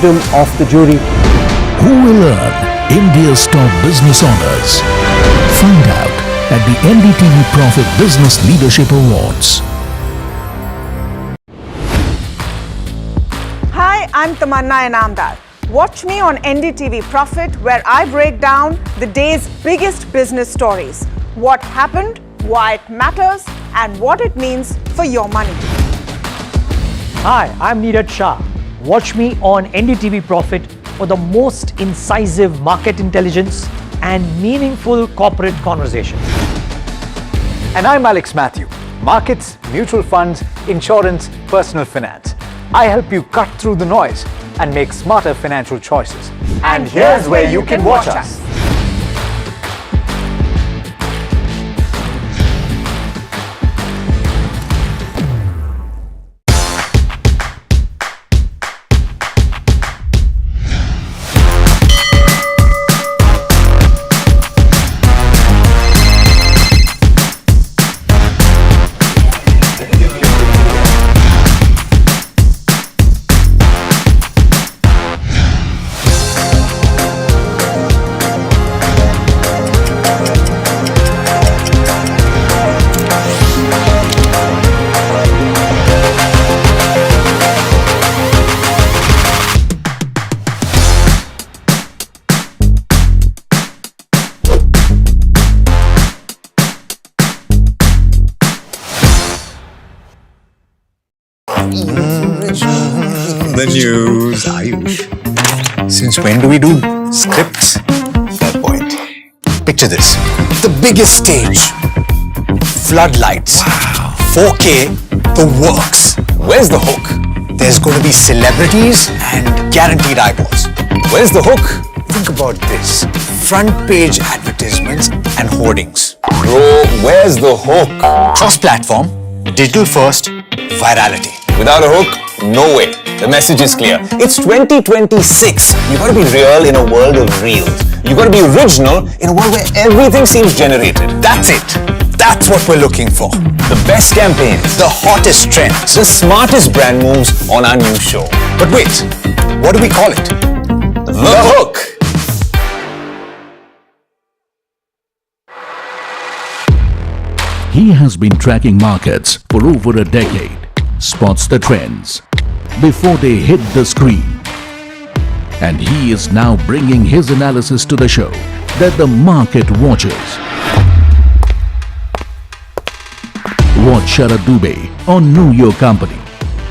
wisdom of the jury. Who will earn India's top business honors? Find out at the NDTV Profit Business Leadership Awards. Hi, I'm Tamanna Inamdar. Watch me on NDTV Profit, where I break down the day's biggest business stories. What happened, why it matters, and what it means for your money. Hi, I'm Neeraj Shah. Watch me on NDTV Profit for the most incisive market intelligence and meaningful corporate conversation. And I'm Alex Matthew. Markets, mutual funds, insurance, personal finance. I help you cut through the noise and make smarter financial choices. And here's where you can watch us. The news, Ayush. Since when do we do scripts? Fair point. Picture this. The biggest stage. Floodlights. Wow. 4K. The works. Where's the hook? There's going to be celebrities and guaranteed eyeballs. Where's the hook? Think about this. Front page advertisements and hoardings. Bro, where's the hook? Cross-platform. Digital first. Virality. Without a hook, no way. The message is clear. It's 2026. You gotta be real in a world of reels. You gotta be original in a world where everything seems generated. That's it. That's what we're looking for. The best campaigns, The hottest trends. the smartest brand moves on our new show. But wait, what do we call it? The hook. He has been tracking markets for over a decade, spots the trends before they hit the screen. And he is now bringing his analysis to the show that the market watches. Watch Sharad Dubey on Know Your Company,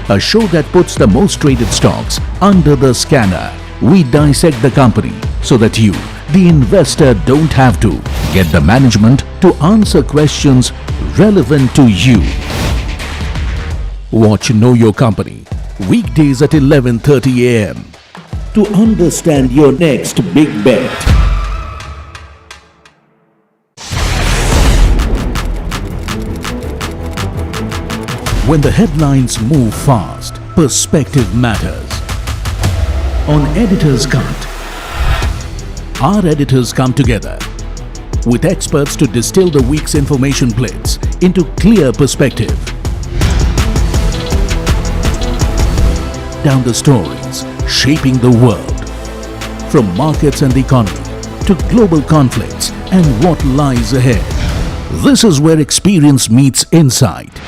a show that puts the most traded stocks under the scanner. We dissect the company so that you, the investor, don't have to get the management to answer questions relevant to you. Watch Know Your Company weekdays at 11:30 a.m. to understand your next big bet. When the headlines move fast, perspective matters. On Editor's Cut, our editors come together with experts to distill the week's information blitz into clear perspective. Down the stories shaping the world, from markets and the economy to global conflicts and what lies ahead. This is where experience meets insight.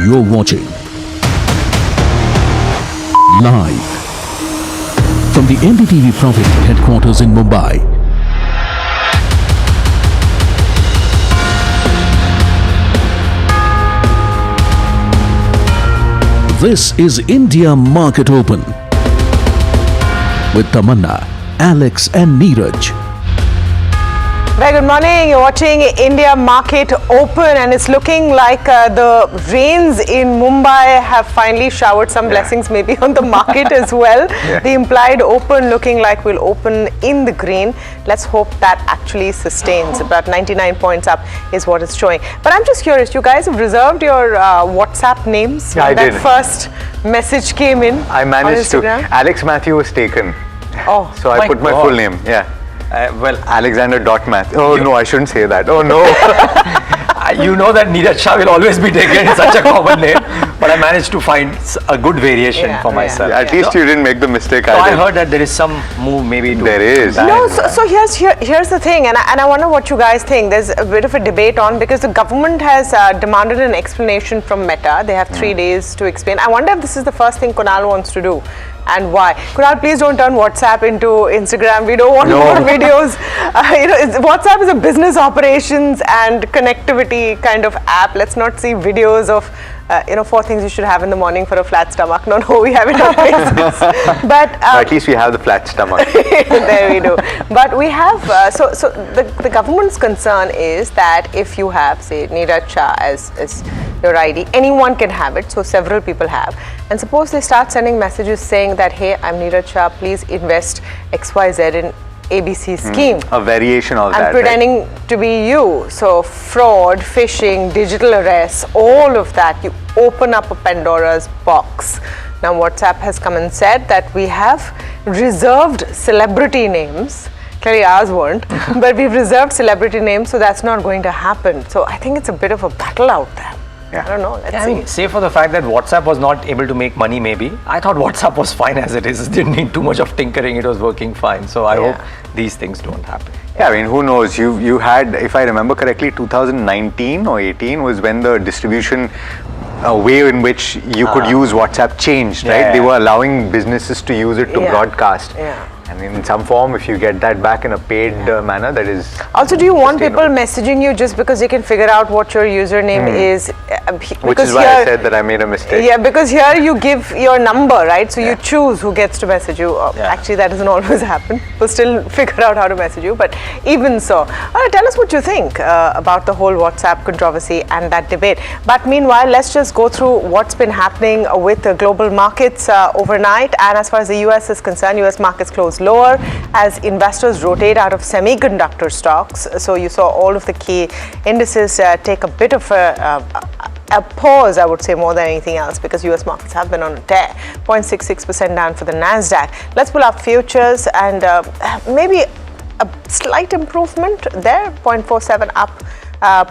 You're watching live from the NDTV Profit headquarters in Mumbai. This is India Market Open with Tamanna, Alex and Neeraj. Very good morning. You're watching India Market Open, and it's looking like the rains in Mumbai have finally showered some blessings maybe on the market as well. The implied open looking like we'll open in the green. Let's hope that actually sustains. About 99 points up is what it's showing. But I'm just curious, you guys have reserved your WhatsApp names when that first message came in. I managed to. Alex Matthew was taken. Oh, so I put my full name. Yeah. Well, Alexander.Math. Oh no, I shouldn't say that. Oh no. You know that Neeraj Shah will always be taken. It's such a common name. But I managed to find a good variation for myself. At least you didn't make the mistake. So I heard that there is some move maybe to... There is. No, so here's the thing, and I wonder what you guys think. There's a bit of a debate on, because the government has demanded an explanation from Meta. They have 3 days to explain. I wonder if this is the first thing Kunal wants to do. And why? Kunal, please don't turn WhatsApp into Instagram. We don't want more videos. WhatsApp is a business operations and connectivity kind of app. Let's not see videos of 4 things you should have in the morning for a flat stomach. No, we have it on Facebook. But at least we have the flat stomach. There we do. But we have, so the government's concern is that if you have, say, Neeraj Shah as your ID, anyone can have it. So several people have. And suppose they start sending messages saying that, hey, I'm Neeraj Shah, please invest XYZ in ABC scheme. A variation of that. I'm pretending to be you. So fraud, phishing, digital arrests, all of that, you open up a Pandora's box. Now WhatsApp has come and said that we have reserved celebrity names. Clearly ours weren't, but we've reserved celebrity names, so that's not going to happen. So I think it's a bit of a battle out there. I don't know. Let's see. I mean, save for the fact that WhatsApp was not able to make money, maybe. I thought WhatsApp was fine as it is. It didn't need too much of tinkering. It was working fine. So I hope these things don't happen. Yeah, I mean, who knows? You had, if I remember correctly, 2019 or 18 was when the distribution way in which you could use WhatsApp changed, right? They were allowing businesses to use it to broadcast. And in some form, if you get that back in a paid manner, that is... Also, do you want people messaging you just because they can figure out what your username is? Which is why I said that I made a mistake. Yeah, because here you give your number, right? So you choose who gets to message you. Actually, that doesn't always happen. We'll still figure out how to message you, but even so. All right, tell us what you think about the whole WhatsApp controversy and that debate. But meanwhile, let's just go through what's been happening with the global markets overnight. And as far as the US is concerned, US markets closed lower as investors rotate out of semiconductor stocks. So you saw all of the key indices take a bit of a pause, I would say, more than anything else, because US markets have been on a tear. 0.66% down for the NASDAQ. Let's pull up futures and maybe a slight improvement there, 0.47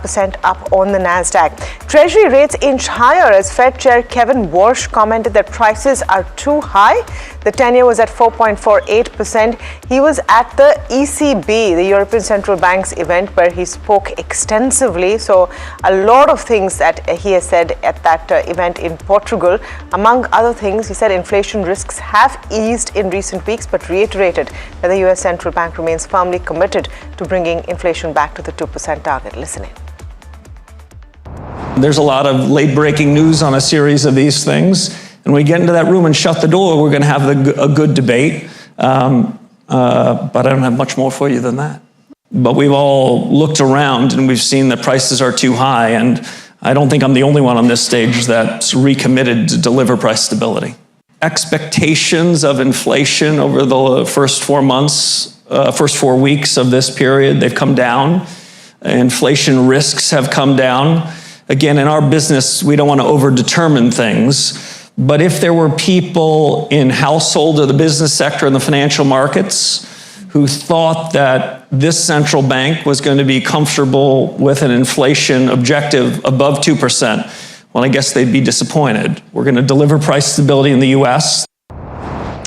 percent up on the NASDAQ. Treasury rates inch higher as Fed Chair Kevin Warsh commented that prices are too high. The 10-year was at 4.48%. He was at the ECB, the European Central Bank's event, where he spoke extensively. So a lot of things that he has said at that event in Portugal. Among other things, he said inflation risks have eased in recent weeks, but reiterated that the US Central Bank remains firmly committed to bringing inflation back to the 2% target. Listen in. There's a lot of late-breaking news on a series of these things. And when we get into that room and shut the door, we're going to have a good debate. But I don't have much more for you than that. But we've all looked around and we've seen that prices are too high. And I don't think I'm the only one on this stage that's recommitted to deliver price stability. Expectations of inflation over the first 4 months, first 4 weeks of this period, they've come down. Inflation risks have come down. Again, in our business, we don't want to over-determine things. But if there were people in household or the business sector and the financial markets who thought that this central bank was going to be comfortable with an inflation objective above 2%, well, I guess they'd be disappointed. We're going to deliver price stability in the US.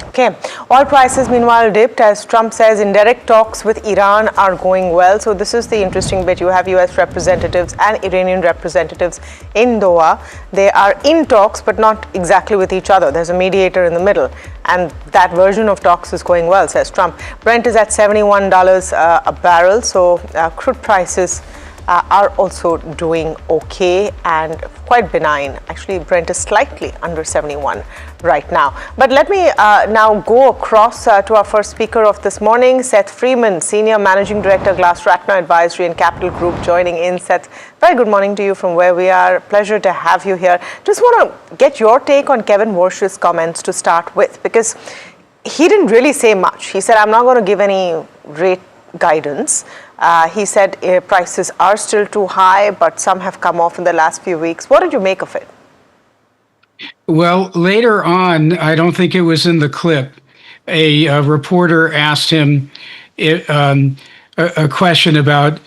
Okay, oil prices meanwhile dipped as Trump says indirect talks with Iran are going well. So this is the interesting bit. You have US representatives and Iranian representatives in Doha. They are in talks, but not exactly with each other. There's a mediator in the middle. And that version of talks is going well, says Trump. Brent is at $71 a barrel. So crude prices are also doing okay and quite benign. Actually, Brent is slightly under 71 right now. But let me now go across to our first speaker of this morning, Seth Freeman, Senior Managing Director, GlassRatner Advisory and Capital Group, joining in. Seth, very good morning to you from where we are. Pleasure to have you here. Just want to get your take on Kevin Warsh's comments to start with, because he didn't really say much. He said, I'm not going to give any rate guidance. He said prices are still too high, but some have come off in the last few weeks. What did you make of it? Well, later on, I don't think it was in the clip, a reporter asked him a question about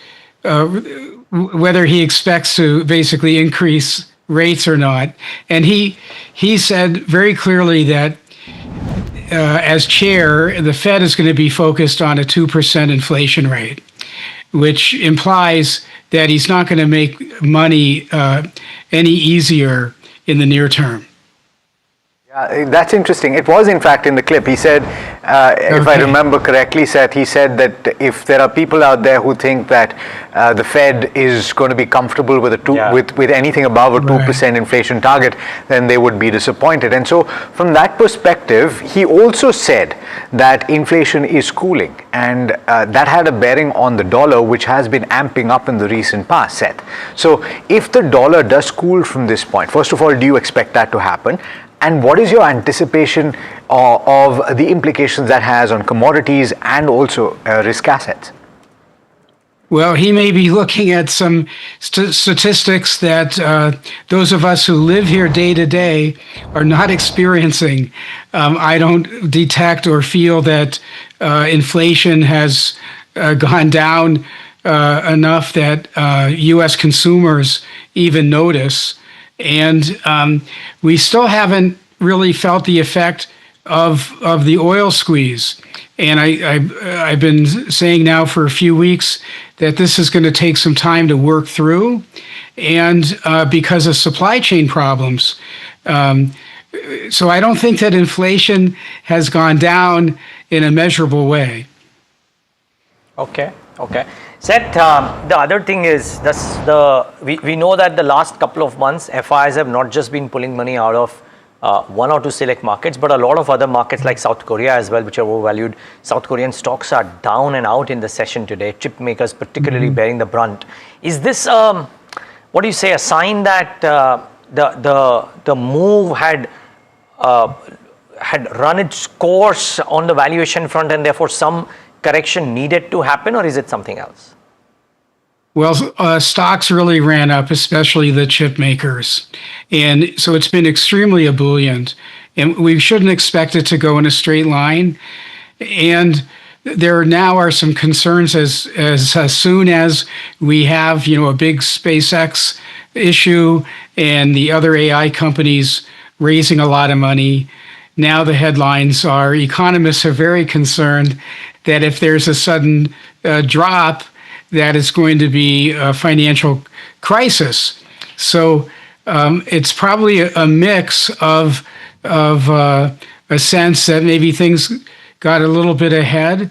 whether he expects to basically increase rates or not. And he said very clearly that as chair, the Fed is going to be focused on a 2% inflation rate, which implies that he's not going to make money any easier in the near term. Yeah, that's interesting. It was, in fact, in the clip. He said, if I remember correctly, Seth, he said that if there are people out there who think that the Fed is going to be comfortable with with anything above a 2% inflation target, then they would be disappointed. And so, from that perspective, he also said that inflation is cooling, and that had a bearing on the dollar, which has been amping up in the recent past, Seth. So, if the dollar does cool from this point, first of all, do you expect that to happen? And what is your anticipation of the implications that has on commodities and also risk assets? Well, he may be looking at some statistics that those of us who live here day to day are not experiencing. I don't detect or feel that inflation has gone down enough that U.S. consumers even notice. And we still haven't really felt the effect of the oil squeeze. And I've been saying now for a few weeks that this is going to take some time to work through, and because of supply chain problems. So I don't think that inflation has gone down in a measurable way. Okay. Seth, the other thing is, we know that the last couple of months, FIs have not just been pulling money out of one or two select markets, but a lot of other markets like South Korea as well, which are overvalued. South Korean stocks are down and out in the session today, chip makers particularly bearing the brunt. Is this, what do you say, a sign that the move had run its course on the valuation front and therefore some correction needed to happen, or is it something else? Well, stocks really ran up, especially the chip makers. And so it's been extremely ebullient. And we shouldn't expect it to go in a straight line. And there now are some concerns as soon as we have, a big SpaceX issue and the other AI companies raising a lot of money. Now the headlines are, economists are very concerned that if there's a sudden drop, that it's going to be a financial crisis. So it's probably a mix of a sense that maybe things got a little bit ahead,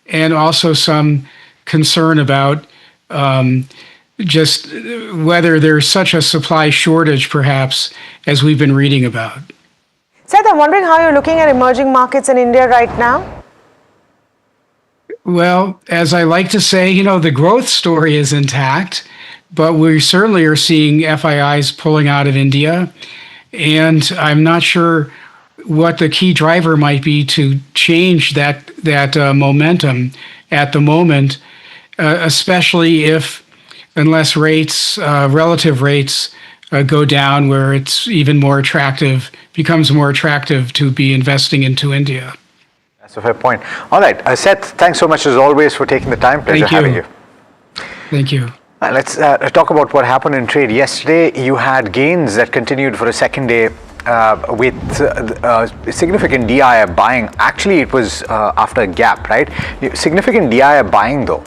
and also some concern about just whether there's such a supply shortage, perhaps, as we've been reading about. Seth, I'm wondering how you're looking at emerging markets in India right now? Well, as I like to say, the growth story is intact, but we certainly are seeing FIIs pulling out of India. And I'm not sure what the key driver might be to change that momentum at the moment, especially unless rates, relative rates, go down where it's even more attractive, becomes more attractive to be investing into India. That's a fair point. All right, Seth, thanks so much as always for taking the time. Pleasure having you. Thank you. Let's talk about what happened in trade. Yesterday, you had gains that continued for a second day with significant DII buying. Actually, it was after a gap, right? Significant DII buying though,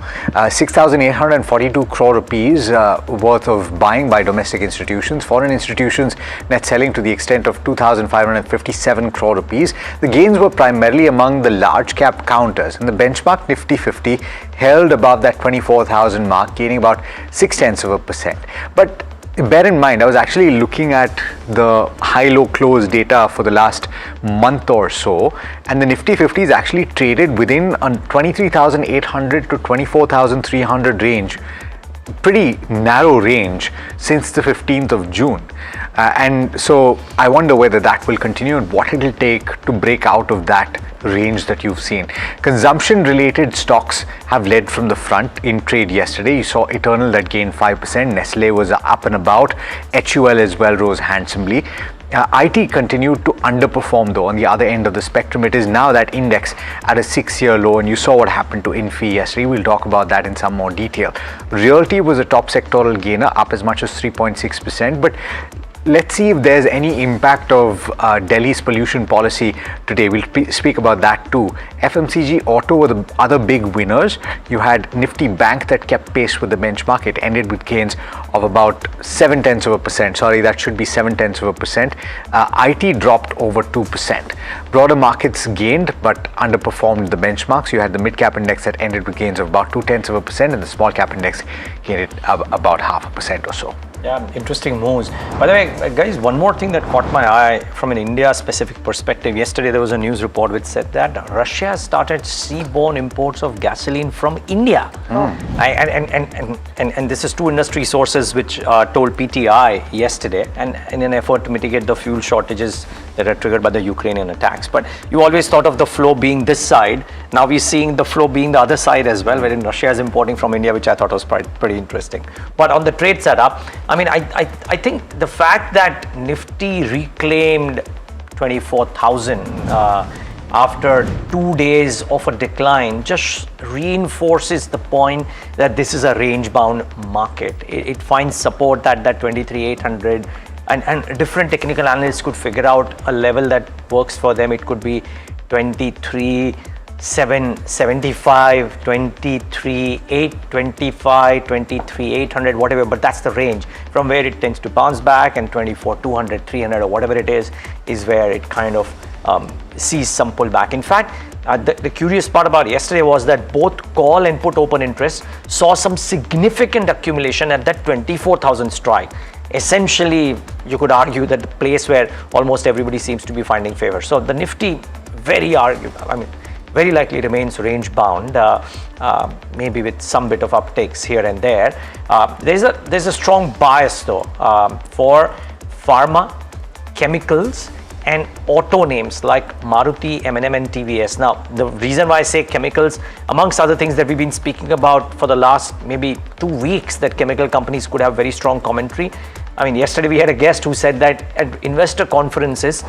6,842 crore rupees worth of buying by domestic institutions. Foreign institutions net selling to the extent of 2,557 crore rupees. The gains were primarily among the large cap counters, and the benchmark Nifty 50 held above that 24,000 mark, gaining about 0.6%. But bear in mind, I was actually looking at the high-low close data for the last month or so, and the Nifty 50 is actually traded within a 23,800 to 24,300 range, pretty narrow range since the 15th of June. And so I wonder whether that will continue and what it will take to break out of that range that you've seen. Consumption related stocks have led from the front in trade yesterday. You saw Eternal that gained 5%, Nestle was up and about, HUL as well rose handsomely. IT continued to underperform though on the other end of the spectrum. It is now that index at a 6-year low, and you saw what happened to Infi yesterday. We'll talk about that in some more detail. Realty was a top sectoral gainer, up as much as 3.6%, but let's see if there's any impact of Delhi's pollution policy today. We'll speak about that too. FMCG, auto were the other big winners. You had Nifty Bank that kept pace with the benchmark. It ended with gains of about 0.7%. Sorry, that should be 0.7%. IT dropped over 2%. Broader markets gained but underperformed the benchmarks. You had the mid-cap index that ended with gains of about 0.2%, and the small-cap index gained about 0.5% or so. Yeah, interesting moves. By the way, guys, one more thing that caught my eye from an India-specific perspective. Yesterday, there was a news report which said that Russia has started seaborne imports of gasoline from India. And this is two industry sources which told PTI yesterday, and in an effort to mitigate the fuel shortages that are triggered by the Ukrainian attacks. But you always thought of the flow being this side. Now we're seeing the flow being the other side as well, wherein Russia is importing from India, which I thought was pretty interesting. But on the trade setup, I mean, I think the fact that Nifty reclaimed 24,000 after 2 days of a decline just reinforces the point that this is a range-bound market. It finds support at that 23,800, and different technical analysts could figure out a level that works for them. It could be 23,775, 23,825, 23,800, whatever, but that's the range from where it tends to bounce back, and 24,200, 300 or whatever it is where it kind of sees some pullback. In fact, the curious part about yesterday was that both call and put open interest saw some significant accumulation at that 24,000 strike. Essentially, you could argue that the place where almost everybody seems to be finding favor. So the Nifty very likely remains range bound, maybe with some bit of uptakes here and there. There's a strong bias though for pharma, chemicals, and auto names like Maruti, M&M, and TVS. Now, the reason why I say chemicals, amongst other things that we've been speaking about for the last maybe 2 weeks, that chemical companies could have very strong commentary. I mean, yesterday we had a guest who said that at investor conferences,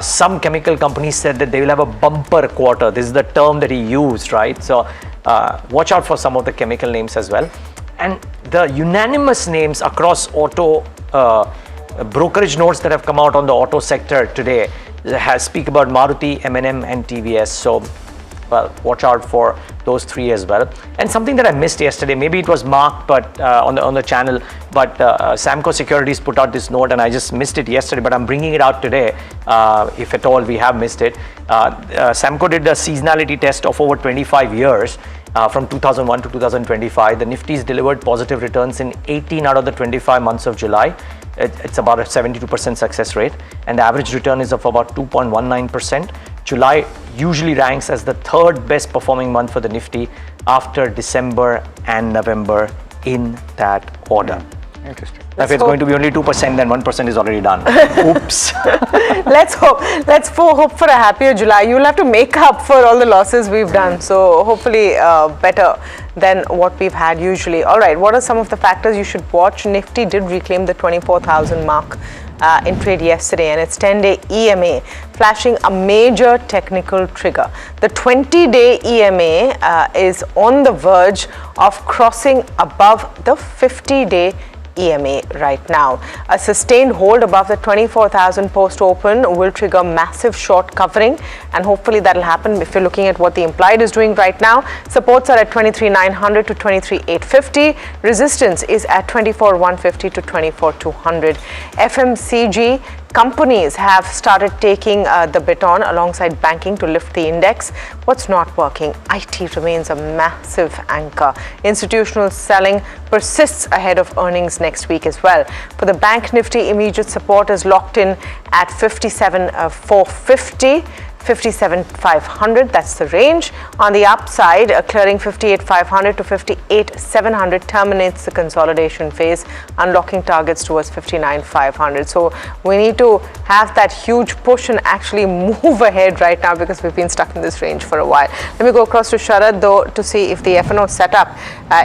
some chemical companies said that they will have a bumper quarter. This is the term that he used, right? So watch out for some of the chemical names as well. And the unanimous names across auto brokerage notes that have come out on the auto sector today speak about Maruti, M&M, and TVS. So, well, watch out for those three as well. And something that I missed yesterday, maybe it was marked, but on the channel, but Samco Securities put out this note, and I just missed it yesterday, but I'm bringing it out today, if at all we have missed it. Samco did a seasonality test of over 25 years. From 2001 to 2025, the Nifty's delivered positive returns in 18 out of the 25 months of July. It's about a 72% success rate, and the average return is of about 2.19%. July usually ranks as the third best performing month for the Nifty after December and November in that order. Interesting. If it's going to be only 2%, then 1% is already done. Oops. Let's hope. Let's hope for a happier July. You'll have to make up for all the losses we've done. So hopefully better than what we've had usually. All right. What are some of the factors you should watch? Nifty did reclaim the 24,000 mark in trade yesterday, and its 10-day EMA flashing a major technical trigger. The 20-day EMA is on the verge of crossing above the 50-day EMA right now. A sustained hold above the 24,000 post-open will trigger massive short covering, and hopefully that'll happen if you're looking at what the implied is doing right now. Supports are at 23,900 to 23,850. Resistance is at 24,150 to 24,200. FMCG companies have started taking the baton alongside banking to lift the index. What's not working? IT remains a massive anchor. Institutional selling persists ahead of earnings next week as well. For the bank Nifty, immediate support is locked in at 57,450. 57,500, that's the range. On the upside, clearing 58,500 to 58,700 terminates the consolidation phase, unlocking targets towards 59,500. So we need to have that huge push and actually move ahead right now, because we've been stuck in this range for a while. Let me go across to Sharad though to see if the F&O setup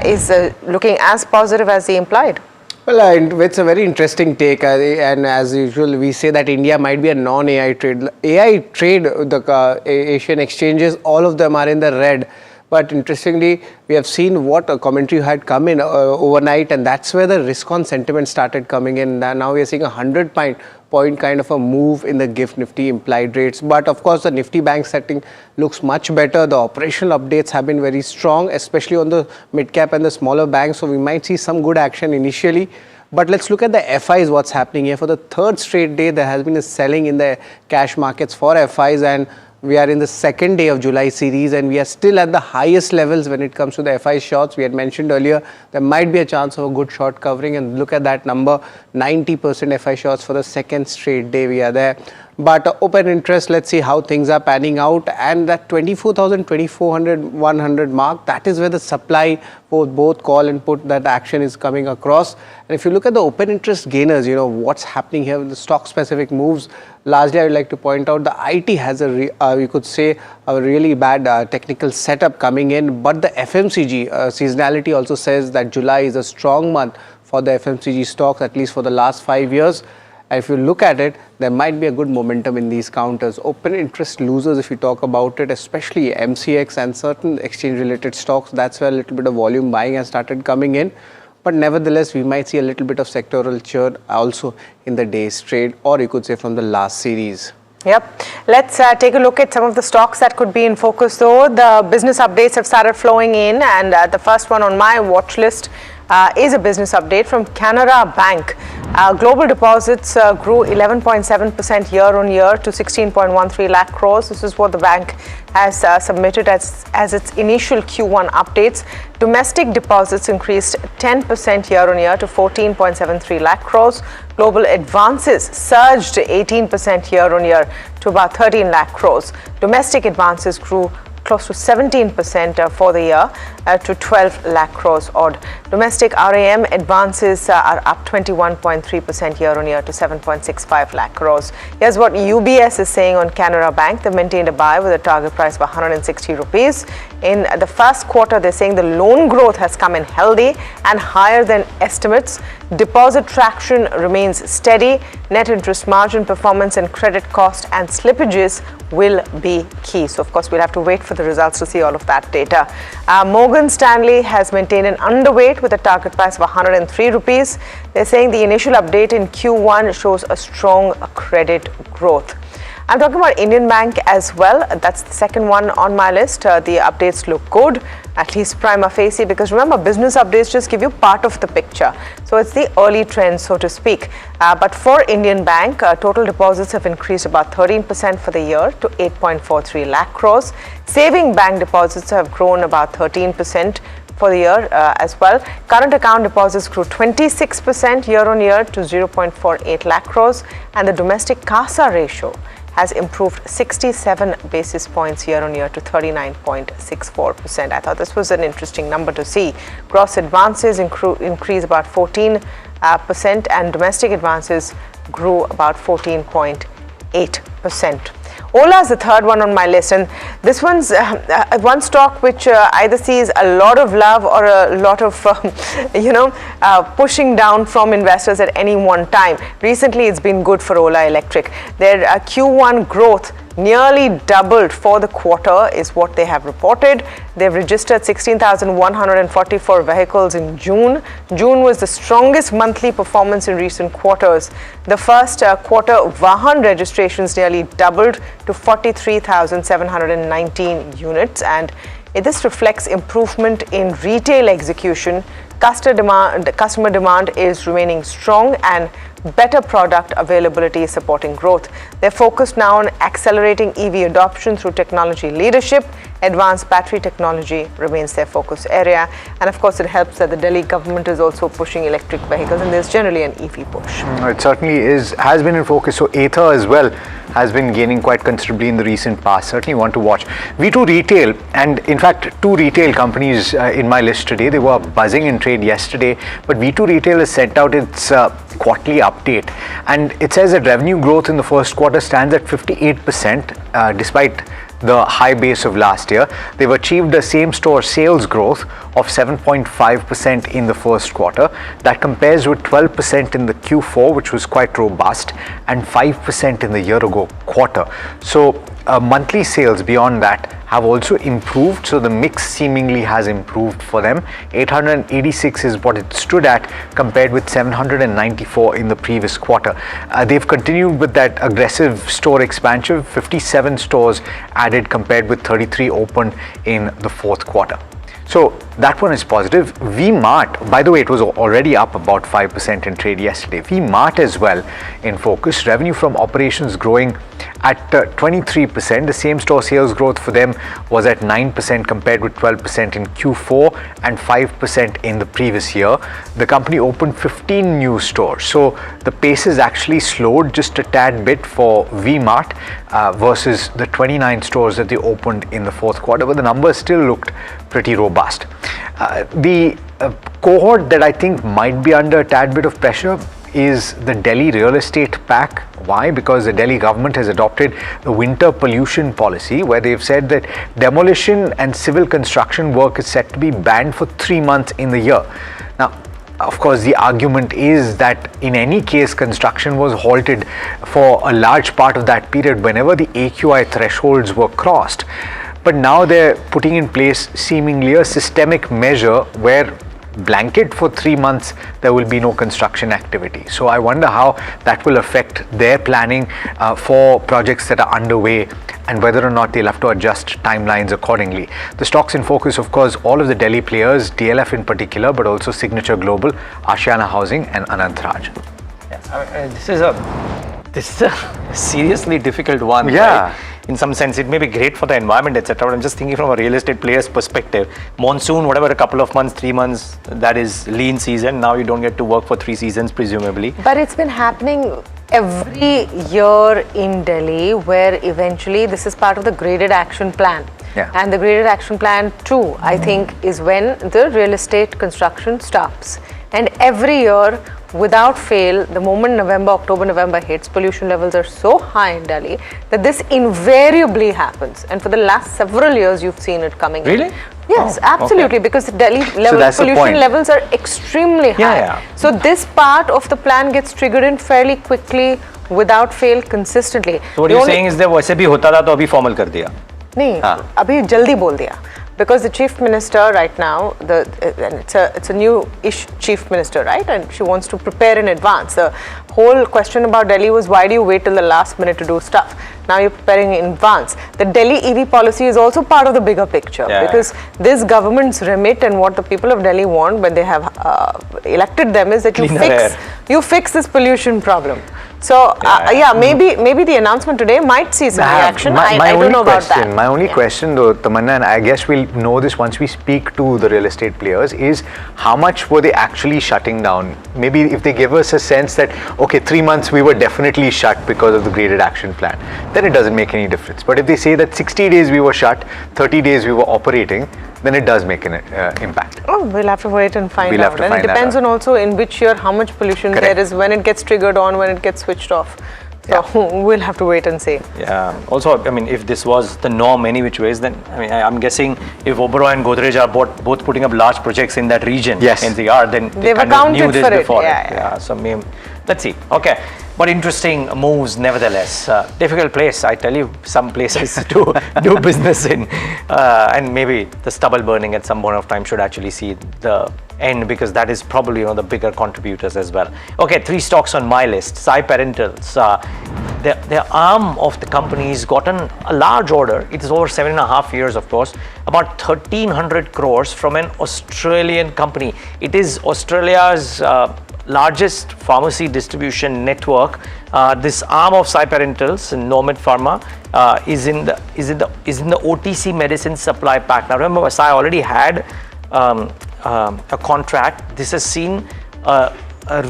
is looking as positive as the implied. Well, it's a very interesting take, and as usual, we say that India might be a non-AI trade. AI trade, the Asian exchanges, all of them are in the red. But interestingly, we have seen what a commentary had come in overnight, and that's where the risk-on sentiment started coming in. Now we are seeing 100-point kind of a move in the GIFT Nifty implied rates. But of course, the Nifty bank setting looks much better. The operational updates have been very strong, especially on the mid-cap and the smaller banks. So we might see some good action initially. But let's look at the FIs, what's happening here. For the third straight day, there has been a selling in the cash markets for FIs, and we are in the second day of July series, and we are still at the highest levels when it comes to the FI shorts. We had mentioned earlier there might be a chance of a good short covering, and look at that number, 90% FI shorts for the second straight day we are there. But open interest, let's see how things are panning out, and that 24,000, 2400, 100 mark, that is where the supply, both call and put, that action is coming across. And if you look at the open interest gainers, you know what's happening here with the stock specific moves. Largely, I would like to point out the IT has you could say a really bad technical setup coming in, but the FMCG seasonality also says that July is a strong month for the FMCG stocks, at least for the last 5 years. And if you look at it, there might be a good momentum in these counters. Open interest losers, if you talk about it, especially MCX and certain exchange related stocks, that's where a little bit of volume buying has started coming in. But nevertheless, we might see a little bit of sectoral churn also in the day's trade, or you could say from the last series. Yep. Let's take a look at some of the stocks that could be in focus though. The business updates have started flowing in, and the first one on my watch list is a business update from Canara Bank. Global deposits grew 11.7% year on year to 16.13 lakh crores. This is what the bank has submitted as its initial Q1 updates. Domestic deposits increased 10% year on year to 14.73 lakh crores. Global advances surged 18% year on year to about 13 lakh crores. Domestic advances grew close to 17% for the year to 12 lakh crores odd. Domestic RAM advances are up 21.3% year on year to 7.65 lakh crores. Here's what UBS is saying on Canara Bank. They maintained a buy with a target price of 160 rupees. In the first quarter, they're saying the loan growth has come in healthy and higher than estimates. Deposit traction remains steady. Net interest margin performance and credit cost and slippages will be key. So of course, we'll have to wait for the results to see all of that data. Morgan Stanley has maintained an underweight with a target price of 103 rupees. They're saying the initial update in Q1 shows a strong credit growth. I'm talking about Indian Bank as well. That's the second one on my list. The updates look good, at least prima facie, because remember, business updates just give you part of the picture. So it's the early trend, so to speak. But for Indian Bank, total deposits have increased about 13% for the year to 8.43 lakh crores. Saving bank deposits have grown about 13% for the year as well. Current account deposits grew 26% year on year to 0.48 lakh crores, and the domestic CASA ratio has improved 67 basis points year on year to 39.64%. I thought this was an interesting number to see. Gross advances increased about 14% and domestic advances grew about 14.8%. Ola is the third one on my list, and this one's one stock which either sees a lot of love or a lot of pushing down from investors at any one time. Recently, it's been good for Ola Electric. Their Q1 growth nearly doubled for the quarter is what they have reported. They've registered 16,144 vehicles in June. June was the strongest monthly performance in recent quarters. The first quarter Vahan registrations nearly doubled to 43,719 units, and this reflects improvement in retail execution. Customer demand is remaining strong, and better product availability is supporting growth. They're focused now on accelerating EV adoption through technology leadership. Advanced battery technology remains their focus area, and of course it helps that the Delhi government is also pushing electric vehicles, and there's generally an EV push. It certainly has been in focus. So Ather as well has been gaining quite considerably in the recent past. Certainly one to watch. V2 Retail, and in fact 2 retail companies in my list today. They were buzzing in trade yesterday, but V2 Retail has sent out its quarterly update, and it says that revenue growth in the first quarter stands at 58% despite the high base of last year. They've achieved a same-store sales growth of 7.5% in the first quarter. That compares with 12% in the Q4, which was quite robust, and 5% in the year-ago quarter. So monthly sales beyond that have also improved, so the mix seemingly has improved for them. 886 is what it stood at, compared with 794 in the previous quarter. They've continued with that aggressive store expansion, 57 stores added compared with 33 opened in the fourth quarter. So that one is positive. V-Mart, by the way, it was already up about 5% in trade yesterday. V-Mart as well in focus. Revenue from operations growing at 23%. The same store sales growth for them was at 9% compared with 12% in Q4 and 5% in the previous year. The company opened 15 new stores. So the pace has actually slowed just a tad bit for V-Mart versus the 29 stores that they opened in the fourth quarter, but the numbers still looked pretty robust. The cohort that I think might be under a tad bit of pressure is the Delhi real estate pack. Why? Because the Delhi government has adopted the winter pollution policy, where they've said that demolition and civil construction work is set to be banned for 3 months in the year. Now, of course, the argument is that in any case, construction was halted for a large part of that period whenever the AQI thresholds were crossed. But now they're putting in place seemingly a systemic measure where blanket for 3 months there will be no construction activity. So I wonder how that will affect their planning for projects that are underway, and whether or not they'll have to adjust timelines accordingly. The stocks in focus, of course, all of the Delhi players, DLF in particular, but also Signature Global, Ashiana Housing and Anant Raj. This is a seriously difficult one. Yeah. Right? In some sense, it may be great for the environment, etc. But I'm just thinking from a real estate player's perspective. Monsoon, whatever, a couple of months, 3 months, that is lean season. Now you don't get to work for 3 seasons, presumably. But it's been happening every year in Delhi, where eventually this is part of the graded action plan. Yeah. And the graded action plan 2, I think, is when the real estate construction stops. And every year, without fail, the moment October, November hits, pollution levels are so high in Delhi that this invariably happens. And for the last several years, you've seen it coming in. Really? Yes, absolutely, okay. Because the Delhi pollution levels are extremely high. Yeah. So this part of the plan gets triggered in fairly quickly, without fail, consistently. So what you're saying is that वैसे भी होता था तो अभी formal कर दिया? नहीं, अभी जल्दी बोल दिया. Because the chief minister right now, and it's a new-ish chief minister, right? And she wants to prepare in advance. The whole question about Delhi was, why do you wait till the last minute to do stuff? Now you're preparing in advance. The Delhi EV policy is also part of the bigger picture, because this government's remit and what the people of Delhi want when they have elected them is that you fix this pollution problem. So maybe the announcement today might see some reaction. I don't know about that. My only question though, Tamanna, and I guess we'll know this once we speak to the real estate players, is how much were they actually shutting down? Maybe if they give us a sense that, okay, 3 months we were definitely shut because of the graded action plan, then it doesn't make any difference. But if they say that 60 days we were shut, 30 days we were operating, then it does make an impact. Oh, we'll have to wait and find out. And it depends on also in which year, how much pollution there is, when it gets triggered on, when it gets switched off. So we'll have to wait and see. Yeah. Also, I mean, if this was the norm any which ways, then I mean, I'm guessing if Oberoi and Godrej are both putting up large projects in that region, NCR, then they kind of knew this before. Yeah. So let's see. Okay, but interesting moves nevertheless. Difficult place, I tell you, some places to do business in, and maybe the stubble burning at some point of time should actually see the end, because that is probably one of the bigger contributors as well. Okay, 3 stocks on my list. Sai Parentals, the arm of the company has gotten a large order. It is over 7.5 years, of course, about 1,300 crores from an Australian company. It is Australia's largest pharmacy distribution network. This arm of Sai Parentals, Nomad Pharma, is in the OTC medicine supply pack. Now remember, Sai already had a contract. This has seen a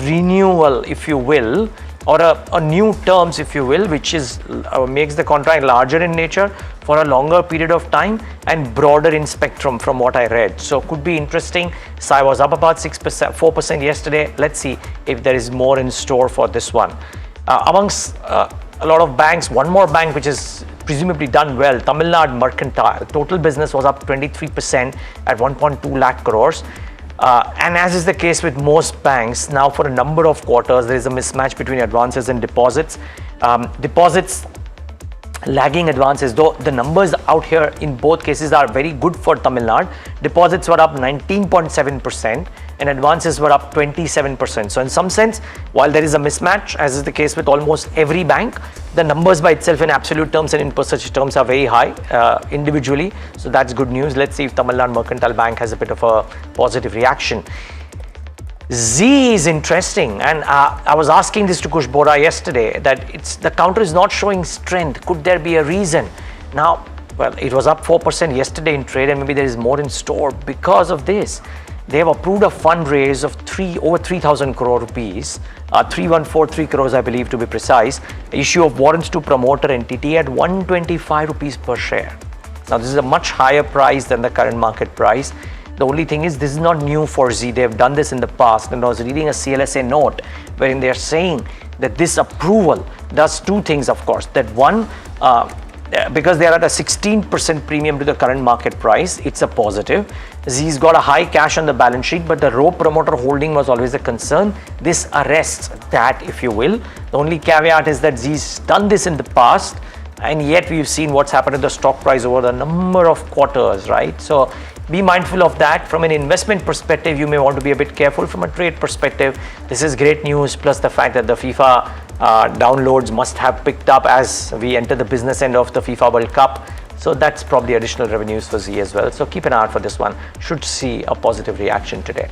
renewal, if you will, or a new terms, if you will, which is makes the contract larger in nature for a longer period of time and broader in spectrum, from what I read. So could be interesting. Sai was up about 6%, 4% yesterday. Let's see if there is more in store for this one. Amongst a lot of banks, one more bank which is presumably done well, Tamil Nadu Mercantile. Total business was up 23% at 1.2 lakh crores. And as is the case with most banks, now for a number of quarters, there is a mismatch between advances and deposits. Deposits lagging advances, though the numbers out here in both cases are very good for Tamil Nadu. Deposits were up 19.7% and advances were up 27%. So in some sense, while there is a mismatch, as is the case with almost every bank, the numbers by itself in absolute terms and in percentage terms are very high individually. So that's good news. Let's see if Tamil Nadu Mercantile Bank has a bit of a positive reaction. Z is interesting, and I was asking this to Kush Bora yesterday, that the counter is not showing strength. Could there be a reason? Now, well, it was up 4% yesterday in trade, and maybe there is more in store because of this. They have approved a fundraise of over 3,000 crore rupees, 3,143 crores, I believe, to be precise. Issue of warrants to promoter entity at 125 rupees per share. Now, this is a much higher price than the current market price. The only thing is, this is not new for Z. They have done this in the past, and I was reading a CLSA note wherein they are saying that this approval does 2 things, of course. That one, because they are at a 16% premium to the current market price, it's a positive. Z's got a high cash on the balance sheet, but the raw promoter holding was always a concern. This arrests that, if you will. The only caveat is that Z's done this in the past, and yet we've seen what's happened to the stock price over the number of quarters, right? So be mindful of that. From an investment perspective, you may want to be a bit careful. From a trade perspective, this is great news, plus the fact that the FIFA downloads must have picked up as we enter the business end of the FIFA World Cup. So that's probably additional revenues for Z as well. So keep an eye out for this one. Should see a positive reaction today.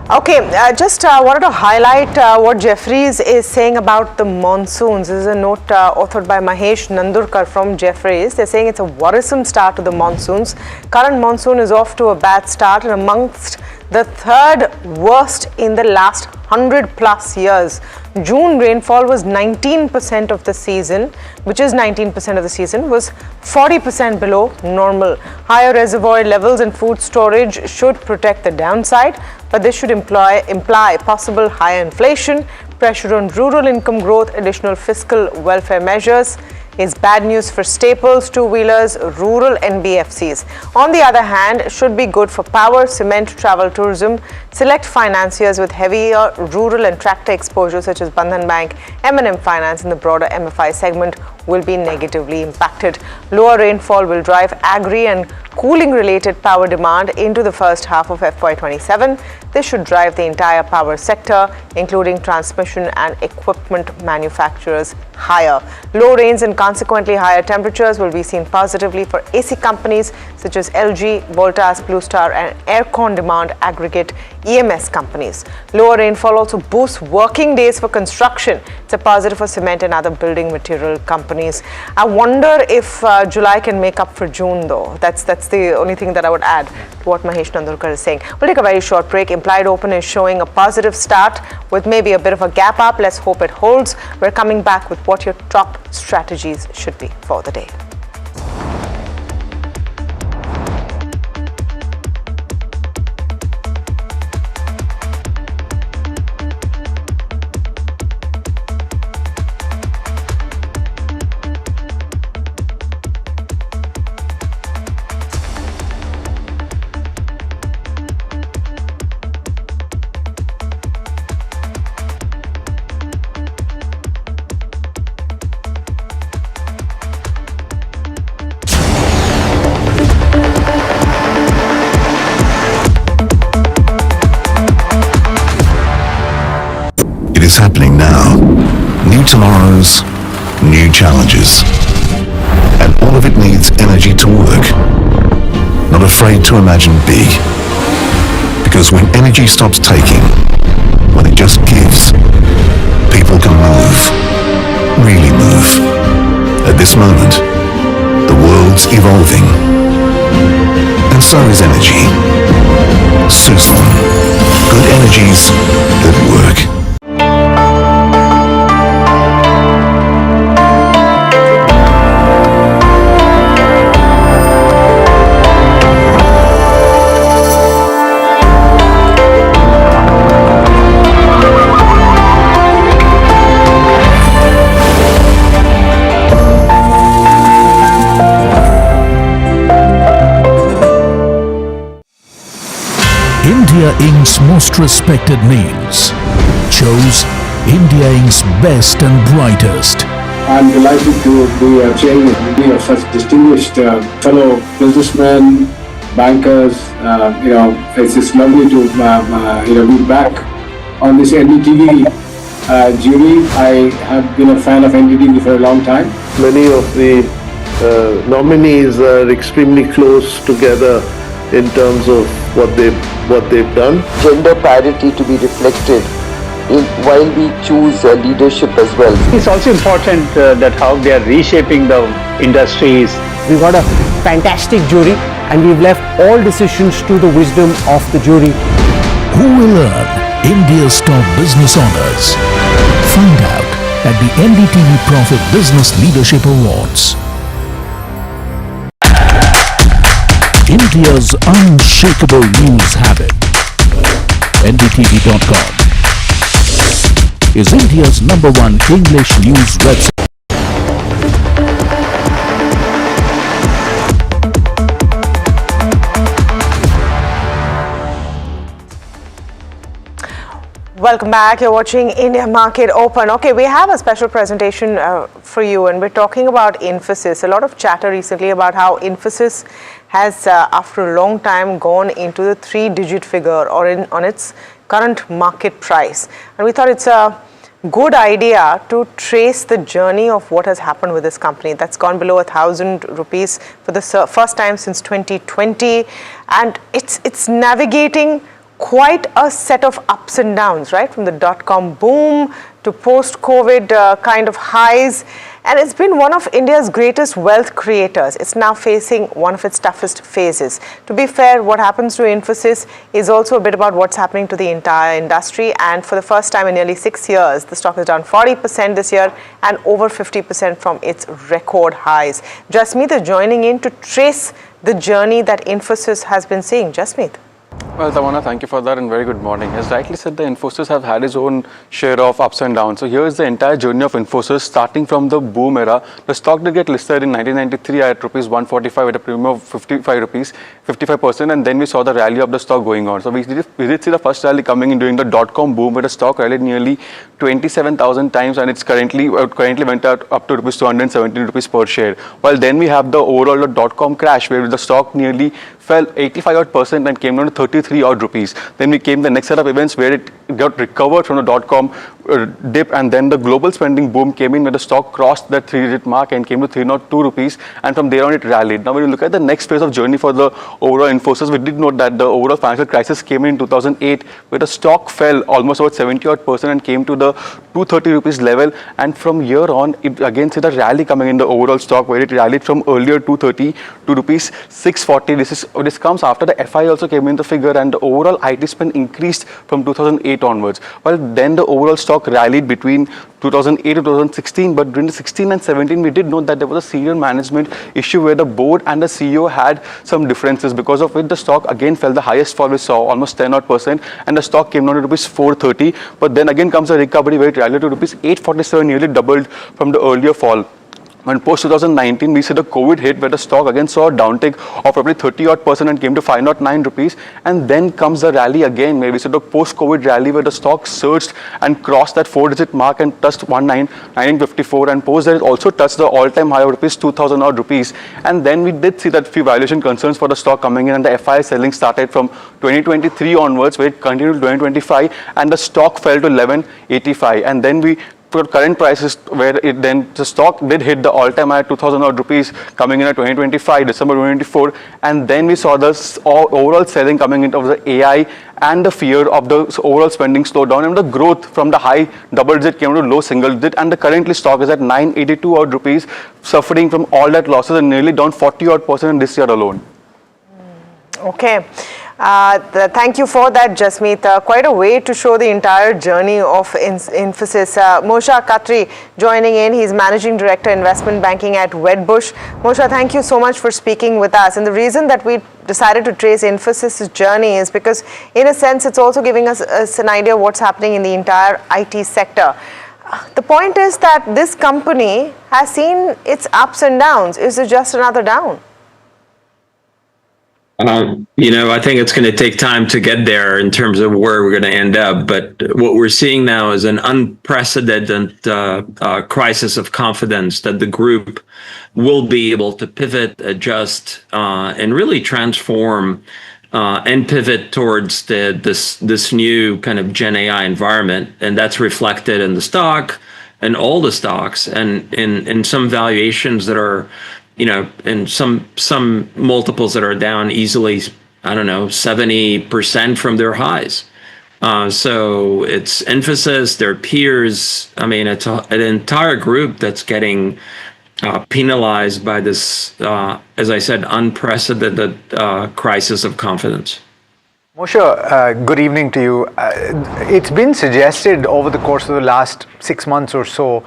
Okay, just wanted to highlight what Jefferies is saying about the monsoons. This is a note authored by Mahesh Nandurkar from Jefferies. They're saying it's a worrisome start to the monsoons. Current monsoon is off to a bad start and amongst the 3rd worst in the last 100 plus years. June rainfall was 19% of the season, which is 19% of the season, was 40% below normal. Higher reservoir levels and food storage should protect the downside, but this should imply possible higher inflation, pressure on rural income growth, additional fiscal welfare measures. Is bad news for staples, two-wheelers, rural NBFCs. On the other hand, should be good for power, cement, travel, tourism, select financiers with heavier rural and tractor exposure such as Bandhan Bank, M&M Finance and the broader MFI segment will be negatively impacted. Lower rainfall will drive agri and cooling related power demand into the first half of FY27. This should drive the entire power sector, including transmission and equipment manufacturers, higher. Low rains and consequently higher temperatures will be seen positively for AC companies such as LG, Voltas, Blue Star and Aircon demand aggregate EMS companies. Lower rainfall also boosts working days for construction. It's a positive for cement and other building material companies. I wonder if July can make up for June though. That's the only thing that I would add to what Mahesh Nandurkar is saying. We'll take a very short break. Implied open is showing a positive start with maybe a bit of a gap up. Let's hope it holds. We're coming back with what your top strategies should be for the day. is happening now. New tomorrows, new challenges. And all of it needs energy to work. Not afraid to imagine big. Because when energy stops taking, when it just gives, people can move. Really move. At this moment, the world's evolving. And so is energy. Suzlon. Good energies that work. India Inc.'s most respected names chose India Inc.'s best and brightest. I'm delighted to be chairing of such distinguished fellow businessmen, bankers. It's just lovely to be back on this NDTV jury. I have been a fan of NDTV for a long time. Many of the nominees are extremely close together in terms of what they've done. Gender parity to be reflected while we choose leadership as well. It's also important that how they are reshaping the industries. We've got a fantastic jury and we've left all decisions to the wisdom of the jury. Who will earn India's top business honors? Find out at the NDTV Profit Business Leadership Awards. India's unshakable news habit. NDTV.com is India's #1 English news website. Welcome back. You're watching India Market Open. Okay, we have a special presentation for you, and we're talking about Infosys. A lot of chatter recently about how Infosys has, after a long time, gone into the 3-digit figure or on its current market price. And we thought it's a good idea to trace the journey of what has happened with this company that's gone below 1,000 rupees for the first time since 2020, and it's navigating quite a set of ups and downs, right? From the dot-com boom to post-COVID kind of highs. And it's been one of India's greatest wealth creators. It's now facing one of its toughest phases. To be fair, what happens to Infosys is also a bit about what's happening to the entire industry. And for the first time in nearly 6 years, the stock is down 40% this year and over 50% from its record highs. Jasmeet is joining in to trace the journey that Infosys has been seeing. Jasmeet. Well, Tawana, thank you for that and very good morning. As rightly said, the Infosys have had its own share of ups and downs. So here is the entire journey of Infosys starting from the boom era. The stock did get listed in 1993 at rupees 145 at a premium of 55 rupees, 55%, and then we saw the rally of the stock going on. So we did see the first rally coming in during the dot-com boom where the stock rallied nearly 27,000 times and it's currently went up to rupees 217 rupees per share. While then we have the overall dot-com crash where the stock nearly fell 85% and came down to 33 odd rupees. Then we came the next set of events where it got recovered from the dot-com dip, and then the global spending boom came in where the stock crossed that 3-digit mark and came to 302 rupees, and from there on it rallied. Now when you look at the next phase of journey for the overall Infosys, we did note that the overall financial crisis came in 2008 where the stock fell almost about 70% and came to the 230 rupees level, and from here on it again see the rally coming in the overall stock where it rallied from earlier 230 to rupees 640. This comes after the FI also came in the figure and the overall IT spend increased from 2008 onwards. Well, then the overall stock rallied between 2008 to 2016, but during the 16 and 17 we did note that there was a senior management issue where the board and the CEO had some differences, because of which the stock again fell. The highest fall we saw almost 10% and the stock came down to rupees 430, but then again comes a recovery where it rallied to rupees 847, nearly doubled from the earlier fall. when post 2019 we see the COVID hit where the stock again saw a downtick of probably 30% and came to 509 rupees, and then comes the rally again where we saw the post COVID rally where the stock surged and crossed that 4-digit mark and touched 1954, and post that it also touched the all-time high of rupees 2000 odd rupees. And then we did see that few valuation concerns for the stock coming in, and the FI selling started from 2023 onwards, where it continued to 2025, and the stock fell to 1185, and then we for current prices where it then the stock did hit the all-time high 2000 odd rupees coming in at 2025 December 2024, and then we saw this overall selling coming into the AI and the fear of the overall spending slowdown, and the growth from the high double digit came to low single digit, and the currently stock is at 982 odd rupees, suffering from all that losses and nearly down 40 odd % in this year alone. Okay. Thank you for that, Jasmeet. Quite a way to show the entire journey of Infosys. Moshe Khatri joining in. He's Managing Director, Investment Banking at Wedbush. Moshe, thank you so much for speaking with us. And the reason that we decided to trace Infosys' journey is because, in a sense, it's also giving us an idea of what's happening in the entire IT sector. The point is that this company has seen its ups and downs. Is it just another down? I think it's going to take time to get there in terms of where we're going to end up. But what we're seeing now is an unprecedented crisis of confidence that the group will be able to pivot, adjust, and really transform and pivot towards this new kind of Gen AI environment. And that's reflected in the stock and all the stocks and in some valuations that are and some multiples that are down easily, 70% from their highs. So it's Infosys, their peers. It's an entire group that's getting penalized by this, as I said, unprecedented crisis of confidence. Moshe, good evening to you. It's been suggested over the course of the last 6 months or so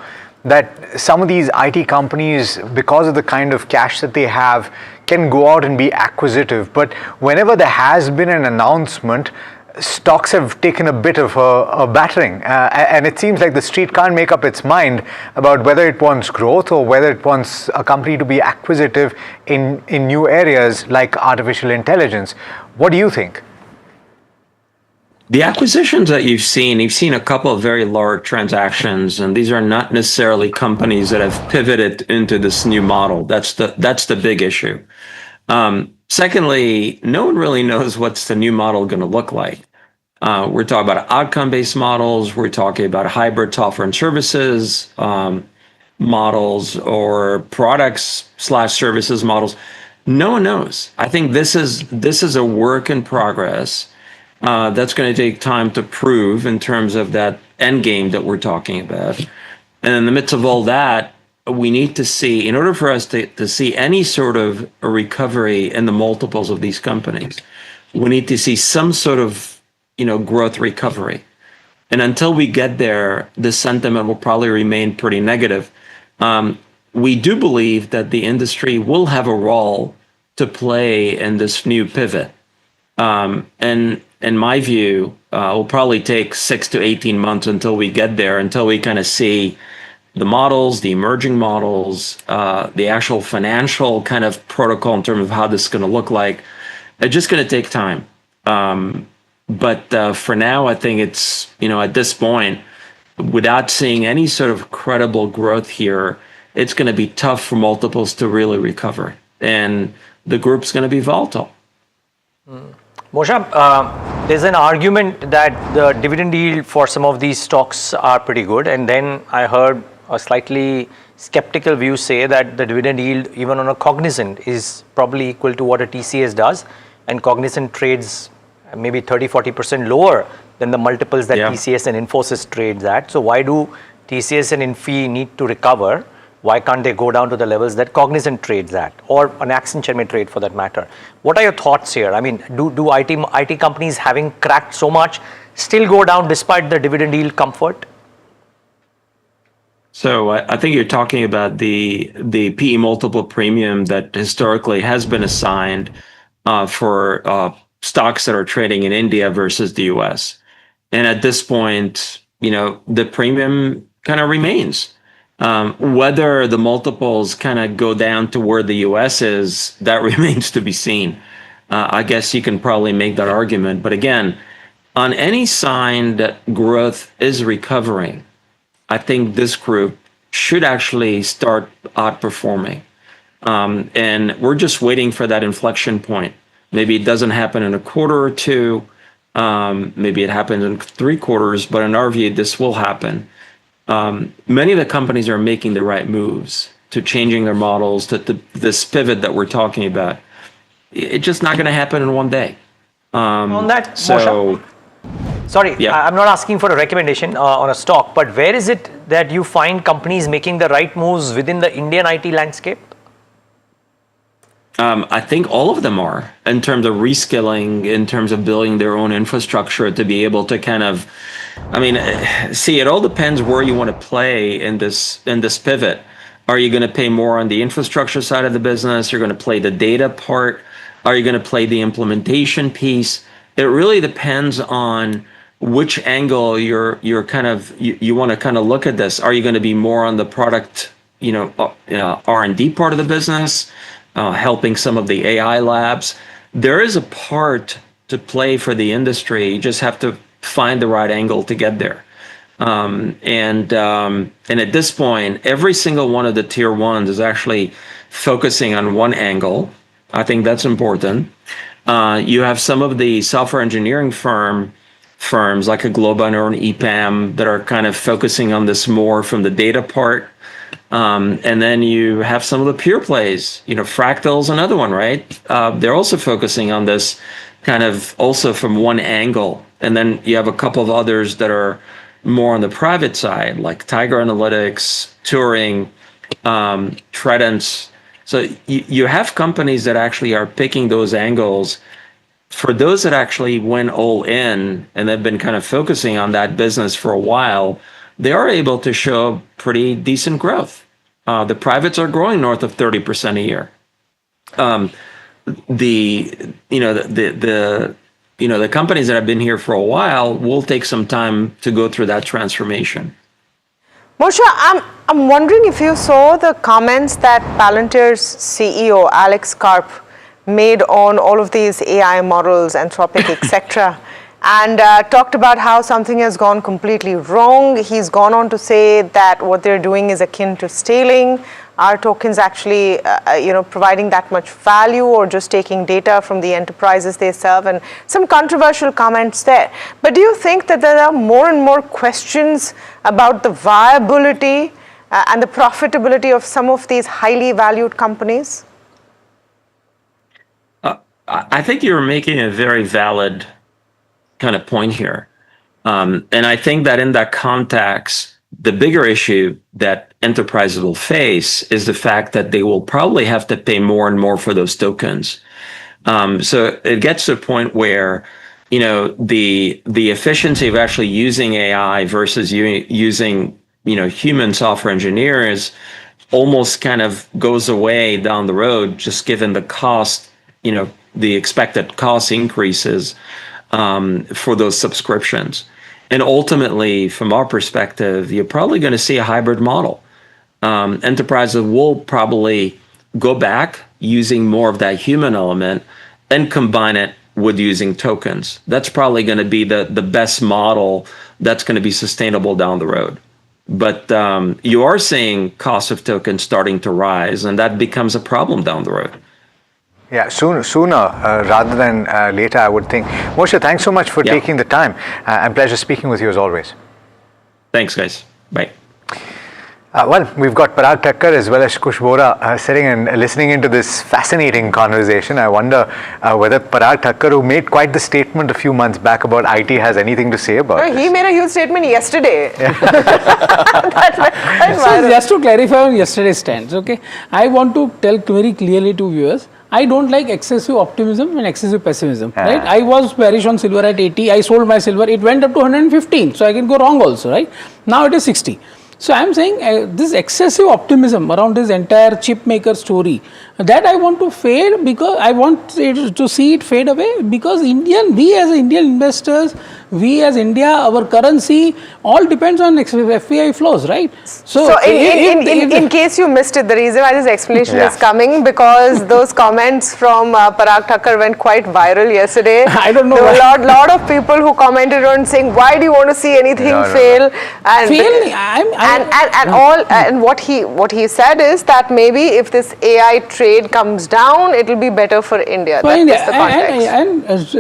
that some of these IT companies, because of the kind of cash that they have, can go out and be acquisitive. But whenever there has been an announcement, stocks have taken a bit of a battering. And it seems like the street can't make up its mind about whether it wants growth or whether it wants a company to be acquisitive in new areas like artificial intelligence. What do you think? The acquisitions that you've seen a couple of very large transactions, and these are not necessarily companies that have pivoted into this new model. That's the big issue. Secondly, no one really knows what's the new model going to look like. We're talking about outcome-based models. We're talking about hybrid software and services models or products/services models. No one knows. I think this is a work in progress. That's going to take time to prove in terms of that end game that we're talking about. And in the midst of all that, we need to see, in order for us to see any sort of a recovery in the multiples of these companies, we need to see some sort of, growth recovery. And until we get there, the sentiment will probably remain pretty negative. We do believe that the industry will have a role to play in this new pivot. And in my view, it will probably take 6 to 18 months until we get there, until we kind of see the models, the emerging models, the actual financial kind of protocol in terms of how this is going to look like. It's just going to take time. But for now, I think it's, at this point, without seeing any sort of credible growth here, it's going to be tough for multiples to really recover. And the group's going to be volatile. Moshe, there's an argument that the dividend yield for some of these stocks are pretty good. And then I heard a slightly skeptical view say that the dividend yield, even on a Cognizant, is probably equal to what a TCS does. And Cognizant trades maybe 30-40% lower than the multiples that TCS and Infosys trades at. So why do TCS and Infi need to recover? Why can't they go down to the levels that Cognizant trades at, or an Accenture may trade for that matter? What are your thoughts here? I mean, do IT companies having cracked so much still go down despite the dividend yield comfort? So I think you're talking about the PE multiple premium that historically has been assigned for stocks that are trading in India versus the US. And at this point, the premium kind of remains. Whether the multiples kind of go down to where the US is, that remains to be seen. I guess you can probably make that argument. But again, on any sign that growth is recovering, I think this group should actually start outperforming. And we're just waiting for that inflection point. Maybe it doesn't happen in a quarter or two. Maybe it happens in 3 quarters, but in our view, this will happen. Many of the companies are making the right moves to changing their models, to this pivot that we're talking about. It's just not going to happen in one day. On that, Moshe, sorry, I'm not asking for a recommendation on a stock, but where is it that you find companies making the right moves within the Indian IT landscape? I think all of them are, in terms of reskilling, in terms of building their own infrastructure to be able to kind of, see, it all depends where you want to play in this pivot. Are you going to pay more on the infrastructure side of the business? You're going to play the data part? Are you going to play the implementation piece? It really depends on which angle you want to kind of look at this. Are you going to be more on the product, R&D part of the business? Helping some of the AI labs. There is a part to play for the industry. You just have to find the right angle to get there. And at this point, every single one of the tier ones is actually focusing on one angle. I think that's important. You have some of the software engineering firms like a Globant or an EPAM that are kind of focusing on this more from the data part. And then you have some of the pure plays, Fractal's another one, right? They're also focusing on this kind of also from one angle. And then you have a couple of others that are more on the private side, like Tiger Analytics, Turing, Tredence. So you have companies that actually are picking those angles. For those that actually went all in and they've been kind of focusing on that business for a while, they are able to show pretty decent growth. The privates are growing north of 30% a year. The companies that have been here for a while will take some time to go through that transformation. Moshe, I'm wondering if you saw the comments that Palantir's CEO Alex Karp made on all of these AI models, Anthropic, etc. And talked about how something has gone completely wrong. He's gone on to say that what they're doing is akin to stealing. Are tokens actually, providing that much value, or just taking data from the enterprises they serve? And some controversial comments there. But do you think that there are more and more questions about the viability and the profitability of some of these highly valued companies? I think you're making a very valid kind of point here. And I think that in that context, the bigger issue that enterprises will face is the fact that they will probably have to pay more and more for those tokens. So it gets to a point where, the efficiency of actually using AI versus using, human software engineers almost kind of goes away down the road, just given the cost, the expected cost increases for those subscriptions. And ultimately, from our perspective, you're probably going to see a hybrid model. Enterprises will probably go back using more of that human element and combine it with using tokens. That's probably going to be the best model that's going to be sustainable down the road. But you are seeing cost of tokens starting to rise, and that becomes a problem down the road. Yeah, sooner rather than later, I would think. Moshe, thanks so much for taking the time, and pleasure speaking with you as always. Thanks, guys. Bye. Well, we've got Parag Thakkar as well as Kush Vora sitting and listening into this fascinating conversation. I wonder whether Parag Thakkar, who made quite the statement a few months back about IT, has anything to say about it. He made a huge statement yesterday. So just to clarify on yesterday's stance, okay, I want to tell very clearly to viewers, I don't like excessive optimism and excessive pessimism, right? I was bearish on silver at 80. I sold my silver. It went up to 115. So I can go wrong also, right? Now it is 60. So I'm saying this excessive optimism around this entire chip maker story, that I want to fade, because I want to see it fade away, because we as Indian investors, we as India, our currency, all depends on FPI flows, right? So in case you missed it, the reason why this explanation is coming, because those comments from Parag Thakkar went quite viral yesterday. I don't know. There were a lot of people who commented on saying, why do you want to see anything fail? And what he said is that maybe if this AI trade comes down, it will be better for India. That is the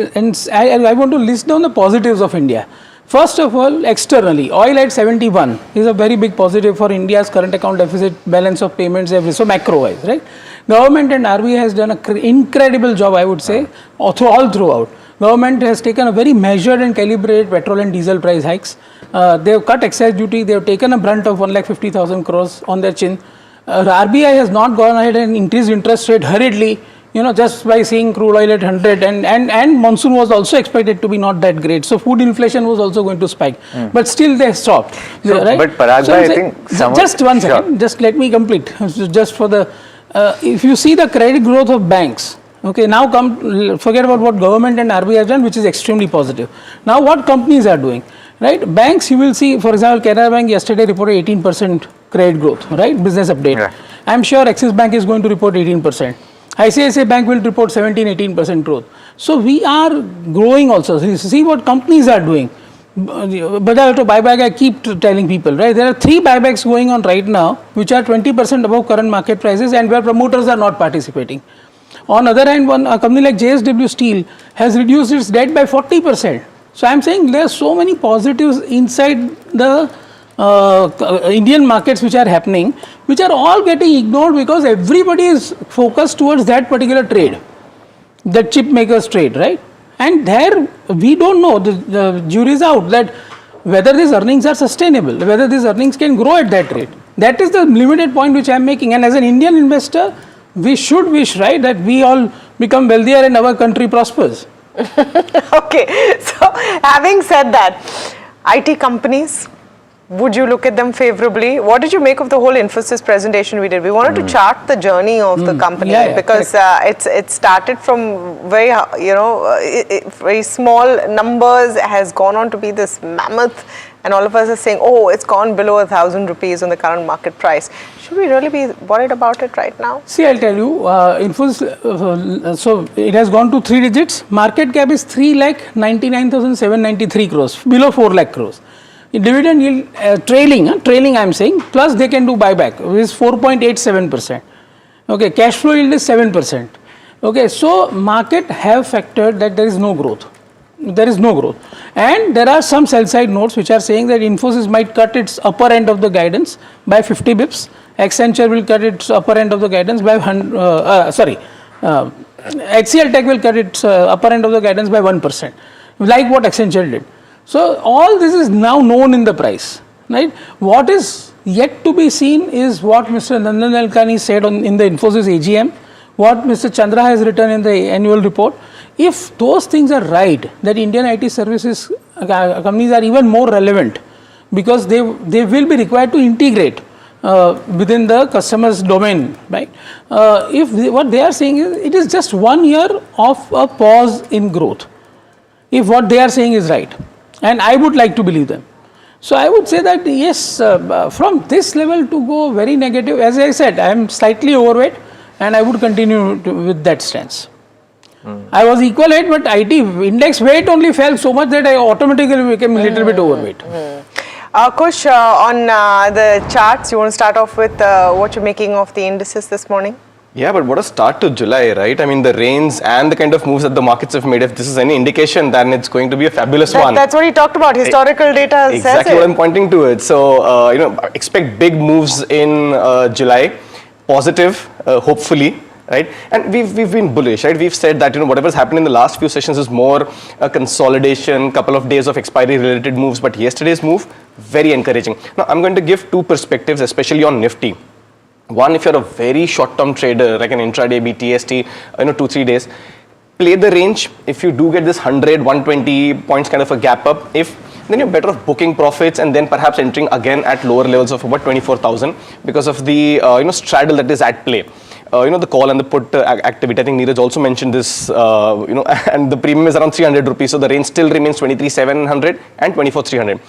context. And I want to list down the positives of India. First of all, externally, oil at 71 is a very big positive for India's current account deficit, balance of payments, everything. So macro-wise, right? Government and RBI has done an incredible job, I would say, all throughout. Government has taken a very measured and calibrated petrol and diesel price hikes. They have cut excise duty. They have taken a brunt of 1,50,000 crores on their chin. RBI has not gone ahead and increased interest rate hurriedly, just by seeing crude oil at 100, and monsoon was also expected to be not that great. So food inflation was also going to spike, but still they stopped. So, right? But Parag, so I think just one second, just let me complete. Just for the, if you see the credit growth of banks, okay, now forget about what government and RBI has done, which is extremely positive. Now what companies are doing, right? Banks, you will see, for example, Canara Bank yesterday reported 18% credit growth, right? Business update. Yeah. I'm sure Axis Bank is going to report 18%. ICICI Bank will report 17-18% growth. So we are growing also. See what companies are doing. Bajaj Auto buyback, I keep telling people, right? There are 3 buybacks going on right now, which are 20% above current market prices, and where promoters are not participating. On the other hand, a company like JSW Steel has reduced its debt by 40%. So I'm saying there are so many positives inside the Indian markets which are happening, which are all getting ignored because everybody is focused towards that particular trade, the chip makers trade, right? And there we don't know, the jury is out, that whether these earnings are sustainable, whether these earnings can grow at that rate. That is the limited point which I am making. And as an Indian investor, we should wish, right, that we all become wealthier and our country prospers. Okay, so having said that, IT companies, would you look at them favorably? What did you make of the whole Infosys presentation we did? We wanted to chart the journey of the company, because it started from very, very small numbers, has gone on to be this mammoth, and all of us are saying, oh, it's gone below 1,000 rupees on the current market price. Should we really be worried about it right now? See, I'll tell you, Infosys, so it has gone to 3 digits. Market cap is 3,99,793 crores, below 4 lakh crores. Dividend yield trailing I'm saying, plus they can do buyback, which is 4.87%. Okay, cash flow yield is 7%. Okay, so market have factored that there is no growth. There is no growth. And there are some sell side notes which are saying that Infosys might cut its upper end of the guidance by 50 bips. Accenture will cut its upper end of the guidance by HCL Tech will cut its upper end of the guidance by 1%, like what Accenture did. So all this is now known in the price, right? What is yet to be seen is what Mr. Nandan Nilekani said in the Infosys AGM, what Mr. Chandra has written in the annual report. If those things are right, that Indian IT services companies are even more relevant, because they will be required to integrate within the customer's domain, right? What they are saying is, it is just 1 year of a pause in growth, if what they are saying is right. And I would like to believe them. So I would say that yes, from this level to go very negative, as I said, I am slightly overweight, and I would continue with that stance. I was equal weight, but IT index weight only fell so much that I automatically became a little bit overweight. Kush, on the charts, you want to start off with what you're making of the indices this morning? Yeah, but what a start to July, right? I mean, the rains and the kind of moves that the markets have made, if this is any indication, then it's going to be a fabulous one. That's what he talked about. Historical data says it. Exactly what I'm pointing to it. So, expect big moves in July, positive, hopefully. Right, and we've been bullish, right? We've said that whatever's happened in the last few sessions is more a consolidation, couple of days of expiry related moves, but yesterday's move very encouraging. Now I'm going to give 2 perspectives, especially on Nifty. One, if you're a very short-term trader, like an intraday BTST, 2-3 days, play the range. If you do get this 100, 120 points kind of a gap up, if then you're better off booking profits and then perhaps entering again at lower levels of about 24,000 because of the straddle that is at play. The call and the put activity. I think Neeraj also mentioned this, and the premium is around 300 rupees. So the range still remains 23,700 and 24,300.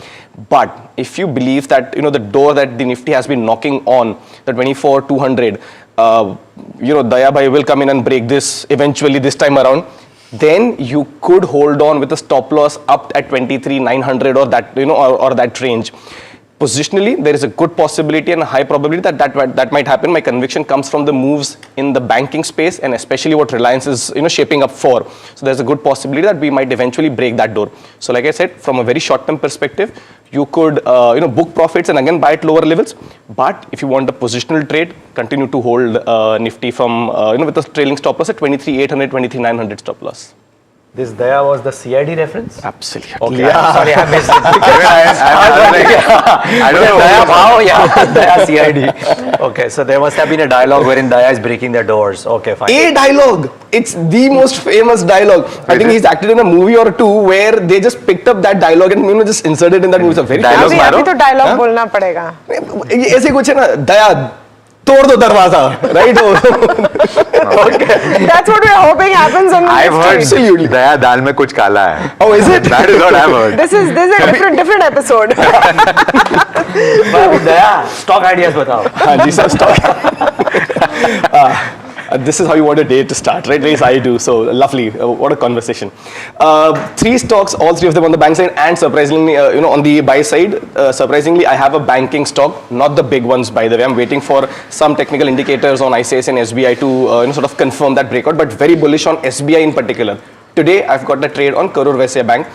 But if you believe that, the door that the Nifty has been knocking on, the 24,200, Daya Bhai will come in and break this eventually this time around, then you could hold on with a stop loss up at 23,900 or that, or that range. Positionally, there is a good possibility and a high probability that might happen. My conviction comes from the moves in the banking space and especially what Reliance is shaping up for. So there's a good possibility that we might eventually break that door. So like I said, from a very short-term perspective, you could book profits and again buy at lower levels. But if you want a positional trade, continue to hold Nifty from with a trailing stop loss at 23,800, 23,900 stop loss. This Daya was the CID reference? Absolutely. Okay, yeah. Sorry, I missed it. I don't know. Daya Bhao, yeah, Daya CID. Okay, so there must have been a dialogue wherein Daya is breaking their doors. Okay, fine. A dialogue. It's the most famous dialogue. I think he's acted in a movie or two where they just picked up that dialogue and just inserted in that movie. It's a very famous dialogue. अभी तो dialogue बोलना पड़ेगा. ऐसे कुछ है ना, दया तोड़ दो दरवाजा, right? Okay. That's what we're hoping happens on the I've heard absolutely. दया दाल में कुछ काला है. Oh, is it? That is what I've heard. This is a different episode. Daya, stock ideas बताओ. हाँ जी sir, stock. This is how you want a day to start, right? Race I do. So lovely. What a conversation. 3 stocks, all 3 of them on the bank side, and surprisingly, on the buy side. Surprisingly, I have a banking stock, not the big ones, by the way. I'm waiting for some technical indicators on ICICI and SBI to sort of confirm that breakout, but very bullish on SBI in particular. Today, I've got the trade on Karur Vysya Bank.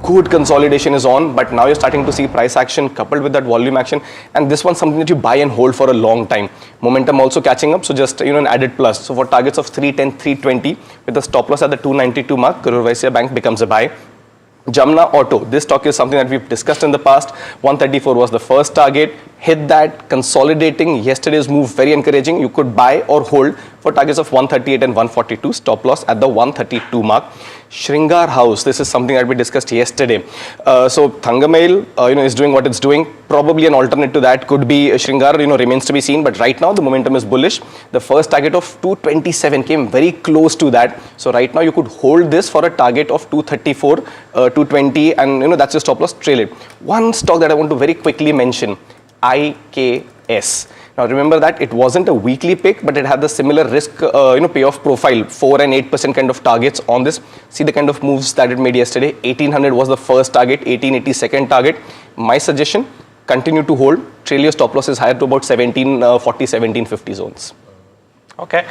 Good consolidation is on, but now you're starting to see price action coupled with that volume action, and this one's something that you buy and hold for a long time. Momentum also catching up, so just an added plus. So for targets of 310, 320 with a stop loss at the 292 mark, Karur Vysya Bank becomes a buy. Jamna Auto, this stock is something that we've discussed in the past. 134 was the first target, hit that, consolidating. Yesterday's move very encouraging. You could buy or hold for targets of 138 and 142, stop loss at the 132 mark. Shringar House, this is something that we discussed yesterday. So Thangamail, is doing what it's doing. Probably an alternate to that could be Shringar, remains to be seen. But right now the momentum is bullish. The first target of 227 came very close to that. So right now you could hold this for a target of 234, 220, and that's your stop loss. Trail it. One stock that I want to very quickly mention, IKS. Now remember that it wasn't a weekly pick, but it had the similar risk, payoff profile, 4 and 8% kind of targets on this. See the kind of moves that it made yesterday. 1800 was the first target, 1880 second target. My suggestion, continue to hold. Trail your stop loss is higher to about 1740, 1750 zones. Okay.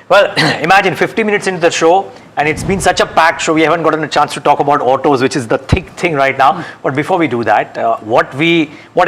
Well, imagine 50 minutes into the show, and it's been such a packed show, we haven't gotten a chance to talk about autos, which is the thick thing right now. But before we do that, what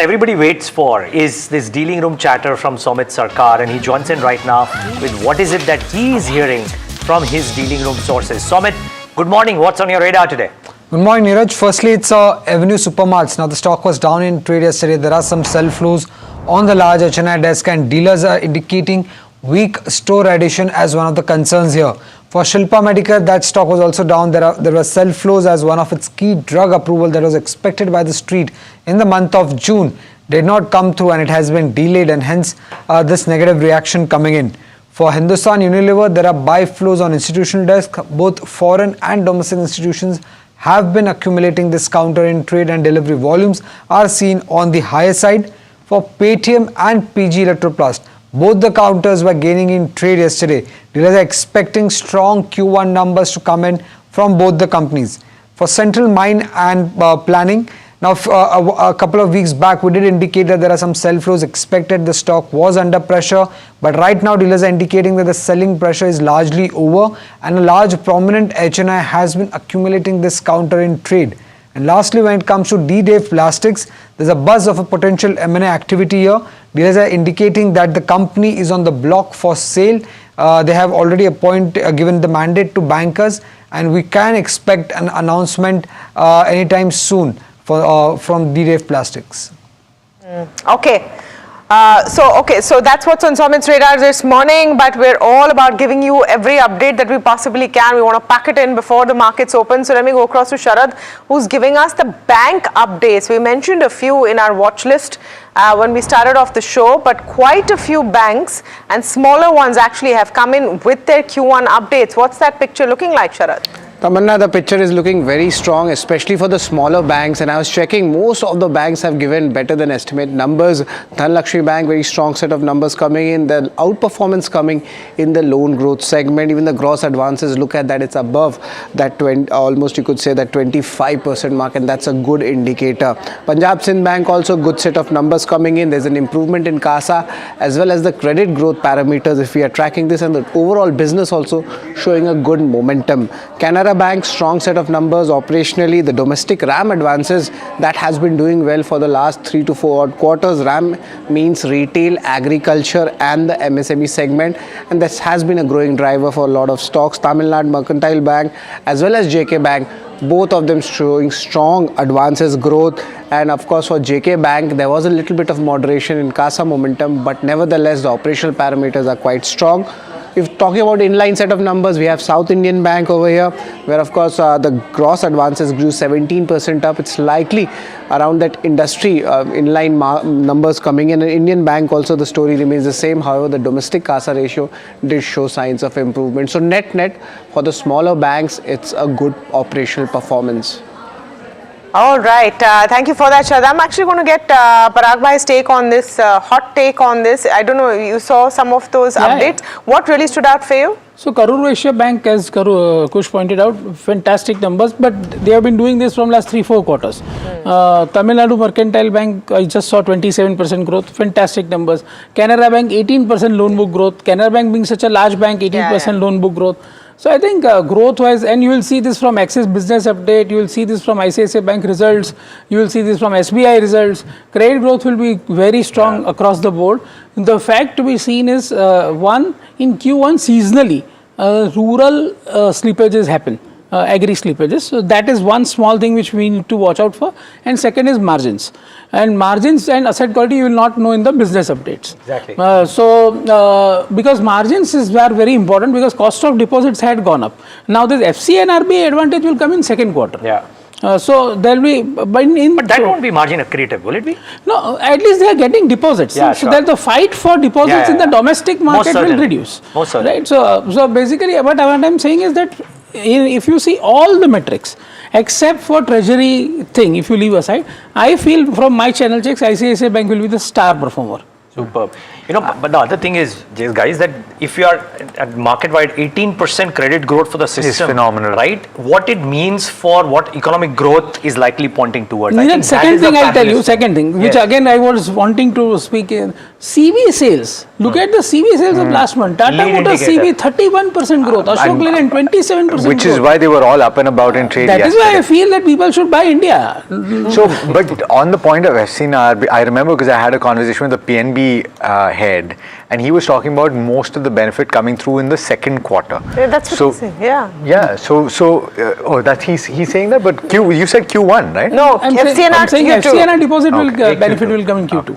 everybody waits for is this dealing room chatter from Somit Sarkar, and he joins in right now with what is it that he's hearing from his dealing room sources. Somit, good morning. What's on your radar today? Good morning, Neeraj. Firstly, it's Avenue Supermarts. Now, the stock was down in trade yesterday. There are some sell flows on the large HNI desk, and dealers are indicating weak store addition as one of the concerns here. For Shilpa Medicare, that stock was also down. There were sell flows as one of its key drug approval that was expected by the street in the month of June did not come through, and it has been delayed, and hence this negative reaction coming in. For Hindustan Unilever, there are buy flows on institutional desk. Both foreign and domestic institutions have been accumulating this counter in trade, and delivery volumes are seen on the higher side. For Paytm and PG Electroplast, both the counters were gaining in trade yesterday. Dealers are expecting strong Q1 numbers to come in from both the companies. For Central Mine and Planning, now a couple of weeks back we did indicate that there are some sell flows expected. The stock was under pressure, but right now dealers are indicating that the selling pressure is largely over, and a large prominent HNI has been accumulating this counter in trade. And lastly, when it comes to D-Dave Plastics, there's a buzz of a potential M&A activity here. Dealers are indicating that the company is on the block for sale. They have already given the mandate to bankers, and we can expect an announcement anytime soon from D-Dave Plastics. Okay. So that's what's on Sumit's radar this morning, but we're all about giving you every update that we possibly can. We want to pack it in before the markets open. So let me go across to Sharad, who's giving us the bank updates. We mentioned a few in our watch list when we started off the show, but quite a few banks and smaller ones actually have come in with their Q1 updates. What's that picture looking like, Sharad? Tamanna, the picture is looking very strong, especially for the smaller banks. And I was checking, most of the banks have given better than estimate numbers. Dhanlaxmi Bank, very strong set of numbers coming in. The outperformance coming in the loan growth segment. Even the gross advances, look at that, it's above that 20, almost you could say that 25% mark, and that's a good indicator. Punjab Sind Bank also good set of numbers coming in. There's an improvement in CASA as well as the credit growth parameters if we are tracking this, and the overall business also showing a good momentum. Canara Bank, strong set of numbers operationally. The domestic RAM advances, that has been doing well for the last 3 to 4 odd quarters. RAM means retail, agriculture and the MSME segment, and this has been a growing driver for a lot of stocks. Tamil Nadu Mercantile Bank as well as JK Bank, both of them showing strong advances growth. And of course for JK Bank, there was a little bit of moderation in CASA momentum, but nevertheless the operational parameters are quite strong. If talking about inline set of numbers, we have South Indian Bank over here, where of course the gross advances grew 17% up. It's likely around that industry inline numbers coming in. And Indian Bank also, the story remains the same. However, the domestic CASA ratio did show signs of improvement. So net for the smaller banks, it's a good operational performance. All right. Thank you for that, Shad. I'm actually going to get Parag Bhai's take on this, hot take on this. I don't know, you saw some of those updates. Yeah. What really stood out for you? So Karur Vysya Bank, as Kush pointed out, fantastic numbers, but they have been doing this from last 3-4 quarters. Tamil Nadu Mercantile Bank, I just saw 27% growth, fantastic numbers. Canara Bank, 18% loan book growth. Canara Bank being such a large bank, 18% loan book growth. So I think growth-wise, and you will see this from Axis Business Update, you will see this from ICICI Bank results, you will see this from SBI results. Credit growth will be very strong across the board. The fact to be seen is, one, in Q1 seasonally, rural slippages happen. Agri slippages. So that is one small thing which we need to watch out for. And second is margins. And margins and asset quality you will not know in the business updates. Exactly. Because margins are very important, because cost of deposits had gone up. Now this FCA and RBI advantage will come in second quarter. Yeah. So there will be, but that won't be margin accretive, will it be? No, at least they are getting deposits. Yeah, so that the fight for deposits in the domestic market will reduce. Most certainly. Right. So basically, what I'm saying is that if you see all the metrics except for treasury thing, if you leave aside, I feel from my channel checks, ICICI Bank will be the star performer. Superb. You know, but the other thing is, guys, that if you are at market-wide 18% credit growth for the system, is phenomenal, right? What it means for what economic growth is likely pointing towards. Second thing I'll tell you, which again I was wanting to speak in, CV sales. Look at the CV sales of last month. Tata Motors CV 31% growth, Ashok Leyland 27% growth. Which is why they were all up and about in trade yesterday. That is why I feel that people should buy India. So, but on the point of FCNR, I remember because I had a conversation with the PNB head, and he was talking about most of the benefit coming through in the second quarter. Yeah, that's what he's saying. Yeah. Yeah. That he's saying that, but you said Q1, right? No, I'm saying FCNR deposit benefit will come in Q2.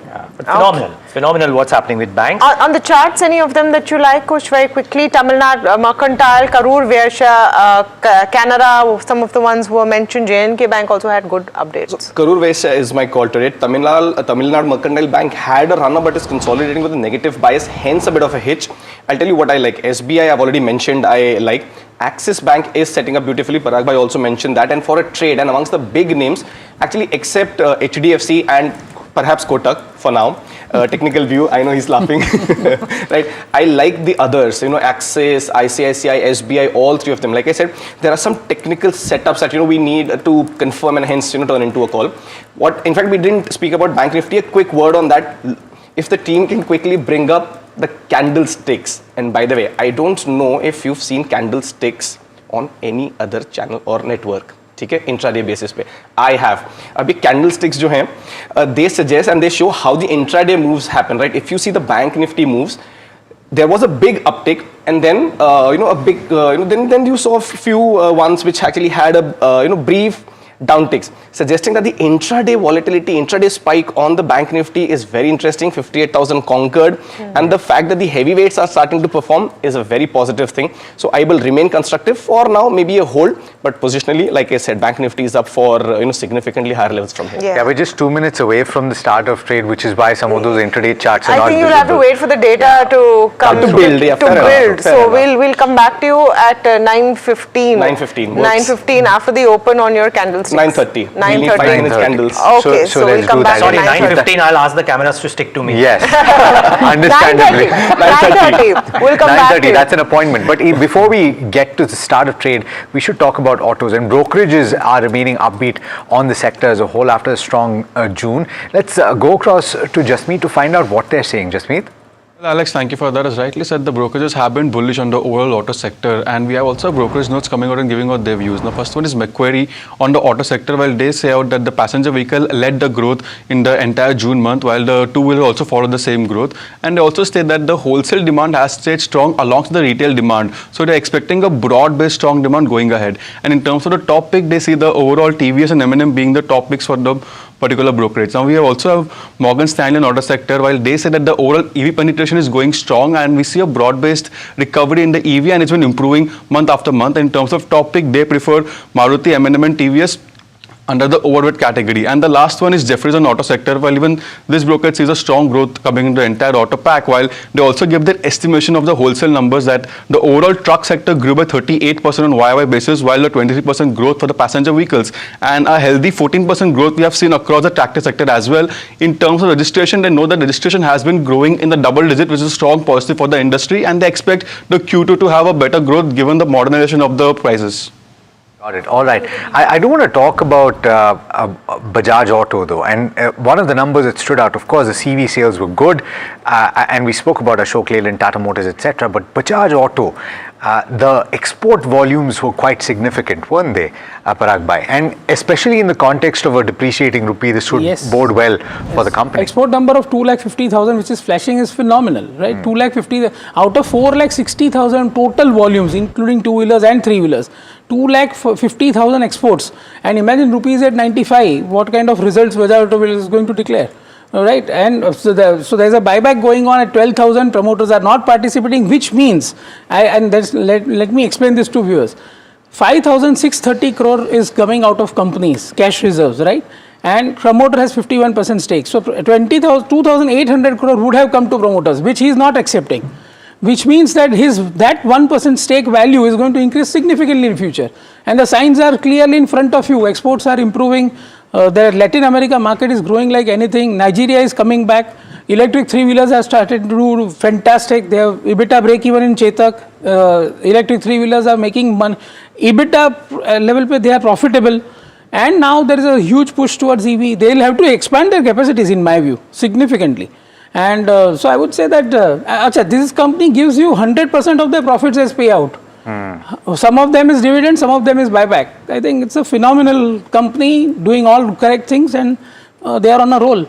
Phenomenal what's happening with banks. On the charts, any of them that you like, Kush, very quickly? Tamil Nadu Mercantile, Karur Vysya, Canara, some of the ones who were mentioned. JNK Bank also had good updates. So, Karur Vysya is my call today. Tamil Nadu Mercantile Bank had a run-up but is consolidating with a negative bias, hence a bit of a hitch. I'll tell you what I like. SBI, I've already mentioned I like. Axis Bank is setting up beautifully. Parag Bhai also mentioned that. And for a trade, and amongst the big names, actually except HDFC and perhaps Kotak for now. Technical view, I know he's laughing. Right? I like the others, Axis, ICICI, SBI, all three of them. Like I said, there are some technical setups that, we need to confirm and hence, turn into a call. In fact, we didn't speak about Bank Nifty. A quick word on that. If the team can quickly bring up the candlesticks. And by the way, I don't know if you've seen candlesticks on any other channel or network. Intraday basis पे I have अभी candlesticks जो हैं they suggest and they show how the intraday moves happen, right? If you see the Bank Nifty moves, there was a big uptick and then then you saw a few ones which actually had a brief downticks, suggesting that the intraday volatility, intraday spike on the bank nifty is very interesting. 58,000 conquered, and the fact that the heavyweights are starting to perform is a very positive thing. So I will remain constructive for now, maybe a hold, but positionally, like I said, bank nifty is up for significantly higher levels from here. Yeah, we're just 2 minutes away from the start of trade, which is why some of those intraday charts are I not think you'll visible. have to wait for the data to come to build. Yeah, fair enough. So we'll come back to you at 9:15. 9:15 works. 9:15 after the open on your candlesticks. 9:30. 9:30. We need 5 minutes candles. Okay, so we'll come back Sorry, at 9:15. I'll ask the cameras to stick to me. Yes, understandably. 9:30. We'll come back to you. That's an appointment. But before we get to the start of trade, we should talk about autos. And brokerages are remaining upbeat on the sector as a whole after a strong June. Let's go across to Jasmeet to find out what they're saying. Jasmeet? Well, Alex, thank you for that. As rightly said, the brokerages have been bullish on the overall auto sector, and we have also brokerage notes coming out and giving out their views. The first one is Macquarie on the auto sector, while they say out that the passenger vehicle led the growth in the entire June month, while the two-wheeler also followed the same growth. And they also state that the wholesale demand has stayed strong alongside the retail demand. So they're expecting a broad-based strong demand going ahead. And in terms of the top pick, they see the overall TVS and M&M being the top picks for the particular brokerage. Now we also have Morgan Stanley in auto sector, while they say that the overall EV penetration is going strong, and we see a broad-based recovery in the EV, and it's been improving month after month. In terms of top pick, they prefer Maruti, M&M and TVS under the overweight category. And the last one is Jefferies on auto sector, while even this brokerage sees a strong growth coming into the entire auto pack, while they also give their estimation of the wholesale numbers that the overall truck sector grew by 38% on YY basis, while the 23% growth for the passenger vehicles, and a healthy 14% growth we have seen across the tractor sector as well. In terms of registration, they know that registration has been growing in the double digit, which is a strong positive for the industry, and they expect the Q2 to have a better growth given the modernization of the prices. Got it. All right. I do want to talk about Bajaj Auto though, and one of the numbers that stood out, of course, the CV sales were good, and we spoke about Ashok Leyland, Tata Motors, etc. But Bajaj Auto, the export volumes were quite significant, weren't they, Parag Bhai? And especially in the context of a depreciating rupee, this would bode well for the company. Export number of 250,000, which is flashing, is phenomenal, right? 250,000 out of 460,000 total volumes, including two-wheelers and three-wheelers. 250,000 exports, and imagine rupees at 95. What kind of results Bajaj Auto is going to declare? All right, and so there's a buyback going on at 12,000. Promoters are not participating, which means, let me explain this to viewers. 5,630 crore is coming out of companies, cash reserves, right? And promoter has 51% stake. So 2,800 crore would have come to promoters, which he is not accepting. Which means that that 1% stake value is going to increase significantly in future. And the signs are clearly in front of you. Exports are improving. The Latin America market is growing like anything. Nigeria is coming back. Electric three-wheelers have started to do fantastic. They have EBITDA break-even in Chetak. Electric three-wheelers are making money. EBITDA level pe they are profitable. And now there is a huge push towards EV. They will have to expand their capacities, in my view, significantly. And so I would say that this company gives you 100% of their profits as payout. Some of them is dividend, some of them is buyback. I think it's a phenomenal company doing all correct things, and they are on a roll.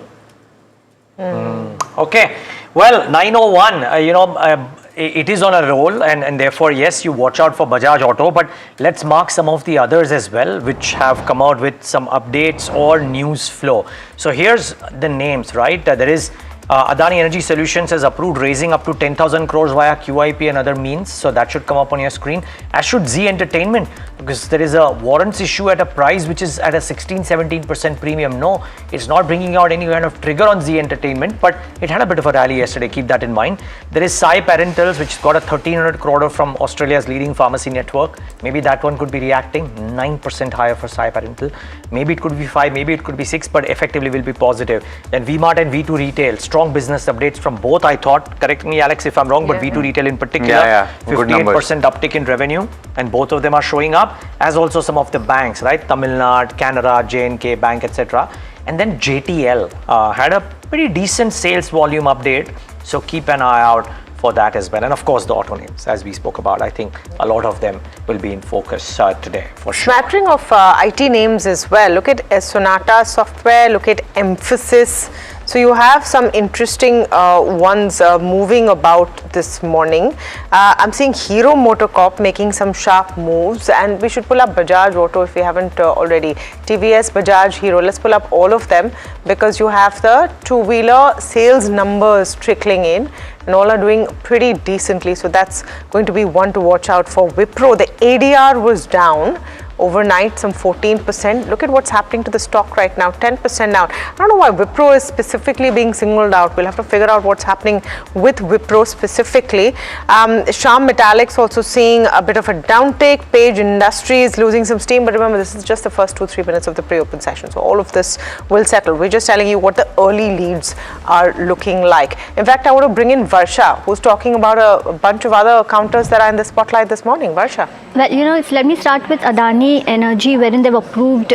Okay, well, 9:01, it is on a roll, and therefore, yes, you watch out for Bajaj Auto, but let's mark some of the others as well, which have come out with some updates or news flow. So here's the names, right? There is Adani Energy Solutions has approved raising up to 10,000 crores via QIP and other means. So that should come up on your screen, as should Z Entertainment, because there is a warrants issue at a price which is at a 16-17% premium. No, it's not bringing out any kind of trigger on Z Entertainment, but it had a bit of a rally yesterday. Keep that in mind. There is Sai Parentals, which got a 1,300 crore from Australia's leading pharmacy network. Maybe that one could be reacting 9% higher for Sai Parental. Maybe it could be 5, maybe it could be 6, but effectively will be positive. Then V-Mart and V2 Retail, strong business updates from both, I thought. Correct me, Alex, if I'm wrong, but V2 Retail in particular, 58% uptick in revenue, and both of them are showing up, as also some of the banks, right? Tamil Nadu, Canara, J&K Bank, etc. And then JTL had a pretty decent sales volume update, so keep an eye out for that as well. And of course, the auto names, as we spoke about, I think a lot of them will be in focus today for sure. Smattering of IT names as well. Look at Sonata Software, look at Emphasis. So you have some interesting ones moving about this morning. I'm seeing Hero MotoCorp making some sharp moves, and we should pull up Bajaj Auto if we haven't already. TVS, Bajaj, Hero, let's pull up all of them because you have the two-wheeler sales numbers trickling in and all are doing pretty decently. So that's going to be one to watch out for. Wipro, the ADR was down overnight, some 14%. Look at what's happening to the stock right now, 10% down. I don't know why Wipro is specifically being singled out. We'll have to figure out what's happening with Wipro specifically. Shyam Metallics also seeing a bit of a downtake. Page Industries losing some steam, but remember, this is just the first 2-3 minutes of the pre-open session. So all of this will settle. We're just telling you what the early leads are looking like. In fact, I want to bring in Varsha, who's talking about a bunch of other counters that are in the spotlight this morning. Varsha. Well, let me start with Adani Energy, wherein they've approved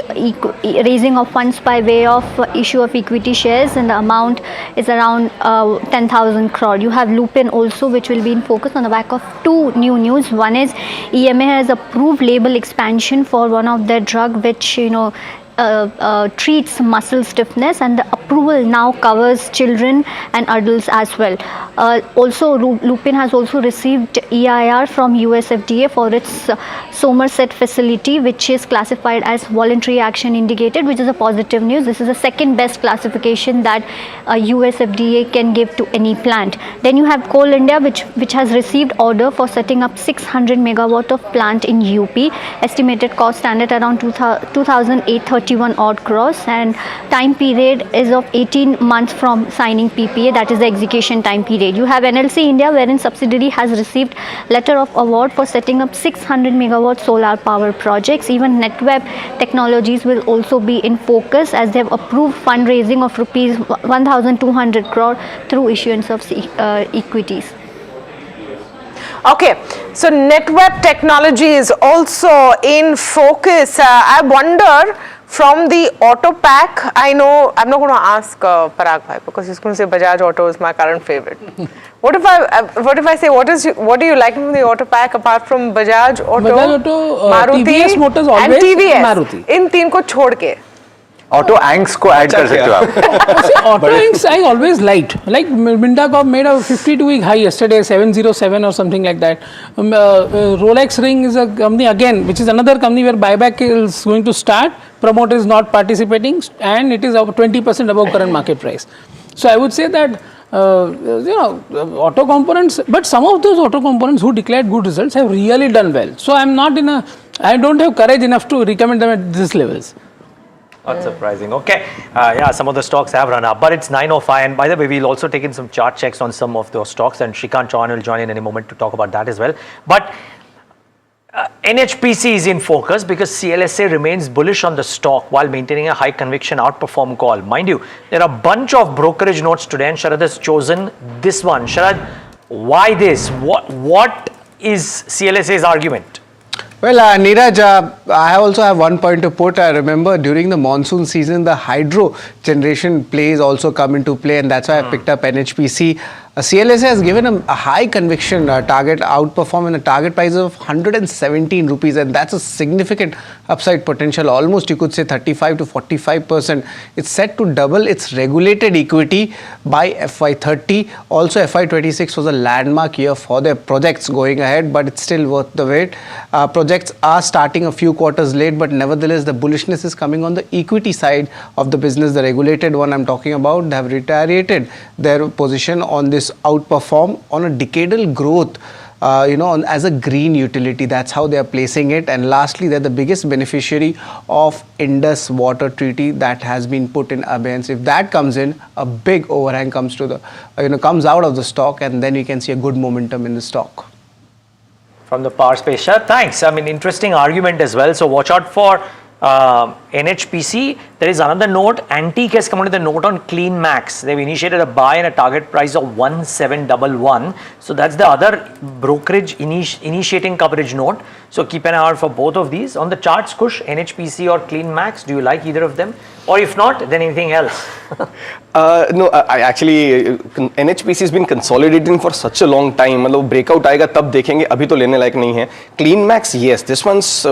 raising of funds by way of issue of equity shares, and the amount is around 10,000 crore. You have Lupin also, which will be in focus on the back of two new news. One is EMA has approved label expansion for one of their drug, which treats muscle stiffness, and the approval now covers children and adults as well. Also, Lupin has also received EIR from US FDA for its Somerset facility, which is classified as voluntary action indicated, which is a positive news. This is the second best classification that US FDA can give to any plant. Then you have Coal India, which has received order for setting up 600 megawatt of plant in UP. Estimated cost stand at around 2,831 odd crores, and time period is of 18 months from signing PPA, that is the execution time period. You have NLC India, wherein subsidiary has received letter of award for setting up 600 megawatt solar power projects. Even NetWeb Technologies will also be in focus, as they have approved fundraising of rupees 1,200 crore through issuance of equities. Okay, so NetWeb Technology is also in focus. I wonder, from the auto pack, I know I'm not going to ask Parag Bhai because he's going to say Bajaj Auto is my current favorite. What if I say what do you like from the auto pack apart from Bajaj Auto, Maruti, TVS Motors always, and TVS? Maruti. इन तीन को छोड़ के. Auto Hanks को add कर सकते हो आप. Auto Inks I always liked. Like Minda Corp made a 52-week high yesterday, 707 or something like that. Rolex Ring is a company again, which is another company where buyback is going to start. Promoter is not participating, and it is 20% above current market price. So I would say that auto components, but some of those auto components who declared good results have really done well. So I don't have courage enough to recommend them at these levels. Not surprising. Okay. Yeah, some of the stocks have run up, but it's 9:05. And by the way, we'll also take in some chart checks on some of those stocks, and Shrikant Chauhan will join in any moment to talk about that as well. But NHPC is in focus because CLSA remains bullish on the stock while maintaining a high conviction outperform call. Mind you, there are a bunch of brokerage notes today, and Sharad has chosen this one. Sharad, why this? What is CLSA's argument? Well, Neeraj, I also have one point to put. I remember during the monsoon season, the hydro generation plays also come into play, and that's why I picked up NHPC. CLSA has given a high conviction target outperform in a target price of 117 rupees, and that's a significant upside potential, almost you could say 35 to 45%. It's set to double its regulated equity by FY30. Also, FY26 was a landmark year for their projects going ahead, but it's still worth the wait. Projects are starting a few quarters late, but nevertheless, the bullishness is coming on the equity side of the business. The regulated one I'm talking about, they have reiterated their position on this outperform on a decadal growth, as a green utility. That's how they are placing it. And lastly, they're the biggest beneficiary of Indus Water Treaty that has been put in abeyance. If that comes in, a big overhang comes to the, comes out of the stock, and then you can see a good momentum in the stock. From the power space, thanks. I mean, interesting argument as well. So watch out for NHPC. There is another note. Antique has come out with a note on Clean Max. They've initiated a buy and a target price of 1711. So that's the other brokerage initiating coverage note. So keep an eye out for both of these. On the charts, Kush, NHPC or Clean Max, do you like either of them? Or if not, then anything else? No, I actually, NHPC has been consolidating for such a long time. मतलब breakout आएगा तब देखेंगे, अभी तो लेने लायक नहीं है. Clean Max, yes, this one's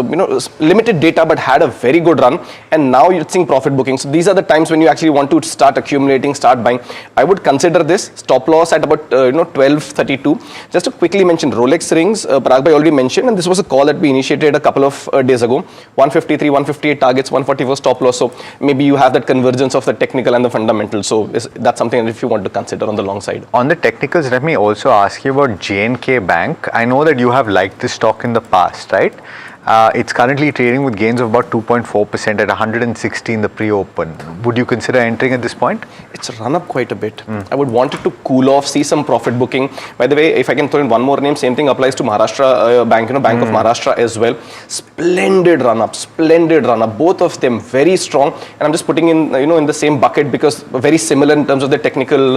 limited data but had a very good run, and now you're seeing profit booking. So these are the times when you actually want to start accumulating, start buying. I would consider this stop loss at about 12.32. Just to quickly mention Rolex rings, Parag bhai already mentioned, and this was a call that we initiated a couple of days ago. 153, 158 targets, 144 stop loss. So maybe you have that convergence of the technical and the fundamental. So that's something that if you want to consider on the long side. On the technicals, let me also ask you about J&K Bank. I know that you have liked this stock in the past, right? It's currently trading with gains of about 2.4% at 160 in the pre-open. Would you consider entering at this point? It's run up quite a bit. I would want it to cool off, see some profit booking. By the way, if I can throw in one more name, same thing applies to Maharashtra Bank, Bank of Maharashtra as well. Splendid run up, both of them very strong. And I'm just putting in, in the same bucket because very similar in terms of the technical,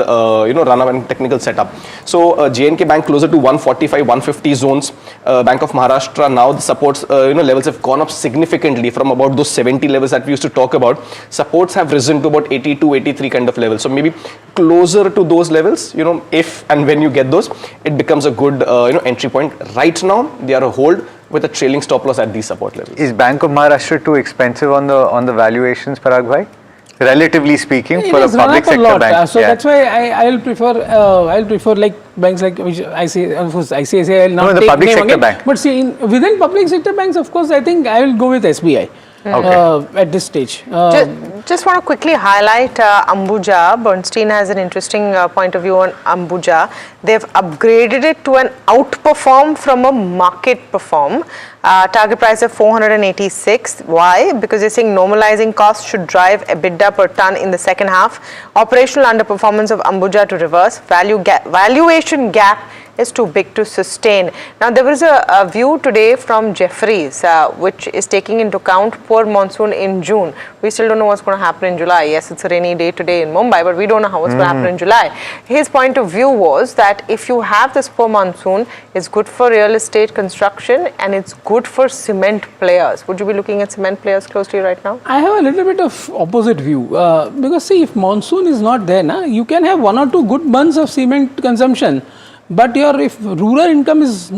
run up and technical setup. So J&K Bank closer to 145, 150 zones. Bank of Maharashtra now the supports. Levels have gone up significantly from about those 70 levels that we used to talk about. Supports have risen to about 82, 83 kind of levels. So maybe closer to those levels, if and when you get those, it becomes a good, entry point. Right now, they are a hold with a trailing stop loss at these support levels. Is Bank of Maharashtra too expensive on the valuations, Parag bhai? Relatively speaking, for a public sector bank. So that's why I'll prefer like banks like which ICICI. I'll not no, the take public name sector again. bank. But see, within public sector banks, of course, I think I will go with SBI. At this stage. Just want to quickly highlight Ambuja. Bernstein has an interesting point of view on Ambuja. They've upgraded it to an outperform from a market perform. Target price of 486. Why? Because they're saying normalizing costs should drive EBITDA per ton in the second half. Operational underperformance of Ambuja to reverse. Valuation gap is too big to sustain. Now, there was a view today from Jefferies, which is taking into account poor monsoon in June. We still don't know what's going to happen in July. Yes, it's a rainy day today in Mumbai, but we don't know what's going to happen in July. His point of view was that if you have this poor monsoon, it's good for real estate construction and it's good for cement players. Would you be looking at cement players close to you right now? I have a little bit of opposite view because see, if monsoon is not there, you can have 1 or 2 good months of cement consumption. But if rural income is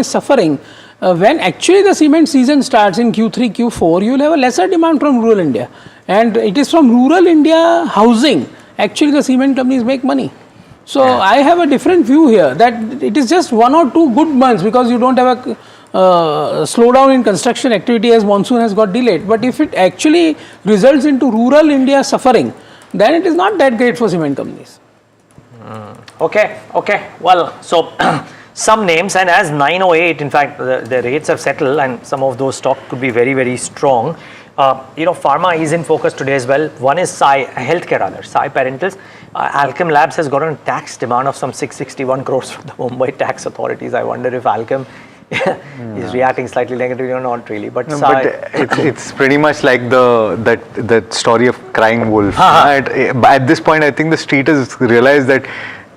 suffering, when actually the cement season starts in Q3, Q4, you will have a lesser demand from rural India. And it is from rural India housing, actually the cement companies make money. So I have a different view here that it is just 1 or 2 good months because you don't have a slowdown in construction activity as monsoon has got delayed. But if it actually results into rural India suffering, then it is not that great for cement companies. Okay. Well, so some names, and as 908, in fact, the rates have settled and some of those stocks could be very, very strong. Pharma is in focus today as well. One is Sai Parentals. Alkem Labs has got a tax demand of some 661 crores from the Mumbai tax authorities. I wonder if Alkem is reacting slightly negatively or not really. But, it's pretty much like the story of crying wolf. At this point, I think the street has realized that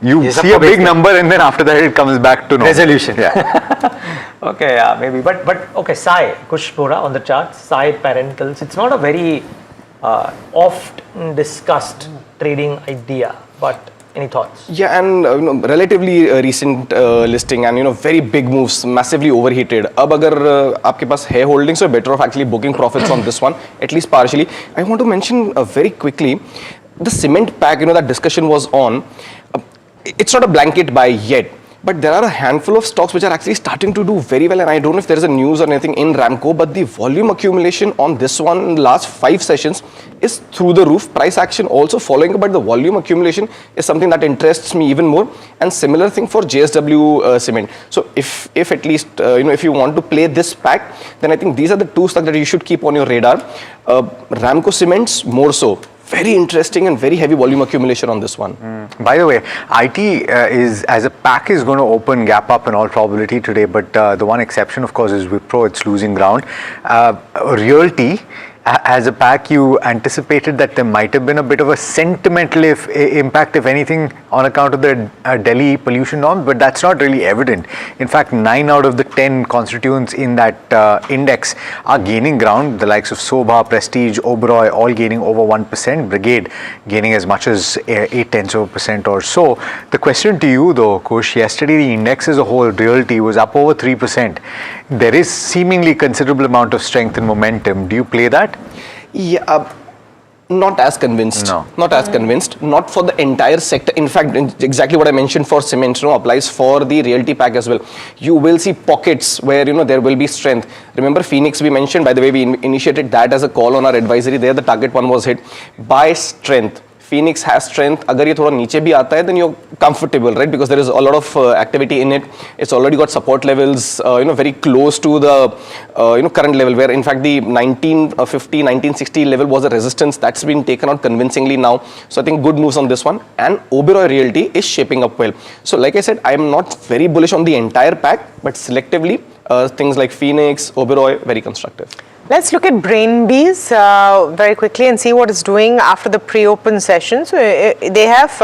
you see a big number and then after that it comes back to normal. Resolution. Okay, maybe. But okay, Sai, Kushpura on the chart, Sai Parentals. It's not a very oft discussed trading idea, but any thoughts? Yeah, and relatively recent listing and very big moves, massively overheated. Ab agar aapke paas hai holdings, so better off actually booking profits on this one, at least partially. I want to mention very quickly, the cement pack, that discussion was on. It's not a blanket buy yet, but there are a handful of stocks which are actually starting to do very well, and I don't know if there is a news or anything in Ramco, but the volume accumulation on this one in the last 5 sessions is through the roof. Price action also following, but the volume accumulation is something that interests me even more, and similar thing for JSW Cement. So if at least, if you want to play this pack, then I think these are the 2 stocks that you should keep on your radar. Ramco Cements more so. Very interesting and very heavy volume accumulation on this one. By the way, IT is as a pack is going to open gap up in all probability today, but the one exception of course is Wipro. It's losing ground. Realty, as a pack, you anticipated that there might have been a bit of a sentimental impact, if anything, on account of the Delhi pollution norms, but that's not really evident. In fact, 9 out of the 10 constituents in that index are gaining ground. The likes of Sobha, Prestige, Oberoi, all gaining over 1%. Brigade gaining as much as 0.8% or so. The question to you though, Kush, yesterday the index as a whole, Realty, was up over 3%. There is seemingly considerable amount of strength and momentum. Do you play that? Yeah, not as convinced. No. Not as convinced. Not for the entire sector. In fact, exactly what I mentioned for cement, applies for the realty pack as well. You will see pockets where, there will be strength. Remember Phoenix we mentioned, by the way, we initiated that as a call on our advisory. There the target one was hit. Buy strength. Phoenix has strength. Agar ye thoda niche bhi aata hai, then you're comfortable, right? Because there is a lot of activity in it. It's already got support levels, very close to the, current level, where in fact the 1950, 1960 level was a resistance. That's been taken out convincingly now. So I think good news on this one. And Oberoi Realty is shaping up well. So like I said, I am not very bullish on the entire pack, but selectively, things like Phoenix, Oberoi, very constructive. Let's look at Brainbees very quickly and see what it's doing after the pre-open session. So they have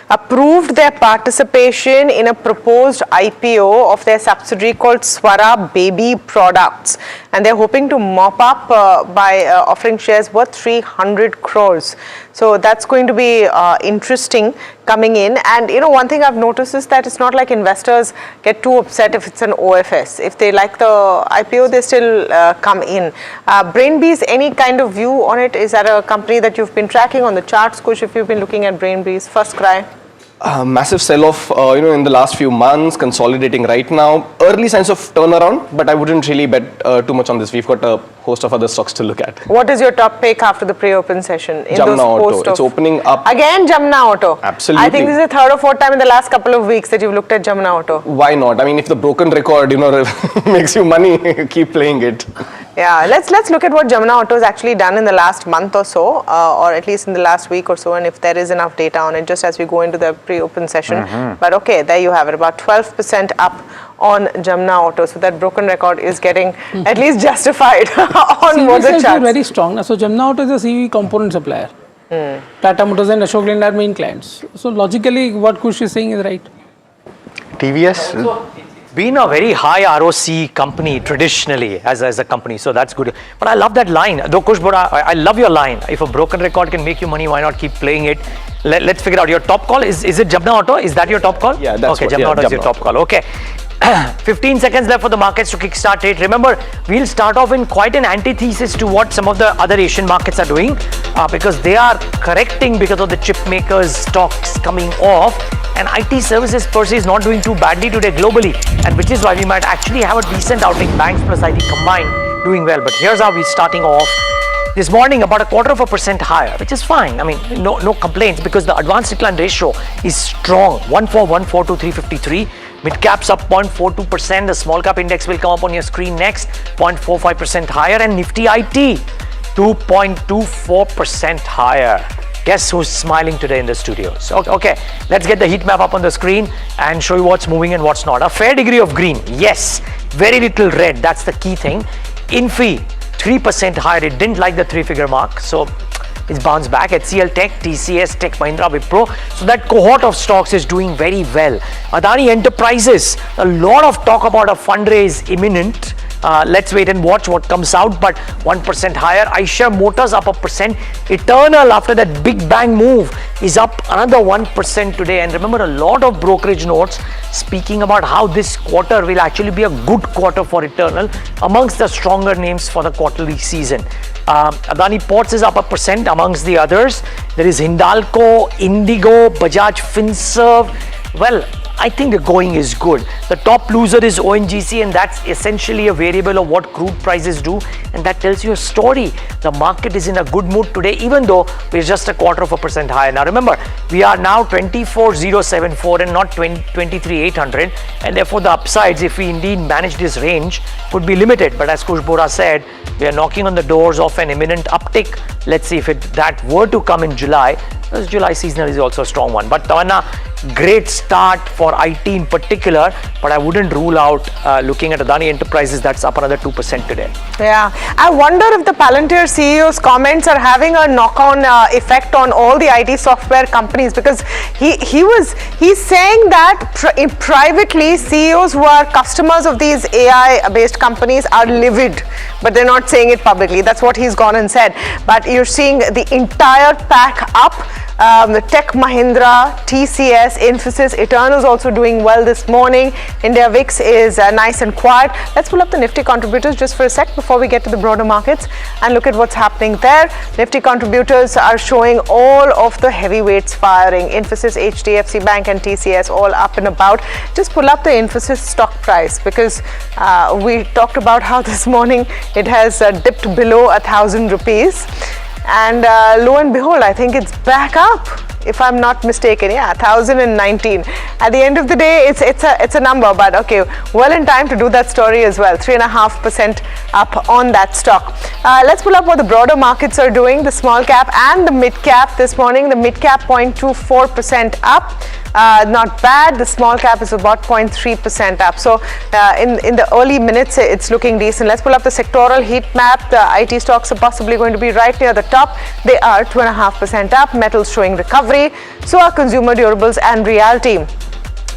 approved their participation in a proposed IPO of their subsidiary called Swara Baby Products, and they're hoping to mop up by offering shares worth 300 crores. So that's going to be interesting coming in. And one thing I've noticed is that it's not like investors get too upset if it's an OFS. If they like the IPO, they still come in. Brainbees, any kind of view on it? Is that a company that you've been tracking on the charts, Kush, if you've been looking at Brainbees? First cry? Massive sell-off, in the last few months, consolidating right now. Early signs of turnaround, but I wouldn't really bet too much on this. We've got a host of other stocks to look at. What is your top pick after the pre-open session? Jamna Auto. It's opening up. Again, Jamna Auto. Absolutely. I think this is the third or fourth time in the last couple of weeks that you've looked at Jamna Auto. Why not? I mean, if the broken record, makes you money, keep playing it. Yeah, let's look at what Jamna Auto has actually done in the last month or so, or at least in the last week or so, and if there is enough data on it, just as we go into the pre-open session. But okay, there you have it, about 12% up on Jamna Auto. So that broken record is getting at least justified on both the charts. Very strong. So Jamna Auto is a CV component supplier. Tata Motors and Ashok Leyland are main clients. So logically, what Kush is saying is right. TVS? Been a very high ROC company traditionally as a company, so that's good. But I love that line. Though Kush, but I love your line. If a broken record can make you money, why not keep playing it? Let's figure out your top call. Is it Jamna Auto? Is that your top call? Yeah, that's okay. Jamna Auto is your top call. Okay. 15 seconds left for the markets to kickstart it. Remember, we'll start off in quite an antithesis to what some of the other Asian markets are doing because they are correcting because of the chip makers' stocks coming off. And IT services per se is not doing too badly today globally, and which is why we might actually have a decent outing. Banks plus IT combined doing well. But here's how we're starting off. This morning, about 0.25% higher, which is fine. I mean, no complaints because the advanced decline ratio is strong. 14142 353. Mid caps up 0.42%. The small cap index will come up on your screen next. 0.45% higher, and Nifty IT 2.24% higher. Guess who's smiling today in the studios? Okay, let's get the heat map up on the screen and show you what's moving and what's not. A fair degree of green, yes. Very little red, that's the key thing. Infi, 3% higher. It didn't like the 3-figure mark, so it's bounced back. HCL Tech, TCS, Tech Mahindra, Wipro. So that cohort of stocks is doing very well. Adani Enterprises, a lot of talk about a fundraise imminent. Let's wait and watch what comes out, but 1% higher. Eicher Motors up 1%. Eternal, after that big bang move, is up another 1% today. And remember, a lot of brokerage notes speaking about how this quarter will actually be a good quarter for Eternal, amongst the stronger names for the quarterly season. Adani Ports is up 1% amongst the others. There is Hindalco, Indigo, Bajaj Finserv. Well, I think the going is good. The top loser is ONGC, and that's essentially a variable of what crude prices do, and that tells you a story. The market is in a good mood today, even though we're just 0.25% higher. Now remember, we are now 24,074 and not 23,800, and therefore the upsides, if we indeed manage this range, could be limited. But as Kush Bora said, we are knocking on the doors of an imminent uptick. Let's see if that were to come in July. Because July seasonal is also a strong one. But Tawana, great start for IT in particular, but I wouldn't rule out looking at Adani Enterprises, that's up another 2% today. Yeah, I wonder if the Palantir CEO's comments are having a knock-on effect on all the IT software companies, because he's saying that privately CEOs who are customers of these AI-based companies are livid, but they're not saying it publicly. That's what he's gone and said. But you're seeing the entire pack up. Tech Mahindra, TCS, Infosys, Eternal is also doing well this morning. India VIX is nice and quiet. Let's pull up the Nifty contributors just for a sec before we get to the broader markets and look at what's happening there. Nifty contributors are showing all of the heavyweights firing. Infosys, HDFC Bank and TCS all up and about. Just pull up the Infosys stock price because we talked about how this morning it has dipped below 1,000 rupees. And lo and behold, I think it's back up, if I'm not mistaken. Yeah, 1,019. At the end of the day, it's a number, but okay, well in time to do that story as well. 3.5% up on that stock. Let's pull up what the broader markets are doing. The small cap and the mid cap this morning. The mid cap 0.24% up. Not bad. The small cap is about 0.3% up. So in the early minutes, it's looking decent. Let's pull up the sectoral heat map. The IT stocks are possibly going to be right near the top. They are 2.5% up. Metals showing recovery. So are consumer durables and realty.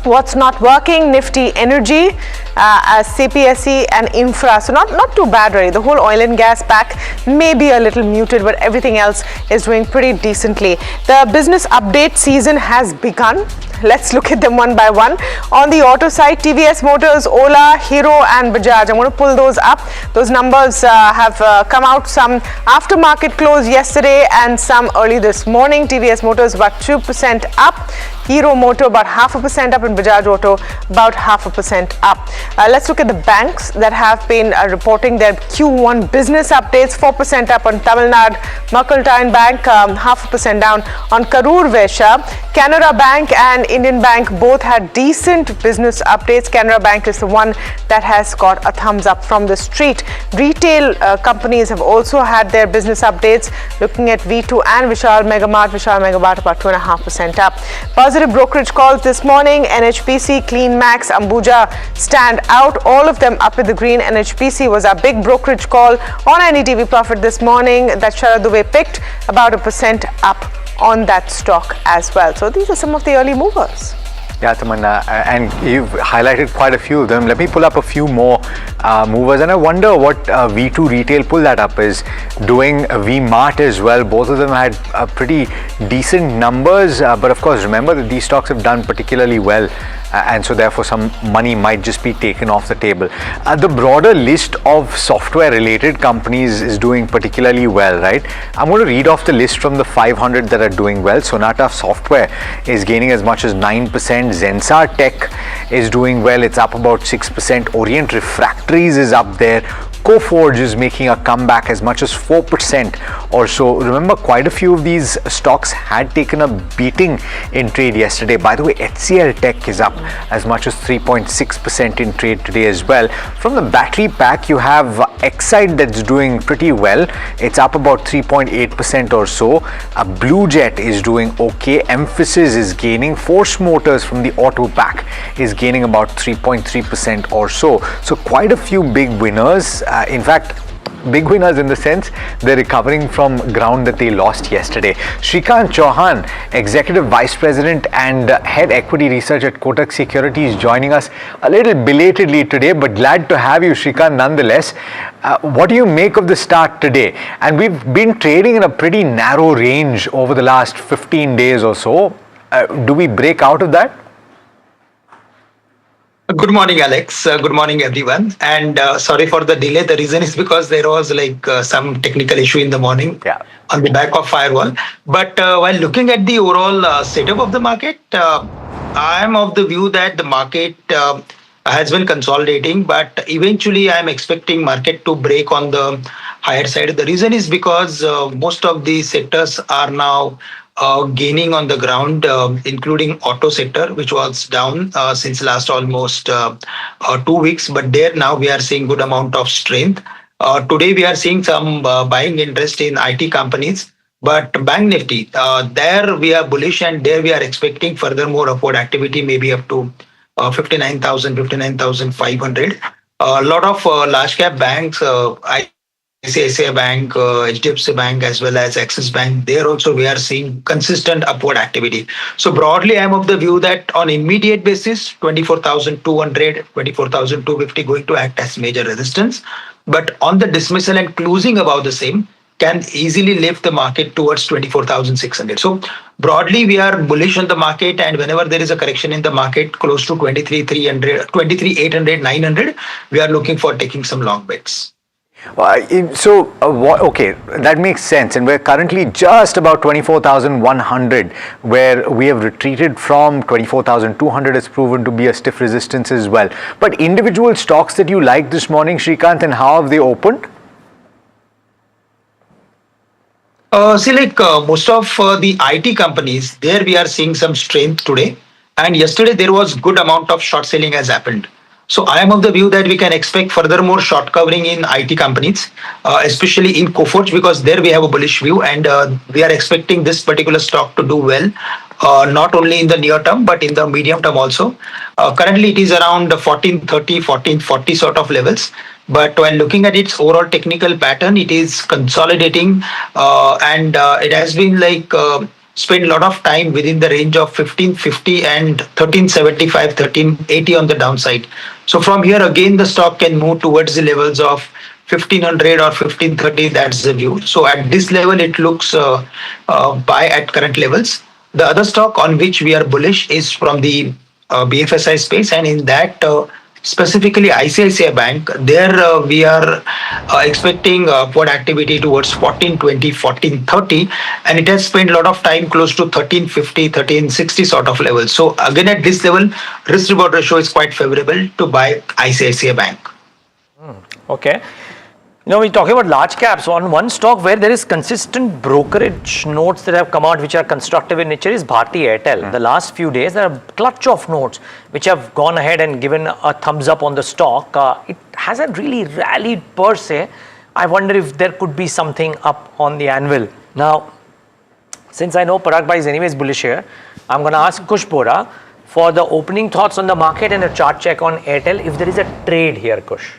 What's not working? Nifty Energy, CPSE and Infra. So not too bad really. The whole oil and gas pack may be a little muted, but everything else is doing pretty decently. The business update season has begun. Let's look at them one by one. On the auto side, TVS Motors, Ola, Hero and Bajaj. I'm going to pull those up. Those numbers have come out, some after market close yesterday and some early this morning. TVS Motors about 2% up. Hero Motor about 0.5% up and Bajaj Auto about 0.5% up. Let's look at the banks that have been reporting their Q1 business updates. 4% up on Tamil Nadu Mercantile Bank, 0.5% down on Karur Vysya. Canara Bank and Indian Bank both had decent business updates. Canara Bank is the one that has got a thumbs up from the street. Retail companies have also had their business updates. Looking at V2 and Vishal Megamart about 2.5% up. Positive brokerage calls this morning. NHPC, CleanMax, Ambuja stand out. All of them up in the green. NHPC was our big brokerage call on NDTV Profit this morning that Sharad Dubey picked, about 1% up on that stock as well. So these are some of the early movers. Yeah, Tamanna, and you've highlighted quite a few of them. Let me pull up a few more movers, and I wonder what V2 Retail, pull that up, is doing. V-Mart as well. Both of them had pretty decent numbers, but of course, remember that these stocks have done particularly well. And so therefore some money might just be taken off the table. The broader list of software related companies is doing particularly well, right? I'm going to read off the list from the 500 that are doing well. Sonata Software is gaining as much as 9%. Zensar Tech is doing well. It's up about 6%. Orient Refractories is up there. Coforge is making a comeback as much as 4% or so. Remember, quite a few of these stocks had taken a beating in trade yesterday. By the way, HCL Tech is up as much as 3.6% in trade today as well. From the battery pack, you have Exide that's doing pretty well. It's up about 3.8% or so. Blue Jet is doing okay. Emphasis is gaining. Force Motors from the auto pack is gaining about 3.3% or so. So quite a few big winners. In fact, big winners in the sense they're recovering from ground that they lost yesterday. Shrikant Chauhan, Executive Vice President and Head Equity Research at Kotak Securities, joining us a little belatedly today, but glad to have you, Shrikant, nonetheless. What do you make of the start today? And we've been trading in a pretty narrow range over the last 15 days or so. Do we break out of that? Good morning, Alex. Good morning, everyone. And sorry for the delay. The reason is because there was some technical issue in the morning on the back of firewall. But while looking at the overall setup of the market, I am of the view that the market has been consolidating, but eventually I am expecting market to break on the higher side. The reason is because most of the sectors are now gaining on the ground, including auto sector, which was down since last almost 2 weeks. But there now we are seeing good amount of strength. Today we are seeing some buying interest in IT companies. But Bank Nifty, there we are bullish and there we are expecting further more upward activity, maybe up to 59,000, 59,500. A lot of large cap banks, ICICI Bank, HDFC Bank, as well as Axis Bank, there also we are seeing consistent upward activity. So broadly, I'm of the view that on immediate basis, 24,200, 24,250 going to act as major resistance. But on the dismissal and closing above the same, can easily lift the market towards 24,600. So broadly we are bullish on the market, and whenever there is a correction in the market close to 23,300, 23,800, 900, we are looking for taking some long bets. Okay, that makes sense. And we're currently just about 24,100, where we have retreated from 24,200 has proven to be a stiff resistance as well. But individual stocks that you like this morning, Shrikant, and how have they opened? Most of the IT companies, there we are seeing some strength today. And yesterday there was good amount of short selling has happened. So I am of the view that we can expect furthermore short covering in IT companies, especially in Coforge, because there we have a bullish view, and we are expecting this particular stock to do well, not only in the near term but in the medium term also. Currently it is around 1430, 1440 sort of levels. But when looking at its overall technical pattern, it is consolidating, and it has been spend a lot of time within the range of 1550 and 1375, 1380 on the downside. So from here again the stock can move towards the levels of 1500 or 1530. That's the view. So at this level it looks buy at current levels. The other stock on which we are bullish is from the BFSI space, and in that specifically ICICI Bank, there we are expecting upward activity towards 1420, 1430, and it has spent a lot of time close to 1350, 1360 sort of levels. So again at this level, risk reward ratio is quite favorable to buy ICICI Bank. Okay. We're talking about large caps. On one stock where there is consistent brokerage notes that have come out which are constructive in nature is Bharti Airtel. The last few days there are a clutch of notes which have gone ahead and given a thumbs up on the stock. It hasn't really rallied per se. I wonder if there could be something up on the anvil. Now, since I know Parag Bhai is anyways bullish here, I'm going to ask Kush Bora for the opening thoughts on the market and a chart check on Airtel if there is a trade here, Kush.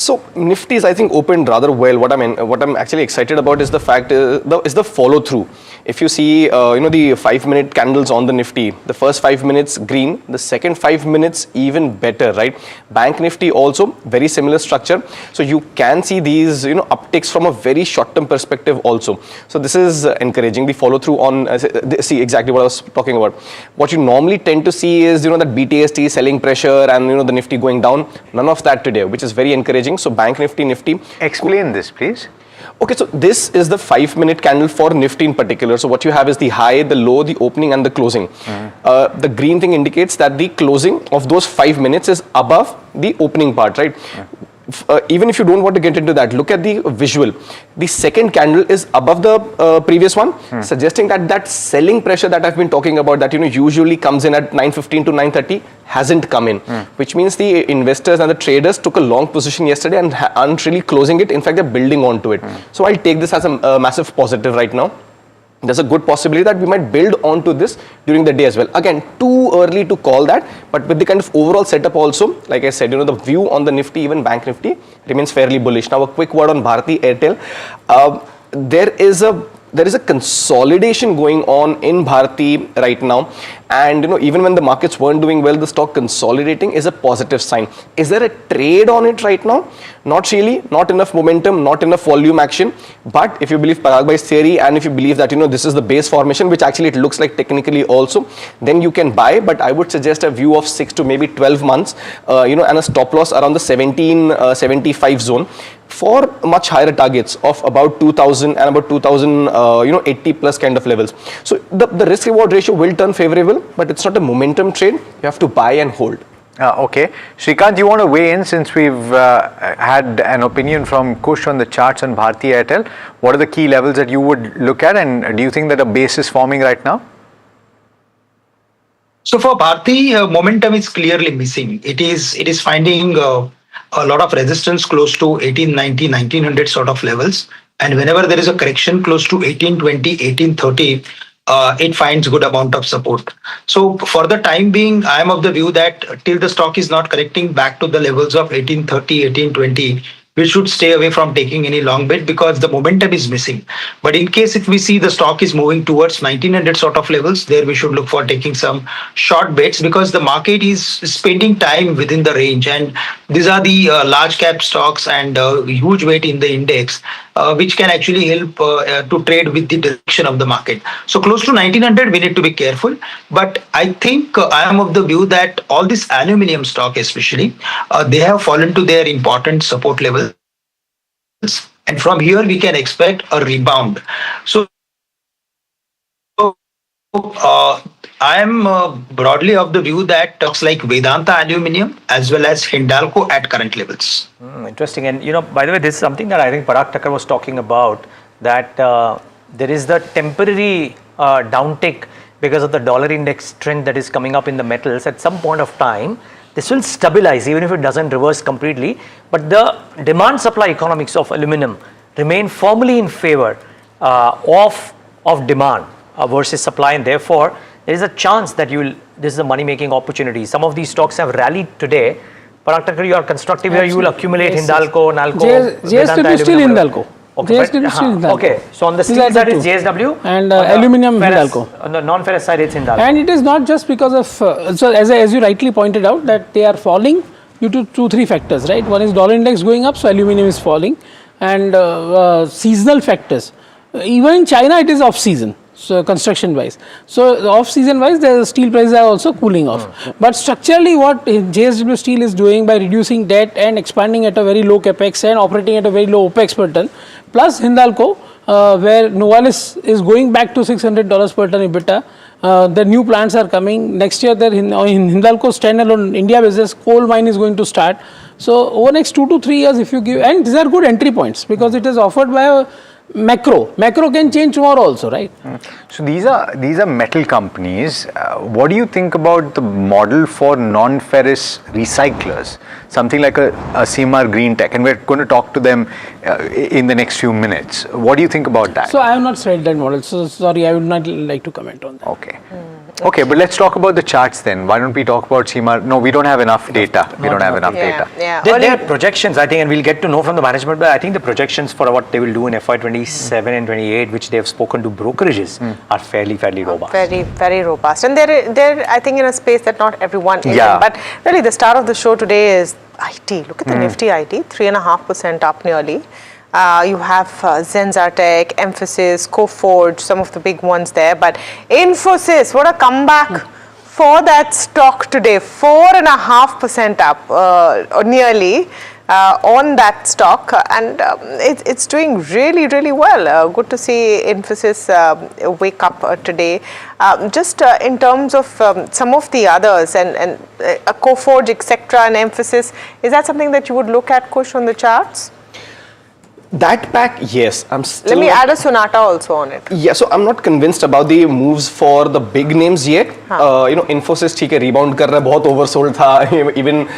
So Nifty's I think opened rather well. What I'm actually excited about is the fact is the follow through. If you see the 5-minute candles on the Nifty, the first 5 minutes green, the second 5 minutes even better, right? Bank Nifty also very similar structure. So you can see these upticks from a very short term perspective also. So this is encouraging. The follow through on see exactly what I was talking about. What you normally tend to see is that BTST selling pressure and the Nifty going down. None of that today, which is very encouraging. So Bank Nifty. Explain this, please. Okay, so this is the 5-minute candle for Nifty in particular. So what you have is the high, the low, the opening and the closing. The green thing indicates that the closing of those 5 minutes is above the opening part, right? Even if you don't want to get into that, look at the visual. The second candle is above the previous one, suggesting that selling pressure that I've been talking about, that usually comes in at 9:15 to 9:30, hasn't come in, which means the investors and the traders took a long position yesterday and aren't really closing it. In fact, they're building onto it. So I'll take this as a massive positive right now. There's a good possibility that we might build onto this during the day as well. Again, too early to call that, but with the kind of overall setup also, like I said, the view on the Nifty, even Bank Nifty, remains fairly bullish. Now, a quick word on Bharti Airtel. There is a consolidation going on in Bharti right now, and even when the markets weren't doing well, the stock consolidating is a positive sign. Is there a trade on it right now? Not really. Not enough momentum, not enough volume action. But if you believe Parag Bhai's theory, and if you believe that this is the base formation, which actually it looks like technically also, then you can buy. But I would suggest a view of 6 to maybe 12 months, and a stop loss around the 1775 zone for much higher targets of about 2000 and about 2080 plus kind of levels. So the risk reward ratio will turn favorable, but it's not a momentum trade. You have to buy and hold. Okay. Shrikant, you want to weigh in since we've had an opinion from Kush on the charts on Bharti Airtel? What are the key levels that you would look at, and do you think that a base is forming right now? So for Bharti, momentum is clearly missing. It is finding a lot of resistance close to 1890, 1900 sort of levels. And whenever there is a correction close to 1820, 1830, it finds good amount of support. So for the time being, I am of the view that till the stock is not correcting back to the levels of 1830, 1820, we should stay away from taking any long bet because the momentum is missing. But in case if we see the stock is moving towards 1900 sort of levels, there we should look for taking some short bets because the market is spending time within the range, and these are the large cap stocks and huge weight in the index. which can actually help to trade with the direction of the market. So close to 1900, we need to be careful. But I think I am of the view that all this aluminum stock, especially, they have fallen to their important support levels. And from here, we can expect a rebound. So I am broadly of the view that stocks like Vedanta Aluminium as well as Hindalco at current levels. Interesting. And by the way, this is something that I think Parag Thakkar was talking about, that there is the temporary downtick because of the dollar index trend that is coming up in the metals. At some point of time, this will stabilize, even if it doesn't reverse completely. But the demand supply economics of aluminum remain firmly in favor of demand versus supply, and therefore there is a chance that this is a money making opportunity. Some of these stocks have rallied today. Parag Thakkar, you are constructive here. You will accumulate Hindalco, Nalco, JSW still Hindalco. Okay, JSW still Hindalco. Okay, so on the steel side is JSW and aluminium Hindalco. On the non-ferrous side it's Hindalco. And it is not just because of so as you rightly pointed out, that they are falling due to 2-3 factors, right? One is dollar index going up, so aluminium is falling, and seasonal factors. Even in China, it is off season. So construction wise, so off season wise, the steel prices are also cooling off. But structurally, what JSW Steel is doing by reducing debt and expanding at a very low capex and operating at a very low opex per ton, plus Hindalco, where Novalis is going back to $600 per ton EBITDA. The new plants are coming next year. There in Hindalco standalone India business, coal mine is going to start. So over next 2 to 3 years, if you give, and these are good entry points because it is offered by a macro can change tomorrow also, right? So these are metal companies. What do you think about the model for non-ferrous recyclers? Something like a CMR Green Tech, and we're going to talk to them in the next few minutes. What do you think about that? So I have not studied that model, so sorry, I would not like to comment on that. Okay. Okay, but let's talk about the charts then. Why don't we talk about CMR? No, we don't have enough data. We don't have enough data. Yeah. There are projections, I think, and we'll get to know from the management, but I think the projections for what they will do in FY27 and 28, which they have spoken to brokerages, are fairly robust. Very, very robust. And they're I think, in a space that not everyone is in. But really, the star of the show today is IT. Look at the Nifty IT, 3.5% up nearly. You have Zenzartech, Emphasis, Coforge, some of the big ones there. But Infosys, what a comeback for that stock today. 4.5% up, nearly, on that stock. And it's doing really, really well. Good to see Infosys wake up today. Just in terms of some of the others, and Coforge, etc., and Emphasis, is that something that you would look at, Kush, on the charts? That pack, yes. I'm still. Let me add a Sonata also on it. Yeah, so I'm not convinced about the moves for the big names yet. Infosys ठीक है, rebound कर रहा है, बहुत oversold था, even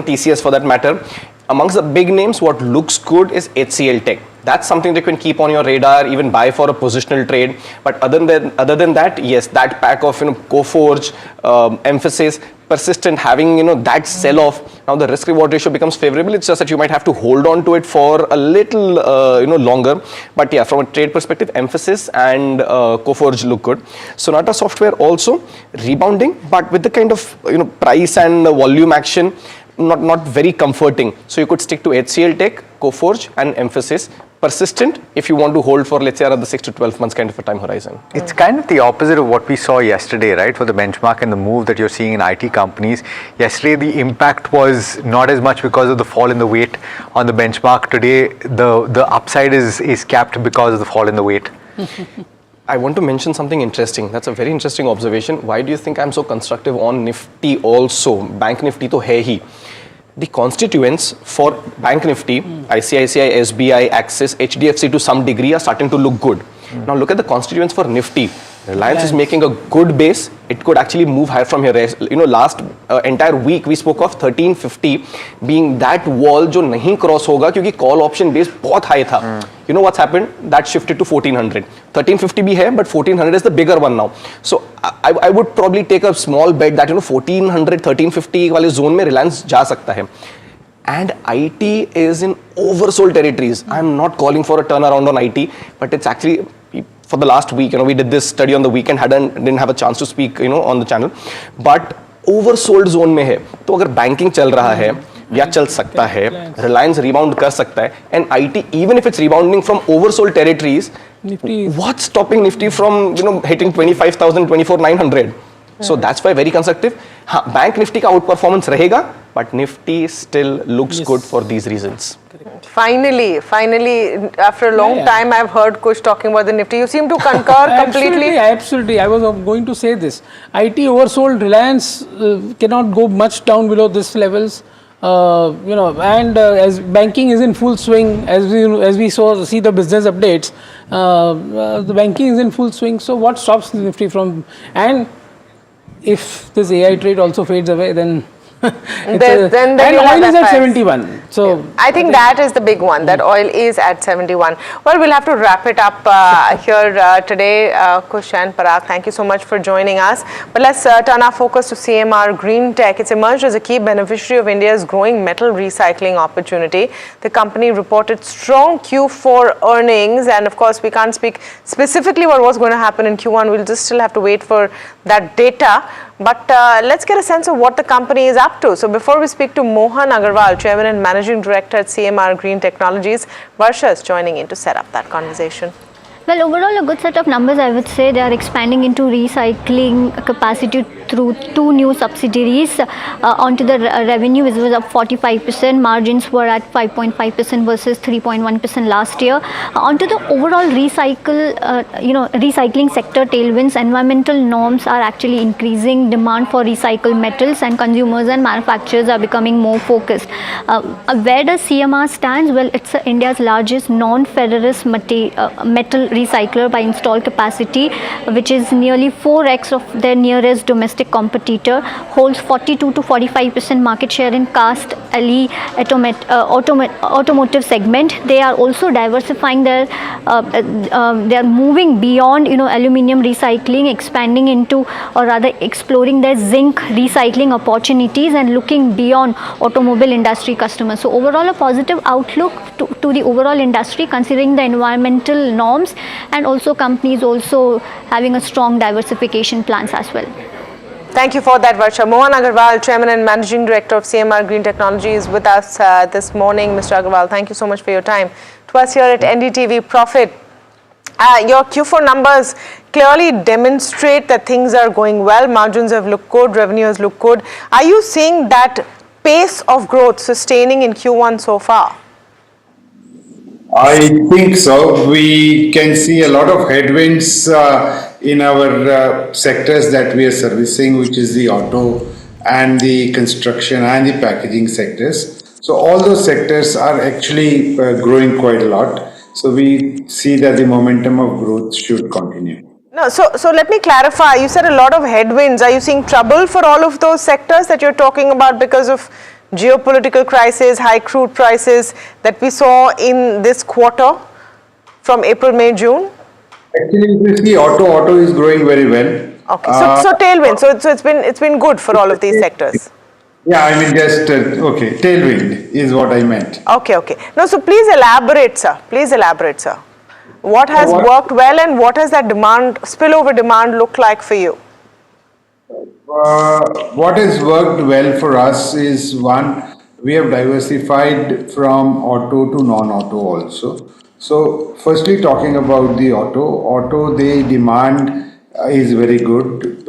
TCS for that matter. Amongst the big names, what looks good is HCL Tech. That's something that you can keep on your radar, even buy for a positional trade. But other than that, yes, that pack of Coforge, Emphasis, Persistent, having that sell-off. Now the risk-reward ratio becomes favorable. It's just that you might have to hold on to it for a little longer. But yeah, from a trade perspective, Emphasis and Coforge look good. Sonata Software also rebounding, but with the kind of price and volume action, not very comforting. So you could stick to HCL Tech, Coforge, and Emphasis. Persistent if you want to hold for, let's say, around the 6 to 12 months kind of a time horizon. It's kind of the opposite of what we saw yesterday, right? For the benchmark and the move that you're seeing in IT companies. Yesterday, the impact was not as much because of the fall in the weight on the benchmark. Today, the upside is capped because of the fall in the weight. I want to mention something interesting. That's a very interesting observation. Why do you think I'm so constructive on Nifty also? Bank Nifty to hai hi. The constituents for Bank Nifty, ICICI, SBI, Axis, HDFC to some degree are starting to look good. Now look at the constituents for Nifty. Reliance is making a good base. It could actually move higher from here. Last entire week we spoke of 1350 being that wall जो नहीं cross होगा क्योंकि call option base बहुत high था. You know what's happened? That shifted to 1400. 1350 भी है, but 1400 is the bigger one now. So I would probably take a small bet that 1400, 1350 वाले zone में Reliance जा सकता है. And IT is in oversold territories. I'm not calling for a turnaround on IT, but it's actually for the last week, we did this study on the weekend, didn't have a chance to speak, on the channel, but oversold zone में है. तो अगर banking चल रहा है, या चल सकता है, Reliance rebound कर सकता है, and IT, even if it's rebounding from oversold territories, what's stopping Nifty from hitting 25,000, 24,900? So that's why very constructive. Bank Nifty का outperformance रहेगा, but Nifty still looks good for these reasons. Finally, after a long time, I've heard Kush talking about the Nifty. You seem to concur completely. Absolutely. I was going to say this. IT oversold. Reliance cannot go much down below this levels. And as banking is in full swing, as we see the business updates, the banking is in full swing. So what stops Nifty from? And if this AI trade also fades away, then then and oil is at FIs. 71. So I think that is the big one, that oil is at 71. Well, we'll have to wrap it up here today. Kush and Parag, thank you so much for joining us. But let's turn our focus to CMR Green Tech. It's emerged as a key beneficiary of India's growing metal recycling opportunity. The company reported strong Q4 earnings, and of course, we can't speak specifically about what's going to happen in Q1. We'll just still have to wait for that data. But let's get a sense of what the company is up to. So before we speak to Mohan Agarwal, Chairman and Managing Director at CMR Green Technologies, Varsha is joining in to set up that conversation. Well, overall a good set of numbers, I would say. They are expanding into recycling capacity through 2 new subsidiaries. Onto the revenue, which was up 45%. Margins were at 5.5% versus 3.1% last year. Onto the overall recycling sector tailwinds, environmental norms are actually increasing demand for recycled metals, and consumers and manufacturers are becoming more focused. Where does CMR stand? Well, it's India's largest non-ferrous metal recycler by installed capacity, which is nearly 4x of their nearest domestic competitor, holds 42 to 45% market share in cast alloy automotive segment. They are also diversifying they are moving beyond aluminium recycling, expanding into, or rather exploring their zinc recycling opportunities and looking beyond automobile industry customers. So overall a positive outlook to the overall industry, considering the environmental norms, and also companies also having a strong diversification plans as well. Thank you for that, Varsha. Mohan Agarwal, Chairman and Managing Director of CMR Green Technology, is with us this morning. Mr. Agarwal, thank you so much for your time to us here at NDTV Profit. Your Q4 numbers clearly demonstrate that things are going well. Margins have looked good, revenue has looked good. Are you seeing that pace of growth sustaining in Q1 so far? I think so. We can see a lot of headwinds in our sectors that we are servicing, which is the auto and the construction and the packaging sectors. So all those sectors are actually growing quite a lot. So we see that the momentum of growth should continue. No, so let me clarify. You said a lot of headwinds. Are you seeing trouble for all of those sectors that you're talking about because of geopolitical crisis, high crude prices that we saw in this quarter from April, May, June? Actually, if you see auto is growing very well. Okay, so tailwind. So it's been good for all of these sectors. Yeah, I mean just okay. Tailwind is what I meant. Okay. No, so please elaborate, sir. What has worked well, and what has that spillover demand look like for you? What has worked well for us is, one, we have diversified from auto to non-auto also. So firstly, talking about the auto, the demand is very good.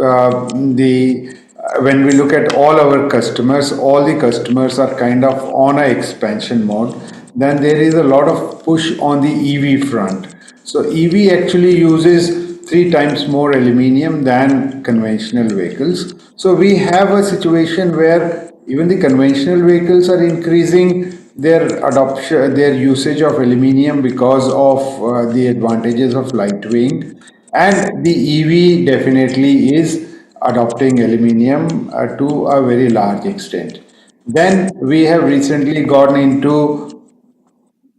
When we look at all our customers, all the customers are kind of on an expansion mode. Then there is a lot of push on the EV front. So EV actually uses 3 times more aluminium than conventional vehicles. So we have a situation where even the conventional vehicles are increasing their adoption, their usage of aluminium because of the advantages of lightweight, and the EV definitely is adopting aluminium to a very large extent. Then we have recently gone into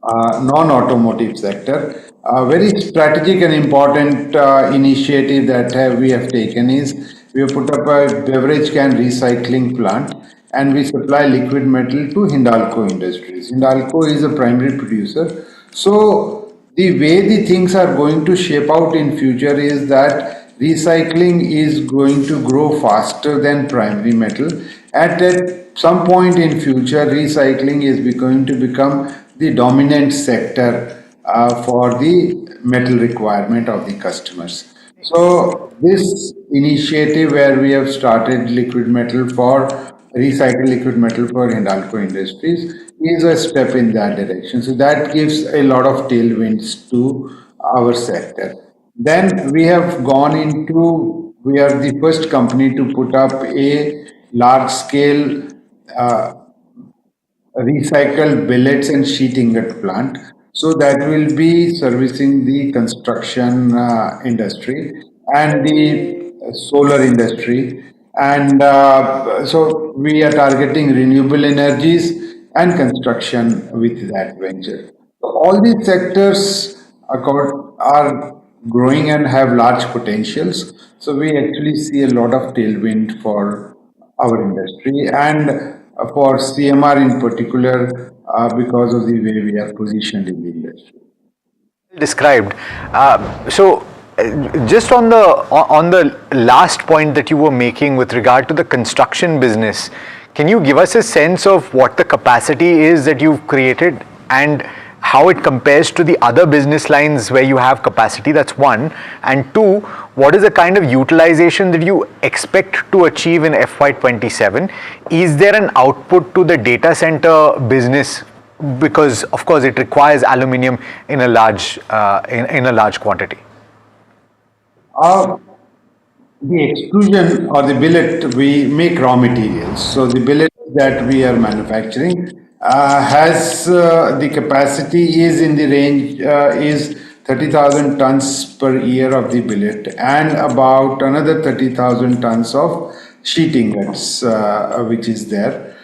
non-automotive sector. A very strategic and important initiative that we have taken is we have put up a beverage can recycling plant, and we supply liquid metal to Hindalco Industries. Hindalco is a primary producer. So the way the things are going to shape out in future is that recycling is going to grow faster than primary metal, At some point in future, recycling is going to become the dominant sector for the metal requirement of the customers. So this initiative where we have started liquid metal for recycled liquid metal for Hindalco Industries is a step in that direction. So that gives a lot of tailwinds to our sector. Then we have gone into, we are the first company to put up a large scale recycled billets and sheet ingot plant. So that will be servicing the construction industry and the solar industry. And so we are targeting renewable energies and construction with that venture. So all these sectors are growing and have large potentials. So we actually see a lot of tailwind for our industry and for CMR in particular because of the way we are positioned in the industry. Described. Just on the last point that you were making with regard to the construction business, can you give us a sense of what the capacity is that you've created and how it compares to the other business lines where you have capacity? That's one. And two, what is the kind of utilization that you expect to achieve in FY27? Is there an output to the data center business? Because of course it requires aluminium in a large quantity. The extrusion or the billet, we make raw materials. So the billet that we are manufacturing has the capacity is in the range is 30,000 tons per year of the billet and about another 30,000 tons of sheet ingots, which is there.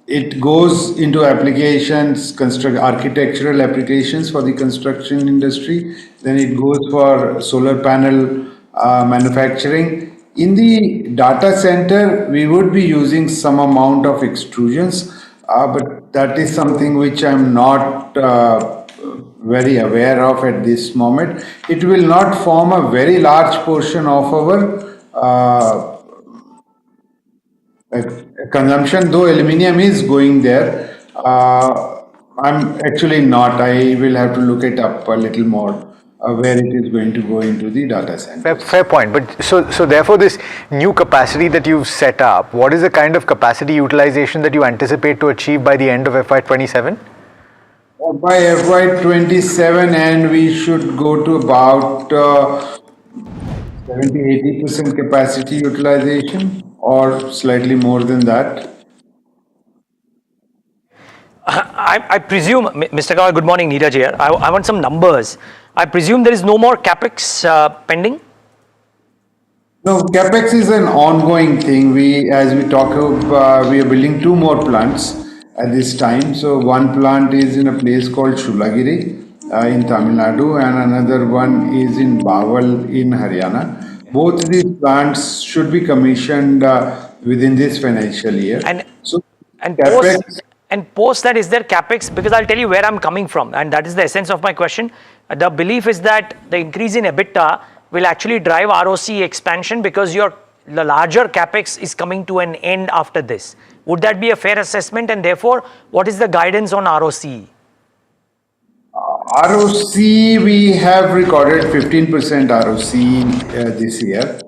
It goes into applications, architectural applications for the construction industry. Then it goes for solar panel manufacturing. In the data center, we would be using some amount of extrusions, but that is something which I'm not very aware of at this moment. It will not form a very large portion of our consumption, though aluminium is going there. I'm actually not. I will have to look it up a little more where it is going to go into the data center. Fair point. But so therefore, this new capacity that you've set up, what is the kind of capacity utilization that you anticipate to achieve by the end of FY27? By FY27, and we should go to about 70-80% capacity utilization, or slightly more than that. I presume, Mr. Kawal, good morning, Neeraj here. I want some numbers. I presume there is no more capex pending? No, capex is an ongoing thing. As we talk about, we are building 2 more plants at this time. So one plant is in a place called Shulagiri in Tamil Nadu, and another one is in Bawal in Haryana. Both these plants should be commissioned within this financial year. And post that, is there capex? Because I'll tell you where I'm coming from, and that is the essence of my question. The belief is that the increase in EBITDA will actually drive ROC expansion because the larger capex is coming to an end after this. Would that be a fair assessment? And therefore, what is the guidance on ROC? ROC, we have recorded 15% ROC this year.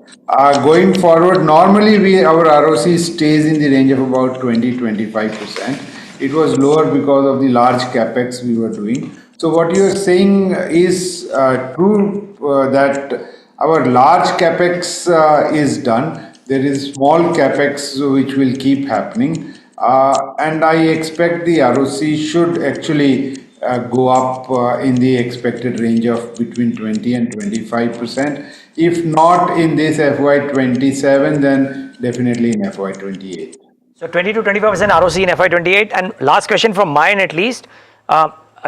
Going forward, normally our ROC stays in the range of about 20-25%. It was lower because of the large capex we were doing. So what you are saying is true that our large capex is done. There is small capex which will keep happening, and I expect the ROC should actually go up in the expected range of between 20 and 25%. If not in this FY27, then definitely in FY28. So 20 to 25% ROC in FY28. And last question from mine at least.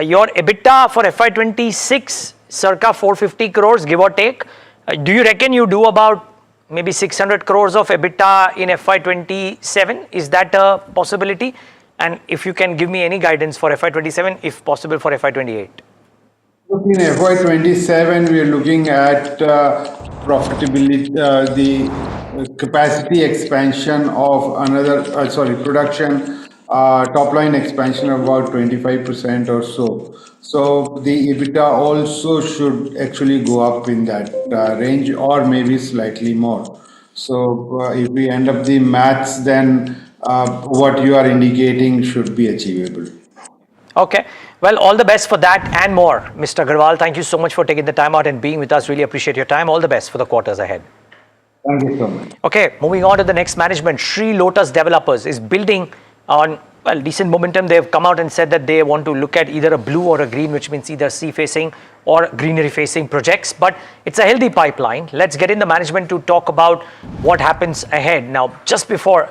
Your EBITDA for FY26, circa 450 crores, give or take. Do you reckon you do about maybe 600 crores of EBITDA in FY27? Is that a possibility? And if you can give me any guidance for FY27, if possible for FY28. Look, in FY27, we are looking at profitability, the capacity expansion of another, production, top line expansion of about 25% or so. So the EBITDA also should actually go up in that range or maybe slightly more. So if we end up the maths, then what you are indicating should be achievable. Okay. Well, all the best for that and more. Mr. Agarwal, thank you so much for taking the time out and being with us. Really appreciate your time. All the best for the quarters ahead. Thank you so much. Okay, moving on to the next management. Sri Lotus Developers is building on decent momentum. They've come out and said that they want to look at either a blue or a green, which means either sea facing or greenery facing projects, but it's a healthy pipeline. Let's get in the management to talk about what happens ahead. Now, just before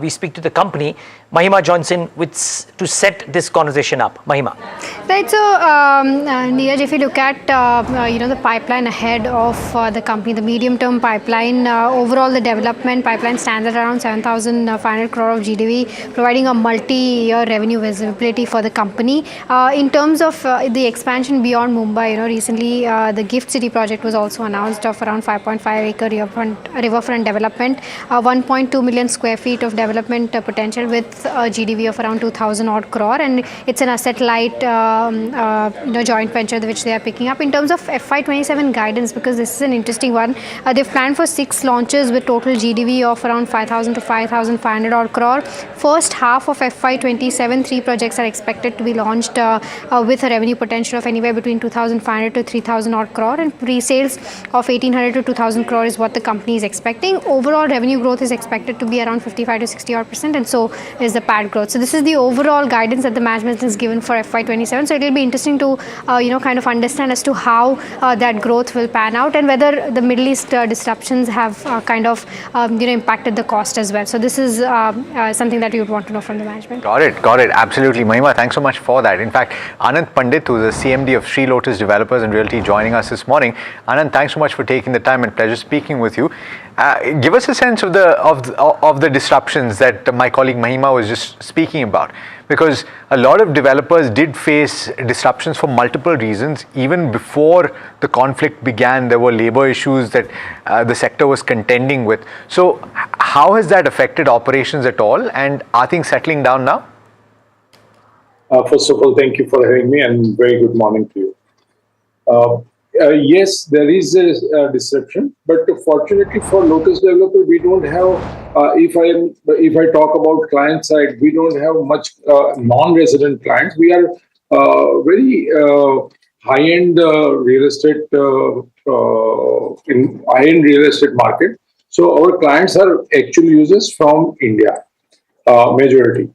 we speak to the company, Mahima joins in to set this conversation up. Mahima. Right, so Neeraj, if you look at the pipeline ahead of the company, the medium-term pipeline, overall the development pipeline stands at around 7,500 crore of GDV, providing a multi-year revenue visibility for the company. In terms of the expansion beyond Mumbai, recently the Gift City project was also announced of around 5.5-acre riverfront development, 1.2 million square feet of development potential with a GDV of around 2,000 odd crore, and it's an asset-light joint venture which they are picking up. In terms of FY27 guidance, because this is an interesting one, they've planned for 6 launches with total GDV of around 5,000 to 5,500 odd crore. First half of FY27, 3 projects are expected to be launched with a revenue potential of anywhere between 2,500 to 3,000 odd crore, and pre-sales of 1,800 to 2,000 crore is what the company is expecting. Overall revenue growth is expected to be around 55 to 60 odd %, and so is the PAT growth. So this is the overall guidance that the management is given for FY27. So it will be interesting to kind of understand as to how that growth will pan out, and whether the Middle East disruptions have impacted the cost as well. So this is something that you would want to know from the management. Got it. Absolutely. Mahima, thanks so much for that. In fact, Anand Pandit, who's the CMD of Sri Lotus Developers and Realty, joining us this morning. Anand, thanks so much for taking the time and pleasure speaking with you. Give us a sense of the disruptions that my colleague Mahima was just speaking about, because a lot of developers did face disruptions for multiple reasons. Even before the conflict began, there were labor issues that the sector was contending with. So how has that affected operations at all, and are things settling down now? First of all, thank you for having me, and very good morning to you. Yes, there is a disruption, but fortunately for Lotus Developer, we don't have, if I talk about client side, we don't have much non-resident clients. We are very high-end real estate, in high-end real estate market. So our clients are actual users from India, majority.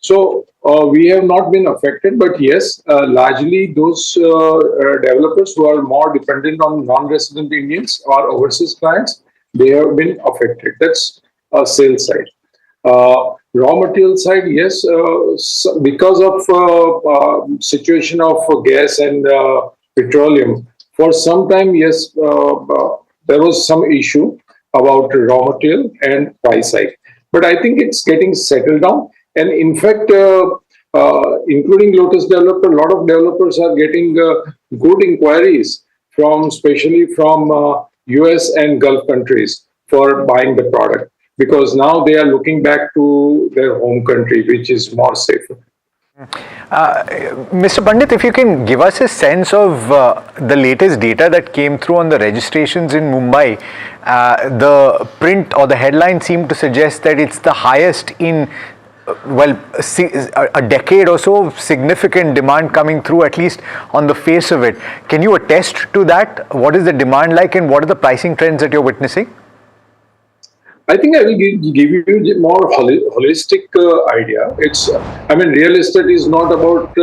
So we have not been affected, but yes, largely those developers who are more dependent on non-resident Indians or overseas clients, they have been affected. That's sales side. Raw material side, yes, because of situation of gas and petroleum, for some time, yes, there was some issue about raw material and price hike. But I think it's getting settled down. And in fact, including Lotus Developer, a lot of developers are getting good inquiries especially from US and Gulf countries for buying the product, because now they are looking back to their home country, which is more safer. Mr. Pandit, if you can give us a sense of the latest data that came through on the registrations in Mumbai, the print or the headline seemed to suggest that it's the highest in a decade or so. Significant demand coming through, at least on the face of it. Can you attest to that? What is the demand like, and what are the pricing trends that you're witnessing? I think I will give you more holistic idea. Real estate is not about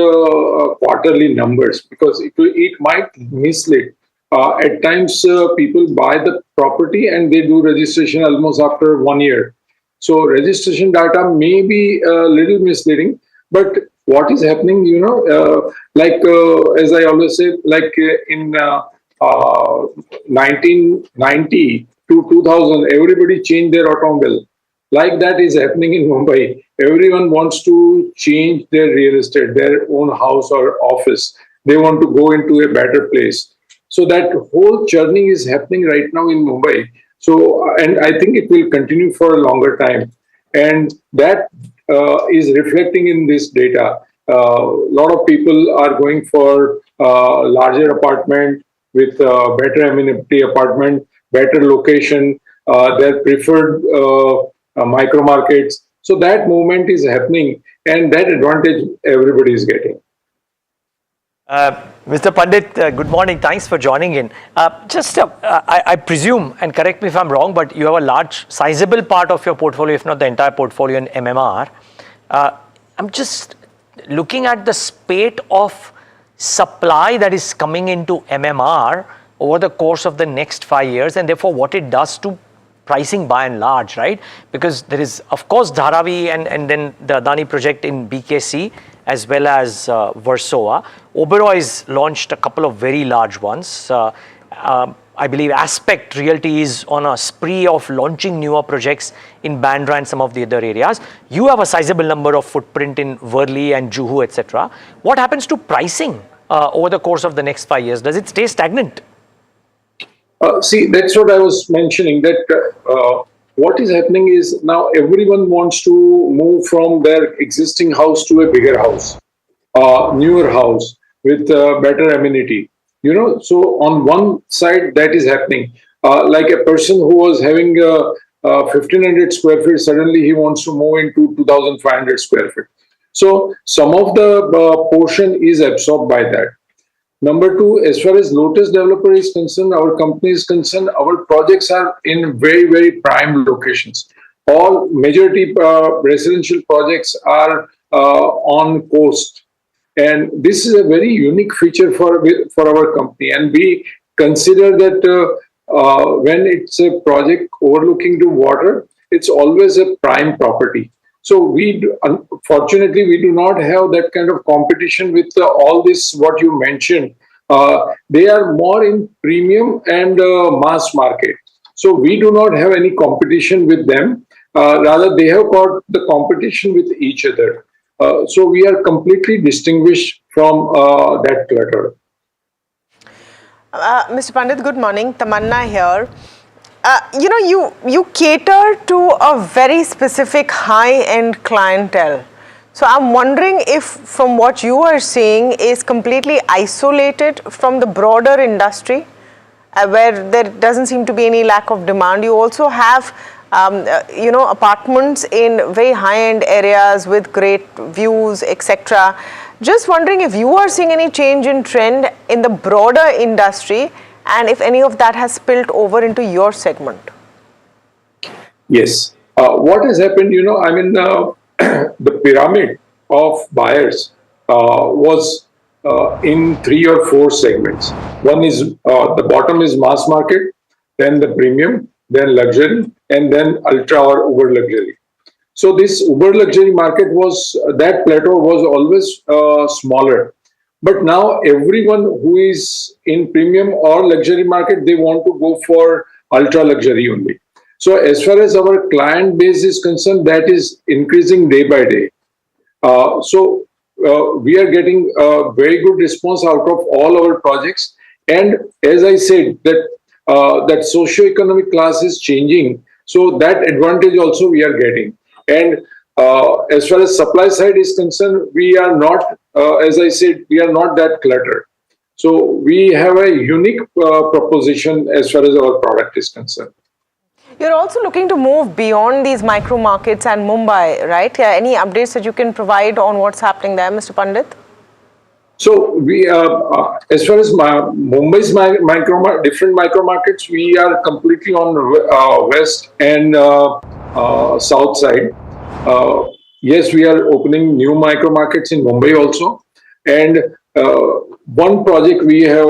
quarterly numbers, because it might mislead. At times, people buy the property and they do registration almost after 1 year. So registration data may be a little misleading, but what is happening, as I always say, in 1990 to 2000, everybody changed their automobile. Like that is happening in Mumbai. Everyone wants to change their real estate, their own house or office. They want to go into a better place. So that whole churning is happening right now in Mumbai. So, and I think it will continue for a longer time. And that is reflecting in this data. A lot of people are going for larger apartment with better amenity apartment, better location, their preferred micro markets. So that movement is happening, and that advantage everybody is getting. Mr. Pandit, good morning. Thanks for joining in. I presume, and correct me if I'm wrong, but you have a large, sizable part of your portfolio, if not the entire portfolio, in MMR. I'm just looking at the spate of supply that is coming into MMR over the course of the next 5 years, and therefore what it does to pricing by and large, right? Because there is, of course, Dharavi and then the Adani project in BKC, as well as Versova. Oberoi's launched a couple of very large ones. I believe Aspect Realty is on a spree of launching newer projects in Bandra and some of the other areas. You have a sizable number of footprint in Worli and Juhu, etc. What happens to pricing over the course of the next 5 years? Does it stay stagnant? See, that's what I was mentioning, that what is happening is now everyone wants to move from their existing house to a bigger house, newer house with better amenity. You know, so on one side that is happening. Like a person who was having 1500 square feet, suddenly he wants to move into 2500 square feet. So some of the portion is absorbed by that. Number two, as far as Lotus developer is concerned, our company is concerned, our projects are in very, very prime locations. All majority residential projects are on coast. And this is a very unique feature for our company. And we consider that when it's a project overlooking to water, it's always a prime property. So unfortunately, we do not have that kind of competition with all this, what you mentioned. They are more in premium and mass market. So we do not have any competition with them. Rather, they have got the competition with each other. So we are completely distinguished from that clutter. Mr. Pandit, good morning. Tamanna here. You cater to a very specific high-end clientele. So I'm wondering if from what you are seeing is completely isolated from the broader industry, where there doesn't seem to be any lack of demand. You also have apartments in very high-end areas with great views, etc. Just wondering if you are seeing any change in trend in the broader industry, and if any of that has spilled over into your segment. Yes. What has happened, the pyramid of buyers was in 3 or 4 segments. One is the bottom is mass market, then the premium, then luxury, and then ultra or uber luxury. So this uber luxury market that plateau was always smaller. But now everyone who is in premium or luxury market, they want to go for ultra luxury only. So as far as our client base is concerned, that is increasing day by day. So we are getting a very good response out of all our projects. And as I said, that socio-economic class is changing. So that advantage also we are getting. And as far as supply side is concerned, we are not, as I said, we are not that cluttered. So we have a unique proposition as far as our product is concerned. You're also looking to move beyond these micro markets and Mumbai, right? Yeah, any updates that you can provide on what's happening there, Mr. Pandit? So we, as far as Mumbai's different micro markets, we are completely on west and south side. Yes, we are opening new micro markets in Mumbai also, and one project we have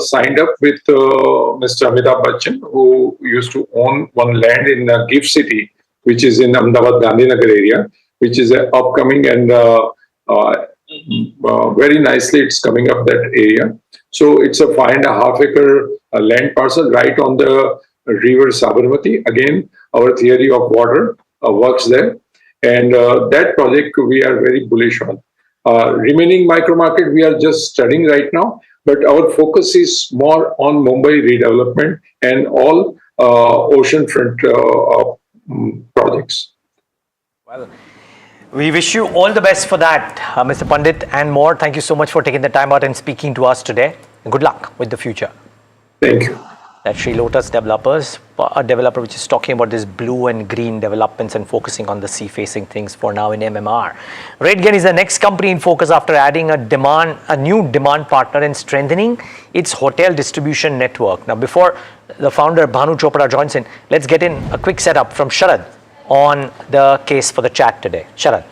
signed up with Mr. Amitabh Bachchan, who used to own one land in Gift City, which is in Ahmedabad Gandhinagar area, which is upcoming and very nicely it's coming up that area. So it's a 5.5 acre land parcel right on the river Sabarmati. Again, our theory of water works there, and that project we are very bullish on. Remaining micro market we are just studying right now, but our focus is more on Mumbai redevelopment and all oceanfront projects. Well, we wish you all the best for that, Mr. Pandit, and more. Thank you so much for taking the time out and speaking to us today. Good luck with the future. Thank you. That's Sri Lotus Developers, a developer which is talking about this blue and green developments and focusing on the sea-facing things for now in MMR. RateGain is the next company in focus after adding a new demand partner and strengthening its hotel distribution network. Now, before the founder Bhanu Chopra joins in, let's get in a quick setup from Sharad on the case for the chat today. Sharad.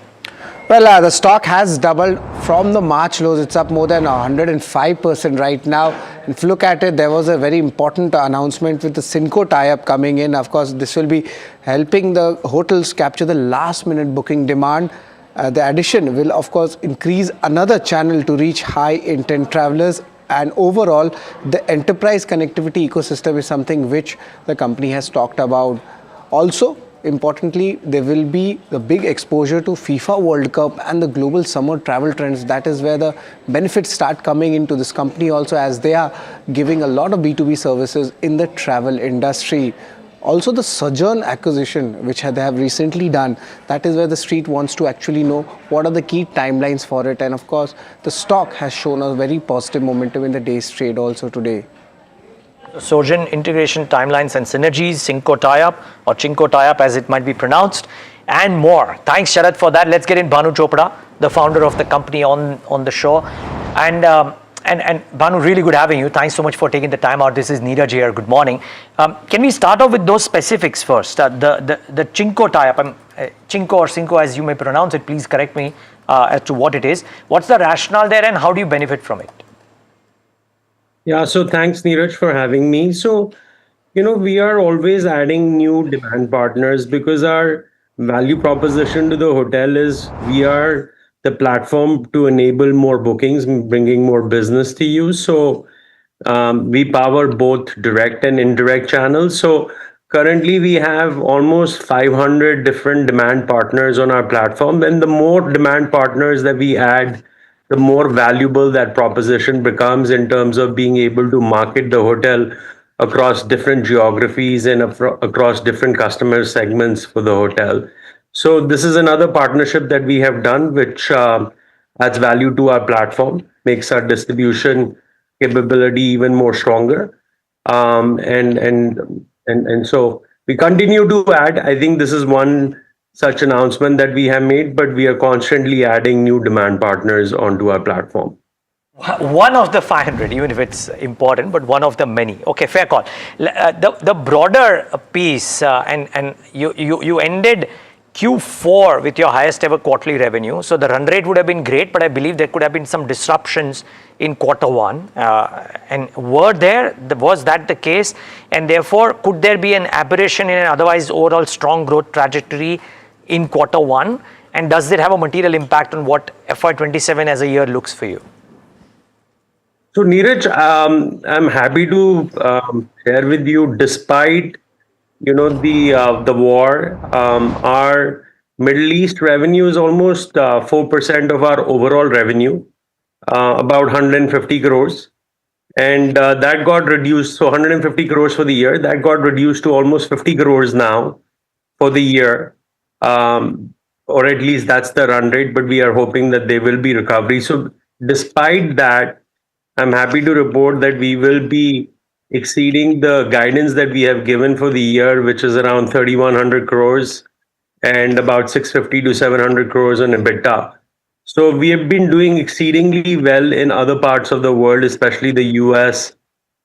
Well, the stock has doubled from the March lows. It's up more than 105% right now. If you look at it, there was a very important announcement with the Cinco tie-up coming in. Of course, this will be helping the hotels capture the last-minute booking demand. The addition will, of course, increase another channel to reach high-intent travelers. And overall, the enterprise connectivity ecosystem is something which the company has talked about. Also, importantly, there will be the big exposure to FIFA World Cup and the global summer travel trends. That is where the benefits start coming into this company also, as they are giving a lot of B2B services in the travel industry. Also, the Sojourn acquisition, which they have recently done, that is where the street wants to actually know what are the key timelines for it. And of course, the stock has shown a very positive momentum in the day's trade also today. Sojourn integration timelines and synergies, Cinco tie-up or Chinko tie-up as it might be pronounced, and more. Thanks, Sharad, for that. Let's get in Bhanu Chopra, the founder of the company, on the show. And Bhanu, really good having you. Thanks so much for taking the time out. This is Neeraj here. Good morning. Can we start off with those specifics first? The Chinko tie-up, Chinko or Cinco as you may pronounce it, please correct me as to what it is. What's the rationale there and how do you benefit from it? Yeah, so thanks, Neeraj, for having me. So, we are always adding new demand partners because our value proposition to the hotel is we are the platform to enable more bookings, bringing more business to you. So, we power both direct and indirect channels. So, currently, we have almost 500 different demand partners on our platform. And the more demand partners that we add, the more valuable that proposition becomes in terms of being able to market the hotel across different geographies and across different customer segments for the hotel. So this is another partnership that we have done, which adds value to our platform, makes our distribution capability even more stronger. And so we continue to add. I think this is one such announcement that we have made, but we are constantly adding new demand partners onto our platform. One of the 500, even if it's important, but one of the many. Okay, fair call. The broader piece, and you ended Q4 with your highest ever quarterly revenue. So the run rate would have been great, but I believe there could have been some disruptions in Q1. And was that the case? And therefore, could there be an aberration in an otherwise overall strong growth trajectory in Q1? And does it have a material impact on what FY27 as a year looks for you? So Neeraj, I'm happy to share with you, despite the war, our Middle East revenue is almost 4% of our overall revenue, about 150 crores. And that got reduced, so 150 crores for the year, that got reduced to almost 50 crores now for the year. Or at least that's the run rate, but we are hoping that there will be recovery. So despite that, I'm happy to report that we will be exceeding the guidance that we have given for the year, which is around 3,100 crores and about 650 to 700 crores on EBITDA. So we have been doing exceedingly well in other parts of the world, especially the US.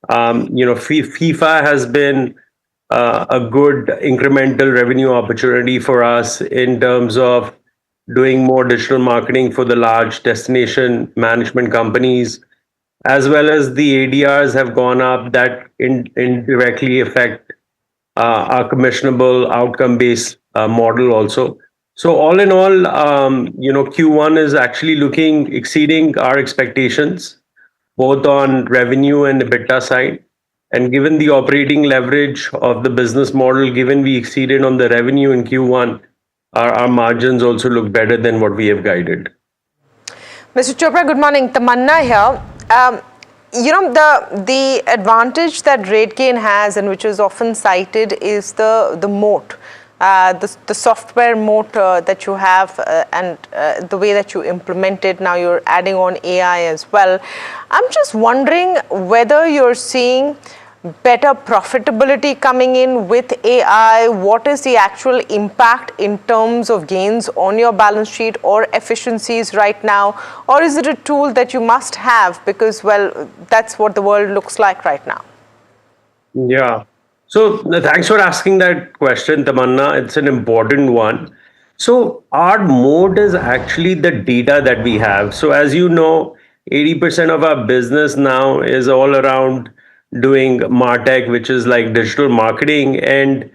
FIFA has been a good incremental revenue opportunity for us in terms of doing more digital marketing for the large destination management companies, as well as the ADRs have gone up that indirectly affect our commissionable outcome-based model also. So all in all, Q1 is actually exceeding our expectations, both on revenue and EBITDA side. And given the operating leverage of the business model, given we exceeded on the revenue in Q1, our margins also look better than what we have guided. Mr. Chopra, good morning. Tamanna here. the advantage that RateGain has, and which is often cited, is the moat. The software moat that you have, and the way that you implement it. Now you're adding on AI as well. I'm just wondering whether you're seeing better profitability coming in with AI. What is the actual impact in terms of gains on your balance sheet or efficiencies right now? Or is it a tool that you must have because, well, that's what the world looks like right now? Yeah. So thanks for asking that question, Tamanna. It's an important one. So our mode is actually the data that we have. So as you know, 80% of our business now is all around doing MarTech, which is like digital marketing, and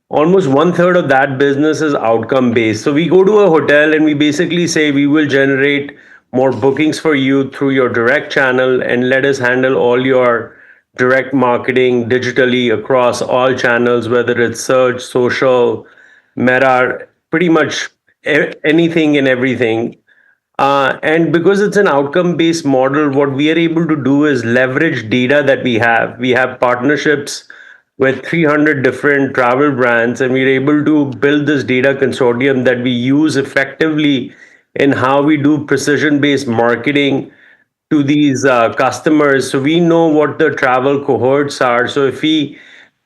almost one third of that business is outcome based. So we go to a hotel and we basically say we will generate more bookings for you through your direct channel, and let us handle all your direct marketing digitally across all channels, whether it's search, social, meta, pretty much anything and everything. And because it's an outcome based model, what we are able to do is leverage data that we have. We have partnerships with 300 different travel brands, and we're able to build this data consortium that we use effectively in how we do precision based marketing to these customers. So we know what the travel cohorts are. So if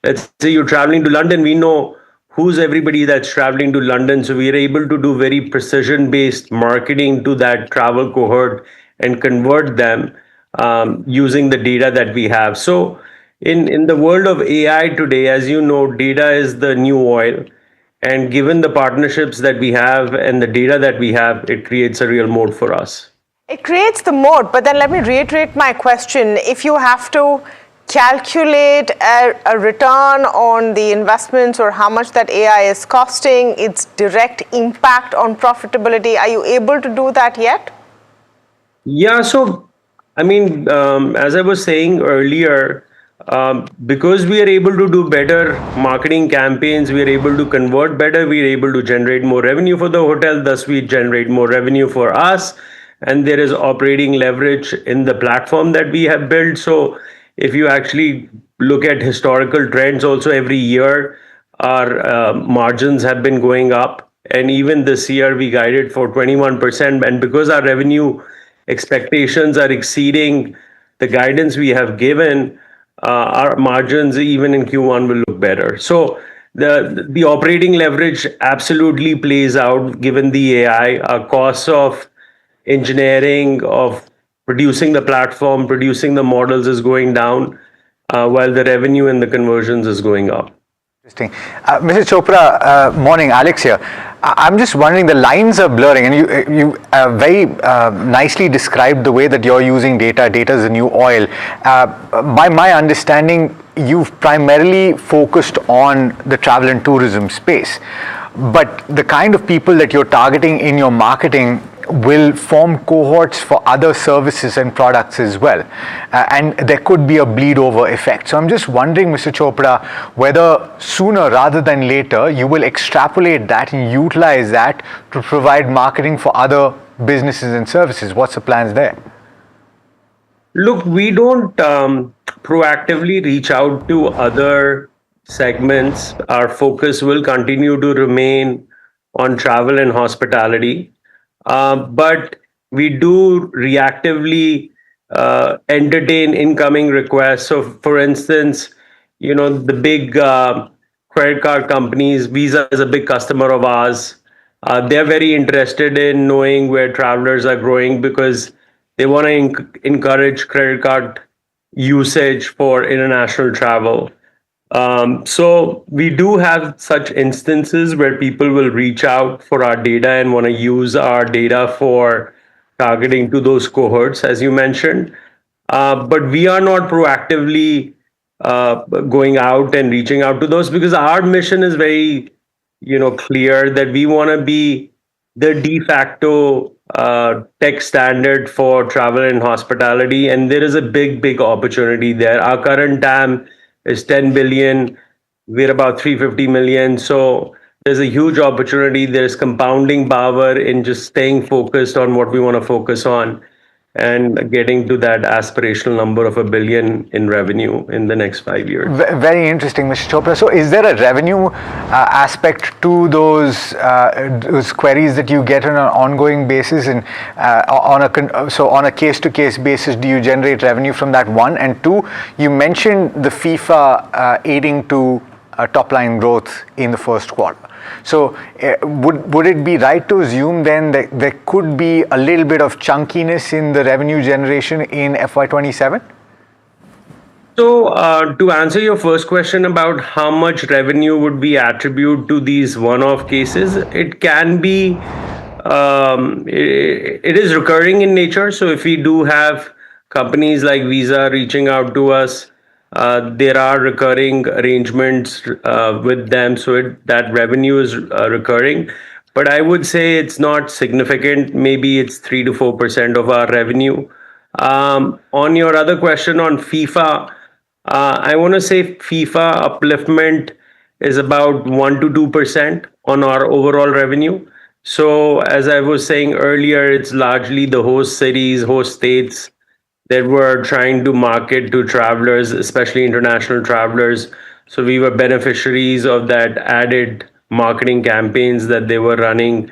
let's say you're traveling to London, we know who's everybody that's traveling to London. So we are able to do very precision based marketing to that travel cohort and convert them using the data that we have. So in the world of AI today, as you know, data is the new oil. And given the partnerships that we have and the data that we have, it creates a real moat for us. It creates the moat, but then let me reiterate my question. If you have to calculate a return on the investments or how much that AI is costing, its direct impact on profitability, are you able to do that yet? Yeah, so I mean, as I was saying earlier, because we are able to do better marketing campaigns, we are able to convert better, we are able to generate more revenue for the hotel, thus we generate more revenue for us. And there is operating leverage in the platform that we have built. So if you actually look at historical trends, also every year, our margins have been going up. And even this year, we guided for 21%. And because our revenue expectations are exceeding the guidance we have given, our margins even in Q1 will look better. So the operating leverage absolutely plays out given the AI. Our costs of engineering, of producing the platform, producing the models is going down, while the revenue and the conversions is going up. Interesting. Mr. Chopra, morning, Alex here. I'm just wondering, the lines are blurring, and you very nicely described the way that you're using data. Data is the new oil. By my understanding, you've primarily focused on the travel and tourism space, but the kind of people that you're targeting in your marketing will form cohorts for other services and products as well. And there could be a bleed over effect. So I'm just wondering, Mr. Chopra, whether sooner rather than later, you will extrapolate that and utilize that to provide marketing for other businesses and services. What's the plans there? Look, we don't proactively reach out to other segments. Our focus will continue to remain on travel and hospitality. But we do reactively entertain incoming requests. So, for instance, the big credit card companies, Visa is a big customer of ours. They're very interested in knowing where travelers are growing because they want to encourage credit card usage for international travel. So we do have such instances where people will reach out for our data and want to use our data for targeting to those cohorts, as you mentioned. But we are not proactively going out and reaching out to those because our mission is very, clear that we want to be the de facto tech standard for travel and hospitality. And there is a big opportunity there. Our current TAM is 10 billion. We're about 350 million. So there's a huge opportunity. There's compounding power in just staying focused on what we want to focus on. and getting to that aspirational number of $1 billion in revenue in the next 5 years. Very interesting, Mr. Chopra. So is there a revenue aspect to those queries that you get on an ongoing basis, and on a case-to-case basis, do you generate revenue from that? One, and two, you mentioned the FIFA aiding to top-line growth in the first quarter. So would it be right to assume then that there could be a little bit of chunkiness in the revenue generation in FY27? So to answer your first question about how much revenue would we attribute to these one-off cases, it can be, it is recurring in nature. So if we do have companies like Visa reaching out to us, there are recurring arrangements with them, so that revenue is recurring. But I would say it's not significant. Maybe it's 3 to 4% of our revenue. On your other question on FIFA, I want to say FIFA upliftment is about 1 to 2% on our overall revenue. So as I was saying earlier, it's largely the host cities, host states that were trying to market to travelers, especially international travelers. So we were beneficiaries of that added marketing campaigns that they were running.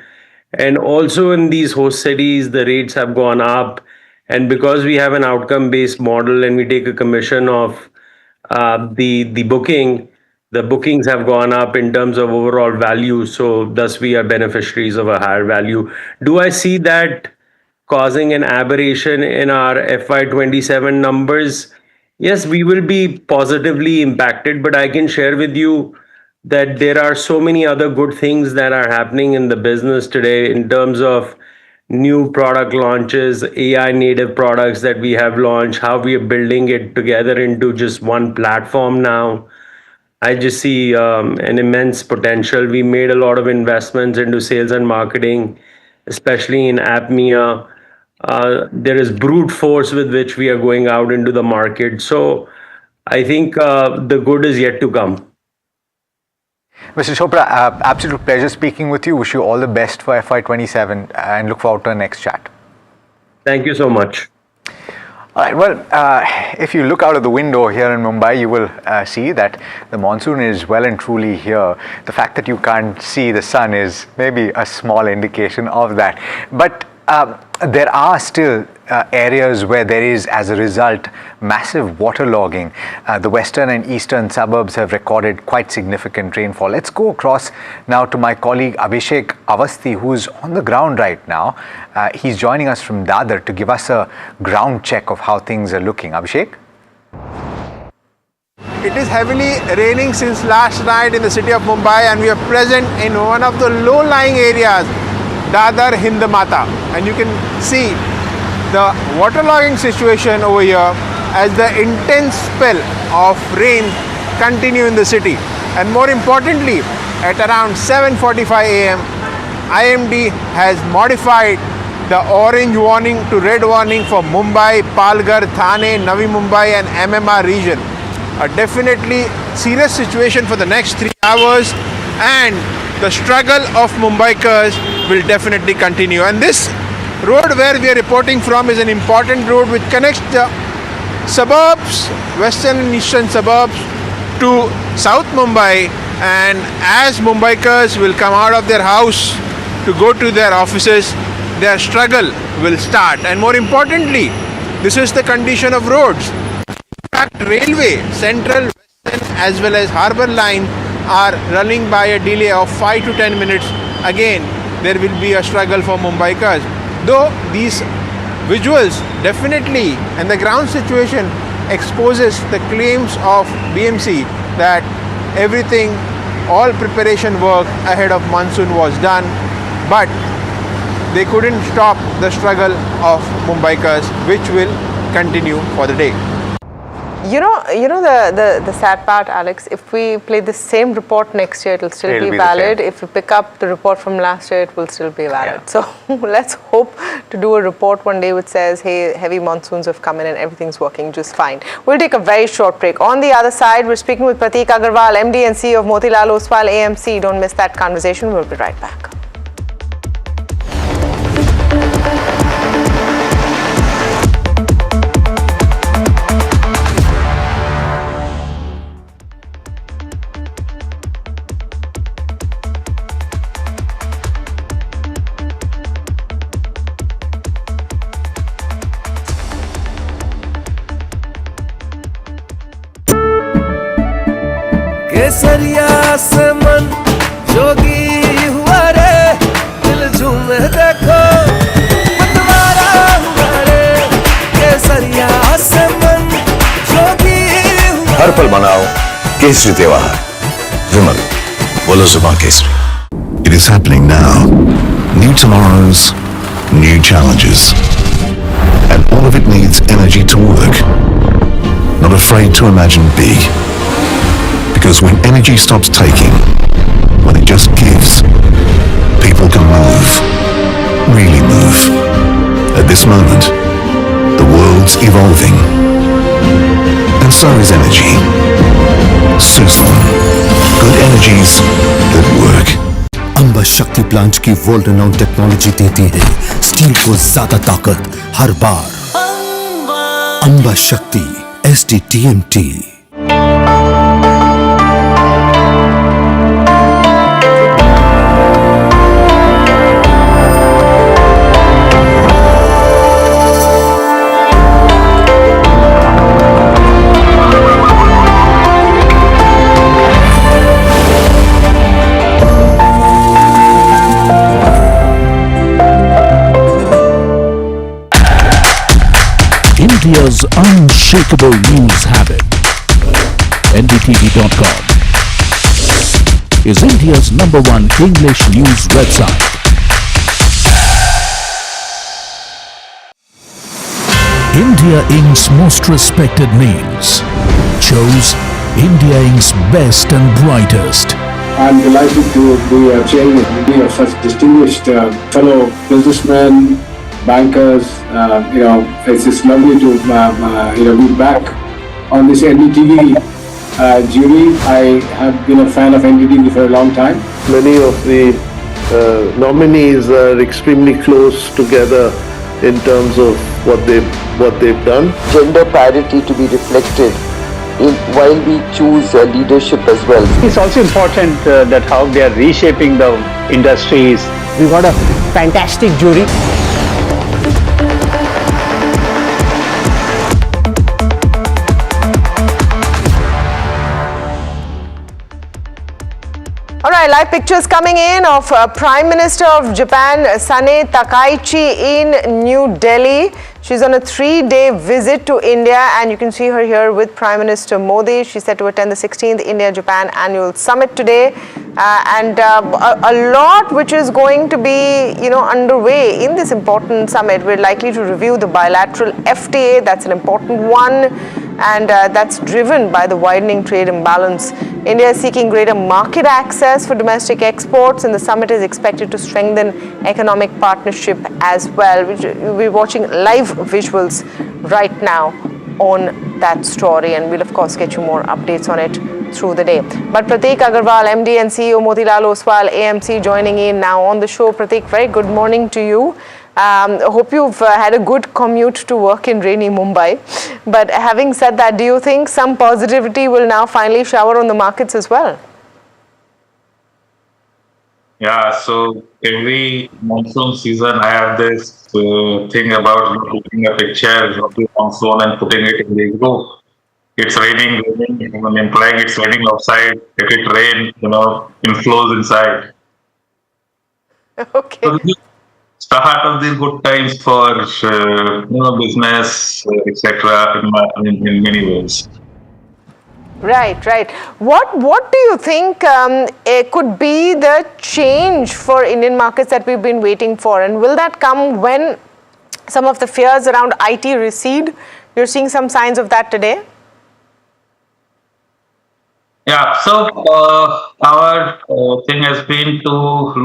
And also in these host cities, the rates have gone up. And because we have an outcome-based model and we take a commission of the booking, the bookings have gone up in terms of overall value. So thus we are beneficiaries of a higher value. Do I see that causing an aberration in our FY27 numbers? Yes, we will be positively impacted, but I can share with you that there are so many other good things that are happening in the business today in terms of new product launches, AI native products that we have launched, how we are building it together into just one platform now. I just see an immense potential. We made a lot of investments into sales and marketing, especially in APMEA. There is brute force with which we are going out into the market. So I think the good is yet to come. Mr. Chopra, absolute pleasure speaking with you. Wish you all the best for FY27 and look forward to our next chat. Thank you so much. All right, well, if you look out of the window here in Mumbai, you will see that the monsoon is well and truly here. The fact that you can't see the sun is maybe a small indication of that. But there are still areas where there is, as a result, massive waterlogging. The western and eastern suburbs have recorded quite significant rainfall. Let's go across now to my colleague Abhishek Avasthi, who's on the ground right now. He's joining us from Dadar to give us a ground check of how things are looking. Abhishek? It is heavily raining since last night in the city of Mumbai, and we are present in one of the low-lying areas, Dadar Hindmata, and you can see the waterlogging situation over here as the intense spell of rain continue in the city. And more importantly, at around 7:45 a.m., IMD has modified the orange warning to red warning for Mumbai, Palghar, Thane, Navi Mumbai and MMR region. A definitely serious situation for the next 3 hours, and the struggle of Mumbaikars will definitely continue. And this road where we are reporting from is an important road which connects the suburbs, western and eastern suburbs, to South Mumbai. And as Mumbaikars will come out of their house to go to their offices, their struggle will start. And more importantly, this is the condition of roads. In fact, railway, central, western as well as harbour line are running by a delay of 5 to 10 minutes. Again, there will be a struggle for Mumbaikars. Though these visuals definitely, and the ground situation exposes the claims of BMC that everything, all preparation work ahead of monsoon was done, but they couldn't stop the struggle of Mumbaikars, which will continue for the day. You know the sad part, Alex, if we play the same report next year, it'll still be valid. If we pick up the report from last year, it will still be valid. Yeah. So let's hope to do a report one day which says, hey, heavy monsoons have come in and everything's working just fine. We'll take a very short break. On the other side, we're speaking with Prateek Agarwal, MD and CEO of Motilal Oswal AMC. Don't miss that conversation. We'll be right back. केसरिया से मन जोगी हुआ रे, दिल झूमे देखो मतवारा हुआ रे, केसरिया से मन जोगी हुआ। हर पल मनाओ केसरी त्योहार। विमल, बोलो जुबान Kesari. It is happening now. New tomorrows, new challenges. And all of it needs energy to work. Not afraid to imagine big. Because when energy stops taking, when it just gives, people can move. Really move. At this moment, the world's evolving. And so is energy. Suzlon. Good energies that work. Amba शक्ति plant की world renowned technology देती है steel को ज्यादा ताकत हर बार। अंबा शक्ति SDTMT। India's unshakable news habit. NDTV.com is India's #1 English news website. India Inc.'s most respected names chose India Inc.'s best and brightest. I'm delighted to be chairman of such distinguished fellow businessmen, bankers. It's just lovely to be back on this NDTV jury. I have been a fan of NDTV for a long time. Many of the nominees are extremely close together in terms of what they've done. Gender parity to be reflected while we choose leadership as well. It's also important that how they are reshaping the industries. We got a fantastic jury. All right, live pictures coming in of Prime Minister of Japan, Sane Takaichi, in New Delhi. She's on a 3-day visit to India, and you can see her here with Prime Minister Modi. She's set to attend the 16th India-Japan Annual Summit today, and a lot which is going to be, underway in this important summit. We're likely to review the bilateral FTA. That's an important one, and that's driven by the widening trade imbalance. India is seeking greater market access for domestic exports, and the summit is expected to strengthen economic partnership as well. We're watching live visuals right now on that story, and we'll of course get you more updates on it through the day. But Prateek Agarwal, MD and CEO, Motilal Oswal, AMC, joining in now on the show. Prateek, very good morning to you. Hope you've had a good commute to work in rainy Mumbai. But having said that, do you think some positivity will now finally shower on the markets as well? Yeah, so every monsoon season, I have this thing about taking a picture of the monsoon and putting it in the group. It's raining, implying it's raining outside. If it rains, inflows inside. Okay. So this is start of the good times for business, etc. In many ways. Right, right. What do you think could be the change for Indian markets that we've been waiting for, and will that come when some of the fears around IT recede? You're seeing some signs of that today. Yeah, so our thing has been to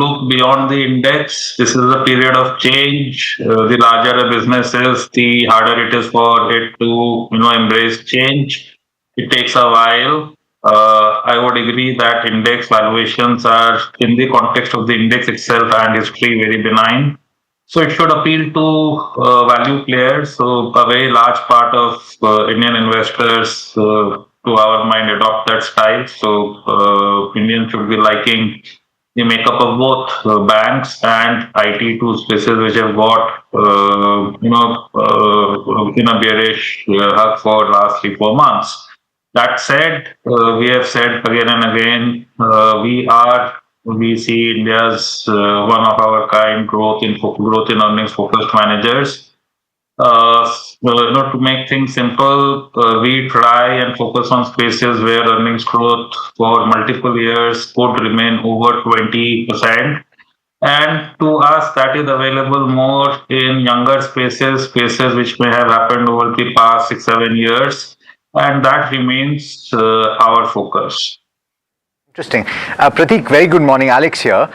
look beyond the index. This is a period of change. The larger a business is, the harder it is for it to embrace change. It takes a while. I would agree that index valuations are, in the context of the index itself and history, very benign. So it should appeal to value players. So a very large part of Indian investors, to our mind, adopt that style. So Indians should be liking the makeup of both banks and IT, two spaces which have got in a bearish hug for last 3-4 months. That said, we have said again and again, we see India's one of our kind growth in earnings focused managers. To make things simple, we try and focus on spaces where earnings growth for multiple years could remain over 20%. And to us, that is available more in younger spaces which may have happened over the past 6, 7 years. And that remains our focus. Interesting. Pratik, very good morning. Alex here.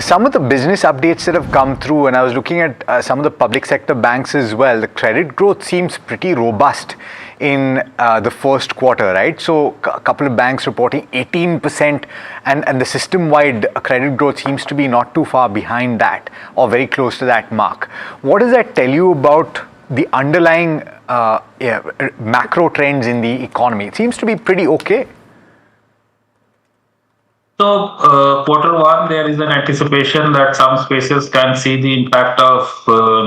Some of the business updates that have come through, and I was looking at some of the public sector banks as well, the credit growth seems pretty robust in the first quarter, right? So a couple of banks reporting 18%, and the system-wide credit growth seems to be not too far behind that or very close to that mark. What does that tell you about the underlying macro trends in the economy? It seems to be pretty okay. So, quarter one, there is an anticipation that some spaces can see the impact of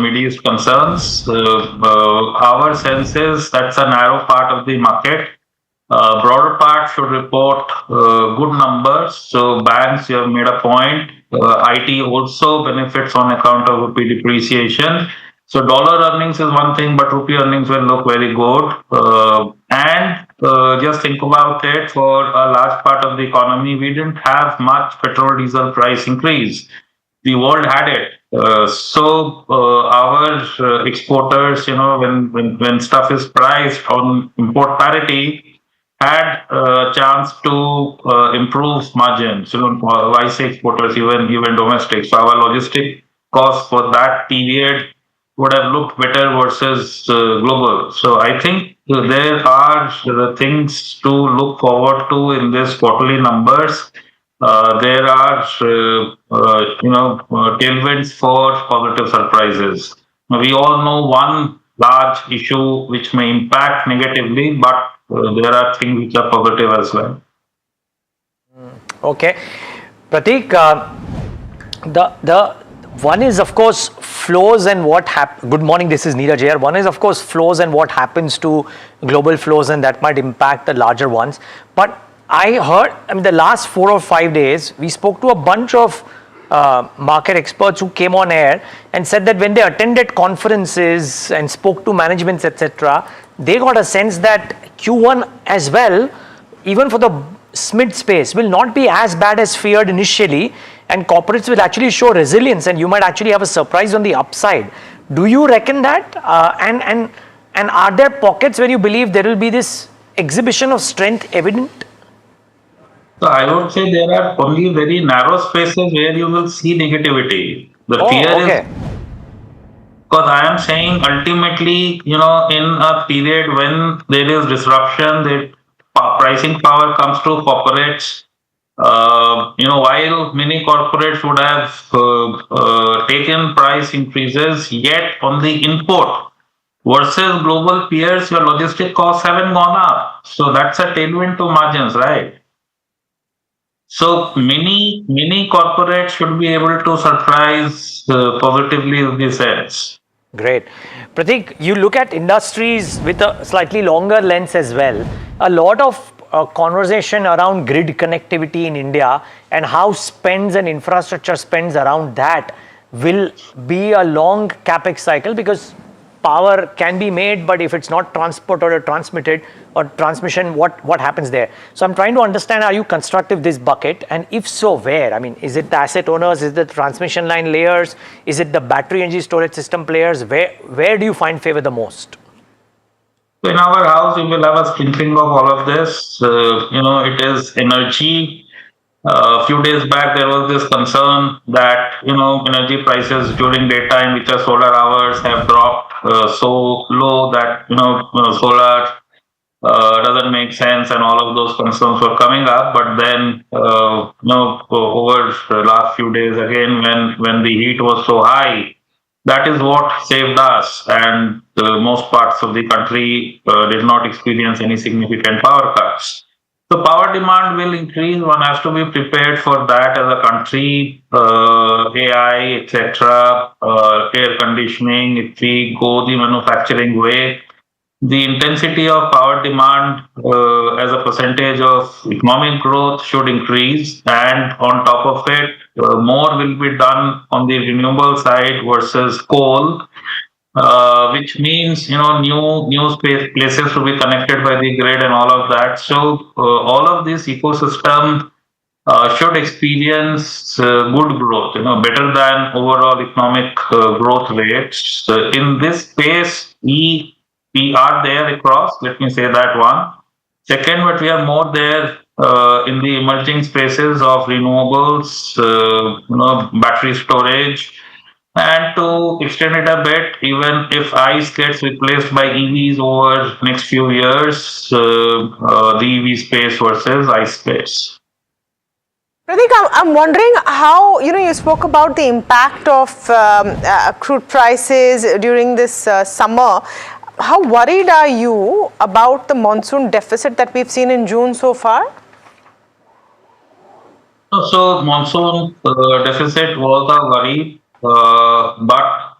Middle East concerns. Our sense is that's a narrow part of the market. Broader part should report good numbers. So, banks, you have made a point. IT also benefits on account of rupee depreciation. So, dollar earnings is one thing, but rupee earnings will look very good. Just think about it, for a large part of the economy, we didn't have much petrol diesel price increase. The world had it. Our exporters, when stuff is priced on import parity, had a chance to improve margins. Why say exporters, even domestic. So our logistic costs for that period would have looked better versus global. So I think there are things to look forward to in this quarterly numbers. There are tailwinds for positive surprises. We all know one large issue which may impact negatively, but there are things which are positive as well. Okay, Pratik, the one is, of course, flows and what happens. Good morning, this is Neeraj here. One is, of course, flows and what happens to global flows, and that might impact the larger ones. But I heard, the last 4 or 5 days, we spoke to a bunch of market experts who came on air and said that when they attended conferences and spoke to managements, etc., they got a sense that Q1 as well, even for the mid space, will not be as bad as feared initially, and corporates will actually show resilience, and you might actually have a surprise on the upside. Do you reckon that? And are there pockets where you believe there will be this exhibition of strength evident? So I would say there are only very narrow spaces where you will see negativity. The fear is, because I am saying ultimately, in a period when there is disruption, the pricing power comes to corporates. While many corporates would have taken price increases, yet on the input versus global peers, your logistic costs haven't gone up. So that's a tailwind to margins, right? So many corporates should be able to surprise positively in this sense. Great. Pratik, you look at industries with a slightly longer lens as well. A lot of conversation around grid connectivity in India and how spends and infrastructure spends around that will be a long capex cycle, because power can be made, but if it's not transported or transmitted or transmission, what happens there? So I'm trying to understand, are you constructive this bucket, and if so, where? Is it the asset owners, is it the transmission line layers, is it the battery energy storage system players? Where do you find favor the most? In our house, we will have a sprinkling of all of this. It is energy. A few days back, there was this concern that energy prices during daytime, which are solar hours, have dropped so low that solar doesn't make sense, and all of those concerns were coming up. But then, over the last few days again, when the heat was so high, that is what saved us, and most parts of the country did not experience any significant power cuts. So power demand will increase. One has to be prepared for that as a country. AI, etc., air conditioning. If we go the manufacturing way, the intensity of power demand as a percentage of economic growth should increase, and on top of it, more will be done on the renewable side versus coal, which means new places to be connected by the grid and all of that. So all of this ecosystem should experience good growth, better than overall economic growth rates. In this space, we are there across. Let me say that one. Second, but we are more there in the emerging spaces of renewables, battery storage, and to extend it a bit, even if ICE gets replaced by EVs over next few years, the EV space versus ICE space. Pratik, I'm wondering how, you spoke about the impact of crude prices during this summer. How worried are you about the monsoon deficit that we've seen in June so far? So monsoon deficit was a worry, but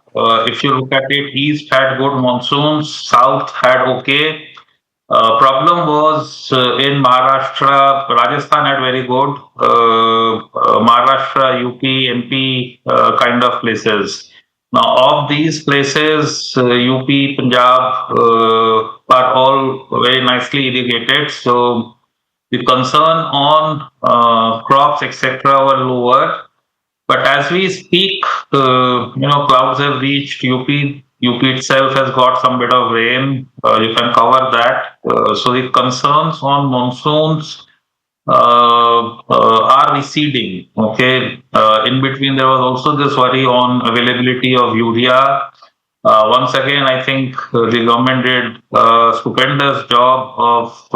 if you look at it, East had good monsoons, South had okay. Problem was in Maharashtra, Rajasthan had very good, Maharashtra, UP, MP kind of places. Now, of these places, UP, Punjab are all very nicely irrigated. So the concern on crops, etc., were lower. But as we speak, clouds have reached UP. UP itself has got some bit of rain. You can cover that. So the concerns on monsoons are receding. Okay. In between, there was also this worry on availability of urea. Once again, I think the government did a stupendous job of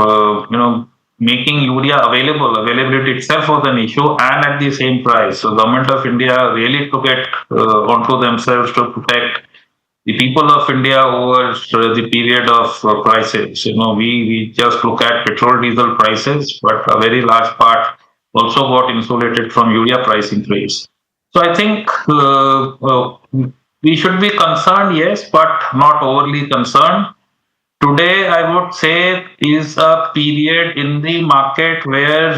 making urea available. Availability itself was an issue, and at the same price. So, government of India really took it onto themselves to protect the people of India over the period of crisis. We just look at petrol, diesel prices, but a very large part also got insulated from urea price increase. So I think we should be concerned, yes, but not overly concerned. Today, I would say, is a period in the market where,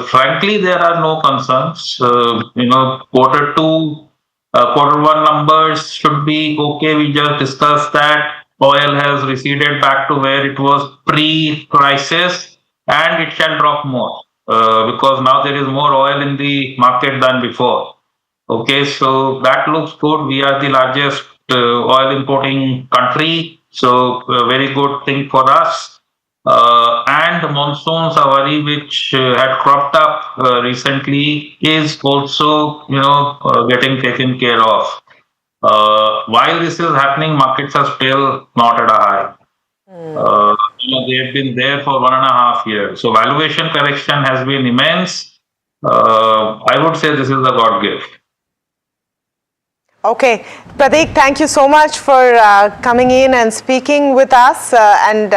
frankly, there are no concerns. Quarter two, quarter one numbers should be okay. We just discussed that oil has receded back to where it was pre-crisis, and it shall drop more because now there is more oil in the market than before. Okay, so that looks good. We are the largest oil importing country, so a very good thing for us. And monsoons, a worry which had cropped up recently, is also getting taken care of. While this is happening, markets are still not at a high. They have been there for 1.5 years. So valuation correction has been immense. I would say this is a God gift. Okay, Pratik, thank you so much for coming in and speaking with us and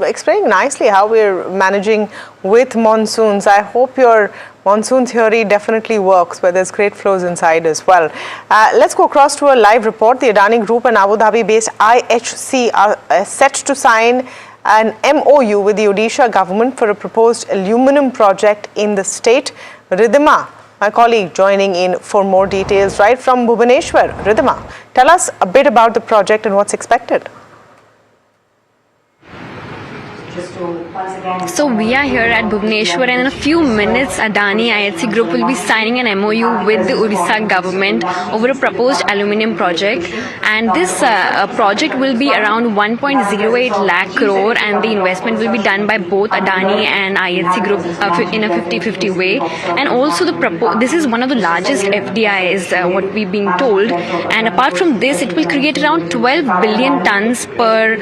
explaining nicely how we're managing with monsoons. I hope your monsoon theory definitely works, where there's great flows inside as well. Let's go across to a live report. The Adani Group and Abu Dhabi-based IHC are set to sign an MOU with the Odisha government for a proposed aluminum project in the state. Ridhima, my colleague, joining in for more details right from Bhubaneswar. Ridhima, tell us a bit about the project and what's expected. So we are here at Bhubaneswar, and in a few minutes Adani IHC Group will be signing an MOU with the Odisha government over a proposed aluminium project, and this project will be around 1.08 lakh crore, and the investment will be done by both Adani and IHC Group in a 50-50 way. And also this is one of the largest FDIs, what we've been told, and apart from this, it will create around 12 billion tons per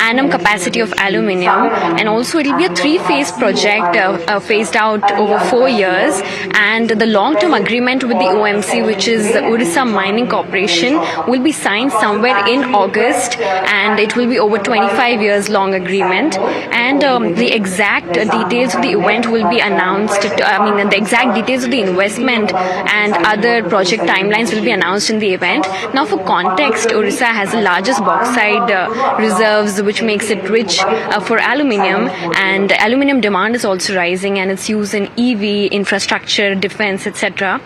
annum capacity of aluminium aluminium, and also it will be a 3-phase project phased out over 4 years, and the long-term agreement with the OMC, which is the Odisha Mining Corporation, will be signed somewhere in August, and it will be over 25 years long agreement, and the exact details of the event will be announced. The exact details of the investment and other project timelines will be announced in the event. Now, for context, Odisha has the largest bauxite reserves, which makes it rich for aluminium, and aluminium demand is also rising, and its use in EV, infrastructure, defense, etc.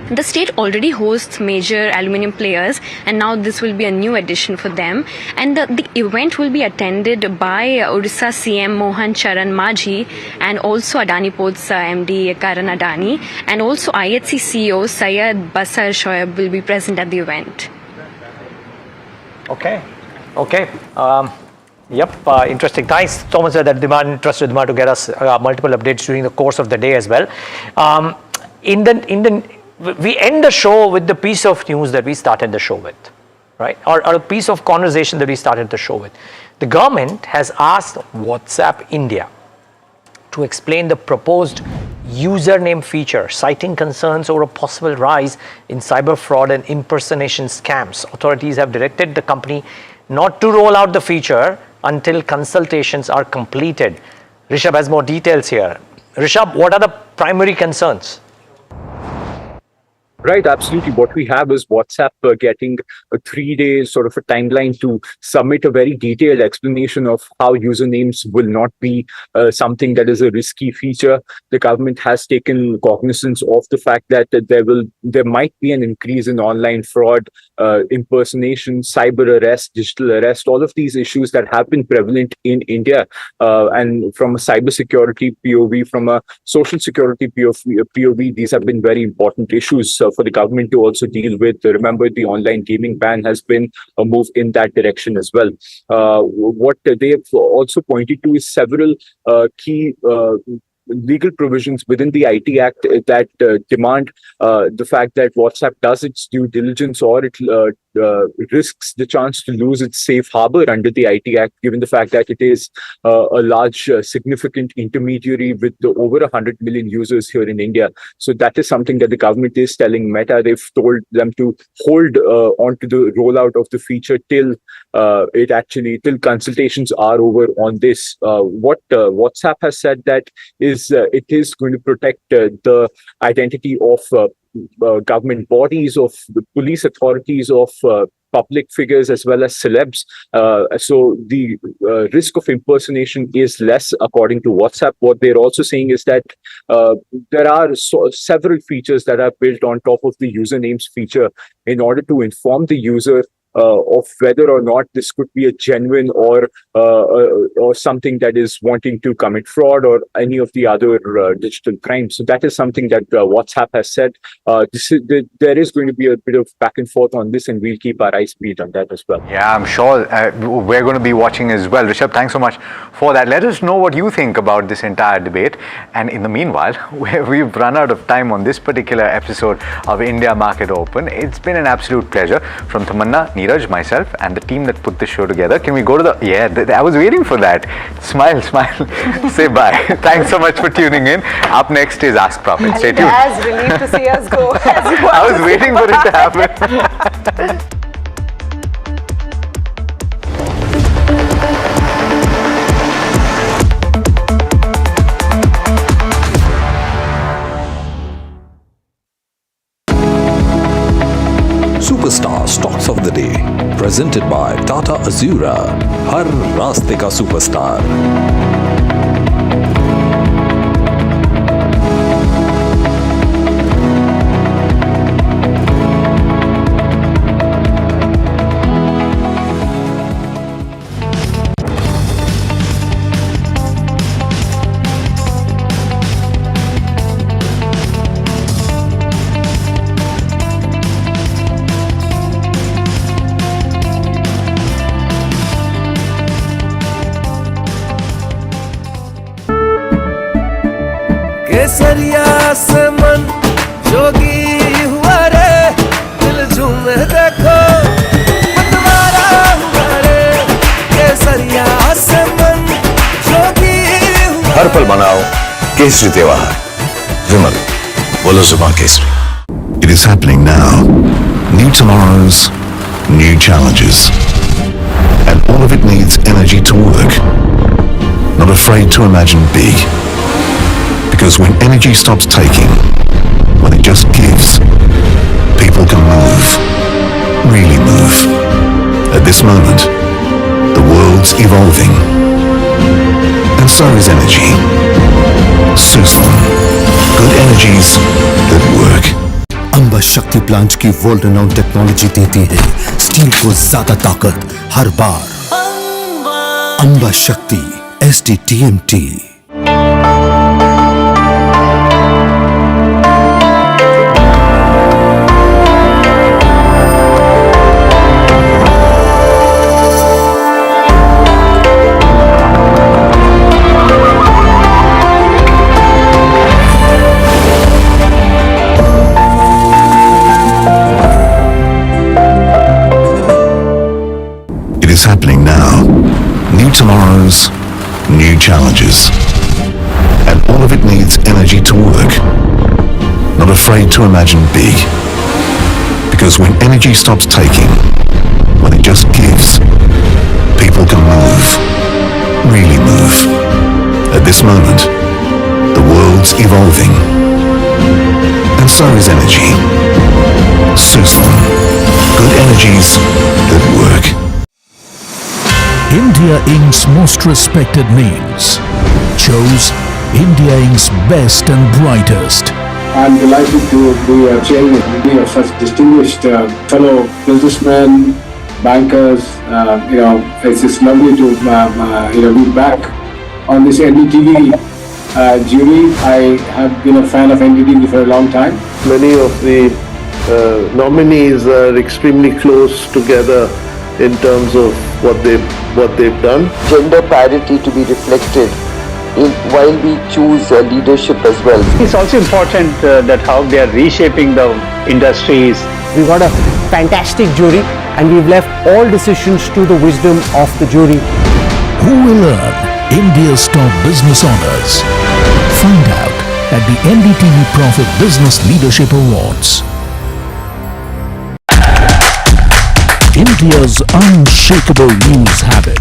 The state already hosts major aluminium players, and now this will be a new addition for them. And the event will be attended by Odisha CM Mohan Charan Majhi, and also Adani Ports MD Karan Adani, and also IHC CEO Syed Basar Shoaib will be present at the event. Okay. Interesting. Thanks, Thomas, that trusted Demand to get us multiple updates during the course of the day as well. We end the show with the piece of news that we started the show with, right? Or a piece of conversation that we started the show with. The government has asked WhatsApp India to explain the proposed username feature, citing concerns over a possible rise in cyber fraud and impersonation scams. Authorities have directed the company not to roll out the feature until consultations are completed. Rishabh has more details here. Rishabh, what are the primary concerns? Right, absolutely. What we have is WhatsApp getting a 3-day sort of a timeline to submit a very detailed explanation of how usernames will not be something that is a risky feature. The government has taken cognizance of the fact that there might be an increase in online fraud, impersonation, cyber arrest, digital arrest, all of these issues that have been prevalent in India. And from a cybersecurity POV, from a social security POV, these have been very important issues for the government to also deal with. Remember, the online gaming ban has been a move in that direction as well. What they have also pointed to is several key legal provisions within the IT Act that demand the fact that WhatsApp does its due diligence, or it risks the chance to lose its safe harbor under the IT Act, given the fact that it is a large, significant intermediary with over 100 million users here in India. So that is something that the government is telling Meta. They've told them to hold on to the rollout of the feature till consultations are over on this. What WhatsApp has said that is it is going to protect the identity of government bodies, of the police authorities, of public figures, as well as celebs. So the risk of impersonation is less, according to WhatsApp. What they're also saying is that there are several features that are built on top of the usernames feature in order to inform the user of whether or not this could be a genuine or something that is wanting to commit fraud or any of the other digital crimes. So that is something that WhatsApp has said. There is going to be a bit of back and forth on this, and we'll keep our eyes peeled on that as well. Yeah, I'm sure we're going to be watching as well. Rishabh, thanks so much for that. Let us know what you think about this entire debate. And in the meanwhile, we've run out of time on this particular episode of India Market Open. It's been an absolute pleasure. From Tamanna, Neeraj, myself, and the team that put this show together. Can we go to I was waiting for that. Smile. Say bye. Thanks so much for tuning in. Up next is Ask Profit. Stay tuned. As relieved to see us go. I was waiting for it to happen. Superstar Stocks of the Day, presented by Tata Azura. हर रास्ते का superstar. केसरिया से मन जोगी हुआ रे, दिल झूमे देखो पतवारा हुआ रे, केसरिया से मन हर पल मनाओ केसरी त्योहार। विमल, बोलो जुबान Kesari. It is happening now. New tomorrows, new challenges. And all of it needs energy to work. Not afraid to imagine big. Because when energy stops taking, when it just gives, people can move. Really move. At this moment, the world's evolving. And so is energy. Suswan. Good energies that work. Amba शक्ति plant की world renowned technology देती है steel को ज्यादा ताकत हर बार। अंबा शक्ति SDTMT। It is happening now. New tomorrows, new challenges. And all of it needs energy to work. Not afraid to imagine big. Because when energy stops taking, when it just gives, people can move. Really move. At this moment, the world's evolving. And so is energy. Suswan. Good energies that work. India Inc.'s most respected names chose India Inc.'s best and brightest. I'm delighted to be a chairman of such distinguished fellow businessmen, bankers. It's just lovely to be back on this NDTV jury. I have been a fan of NDTV for a long time. Many of the nominees are extremely close together in terms of what they've done. Gender parity to be reflected while we choose leadership as well. It's also important that how they are reshaping the industries. We've got a fantastic jury and we've left all decisions to the wisdom of the jury. Who will earn India's top business honors? Find out at the NDTV Profit Business Leadership Awards. India's unshakable news habit.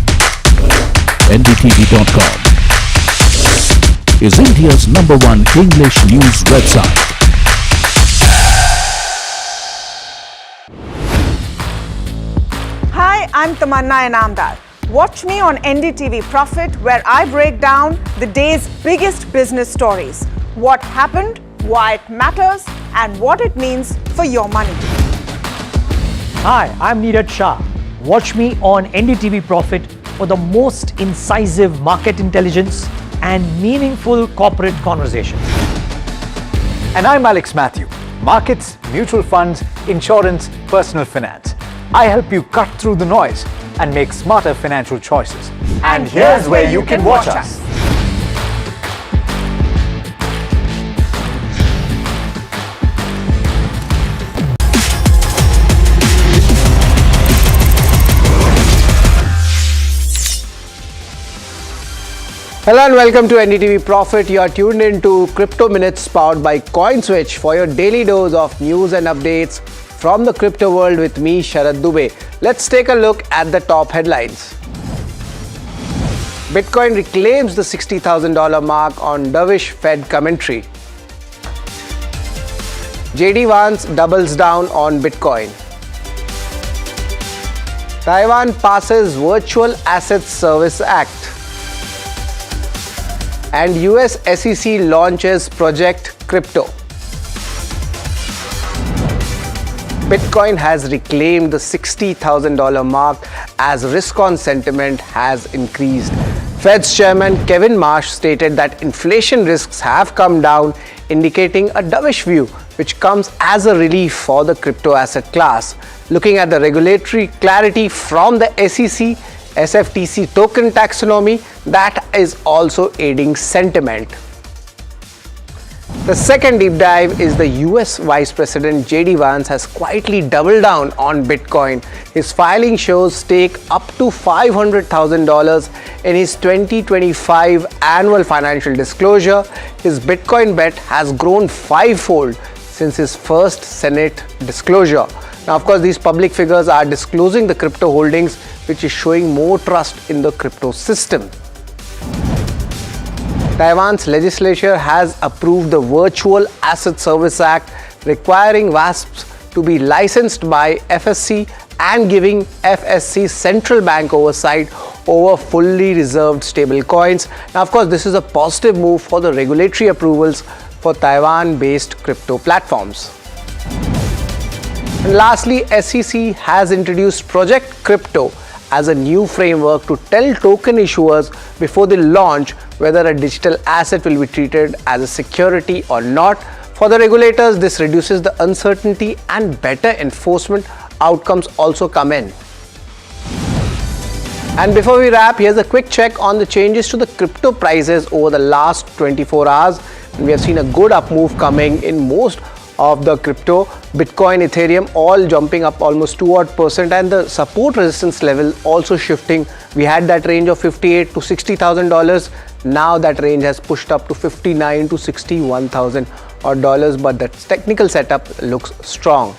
NDTV.com is India's #1 English news website. Hi, I'm Tamanna Inamdar. Watch me on NDTV Profit, where I break down the day's biggest business stories. What happened, why it matters, and what it means for your money. Hi, I'm Neeraj Shah. Watch me on NDTV Profit for the most incisive market intelligence and meaningful corporate conversation. And I'm Alex Matthew. Markets, mutual funds, insurance, personal finance. I help you cut through the noise and make smarter financial choices. And here's where you can watch us. Hello and welcome to NDTV Profit. You are tuned in to Crypto Minutes powered by CoinSwitch for your daily dose of news and updates from the crypto world with me, Sharad Dubey. Let's take a look at the top headlines. Bitcoin reclaims the $60,000 mark on dovish Fed commentary. JD Vance doubles down on Bitcoin. Taiwan passes Virtual Assets Service Act. And US SEC launches Project Crypto. Bitcoin has reclaimed the $60,000 mark as risk-on sentiment has increased. Fed's chairman Kevin Marsh stated that inflation risks have come down, indicating a dovish view, which comes as a relief for the crypto asset class. Looking at the regulatory clarity from the SEC, SFTC token taxonomy, that is also aiding sentiment. The second deep dive is the US Vice President JD Vance has quietly doubled down on Bitcoin. His filing shows stake up to $500,000 in his 2025 annual financial disclosure. His Bitcoin bet has grown fivefold since his first Senate disclosure. Now, of course, these public figures are disclosing the crypto holdings, which is showing more trust in the crypto system. Taiwan's legislature has approved the Virtual Asset Service Act, requiring VASPs to be licensed by FSC and giving FSC central bank oversight over fully reserved stablecoins. Now, of course, this is a positive move for the regulatory approvals for Taiwan-based crypto platforms. And lastly, SEC has introduced Project Crypto as a new framework to tell token issuers before they launch whether a digital asset will be treated as a security or not. For the regulators, this reduces the uncertainty and better enforcement outcomes also come in. And before we wrap, here's a quick check on the changes to the crypto prices over the last 24 hours. We have seen a good up move coming in most of the crypto. Bitcoin, Ethereum all jumping up almost 2% and the support resistance level also shifting. We had that range of $58,000 to $60,000. Now that range has pushed up to $59,000 to $61,000, but the technical setup looks strong.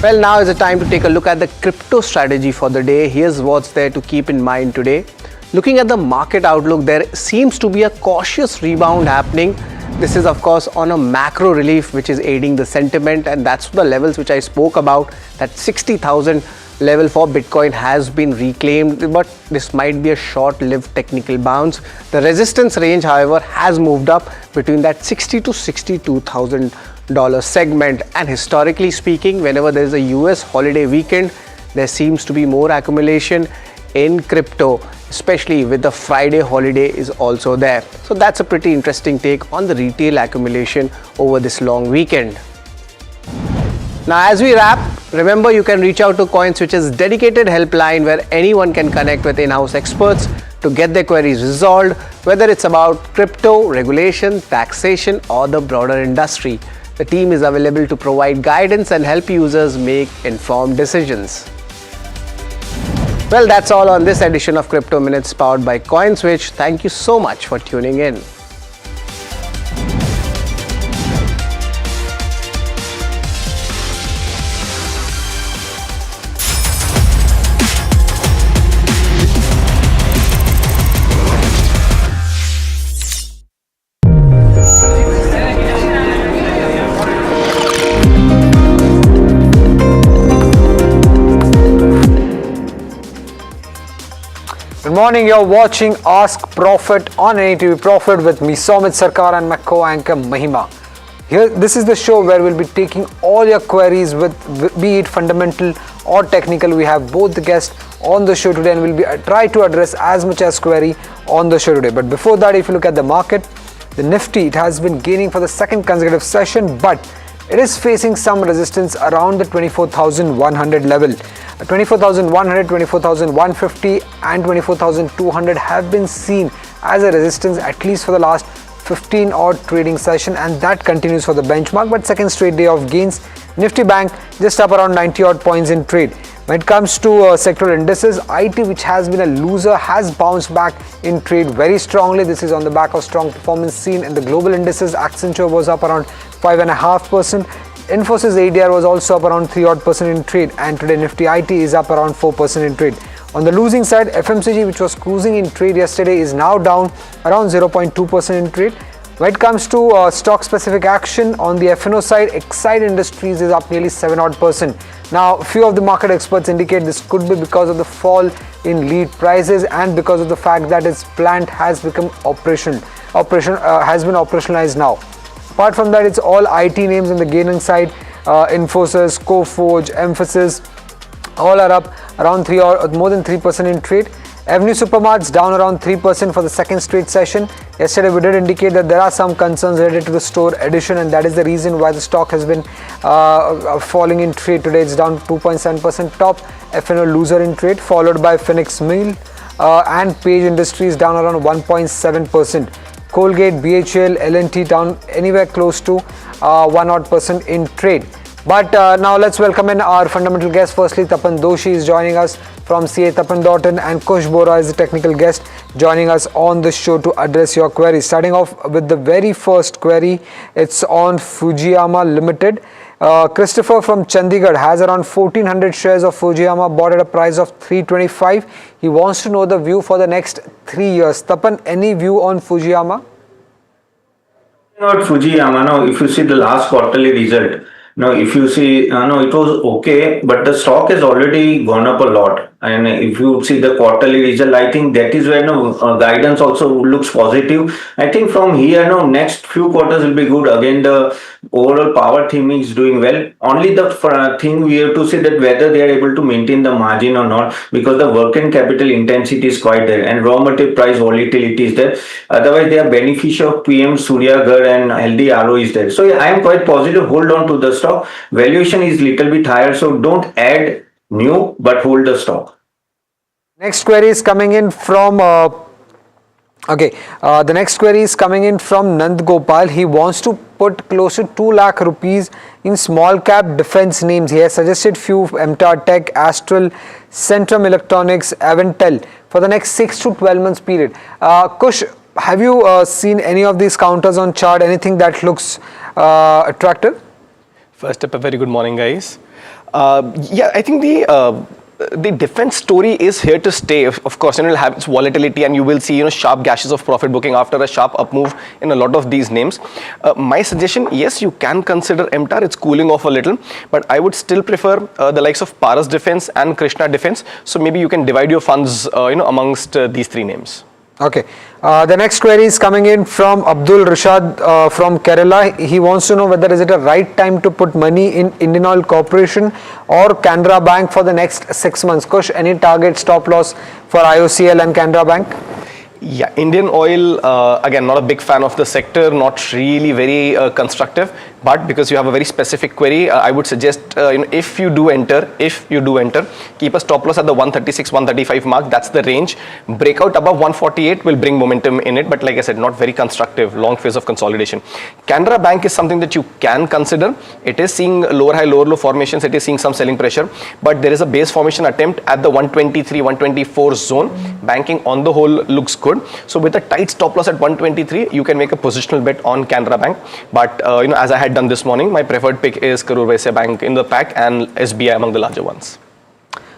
Well, now is the time to take a look at the crypto strategy for the day. Here's what's there to keep in mind today. Looking at the market outlook, there seems to be a cautious rebound happening. This is, of course, on a macro relief which is aiding the sentiment, and that's the levels which I spoke about. That 60,000 level for Bitcoin has been reclaimed, but this might be a short-lived technical bounce. The resistance range, however, has moved up between that $60,000 to $62,000 segment. And historically speaking, whenever there is a US holiday weekend, there seems to be more accumulation in crypto, especially with the Friday holiday is also there. So that's a pretty interesting take on the retail accumulation over this long weekend. Now, as we wrap, remember you can reach out to CoinSwitch's dedicated helpline where anyone can connect with in-house experts to get their queries resolved, whether it's about crypto, regulation, taxation, or the broader industry. The team is available to provide guidance and help users make informed decisions. Well, that's all on this edition of Crypto Minutes powered by CoinSwitch. Thank you so much for tuning in. Good morning, you're watching Ask Profit on NDTV Profit with me, Somit Sarkar, and my co-anchor Mahima. Here, this is the show where we'll be taking all your queries, with be it fundamental or technical. We have both the guests on the show today and we'll be try to address as much as query on the show today. But before that, if you look at the market, the Nifty, it has been gaining for the second consecutive session, but it is facing some resistance around the 24,100 level. 24,100, 24,150 and 24,200 have been seen as a resistance at least for the last 15 odd trading session, and that continues for the benchmark. But second straight day of gains. Nifty Bank just up around 90 odd points in trade. When it comes to sectoral indices, IT, which has been a loser, has bounced back in trade very strongly. This is on the back of strong performance seen in the global indices. Accenture was up around 5.5%. Infosys ADR was also up around 3% in trade, and today Nifty IT is up around 4% in trade. On the losing side, FMCG, which was cruising in trade yesterday, is now down around 0.2% in trade. When it comes to stock specific action, on the F&O side, Exide Industries is up nearly 7%. Now, a few of the market experts indicate this could be because of the fall in lead prices and because of the fact that its plant has become has been operationalized now. Apart from that, it's all IT names on the gaining side. Infosys, Coforge, Emphasis, all are up around more than 3% in trade. Avenue Supermarts down around 3% for the second straight session. Yesterday we did indicate that there are some concerns related to the store addition, and that is the reason why the stock has been falling in trade. Today it's down 2.7%. Top F&O loser in trade, followed by Phoenix Mill and Page Industries down around 1.7%. Colgate, BHL, L&T down anywhere close to 1% in trade. But now let's welcome in our fundamental guest. Firstly, Tapan Doshi is joining us from CA Tapan.in, and Kush Bora is the technical guest joining us on the show to address your queries. Starting off with the very first query, it's on Fujiyama Limited. Christopher from Chandigarh has around 1400 shares of Fujiyama, bought at a price of 325. He wants to know the view for the next 3 years. Tapan, any view on Fujiyama? About Fujiyama, no, if you see the last quarterly result, no, if you see, no, it was okay, but the stock has already gone up a lot. And if you see the quarterly result, I think that is where guidance also looks positive. I think from here, next few quarters will be good. Again, the overall power theme is doing well. Only the thing we have to see that whether they are able to maintain the margin or not, because the working capital intensity is quite there and raw material price volatility is there. Otherwise, they are beneficial of PM Surya Ghar and healthy RO is there. So I am quite positive. Hold on to the stock. Valuation is little bit higher, so don't add new, but hold the stock. Next query is coming in from the next query is coming in from Nand Gopal. He wants to put close to 2 lakh rupees in small cap defense names. He has suggested few: MTAR Tech, Astral, Centrum Electronics, Aventel for the next 6 to 12 months period. Kush, have you seen any of these counters on chart? Anything that looks attractive? First up, a very good morning, guys. I think the defense story is here to stay. Of course, it'll have its volatility, and you will see sharp gashes of profit booking after a sharp up move in a lot of these names. My suggestion, yes, you can consider MTAR. It's cooling off a little, but I would still prefer the likes of Paras Defense and Krishna Defense. So maybe you can divide your funds amongst these 3 names. Okay. The next query is coming in from Abdul Rashad from Kerala. He wants to know whether is it a right time to put money in Indian Oil Corporation or Canara Bank for the next 6 months. Kush, any target stop loss for IOCL and Canara Bank? Yeah, Indian Oil, again, not a big fan of the sector, not really very constructive. But because you have a very specific query, I would suggest if you do enter, keep a stop loss at the 136, 135 mark. That's the range. Breakout above 148 will bring momentum in it. But like I said, not very constructive, long phase of consolidation. Canara Bank is something that you can consider. It is seeing lower high, lower low formations. It is seeing some selling pressure. But there is a base formation attempt at the 123, 124 zone. Banking on the whole looks good. So with a tight stop loss at 123, you can make a positional bet on Canara Bank. But as I had done this morning, my preferred pick is Karur Vysya Bank in the pack and SBI among the larger ones.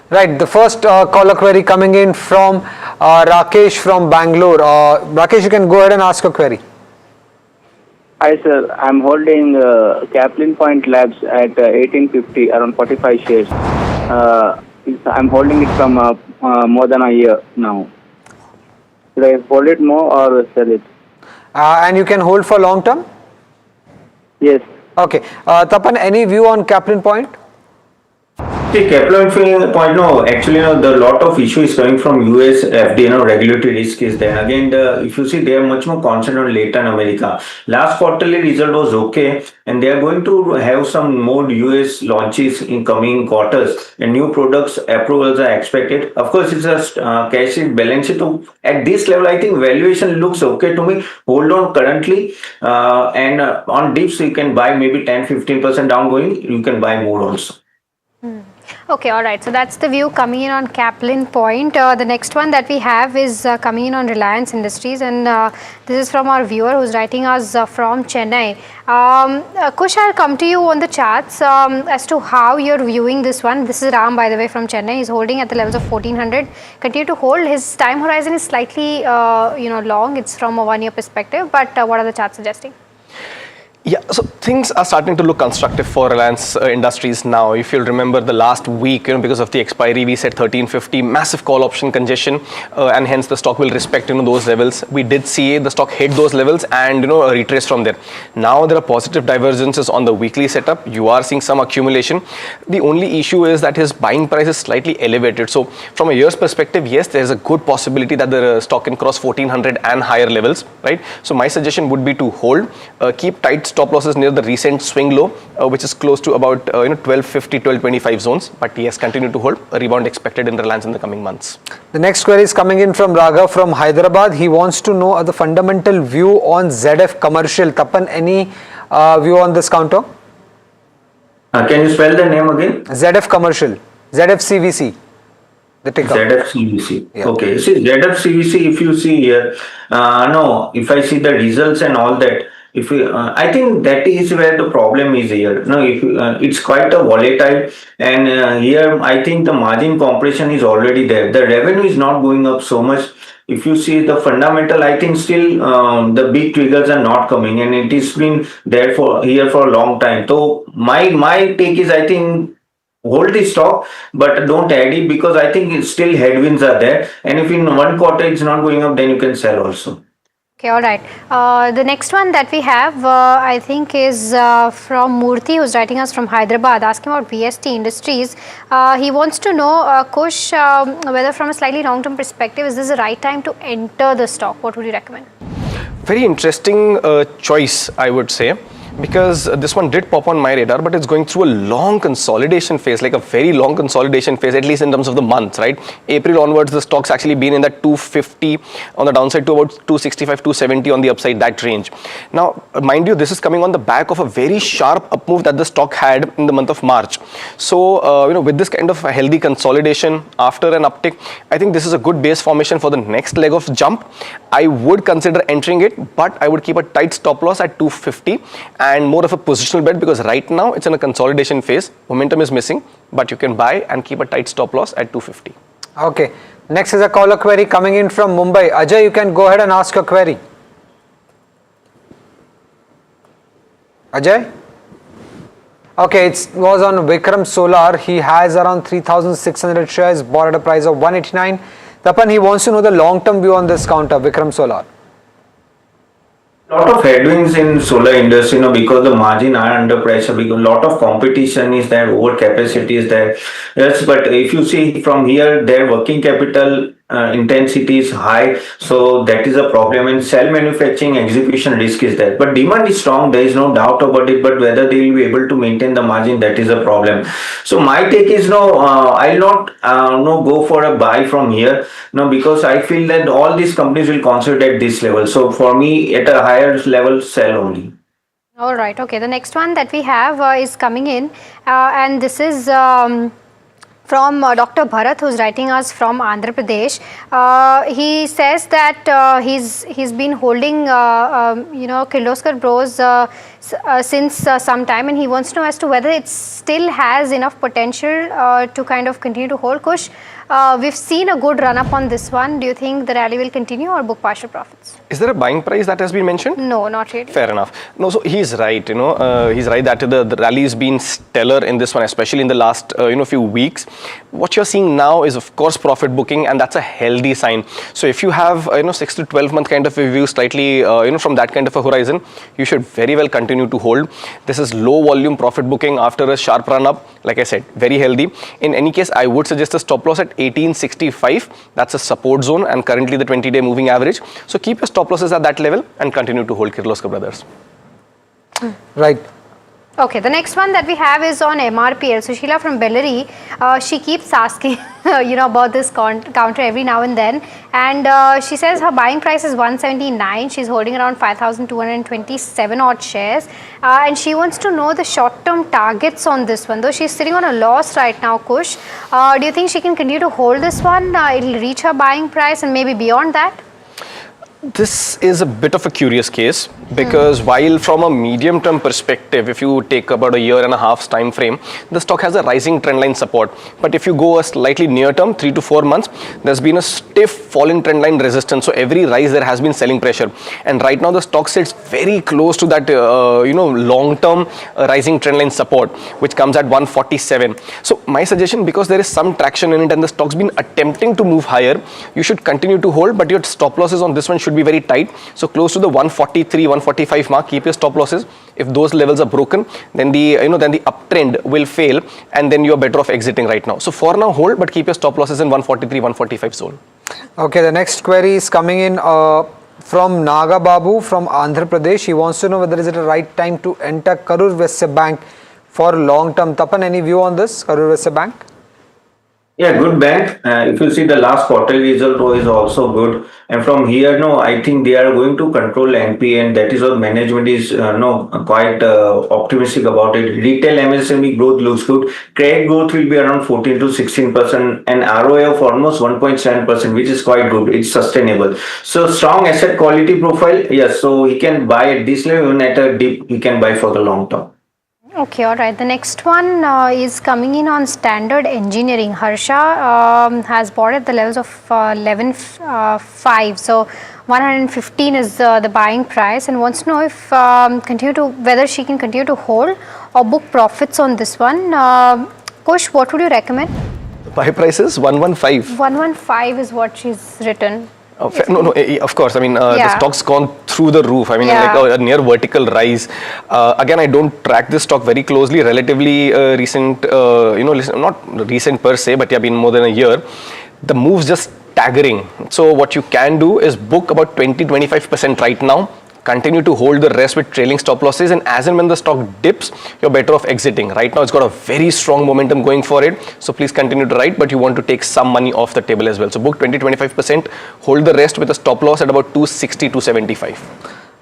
Right, the first caller query coming in from Rakesh from Bangalore. Rakesh, you can go ahead and ask your query. Hi sir, I'm holding Kaplan Point Labs at 1850, around 45 shares. I'm holding it from more than a year now. Should I hold it more or sell it? And you can hold for long term? Yes. Okay. Tapan, any view on Kaplan Point? See, Kaplan Point, actually, the lot of issue is coming from US FD, regulatory risk is there. Again, if you see, they are much more concerned on Latin America. Last quarterly result was okay, and they are going to have some more US launches in coming quarters, and new products approvals are expected. Of course, it's a cash balance sheet. At this level, I think valuation looks okay to me. Hold on currently, and on dips, you can buy maybe 10-15% down going. You can buy more also. Okay, all right. So that's the view coming in on Kaplan Point. The next one that we have is coming in on Reliance Industries, and this is from our viewer who's writing us from Chennai. Kush, I'll come to you on the charts as to how you're viewing this one. This is Ram, by the way, from Chennai. He's holding at the levels of 1400. Continue to hold. His time horizon is slightly, long. It's from a 1 year perspective. But what are the charts suggesting? Yeah, so things are starting to look constructive for Reliance Industries now. If you'll remember the last week, because of the expiry, we said 1350, massive call option congestion, and hence the stock will respect, those levels. We did see the stock hit those levels and, retrace from there. Now there are positive divergences on the weekly setup. You are seeing some accumulation. The only issue is that his buying price is slightly elevated. So from a year's perspective, yes, there's a good possibility that the stock can cross 1400 and higher levels, right? So my suggestion would be to hold, keep tight stop loss is near the recent swing low, which is close to about 1250, 1225 zones. But yes, continue to hold. A rebound expected in Reliance in the coming months. The next query is coming in from Raghav from Hyderabad. He wants to know the fundamental view on ZF Commercial. Tapan, any view on this counter? Can you spell the name again? ZF Commercial, ZFCVC. The ticker. ZFCVC. Yeah. Okay. See, ZFCVC, if you see here, no, if I see the results and all that, if you, I think that is where the problem is here. No, if it's quite a volatile, and here I think the margin compression is already there. The revenue is not going up so much. If you see the fundamental, I think still the big triggers are not coming, and it has been there for a long time. So my take is, I think, hold the stock, but don't add it, because I think it's still headwinds are there, and if in one quarter it's not going up, then you can sell also. Okay, all right. The next one that we have, I think, is from Murthy, who's writing us from Hyderabad, asking about VST Industries. He wants to know, Kush, whether from a slightly long-term perspective, is this the right time to enter the stock? What would you recommend? Very interesting choice, I would say, because this one did pop on my radar, but it's going through a long consolidation phase, like a very long consolidation phase, at least in terms of the months, right? April onwards, the stock's actually been in that 250 on the downside to about 265, 270 on the upside, that range. Now, mind you, this is coming on the back of a very sharp up move that the stock had in the month of March. So, with this kind of a healthy consolidation after an uptick, I think this is a good base formation for the next leg of jump. I would consider entering it, but I would keep a tight stop loss at 250 and more of a positional bet, because right now it's in a consolidation phase. Momentum is missing, but you can buy and keep a tight stop loss at 250. Okay. Next is a caller query coming in from Mumbai. Ajay, you can go ahead and ask your query. Ajay? Okay, it was on Vikram Solar. He has around 3,600 shares, bought at a price of 189. Tapan, he wants to know the long-term view on this counter, Vikram Solar. Lot of headwinds in solar industry, because the margin are under pressure, because a lot of competition is there, over capacity is there. Yes, but if you see from here, their working capital intensity is high, so that is a problem, and cell manufacturing execution risk is there. But demand is strong, there is no doubt about it, but whether they will be able to maintain the margin, that is a problem. So my take is I'll not go for a buy from here, because I feel that all these companies will consolidate this level. So for me, at a higher level, sell only. All right. Okay. The next one that we have is coming in, and this is from Dr. Bharat, who's writing us from Andhra Pradesh. He says that he's been holding Kirloskar Bros since some time, and he wants to know as to whether it still has enough potential to kind of continue to hold. Kush, we've seen a good run up on this one. Do you think the rally will continue or book partial profits? Is there a buying price that has been mentioned? No, not really. Fair enough. No, so he's right. He's right that the rally has been stellar in this one, especially in the last few weeks. What you're seeing now is, of course, profit booking, and that's a healthy sign. So if you have 6 to 12 month kind of a view, slightly from that kind of a horizon, you should very well continue to hold. This is low volume profit booking after a sharp run up. Like I said, very healthy. In any case, I would suggest a stop loss at 1865. That's a support zone, and currently the 20-day moving average. So keep your stop losses at that level and continue to hold Kirloskar Brothers. Right. Okay, the next one that we have is on MRPL. So Sheila from Bellary, she keeps asking, about this counter every now and then. And she says her buying price is 179. She's holding around 5,227 odd shares. And she wants to know the short-term targets on this one. Though she's sitting on a loss right now, Kush. Do you think she can continue to hold this one? It'll reach her buying price and maybe beyond that? This is a bit of a curious case, because while from a medium term perspective, if you take about a year and a half's time frame, the stock has a rising trend line support. But if you go a slightly near term, 3 to 4 months, there's been a stiff falling trend line resistance. So every rise there has been selling pressure, and right now the stock sits very close to that long term rising trend line support, which comes at 147. So my suggestion, because there is some traction in it and the stock's been attempting to move higher, you should continue to hold, but your stop losses on this one should be very tight. So close to the 143, 145 mark, keep your stop losses. If those levels are broken, then the uptrend will fail, and then you're better off exiting right now. So for now, hold, but keep your stop losses in 143, 145 zone. Okay, the next query is coming in from Naga Babu from Andhra Pradesh. He wants to know whether is it a right time to enter Karur Vysya Bank for long term. Tapan, any view on this, Karur Vysya Bank? Yeah, good bank. If you see the last quarterly result is also good. And from here, no, I think they are going to control NPA, and that is what management is quite optimistic about it. Retail MSME growth looks good. Credit growth will be around 14 to 16%, and ROA of almost 1.7%, which is quite good. It's sustainable. So strong asset quality profile. Yes, so he can buy at this level, and at a dip, he can buy for the long term. Okay, all right. The next one is coming in on Standard Engineering. Harsha has bought at the levels of 11.5. So 115 is the buying price, and wants to know if whether she can continue to hold or book profits on this one. Kush, what would you recommend? Buy price is 115. 115 is what she's written. No, of course. I mean, the stock's gone through the roof. I mean, like a near vertical rise. Again, I don't track this stock very closely. Relatively recent, not recent per se, but been more than a year. The move's just staggering. So what you can do is book about 20-25% right now. Continue to hold the rest with trailing stop losses, and as and when the stock dips, you're better off exiting. Right now, it's got a very strong momentum going for it. So please continue to ride, but you want to take some money off the table as well. So book 20-25%, hold the rest with a stop loss at about 260-275.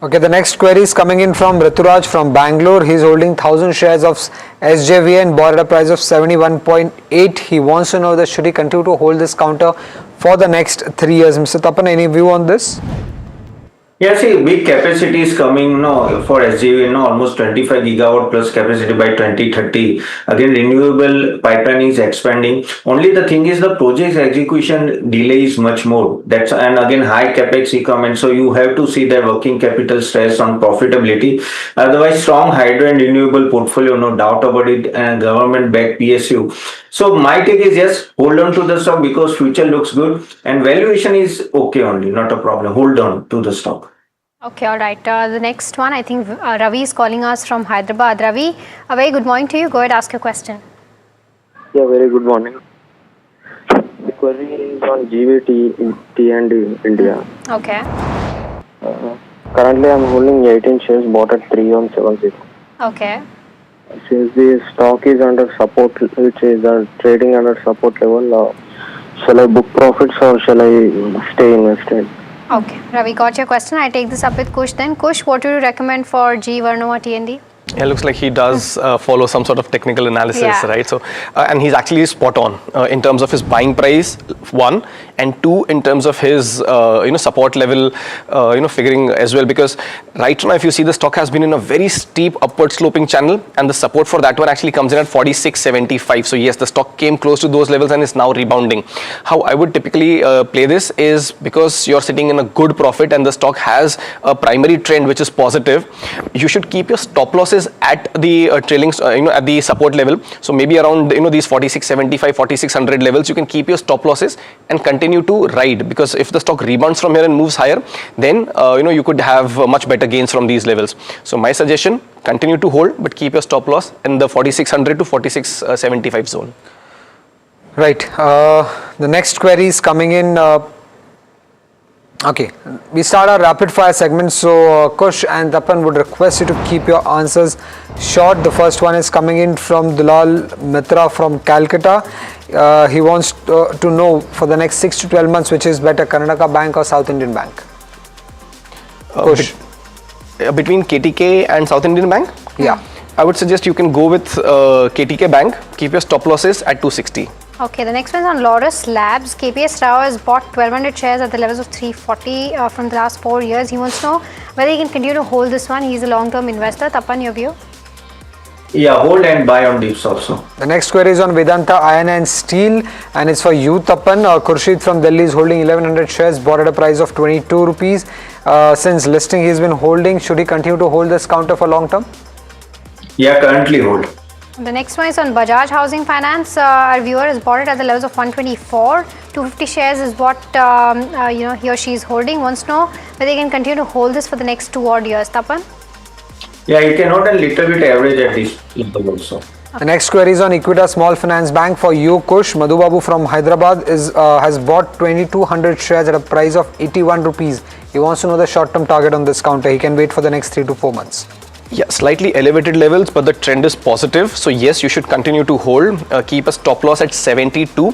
Okay, the next query is coming in from Rituraj from Bangalore. He's holding 1,000 shares of SJVN, bought at a price of 71.8. He wants to know that should he continue to hold this counter for the next 3 years. Mr. Tapan, any view on this? Yeah, see, big capacity is coming for SJV, almost 25 gigawatt plus capacity by 2030. Again, renewable pipeline is expanding. Only the thing is the project execution delay is much more. And again, high capex requirement. So you have to see the working capital stress on profitability. Otherwise, strong hydro and renewable portfolio, no doubt about it, and government-backed PSU. So my take is yes, hold on to the stock because future looks good and valuation is okay only, not a problem. Hold on to the stock. Okay, all right. The next one, I think Ravi is calling us from Hyderabad. Ravi, a very good morning to you. Go ahead, ask your question. Yeah, very good morning. The query is on GVT in T&D India. Okay. Currently, I'm holding 18 shares bought at 3170. Okay. Since the stock is under support, which is trading under support level, shall I book profits or shall I stay invested? Okay, Ravi, got your question. I take this up with Kush then. Kush, what do you recommend for G Vernova TND? It looks like he does follow some sort of technical analysis, right? So, and he's actually spot on in terms of his buying price, one, and two, in terms of his support level, figuring as well. Because right now, if you see, the stock has been in a very steep upward sloping channel, and the support for that one actually comes in at 46.75. So yes, the stock came close to those levels and is now rebounding. How I would typically play this is because you're sitting in a good profit and the stock has a primary trend which is positive. You should keep your stop losses at the trailing, at the support level. So maybe around these 46.75, 4600 levels, you can keep your stop losses and continue to ride. Because if the stock rebounds from here and moves higher, then you could have much better gains from these levels. So my suggestion: continue to hold, but keep your stop loss in the 4600 to 4675 zone. Right. The next query is coming in. Okay, we start our rapid fire segment. So Kush and Tapan would request you to keep your answers short. The first one is coming in from Dulal Mitra from Calcutta. He wants to know for the next 6 to 12 months which is better, Karnataka Bank or South Indian Bank? Kush. Between KTK and South Indian Bank? Yeah. I would suggest you can go with KTK Bank. Keep your stop losses at 260. Okay, the next one is on Laurus Labs. KPS Rao has bought 1200 shares at the levels of 340 from the last 4 years. He wants to know whether he can continue to hold this one. He's a long-term investor. Tapan, your view? Yeah, hold and buy on dips also. The next query is on Vedanta Iron and Steel, and it's for you, Tapan. Khurshid from Delhi is holding 1100 shares, bought at a price of 22 rupees. Since listing, he's been holding. Should he continue to hold this counter for long term? Yeah, currently hold. The next one is on Bajaj Housing Finance. Our viewer has bought it at the levels of 124. 250 shares is what he or she is holding. Wants to know whether they can continue to hold this for the next 2 odd years. Tapan? Yeah, you can hold a little bit average at this level also. The next query is on Equitas Small Finance Bank for you, Kush. Madhu Babu from Hyderabad has bought 2200 shares at a price of 81 rupees. He wants to know the short-term target on this counter. He can wait for the next 3 to 4 months. Yeah, slightly elevated levels, but the trend is positive. So yes, you should continue to hold. Keep a stop loss at 72.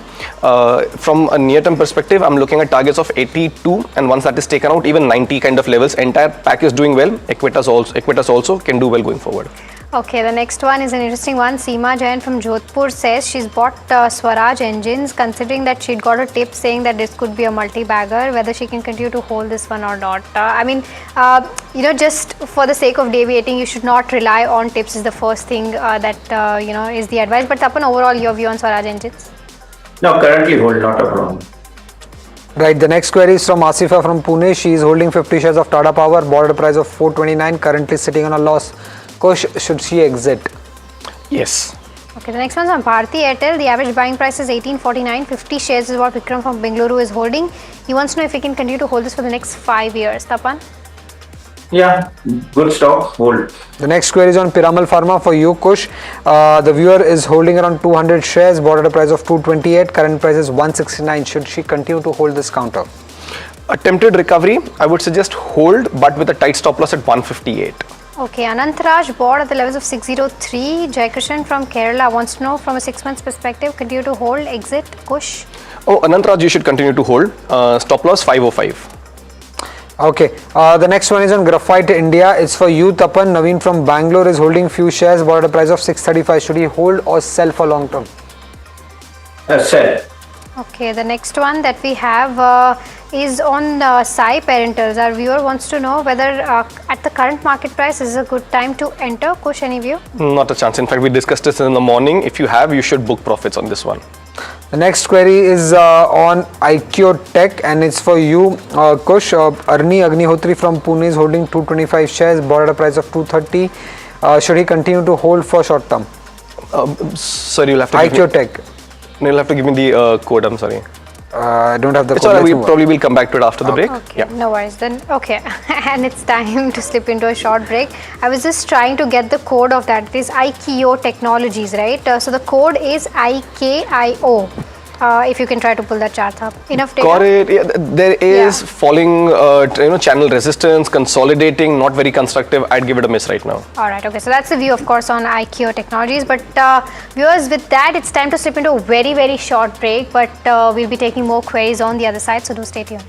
From a near-term perspective, I'm looking at targets of 82, and once that is taken out, even 90 kind of levels. Entire pack is doing well. Equitas also can do well going forward. Okay, the next one is an interesting one. Seema Jain from Jodhpur says she's bought Swaraj engines, considering that she'd got a tip saying that this could be a multi-bagger, whether she can continue to hold this one or not. Just for the sake of deviating, you should not rely on tips is the first thing that is the advice. But Tapan, overall, your view on Swaraj engines? No, currently hold, not a problem. Right, the next query is from Asifa from Pune. She is holding 50 shares of Tata Power, bought at a price of 429, currently sitting on a loss. Kush, should she exit? Yes. Okay, the next one's on Bharti Airtel. The average buying price is 1849. 50 shares is what Vikram from Bengaluru is holding. He wants to know if he can continue to hold this for the next 5 years. Tapan? Yeah, good stock, hold. The next query is on Piramal Pharma for you, Kush. The viewer is holding around 200 shares, bought at a price of 228. Current price is 169. Should she continue to hold this counter? Attempted recovery, I would suggest hold, but with a tight stop loss at 158. Okay, Anantraj bought at the levels of 603. Jaikrishan from Kerala wants to know from a 6 months perspective, continue to hold, exit, Kush? Oh, Anantraj, you should continue to hold. Stop loss 505. Okay, the next one is on Graphite India. It's for you, Tapan. Naveen from Bangalore is holding few shares, bought at a price of 635. Should he hold or sell for long term? Sell. Okay, the next one that we have is on Sai Parentals. Our viewer wants to know whether at the current market price is a good time to enter. Kush, any view? Not a chance. In fact, we discussed this in the morning. If you have, you should book profits on this one. The next query is on IQ Tech, and it's for you, Kush. Arni Agnihotri from Pune is holding 225 shares, bought at a price of 230. Should he continue to hold for short term? Sorry, you'll have to IQ Tech. No, you'll have to give me the code. I'm sorry. I don't have the code. It's all right. We probably will come back to it after the break. Okay, no worries then. Okay, and it's time to slip into a short break. I was just trying to get the code of that. It is IKIO Technologies, right? So the code is IKIO. If you can try to pull that chart up. Enough data? Got it. Yeah, there is falling channel resistance, consolidating, not very constructive. I'd give it a miss right now. Alright, okay. So that's the view, of course, on IKEO Technologies. But viewers, with that, it's time to slip into a very, very short break. But we'll be taking more queries on the other side, so do stay tuned.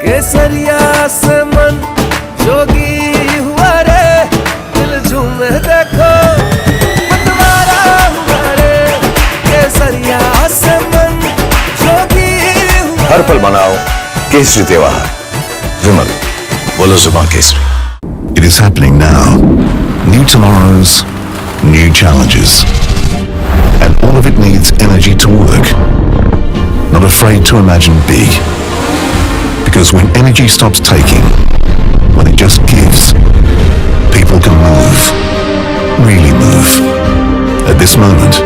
केसरिया से मन जोगी हुआ रे दिल झूमे देखो मतवारा हुआ रे केसरिया से मन जोगी हुआ हर पल मनाओ केसरी त्योहार विमल बोलो जुबान Kesari. It is happening now. New tomorrows, new challenges, and all of it needs energy to work. Not afraid to imagine big. Because when energy stops taking, when it just gives, people can move, really move. At this moment,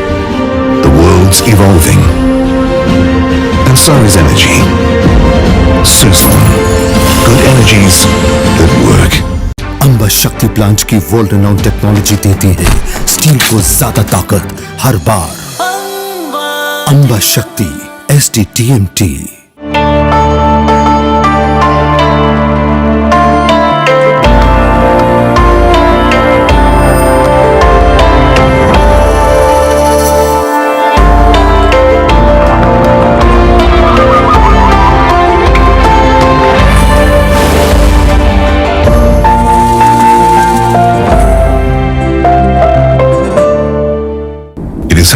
the world's evolving, and so is energy. Suzlon, good energies that work. Amba शक्ति plant की world renowned technology देती है steel को ज्यादा ताकत हर बार. अंबा शक्ति SDTMT.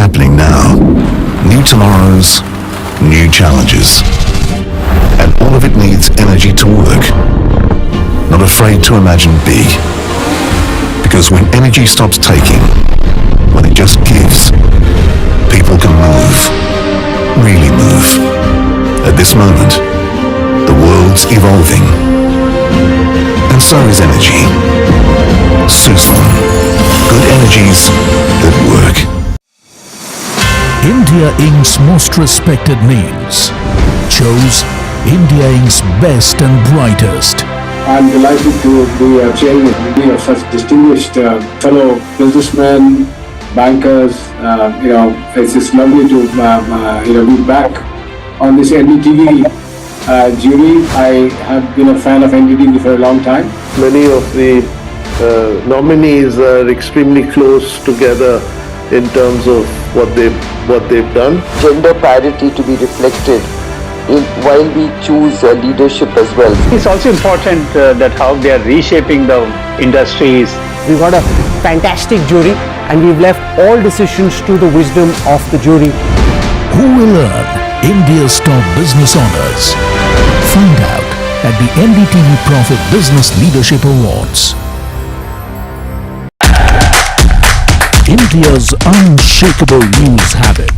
Happening now. New tomorrows, new challenges, and all of it needs energy to work. Not afraid to imagine big. Because when energy stops taking, when it just gives, people can move, really move. At this moment, the world's evolving. And so is energy. Suzlon. Good energies that work. India Inc.'s most respected names chose India Inc.'s best and brightest. I'm delighted to be chairman of such distinguished fellow businessmen, bankers. It's just lovely to be back on this NDTV jury. I have been a fan of NDTV for a long time. Many of the nominees are extremely close together in terms of what they've done. Gender parity to be reflected while we choose leadership as well. It's also important that how they are reshaping the industries. We got a fantastic jury and we've left all decisions to the wisdom of the jury. Who will earn India's top business honors? Find out at the NDTV Profit Business Leadership Awards. India's unshakable news habit.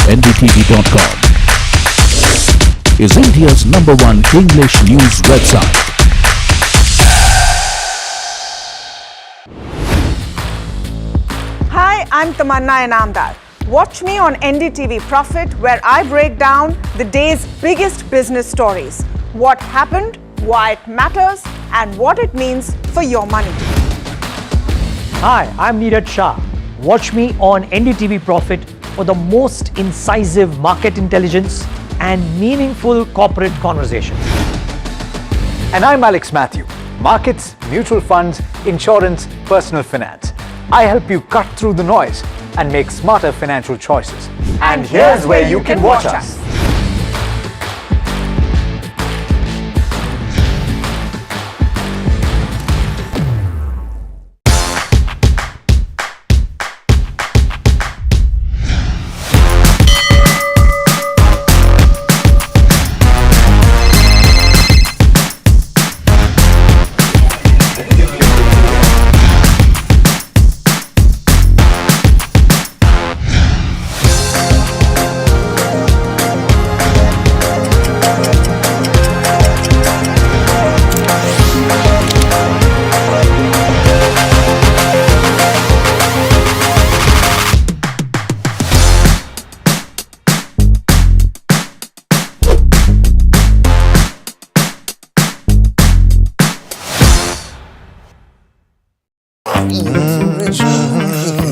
NDTV.com is India's #1 English news website. Hi, I'm Tamanna Inamdar. Watch me on NDTV Profit, where I break down the day's biggest business stories. What happened, why it matters, and what it means for your money. Hi, I'm Neeraj Shah. Watch me on NDTV Profit for the most incisive market intelligence and meaningful corporate conversations. And I'm Alex Matthew. Markets, mutual funds, insurance, personal finance. I help you cut through the noise and make smarter financial choices. And here's where you can watch us.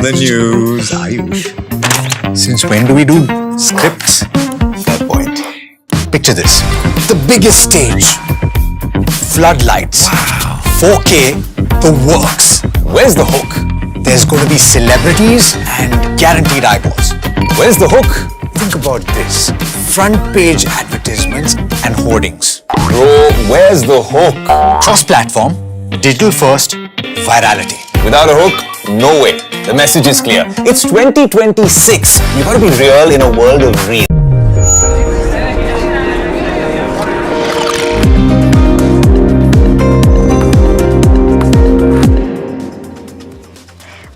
The news, Ayush. Since when do we do scripts? Fair point. Picture this. The biggest stage. Floodlights. Wow. 4K, the works. Where's the hook? There's going to be celebrities and guaranteed eyeballs. Where's the hook? Think about this. Front page advertisements and hoardings. Bro, where's the hook? Cross-platform, digital first, virality. Without a hook, no way. The message is clear. It's 2026. You gotta be real in a world of real.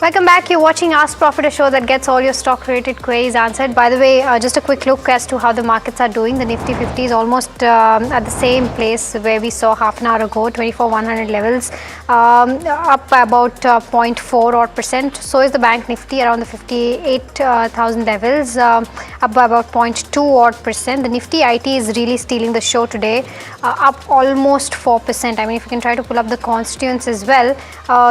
Welcome back. You're watching Ask Profit, a show that gets all your stock-related queries answered. By the way, just a quick look as to how the markets are doing. The Nifty 50 is almost at the same place where we saw half an hour ago, 24,100 levels, up by about 0.4 odd %. So is the Bank Nifty around the 58,000 levels, up by about 0.2 odd %. The Nifty IT is really stealing the show today, up almost 4%. I mean, if you can try to pull up the constituents as well,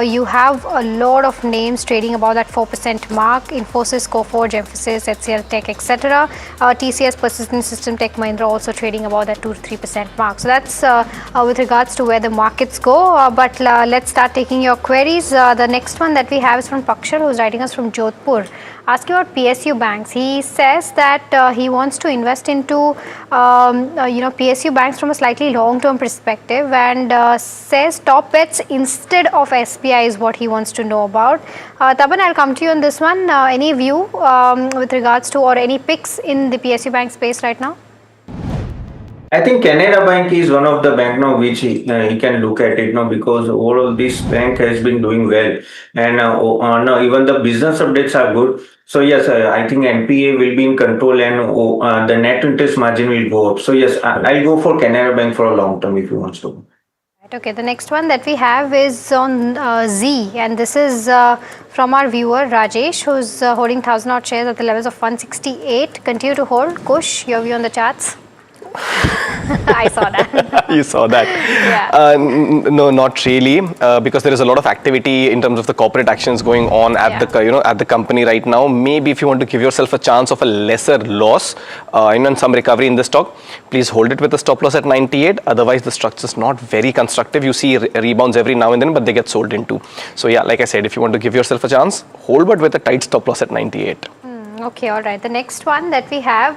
you have a lot of names trading above that 4% mark. Infosys, Coforge, Emphasis, HCL Tech, etc. TCS, Persistent System, Tech Mahindra also trading above that 2 to 3% mark. So that's with regards to where the markets go. But let's start taking your queries. The next one that we have is from Pakshar, who's writing us from Jodhpur, asking about PSU banks. He says that he wants to invest into PSU banks from a slightly long-term perspective, and says top bets instead of SBI is what he wants to know about. Tapan, I'll come to you on this one. Any view with regards to or any picks in the PSU bank space right now? I think Canara Bank is one of the bank now which he can look at it now because overall this bank has been doing well and no, even the business updates are good. So yes, I think NPA will be in control and the net interest margin will go up. So yes, I'll go for Canara Bank for a long term if you want to. Okay, the next one that we have is on Z, and this is from our viewer Rajesh, who's holding 1,000 odd shares at the levels of 168. Continue to hold. Kush, your view on the charts? I saw that. You saw that. Yeah. No, not really, because there is a lot of activity in terms of the corporate actions going on at the at the company right now. Maybe if you want to give yourself a chance of a lesser loss, and some recovery in the stock, please hold it with a stop loss at 98. Otherwise, the structure is not very constructive. You see rebounds every now and then, but they get sold into. So yeah, like I said, if you want to give yourself a chance, hold, but with a tight stop loss at 98. Okay, all right. The next one that we have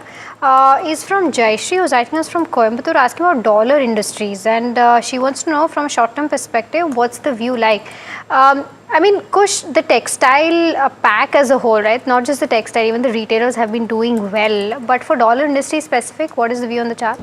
is from Jayashree, who's writing us from Coimbatore, asking about dollar industries, and she wants to know from a short-term perspective, what's the view like? I mean, Kush, the textile pack as a whole, right? Not just the textile, even the retailers have been doing well. But for dollar industry specific, what is the view on the charts?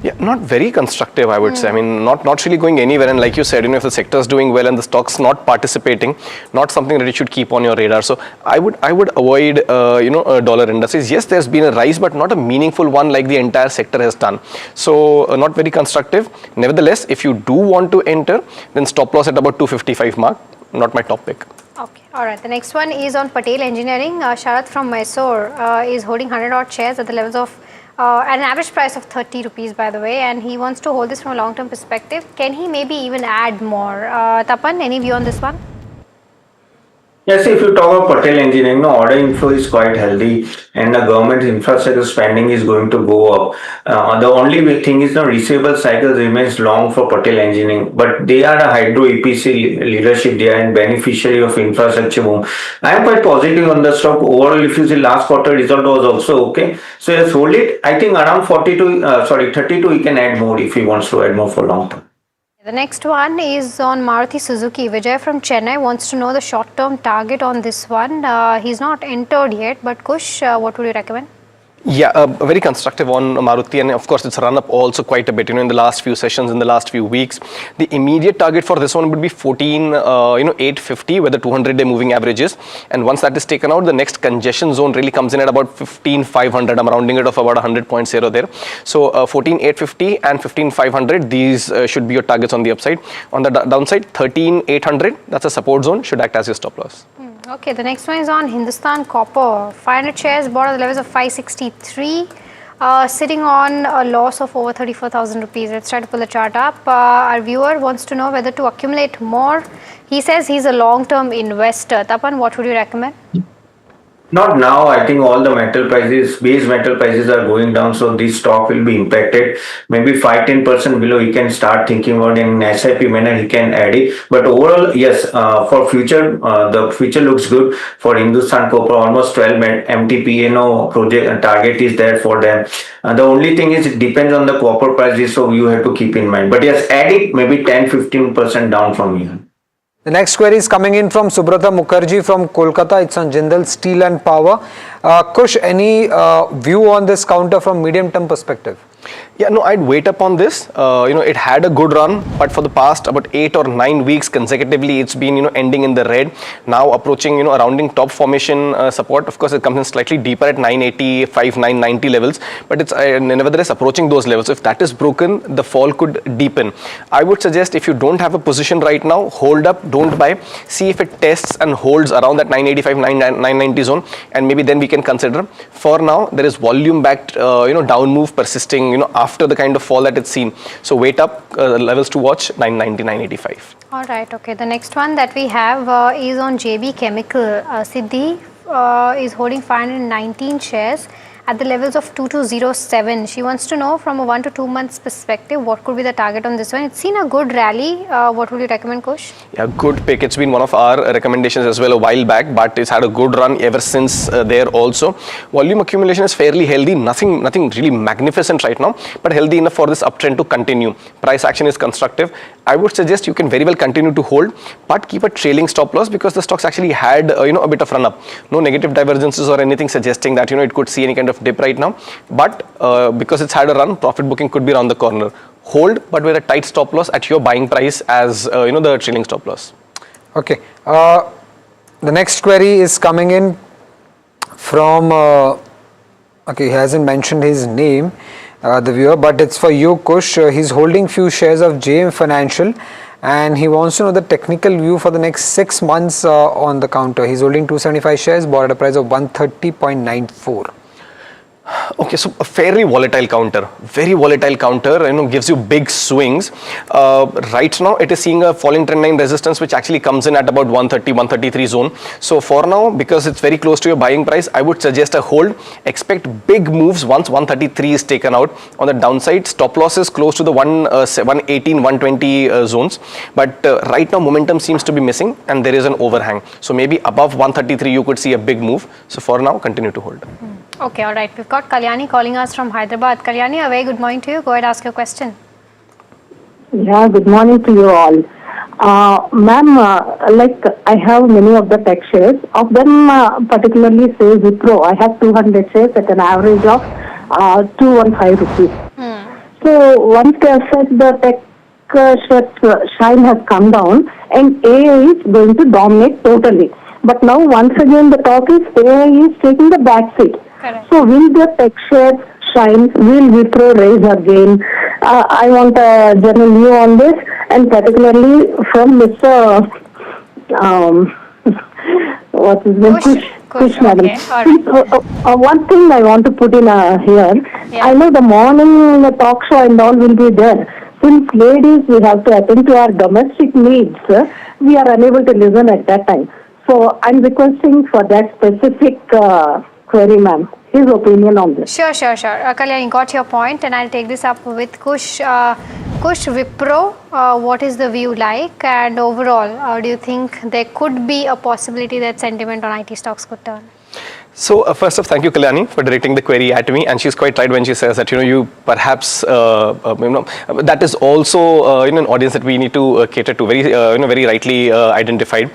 Yeah, not very constructive, I would say. I mean, not really going anywhere. And like you said, if the sector is doing well and the stock's not participating, not something that you should keep on your radar. So I would avoid, dollar industries. Yes, there's been a rise, but not a meaningful one like the entire sector has done. So not very constructive. Nevertheless, if you do want to enter, then stop loss at about 255 mark. Not my top pick. Okay, all right. The next one is on Patel Engineering. Sharath from Mysore is holding 100 odd shares at the levels of at an average price of 30 rupees, by the way, and he wants to hold this from a long-term perspective. Can he maybe even add more? Tapan, any view on this one? Yes, if you talk about Patel Engineering, no, order inflow is quite healthy and the government infrastructure spending is going to go up. The only thing is the receivable cycle remains long for Patel Engineering, but they are a hydro EPC leadership there and beneficiary of infrastructure boom. I am quite positive on the stock. Overall, if you see last quarter result was also okay. So yes, hold it. I think around 32, he can add more if he wants to add more for long term. The next one is on Maruti Suzuki. Vijay from Chennai wants to know the short-term target on this one. He's not entered yet, but Kush, what would you recommend? Yeah, very constructive on Maruti, and of course it's run up also quite a bit, in the last few sessions, in the last few weeks. The immediate target for this one would be 14,850, where the 200-day moving average is, and once that is taken out, the next congestion zone really comes in at about 15,500. I'm rounding it off about 100.0 there. So 14,850 and 15,500, these should be your targets on the upside. On the downside, 13,800, that's a support zone, should act as your stop loss. Okay, the next one is on Hindustan Copper. 500 shares bought at the levels of 563, sitting on a loss of over 34,000 rupees. Let's try to pull the chart up. Our viewer wants to know whether to accumulate more. He says he's a long-term investor. Tapan, what would you recommend? Not now. I think all the metal prices, base metal prices are going down, so this stock will be impacted. Maybe 5-10% below, he can start thinking about in SIP manner, he can add it. But overall, yes, for future, the future looks good for Hindustan Copper. Almost 12 MTPA project target is there for them. The only thing is it depends on the copper prices, so you have to keep in mind. But yes, add it maybe 10-15% down from here. The next query is coming in from Subrata Mukherjee from Kolkata. It's on Jindal Steel and Power. Kush, any view on this counter from medium-term perspective? Yeah, no, I'd wait up on this. It had a good run, but for the past about 8 or 9 weeks consecutively, it's been, ending in the red. Now approaching, a rounding top formation support. Of course, it comes in slightly deeper at 985, 990 levels, but it's nevertheless approaching those levels. If that is broken, the fall could deepen. I would suggest if you don't have a position right now, hold up, don't buy. See if it tests and holds around that 985, 990 zone, and maybe then we can consider. For now, there is volume-backed, down move persisting, after the kind of fall that it's seen. So wait up, levels to watch 990, 985. All right, okay. The next one that we have is on JB Chemical. Siddhi is holding 519 shares at the levels of 2207. She wants to know from a 1 to 2 months perspective, what could be the target on this one? It's seen a good rally. What would you recommend, Kush? Yeah, good pick. It's been one of our recommendations as well a while back, but it's had a good run ever since there also. Volume accumulation is fairly healthy. Nothing really magnificent right now, but healthy enough for this uptrend to continue. Price action is constructive. I would suggest you can very well continue to hold, but keep a trailing stop loss because the stocks actually had a bit of run up. No negative divergences or anything suggesting that it could see any kind of of dip right now. But because it's had a run, profit booking could be around the corner. Hold, but with a tight stop loss at your buying price as the trailing stop loss. Okay. The next query is coming in from, okay, he hasn't mentioned his name, the viewer, but it's for you, Kush. He's holding few shares of JM Financial and he wants to know the technical view for the next 6 months on the counter. He's holding 275 shares, bought at a price of 130.94. Okay, so a fairly volatile counter, very volatile counter, gives you big swings. Right now, it is seeing a falling trend line resistance, which actually comes in at about 130, 133 zone. So for now, because it's very close to your buying price, I would suggest a hold. Expect big moves once 133 is taken out. On the downside, stop losses close to the 118, 120 zones. But right now, momentum seems to be missing and there is an overhang. So maybe above 133, you could see a big move. So for now, continue to hold. Okay, all right. We've got Kalyani calling us from Hyderabad. Kalyani, a very good morning to you. Go ahead, ask your question. Yeah, good morning to you all. Ma'am, like I have many of the tech shares. Of them, particularly say Wipro, I have 200 shares at an average of 215 rupees. So once they said the tech shine has come down and AI is going to dominate totally. But now once again the talk is AI is taking the back seat. So will the tech shares shine? Will Wipro raise again? I want a general view on this, and particularly from Mr. What is name? Kush madam. Okay, one thing I want to put in here. Yeah. I know the morning talk show and all will be there. Since ladies we have to attend to our domestic needs, we are unable to listen at that time. So I'm requesting for that specific query, ma'am. His opinion on this. Sure. Kalyani, got your point, and I'll take this up with Kush. Kush, Wipro, what is the view like? And overall, do you think there could be a possibility that sentiment on IT stocks could turn? So first off, thank you, Kalyani, for directing the query at me, and she's quite right when she says that you perhaps that is also an audience that we need to cater to, very rightly identified.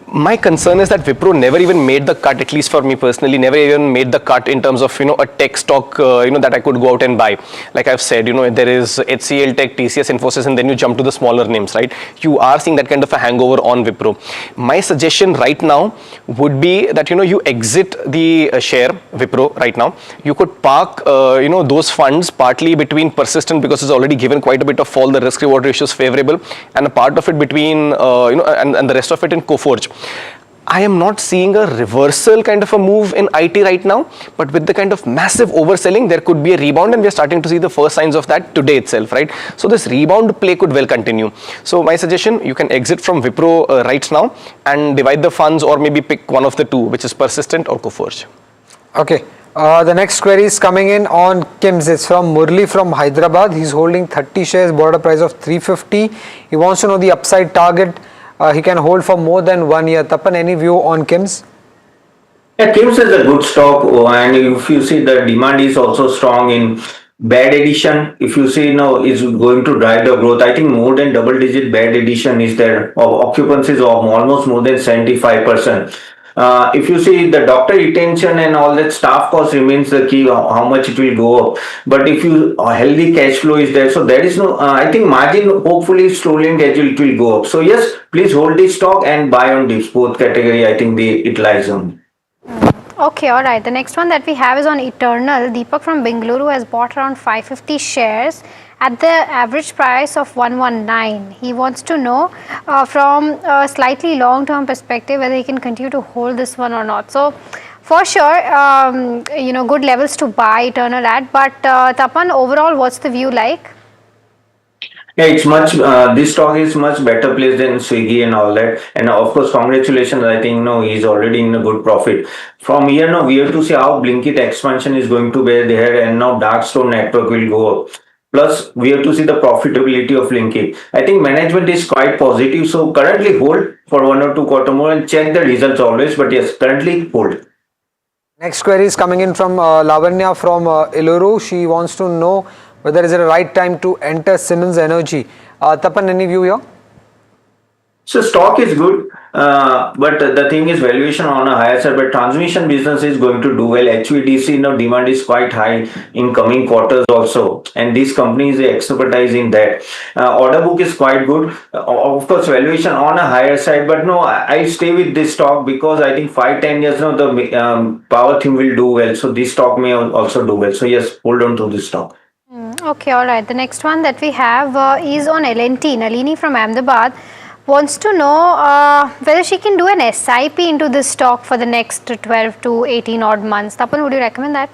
My concern is that Wipro never even made the cut, at least for me personally, never even made the cut in terms of a tech stock that I could go out and buy. Like I've said, there is HCL Tech, TCS, Infosys, and then you jump to the smaller names, right? You are seeing that kind of a hangover on Wipro. My suggestion right now would be that you exit the share Wipro right now. You could park those funds partly between Persistent, because it's already given quite a bit of fall, the risk reward ratio is favorable, and a part of it between and the rest of it in Coforge. I am not seeing a reversal kind of a move in IT right now, but with the kind of massive overselling, there could be a rebound, and we are starting to see the first signs of that today itself, right? So this rebound play could well continue. So my suggestion, you can exit from Wipro right now and divide the funds, or maybe pick one of the two, which is Persistent or Coforge. Okay. The next query is coming in on KIMS. It's from Murli from Hyderabad. He's holding 30 shares, bought at a price of 350. He wants to know the upside target he can hold for more than 1 year. Tapan, any view on KIMS? Yeah, KIMS is a good stock, and if you see the demand is also strong in bad addition. If you see now is going to drive the growth, I think more than double-digit bad addition is there. Occupancies of almost more than 75%. If you see the doctor retention and all that, staff cost remains the key, how much it will go up. But if you healthy cash flow is there, so there is no, I think margin hopefully slowly and gradually it will go up. So yes, please hold this stock and buy on dips, both category. I think it lies on. Okay, all right. The next one that we have is on Eternal. Deepak from Bengaluru has bought around 550 shares at the average price of 119. He wants to know from a slightly long-term perspective whether he can continue to hold this one or not. So for sure, good levels to buy Eternal at. But Tapan, overall, what's the view like? Yeah, it's much, this stock is much better placed than Swiggy and all that. And of course, congratulations. I think, he's already in a good profit. From here, now we have to see how Blinkit expansion is going to be there, and now dark store network will go up. Plus, we have to see the profitability of Blinkit. I think management is quite positive. So currently hold for 1 or 2 quarter more and check the results always. But yes, currently hold. Next query is coming in from Lavanya from Iluru. She wants to know whether is it a right time to enter Siemens Energy. Tapan, any view here? So stock is good, but the thing is valuation on a higher side. But transmission business is going to do well. HVDC, demand is quite high in coming quarters also, and this company is expertise in that. Order book is quite good. Of course, valuation on a higher side, but no, I stay with this stock because I think 5-10 years now the power thing will do well. So this stock may also do well. So yes, hold on to this stock. Okay, all right. The next one that we have is on L&T. Nalini from Ahmedabad wants to know whether she can do an SIP into this stock for the next 12 to 18 odd months. Tapan, would you recommend that?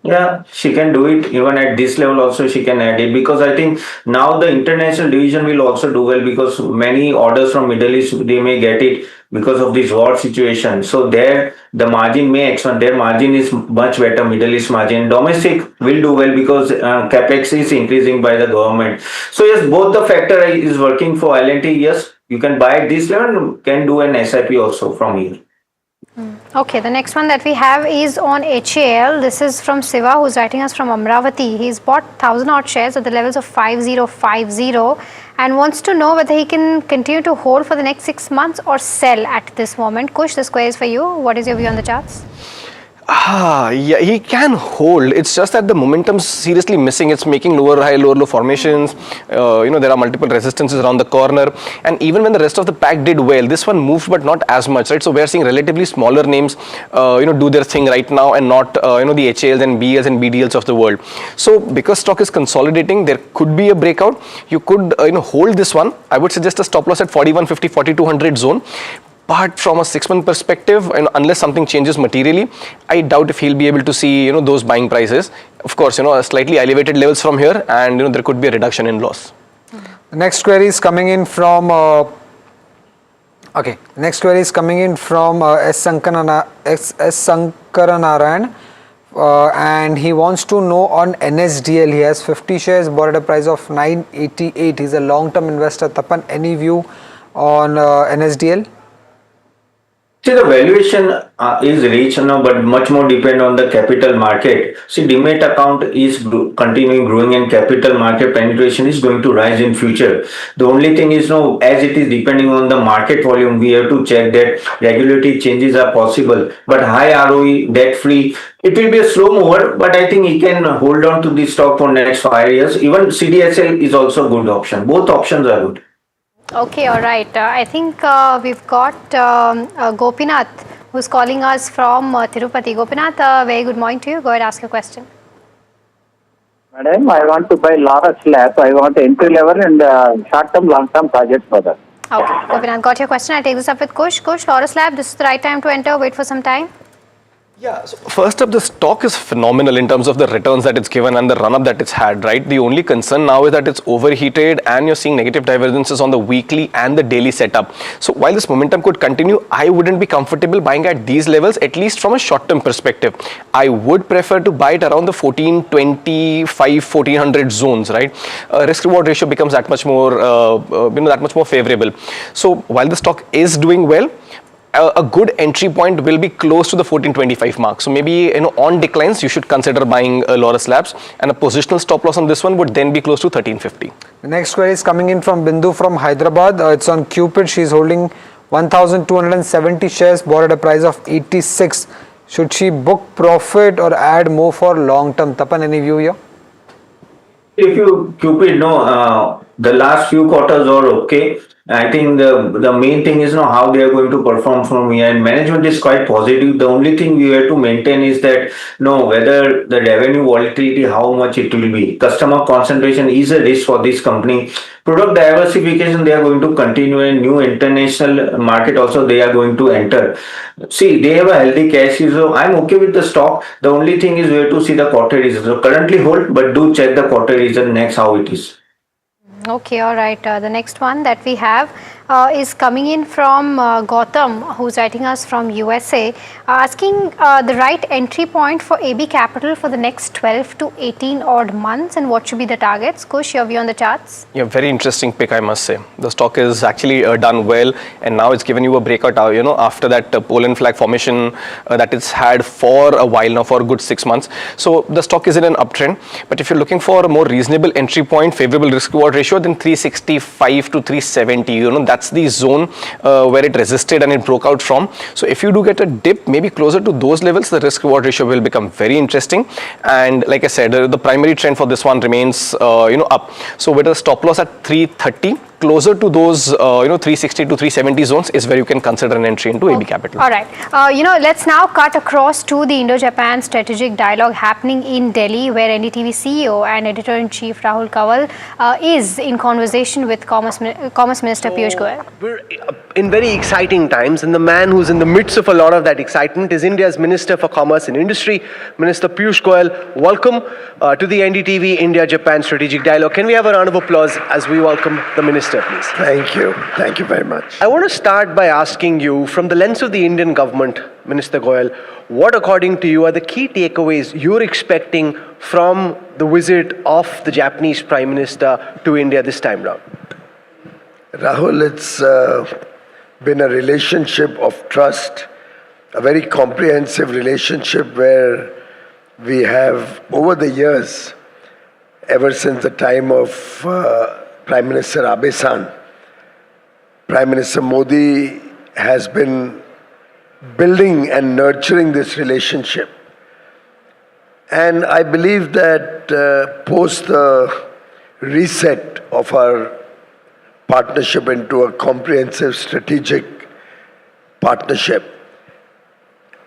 Yeah, she can do it even at this level also she can add it because I think now the international division will also do well because many orders from Middle East they may get it because of this war situation. So there the margin may expand. Their margin is much better, Middle East margin. Domestic will do well because capex is increasing by the government. So yes, both the factor is working for L&T. Yes, you can buy at this level, can do an SIP also from here. Okay, the next one that we have is on HAL. This is from Siva, who's writing us from Amravati. He's bought 1,000 odd shares at the levels of 5050 and wants to know whether he can continue to hold for the next 6 months or sell at this moment. Kush, this query is for you. What is your view on the charts? Yeah, he can hold. It's just that the momentum's seriously missing. It's making lower high, lower low formations. There are multiple resistances around the corner. And even when the rest of the pack did well, this one moved, but not as much, right? So we're seeing relatively smaller names, do their thing right now, and not, the HALs and BLs and BDLs of the world. So because stock is consolidating, there could be a breakout. You could, hold this one. I would suggest a stop loss at 4150, 4200 zone. But from a 6-month perspective, unless something changes materially, I doubt if he'll be able to see, those buying prices. Of course, slightly elevated levels from here, and there could be a reduction in loss. The next query is coming in from S. Sankaranarayan, and he wants to know on NSDL. He has 50 shares, bought at a price of 988. He's a long-term investor. Tapan, any view on NSDL? See, the valuation is reached now, but much more depend on the capital market. See, Demat account is continuing growing and capital market penetration is going to rise in future. The only thing is, as it is depending on the market volume, we have to check that regulatory changes are possible. But high ROE, debt-free, it will be a slow mover, but I think he can hold on to this stock for next 5 years. Even CDSL is also a good option. Both options are good. Okay, all right. I think we've got Gopinath, who's calling us from Tirupati. Gopinath, very good morning to you. Go ahead, ask your question. Madam, I want to buy Laura Slab. I want entry level and short-term, long-term targets for that. Okay, Gopinath, got your question. I'll take this up with Kush. Kush, Laura Slab, this is the right time to enter. Wait for some time. Yeah, so first up, the stock is phenomenal in terms of the returns that it's given and the run-up that it's had, right? The only concern now is that it's overheated and you're seeing negative divergences on the weekly and the daily setup. So while this momentum could continue, I wouldn't be comfortable buying at these levels, at least from a short-term perspective. I would prefer to buy it around the 1425, 1400 zones, right? Risk-reward ratio becomes that much more, that much more favorable. So while the stock is doing well, a good entry point will be close to the 1425 mark. So maybe on declines you should consider buying Laura Slabs, and a positional stop loss on this one would then be close to 1350. The next query is coming in from Bindu from Hyderabad. It's on Cupid. She's holding 1270 shares, bought at a price of 86. Should she book profit or add more for long term? Tapan, any view here? If you Cupid, the last few quarters are okay. I think the main thing is how they are going to perform from here, and management is quite positive. The only thing we have to maintain is that whether the revenue volatility, how much it will be. Customer concentration is a risk for this company. Product diversification, they are going to continue, and new international market also they are going to enter. See, they have a healthy cash, so I'm okay with the stock. The only thing is we have to see the quarter results. So currently hold, but do check the quarter result next how it is. Okay, all right. The next one that we have is coming in from Gautam, who's writing us from USA, asking the right entry point for AB Capital for the next 12 to 18 odd months, and what should be the targets. Kush, your view on the charts? Yeah, very interesting pick, I must say. The stock is actually done well, and now it's given you a breakout, after that Poland flag formation that it's had for a while now, for a good 6 months. So the stock is in an uptrend, but if you're looking for a more reasonable entry point, favorable risk reward ratio, then 365 to 370, that's the zone where it resisted and it broke out from. So if you do get a dip, maybe closer to those levels, the risk reward ratio will become very interesting. And like I said, the primary trend for this one remains up. So with a stop loss at 330, closer to those 360 to 370 zones is where you can consider an entry into AB Capital. All right. Let's now cut across to the Indo-Japan strategic dialogue happening in Delhi, where NDTV CEO and Editor-in-Chief Rahul Kanwal is in conversation with Commerce Minister Piyush Goyal. We're in very exciting times, and the man who's in the midst of a lot of that excitement is India's Minister for Commerce and Industry, Minister Piyush Goyal. Welcome to the NDTV India-Japan strategic dialogue. Can we have a round of applause as we welcome the Minister, please? Thank you. Thank you very much. I want to start by asking you, from the lens of the Indian government, Minister Goyal, what according to you are the key takeaways you're expecting from the visit of the Japanese Prime Minister to India this time round? Rahul, it's been a relationship of trust, a very comprehensive relationship where we have, over the years, ever since the time of Prime Minister Abe-san, Prime Minister Modi has been building and nurturing this relationship. And I believe that post the reset of our partnership into a comprehensive strategic partnership,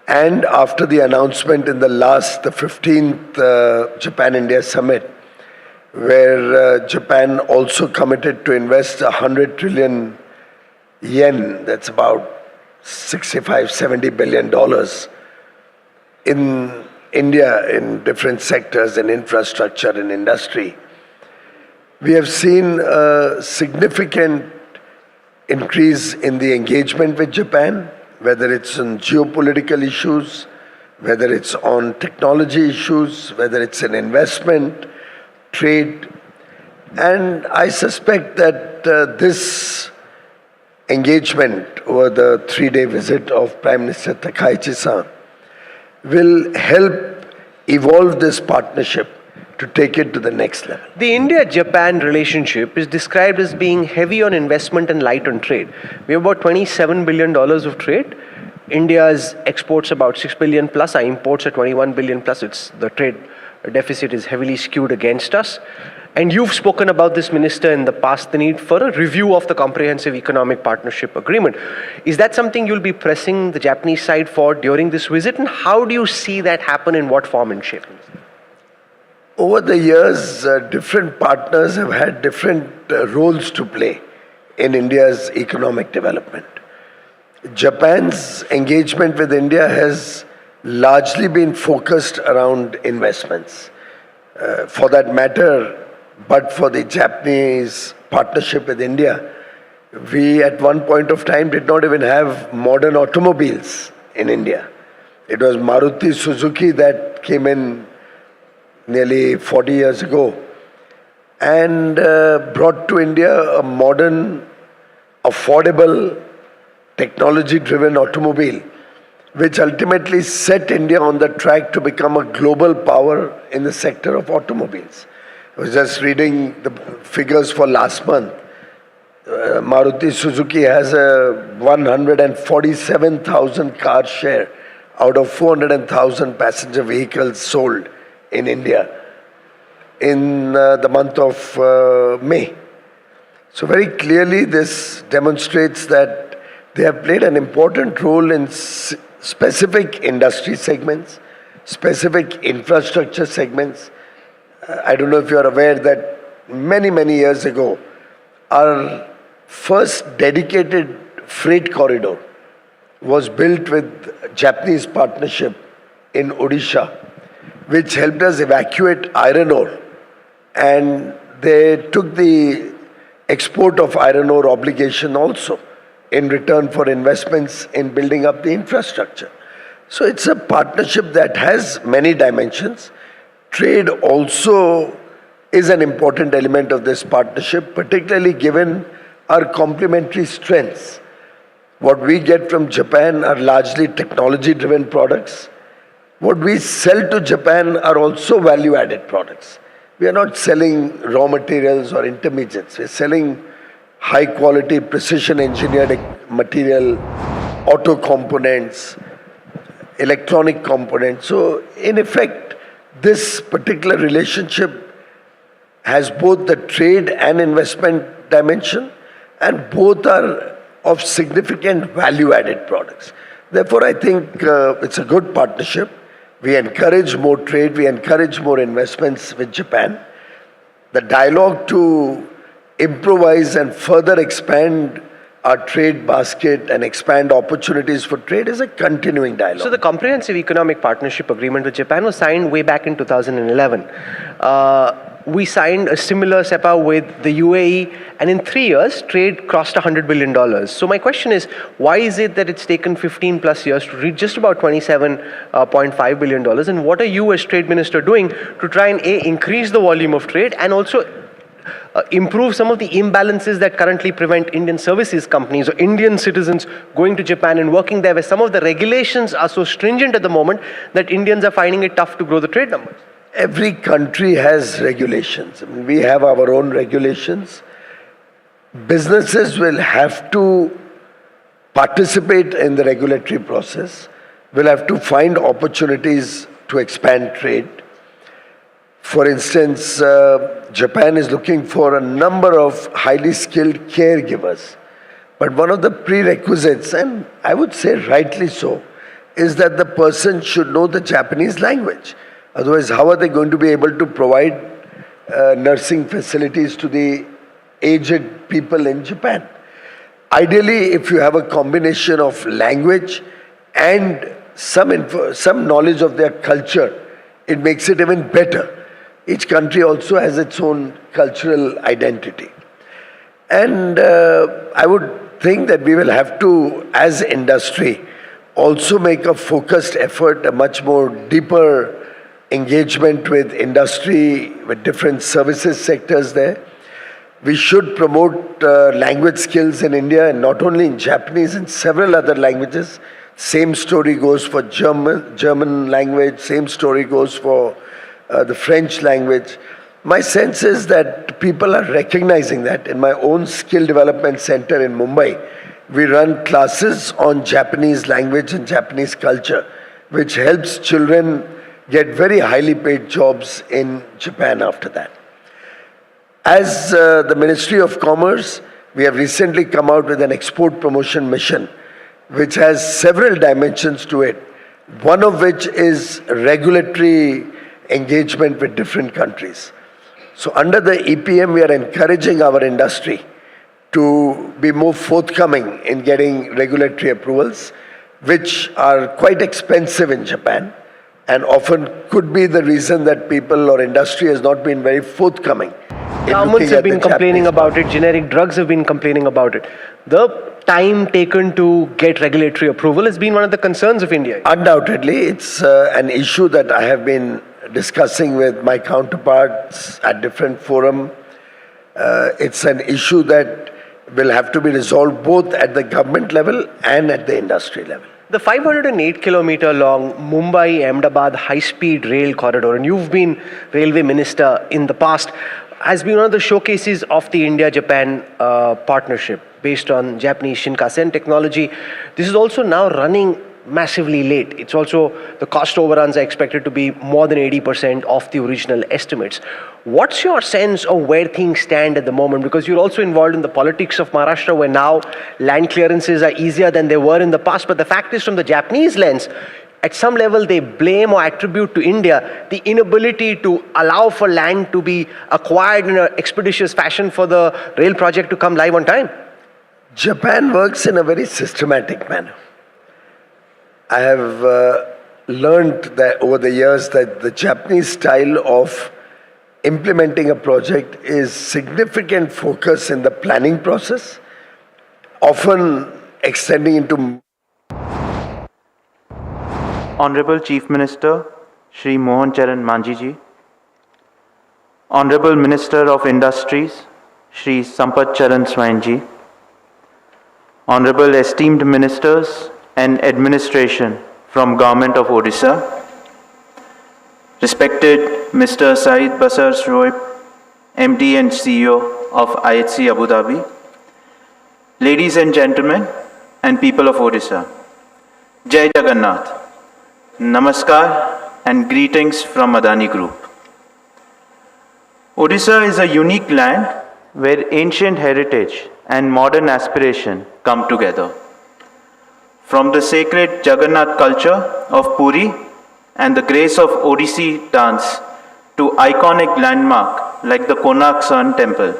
and after the announcement in the 15th Japan-India Summit, where Japan also committed to invest 100 trillion yen, that's about $65-70 billion in India in different sectors, in infrastructure and industry. We have seen a significant increase in the engagement with Japan, whether it's on geopolitical issues, whether it's on technology issues, whether it's in investment, trade. And I suspect that this engagement over the 3-day visit of Prime Minister Takaichi-san will help evolve this partnership to take it to the next level. The India-Japan relationship is described as being heavy on investment and light on trade. We have about $27 billion of trade. India's exports about 6 billion plus, our imports are 21 billion plus. The trade deficit is heavily skewed against us. And you've spoken about this, Minister, in the past, the need for a review of the Comprehensive Economic Partnership Agreement. Is that something you'll be pressing the Japanese side for during this visit? And how do you see that happen, in what form and shape? Over the years, different partners have had different roles to play in India's economic development. Japan's engagement with India has largely been focused around investments. For that matter, but for the Japanese partnership with India, we at one point of time did not even have modern automobiles in India. It was Maruti Suzuki that came in nearly 40 years ago and brought to India a modern, affordable, technology-driven automobile, which ultimately set India on the track to become a global power in the sector of automobiles. I was just reading the figures for last month. Maruti Suzuki has a 147,000 car share out of 400,000 passenger vehicles sold in India in the month of May. So very clearly this demonstrates that they have played an important role in specific industry segments, specific infrastructure segments. I don't know if you are aware that many years ago, our first dedicated freight corridor was built with Japanese partnership in Odisha, which helped us evacuate iron ore. And they took the export of iron ore obligation also in return for investments in building up the infrastructure. So it's a partnership that has many dimensions. Trade also is an important element of this partnership, particularly given our complementary strengths. What we get from Japan are largely technology-driven products. What we sell to Japan are also value-added products. We are not selling raw materials or intermediates. We are selling high quality precision engineered material, auto components, electronic components. So in effect, this particular relationship has both the trade and investment dimension, and both are of significant value-added products. Therefore, I think it's a good partnership. We encourage more trade, we encourage more investments with Japan. The dialogue to improvise and further expand our trade basket and expand opportunities for trade is a continuing dialogue. So the Comprehensive Economic Partnership Agreement with Japan was signed way back in 2011. We signed a similar SEPA with the UAE, and in 3 years, trade crossed $100 billion. So my question is, why is it that it's taken 15 plus years to reach just about $27.5 billion? And what are you as Trade Minister doing to try and increase the volume of trade and also improve some of the imbalances that currently prevent Indian services companies or Indian citizens going to Japan and working there, where some of the regulations are so stringent at the moment that Indians are finding it tough to grow the trade numbers? Every country has regulations. I mean, we have our own regulations. Businesses will have to participate in the regulatory process, will have to find opportunities to expand trade. For instance, Japan is looking for a number of highly skilled caregivers. But one of the prerequisites, and I would say rightly so, is that the person should know the Japanese language. Otherwise, how are they going to be able to provide nursing facilities to the aged people in Japan? Ideally, if you have a combination of language and some knowledge of their culture, it makes it even better. Each country also has its own cultural identity. And I would think that we will have to, as industry, also make a focused effort, a much more deeper engagement with industry, with different services sectors there. We should promote language skills in India, and not only in Japanese, in several other languages. Same story goes for German language, same story goes for the French language. My sense is that people are recognizing that. In my own skill development center in Mumbai, we run classes on Japanese language and Japanese culture, which helps children get very highly paid jobs in Japan after that. As the Ministry of Commerce, we have recently come out with an export promotion mission, which has several dimensions to it, one of which is regulatory engagement with different countries. So under the EPM, we are encouraging our industry to be more forthcoming in getting regulatory approvals, which are quite expensive in Japan, and often could be the reason that people or industry has not been very forthcoming. Governments have been complaining about it, generic drugs have been complaining about it. The time taken to get regulatory approval has been one of the concerns of India. Undoubtedly, it's an issue that I have been discussing with my counterparts at different forums. It's an issue that will have to be resolved both at the government level and at the industry level. The 508 kilometer long Mumbai-Ahmedabad high-speed rail corridor, and you've been railway minister in the past, has been one of the showcases of the India-Japan partnership based on Japanese Shinkansen technology. This is also now running massively late. It's also, the cost overruns are expected to be more than 80% of the original estimates. What's your sense of where things stand at the moment? Because you're also involved in the politics of Maharashtra, where now land clearances are easier than they were in the past. But the fact is, from the Japanese lens, at some level they blame or attribute to India the inability to allow for land to be acquired in an expeditious fashion for the rail project to come live on time. Japan works in a very systematic manner. I have learned that over the years that the Japanese style of implementing a project is significant focus in the planning process, often extending into... Honorable Chief Minister, Shri Mohan Charan Manji ji, Honorable Minister of Industries, Shri Sampat Charan Swain ji, Honorable esteemed Ministers and Administration from Government of Odisha, respected Mr. Saeed Basar Shoaib, MD and CEO of IHC Abu Dhabi, ladies and gentlemen, and people of Odisha, Jai Jagannath, Namaskar and greetings from Adani Group. Odisha is a unique land where ancient heritage and modern aspiration come together. From the sacred Jagannath culture of Puri and the grace of Odissi dance to iconic landmark like the Konark Sun Temple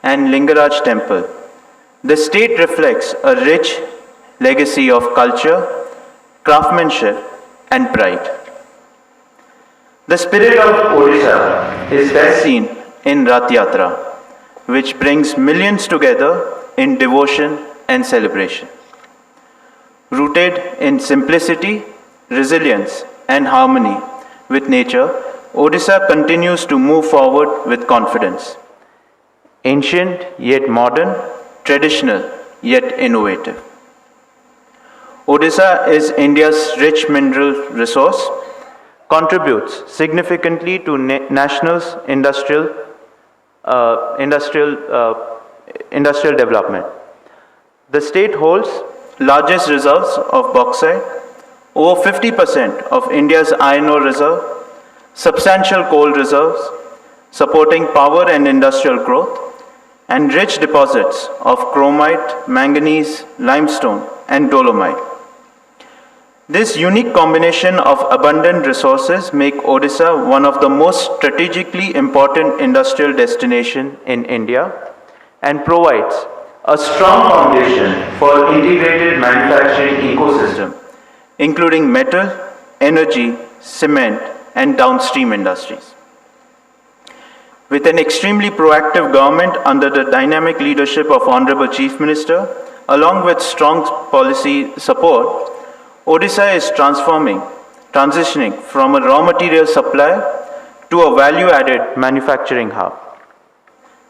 and Lingaraj Temple, the state reflects a rich legacy of culture, craftsmanship and pride. The spirit of Odisha is best seen in Rath Yatra, which brings millions together in devotion and celebration. Rooted in simplicity, resilience, and harmony with nature, Odisha continues to move forward with confidence. Ancient yet modern, traditional yet innovative. Odisha is India's rich mineral resource, contributes significantly to national's industrial development. The state holds largest reserves of bauxite, over 50% of India's iron ore reserve, substantial coal reserves, supporting power and industrial growth, and rich deposits of chromite, manganese, limestone, and dolomite. This unique combination of abundant resources make Odisha one of the most strategically important industrial destinations in India and provides a strong foundation for integrated manufacturing ecosystem, including metal, energy, cement, and downstream industries. With an extremely proactive government under the dynamic leadership of Honorable Chief Minister, along with strong policy support, Odisha is transitioning from a raw material supplier to a value-added manufacturing hub.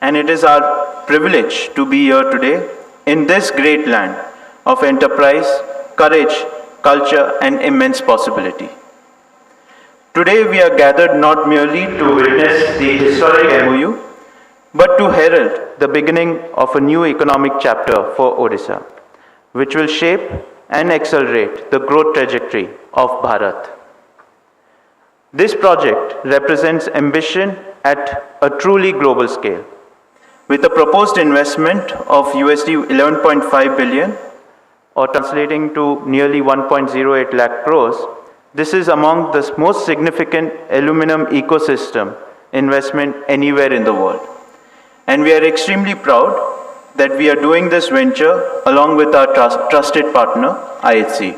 And it is our privilege to be here today in this great land of enterprise, courage, culture, and immense possibility. Today we are gathered not merely to witness the historic MOU, but to herald the beginning of a new economic chapter for Odisha, which will shape and accelerate the growth trajectory of Bharat. This project represents ambition at a truly global scale. With a proposed investment of USD 11.5 billion, or translating to nearly 1.08 lakh crores, this is among the most significant aluminum ecosystem investment anywhere in the world. And we are extremely proud that we are doing this venture along with our trusted partner, IHC.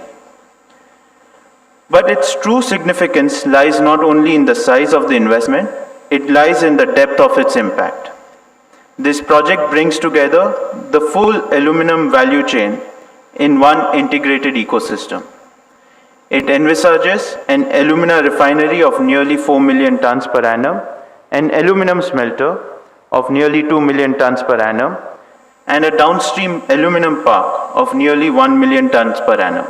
But its true significance lies not only in the size of the investment, it lies in the depth of its impact. This project brings together the full aluminum value chain in one integrated ecosystem. It envisages an alumina refinery of nearly 4 million tons per annum, an aluminum smelter of nearly 2 million tons per annum, and a downstream aluminum park of nearly 1 million tons per annum.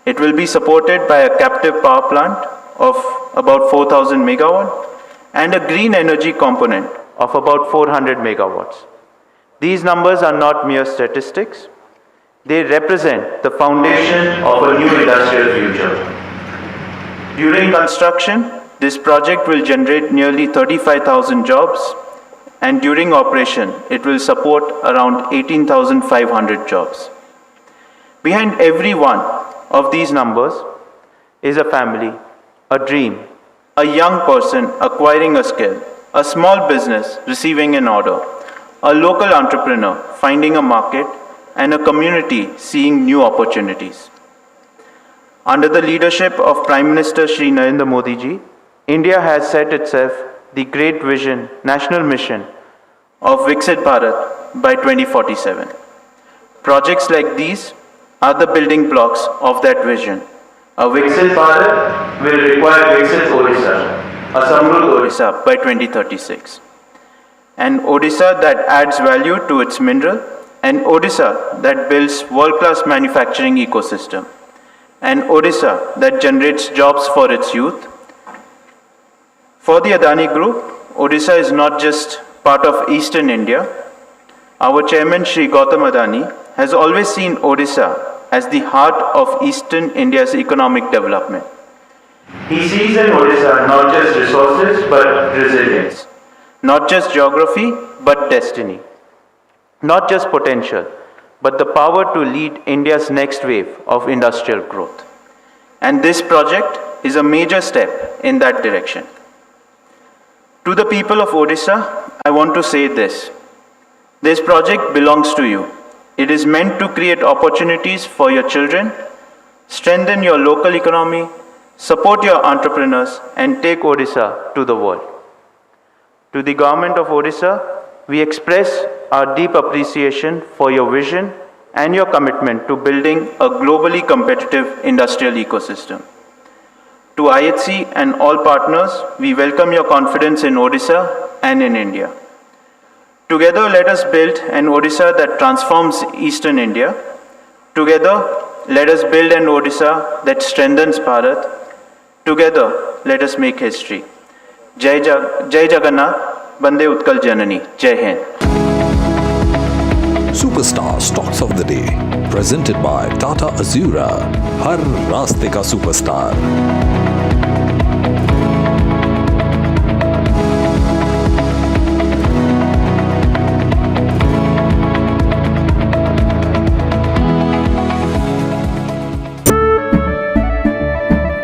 It will be supported by a captive power plant of about 4,000 megawatt and a green energy component of about 400 megawatts. These numbers are not mere statistics. They represent the foundation of a new industrial future. During construction, this project will generate nearly 35,000 jobs, and during operation, it will support around 18,500 jobs. Behind every one of these numbers is a family, a dream, a young person acquiring a skill, a small business receiving an order, a local entrepreneur finding a market, and a community seeing new opportunities. Under the leadership of Prime Minister Shri Narendra Modi ji, India has set itself the great vision, national mission of Viksit Bharat by 2047. Projects like these are the building blocks of that vision. A Viksit Bharat will require Viksit Odisha, a Samruddh Odisha by 2036. An Odisha that adds value to its mineral, an Odisha that builds world-class manufacturing ecosystem, an Odisha that generates jobs for its youth. For the Adani Group, Odisha is not just part of Eastern India, Our chairman Shri Gautam Adani has always seen Odisha as the heart of Eastern India's economic development. He sees in Odisha not just resources but resilience, not just geography but destiny, not just potential but the power to lead India's next wave of industrial growth. And this project is a major step in that direction. To the people of Odisha, I want to say this. This project belongs to you. It is meant to create opportunities for your children, strengthen your local economy, support your entrepreneurs, and take Odisha to the world. To the government of Odisha, we express our deep appreciation for your vision and your commitment to building a globally competitive industrial ecosystem. To IHC and all partners, we welcome your confidence in Odisha and in India. Together, let us build an Odisha that transforms Eastern India. Together, let us build an Odisha that strengthens Bharat. Together, let us make history. Jai Jagannath, Bande Utkal Janani. Jai Hind. Superstar Stocks of the Day, presented by Tata Azura. Har Raaste Ka Superstar.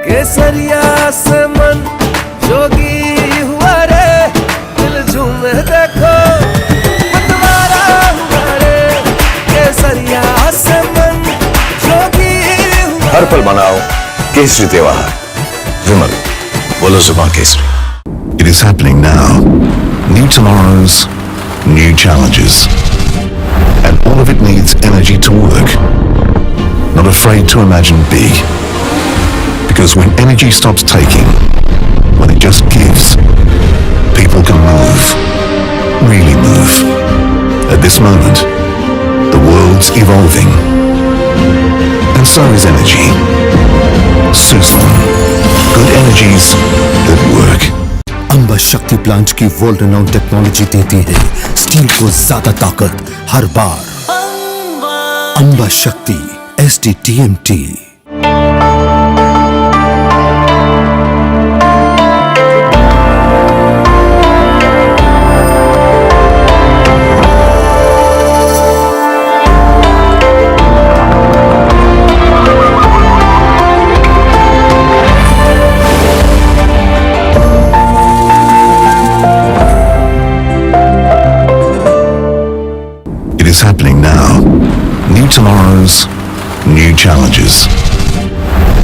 केसरिया से मन जोगी हुआ रे, दिल झूमे देखो मतवारा हुआ रे, केसरिया से मन जोगी हुआ। हर पल मनाओ केसरी त्योहार। विमल, बोलो जुबान Kesari. It is happening now. New tomorrows, new challenges. And all of it needs energy to work. Not afraid to imagine big. Because when energy stops taking, when it just gives, people can move, really move. At this moment, the world's evolving, and so is energy. Suzlon, good energies that work. Amba शक्ति plant की world renowned technology देती है steel को ज्यादा ताकत हर बार। अंबा शक्ति SDTMT। It is happening now. New tomorrows, new challenges.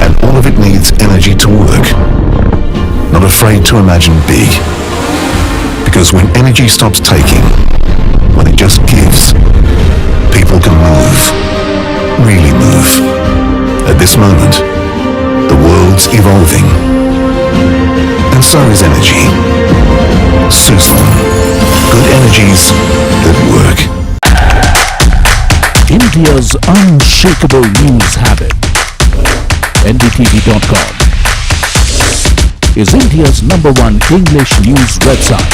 And all of it needs energy to work. Not afraid to imagine big. Because when energy stops taking, when it just gives, people can move, really move. At this moment, the world's evolving, and so is energy. Suzlon, good energies that work. India's unshakable news habit. NDTV.com is India's #1 English news website.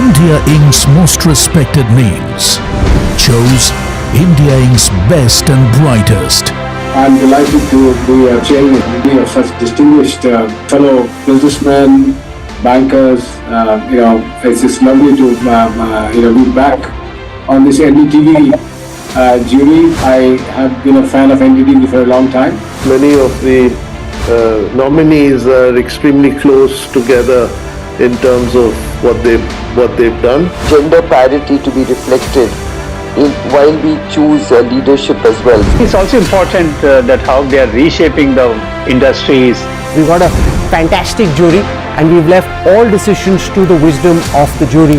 India Inc.'s most respected names chose India Inc.'s best and brightest. I'm delighted to be chairman of such distinguished fellow businessmen, bankers. It's just lovely to be back on this NDTV jury. I have been a fan of NDTV for a long time. Many of the nominees are extremely close together in terms of what they've done. Gender parity to be reflected while we choose leadership as well. It's also important that how they are reshaping the industries. We got a fantastic jury and we've left all decisions to the wisdom of the jury.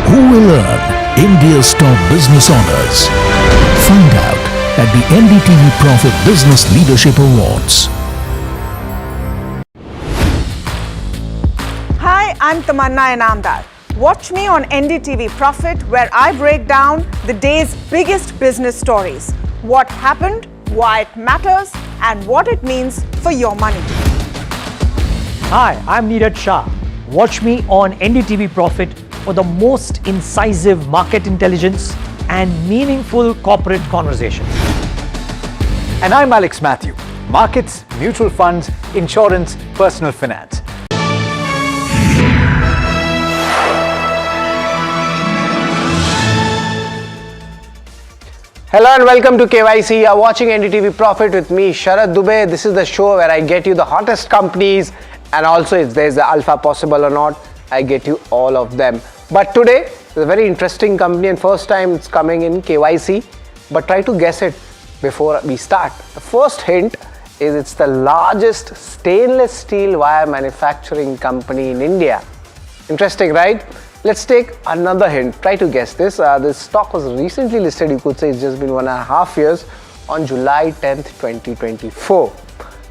Who will earn India's top business honors? Find out at the NDTV Profit Business Leadership Awards. Hi, I'm Tamanna Inamdar. Watch me on NDTV Profit, where I break down the day's biggest business stories. What happened, why it matters, and what it means for your money. Hi, I'm Neeraj Shah. Watch me on NDTV Profit for the most incisive market intelligence and meaningful corporate conversations. And I'm Alex Matthew. Markets, mutual funds, insurance, personal finance. Hello and welcome to KYC. You are watching NDTV Profit with me, Sharad Dubey. This is the show where I get you the hottest companies, and also if there's the alpha possible or not, I get you all of them. But today is a very interesting company and first time it's coming in KYC. But try to guess it before we start. The first hint is it's the largest stainless steel wire manufacturing company in India. Interesting, right? Let's take another hint. Try to guess this. This stock was recently listed, you could say it's just been 1.5 years, on July 10th, 2024.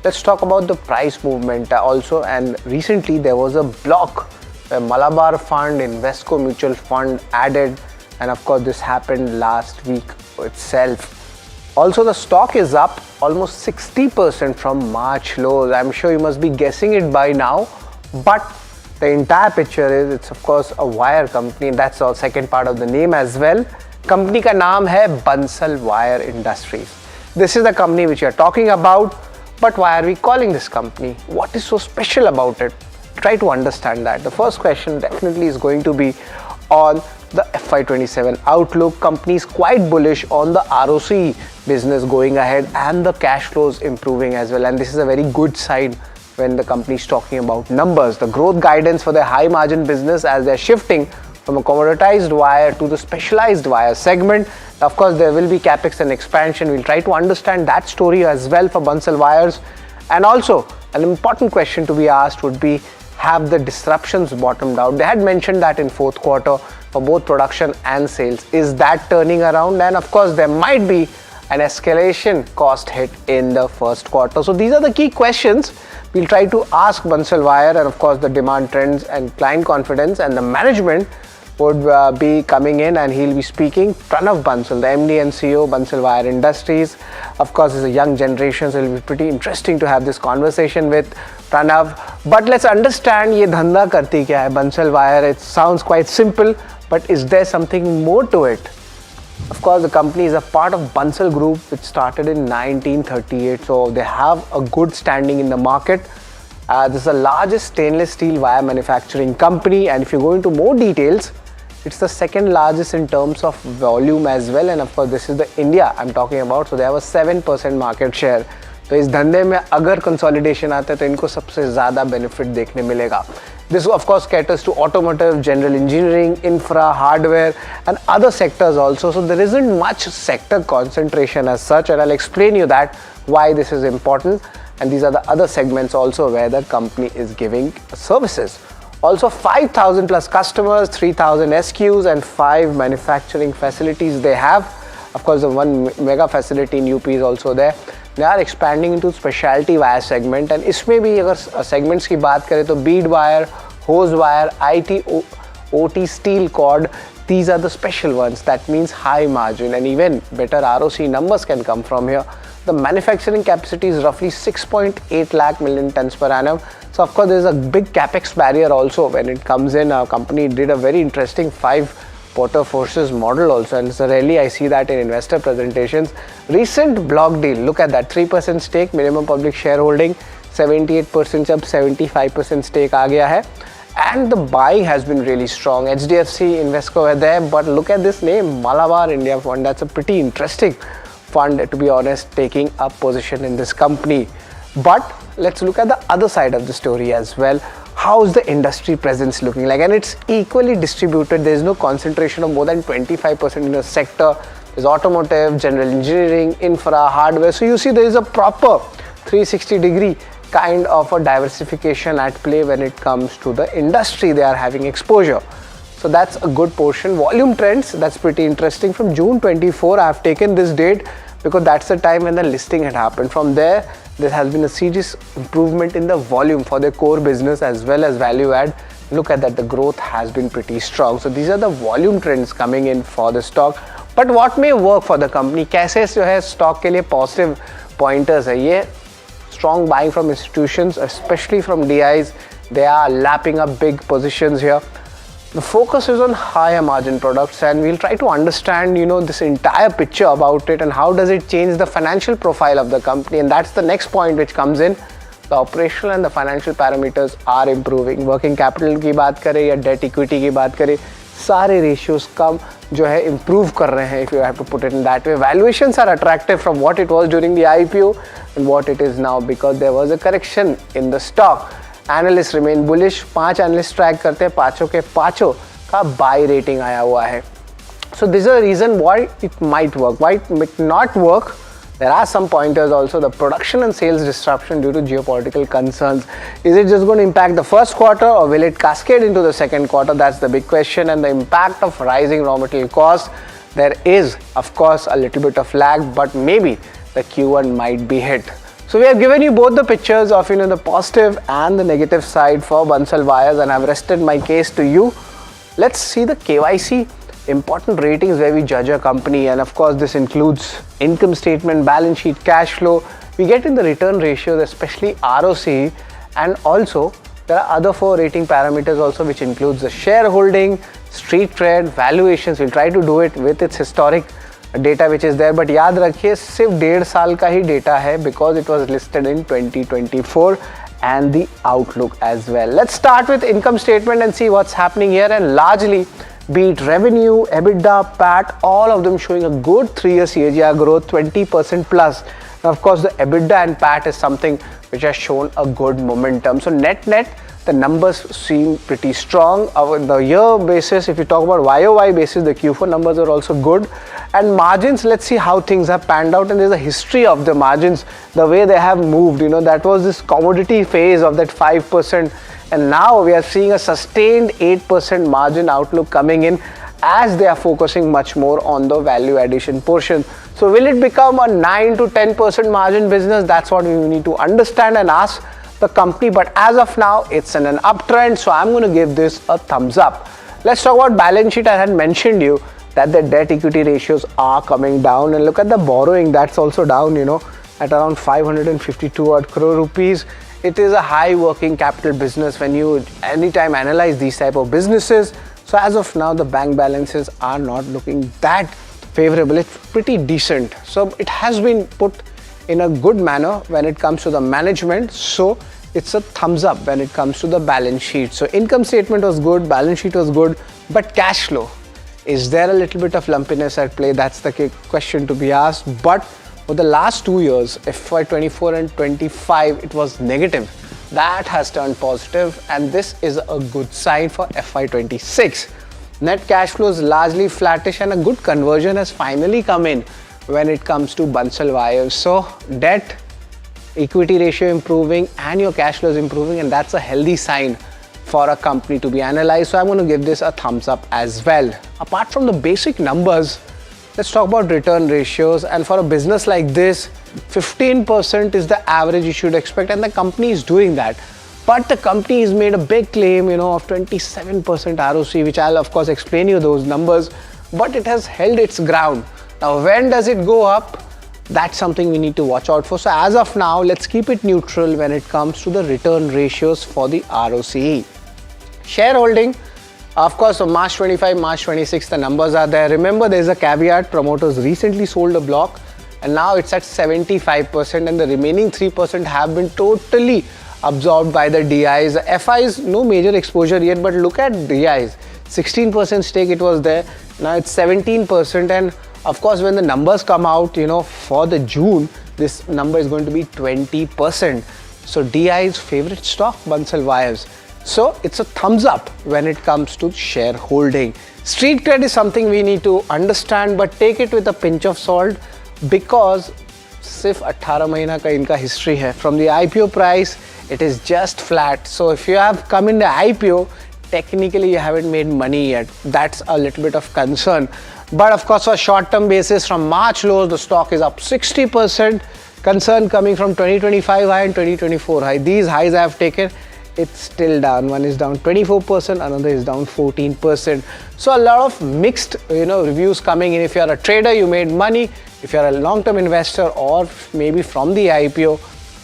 Let's talk about the price movement also. And recently there was a block where Malabar Fund, Invesco Mutual Fund added, and of course this happened last week itself. Also the stock is up almost 60% from March lows. I'm sure you must be guessing it by now, but the entire picture is, it's of course a wire company. That's the second part of the name as well. Company ka naam hai Bansal Wire Industries. This is the company which we are talking about. But why are we calling this company? What is so special about it? Try to understand that. The first question definitely is going to be on the FY27 outlook. Company is quite bullish on the ROC business going ahead and the cash flows improving as well. And this is a very good sign when the company is talking about numbers. The growth guidance for their high margin business as they're shifting from a commoditized wire to the specialized wire segment. Of course, there will be capex and expansion. We'll try to understand that story as well for Bansal Wires. And also, an important question to be asked would be, have the disruptions bottomed out? They had mentioned that in fourth quarter for both production and sales. Is that turning around? And of course, there might be an escalation cost hit in the first quarter. So these are the key questions we'll try to ask Bansal Wire, and of course the demand trends and client confidence, and the management would be coming in and he'll be speaking. Pranav Bansal, the MD and CEO, Bansal Wire Industries. Of course, it's a young generation, so it'll be pretty interesting to have this conversation with Pranav. But let's understand ye dhanda karti kya hai, Bansal Wire. It sounds quite simple, but is there something more to it? Of course, the company is a part of Bansal Group, which started in 1938. So they have a good standing in the market. This is the largest stainless steel wire manufacturing company. And if you go into more details, it's the second largest in terms of volume as well. And of course, this is the India I'm talking about. So they have a 7% market share. तो इस धंधे में अगर consolidation आता है तो इनको सबसे ज़्यादा बेनिफिट देखने मिलेगा. This of course caters to automotive, general engineering, infra, hardware and other sectors also. So there isn't much sector concentration as such, and I'll explain you that why this is important. And these are the other segments also where the company is giving services. Also 5,000 plus customers, 3,000 SKUs and 5 manufacturing facilities they have. Of course, the one mega facility in UP is also there. They are expanding into specialty wire segment, and इसमें भी अगर segments की बात करें तो bead wire, hose wire, IT, OT, steel cord, these are the special ones. That means high margin and even better ROC numbers can come from here. The manufacturing capacity is roughly 6.8 lakh million tons per annum. So of course there is a big capex barrier also when it comes in. Our company did a very interesting 5 Porter Forces model also, and so rarely I see that in investor presentations. Recent block deal, look at that, 3% stake, minimum public shareholding, 78% up, 75% stake aa gaya hai. And the buying has been really strong. HDFC, Invesco are there, but look at this name, Malabar India Fund. That's a pretty interesting fund, to be honest, taking a position in this company. But let's look at the other side of the story as well. How's the industry presence looking like? And it's equally distributed. There's no concentration of more than 25% in a sector. There's automotive, general engineering, infra, hardware. So you see there is a proper 360-degree kind of a diversification at play when it comes to the industry they are having exposure. So that's a good portion. Volume trends, that's pretty interesting. From June 24, I have taken this date because that's the time when the listing had happened. From there has been a serious improvement in the volume for their core business as well as value add. Look at that, the growth has been pretty strong. So these are the volume trends coming in for the stock. But what may work for the company? कैसे जो है stock के लिए positive pointers है ये strong buying from institutions, especially from DIs, They are lapping up big positions here. The focus is on higher margin products, and we'll try to understand, this entire picture about it and how does it change the financial profile of the company. And that's the next point which comes in. The operational and the financial parameters are improving. Working capital की बात करें या debt equity की बात करें, सारे ratios कम जो है improve कर रहे हैं, if you have to put it in that way. Valuations are attractive from what it was during the IPO and what it is now, because there was a correction in the stock. Analysts remain bullish. 5 analysts track करते हैं, पांचों के पांचों का buy rating आया हुआ है. So this is a reason why it might work. Why it might not work? There are some pointers also. The production and sales disruption due to geopolitical concerns. Is it just going to impact the first quarter, or will it cascade into the second quarter? That's the big question. And the impact of rising raw material costs. There is, of course, a little bit of lag, but maybe the Q1 might be hit. So we have given you both the pictures of the positive and the negative side for Bansal Wires, and I've rested my case to you. Let's see the KYC important ratings where we judge a company, and of course this includes income statement, balance sheet, cash flow. We get in the return ratios, especially ROC, and also there are other 4 rating parameters also, which includes the shareholding, street trade, valuations. We'll try to do it with its historic data which is there, but याद रखिए सिर्फ 1.5 साल का ही data है, because it was listed in 2024, and the outlook as well. Let's start with income statement and see what's happening here, and largely be it revenue, EBITDA, PAT, all of them showing a good 3-year CAGR growth, 20% plus. Now, of course, the EBITDA and PAT is something which has shown a good momentum. So net, the numbers seem pretty strong. On the year basis, if you talk about YOY basis, the Q4 numbers are also good. And margins, let's see how things have panned out. And there's a history of the margins, the way they have moved. That was this commodity phase of that 5%. And now we are seeing a sustained 8% margin outlook coming in, as they are focusing much more on the value addition portion. So will it become a 9 to 10% margin business? That's what we need to understand and ask the company. But as of now, it's in an uptrend, so I'm going to give this a thumbs up. Let's talk about balance sheet. I had mentioned you that the debt equity ratios are coming down, and look at the borrowing, that's also down, at around 552 odd crore rupees. It is a high working capital business when you anytime analyze these type of businesses. So as of now, the bank balances are not looking that favorable. It's pretty decent. So it has been put in a good manner when it comes to the management. So it's a thumbs up when it comes to the balance sheet. So income statement was good, balance sheet was good, but cash flow, is there a little bit of lumpiness at play? That's the question to be asked. But for the last 2 years, FY24 and 25, it was negative. That has turned positive, and this is a good sign for FY26. Net cash flow is largely flattish, and a good conversion has finally come in when it comes to Bansal Wires. So debt equity ratio improving and your cash flow is improving, and that's a healthy sign for a company to be analyzed. So I'm going to give this a thumbs up as well. Apart from the basic numbers, let's talk about return ratios. And for a business like this, 15% is the average you should expect, and the company is doing that. But the company has made a big claim, of 27% ROC, which I'll of course explain you those numbers, but it has held its ground. Now, when does it go up? That's something we need to watch out for. So as of now, let's keep it neutral when it comes to the return ratios for the ROCE. Shareholding, of course, from March 25, March 26, the numbers are there. Remember, there's a caveat. Promoters recently sold a block, and now it's at 75%, and the remaining 3% have been totally absorbed by the DIs. FIs, no major exposure yet, but look at DIs. 16% stake it was there, now it's 17%, and of course when the numbers come out, for the June, this number is going to be 20%. So DI's favorite stock, Bansal Wires. So it's a thumbs up when it comes to shareholding. Street cred is something we need to understand, but take it with a pinch of salt, because सिर्फ 18 महीना का इनका history है. From the IPO price, it is just flat. So if you have come in the IPO, technically you haven't made money yet. That's a little bit of concern. But of course, on a short-term basis, from March lows, the stock is up 60%. Concern coming from 2025 high and 2024 high. These highs I have taken, it's still down. One is down 24%, another is down 14%. So a lot of mixed, reviews coming in. If you are a trader, you made money. If you are a long-term investor, or maybe from the IPO,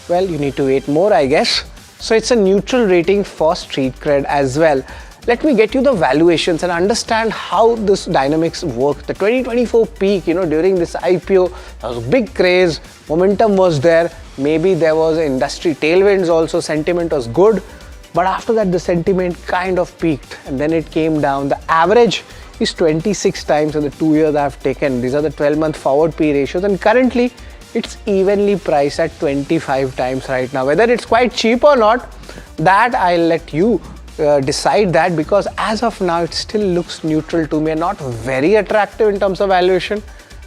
well, you need to wait more, I guess. So it's a neutral rating for street cred as well. Let me get you the valuations and understand how this dynamics work. The 2024 peak, during this IPO, there was a big craze, momentum was there, maybe there was industry tailwinds also, sentiment was good, but after that the sentiment kind of peaked and then it came down. The average is 26 times in the 2 years I've taken. These are the 12-month forward P ratios, and currently it's evenly priced at 25 times right now. Whether it's quite cheap or not, that I'll let you decide that, because as of now it still looks neutral to me and not very attractive in terms of valuation,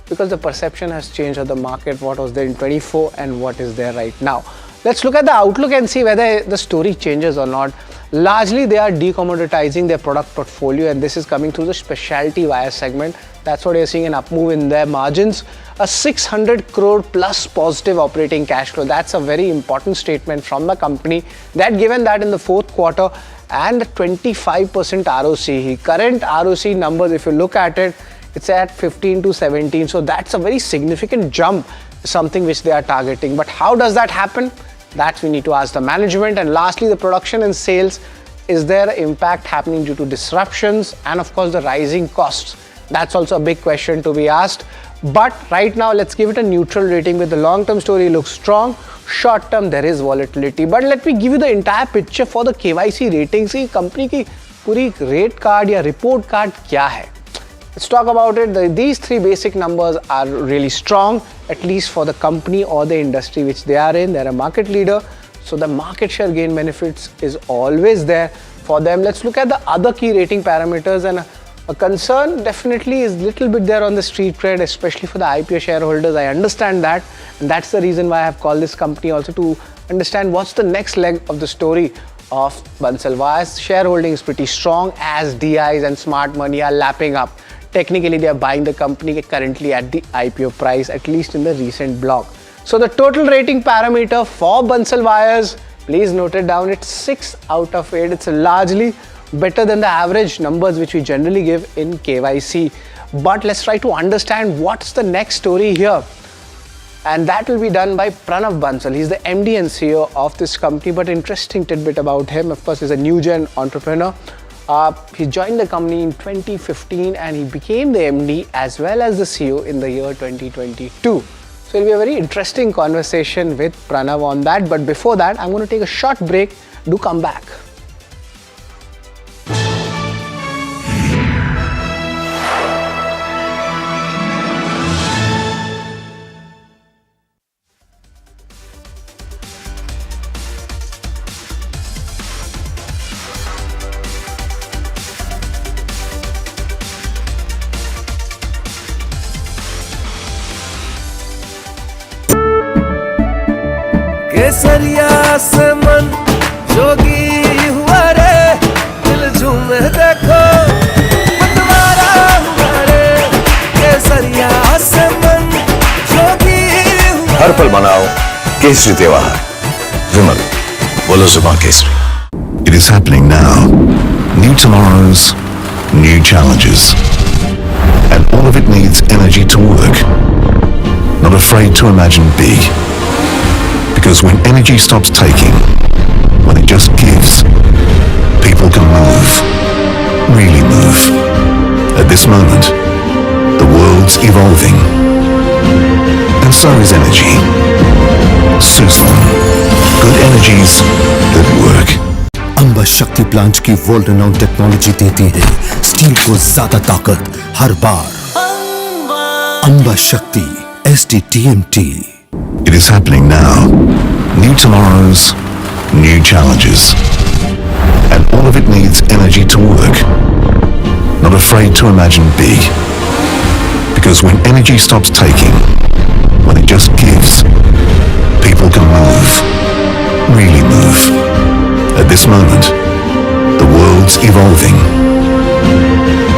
because the perception has changed of the market, what was there in 24 and what is there right now. Let's look at the outlook and see whether the story changes or not. Largely they are decommoditizing their product portfolio, and this is coming through the specialty wire segment. That's what you're seeing, an up move in their margins, a 600 crore plus positive operating cash flow. That's a very important statement from the company. They had given that in the fourth quarter, and 25% ROCE. Current ROCE numbers, if you look at it, it's at 15 to 17. So that's a very significant jump, something which they are targeting. But how does that happen? That we need to ask the management. And lastly, the production and sales. Is there impact happening due to disruptions? And of course, the rising costs. That's also a big question to be asked. But right now, let's give it a neutral rating, with the long-term story looks strong. Short-term, there is volatility. But let me give you the entire picture for the KYC ratings. की company की पूरी rate card या report card क्या है? Let's talk about it. These three basic numbers are really strong, at least for the company or the industry which they are in. They're a market leader, so the market share gain benefits is always there for them. Let's look at the other key rating parameters, and a concern definitely is little bit there on the street cred, especially for the IPO shareholders. I understand that, and that's the reason why I have called this company also, to understand what's the next leg of the story of Bansal Wires. Shareholding is pretty strong as DIs and smart money are lapping up. Technically, they are buying the company currently at the IPO price, at least in the recent block. So the total rating parameter for Bansal Wires, please note it down, it's 6 out of 8. It's largely better than the average numbers which we generally give in KYC. But let's try to understand what's the next story here. And that will be done by Pranav Bansal. He's the MD and CEO of this company. But interesting tidbit about him, of course, he's a new gen entrepreneur. He joined the company in 2015 and he became the MD as well as the CEO in the year 2022. So it'll be a very interesting conversation with Pranav on that. But before that, I'm going to take a short break. Do come back. केसरिया से मन जोगी हुआ रे, दिल झूमे देखो मतवारा हुआ रे, केसरिया से मन जोगी हुआ। हर पल मनाओ केसरी त्योहार। विमल, बोलो जुबान Kesari. It is happening now. New tomorrows, new challenges. And all of it needs energy to work. Not afraid to imagine big. Because when energy stops taking, when it just gives, people can move, really move. At this moment, the world's evolving, and so is energy. Suzlon, good energies that work. Amba शक्ति plant की world renowned technology देती है steel को ज्यादा ताकत हर बार। अंबा शक्ति SDTMT। It is happening now. New tomorrows, new challenges. And all of it needs energy to work. Not afraid to imagine big. Because when energy stops taking, when it just gives, people can move, really move. At this moment, the world's evolving,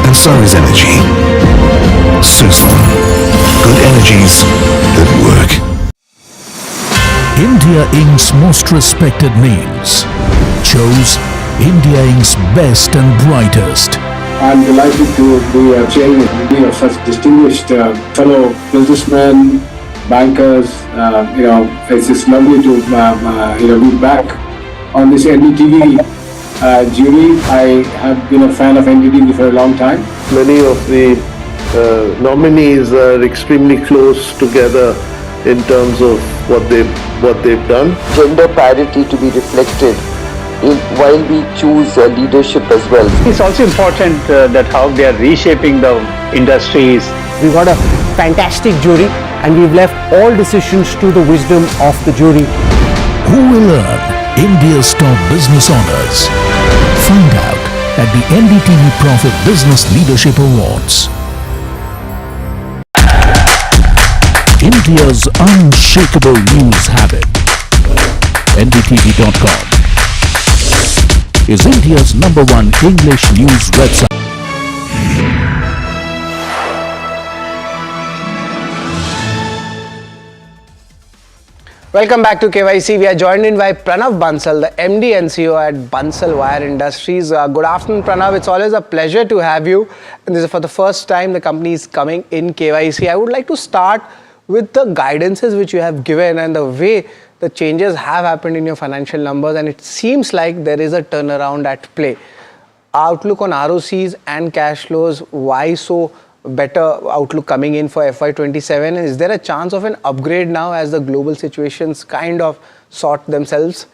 and so is energy. Suzlon, good energies that work. India Inc.'s most respected names chose India Inc.'s best and brightest. I'm delighted to be a chairman of such distinguished fellow businessmen, bankers. It's just lovely to be back on this NDTV jury. I have been a fan of NDTV for a long time. Many of the nominees are extremely close together in terms of what they've done. Gender parity to be reflected while we choose leadership as well. It's also important that how they are reshaping the industries. We got a fantastic jury and we've left all decisions to the wisdom of the jury. Who will earn India's top business honors? Find out at the NDTV Profit Business Leadership Awards. India's unshakable news habit. NDTV.com is India's #1 English news website. Welcome back to KYC. We are joined in by Pranav Bansal, the MD and CEO at Bansal Wire Industries. Good afternoon, Pranav. It's always a pleasure to have you. And this is for the first time the company is coming in KYC. I would like to start with the guidances which you have given and the way the changes have happened in your financial numbers, and it seems like there is a turnaround at play. Outlook on ROCs and cash flows, why so better outlook coming in for FY27? Is there a chance of an upgrade now as the global situations kind of sort themselves?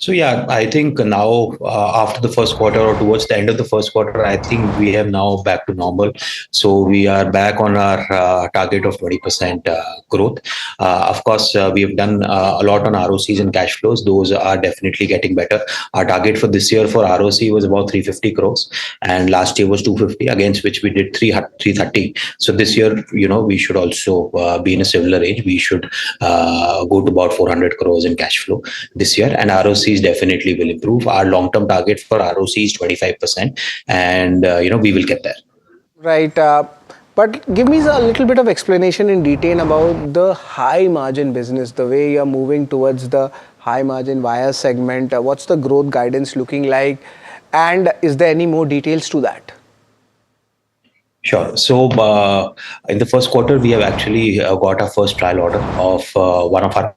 So yeah, I think now after the first quarter or towards the end of the first quarter, I think we have now back to normal. So we are back on our target of 20% growth. Of course, we have done a lot on ROCs and cash flows. Those are definitely getting better. Our target for this year for ROC was about 350 crores, and last year was 250, against which we did 330. So this year, we should also be in a similar range. We should go to about 400 crores in cash flow this year, and ROC definitely will improve. Our long-term target for ROC is 25%, and we will get there. Right, but give me a little bit of explanation in detail about the high margin business, the way you are moving towards the high margin wire segment. What's the growth guidance looking like, and is there any more details to that? Sure. So in the first quarter, we have actually got our first trial order of one of our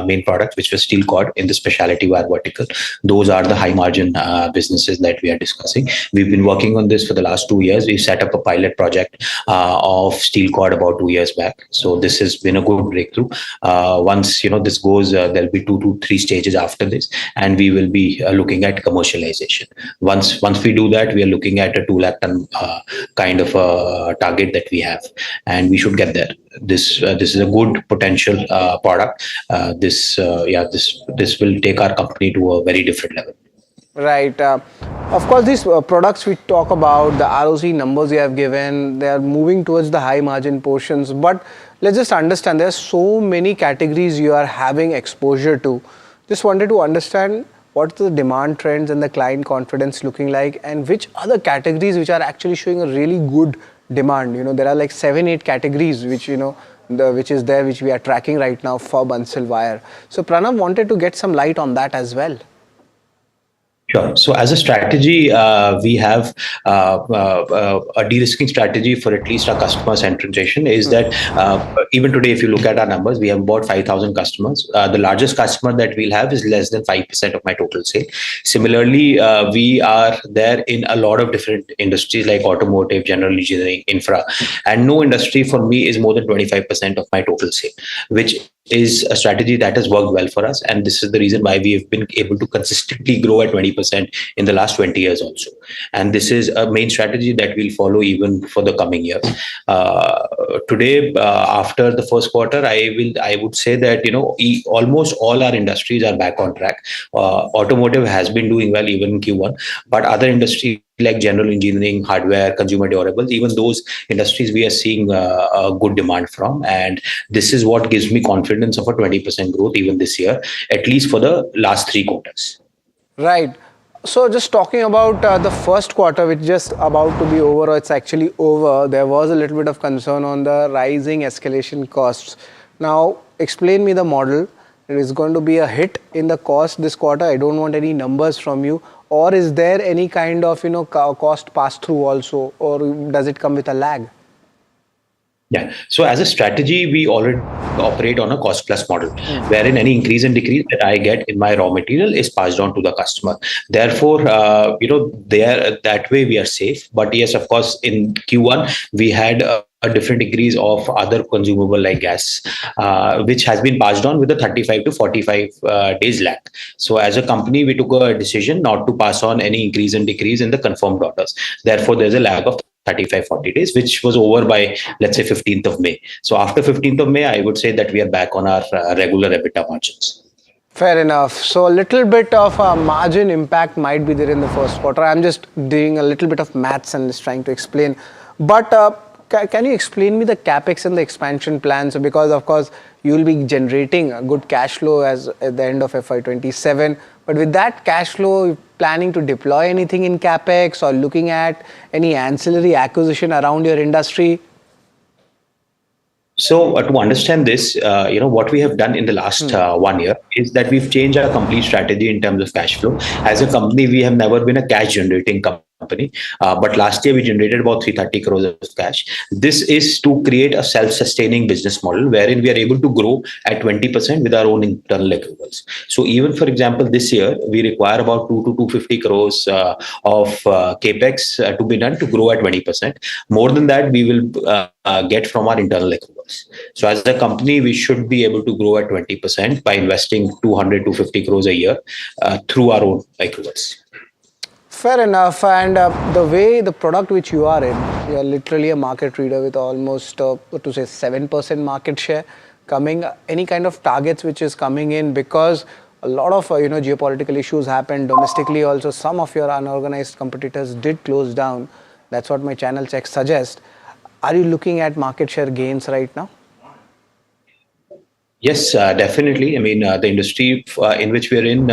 main products, which was steel cord in the specialty wire vertical. Those are the high margin businesses that we are discussing. We've been working on this for the last 2 years. We set up a pilot project of steel cord about 2 years back. So this has been a good breakthrough. Once this goes, there'll be 2 to 3 stages after this, and we will be looking at commercialization. Once we do that, we are looking at a 2 lakh ton kind of a target that we have, and we should get there. This is a good potential product. This will take our company to a very different level. Right. Of course, these products we talk about, the ROC numbers you have given, they are moving towards the high margin portions. But let's just understand, there are so many categories you are having exposure to. Just wanted to understand what the demand trends and the client confidence looking like, and which other categories which are actually showing a really good demand. There are like 7-8 categories which which we are tracking right now for Bansal Wire. So Pranav wanted to get some light on that as well. Sure. So as a strategy, we have a de-risking strategy for at least our customer centralization is that even today, if you look at our numbers, we have about 5,000 customers. The largest customer that we'll have is less than 5% of my total sale. Similarly, we are there in a lot of different industries like automotive, general engineering, infra, and no industry for me is more than 25% of my total sale, which is a strategy that has worked well for us. And this is the reason why we have been able to consistently grow at 20% in the last 20 years also. And this is a main strategy that we'll follow even for the coming years. Today, after the first quarter, I would say that, almost all our industries are back on track. Automotive has been doing well even in Q1, but other industries like general engineering, hardware, consumer durables, even those industries we are seeing a good demand from. And this is what gives me confidence of a 20% growth even this year, at least for the last 3 quarters. Right. So just talking about the first quarter, which is just about to be over, or it's actually over, there was a little bit of concern on the rising escalation costs. Now, explain me the model. It is going to be a hit in the cost this quarter. I don't want any numbers from you. Or is there any kind of, cost pass through also, or does it come with a lag? Yeah. So as a strategy, we already operate on a cost plus model, wherein any increase and decrease that I get in my raw material is passed on to the customer. Therefore, there that way we are safe. But yes, of course, in Q1 we had a different degrees of other consumable like gas, which has been passed on with a 35 to 45 days lag. So as a company, we took a decision not to pass on any increase and decrease in the confirmed orders. Therefore, there's a lag of 35-40 days, which was over by, let's say, 15th of May. So after 15th of May, I would say that we are back on our regular EBITDA margins. Fair enough. So a little bit of a margin impact might be there in the first quarter. I'm just doing a little bit of maths and just trying to explain. But can you explain me the capex and the expansion plans? Because of course you will be generating a good cash flow as at the end of FY27. But with that cash flow, planning to deploy anything in capex or looking at any ancillary acquisition around your industry? So to understand this, what we have done in the last 1 year is that we've changed our complete strategy in terms of cash flow. As a company, we have never been a cash generating company, but last year we generated about 330 crores of cash. This is to create a self-sustaining business model wherein we are able to grow at 20% with our own internal accruals. So even for example, this year we require about 2 to 250 crores of capex to be done to grow at 20%. More than that, we will get from our internal accruals. So as a company, we should be able to grow at 20% by investing 200 to 50 crores a year through our own accruals. Fair enough. And the way the product which you are in, you are literally a market leader with almost to say 7% market share coming. Any kind of targets which is coming in, because a lot of geopolitical issues happened domestically. Also, some of your unorganized competitors did close down. That's what my channel checks suggest. Are you looking at market share gains right now? Yes, definitely. I mean, the industry in which we are in,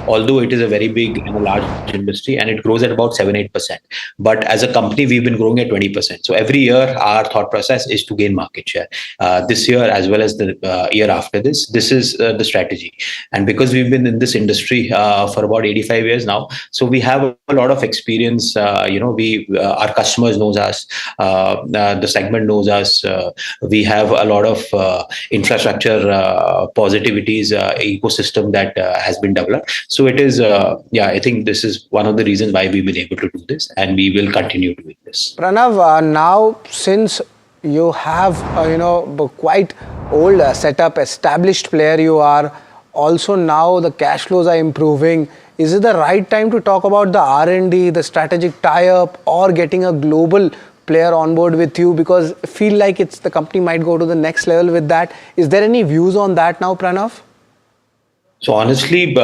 although it is a very big and a large industry and it grows at about 7-8%, but as a company, we've been growing at 20%. So every year, our thought process is to gain market share. This year, as well as the year after this, this is the strategy. And because we've been in this industry for about 85 years now, so we have a lot of experience. Our customers knows us, the segment knows us. We have a lot of infrastructure positivities ecosystem that has been developed. So it is, I think this is one of the reasons why we've been able to do this, and we will continue doing this. Pranav, now since you have quite old setup, established player you are, also now the cash flows are improving. Is it the right time to talk about the R&D, the strategic tie-up, or getting a global player on board with you? Because I feel like the company might go to the next level with that. Is there any views on that now, Pranav? So honestly,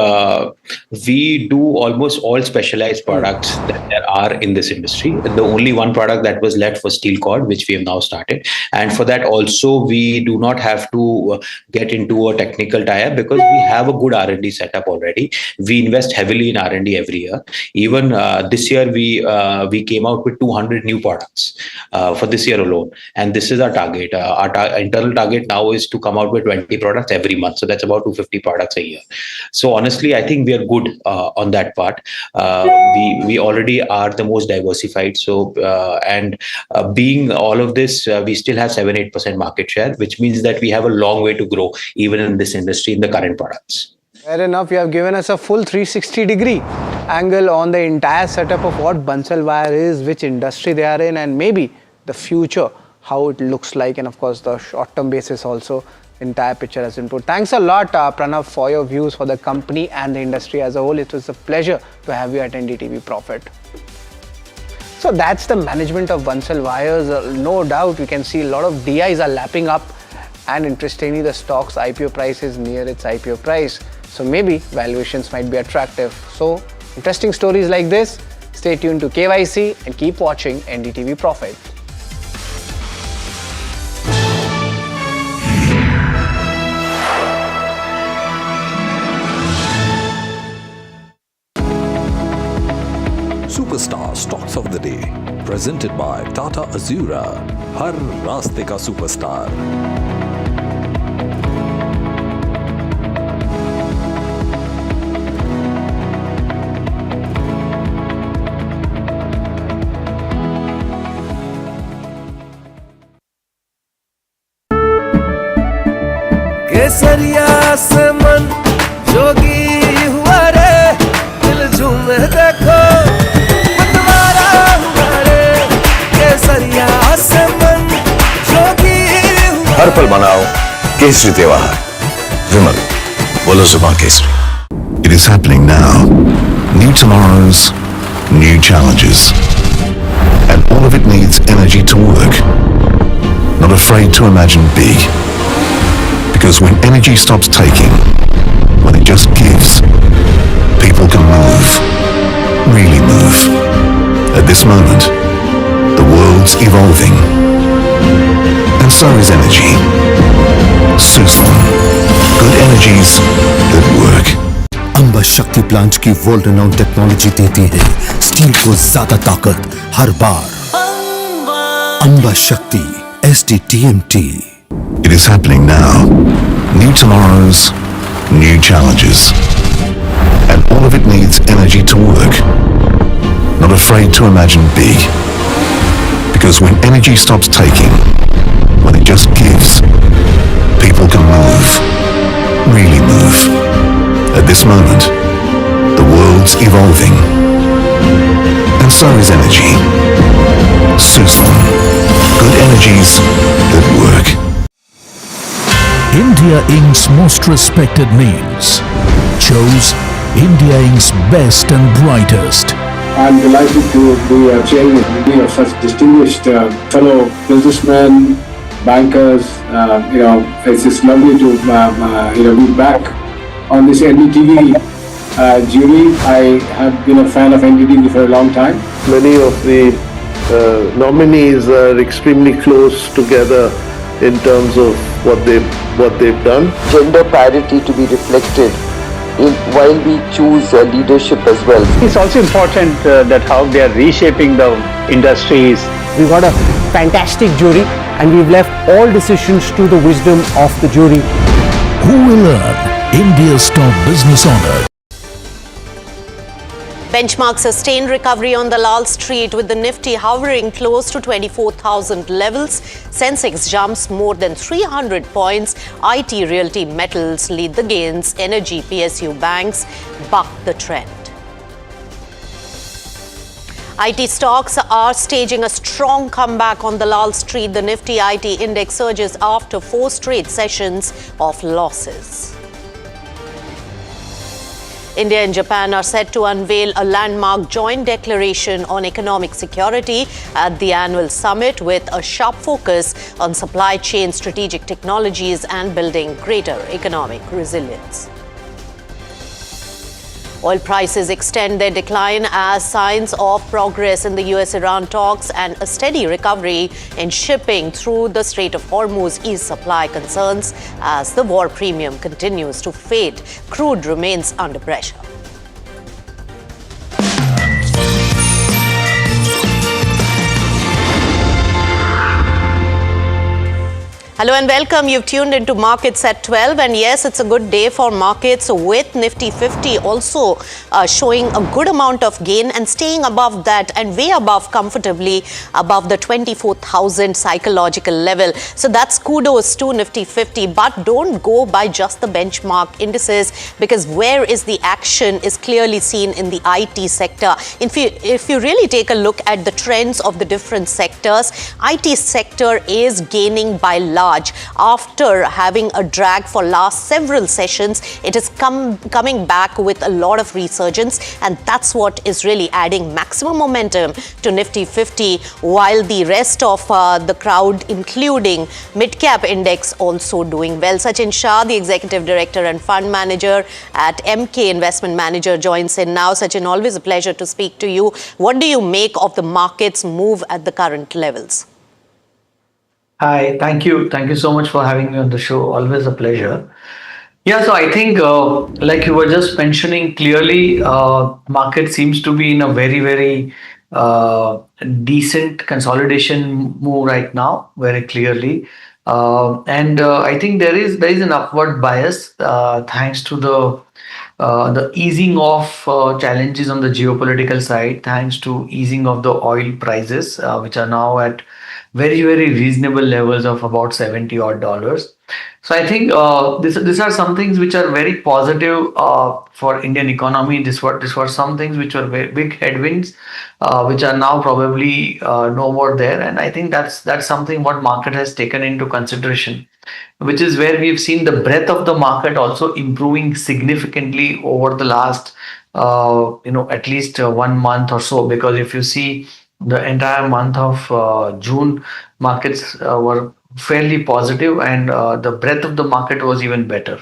we do almost all specialized products that there are in this industry. The only one product that was left was steel cord, which we have now started. And for that also, we do not have to get into a technical tie-up because we have a good R&D setup already. We invest heavily in R&D every year. Even this year, we came out with 200 new products for this year alone. And this is our target. Our internal target now is to come out with 20 products every month. So that's about 250 products a year. So honestly, I think we are good on that part. We already are the most diversified. So being all of this, we still have 7-8% market share, which means that we have a long way to grow even in this industry in the current products. Fair enough. You have given us a full 360-degree angle on the entire setup of what Bansal Wire is, which industry they are in, and maybe the future, how it looks like, and of course the short-term basis also. Entire picture has been put. Thanks a lot, Pranav, for your views for the company and the industry as a whole. It was a pleasure to have you at NDTV Profit. So that's the management of Bansal Wires. No doubt you can see a lot of DIs are lapping up, and interestingly the stock's IPO price is near its IPO price. So maybe valuations might be attractive. So interesting stories like this. Stay tuned to KYC and keep watching NDTV Profit. Superstar Stocks of the Day, presented by Tata Azura. हर रास्ते का superstar. केसरिया से मन जोगी हुआ रे दिल झूमे देखो मतवारा हुआ रे केसरिया से मन जोगी हुआ हर पल मनाओ केसरी त्योहार विमल बोलो जुबान Kesari It is happening now. New tomorrows, new challenges. And all of it needs energy to work. Not afraid to imagine big. Because when energy stops taking, when it just gives, people can move. Really move. At this moment, the world's evolving. And so is energy. Suzlon. Good energies that work. Amba शक्ति plant की world renowned technology देती है steel को ज्यादा ताकत हर बार। अंबा शक्ति SDTMT। It is happening now. New tomorrows, new challenges. And all of it needs energy to work. Not afraid to imagine big. Because when energy stops taking, when it just gives, people can move. Really move. At this moment, the world's evolving. And so is energy. Suzlon. Good energies that work. India Inc.'s most respected names chose India Inc.'s best and brightest. I'm delighted to be chairman of such distinguished fellow businessmen, bankers. It's just lovely to be back on this NDTV jury. I have been a fan of NDTV for a long time. Many of the nominees are extremely close together in terms of what they've done. Gender parity to be reflected while we choose leadership as well. It's also important that how they are reshaping the industries. We got a fantastic jury and we've left all decisions to the wisdom of the jury. Who will earn India's top business honor? Benchmark sustained recovery on the Lal Street with the Nifty hovering close to 24,000 levels. Sensex jumps more than 300 points. IT Realty Metals lead the gains. Energy PSU banks buck the trend. IT stocks are staging a strong comeback on the Lal Street. The Nifty IT index surges after 4 straight sessions of losses. India and Japan are set to unveil a landmark joint declaration on economic security at the annual summit with a sharp focus on supply chain strategic technologies and building greater economic resilience. Oil prices extend their decline as signs of progress in the US-Iran talks and a steady recovery in shipping through the Strait of Hormuz ease supply concerns as the war premium continues to fade. Crude remains under pressure. Hello and welcome. You've tuned into Markets at 12, and yes, it's a good day for markets with Nifty 50 also showing a good amount of gain and staying above that and way above, comfortably above the 24,000 psychological level. So that's kudos to Nifty 50, but don't go by just the benchmark indices, because where is the action is clearly seen in the IT sector. If you really take a look at the trends of the different sectors, IT sector is gaining by large. After having a drag for last several sessions, it is coming back with a lot of resurgence, and that's what is really adding maximum momentum to Nifty 50, while the rest of the crowd, including mid-cap index, also doing well. Sachin Shah, the Executive Director and Fund Manager at MK Investment Manager, joins in now. Sachin, always a pleasure to speak to you. What do you make of the market's move at the current levels? Hi, thank you. Thank you so much for having me on the show. Always a pleasure. Yeah, so I think like you were just mentioning, clearly market seems to be in a very, very decent consolidation move right now, very clearly. And I think there is an upward bias thanks to the easing of challenges on the geopolitical side, thanks to easing of the oil prices, which are now at very, very reasonable levels of about $70 odd. So I think these are some things which are very positive for Indian economy. This were some things which were very big headwinds, which are now probably no more there. And I think that's something what market has taken into consideration, which is where we've seen the breadth of the market also improving significantly over the last at least 1 month or so. Because if you see the entire month of June, markets were fairly positive, and the breadth of the market was even better.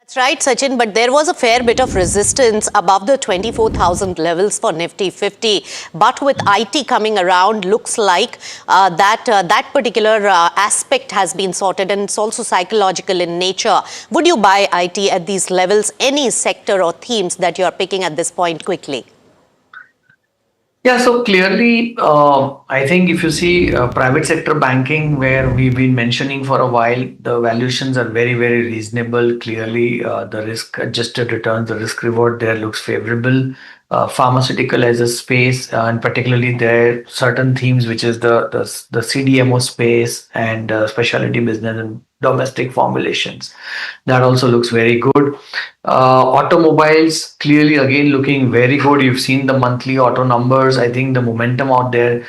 That's right, Sachin, but there was a fair bit of resistance above the 24,000 levels for Nifty 50. But with IT coming around, looks like that particular aspect has been sorted, and it's also psychological in nature. Would you buy IT at these levels? Any sector or themes that you are picking at this point quickly? Yeah, so clearly, I think if you see private sector banking, where we've been mentioning for a while, the valuations are very, very reasonable. Clearly, the risk-adjusted returns, the risk-reward there looks favorable. Pharmaceutical as a space, and particularly there are certain themes, which is the CDMO space and specialty business and domestic formulations. That also looks very good. Automobiles clearly again looking very good. You've seen the monthly auto numbers. I think the momentum out there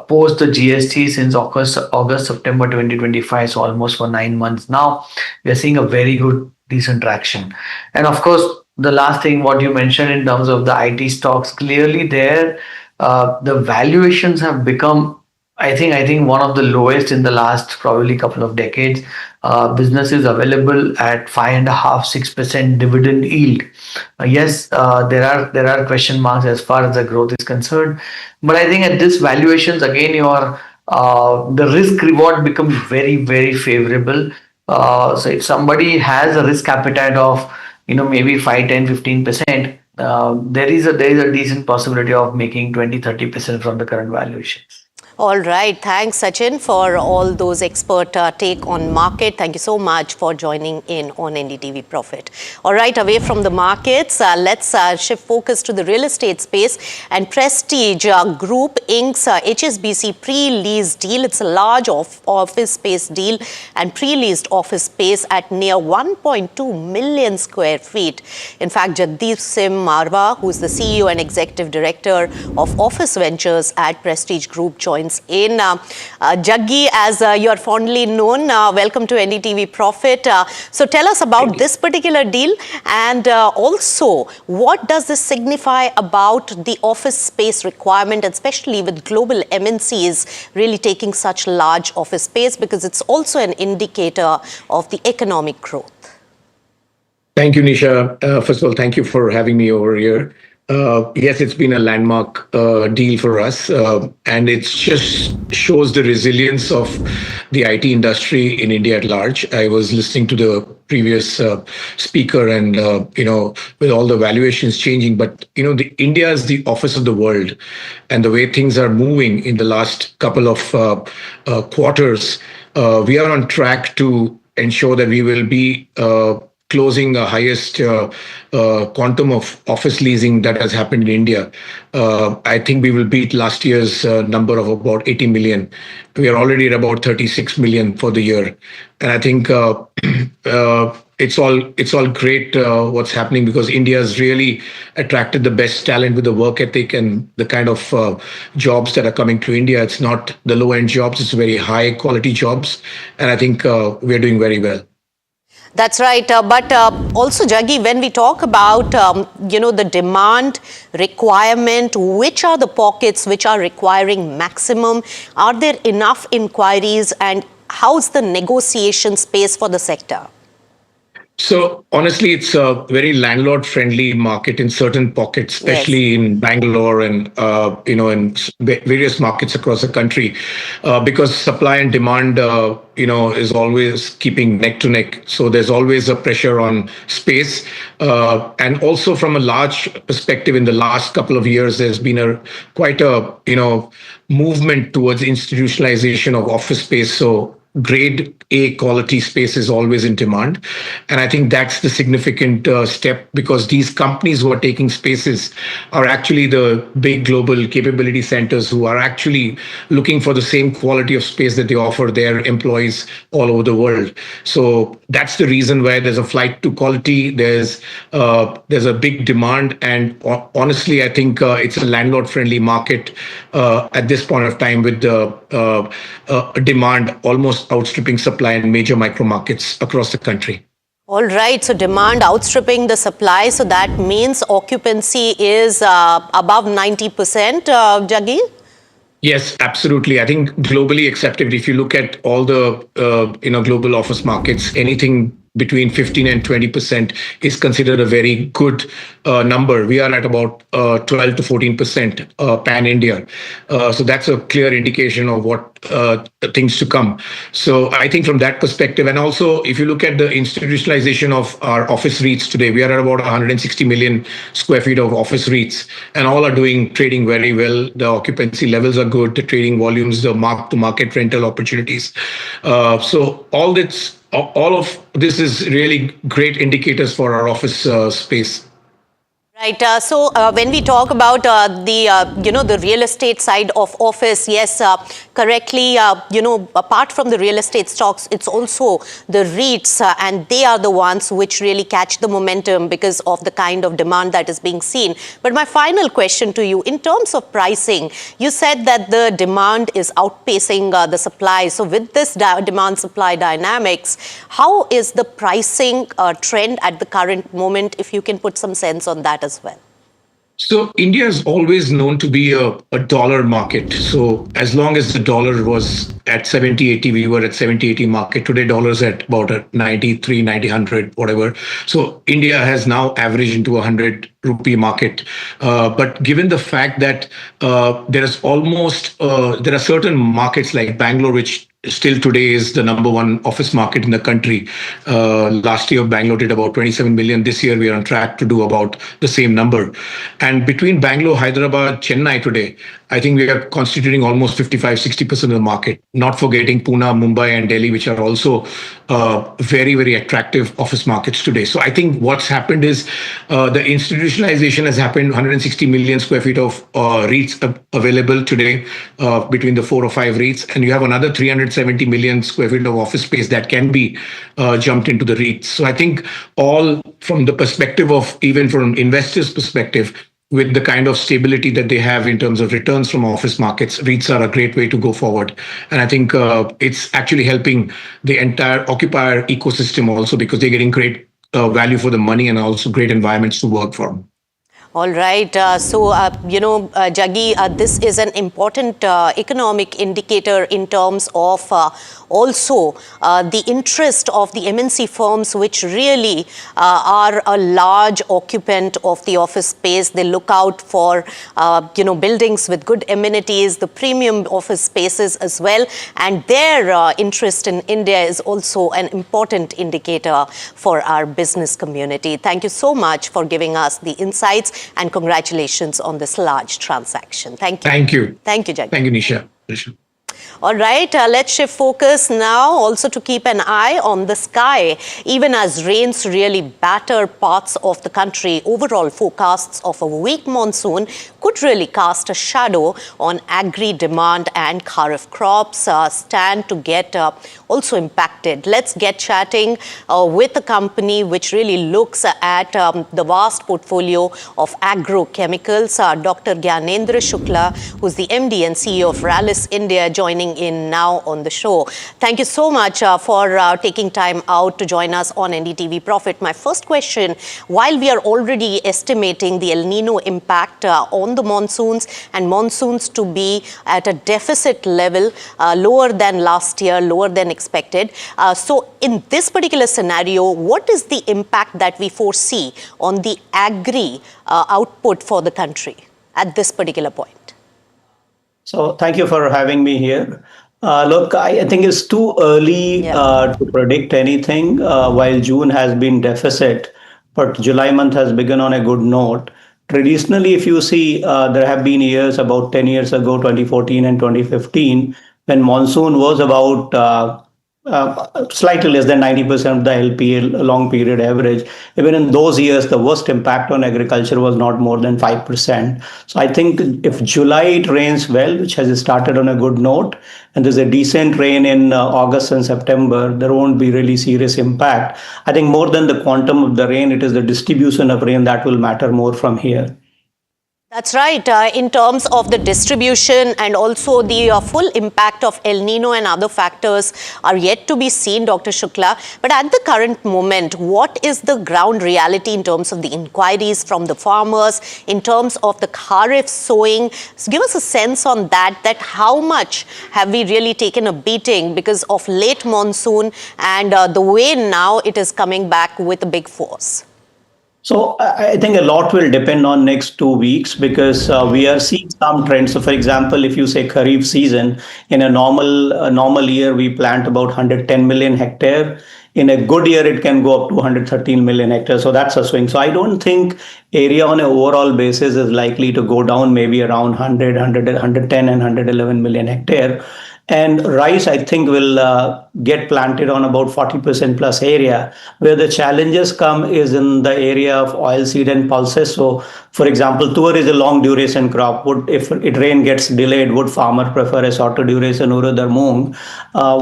post the GST since August September 2025, so almost for 9 months now, we are seeing a very good decent traction. And of course, the last thing what you mentioned in terms of the IT stocks, clearly there the valuations have become, I think one of the lowest in the last probably couple of decades. Businesses available at 5.5-6% dividend yield. Yes, there are question marks as far as the growth is concerned, but I think at this valuations again, your the risk reward becomes very, very favorable. So if somebody has a risk appetite of maybe 5, 10, 15%, there is a decent possibility of making 20-30% from the current valuations. All right. Thanks, Sachin, for all those expert take on market. Thank you so much for joining in on NDTV Profit. All right, away from the markets, let's shift focus to the real estate space and Prestige Group Inc.'s HSBC pre-lease deal. It's a large office space deal and pre-leased office space at near 1.2 million square feet. In fact, Jagdeep Singh Marwa, who's the CEO and Executive Director of Office Ventures at Prestige Group, joins in. Jaggi, as you're fondly known, welcome to NDTV Profit. So tell us about this particular deal, and also what does this signify about the office space requirement, especially with global MNCs really taking such large office space, because it's also an indicator of the economic growth. Thank you, Nisha. First of all, thank you for having me over here. Yes, it's been a landmark deal for us, and it just shows the resilience of the IT industry in India at large. I was listening to the previous speaker, and with all the valuations changing, but India is the office of the world, and the way things are moving in the last couple of quarters, we are on track to ensure that we will be closing the highest quantum of office leasing that has happened in India. I think we will beat last year's number of about 80 million. We are already at about 36 million for the year. And I think it's all great what's happening, because India has really attracted the best talent with the work ethic and the kind of jobs that are coming to India. It's not the low-end jobs, it's very high quality jobs. And I think we're doing very well. That's right. But also, Jaggi, when we talk about, the demand requirement, which are the pockets which are requiring maximum? Are there enough inquiries, and how's the negotiation space for the sector? So honestly, it's a very landlord-friendly market in certain pockets, especially in Bangalore and in various markets across the country, because supply and demand is always keeping neck to neck. So there's always a pressure on space, and also from a large perspective, in the last couple of years, there's been quite a movement towards institutionalization of office space. So grade A quality space is always in demand. And I think that's the significant step, because these companies who are taking spaces are actually the big global capability centers who are actually looking for the same quality of space that they offer their employees all over the world. So that's the reason why there's a flight to quality. There's a big demand, and honestly, I think it's a landlord-friendly market at this point of time, with the demand almost outstripping supply in major micro markets across the country. All right, so demand outstripping the supply, so that means occupancy is above 90%, Jaggi? Yes, absolutely. I think globally accepted, if you look at all the global office markets, anything between 15 and 20% is considered a very good number. We are at about 12 to 14% pan India. So that's a clear indication of what things to come. So I think from that perspective, and also if you look at the institutionalization of our office REITs today, we are at about 160 million square feet of office REITs, and all are trading very well. The occupancy levels are good, the trading volumes, the mark-to-market rental opportunities. So all of this is really great indicators for our office space. Right. So when we talk about the real estate side of office, yes, correctly, apart from the real estate stocks, it's also the REITs, and they are the ones which really catch the momentum because of the kind of demand that is being seen. But my final question to you, in terms of pricing, you said that the demand is outpacing the supply. So with this demand-supply dynamics, how is the pricing trend at the current moment, if you can put some sense on that as well? So India is always known to be a dollar market. So as long as the dollar was at 70, 80, we were at 70, 80 market. Today, dollar's at about 93, 90, 100, whatever. So India has now averaged into 100 rupee market. But given the fact that there are certain markets like Bangalore, which still today is the number one office market in the country. Last year, Bangalore did about 27 million. This year, we are on track to do about the same number. And between Bangalore, Hyderabad, Chennai today, I think we are constituting almost 55-60% of the market, not forgetting Pune, Mumbai, and Delhi, which are also very, very attractive office markets today. So I think what's happened is the institutionalization has happened. 160 million square feet of REITs available today between the 4 or 5 REITs, and you have another 370 million square feet of office space that can be jumped into the REITs. So I think all from the perspective of, even from investors' perspective, with the kind of stability that they have in terms of returns from office markets, REITs are a great way to go forward. And I think it's actually helping the entire occupier ecosystem also, because they're getting great value for the money and also great environments to work from. All right. Jaggi, this is an important economic indicator in terms of also the interest of the MNC firms, which really are a large occupant of the office space. They look out for, buildings with good amenities, the premium office spaces as well. And their interest in India is also an important indicator for our business community. Thank you so much for giving us the insights, and congratulations on this large transaction. Thank you. Thank you. Thank you, Jaggi. Thank you, Nisha. All right, let's shift focus now also to keep an eye on the sky. Even as rains really batter parts of the country, overall forecasts of a weak monsoon could really cast a shadow on agri demand, and kharif crops stand to get also impacted. Let's get chatting with a company which really looks at the vast portfolio of agrochemicals. Dr. Gyanendra Shukla, who's the MD and CEO of Rallis India, joining in now on the show. Thank you so much for taking time out to join us on NDTV Profit. My first question, while we are already estimating the El Nino impact on the monsoons, and monsoons to be at a deficit level, lower than last year, lower than expected. So in this particular scenario, what is the impact that we foresee on the agri output for the country at this particular point? So thank you for having me here. Look, I think it's too early to predict anything while June has been deficit, but July month has begun on a good note. Traditionally, if you see, there have been years about 10 years ago, 2014 and 2015, when monsoon was about slightly less than 90% of the LPA long period average. Even in those years, the worst impact on agriculture was not more than 5%. So I think if July it rains well, which has started on a good note, and there's a decent rain in August and September, there won't be really serious impact. I think more than the quantum of the rain, it is the distribution of rain that will matter more from here. That's right. In terms of the distribution and also the full impact of El Nino and other factors are yet to be seen, Dr. Shukla. But at the current moment, what is the ground reality in terms of the inquiries from the farmers, in terms of the Kharif sowing? So give us a sense on that how much have we really taken a beating because of late monsoon and the way now it is coming back with a big force? So I think a lot will depend on next 2 weeks because we are seeing some trends. So for example, if you say Kharif season, in a normal year, we plant about 110 million hectare. In a good year, it can go up to 113 million hectares. So that's a swing. So I don't think area on an overall basis is likely to go down maybe around 110 and 111 million hectare. And rice, I think, will get planted on about 40% plus area. Where the challenges come is in the area of oilseed and pulses. So, for example, tur is a long duration crop. If rain gets delayed, would farmer prefer a shorter duration urad or moong?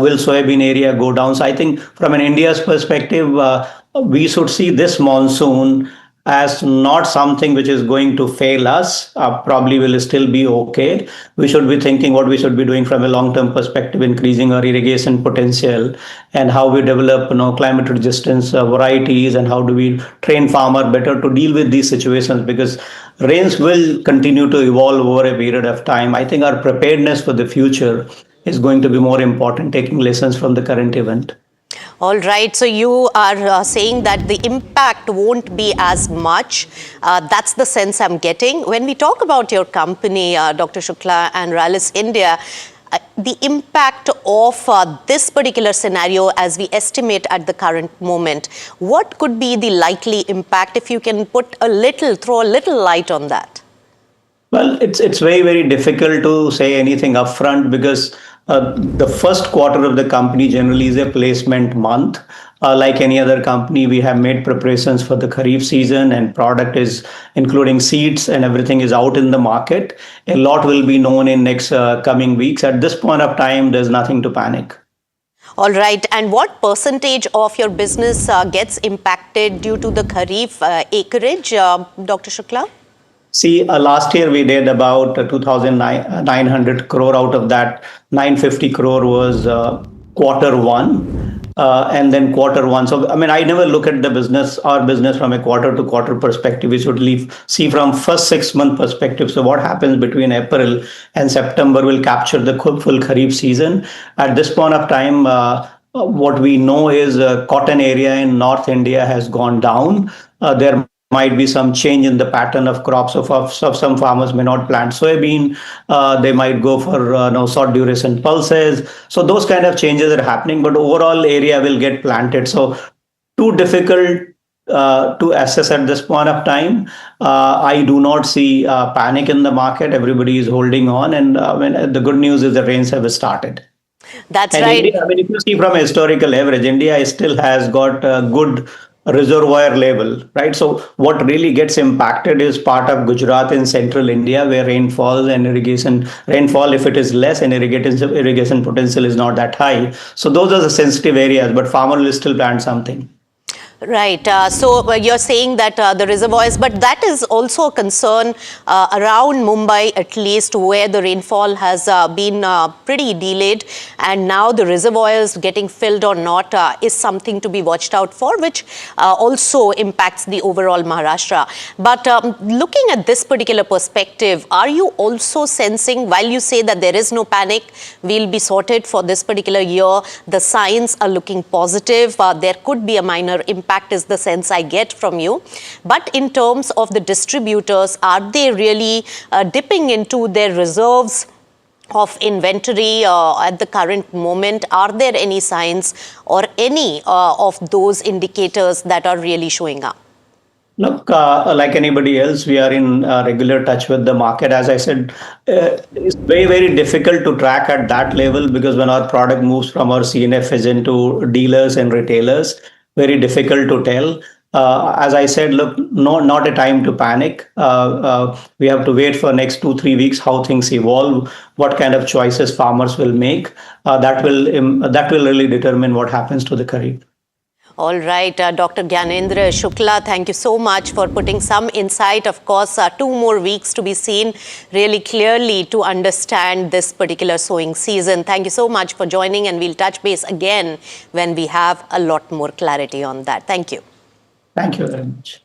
Will soybean area go down? So I think from an India's perspective, we should see this monsoon as not something which is going to fail us, probably will still be okay. We should be thinking what we should be doing from a long-term perspective, increasing our irrigation potential and how we develop climate resistance varieties and how do we train farmer better to deal with these situations because rains will continue to evolve over a period of time. I think our preparedness for the future is going to be more important, taking lessons from the current event. All right. So you are saying that the impact won't be as much. That's the sense I'm getting. When we talk about your company, Dr. Shukla and Rallis India, the impact of this particular scenario as we estimate at the current moment, what could be the likely impact if you can throw a little light on that? Well, it's very, very difficult to say anything upfront because the first quarter of the company generally is a placement month. Like any other company, we have made preparations for the Kharif season and product is including seeds and everything is out in the market. A lot will be known in next coming weeks. At this point of time, there's nothing to panic. All right. And what percentage of your business gets impacted due to the Kharif acreage, Dr. Shukla? See, last year we did about 2,900 crore. Out of that, 950 crore was quarter one. And then quarter one. So, I mean, I never look at our business from a quarter to quarter perspective. We should see from first 6 month perspective. So what happens between April and September will capture the full Kharif season. At this point of time, what we know is cotton area in North India has gone down. There might be some change in the pattern of crops of some farmers may not plant soybean. They might go for short duration pulses. So those kind of changes are happening, but overall area will get planted. So too difficult to assess at this point of time. I do not see panic in the market. Everybody is holding on. And the good news is the rains have started. That's and right. India, if you see from a historical average, India still has got a good reservoir level, right? So what really gets impacted is part of Gujarat in central India where rainfall, if it is less and irrigation potential is not that high. So those are the sensitive areas, but farmer will still plant something. Right. So you're saying that the reservoirs, but that is also a concern around Mumbai, at least, where the rainfall has been pretty delayed. And now the reservoirs getting filled or not is something to be watched out for, which also impacts the overall Maharashtra. But looking at this particular perspective, are you also sensing, while you say that there is no panic, we'll be sorted for this particular year, the signs are looking positive, there could be a minor impact is the sense I get from you. But in terms of the distributors, are they really dipping into their reserves of inventory at the current moment? Are there any signs or any of those indicators that are really showing up? Look, like anybody else, we are in regular touch with the market. As I said, it's very, very difficult to track at that level because when our product moves from our CNFs into dealers and retailers, very difficult to tell. As I said, look, no, not a time to panic. We have to wait for next 2-3 weeks how things evolve, what kind of choices farmers will make. That will really determine what happens to the kharif. All right, Dr. Gyanendra Shukla, thank you so much for putting some insight. Of course, 2 more weeks to be seen really clearly to understand this particular sowing season. Thank you so much for joining, and we'll touch base again when we have a lot more clarity on that. Thank you. Thank you very much.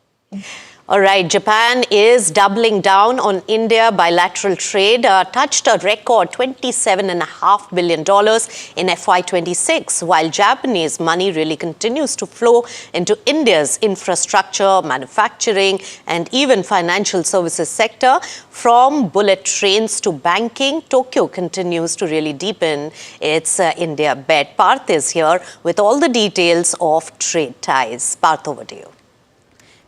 All right, Japan is doubling down on India bilateral trade, touched a record $27.5 billion in FY26, while Japanese money really continues to flow into India's infrastructure, manufacturing, and even financial services sector. From bullet trains to banking, Tokyo continues to really deepen its India bet. Parth is here with all the details of trade ties. Parth, over to you.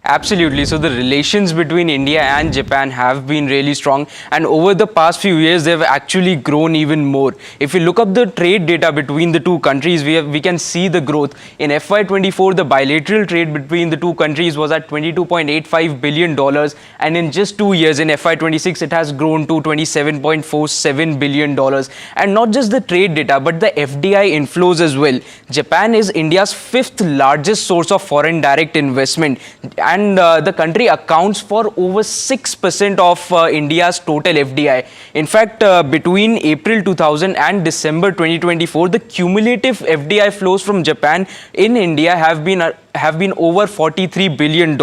Absolutely. So the relations between India and Japan have been really strong, and over the past few years they've actually grown even more. If you look up the trade data between the two countries, we can see the growth. In FY24, the bilateral trade between the two countries was at $22.85 billion, and in just 2 years, in FY26, it has grown to $27.47 billion. And not just the trade data, but the FDI inflows as well. Japan is India's 5th largest source of foreign direct investment, and the country accounts for over 6% of India's total FDI. In fact, between April 2000 and December 2024, the cumulative FDI flows from Japan in India have been over $43 billion.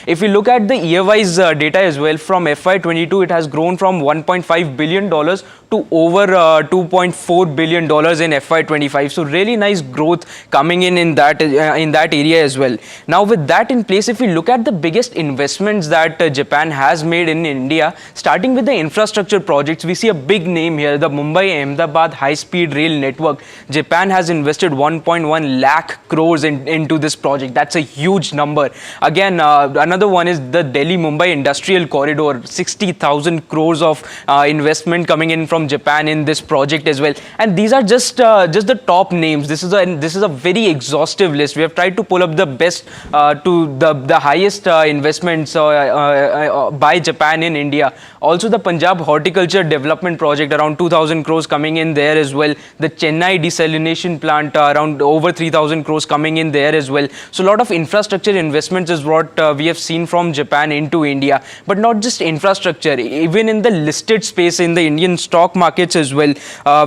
If you look at the year-wise data as well, from FY22, it has grown from $1.5 billion to over $2.4 billion in FY25. So really nice growth coming in that area as well. Now with that in place, if we look at the biggest investments that Japan has made in India, starting with the infrastructure projects, we see a big name here, the Mumbai-Ahmedabad high-speed rail network. Japan has invested 1.1 lakh crores into this project. That's a huge number. Again, another one is the Delhi-Mumbai industrial corridor, 60,000 crores of investment coming in from Japan in this project as well. And these are just the top names. This is a very exhaustive list. We have tried to pull up the best to the highest investments by Japan in India. Also, the Punjab horticulture development project, around 2,000 crores coming in there as well. The Chennai desalination plant, around over 3,000 crores coming in there as well. So a lot of infrastructure investments is what we have seen from Japan into India. But not just infrastructure, even in the listed space in the Indian stock markets as well.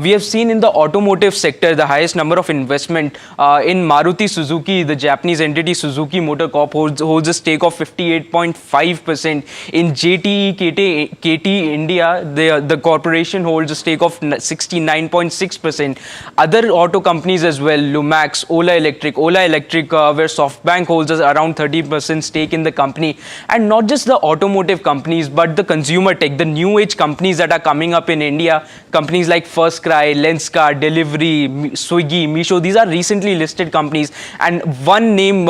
We have seen in the automotive sector the highest number of investment in Maruti Suzuki. The Japanese entity Suzuki Motor Corp holds a stake of 58.5%. In JTE KT India, the corporation holds a stake of 69.6%. Other auto companies as well, Lumax, Ola Electric, where SoftBank holds around 30% stake in the company. And not just the automotive companies, but the consumer tech, the new age companies that are coming up in India, companies like FirstCry, Lenskart, Delivery, Swiggy, Meesho. These are recently listed companies, and one name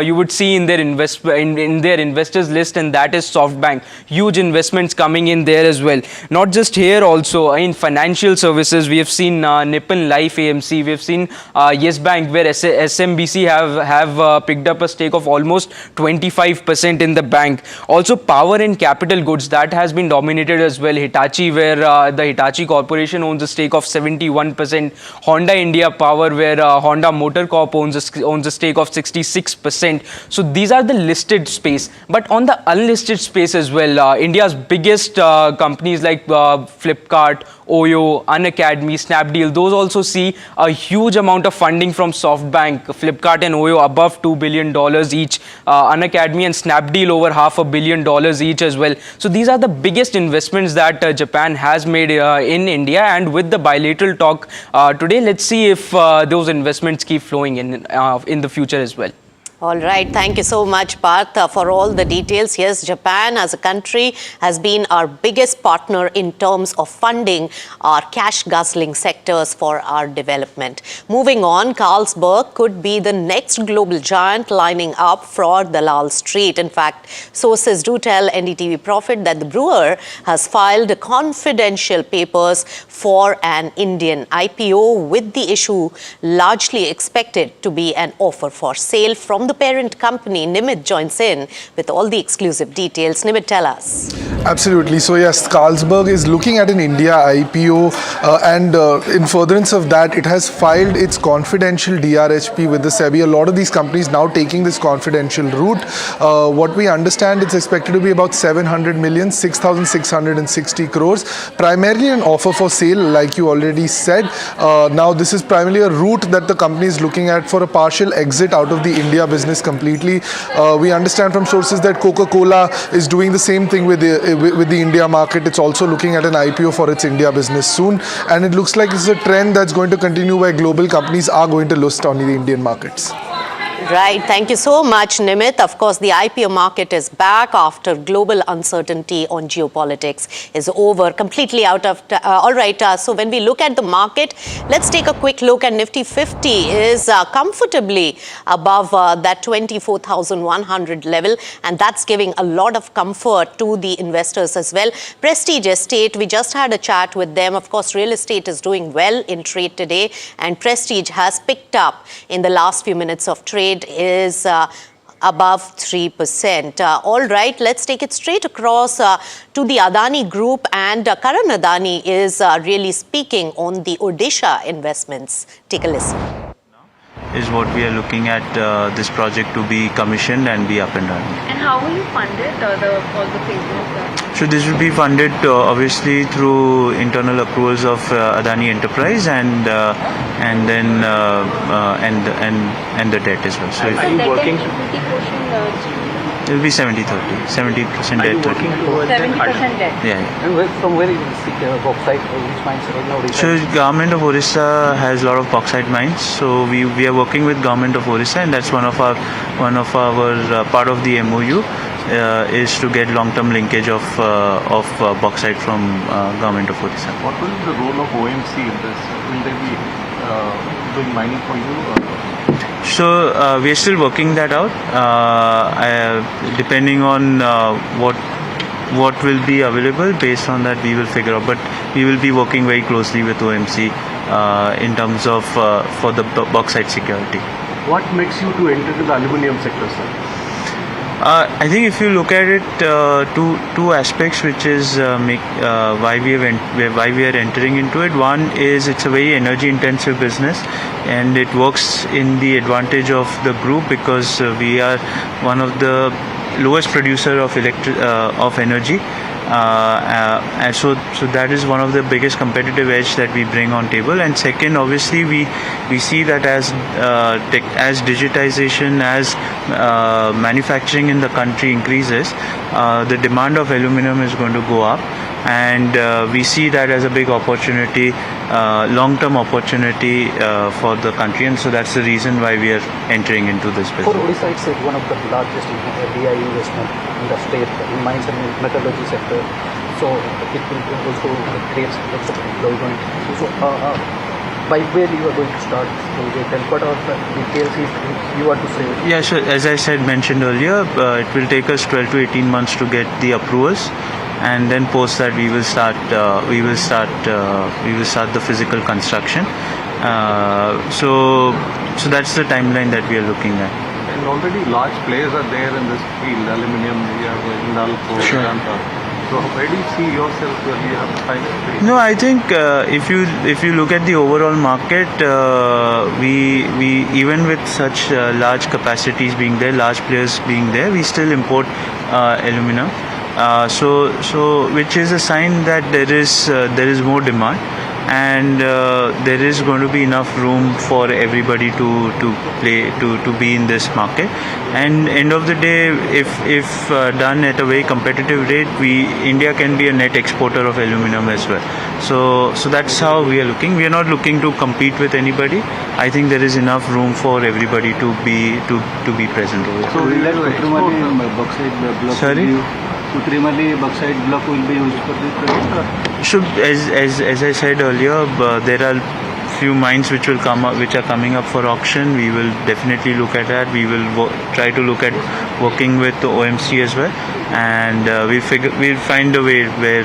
you would see in their investors list, and that is SoftBank. Huge investments coming in there as well. Not just here, also in financial services, we have seen Nippon Life AMC, we have seen Yes Bank, where SMBC have picked up a stake of almost 25% in the bank. Also power and capital goods, that has been dominated as well. Hitachi, where the Hitachi Corporation owns a stake of 71%. Honda India Power, where Honda Motor Corp owns a stake of 66%. So these are the listed space. But on the unlisted space as well, India's biggest companies like Flipkart, Oyo, Unacademy, Snapdeal, those also see a huge amount of funding from SoftBank. Flipkart and Oyo above $2 billion each. Unacademy and Snapdeal over $500 million each as well. So these are the biggest investments that Japan has made in India. And with the bilateral talk today, let's see if those investments keep flowing in the future as well. All right. Thank you so much, Parth, for all the details. Yes, Japan as a country has been our biggest partner in terms of funding our cash-guzzling sectors for our development. Moving on, Carlsberg could be the next global giant lining up for Dalal Street. In fact, sources do tell NDTV Profit that the brewer has filed confidential papers for an Indian IPO, with the issue largely expected to be an offer for sale from the parent company. Nimit joins in with all the exclusive details. Nimit, tell us. Absolutely. So yes, Carlsberg is looking at an India IPO and in furtherance of that, it has filed its confidential DRHP with the SEBI. A lot of these companies now taking this confidential route. What we understand, it's expected to be about 700 million, 6,660 crores. Primarily an offer for sale, like you already said. Now this is primarily a route that the company is looking at for a partial exit out of the India business completely. We understand from sources that Coca-Cola is doing the same thing with the India market. It's also looking at an IPO for its India business soon, and it looks like it's a trend that's going to continue where global companies are going to list on the Indian markets. Right. Thank you so much, Nimit. Of course, the IPO market is back after global uncertainty on geopolitics is over, completely out of... all right. So when we look at the market, let's take a quick look. And Nifty 50 is comfortably above that 24,100 level. And that's giving a lot of comfort to the investors as well. Prestige Estate, we just had a chat with them. Of course, real estate is doing well in trade today. And Prestige has picked up in the last few minutes of trade, is above 3%. All right, let's take it straight across to the Adani Group, and Karan Adani is really speaking on the Odisha investments. Take a listen. Is what we are looking at this project to be commissioned and be up and running. And how will you fund it, all the phases? So this will be funded obviously through internal accruals of Adani Enterprise and then the debt as well. So are you working? Equity portion, it will be 70-30, 70% debt, 30%. 70% debt. Yeah. And from where you will seek bauxite, which mines right now? So government of Orissa has a lot of bauxite mines. So we are working with government of Orissa, and that's one of our part of the MOU is to get long-term linkage of bauxite from government of Orissa. What will be the role of OMC in this? Will they be doing mining for you? So we are still working that out, depending on what will be available. Based on that, we will figure out. But we will be working very closely with OMC in terms of for the bauxite security. What makes you to enter the aluminium sector, sir? I think if you look at it, two aspects, which is why we are entering into it. One is it's a very energy intensive business, and it works in the advantage of the group because we are one of the lowest producer of energy. And so that is one of the biggest competitive edge that we bring on table. And second, obviously we see that as digitization, as manufacturing in the country increases, the demand of aluminum is going to go up, and we see that as a big opportunity, long-term opportunity for the country, and so that's the reason why we are entering into this business. For Odisha, it's one of the largest DI investment in the state in mines and metallurgy sector. So it will also create lots of employment. So by where you are going to start? And what are the details you want to say? Yeah, so as I mentioned earlier, it will take us 12 to 18 months to get the approvals, and then post that we will start the physical construction. So that's the timeline that we are looking at. And already large players are there in this field. Aluminium, we have Hindalco, Sure. So where do you see yourself where you have to find a place? No, I think if you look at the overall market, we even with such large capacities being there, large players being there, we still import aluminum. So which is a sign that there is more demand. and there is going to be enough room for everybody to be in this market. And end of the day, if done at a very competitive rate, India can be a net exporter of aluminum as well. So that's how we are looking. We are not looking to compete with anybody. I think there is enough room for everybody to be present over here. So will that Kutrimali bauxite block? Sorry? Kutrimali bauxite block will be used for this project? Should, as I said earlier, there are few mines which will come up, which are coming up for auction. We will definitely look at that. We will try to look at working with the OMC as well, and we'll find a way where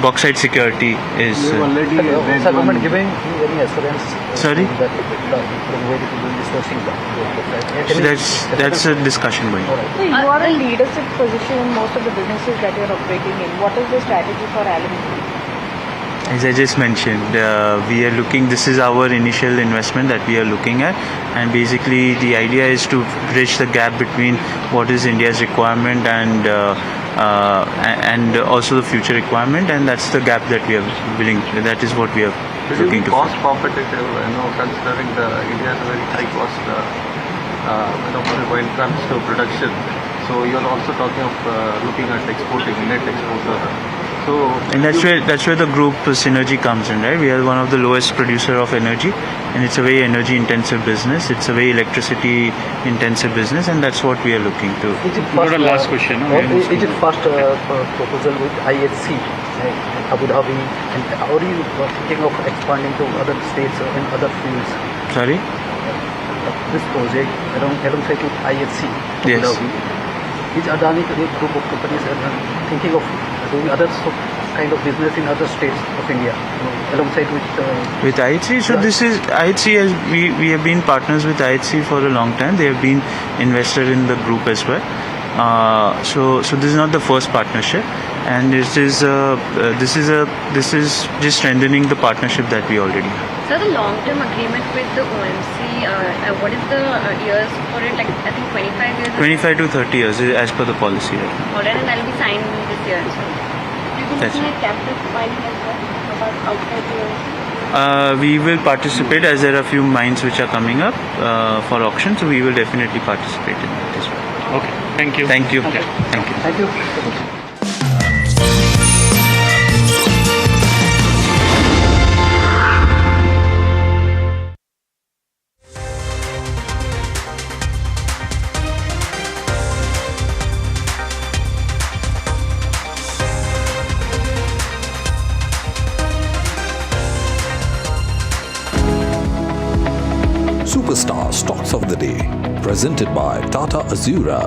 bauxite security is. Sir, government giving any assurance? Sorry? That the way it will be sourcing that. That's a discussion going on. So you are a leadership position in most of the businesses that you are operating in. What is the strategy for aluminum? As I just mentioned, we are looking, this is our initial investment that we are looking at, and basically the idea is to bridge the gap between what is India's requirement and also the future requirement, and that's the gap that we are willing, that is what we are looking to. Cost competitive, considering India has a very high cost, when it comes to production. So you're also talking of looking at exporting, net exporter. So, and that's where the group synergy comes in, right? We are one of the lowest producer of energy, and it's a very energy intensive business. It's a very electricity intensive business, and that's what we are looking to. Got a last question. Is it first proposal with IHC, Abu Dhabi, and are you thinking of expanding to other states and other fields? Sorry? This project alongside with IHC, Abu Yes. Dhabi, is Adani group of companies thinking of doing other kind of business in other states of India, alongside with IHC? So this is IHC, as we have been partners with IHC for a long time. They have been invested in the group as well. So this is not the first partnership, and this is just strengthening the partnership that we already have. So the long-term agreement with the OMC, what is the years for it? Like I think 25 years. 25 to 30 years as per the policy. Right? Already, and that will be signed this year. So you will be looking at captive mining as well, about outside the OMC. We will participate, as there are a few mines which are coming up for auction, so we will definitely participate in that as well. Okay, thank you. Thank you. Okay. Thank you. Thank you. Superstar Stocks of the Day, presented by Tata Azura,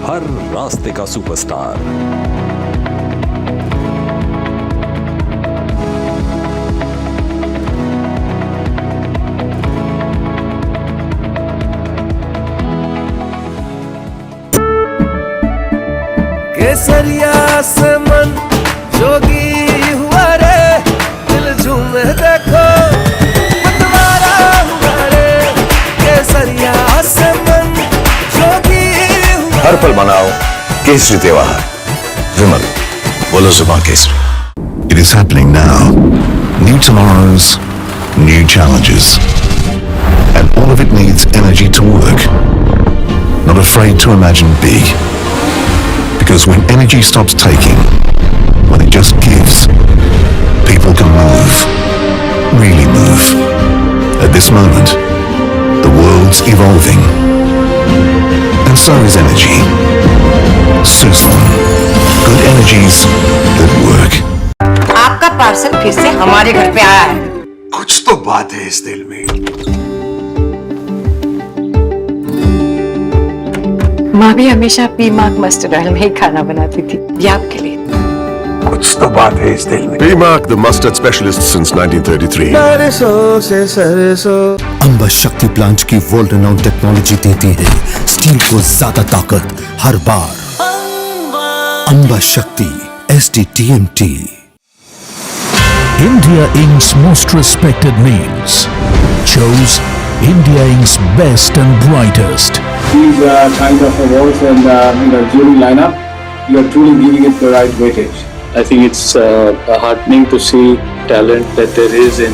हर रास्ते का superstar. केसरिया से मन जोगी हुआ रे, दिल झूमे देखो मतवारा हुआ रे, केसरिया से मन जोगी हुआ. हर पल मनाओ केसरी त्योहार. विमल, बोलो जुबान Kesari. It is happening now. New tomorrows, new challenges. And all of it needs energy to work. Not afraid to imagine big. Because when energy stops taking, when it just gives, people can move. Really move. At this moment, the world's evolving. And so is energy. Suzlon. Good energies that work. आपका parcel फिर से हमारे घर पे आया है. कुछ तो बात है इस दिल में. माँ भी हमेशा पीमार्क मस्टर्ड ऑयल में ही खाना बनाती थी. ये आपके लिए. कुछ तो बात है इस दिल में. P-Mark, the mustard specialist since 1933. सरसों से सरसों. अंबा शक्ति प्लांट की वर्ल्ड रेनाउंड टेक्नोलॉजी देती है स्टील को ज्यादा ताकत हर बार. अंबा शक्ति SDTMT. India Inc.'s most respected names chose India Inc.'s best and brightest. These kind of awards and jury lineup, you are truly giving it the right weightage. I think it's heartening to see talent that there is in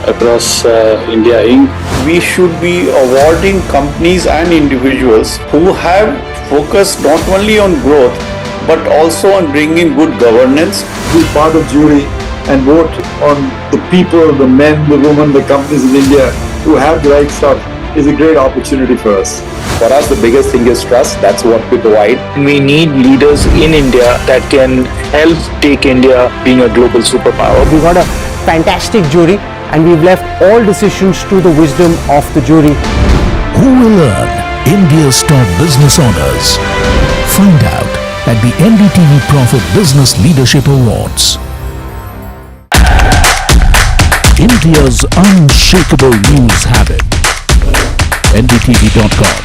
across India Inc. We should be awarding companies and individuals who have focused not only on growth but also on bringing good governance. Be part of jury and vote on the people, the men, the women, the companies in India who have the right stuff is a great opportunity for us. For us, the biggest thing is trust. That's what we provide. We need leaders in India that can help take India being a global superpower. We got a fantastic jury and we've left all decisions to the wisdom of the jury. Who will earn India's top business honors? Find out at the NDTV Profit Business Leadership Awards. India's unshakable news habit. NDTV.com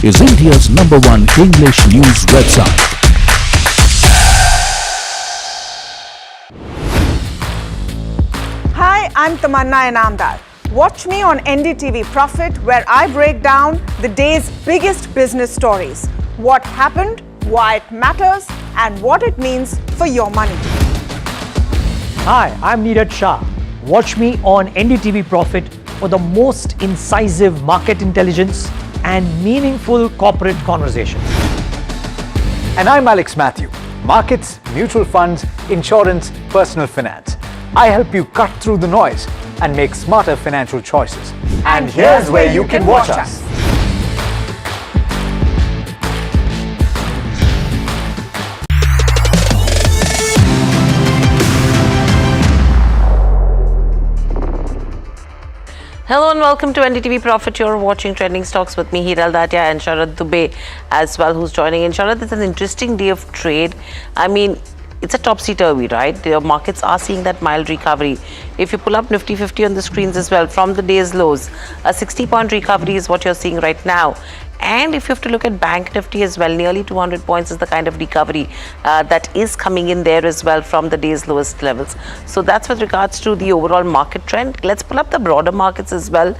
is India's #1 English news website. Hi, I'm Tamanna Inamdar. Watch me on NDTV Profit, where I break down the day's biggest business stories. What happened, why it matters, and what it means for your money. Hi, I'm Neeraj Shah. Watch me on NDTV Profit for the most incisive market intelligence and meaningful corporate conversations. And I'm Alex Matthew. Markets, mutual funds, insurance, personal finance. I help you cut through the noise and make smarter financial choices. And here's where you can watch us. Hello and welcome to NDTV Profit. You're watching Trending Stocks with me, Hiral Datia, and Sharad Dubey as well, who's joining in. Sharad, it's an interesting day of trade. I mean, it's a topsy-turvy, right? The markets are seeing that mild recovery. If you pull up Nifty 50 on the screens as well, from the day's lows, a 60-point recovery is what you're seeing right now. And if you have to look at Bank Nifty as well, nearly 200 points is the kind of recovery that is coming in there as well from the day's lowest levels. So that's with regards to the overall market trend. Let's pull up the broader markets as well,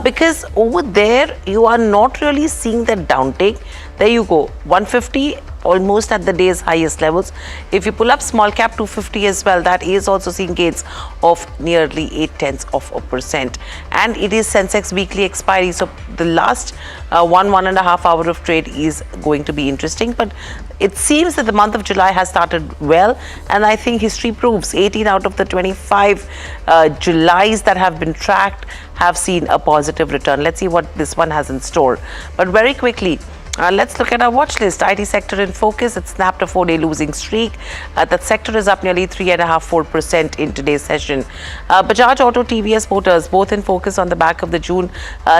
because over there you are not really seeing that downtake. There you go, 150 almost at the day's highest levels. If you pull up small cap 250 as well, that is also seeing gains of nearly 0.8%. And it is Sensex weekly expiry. So the last 1.5 hour of trade is going to be interesting. But it seems that the month of July has started well. And I think history proves 18 out of the 25 Julys that have been tracked have seen a positive return. Let's see what this one has in store. But very quickly, let's look at our watch list. IT sector in focus. It snapped a 4-day losing streak. That sector is up nearly 3.5-4% in today's session. Bajaj Auto, TVS Motors, both in focus on the back of the June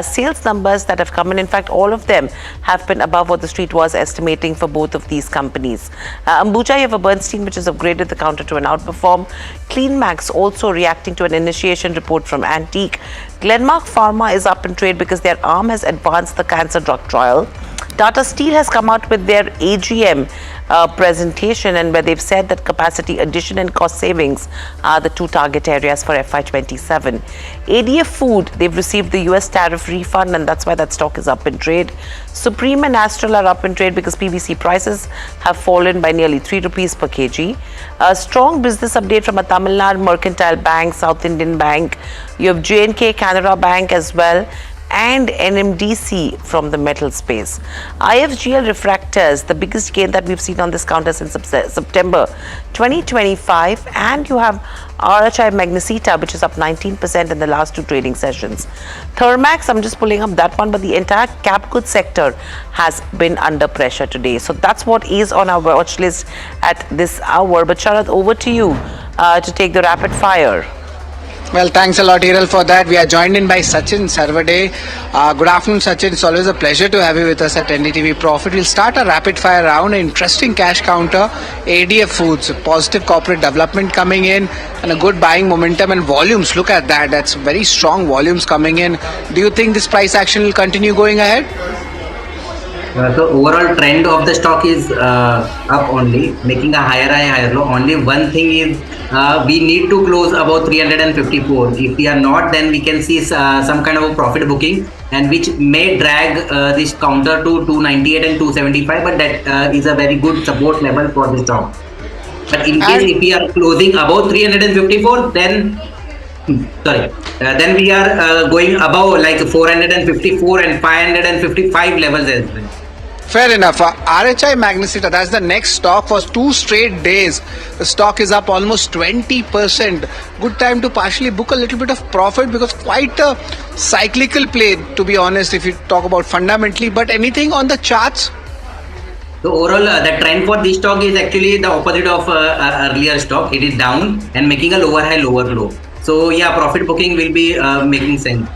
sales numbers that have come in. In fact, all of them have been above what the street was estimating for both of these companies. Ambuja, you have a Bernstein, which has upgraded the counter to an outperform. CleanMax also reacting to an initiation report from Antique. Glenmark Pharma is up in trade because their arm has advanced the cancer drug trial. Tata Steel has come out with their AGM presentation, and where they've said that capacity addition and cost savings are the two target areas for FY27. ADF Food, they've received the US tariff refund, and that's why that stock is up in trade. Supreme and Astral are up in trade because PVC prices have fallen by nearly 3 rupees per kg. A strong business update from a Tamil Nadu Mercantile Bank, South Indian Bank. You have J&K Canara Bank as well, and NMDC from the metal space. IFGL Refractors, the biggest gain that we've seen on this counter since September 2025, and you have RHI Magnesita, which is up 19% in the last two trading sessions. Thermax, I'm just pulling up that one, but the entire cap goods sector has been under pressure today. So that's what is on our watch list at this hour. But Sharad, over to you to take the rapid fire. Well, thanks a lot, Hiral, for that. We are joined in by Sachin Sarvade. Good afternoon, Sachin. It's always a pleasure to have you with us at NDTV Profit. We'll start a rapid fire round. An interesting cash counter. ADF Foods, positive corporate development coming in, and a good buying momentum and volumes. Look at that. That's very strong volumes coming in. Do you think this price action will continue going ahead? So overall trend of the stock is up only, making a higher high, higher low. Only one thing is we need to close about 354. If we are not, then we can see some kind of a profit booking, and which may drag this counter to 298 and 275. But that is a very good support level for the stock. But in case if we are closing above 354, then then we are going above like 454 and 555 levels as well. Fair enough. RHI Magnesita, that's the next stock for 2 straight days. The stock is up almost 20%. Good time to partially book a little bit of profit because quite a cyclical play, to be honest, if you talk about fundamentally. But anything on the charts? So overall, the trend for this stock is actually the opposite of earlier stock. It is down and making a lower high, lower low. So yeah, profit booking will be making sense.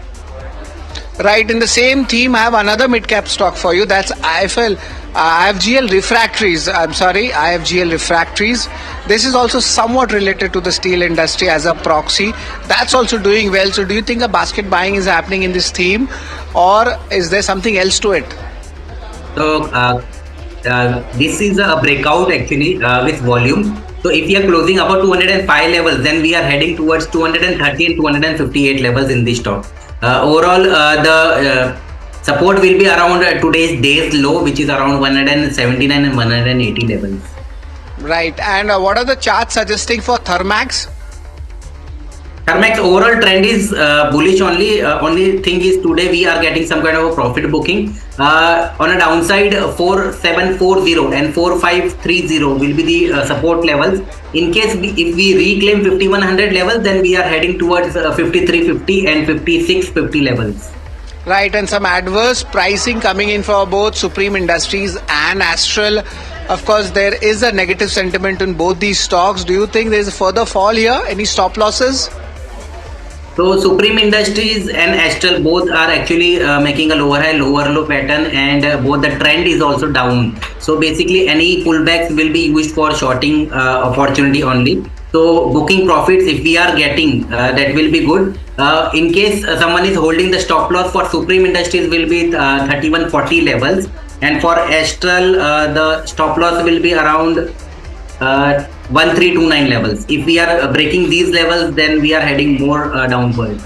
Right, in the same theme, I have another mid-cap stock for you. That's IFGL Refractories. IFGL Refractories. This is also somewhat related to the steel industry as a proxy. That's also doing well. So do you think a basket buying is happening in this theme, or is there something else to it? So this is a breakout actually with volume. So if we are closing about 205 levels, then we are heading towards 230 and 258 levels in this stock. Overall, the support will be around today's day's low, which is around 179 and 180 levels. Right, and what are the charts suggesting for Thermax? Thermax overall trend is bullish only. Only thing is today we are getting some kind of a profit booking. On a downside, 4740 and 4530 will be the support levels. In case if we reclaim 5100 levels, then we are heading towards 5350 and 5650 levels. Right, and some adverse pricing coming in for both Supreme Industries and Astral. Of course, there is a negative sentiment in both these stocks. Do you think there is a further fall here? Any stop losses? So Supreme Industries and Astral both are actually making a lower high, lower low pattern, and both the trend is also down. So basically any pullbacks will be used for shorting opportunity only. So booking profits, if we are getting, that will be good. In case someone is holding the stop loss for Supreme Industries will be 3140 levels, and for Astral the stop loss will be around 1329 levels. If we are breaking these levels, then we are heading more downward.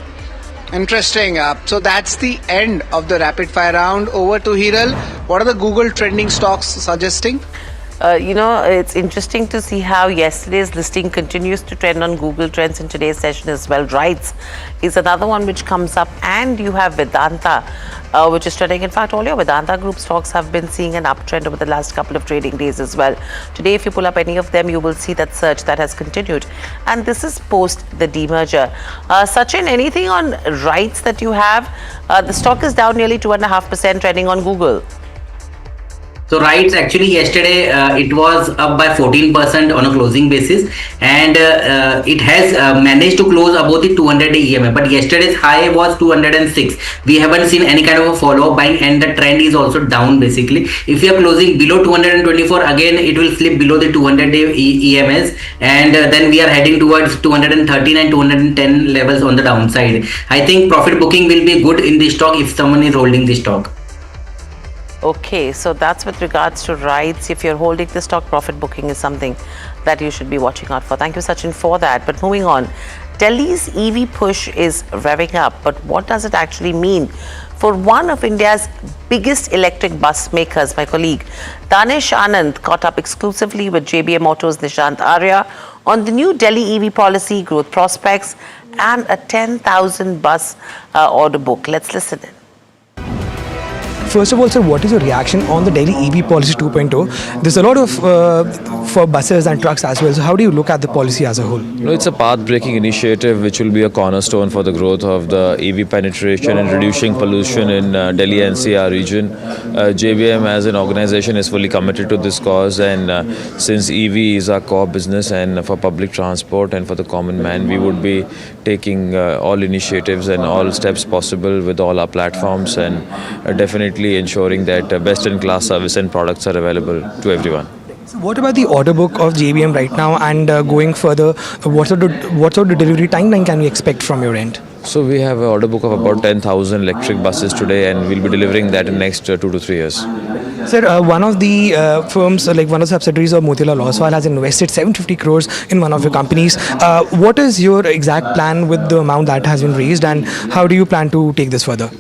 Interesting. So that's the end of the rapid fire round. Over to Hiral. What are the Google trending stocks suggesting? It's interesting to see how yesterday's listing continues to trend on Google Trends in today's session as well. RITES is another one which comes up, and you have Vedanta, which is trending. In fact, all your Vedanta group stocks have been seeing an uptrend over the last couple of trading days as well. Today, if you pull up any of them, you will see that surge that has continued. And this is post the demerger. Sachin, anything on RITES that you have? The stock is down nearly 2.5% trending on Google. So RITES actually yesterday it was up by 14% on a closing basis, and it has managed to close above the 200-day EMA, but yesterday's high was 206. We haven't seen any kind of a follow-up buying, and the trend is also down basically. If you are closing below 224, again it will slip below the 200-day EMS, and then we are heading towards 213 and 210 levels on the downside. I think profit booking will be good in this stock if someone is holding this stock. Okay, so that's with regards to RITES. If you're holding the stock, profit booking is something that you should be watching out for. Thank you, Sachin, for that. But moving on, Delhi's EV push is revving up. But what does it actually mean for one of India's biggest electric bus makers? My colleague Danish Anand caught up exclusively with JBM Autos' Nishant Arya on the new Delhi EV policy, growth prospects, and a 10,000 bus order book. Let's listen in. First of all, sir, what is your reaction on the Delhi EV policy 2.0? There's a lot of for buses and trucks as well. So how do you look at the policy as a whole? It's a path-breaking initiative which will be a cornerstone for the growth of the EV penetration and reducing pollution in Delhi NCR region. JBM as an organization is fully committed to this cause, and since EV is our core business and for public transport and for the common man, we would be taking all initiatives and all steps possible with all our platforms, and definitely ensuring that best-in-class service and products are available to everyone. So what about the order book of JBM right now, and going further, what sort of delivery timeline can we expect from your end? So we have an order book of about 10,000 electric buses today, and we'll be delivering that in next 2 to 3 years. Sir, one of the firms, like one of the subsidiaries of Motilal Oswal, has invested 750 crores in one of your companies. What is your exact plan with the amount that has been raised, and how do you plan to take this further?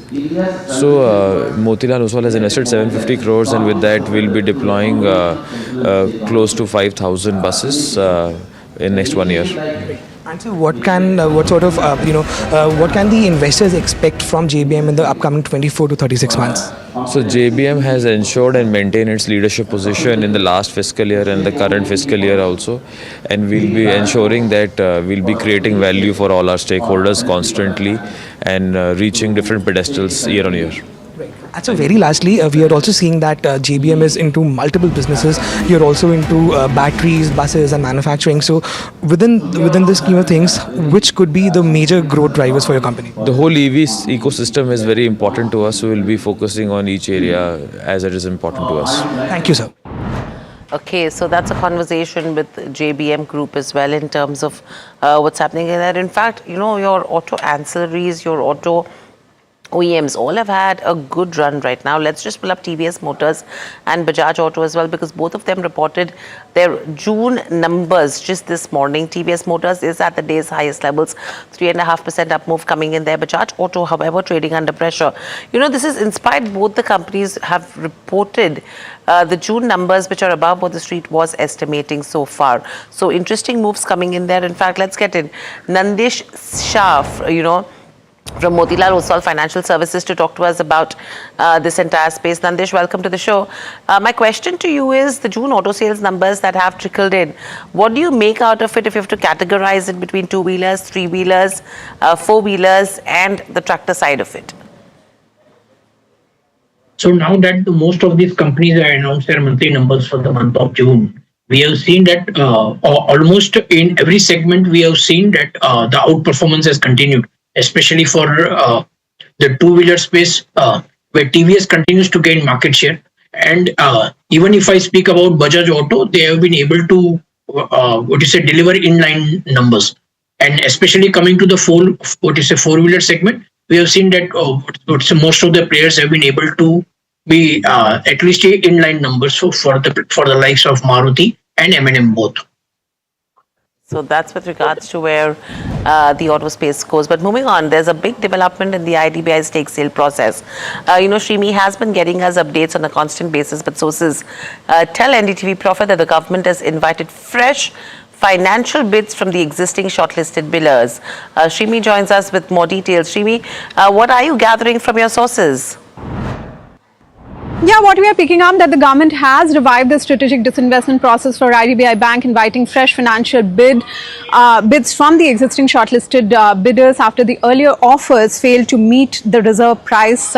So Motilal Oswal has invested 750 crores, and with that we'll be deploying close to 5,000 buses in next 1 year. And so what can the investors expect from JBM in the upcoming 24 to 36 months? So JBM has ensured and maintained its leadership position in the last fiscal year and the current fiscal year also, and we'll be ensuring that we'll be creating value for all our stakeholders constantly and reaching different pedestals year on year. And so very lastly, we are also seeing that JBM is into multiple businesses. You're also into batteries, buses and manufacturing. So within this scheme of things, which could be the major growth drivers for your company? The whole EV ecosystem is very important to us, so we'll be focusing on each area as it is important to us. Thank you, sir. Okay, so that's a conversation with JBM Group as well in terms of what's happening in there. In fact, you know, your auto ancillaries, your auto OEMs all have had a good run right now. Let's just pull up TVS Motors and Bajaj Auto as well, because both of them reported their June numbers just this morning. TVS Motors is at the day's highest levels, 3.5% up move coming in there. Bajaj Auto, however, trading under pressure. You know, this is in spite both the companies have reported the June numbers, which are above what the street was estimating so far. So interesting moves coming in there. In fact, let's get in Nandish Shah, from Motilal Oswal Financial Services to talk to us about this entire space. Nandish, welcome to the show. My question to you is the June auto sales numbers that have trickled in. What do you make out of it if you have to categorize it between two-wheelers, three-wheelers, four-wheelers and the tractor side of it? So now that most of these companies have announced their monthly numbers for the month of June, we have seen that almost in every segment, we have seen that the outperformance has continued, especially for the two-wheeler space, where TVS continues to gain market share. And even if I speak about Bajaj Auto, they have been able to, deliver inline numbers. And especially coming to the four-wheeler segment, we have seen that most of the players have been able to be at least inline numbers for the likes of Maruti and M&M both. So that's with regards to where the auto space goes. But moving on, there's a big development in the IDBI stake sale process. Shrimi has been getting us updates on a constant basis, but sources tell NDTV Profit that the government has invited fresh financial bids from the existing shortlisted bidders. Shrimi joins us with more details. Shrimi, what are you gathering from your sources? Yeah, what we are picking up that the government has revived the strategic disinvestment process for IDBI Bank, inviting fresh financial bids from the existing shortlisted bidders after the earlier offers failed to meet the reserve price.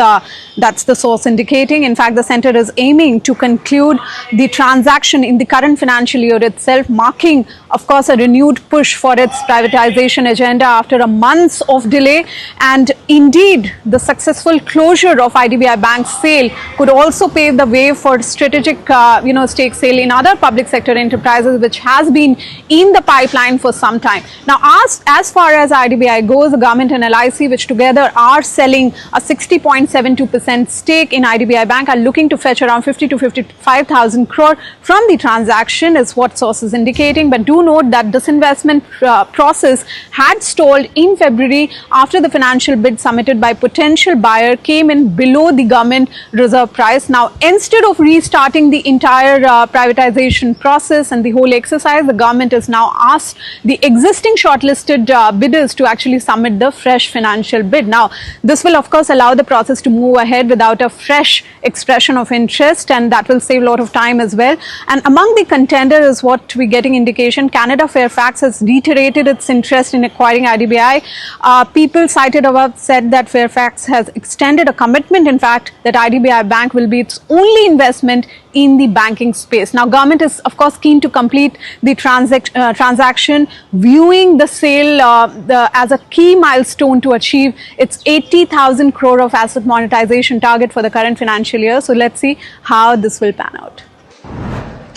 That's the source indicating. In fact, the centre is aiming to conclude the transaction in the current financial year itself, marking, of course, a renewed push for its privatization agenda after a month of delay. And indeed, the successful closure of IDBI Bank's sale could also pave the way for strategic, stake sale in other public sector enterprises, which has been in the pipeline for some time. Now, as far as IDBI goes, the government and LIC, which together are selling a 60.72% stake in IDBI Bank, are looking to fetch around 50 to 55,000 crore from the transaction, is what sources indicating. But do note that this investment process had stalled in February after the financial bid submitted by potential buyer came in below the government reserve price. Now, instead of restarting the entire privatization process and the whole exercise, the government has now asked the existing shortlisted bidders to actually submit the fresh financial bid. Now, this will of course allow the process to move ahead without a fresh expression of interest, and that will save a lot of time as well. And among the contenders is what we're getting indication, Canada Fairfax has reiterated its interest in acquiring IDBI. People cited above said that Fairfax has extended a commitment, in fact, that IDBI Bank will be its only investment in the banking space. Now, government is of course keen to complete the transaction, viewing the sale as a key milestone to achieve its 80,000 crore of asset monetization target for the current financial year. So let's see how this will pan out.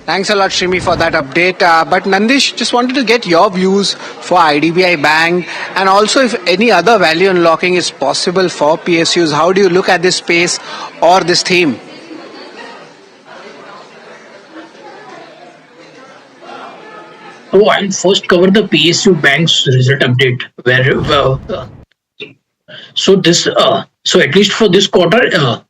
Thanks a lot, Shrimi, for that update. But Nandish, just wanted to get your views for IDBI Bank and also if any other value unlocking is possible for PSUs. How do you look at this space or this theme? So I'll first cover the PSU Bank's result update, where so at least for this quarter,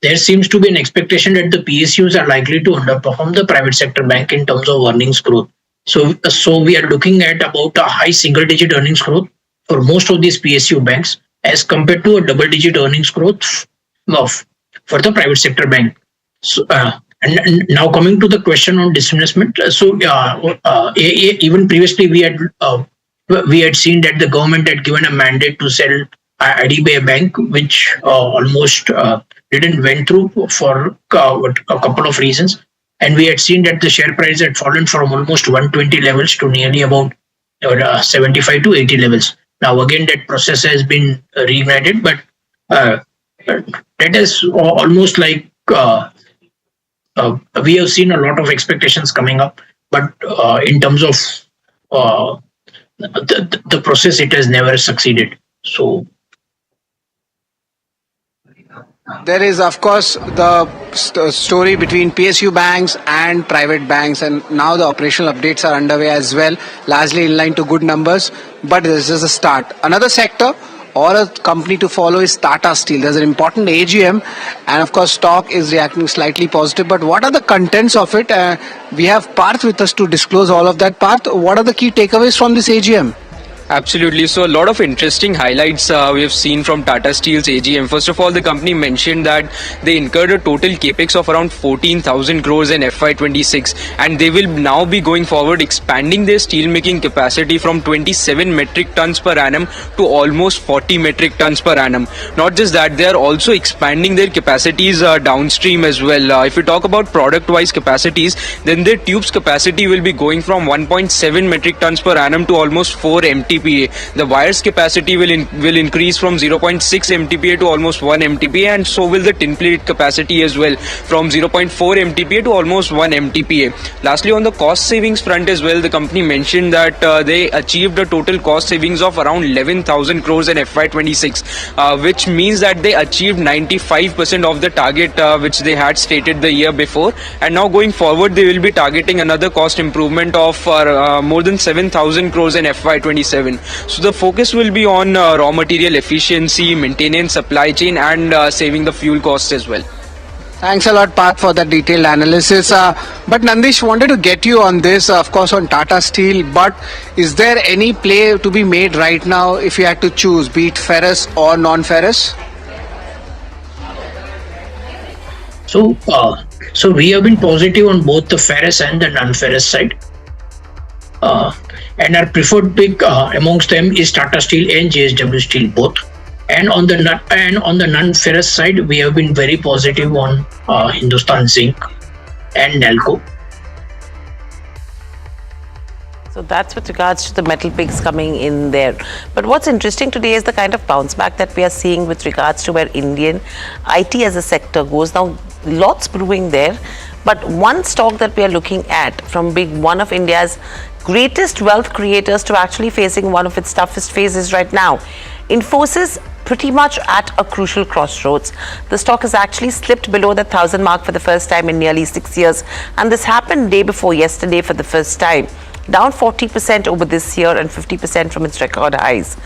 there seems to be an expectation that the PSUs are likely to underperform the private sector bank in terms of earnings growth. So we are looking at about a high single-digit earnings growth for most of these PSU banks, as compared to a double-digit earnings growth for the private sector bank. So, and now coming to the question on disinvestment, even previously we had seen that the government had given a mandate to sell IDBI Bank, which almost didn't went through for a couple of reasons, and we had seen that the share price had fallen from almost 120 levels to nearly about 75 to 80 levels. Now again that process has been reignited, but that is almost like we have seen a lot of expectations coming up, but in terms of the process, it has never succeeded. So there is, of course, the story between PSU banks and private banks, and now the operational updates are underway as well, largely in line to good numbers. But this is a start. Another sector or a company to follow is Tata Steel. There's an important AGM, and of course, stock is reacting slightly positive. But what are the contents of it? We have Parth with us to disclose all of that. Parth, what are the key takeaways from this AGM? Absolutely. So a lot of interesting highlights we have seen from Tata Steel's AGM. First of all, the company mentioned that they incurred a total capex of around 14,000 crores in FY26, and they will now be going forward expanding their steel making capacity from 27 metric tons per annum to almost 40 metric tons per annum. Not just that, they are also expanding their capacities downstream as well. If you talk about product-wise capacities, then their tubes capacity will be going from 1.7 metric tons per annum to almost 4 MTPA. The wires capacity will increase from 0.6 MTPA to almost 1 MTPA, and so will the tin plate capacity as well, from 0.4 MTPA to almost 1 MTPA. Lastly, on the cost savings front as well, the company mentioned that they achieved a total cost savings of around 11,000 crores in FY26, which means that they achieved 95% of the target which they had stated the year before, and now going forward they will be targeting another cost improvement of more than 7,000 crores in FY27. So the focus will be on raw material efficiency, maintenance, supply chain, and saving the fuel costs as well. Thanks a lot, Parth, for that detailed analysis. But Nandish, wanted to get you on this, of course, on Tata Steel. But is there any play to be made right now if you had to choose, be it ferrous or non-ferrous? So we have been positive on both the ferrous and the non-ferrous side. And our preferred pick amongst them is Tata Steel and JSW Steel both. And on the non-ferrous side, we have been very positive on Hindustan Zinc and Nalco. So that's with regards to the metal picks coming in there. But what's interesting today is the kind of bounce back that we are seeing with regards to where Indian IT as a sector goes. Now, lots brewing there. But one stock that we are looking at from being one of India's greatest wealth creators to actually facing one of its toughest phases right now. Infosys pretty much at a crucial crossroads. The stock has actually slipped below the 1,000 mark for the first time in nearly 6 years. And this happened day before yesterday for the first time. Down 40% over this year and 50% from its record highs.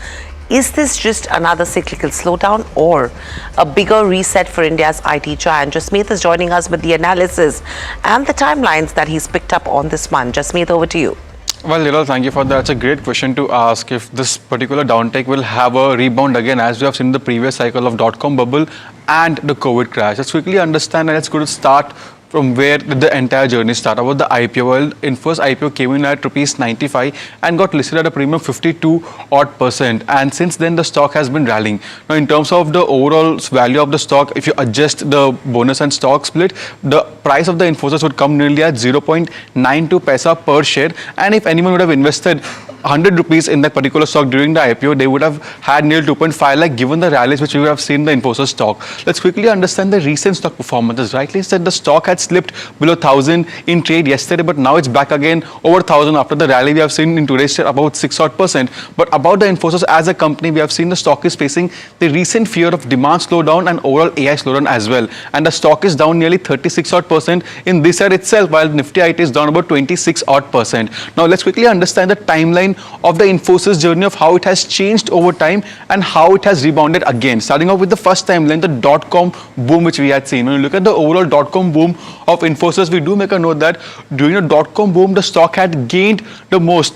Is this just another cyclical slowdown or a bigger reset for India's IT giant? Jasmeet is joining us with the analysis and the timelines that he's picked up on this one. Jasmeet, over to you. Well, Hiral, thank you for that. It's a great question to ask if this particular downtake will have a rebound again, as we have seen in the previous cycle of dot-com bubble and the COVID crash. Let's quickly understand and let's go to start from where did the entire journey start. About the IPO, well, in first IPO came in at ₹95 and got listed at a premium 52% and since then the stock has been rallying. Now in terms of the overall value of the stock, if you adjust the bonus and stock split, the price of the Infosys would come nearly at 0.92 paisa per share, and if anyone would have invested 100 rupees in that particular stock during the IPO, they would have had nearly 2.5 lakh given the rallies which we have seen in the Infosys stock. Let's quickly understand the recent stock performance. As rightly said, the stock had slipped below 1,000 in trade yesterday, but now it's back again over 1,000 after the rally we have seen in today's trade, about 6%. But about the Infosys as a company, we have seen the stock is facing the recent fear of demand slowdown and overall AI slowdown as well. And the stock is down nearly 36% in this year itself, while Nifty IT is down about 26%. Now let's quickly understand the timeline of the Infosys journey of how it has changed over time and how it has rebounded again. Starting off with the first timeline, the dot-com boom which we had seen. When you look at the overall dot-com boom of Infosys, we do make a note that during the dot-com boom, the stock had gained the most.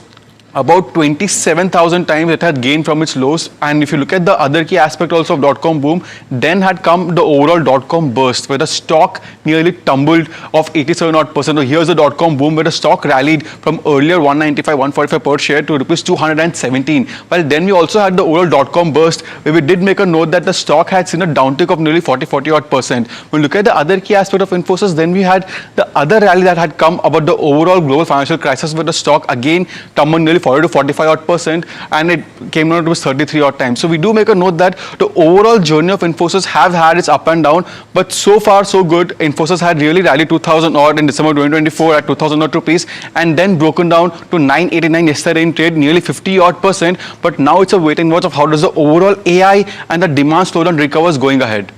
About 27,000 times it had gained from its lows. And if you look at the other key aspect also of dot-com boom, then had come the overall dot-com burst where the stock nearly tumbled of 87%. So here's the dot-com boom where the stock rallied from earlier 195, 145 per share to rupees 217. Well, then we also had the overall dot-com burst where we did make a note that the stock had seen a downtick of nearly 40-odd%. When we look at the other key aspect of Infosys, then we had the other rally that had come about the overall global financial crisis where the stock again tumbled nearly 40-45%, and it came down to 33-odd times. So we do make a note that the overall journey of Infosys have had its up and down, but so far so good. Infosys had really rallied 2,000-odd in December 2024 at 2,000-odd rupees, and then broken down to 989 yesterday in trade, nearly 50-odd%. But now it's a wait and watch of how does the overall AI and the demand slowdown recovers going ahead.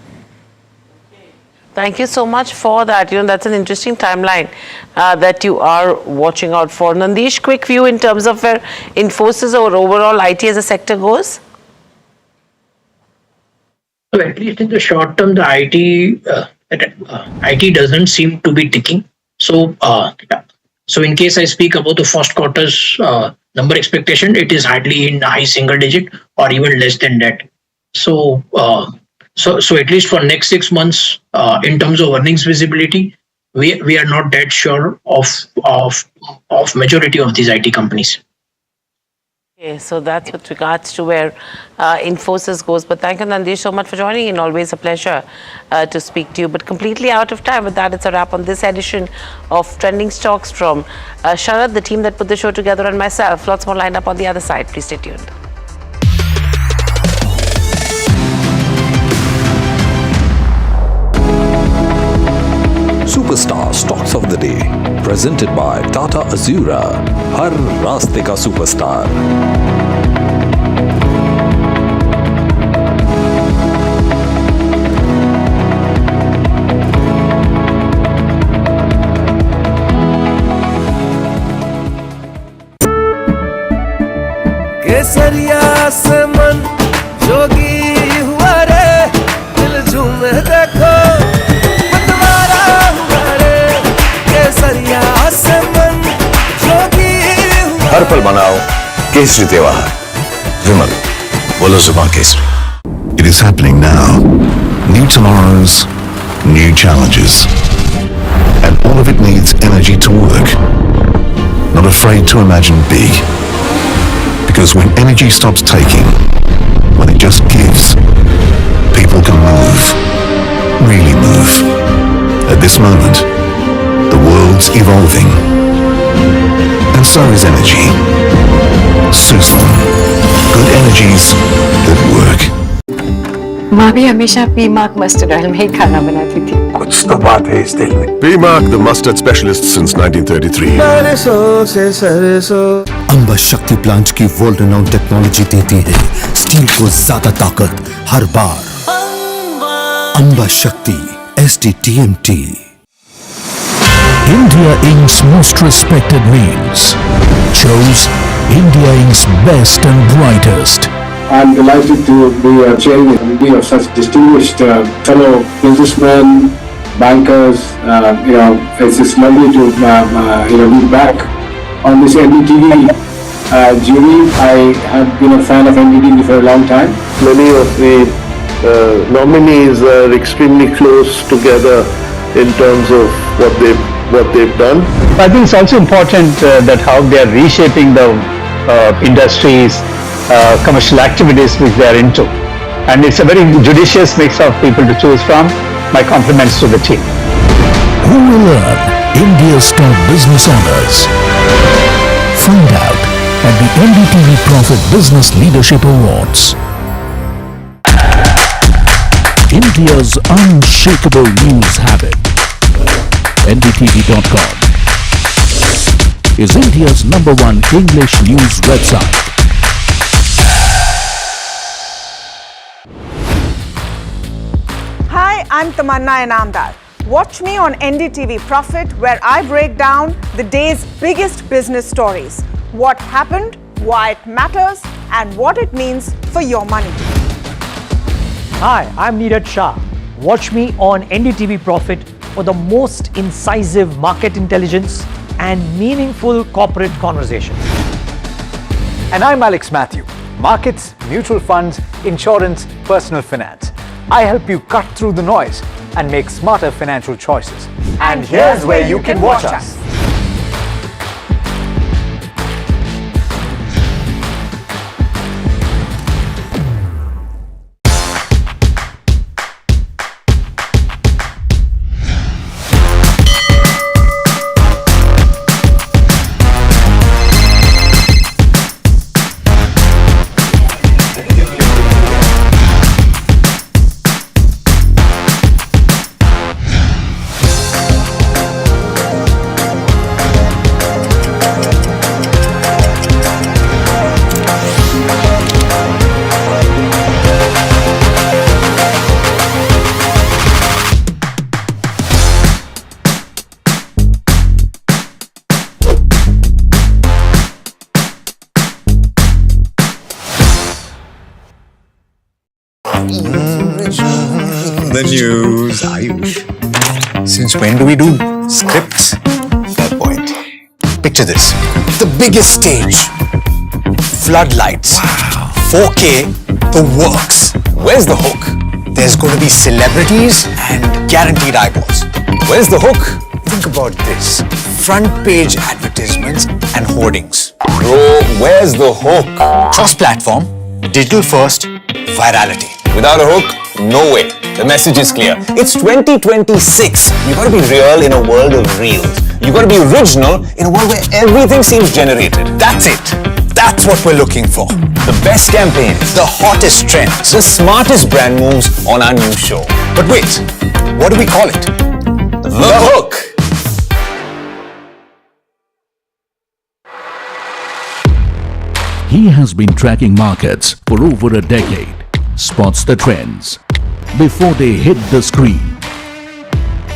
Thank you so much for that. That's an interesting timeline that you are watching out for. Nandish, quick view in terms of where Infosys or overall IT as a sector goes? So at least in the short term, the IT doesn't seem to be ticking. So, so in case I speak about the first quarter's number expectation, it is hardly in high single digit or even less than that. So, So at least for next 6 months, in terms of earnings visibility, we are not that sure of majority of these IT companies. Okay, so that's with regards to where Infosys goes. But thank you, Nandish, so much for joining in. Always a pleasure to speak to you. But completely out of time. With that, it's a wrap on this edition of Trending Stocks from Sharad, the team that put the show together, and myself. Lots more lined up on the other side. Please stay tuned. Superstar Stocks of the Day, presented by Tata Azura, हर रास्ते का superstar. केसरिया से मन जोगी हुआ रे, दिल झूमे देखो हर पल मनाओ केसरी त्योहार. विमल, बोलो जुबान Kesari. It is happening now. New tomorrows, new challenges. And all of it needs energy to work. Not afraid to imagine big. Because when energy stops taking, when it just gives, people can move. Really move. At this moment, the world's evolving. And so is energy. Suzlon. Good energies that work. माँ भी हमेशा पीमार्क mustard oil में ही खाना बनाती थी. कुछ तो बात है इस दिल में. P-Mark, the mustard specialist since 1933. Amba शक्ति प्लांट की वर्ल्ड रेनाउंड टेक्नोलॉजी देती है स्टील को ज्यादा ताकत हर बार. अंबा शक्ति SDTMT. India Inc.'s most respected names chose India Inc.'s best and brightest. I'm delighted to be chairing a meeting of such distinguished fellow businessmen, bankers. It's just lovely to be back on this NDTV jury. I have been a fan of NDTV for a long time. Many of the nominees are extremely close together in terms of what they've done. I think it's also important that how they are reshaping the industries, commercial activities which they are into. And it's a very judicious mix of people to choose from. My compliments to the team. Who will earn India's top business honors? Find out at the NDTV Profit Business Leadership Awards. India's unshakable news habit. NDTV.com is India's #1 English news website. Hi, I'm Tamanna Inamdar. Watch me on NDTV Profit, where I break down the day's biggest business stories. What happened, why it matters, and what it means for your money. Hi, I'm Neeraj Shah. Watch me on NDTV Profit for the most incisive market intelligence and meaningful corporate conversation. And I'm Alex Matthew. Markets, mutual funds, insurance, personal finance. I help you cut through the noise and make smarter financial choices. And here's where you can watch us. The news, Ayush. Since when do we do scripts? Fair point. Picture this. The biggest stage. Floodlights. Wow. 4K. The works. Where's the hook? There's going to be celebrities and guaranteed eyeballs. Where's the hook? Think about this. Front page advertisements and hoardings. Bro, where's the hook? Cross-platform, digital first, virality. Without a hook, no way. The message is clear. It's 2026. You gotta be real in a world of reels. You gotta be original in a world where everything seems generated. That's it. That's what we're looking for. The best campaigns, the hottest trends, the smartest brand moves on our new show. But wait, what do we call it? The hook. He has been tracking markets for over a decade, spots the trends before they hit the screen.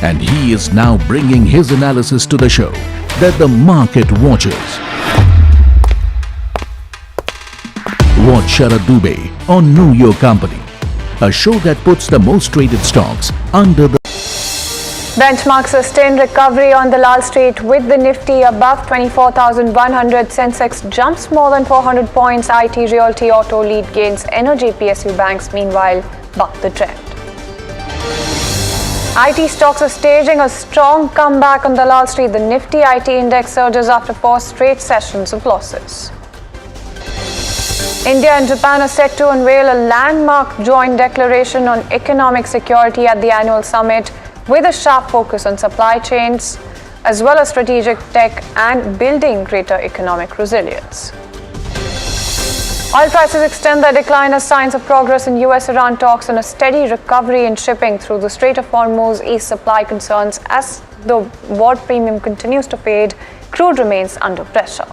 And he is now bringing his analysis to the show that the market watches. Watch Sharad Dubey on Know Your Company, a show that puts the most traded stocks under the Benchmark sustained recovery on the Lal Street with the Nifty above 24,100. Sensex jumps more than 400 points. IT, Realty, Auto lead gains. Energy, PSU banks meanwhile buck the trend. IT stocks are staging a strong comeback on the Lal Street. The Nifty IT index surges after 4 straight sessions of losses. India and Japan are set to unveil a landmark joint declaration on economic security at the annual summit, with a sharp focus on supply chains, as well as strategic tech and building greater economic resilience. Oil prices extend their decline as signs of progress in US-Iran talks and a steady recovery in shipping through the Strait of Hormuz ease supply concerns. As the war premium continues to fade, crude remains under pressure.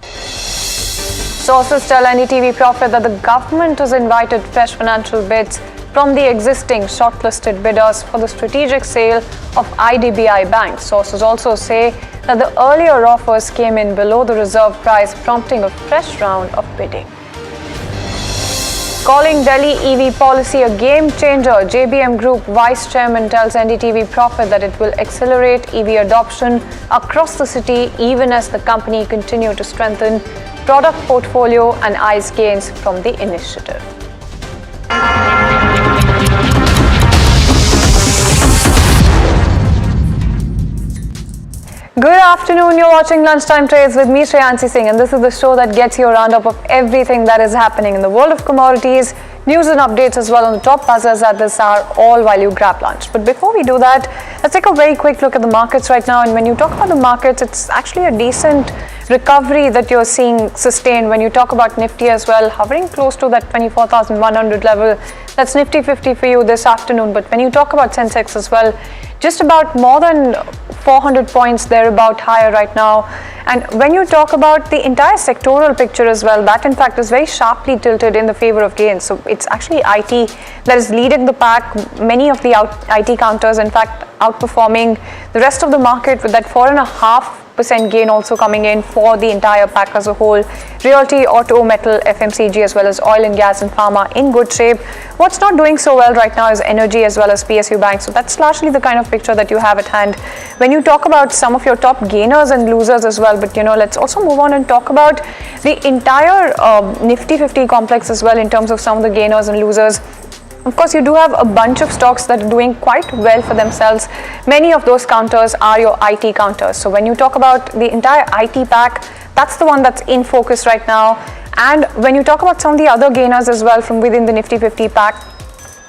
Sources tell NDTV Profit that the government has invited fresh financial bids from the existing shortlisted bidders for the strategic sale of IDBI Bank. Sources also say that the earlier offers came in below the reserve price, prompting a fresh round of bidding. Calling Delhi EV policy a game changer, JBM Group Vice Chairman tells NDTV Profit that it will accelerate EV adoption across the city even as the company continue to strengthen product portfolio and eyes gains from the initiative. Good afternoon, you're watching Lunchtime Trades with me, Shreyansi Singh, and this is the show that gets you a roundup of everything that is happening in the world of commodities, news and updates as well on the top buzzers at this hour, all while you grab lunch. But before we do that, let's take a very quick look at the markets right now. And when you talk about the markets, it's actually a decent recovery that you're seeing sustained. When you talk about Nifty as well, hovering close to that 24,100 level, that's Nifty 50 for you this afternoon. But when you talk about Sensex as well, just about more than 400 points thereabout higher right now. And when you talk about the entire sectoral picture as well, that in fact is very sharply tilted in the favor of gains. So it's actually IT that is leading the pack. Many of the IT counters in fact outperforming the rest of the market, with that 4.5% gain also coming in for the entire pack as a whole. Realty, auto, metal, FMCG as well as oil and gas and pharma in good shape. What's not doing so well right now is energy as well as PSU bank. So that's largely the kind of picture that you have at hand. When you talk about some of your top gainers and losers as well, but let's also move on and talk about the entire Nifty 50 complex as well in terms of some of the gainers and losers. Of course, you do have a bunch of stocks that are doing quite well for themselves. Many of those counters are your IT counters. So when you talk about the entire IT pack, that's the one that's in focus right now. And when you talk about some of the other gainers as well from within the Nifty 50 pack,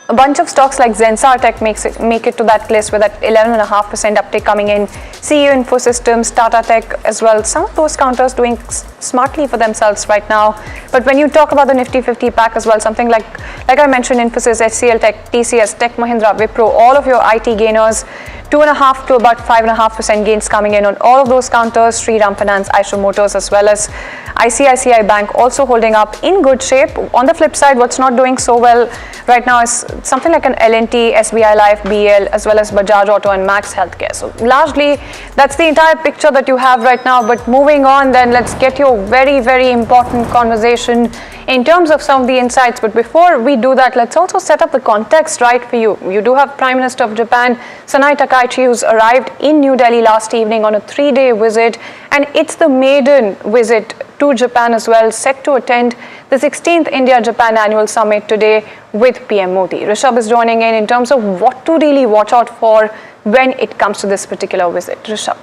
a bunch of stocks like Zensar Tech make it to that list with that 11.5% uptick coming in. CU Infosystems, Tata Tech as well. Some of those counters doing smartly for themselves right now. But when you talk about the Nifty 50 pack as well, something like I mentioned, Infosys, HCL Tech, TCS, Tech Mahindra, Wipro, all of your IT gainers, 2.5 to about 5.5% gains coming in on all of those counters. Shriram Finance, Eicher Motors as well as ICICI Bank also holding up in good shape. On the flip side, what's not doing so well right now is something like an L&T, SBI Life, BL as well as Bajaj Auto and Max Healthcare. So largely that's the entire picture that you have right now. But moving on, then let's get your very, very important conversation in terms of some of the insights. But before we do that, let's also set up the context right for you. You do have Prime Minister of Japan, Sanai Takaichi, who's arrived in New Delhi last evening on a 3-day visit, and it's the maiden visit to Japan as well, set to attend the 16th India-Japan Annual Summit today with PM Modi. Rishabh is joining in terms of what to really watch out for when it comes to this particular visit. Rishabh.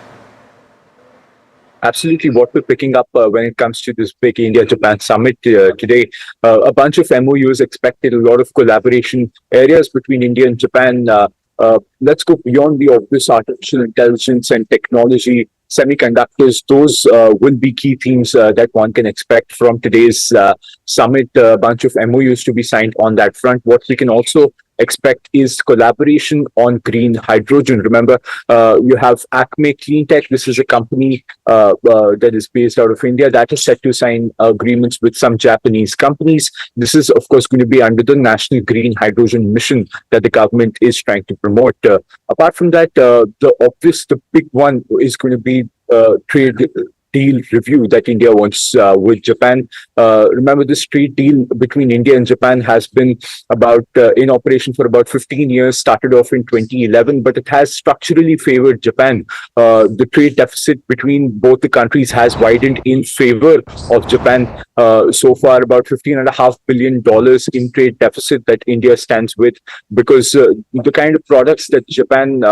Absolutely, what we're picking up when it comes to this big India-Japan summit today, a bunch of MOUs expected, a lot of collaboration areas between India and Japan. Let's go beyond the obvious: artificial intelligence and technology, semiconductors. Those will be key themes that one can expect from today's summit. A bunch of MOUs to be signed on that front. What we can also expect is collaboration on green hydrogen. Remember, you have Acme Clean Tech. This is a company that is based out of India that is set to sign agreements with some Japanese companies. This is, of course, going to be under the National Green Hydrogen Mission that the government is trying to promote. Apart from that, the big one is going to be trade deal review that India wants with Japan. Remember, this trade deal between India and Japan has been in operation for about 15 years, started off in 2011, but it has structurally favored Japan. The trade deficit between both the countries has widened in favor of Japan. So far, about $15.5 billion in trade deficit that India stands with, because the kind of products that Japan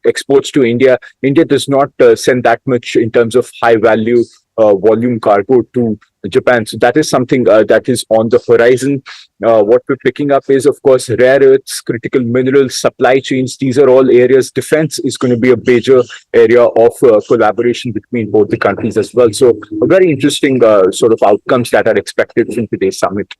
exports to India does not send that much in terms of high value volume cargo to Japan. So that is something that is on the horizon. What we're picking up is, of course, rare earths, critical minerals, supply chains. These are all areas. Defense is going to be a major area of collaboration between both the countries as well. So a very interesting sort of outcomes that are expected from today's summit.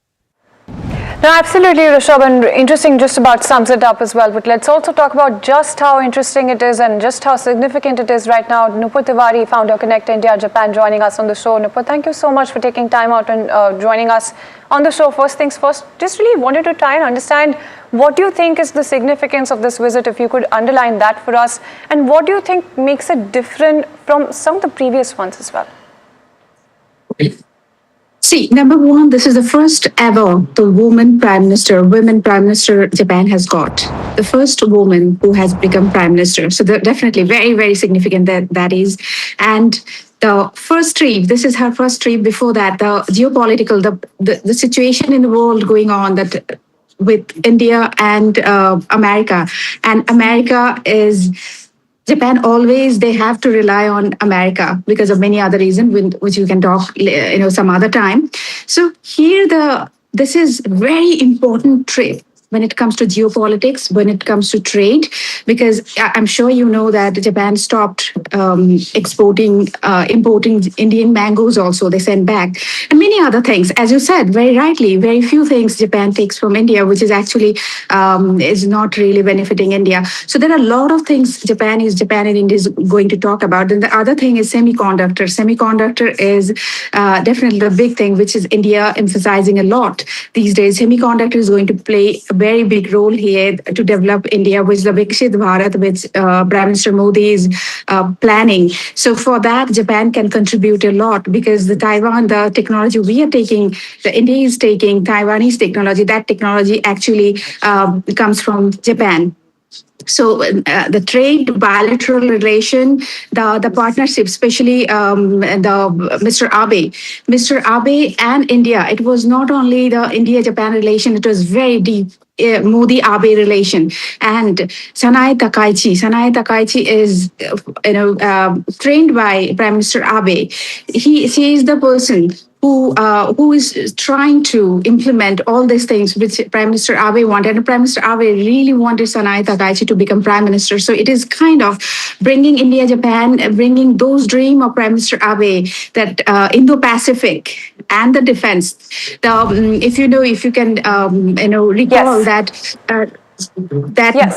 No, absolutely, Rishabh, and interesting just about sums it up as well. But let's also talk about just how interesting it is and just how significant it is right now. Nupur Tiwari, founder Connect India Japan, joining us on the show. Nupur, thank you so much for taking time out and joining us on the show. First things first, just really wanted to try and understand what do you think is the significance of this visit, if you could underline that for us, and what do you think makes it different from some of the previous ones as well? See, number one, this is the first ever women Prime Minister Japan has got. The first woman who has become Prime Minister. So definitely very, very significant that is. And the first trip, this is her first trip. Before that, the geopolitical, the situation in the world going on that with India and America. And America is... Japan always, they have to rely on America because of many other reasons, which we can talk, some other time. So here the this is very important trip when it comes to geopolitics, when it comes to trade, because I'm sure you know that Japan stopped importing Indian mangoes also. They sent back, and many other things. As you said, very rightly, very few things Japan takes from India, which is actually is not really benefiting India. So there are a lot of things Japan and India is going to talk about. And the other thing is semiconductor. Semiconductor is definitely the big thing, which is India emphasizing a lot these days. Semiconductor is going to play a very big role here to develop India, which the Viksit Bharat, which Prime Minister Modi is planning. So for that, Japan can contribute a lot, because the Taiwan, the technology we are taking, the India is taking Taiwanese technology. That technology actually comes from Japan. So the trade, bilateral relation, the partnership, especially Mr. Abe and India. It was not only the India-Japan relation; it was very deep. Modi-Abe relation, and Sanae Takaichi. Sanae Takaichi is, trained by Prime Minister Abe. She is the person who is trying to implement all these things which Prime Minister Abe wanted. And Prime Minister Abe really wanted Sanae Takaichi to become Prime Minister. So it is kind of bringing India, Japan, bringing those dream of Prime Minister Abe, that Indo-Pacific and the defense. If you can recall that.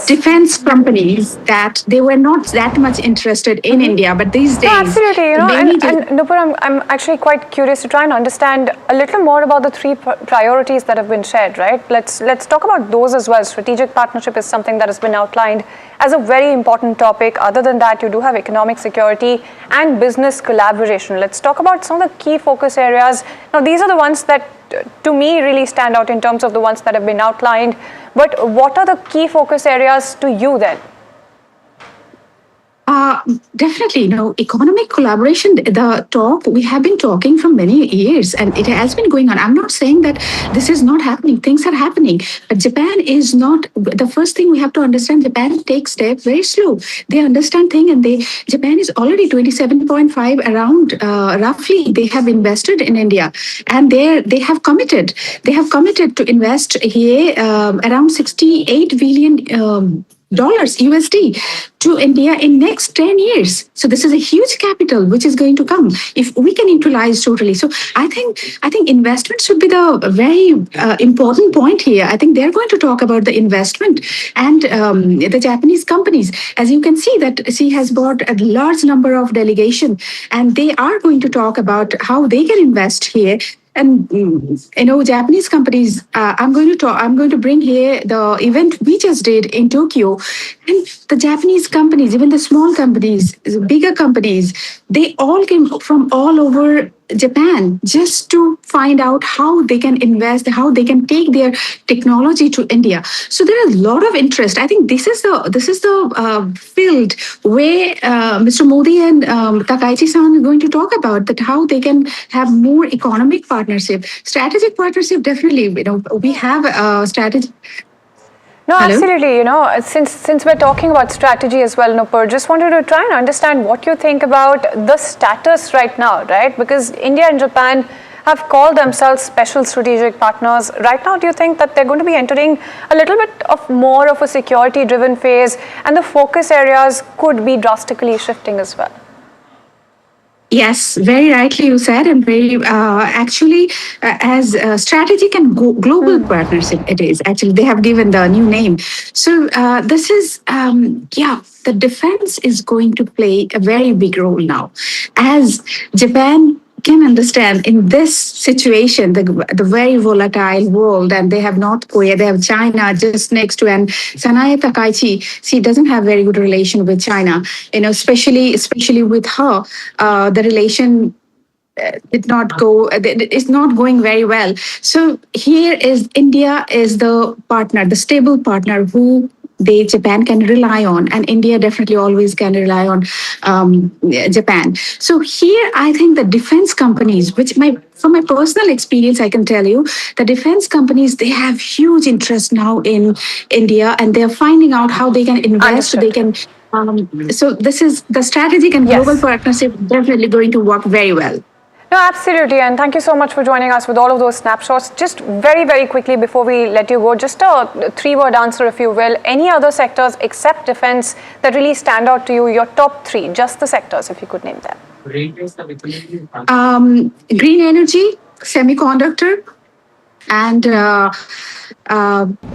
Defense companies, that they were not that much interested in India, but these days, absolutely, and Nupur, I'm actually quite curious to try and understand a little more about the three priorities that have been shared. Right? Let's talk about those as well. Strategic partnership is something that has been outlined as a very important topic. Other than that, you do have economic security and business collaboration. Let's talk about some of the key focus areas. Now, these are the ones that, to me, really stand out in terms of the ones that have been outlined. But what are the key focus areas to you then? Definitely, economic collaboration, the talk, we have been talking for many years and it has been going on. I'm not saying that this is not happening. Things are happening. But Japan is not, the first thing we have to understand, Japan takes steps very slow. They understand things, and Japan is already 27.5 around, roughly, they have invested in India, and they have committed to invest here around 68 billion dollars USD to India in next 10 years. So this is a huge capital which is going to come if we can utilize totally. So I think investment should be the very important point here. I think they're going to talk about the investment and the Japanese companies. As you can see that she has brought a large number of delegation, and they are going to talk about how they can invest here. And Japanese companies. I'm going to bring here the event we just did in Tokyo, and the Japanese companies, even the small companies, bigger companies, they all came from all over Japan just to find out how they can invest, how they can take their technology to India. So there is a lot of interest. I think this is the field where Mr. Modi and Takaichi-san are going to talk about that, how they can have more economic partnership, strategic partnership. Definitely, we have a strategy. No, absolutely. Since we're talking about strategy as well, Nupur, just wanted to try and understand what you think about the status right now, right? Because India and Japan have called themselves special strategic partners. Right now, do you think that they're going to be entering a little bit of more of a security-driven phase, and the focus areas could be drastically shifting as well? Yes, very rightly you said, and very actually, as strategic and global partnership, it is actually they have given the new name. So this is the defense is going to play a very big role now, as Japan can understand in this situation, the very volatile world, and they have North Korea, they have China just next to, and Sanae Takaichi, she doesn't have very good relation with China, especially with her, the relation did not go, it's not going very well. So here is India is the partner, the stable partner who Japan can rely on, and India definitely always can rely on Japan. So here, I think the defense companies, from my personal experience, I can tell you, the defense companies, they have huge interest now in India, and they're finding out how they can invest. They can. So this is the strategic and global partnership definitely going to work very well. No, absolutely. And thank you so much for joining us with all of those snapshots. Just very, very quickly before we let you go, just a three-word answer, if you will. Any other sectors except defense that really stand out to you, your top three, just the sectors, if you could name them? Green energy, semiconductor, and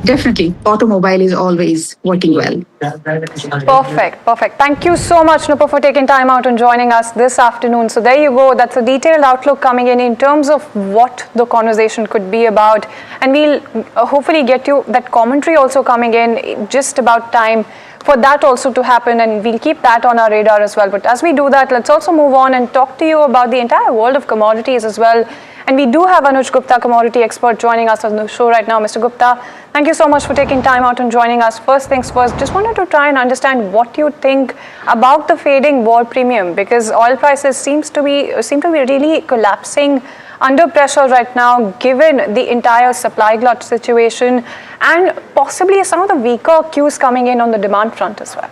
definitely automobile is always working well. Perfect, perfect. Thank you so much, Nupur, for taking time out and joining us this afternoon. So there you go. That's a detailed outlook coming in terms of what the conversation could be about. And we'll hopefully get you that commentary also coming in just about time for that also to happen, and we'll keep that on our radar as well. But as we do that, let's also move on and talk to you about the entire world of commodities as well. And we do have Anuj Gupta, commodity expert, joining us on the show right now. Mr. Gupta, thank you so much for taking time out and joining us. First things first, just wanted to try and understand what you think about the fading war premium, because oil prices seem to be really collapsing under pressure right now, given the entire supply glut situation and possibly some of the weaker cues coming in on the demand front as well.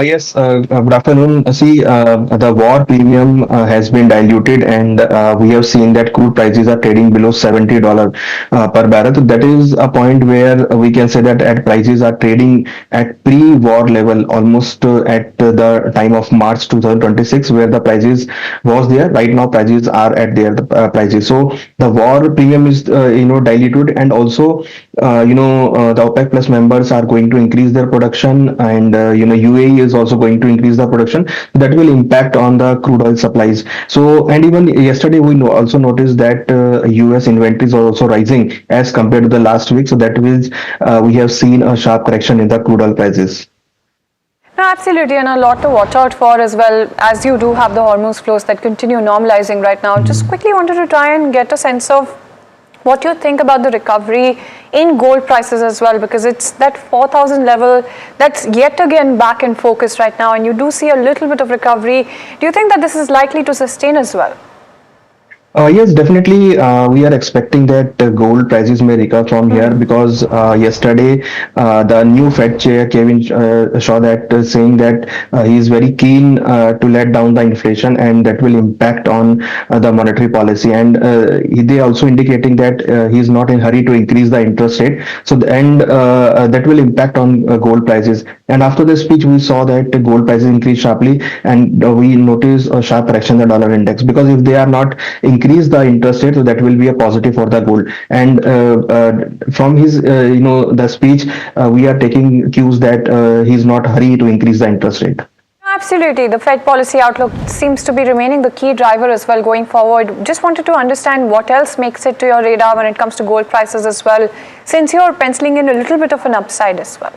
Yes, good afternoon. See, the war premium has been diluted, and we have seen that crude prices are trading below $70 per barrel. So that is a point where we can say that prices are trading at pre-war level, almost at the time of March 2026, where the prices was there. Right now, prices are at their prices. So the war premium is diluted, and also the OPEC plus members are going to increase their production, and UAE is also going to increase the production. That will impact on the crude oil supplies. So, and even yesterday we also noticed that US inventories are also rising as compared to the last week. So that means we have seen a sharp correction in the crude oil prices. No, absolutely, and a lot to watch out for as well, as you do have the Hormuz flows that continue normalizing right now. Just quickly wanted to try and get a sense of what you think about the recovery in gold prices as well, because it's that 4,000 level that's yet again back in focus right now, and you do see a little bit of recovery. Do you think that this is likely to sustain as well? Yes, definitely. We are expecting that gold prices may recover from here, because yesterday the new Fed chair Kevin Shaw that saying that he is very keen to let down the inflation, and that will impact on the monetary policy. And they also indicating that he is not in hurry to increase the interest rate. So that will impact on gold prices. And after the speech, we saw that gold prices increased sharply, and we noticed a sharp correction in the dollar index, because if they are not increase the interest rate, so that will be a positive for the gold. And from his the speech, we are taking cues that he's not hurry to increase the interest rate. Absolutely. The Fed policy outlook seems to be remaining the key driver as well going forward. Just wanted to understand what else makes it to your radar when it comes to gold prices as well, since you're penciling in a little bit of an upside as well.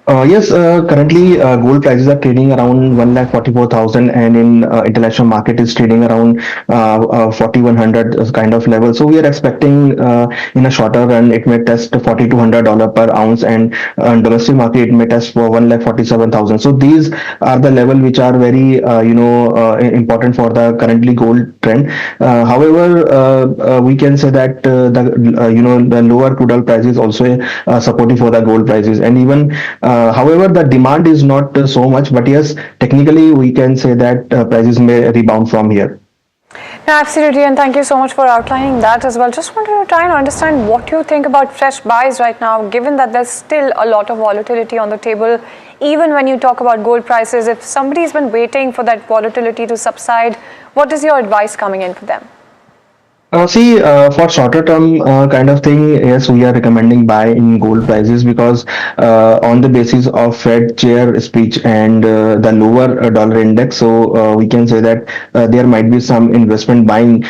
Yes, currently gold prices are trading around 1,44,000, and in international market is trading around 4,100 kind of level. So we are expecting in a shorter run it may test $4,200 per ounce, and domestic market it may test for 1,47,000. So these are the level which are very important for the currently gold trend. However, we can say that the lower crude oil prices also supportive for the gold prices, and even however, the demand is not so much, but yes, technically we can say that prices may rebound from here. No, absolutely, and thank you so much for outlining that as well. Just wanted to try and understand what you think about fresh buys right now, given that there's still a lot of volatility on the table. Even when you talk about gold prices, if somebody's been waiting for that volatility to subside, what is your advice coming in for them? For shorter term kind of thing, yes, we are recommending buy in gold prices, because on the basis of Fed chair speech and the lower dollar index, so we can say that there might be some investment buying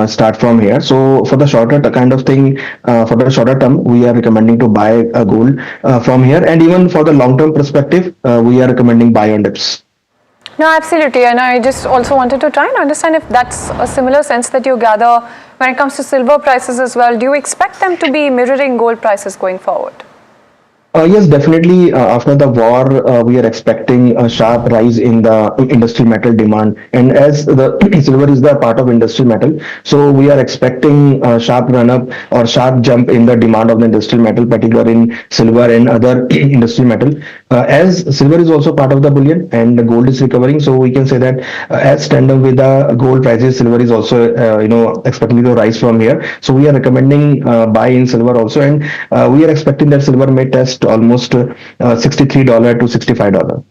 start from here. So for the shorter kind of thing, for the shorter term, we are recommending to buy gold from here, and even for the long term perspective, we are recommending buy on dips. No, absolutely, and I just also wanted to try and understand if that's a similar sense that you gather when it comes to silver prices as well. Do you expect them to be mirroring gold prices going forward? Yes, definitely. After the war, we are expecting a sharp rise in the industrial metal demand. And as the silver is the part of industrial metal, so we are expecting a sharp run up or sharp jump in the demand of the industrial metal, particularly in silver and other industrial metal. As silver is also part of the bullion and the gold is recovering, so we can say that as tandem with the gold prices, silver is also expecting to rise from here. So we are recommending buy in silver also, and we are expecting that silver may test almost $63 to $65.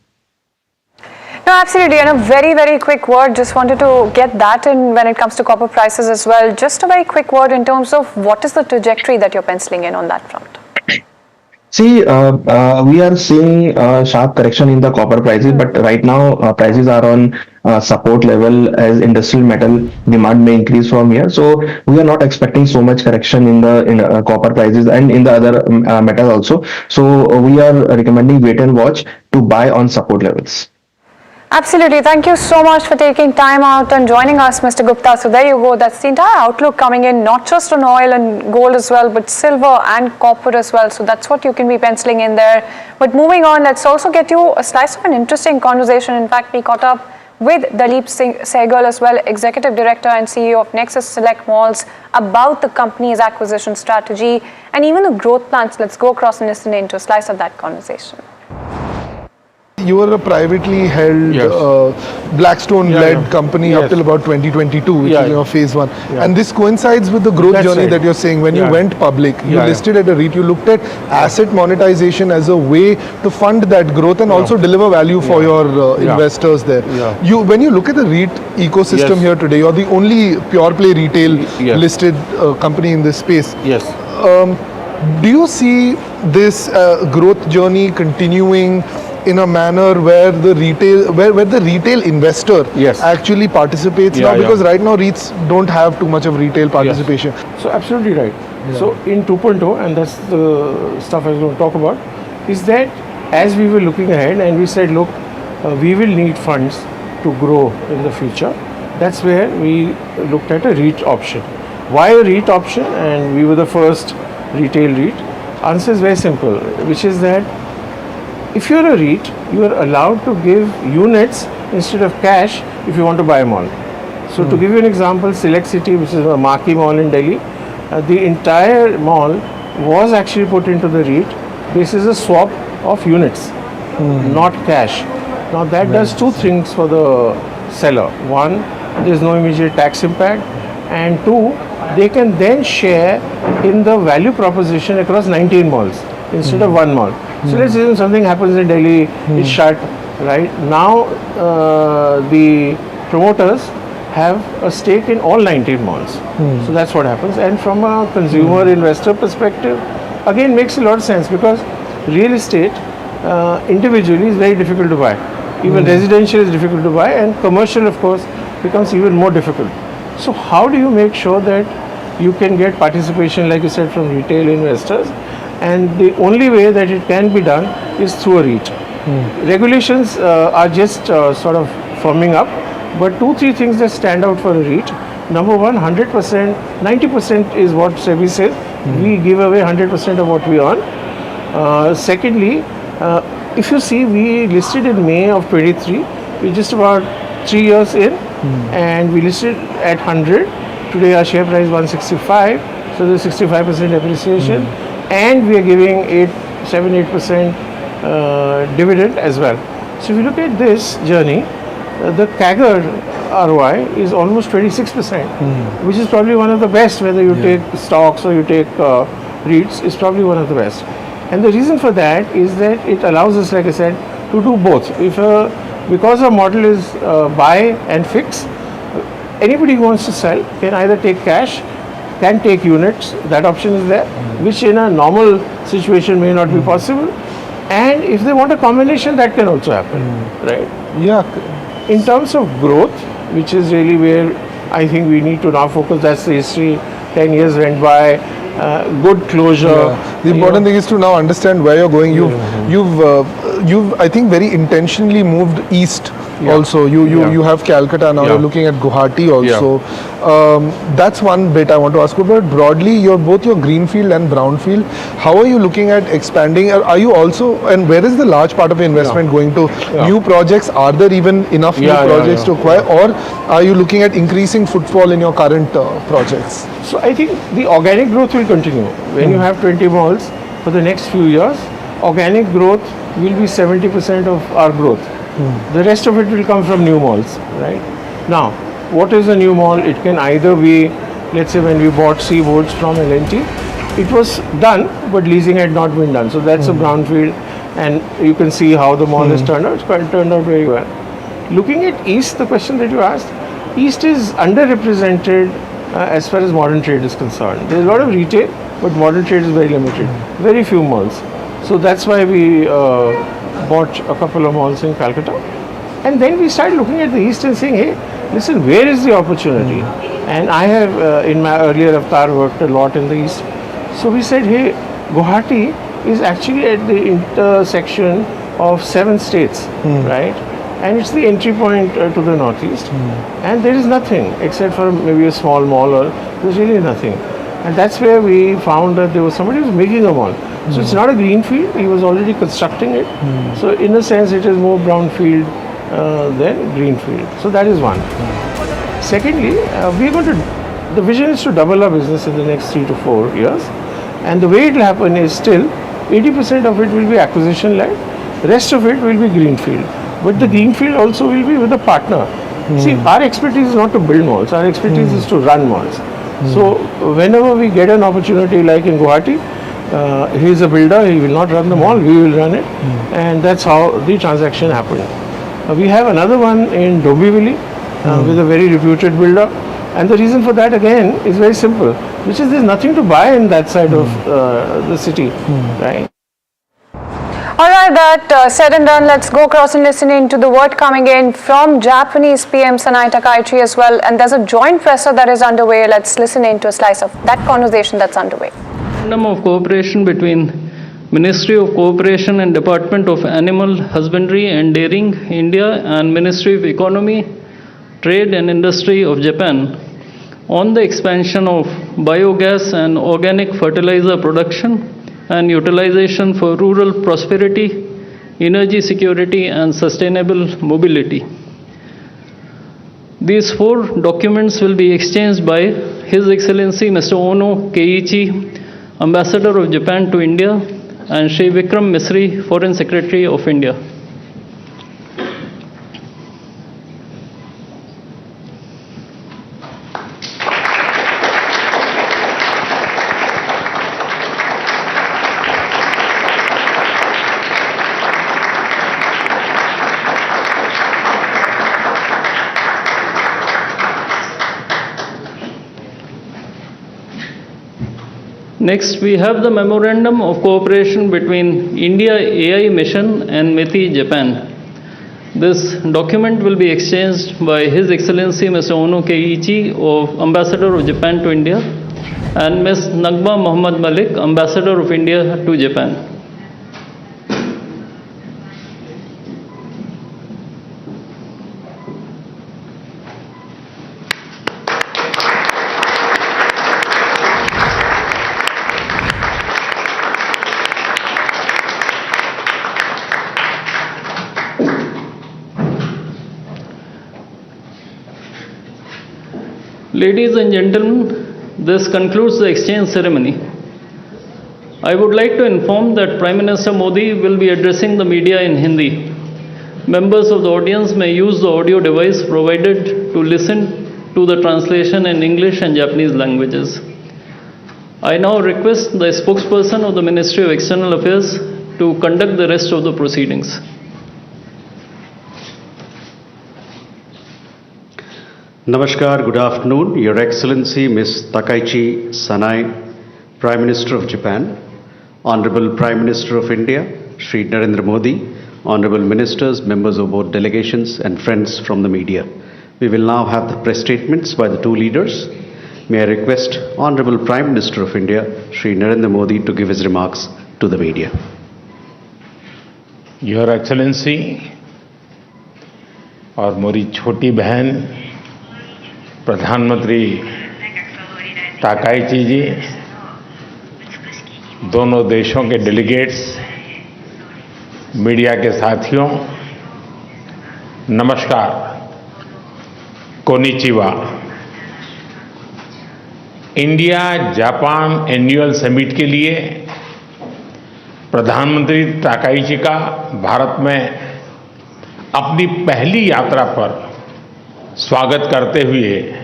No, absolutely. And a very, very quick word. Just wanted to get that in when it comes to copper prices as well. Just a very quick word in terms of what is the trajectory that you're penciling in on that front? See, we are seeing a sharp correction in the copper prices, but right now prices are on support level as industrial metal demand may increase from here. So we are not expecting so much correction in the copper prices and in the other metal also. So we are recommending wait and watch to buy on support levels. Absolutely. Thank you so much for taking time out and joining us, Mr. Gupta. So there you go. That's the entire outlook coming in, not just on oil and gold as well, but silver and copper as well. So that's what you can be penciling in there. But moving on, let's also get you a slice of an interesting conversation. In fact, we caught up with Dalip Sehgal as well, Executive Director and CEO of Nexus Select Malls, about the company's acquisition strategy and even the growth plans. Let's go across and listen into a slice of that conversation. You were a privately held Blackstone-led company up till about 2022, which is your phase one. And this coincides with the growth journey that you're saying. When you went public, you listed at a REIT, you looked at asset monetization as a way to fund that growth and also deliver value for your investors there. When you look at the REIT ecosystem here today, you're the only pure play retail listed company in this space. Do you see this growth journey continuing in a manner where the retail investor actually participates now? Because right now REITs don't have too much of retail participation. So absolutely right. So in 2.0, and that's the stuff I was going to talk about, is that as we were looking ahead and we said, look, we will need funds to grow in the future. That's where we looked at a REIT option. Why a REIT option? And we were the first retail REIT. Answer is very simple, which is that if you're a REIT, you are allowed to give units instead of cash if you want to buy a mall. So to give you an example, Select City, which is a marquee mall in Delhi, the entire mall was actually put into the REIT. This is a swap of units, not cash. Now that does two things for the seller. One, there's no immediate tax impact, and two, they can then share in the value proposition across 19 malls instead of one mall. So let's say something happens in Delhi, it's shut, right? Now the promoters have a stake in all 19 malls. So that's what happens. And from a consumer investor perspective, again makes a lot of sense, because real estate individually is very difficult to buy. Even residential is difficult to buy, and commercial of course becomes even more difficult. So how do you make sure that you can get participation, like you said, from retail investors? And the only way that it can be done is through a REIT. Regulations are just sort of firming up, but 2-3 things that stand out for a REIT. Number one, 100%, 90% is what SEBI says. We give away 100% of what we earn. Secondly, if you see, we listed in May of 23. We're just about 3 years in, and we listed at 100. Today our share price is 165, so there's 65% appreciation. And we are giving 7-8% dividend as well. So if you look at this journey, the CAGR ROI is almost 26%, which is probably one of the best. Whether you take stocks or you take REITs, is probably one of the best. And the reason for that is that it allows us, like I said, to do both. Because our model is buy and fix, anybody who wants to sell can either take cash, can take units, that option is there, which in a normal situation may not be possible. And if they want a combination, that can also happen, right? In terms of growth, which is really where I think we need to now focus, that's the history. 10 years went by, good closure. The important thing is to now understand where you're going. You've I think very intentionally moved east also. You have Calcutta now. You're looking at Guwahati also. That's one bit I want to ask you about. Broadly, both your greenfield and brownfield. How are you looking at expanding? Are you also, and where is the large part of investment going to? New projects? Are there even enough new projects to acquire, or are you looking at increasing footfall in your current projects? So I think the organic growth will continue. When you have 20 malls for the next few years, organic growth will be 70% of our growth. The rest of it will come from new malls, right? Now, what is a new mall? It can either be, let's say when we bought Seaboards from L&T, it was done, but leasing had not been done. So that's a brownfield, and you can see how the mall has turned out. It's turned out very well. Looking at East, the question that you asked, East is underrepresented as far as modern trade is concerned. There's a lot of retail, but modern trade is very limited. Very few malls. So that's why we bought a couple of malls in Calcutta. And then we started looking at the East and saying, hey, listen, where is the opportunity? And I have, in my earlier avatar, worked a lot in the East. So we said, hey, Guwahati is actually at the intersection of 7 states, right? And it's the entry point to the Northeast. And there is nothing except for maybe a small mall, or there's really nothing. And that's where we found that there was somebody who was making a mall. So it's not a greenfield, he was already constructing it. So in a sense, it is more brownfield than greenfield. So that is one. Secondly, we're going to, the vision is to double our business in the next 3 to 4 years. And the way it will happen is still 80% of it will be acquisition led, the rest of it will be greenfield. But the greenfield also will be with a partner. See, our expertise is not to build malls, our expertise is to run malls. So whenever we get an opportunity like in Guwahati, he is a builder, he will not run the mall, we will run it. And that's how the transaction happened. We have another one in Dombivli with a very reputed builder. And the reason for that again is very simple, which is there's nothing to buy in that side of the city, right? All right, that said and done, let's go across and listen in to the word coming in from Japanese PM Sanai Takaichi as well. And there's a joint presser that is underway. Let's listen in to a slice of that conversation that's underway. Memorandum of cooperation between Ministry of Cooperation and Department of Animal Husbandry and Dairying, India, and Ministry of Economy, Trade and Industry of Japan on the expansion of biogas and organic fertilizer production and utilization for rural prosperity, energy security, and sustainable mobility. These 4 documents will be exchanged by His Excellency Mr. Ono Keiichi, Ambassador of Japan to India, and Shri Vikram Misri, Foreign Secretary of India. Next, we have the Memorandum of Cooperation between India AI Mission and METI, Japan. This document will be exchanged by His Excellency Mr. Ono Keiichi, Ambassador of Japan to India, and Ms. Nagma Muhammad Malik, Ambassador of India to Japan. Ladies and gentlemen, this concludes the exchange ceremony. I would like to inform that Prime Minister Modi will be addressing the media in Hindi. Members of the audience may use the audio device provided to listen to the translation in English and Japanese languages. I now request the spokesperson of the Ministry of External Affairs to conduct the rest of the proceedings. Namaskar, good afternoon. Your Excellency Ms. Takaichi Sanai, Prime Minister of Japan, Honorable Prime Minister of India, Shri Narendra Modi, Honorable Ministers, members of both delegations and friends from the media. We will now have the press statements by the 2 leaders. May I request Honorable Prime Minister of India, Shri Narendra Modi, to give his remarks to the media. Your Excellency, और मेरी छोटी बहन प्रधानमंत्री ताकाईची जी, दोनों देशों के delegates, media के साथियों, नमस्कार, konnichiwa. India Japan annual summit के लिए प्रधानमंत्री ताकाईची का भारत में अपनी पहली यात्रा पर स्वागत करते हुए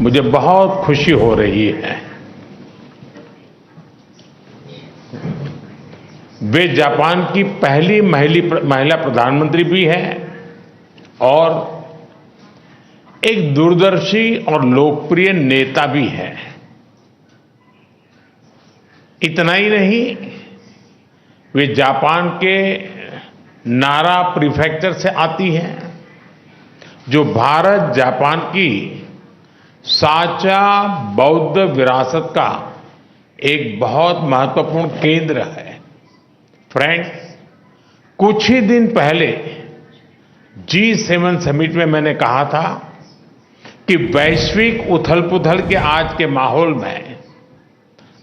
मुझे बहुत खुशी हो रही है। वे जापान की पहली महिला प्रधानमंत्री भी है और एक दूरदर्शी और लोकप्रिय नेता भी है। इतना ही नहीं, वे जापान के नारा प्रीफेक्चर से आती हैं, जो भारत जापान की साझा बौद्ध विरासत का एक बहुत महत्वपूर्ण केंद्र है। फ्रेंड्स, कुछ ही दिन पहले G7 समिट में मैंने कहा था कि वैश्विक उथल-पुथल के आज के माहौल में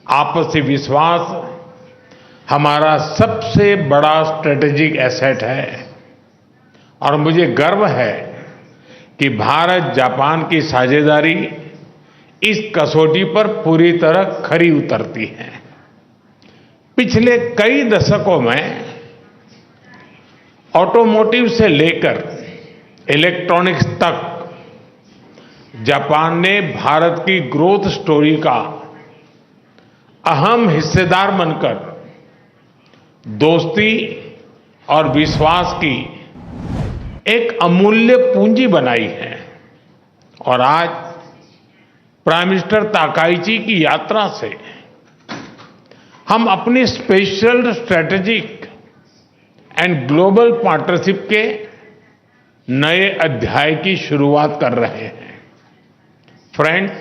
आपसी विश्वास हमारा सबसे बड़ा स्ट्रेटेजिक एसेट है और मुझे गर्व है कि भारत जापान की साझेदारी इस कसौटी पर पूरी तरह खरी उतरती है। पिछले कई दशकों में ऑटोमोटिव से लेकर इलेक्ट्रॉनिक्स तक जापान ने भारत की ग्रोथ स्टोरी का अहम हिस्सेदार बनकर दोस्ती और विश्वास की एक अमूल्य पूंजी बनाई है। और आज प्राइम मिनिस्टर ताकाईची की यात्रा से हम अपनी special strategic and global partnership के नए अध्याय की शुरुआत कर रहे हैं। फ्रेंड्स,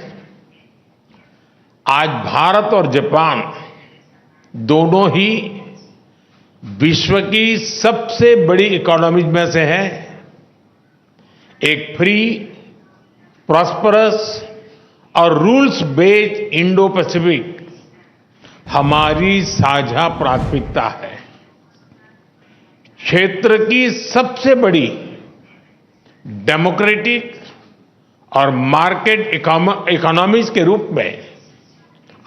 आज भारत और जापान दोनों ही विश्व की सबसे बड़ी इकोनॉमीज में से हैं। एक फ्री, प्रॉस्परस और रूल्स बेस्ड इंडो पैसिफिक हमारी साझा प्राथमिकता है। क्षेत्र की सबसे बड़ी डेमोक्रेटिक और मार्केट इकोनॉमीज के रूप में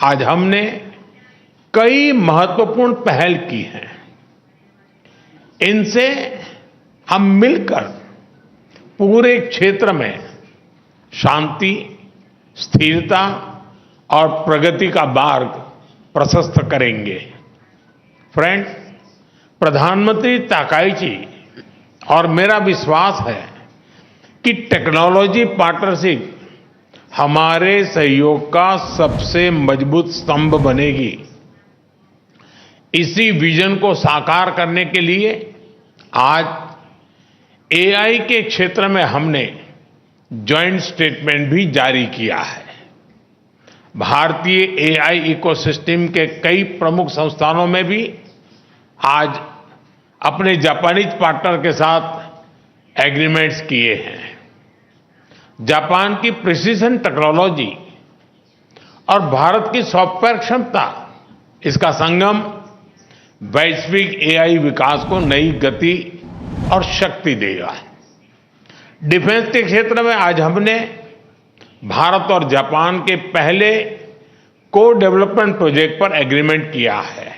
आज हमने कई महत्वपूर्ण पहल की हैं। इनसे हम मिलकर पूरे क्षेत्र में शांति, स्थिरता और प्रगति का मार्ग प्रशस्त करेंगे। फ्रेंड्स, प्रधानमंत्री ताकाईची और मेरा विश्वास है कि टेक्नोलॉजी पार्टनरशिप हमारे सहयोग का सबसे मजबूत स्तंभ बनेगी। इसी विजन को साकार करने के लिए आज एआई के क्षेत्र में हमने जॉइंट स्टेटमेंट भी जारी किया है। भारतीय एआई इकोसिस्टम के कई प्रमुख संस्थानों में भी आज अपने जापानीज पार्टनर के साथ एग्रीमेंट्स किए हैं। जापान की प्रिसीजन टेक्नोलॉजी और भारत की सॉफ्टवेयर क्षमता, इसका संगम वैश्विक एआई विकास को नई गति और शक्ति देगा। डिफेंस के क्षेत्र में आज हमने भारत और जापान के पहले को डेवलपमेंट प्रोजेक्ट पर एग्रीमेंट किया है।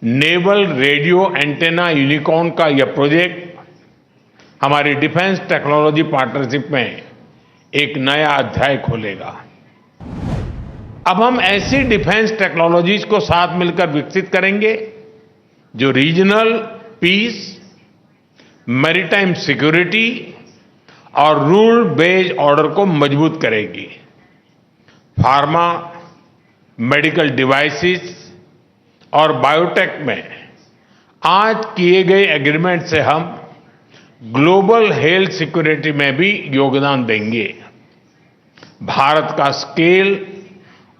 नेवल रेडियो एंटेना यूनिकॉर्न का यह प्रोजेक्ट हमारी डिफेंस टेक्नोलॉजी पार्टनरशिप में एक नया अध्याय खोलेगा। अब हम ऐसी डिफेंस टेक्नोलॉजीज को साथ मिलकर विकसित करेंगे जो रीजनल पीस, मैरीटाइम सिक्योरिटी और रूल बेस्ड ऑर्डर को मजबूत करेगी। फार्मा, मेडिकल डिवाइसेस और बायोटेक में आज किए गए एग्रीमेंट से हम ग्लोबल हेल्थ सिक्योरिटी में भी योगदान देंगे। भारत का स्केल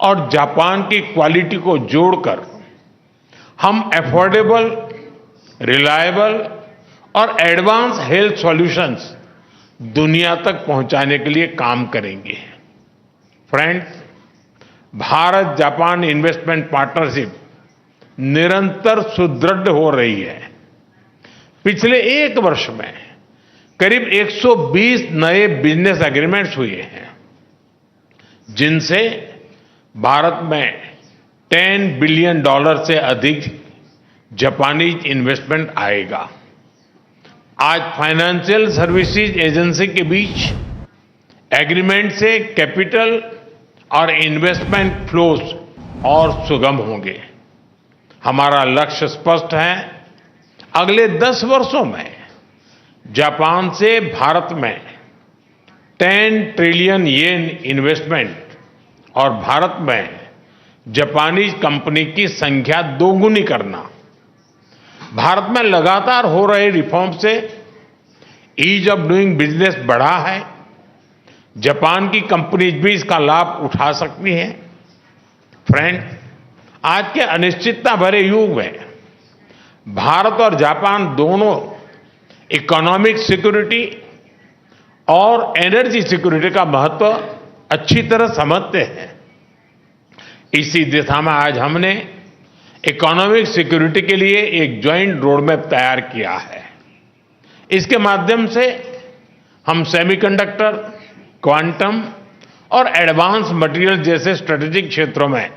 और जापान की क्वालिटी को जोड़कर हम अफोर्डेबल, रिलायबल और एडवांस हेल्थ सॉल्यूशंस दुनिया तक पहुंचाने के लिए काम करेंगे। Friends, Bharat Japan investment partnership निरंतर सुदृढ़ हो रही है। पिछले एक वर्ष में करीब 120 नए बिजनेस एग्रीमेंट्स हुए हैं, जिनसे भारत में $10 बिलियन से अधिक जापानीज इन्वेस्टमेंट आएगा। आज फाइनेंशियल सर्विसेज एजेंसी के बीच एग्रीमेंट से कैपिटल और इन्वेस्टमेंट फ्लोस और सुगम होंगे। हमारा लक्ष्य स्पष्ट है, अगले 10 वर्षों में जापान से भारत में 10 ट्रिलियन येन इन्वेस्टमेंट और भारत में जापानीज कंपनी की संख्या दोगुनी करना। भारत में लगातार हो रहे रिफॉर्म से ईज ऑफ डूइंग बिजनेस बढ़ा है। जापान की कंपनीज भी इसका लाभ उठा सकती हैं। फ्रेंड्स, आज के अनिश्चितता भरे युग में भारत और जापान दोनों इकोनॉमिक सिक्योरिटी और एनर्जी सिक्योरिटी का महत्व अच्छी तरह समझते हैं। इसी दिशा में आज हमने इकोनॉमिक सिक्योरिटी के लिए एक ज्वाइंट रोड मैप तैयार किया है। इसके माध्यम से हम सेमीकंडक्टर, क्वांटम और एडवांस मटेरियल जैसे स्ट्रेटेजिक क्षेत्रों में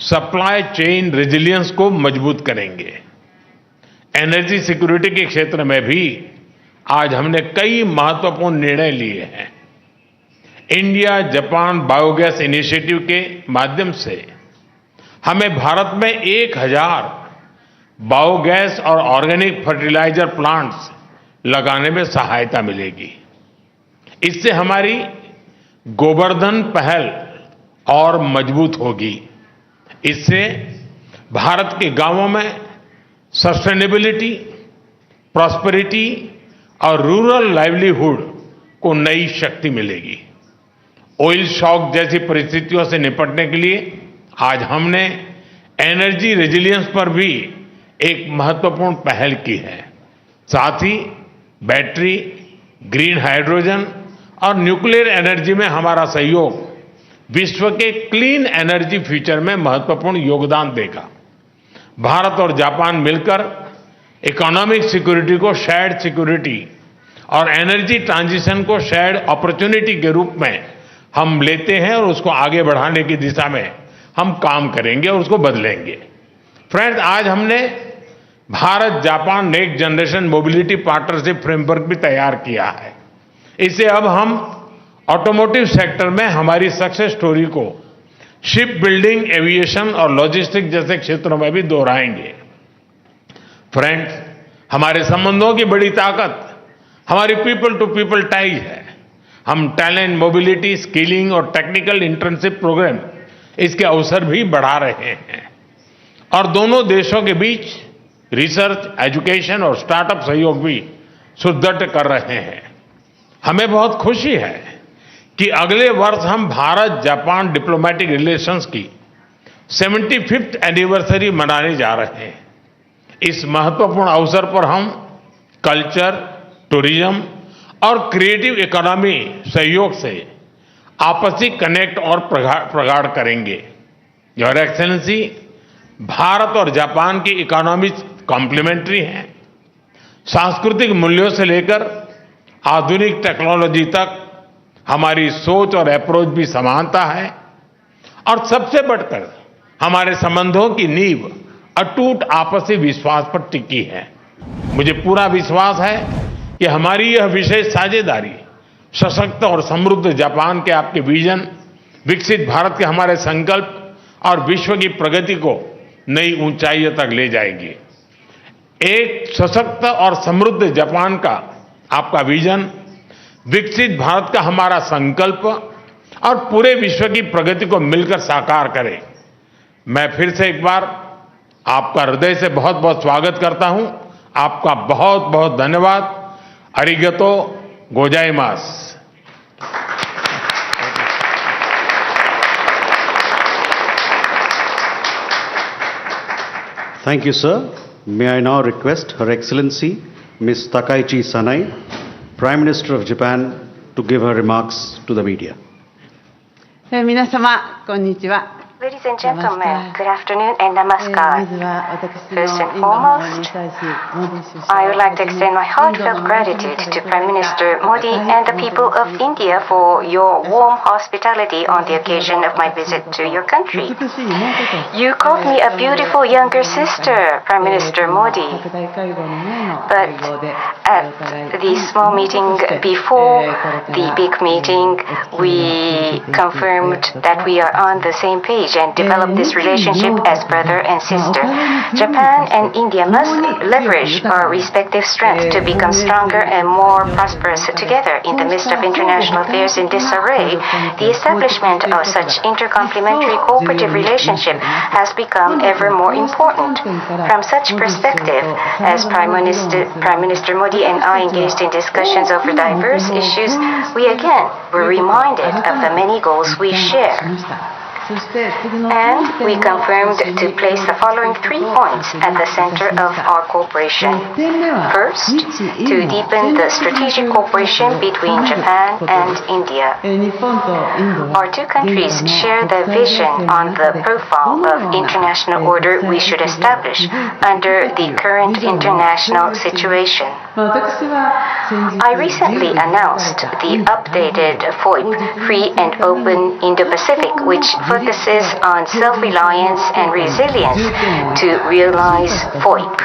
सप्लाई चेन रेजिलियंस को मजबूत करेंगे। एनर्जी सिक्योरिटी के क्षेत्र में भी आज हमने कई महत्वपूर्ण निर्णय लिए हैं। इंडिया जापान बायोगैस इनिशिएटिव के माध्यम से हमें भारत में 1000 बायोगैस और ऑर्गेनिक फर्टिलाइजर प्लांट्स लगाने में सहायता मिलेगी। इससे हमारी गोवर्धन पहल और मजबूत होगी। इससे भारत के गांवों में सस्टेनेबिलिटी, प्रॉस्पेरिटी और रूरल लाइवलीहुड को नई शक्ति मिलेगी। ऑयल शॉक जैसी परिस्थितियों से निपटने के लिए आज हमने एनर्जी रेजिलियंस पर भी एक महत्वपूर्ण पहल की है। साथ ही बैटरी, ग्रीन हाइड्रोजन और न्यूक्लियर एनर्जी में हमारा सहयोग विश्व के क्लीन एनर्जी फ्यूचर में महत्वपूर्ण योगदान देगा। भारत और जापान मिलकर इकोनॉमिक सिक्योरिटी को शेयर्ड सिक्योरिटी और एनर्जी ट्रांजिशन को शेयर्ड अपॉर्चुनिटी के रूप में हम लेते हैं और उसको आगे बढ़ाने की दिशा में हम काम करेंगे और उसको बदलेंगे। फ्रेंड्स, आज हमने Bharat Japan next generation mobility partnership framework भी तैयार किया है। इससे अब हम ऑटोमोटिव सेक्टर में हमारी सक्सेस स्टोरी को शिप बिल्डिंग, एविएशन और लॉजिस्टिक जैसे क्षेत्रों में भी दोहराएंगे। फ्रेंड्स, हमारे संबंधों की बड़ी ताकत हमारी पीपल टू पीपल टाइज है। हम टैलेंट मोबिलिटी, स्किलिंग और टेक्निकल इंटर्नशिप प्रोग्राम इसके अवसर भी बढ़ा रहे हैं और दोनों देशों के बीच रिसर्च, एजुकेशन और स्टार्टअप सहयोग भी सुदृढ़ कर रहे हैं। हमें बहुत खुशी है कि अगले वर्ष हम भारत जापान डिप्लोमेटिक रिलेशंस की 75th एनिवर्सरी मनाने जा रहे हैं। इस महत्वपूर्ण अवसर पर हम कल्चर, टूरिज्म और क्रिएटिव इकोनॉमी सहयोग से आपसी कनेक्ट और प्रगाढ़ करेंगे। योर एक्सेलेंसी, भारत और जापान की इकोनॉमी कॉम्प्लीमेंट्री हैं। सांस्कृतिक मूल्यों से लेकर आधुनिक टेक्नोलॉजी तक हमारी सोच और अप्रोच भी समानता है और सबसे बढ़कर हमारे संबंधों की नींव अटूट आपसी विश्वास पर टिकी है। मुझे पूरा विश्वास है कि हमारी यह विशेष साझेदारी सशक्त और समृद्ध जापान के आपके विजन, विकसित भारत के हमारे संकल्प और विश्व की प्रगति को नई ऊंचाइयों तक ले जाएगी। एक सशक्त और समृद्ध जापान का आपका विजन, विकसित भारत का हमारा संकल्प और पूरे विश्व की प्रगति को मिलकर साकार करें। मैं फिर से एक बार आपका हृदय से बहुत बहुत स्वागत करता हूं। आपका बहुत बहुत धन्यवाद। अरिगतो गोजाइमास। Thank you, sir. May I now request Her Excellency Ms. Takaichi Sanai, Prime Minister of Japan, to give her remarks to the media. 皆様、こんにちは。 Ladies and gentlemen, good afternoon and namaskar. First and foremost, I would like to extend my heartfelt gratitude to Prime Minister Modi and the people of India for your warm hospitality on the occasion of my visit to your country. You called me a beautiful younger sister, Prime Minister Modi. But at the small meeting before the big meeting, we confirmed that we are on the same page and develop this relationship as brother and sister. Japan and India must leverage our respective strength to become stronger and more prosperous together. In the midst of international affairs in disarray, the establishment of such intercomplementary cooperative relationship has become ever more important. From such perspective, as Prime Minister Modi and I engaged in discussions over diverse issues, we again were reminded of the many goals we share. And we confirmed to place the following 3 points at the center of our cooperation. First, to deepen the strategic cooperation between Japan and India. Our two countries share the vision on the profile of international order we should establish under the current international situation. I recently announced the updated FOIP, Free and Open Indo-Pacific, which focuses on self-reliance and resilience to realize FOIP.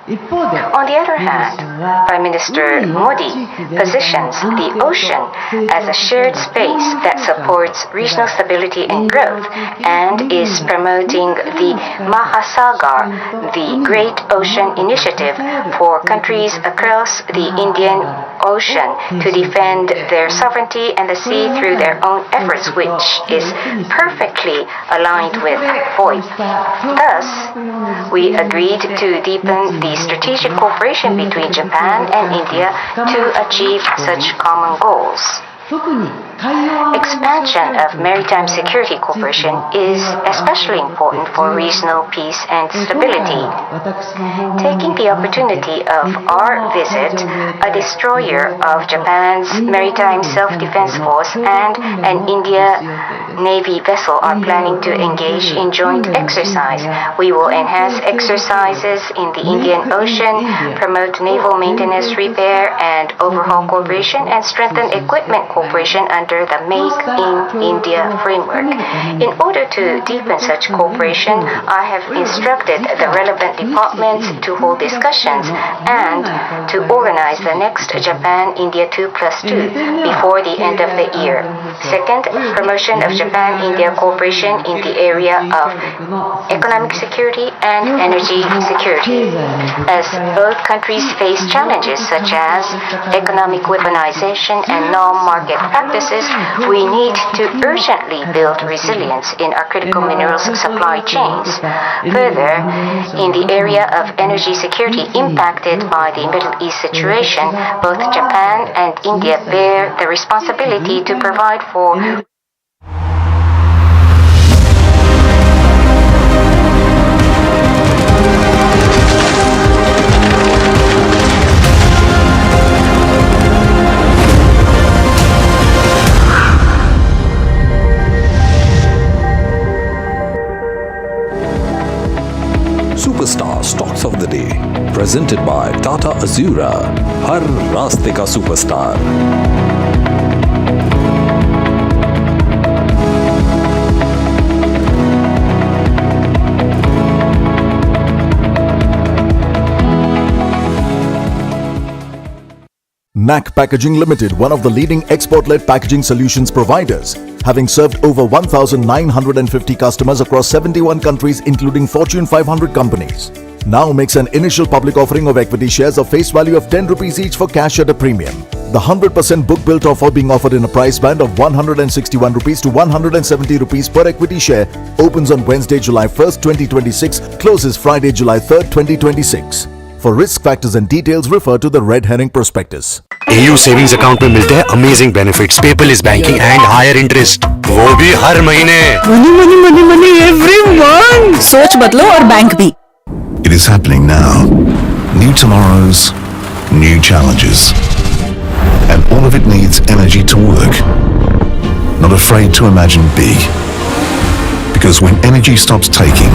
On the other hand, Prime Minister Modi positions the ocean as a shared space that supports regional stability and growth and is promoting the Mahasagar, the Great Ocean Initiative for countries across the Indian Ocean to defend their sovereignty and the sea through their own efforts, which is perfectly aligned with FOIP. Thus, we agreed to deepen the strategic cooperation between Japan and India to achieve such common goals. Expansion of maritime security cooperation is especially important for regional peace and stability. Taking the opportunity of our visit, a destroyer of Japan's Maritime Self-Defense Force and an India Navy vessel are planning to engage in joint exercise. We will enhance exercises in the Indian Ocean, promote naval maintenance, repair, and overhaul cooperation, and strengthen equipment cooperation under the Make in India framework. In order to deepen such cooperation, I have instructed the relevant departments to hold discussions and to organize the next Japan-India 2+2 before the end of the year. Second, promotion of Japan-India cooperation in the area of economic security and energy security. As both countries face challenges such as economic weaponization and non-market practices, we need to urgently build resilience in our critical minerals supply chains. Further, in the area of energy security impacted by the Middle East situation, both Japan and India bear the responsibility to provide for Superstar Stocks of the Day, presented by Tata Azura, Har Raaste Ka Superstar. NAC Packaging Limited, one of the leading export-led packaging solutions providers, having served over 1,950 customers across 71 countries including Fortune 500 companies, now makes an initial public offering of equity shares of face value of 10 rupees each for cash at a premium. The 100% book-built offer being offered in a price band of 161 rupees to 170 rupees per equity share opens on Wednesday, July 1st, 2026, closes Friday, July 3rd, 2026. For risk factors and details, refer to the red herring prospectus. AU savings account में मिलते हैं amazing benefits, paperless banking and higher interest, वो भी हर महीने। Money money money money everyone, सोच बदलो और बैंक भी। It is happening now. New tomorrows, new challenges. And all of it needs energy to work. Not afraid to imagine big. Because when energy stops taking,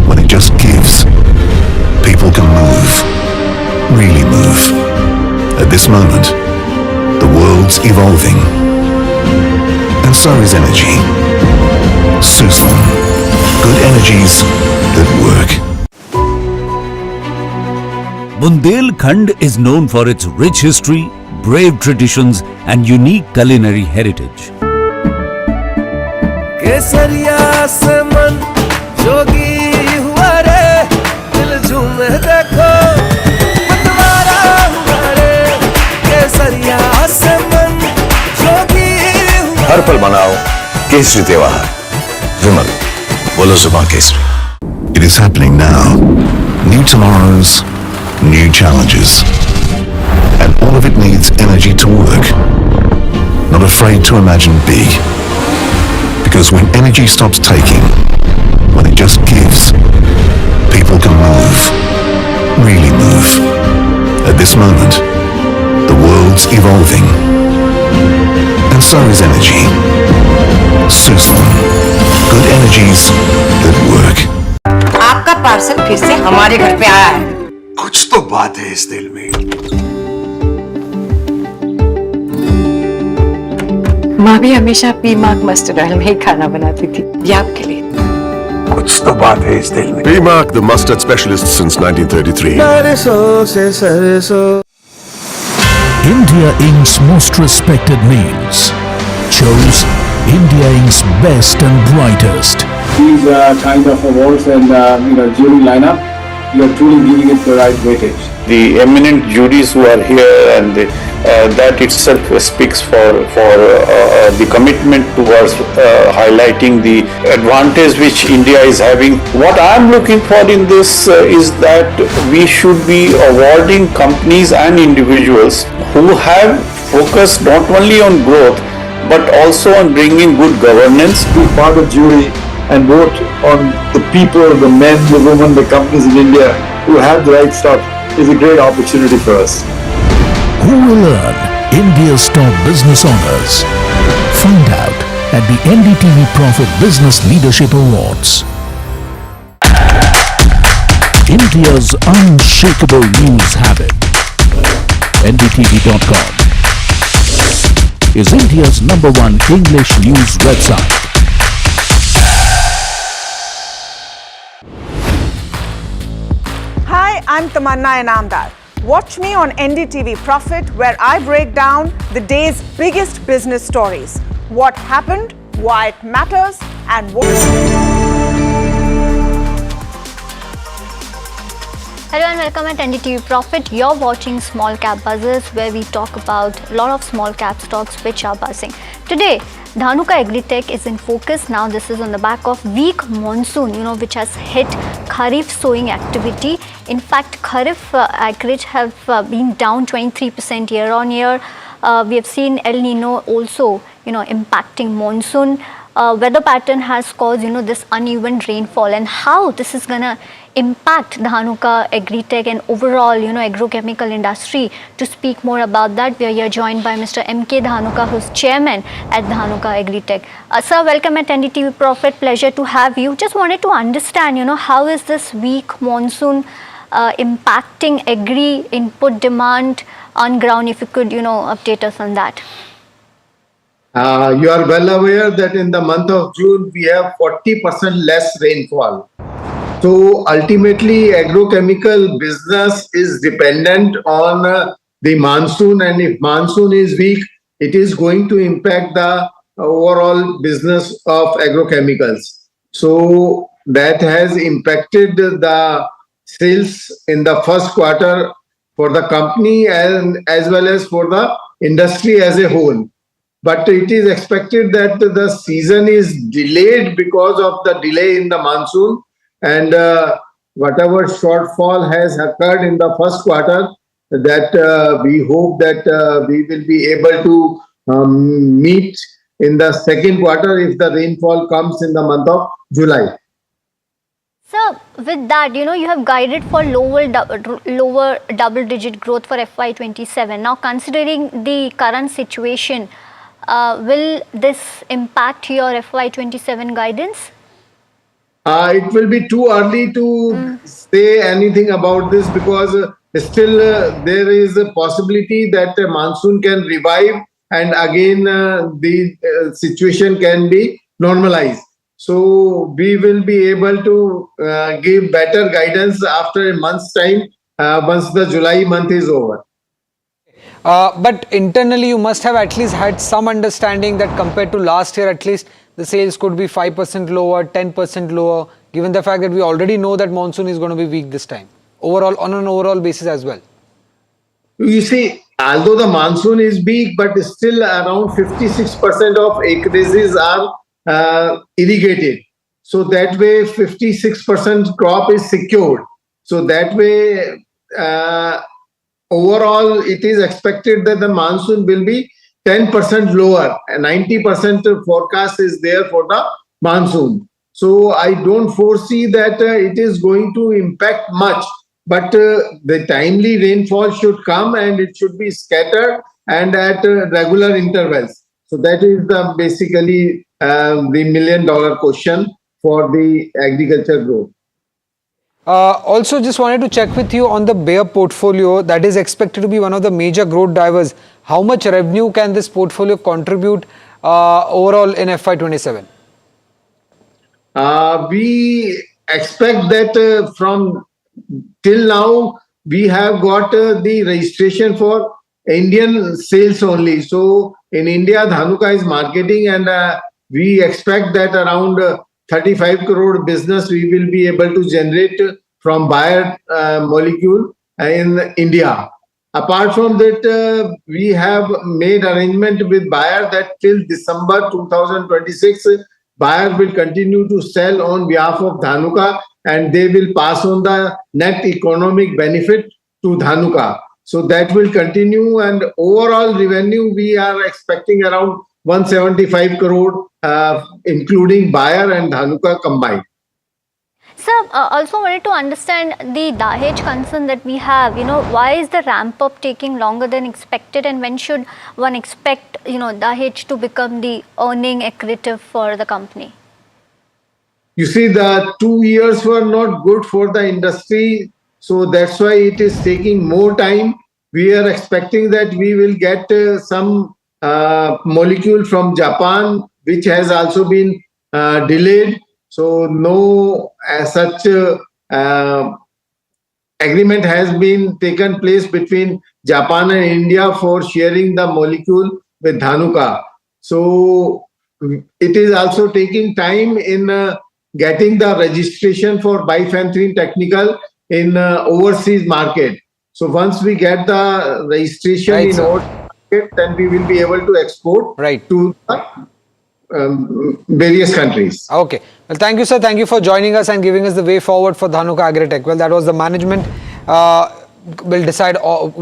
when it just gives, people can move. Really move. At this moment, the world's evolving. And so is energy. Suzlon. Good energies that work. Bundelkhand is known for its rich history, brave traditions and unique culinary heritage. केसरिया से मन जोगी हुआ रे, दिल झूमे देखो मतवारा हुआ रे, केसरिया से मन जोगी हुआ। हर पल मनाओ केसरी त्योहार। विमल, बोलो जुबान Kesari. It is happening now. New tomorrows, new challenges. And all of it needs energy to work. Not afraid to imagine big. Because when energy stops taking, when it just gives, people can move. Really move. At this moment, the world's evolving. And so is energy. Suzlon. Good energies that work. आपका parcel फिर से हमारे घर पे आया है। कुछ तो बात है इस दिल में। माँ भी हमेशा पीमाक मस्टर्ड ऑयल में ही खाना बनाती थी, ये आपके लिए। कुछ तो बात है इस दिल में। PMark, the mustard specialist since 1933. India Inc.'s most respected names chose India Inc.'s best and brightest. These kind of awards and jury lineup, you are truly giving it the right weightage. The eminent juries who are here, and that itself speaks for the commitment towards highlighting the advantage which India is having. What I am looking for in this is that we should be awarding companies and individuals who have focused not only on growth but also on bringing good governance. Be part of jury and vote on the people, the men, the women, the companies in India who have the right stuff is a great opportunity for us. Who will earn India's top business honors? Find out at the NDTV Profit Business Leadership Awards. India's unshakable news habit. NDTV.com is India's #1 English news website. Hi, I'm Tamanna Inamdar. Watch me on NDTV Profit, where I break down the day's biggest business stories. What happened, why it matters, and Hello and welcome at NDTV Profit. You're watching Small Cap Buzzers, where we talk about a lot of small cap stocks which are buzzing. Today, Dhanuka Agritech is in focus. Now this is on the back of weak monsoon, which has hit Kharif sowing activity. In fact, Kharif acreage have been down 23% year on year. We have seen El Nino also, impacting monsoon. Weather pattern has caused, this uneven rainfall, and how this is gonna impact Dhanuka Agritech and overall, agrochemical industry. To speak more about that, we are here joined by Mr. M.K. Dhanuka, who's chairman at Dhanuka Agritech. Sir, welcome at NDTV Profit. Pleasure to have you. Just wanted to understand, how is this weak monsoon impacting agri input demand on ground? If you could, update us on that. You are well aware that in the month of June, we have 40% less rainfall. So ultimately, agrochemical business is dependent on the monsoon, and if monsoon is weak, it is going to impact the overall business of agrochemicals. So that has impacted the sales in the first quarter for the company and as well as for the industry as a whole. But it is expected that the season is delayed because of the delay in the monsoon, and whatever shortfall has occurred in the first quarter, that we hope that we will be able to meet in the second quarter if the rainfall comes in the month of July. So with that, you have guided for lower double-digit growth for FY27. Now, considering the current situation, will this impact your FY27 guidance? It will be too early to say anything about this because still there is a possibility that monsoon can revive and again the situation can be normalized. So we will be able to give better guidance after a month's time once the July month is over. But internally, you must have at least had some understanding that compared to last year, at least the sales could be 5% lower, 10% lower, given the fact that we already know that monsoon is going to be weak this time, overall, on an overall basis as well. You see, although the monsoon is weak, but still around 56% of acreages are irrigated. So that way, 56% crop is secured. So that way, overall, it is expected that the monsoon will be 10% lower. 90% forecast is there for the monsoon. So I don't foresee that it is going to impact much. But the timely rainfall should come and it should be scattered and at regular intervals. So that is basically the $1 million question for the agriculture growth. Also, just wanted to check with you on the Bayer portfolio that is expected to be one of the major growth drivers. How much revenue can this portfolio contribute overall in FY27? We expect that from till now we have got the registration for Indian sales only. So in India, Dhanuka is marketing and we expect that around 35 crore business we will be able to generate from Bayer molecule in India. Apart from that, we have made arrangement with Bayer that till December 2026, Bayer will continue to sell on behalf of Dhanuka and they will pass on the net economic benefit to Dhanuka. So that will continue and overall revenue we are expecting around 175 crore including Bayer and Dhanuka combined. Sir, also wanted to understand the Dahej concern that we have. Why is the ramp up taking longer than expected, and when should one expect, Dahej to become the earning accretive for the company? You see, the 2 years were not good for the industry, so that's why it is taking more time. We are expecting that we will get some molecule from Japan, which has also been delayed. So no such agreement has been taken place between Japan and India for sharing the molecule with Dhanuka. So it is also taking time in getting the registration for bifenthrin technical in overseas market. So once we get the registration in overseas market, then we will be able to export to various countries. Okay. Well, thank you, sir. Thank you for joining us and giving us the way forward for Dhanuka Agritech. Well, that was the management will decide.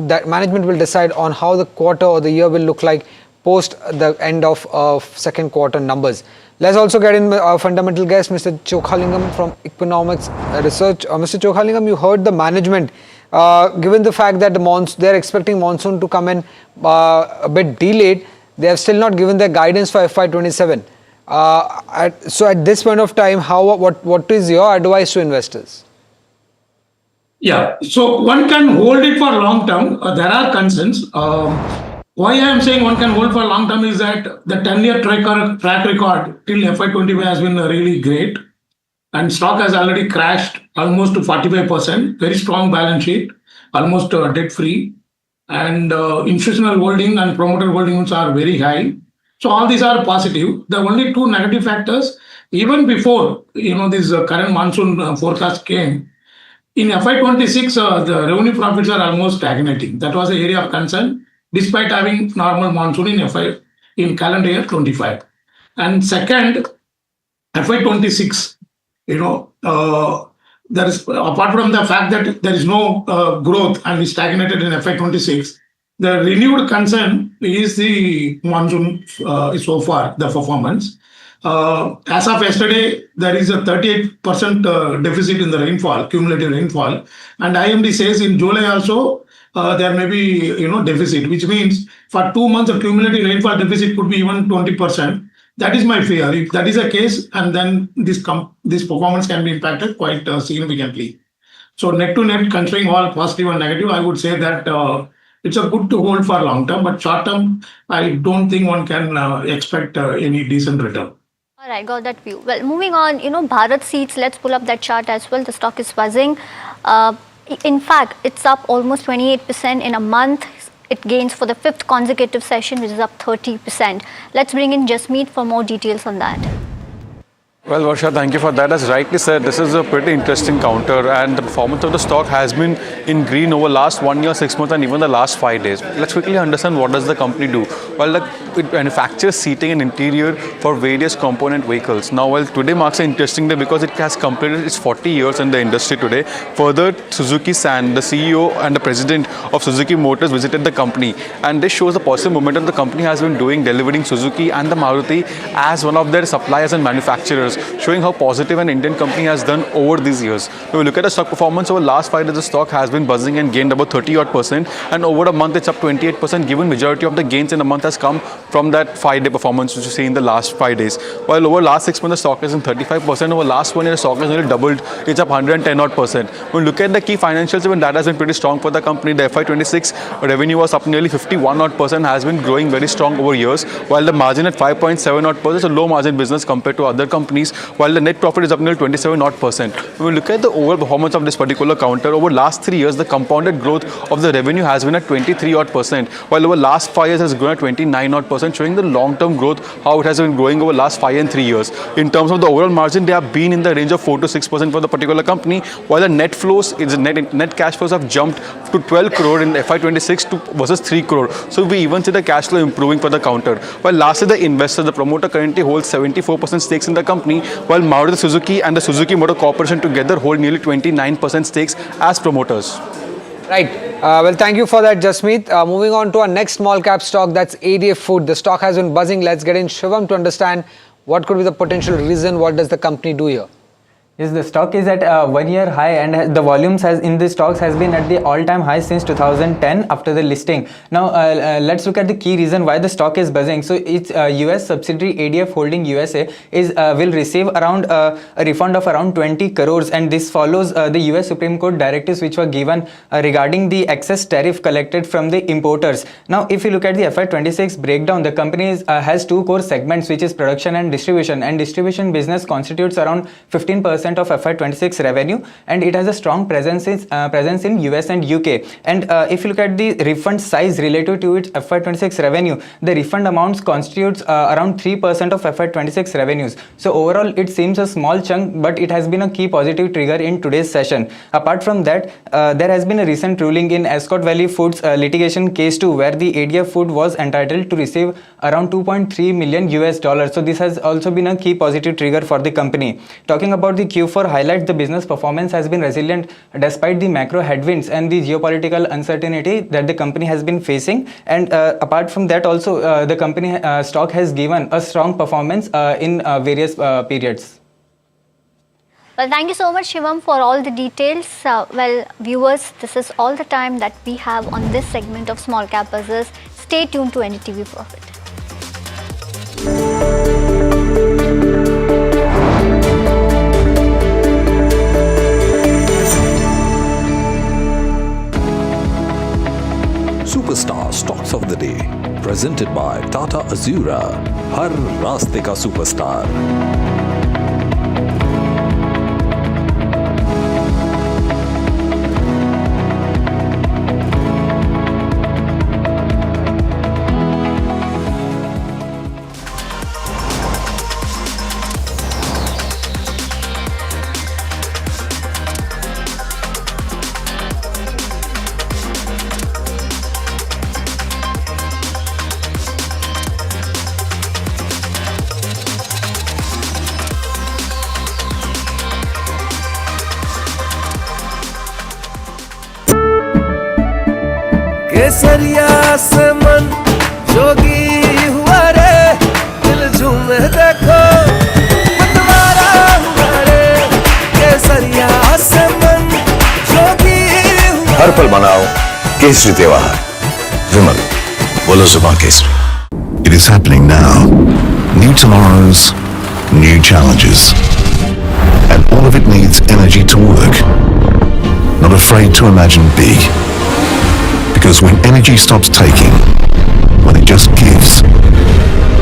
That management will decide on how the quarter or the year will look like post the end of second quarter numbers. Let's also get in our fundamental guest, Mr. Chokhalingam from Economics Research. Mr. Chokhalingam, you heard the management. Given the fact that they're expecting monsoon to come in a bit delayed, they have still not given their guidance for FY27. So at this point of time, what is your advice to investors? Yeah, so one can hold it for long term. There are concerns. Why I am saying one can hold for long term is that the 10-year track record till FY25 has been really great. And stock has already crashed almost to 45%. Very strong balance sheet, almost debt free. And institutional holding and promoter holdings are very high. So all these are positive. The only two negative factors, even before this current monsoon forecast came, in FY26 the revenue profits are almost stagnating. That was the area of concern, despite having normal monsoon in calendar year 25. And second, FY26, there is, apart from the fact that there is no growth and is stagnated in FY26, the renewed concern is the monsoon so far, the performance. As of yesterday, there is a 38% deficit in the rainfall, cumulative rainfall, and IMD says in July also there may be deficit, which means for 2 months the cumulative rainfall deficit could be even 20%. That is my fear. If that is the case, and then this performance can be impacted quite significantly. So net to net, considering all positive and negative, I would say that it's a good to hold for long term, but short term, I don't think one can expect any decent return. All right, got that view. Well, moving on, Bharat Seeds, let's pull up that chart as well. The stock is buzzing. In fact, it's up almost 28% in a month. It gains for the 5th consecutive session, which is up 30%. Let's bring in Jasmeet for more details on that. Well, Varsha, thank you for that. As rightly said, this is a pretty interesting counter, and the performance of the stock has been in green over last 1 year, 6 months, and even the last 5 days. Let's quickly understand what does the company do. Well, it manufactures seating and interior for various component vehicles. Now, well, today marks an interesting day because it has completed its 40 years in the industry today. Further, Suzuki-san, the CEO and the president of Suzuki Motors, visited the company, and this shows the positive momentum the company has been doing, delivering Suzuki and the Maruti as one of their suppliers and manufacturers, showing how positive an Indian company has done over these years. When we look at the stock performance over the last 5 days, the stock has been buzzing and gained about 30%, and over a month it's up 28%, given majority of the gains in a month has come from that 5-day performance which you see in the last 5 days. While over last 6 months the stock is in 35%, over last 1 year the stock has nearly doubled, it's up 110%. When we look at the key financials, even that has been pretty strong for the company. The FY26 revenue was up nearly 51%, has been growing very strong over years, while the margin at 5.7%, is a low margin business compared to other companies, while the net profit is up nearly 27%. When we look at the overall performance of this particular counter, over last 3 years, the compounded growth of the revenue has been at 23%, while over last 5 years has grown at 29%, showing the long-term growth, how it has been growing over last 5 and 3 years. In terms of the overall margin, they have been in the range of 4 to 6% for the particular company, while the net flows, net cash flows have jumped to 12 crore in FY26 versus 3 crore. So we even see the cash flow improving for the counter. While lastly, the investor, the promoter currently holds 74% stakes in the company, while Maruti Suzuki and the Suzuki Motor Corporation together hold nearly 29% stakes as promoters. Right. Well, thank you for that, Jasmeet. Moving on to our next small cap stock, that's ADF Food. The stock has been buzzing. Let's get in Shivam to understand what could be the potential reason. What does the company do here? Yes, the stock is at a 1 year high, and the volumes in the stocks has been at the all-time high since 2010 after the listing. Now, let's look at the key reason why the stock is buzzing. So, its US subsidiary ADF Holding USA will receive around a refund of around 20 crores, and this follows the US Supreme Court directives which were given regarding the excess tariff collected from the importers. Now, if you look at the FY26 breakdown, the company has 2 core segments, which is production and distribution business constitutes around 15% of FY26 revenue, and it has a strong presence in US and UK. And if you look at the refund size relative to its FY26 revenue, the refund amounts constitutes around 3% of FY26 revenues. So overall, it seems a small chunk, but it has been a key positive trigger in today's session. Apart from that, there has been a recent ruling in Escort Valley Foods litigation case 2, where the ADF Food was entitled to receive around $2.3 million. So this has also been a key positive trigger for the company. Talking about the Q4 highlights, the business performance has been resilient despite the macro headwinds and the geopolitical uncertainty that the company has been facing. And apart from that also, the company stock has given a strong performance in various periods. Well, thank you so much, Shivam, for all the details. Well, viewers, this is all the time that we have on this segment of Small Cap Buzzers. Stay tuned to NDTV Profit. Superstar Stocks of the Day, presented by Tata Azura, Har Raste Ka Superstar. केसरिया से मन जोगी हुआ रे दिल झूमे देखो हर पल मनाओ केसरी त्योहार। विमल, बोलो जुबान Kesari. It is happening now. New tomorrows, new challenges. And all of it needs energy to work. Not afraid to imagine big. Because when energy stops taking, when it just gives,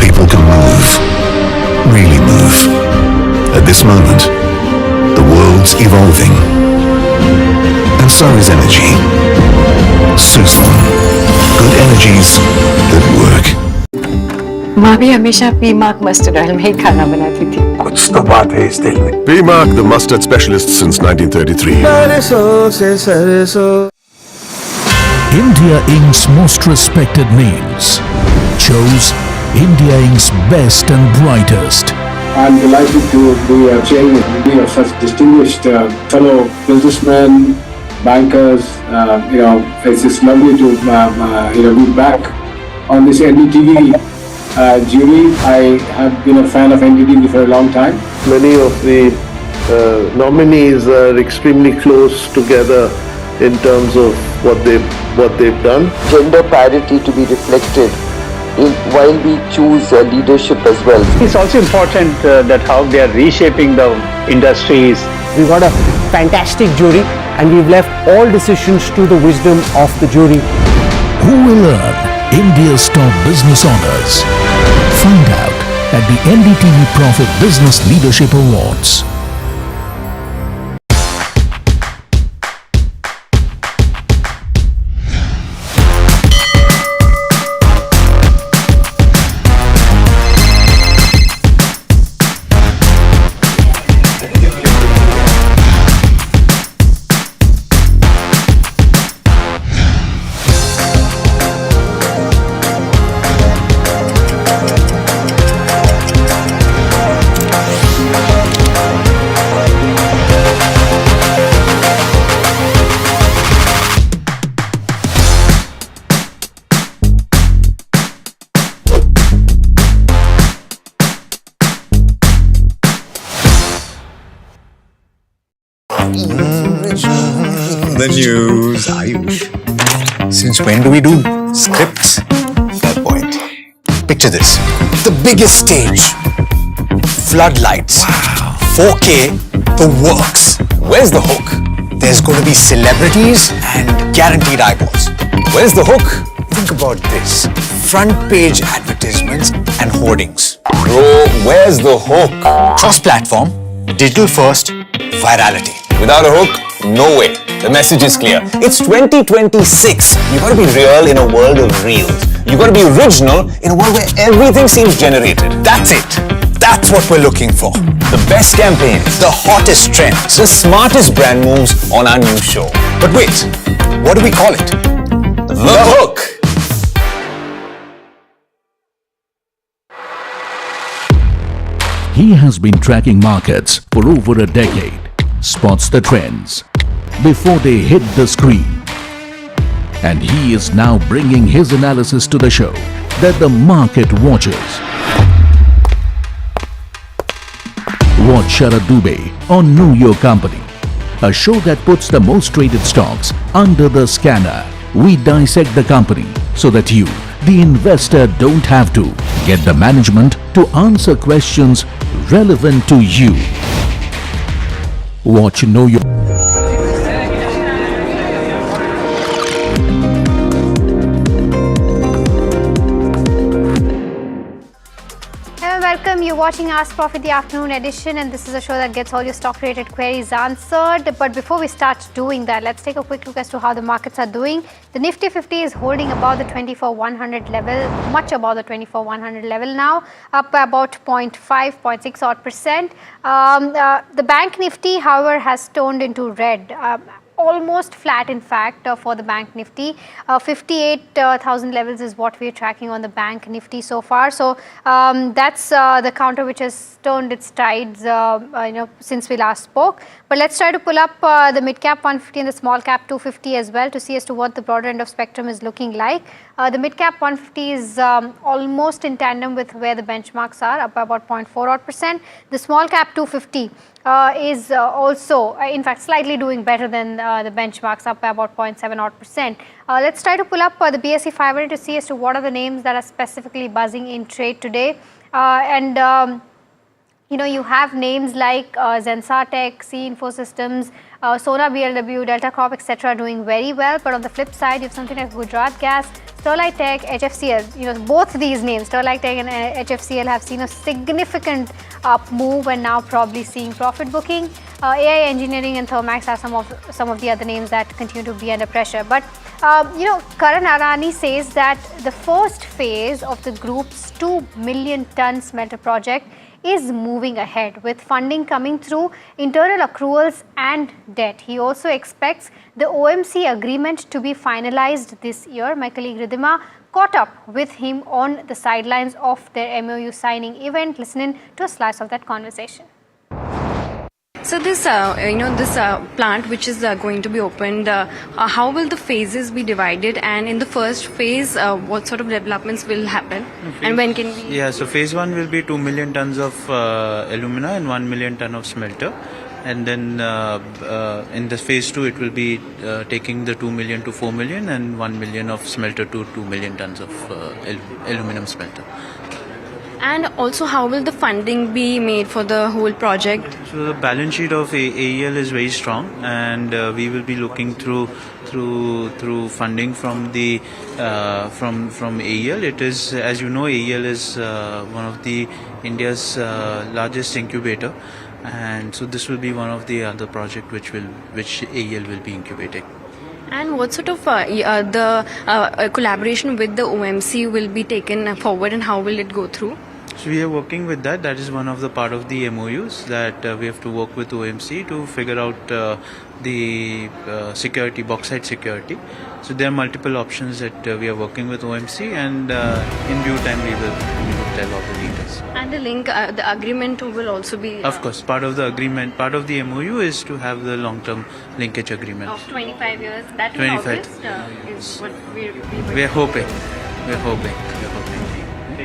people can move. Really move. At this moment, the world's evolving. And so is energy. Suzlon. Good energies that work. माँ भी हमेशा पीमाक mustard oil में ही खाना बनाती थी। कुछ तो बात है इस दिल में। PMARC, the mustard specialist since 1933. India Inc.'s most respected names chose India Inc.'s best and brightest. I'm delighted to be chairing a committee of such distinguished fellow businessmen, bankers. It's just lovely to be back on this NDTV jury. I have been a fan of NDTV for a long time. Many of the nominees are extremely close together in terms of what they've done. Gender parity to be reflected while we choose leadership as well. It's also important that how they are reshaping the industries. We've got a fantastic jury and we've left all decisions to the wisdom of the jury. Who will earn India's top business honors? Find out at the NDTV Profit Business Leadership Awards. The news, Ayush. Since when do we do scripts? Fair point. Picture this. The biggest stage. Floodlights. Wow. 4K. The works. Where's the hook? There's going to be celebrities and guaranteed eyeballs. Where's the hook? Think about this. Front page advertisements and hoardings. Bro, where's the hook? Cross-platform, digital first, virality. Without a hook, no way. The message is clear. It's 2026. You gotta be real in a world of reels. You gotta be original in a world where everything seems generated. That's it. That's what we're looking for. The best campaigns, the hottest trends, the smartest brand moves on our new show. But wait, what do we call it? The Hook. He has been tracking markets for over a decade, spots the trends before they hit the screen. And he is now bringing his analysis to the show that the market watches. Watch Sharad Dubey on Know Your Company, a show that puts the most traded stocks under the scanner. We dissect the company so that you, the investor, don't have to get the management to answer questions relevant to you. Watch Know Your Welcome, you're watching Ask Profit the afternoon edition, and this is a show that gets all your stock related queries answered. But before we start doing that, let's take a quick look as to how the markets are doing. The Nifty 50 is holding above the 24,100 level, much above the 24,100 level now, up by about 0.5, 0.6 odd percent. The Bank Nifty, however, has turned into red. Almost flat, in fact, for the Bank Nifty. 58,000 levels is what we are tracking on the Bank Nifty so far. So that's the counter which has turned its tides, since we last spoke. But let's try to pull up the mid cap 150 and the small cap 250 as well to see as to what the broader end of spectrum is looking like. The mid cap 150 is almost in tandem with where the benchmarks are, up by about 0.4 odd percent. The small cap 250 is also, in fact, slightly doing better than the benchmarks, up by about 0.7 odd percent. Let's try to pull up the BSE 500 to see as to what are the names that are specifically buzzing in trade today. You know, you have names like Zensa Tech, C Infosystems, Sona BLW, Delta Corp, etc. doing very well. But on the flip side, you have something like Gujarat Gas, Sterlite Tech, HFCL. You know, both these names, Sterlite Tech and HFCL, have seen a significant up move and now probably seeing profit booking. AI Engineering and Thermax are some of the other names that continue to be under pressure. But you know, Karan Adani says that the first phase of the group's 2 million ton smelter project is moving ahead with funding coming through internal accruals and debt. He also expects the OMC agreement to be finalized this year. My colleague Ridhima caught up with him on the sidelines of their MOU signing event. Listen in to a slice of that conversation. So this, this plant which is going to be opened, how will the phases be divided? And in the first phase, what sort of developments will happen? And when can we? Yeah, so phase 1 will be 2 million tons of alumina and 1 million ton of smelter. And then in the phase 2, it will be taking the 2 million to 4 million and 1 million of smelter to 2 million tons of aluminum smelter. And also, how will the funding be made for the whole project? So the balance sheet of AEL is very strong, and we will be looking through funding from the from AEL. It is, as you know, AEL is one of the India's largest incubator, and so this will be one of the other project which AEL will be incubating. And what sort of collaboration with the OMC will be taken forward, and how will it go through? So we are working with that. That is one of the part of the MOUs that we have to work with OMC to figure out the security, bauxite security. So there are multiple options that we are working with OMC, and in due time we will tell all the details. And the agreement will also be... Of course, part of the agreement, part of the MOU is to have the long-term linkage agreement. Of 25 years, that 25 is what we're hoping. We're hoping.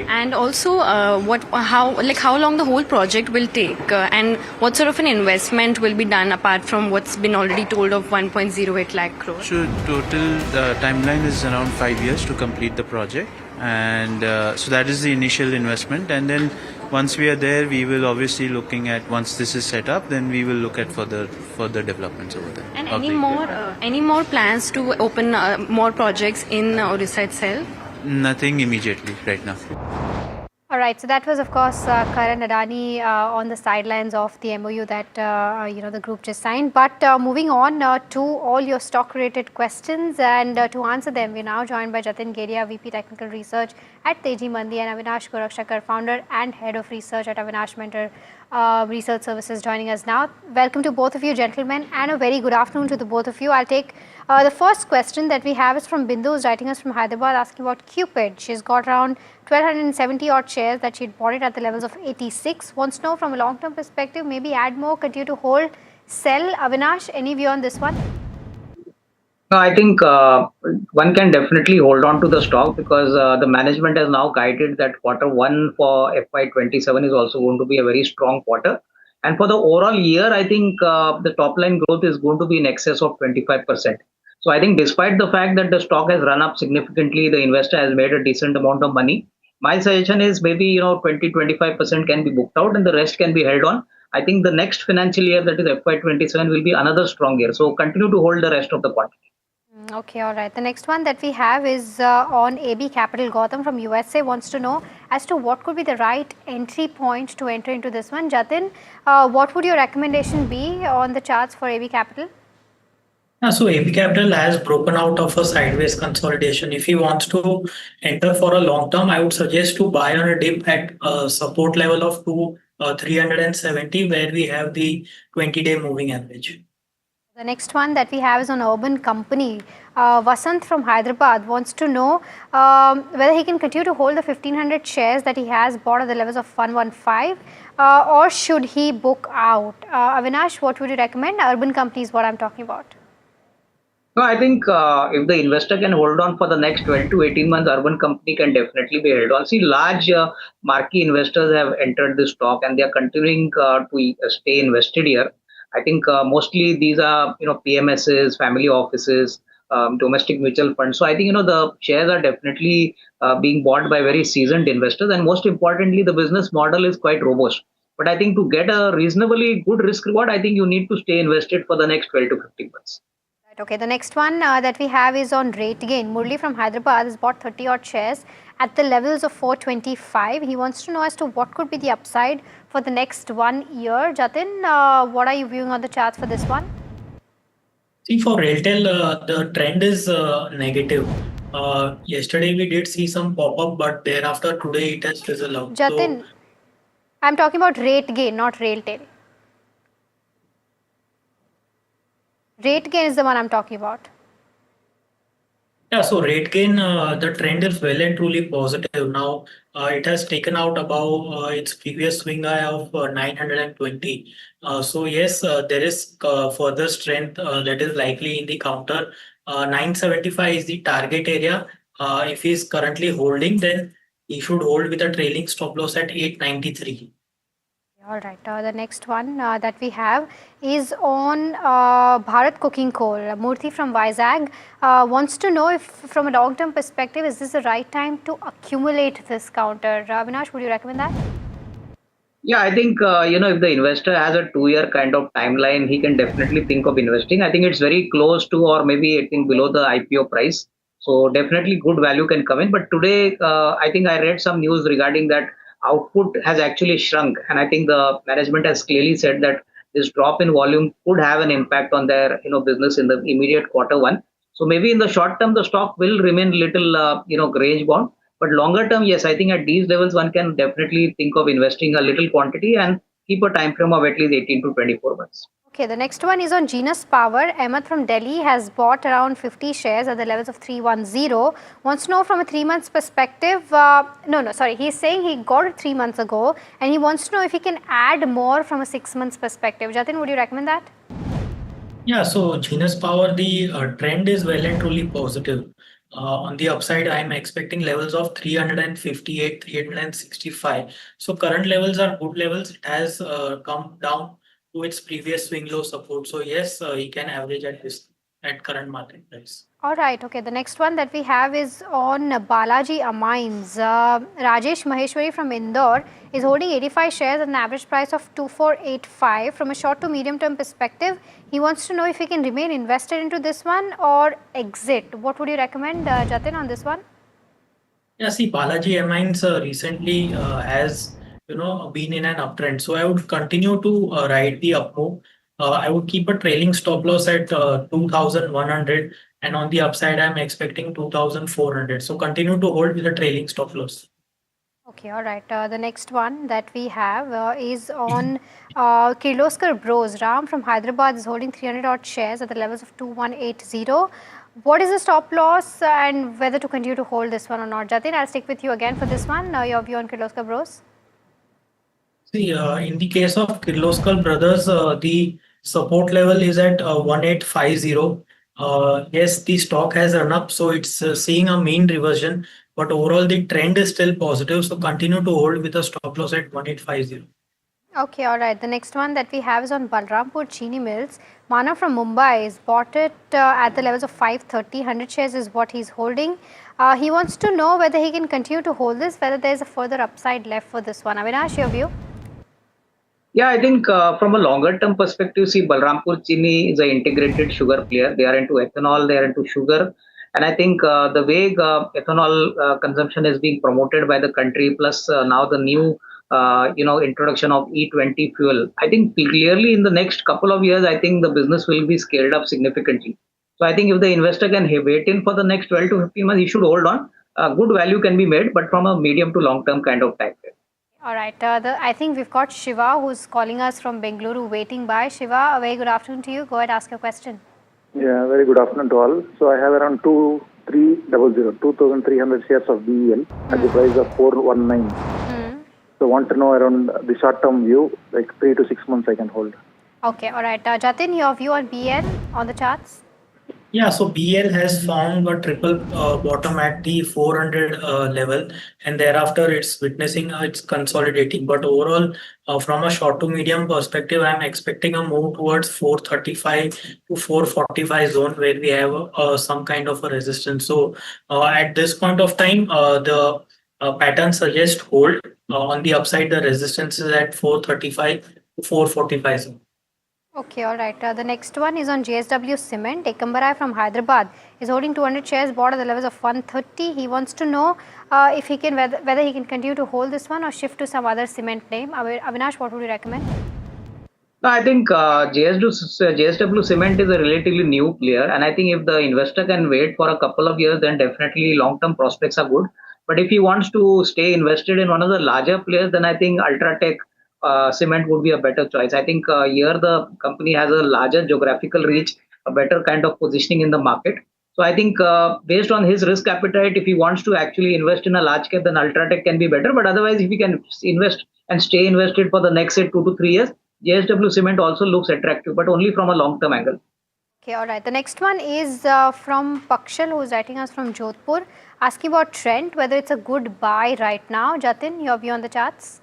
And also, how long the whole project will take, and what sort of an investment will be done apart from what's been already told of 1.08 lakh crore? So total timeline is around 5 years to complete the project, and so that is the initial investment. And then once we are there, we will obviously looking at, once this is set up, then we will look at further developments over there. And any more plans to open more projects in Odisha itself? Nothing immediately right now. All right, so that was, of course, Karan Adani on the sidelines of the MOU that the group just signed. But moving on to all your stock-related questions, and to answer them, we're now joined by Jatin Geria, VP Technical Research at Teji Mandi, and Avinash Gorakshakar, Founder and Head of Research at Avinash Mentor Research Services, joining us now. Welcome to both of you, gentlemen, and a very good afternoon to the both of you. I'll take the first question that we have is from Bindu, who's writing us from Hyderabad, asking about Cupid. She's got around 1,270 odd shares that she'd bought it at the levels of 86. Wants to know from a long-term perspective, maybe add more, continue to hold, sell. Avinash, any view on this one? No, I think one can definitely hold on to the stock, because the management has now guided that Q1 for FY27 is also going to be a very strong quarter. And for the overall year, I think the top line growth is going to be in excess of 25%. So I think despite the fact that the stock has run up significantly, the investor has made a decent amount of money. My suggestion is maybe 20-25% can be booked out and the rest can be held on. I think the next financial year, that is FY27, will be another strong year. So continue to hold the rest of the quantity. Okay, all right. The next one that we have is on AB Capital. Gautam from USA wants to know as to what could be the right entry point to enter into this one. Jatin, what would your recommendation be on the charts for AB Capital? So AB Capital has broken out of a sideways consolidation. If he wants to enter for a long term, I would suggest to buy on a dip at support level of 370, where we have the 20-day moving average. The next one that we have is on Urban Company. Vasant from Hyderabad wants to know whether he can continue to hold the 1,500 shares that he has bought at the levels of 115, or should he book out? Avinash, what would you recommend? Urban Company is what I'm talking about. No, I think if the investor can hold on for the next 12 to 18 months, urban company can definitely be held on. See, large marquee investors have entered this stock and they are continuing to stay invested here. I think mostly these are PMSs, family offices, domestic mutual funds. So I think the shares are definitely being bought by very seasoned investors, and most importantly, the business model is quite robust. But I think to get a reasonably good risk reward, I think you need to stay invested for the next 12 to 15 months. Okay, the next one that we have is on rate gain. Murli from Hyderabad has bought 30 odd shares at the levels of 425. He wants to know as to what could be the upside for the next 1 year. Jatin, what are you viewing on the charts for this one? See, for Railtel, the trend is negative. Yesterday we did see some pop-up, but thereafter today it has fizzled out. Jatin, I'm talking about rate gain, not Railtel. Rate gain is the one I'm talking about. Yeah, so rate gain, the trend is well and truly positive. Now, it has taken out above its previous swing high of 920. So yes, there is further strength that is likely in the counter. 975 is the target area. If he is currently holding, then he should hold with a trailing stop loss at 893. All right, the next one that we have is on Bharat Cooking Coal. Murthy from Vizag wants to know if from a long-term perspective, is this the right time to accumulate this counter? Avinash, would you recommend that? Yeah, I think, if the investor has a 2 year kind of timeline, he can definitely think of investing. I think it's very close to, or maybe I think below the IPO price. So definitely good value can come in. But today, I think I read some news regarding that output has actually shrunk. And I think the management has clearly said that this drop in volume could have an impact on their, business in the immediate quarter 1. So maybe in the short term, the stock will remain little, range bound. But longer term, yes, I think at these levels, one can definitely think of investing a little quantity and keep a time frame of at least 18 to 24 months. Okay, the next one is on Genus Power. Ahmed from Delhi has bought around 50 shares at the levels of 310. Wants to know from a 3 months perspective. He's saying he got it 3 months ago and he wants to know if he can add more from a 6 months perspective. Jatin, would you recommend that? Yeah, so Genus Power, the trend is well and truly positive. On the upside, I am expecting levels of 358, 365. So current levels are good levels. It has come down to its previous swing low support. So yes, he can average at current market price. All right. Okay. The next one that we have is on Balaji Amines. Rajesh Maheshwari from Indore is holding 85 shares at an average price of 2485. From a short to medium term perspective, he wants to know if he can remain invested into this one or exit. What would you recommend, Jatin, on this one? Yeah, see, Balaji Amines recently has been in an uptrend. So I would continue to ride the up move. I would keep a trailing stop loss at 2,100, and on the upside, I'm expecting 2,400. So continue to hold with a trailing stop loss. Okay, all right. The next one that we have is on Kirloskar Bros. Ram from Hyderabad is holding 300 odd shares at the levels of 2180. What is the stop loss and whether to continue to hold this one or not? Jatin, I'll stick with you again for this one. Your view on Kirloskar Bros. See, in the case of Kirloskar Brothers, the support level is at 1850. Yes, the stock has run up, so it's seeing a mean reversion, but overall the trend is still positive. So continue to hold with a stop loss at 1850. Okay, all right. The next one that we have is on Balrampur Chini Mills. Mana from Mumbai has bought it at the levels of 530. 100 shares is what he's holding. He wants to know whether he can continue to hold this, whether there's a further upside left for this one. Avinash, your view? Yeah, I think from a longer term perspective, see, Balrampur Chini is an integrated sugar player. They are into ethanol, they are into sugar. And I think the way ethanol consumption is being promoted by the country, plus now the new, introduction of E20 fuel, I think clearly in the next couple of years, I think the business will be scaled up significantly. So I think if the investor can wait in for the next 12 to 15 months, he should hold on. Good value can be made, but from a medium to long term kind of time frame. All right. I think we've got Shiva who's calling us from Bengaluru waiting by. Shiva, a very good afternoon to you. Go ahead, ask your question. Yeah, very good afternoon to all. So I have around 2,300 shares of BEL at the price of 419. So want to know around the short-term view, like 3 to 6 months I can hold. Okay, all right. Jatin, your view on BEL on the charts? Yeah, so BL has found a triple bottom at the 400 level, and thereafter it's witnessing it's consolidating. But overall, from a short to medium perspective, I'm expecting a move towards 435 to 445 zone where we have some kind of a resistance. So at this point of time, the pattern suggests hold. On the upside, the resistance is at 435 to 445 zone. Okay, all right. The next one is on JSW Cement. Ekambarai from Hyderabad is holding 200 shares bought at the levels of 130. He wants to know if he can whether he can continue to hold this one or shift to some other cement name. Avinash, what would you recommend? No, I think JSW Cement is a relatively new player, and I think if the investor can wait for a couple of years, then definitely long-term prospects are good. But if he wants to stay invested in one of the larger players, then I think Ultratech Cement would be a better choice. I think here the company has a larger geographical reach, a better kind of positioning in the market. So I think based on his risk appetite, if he wants to actually invest in a large cap, then Ultratech can be better. But otherwise, if he can invest and stay invested for the next say 2 to 3 years, JSW Cement also looks attractive, but only from a long-term angle. Okay, all right. The next one is from Pakshal, who is writing us from Jodhpur, asking about Trent, whether it's a good buy right now. Jatin, your view on the charts?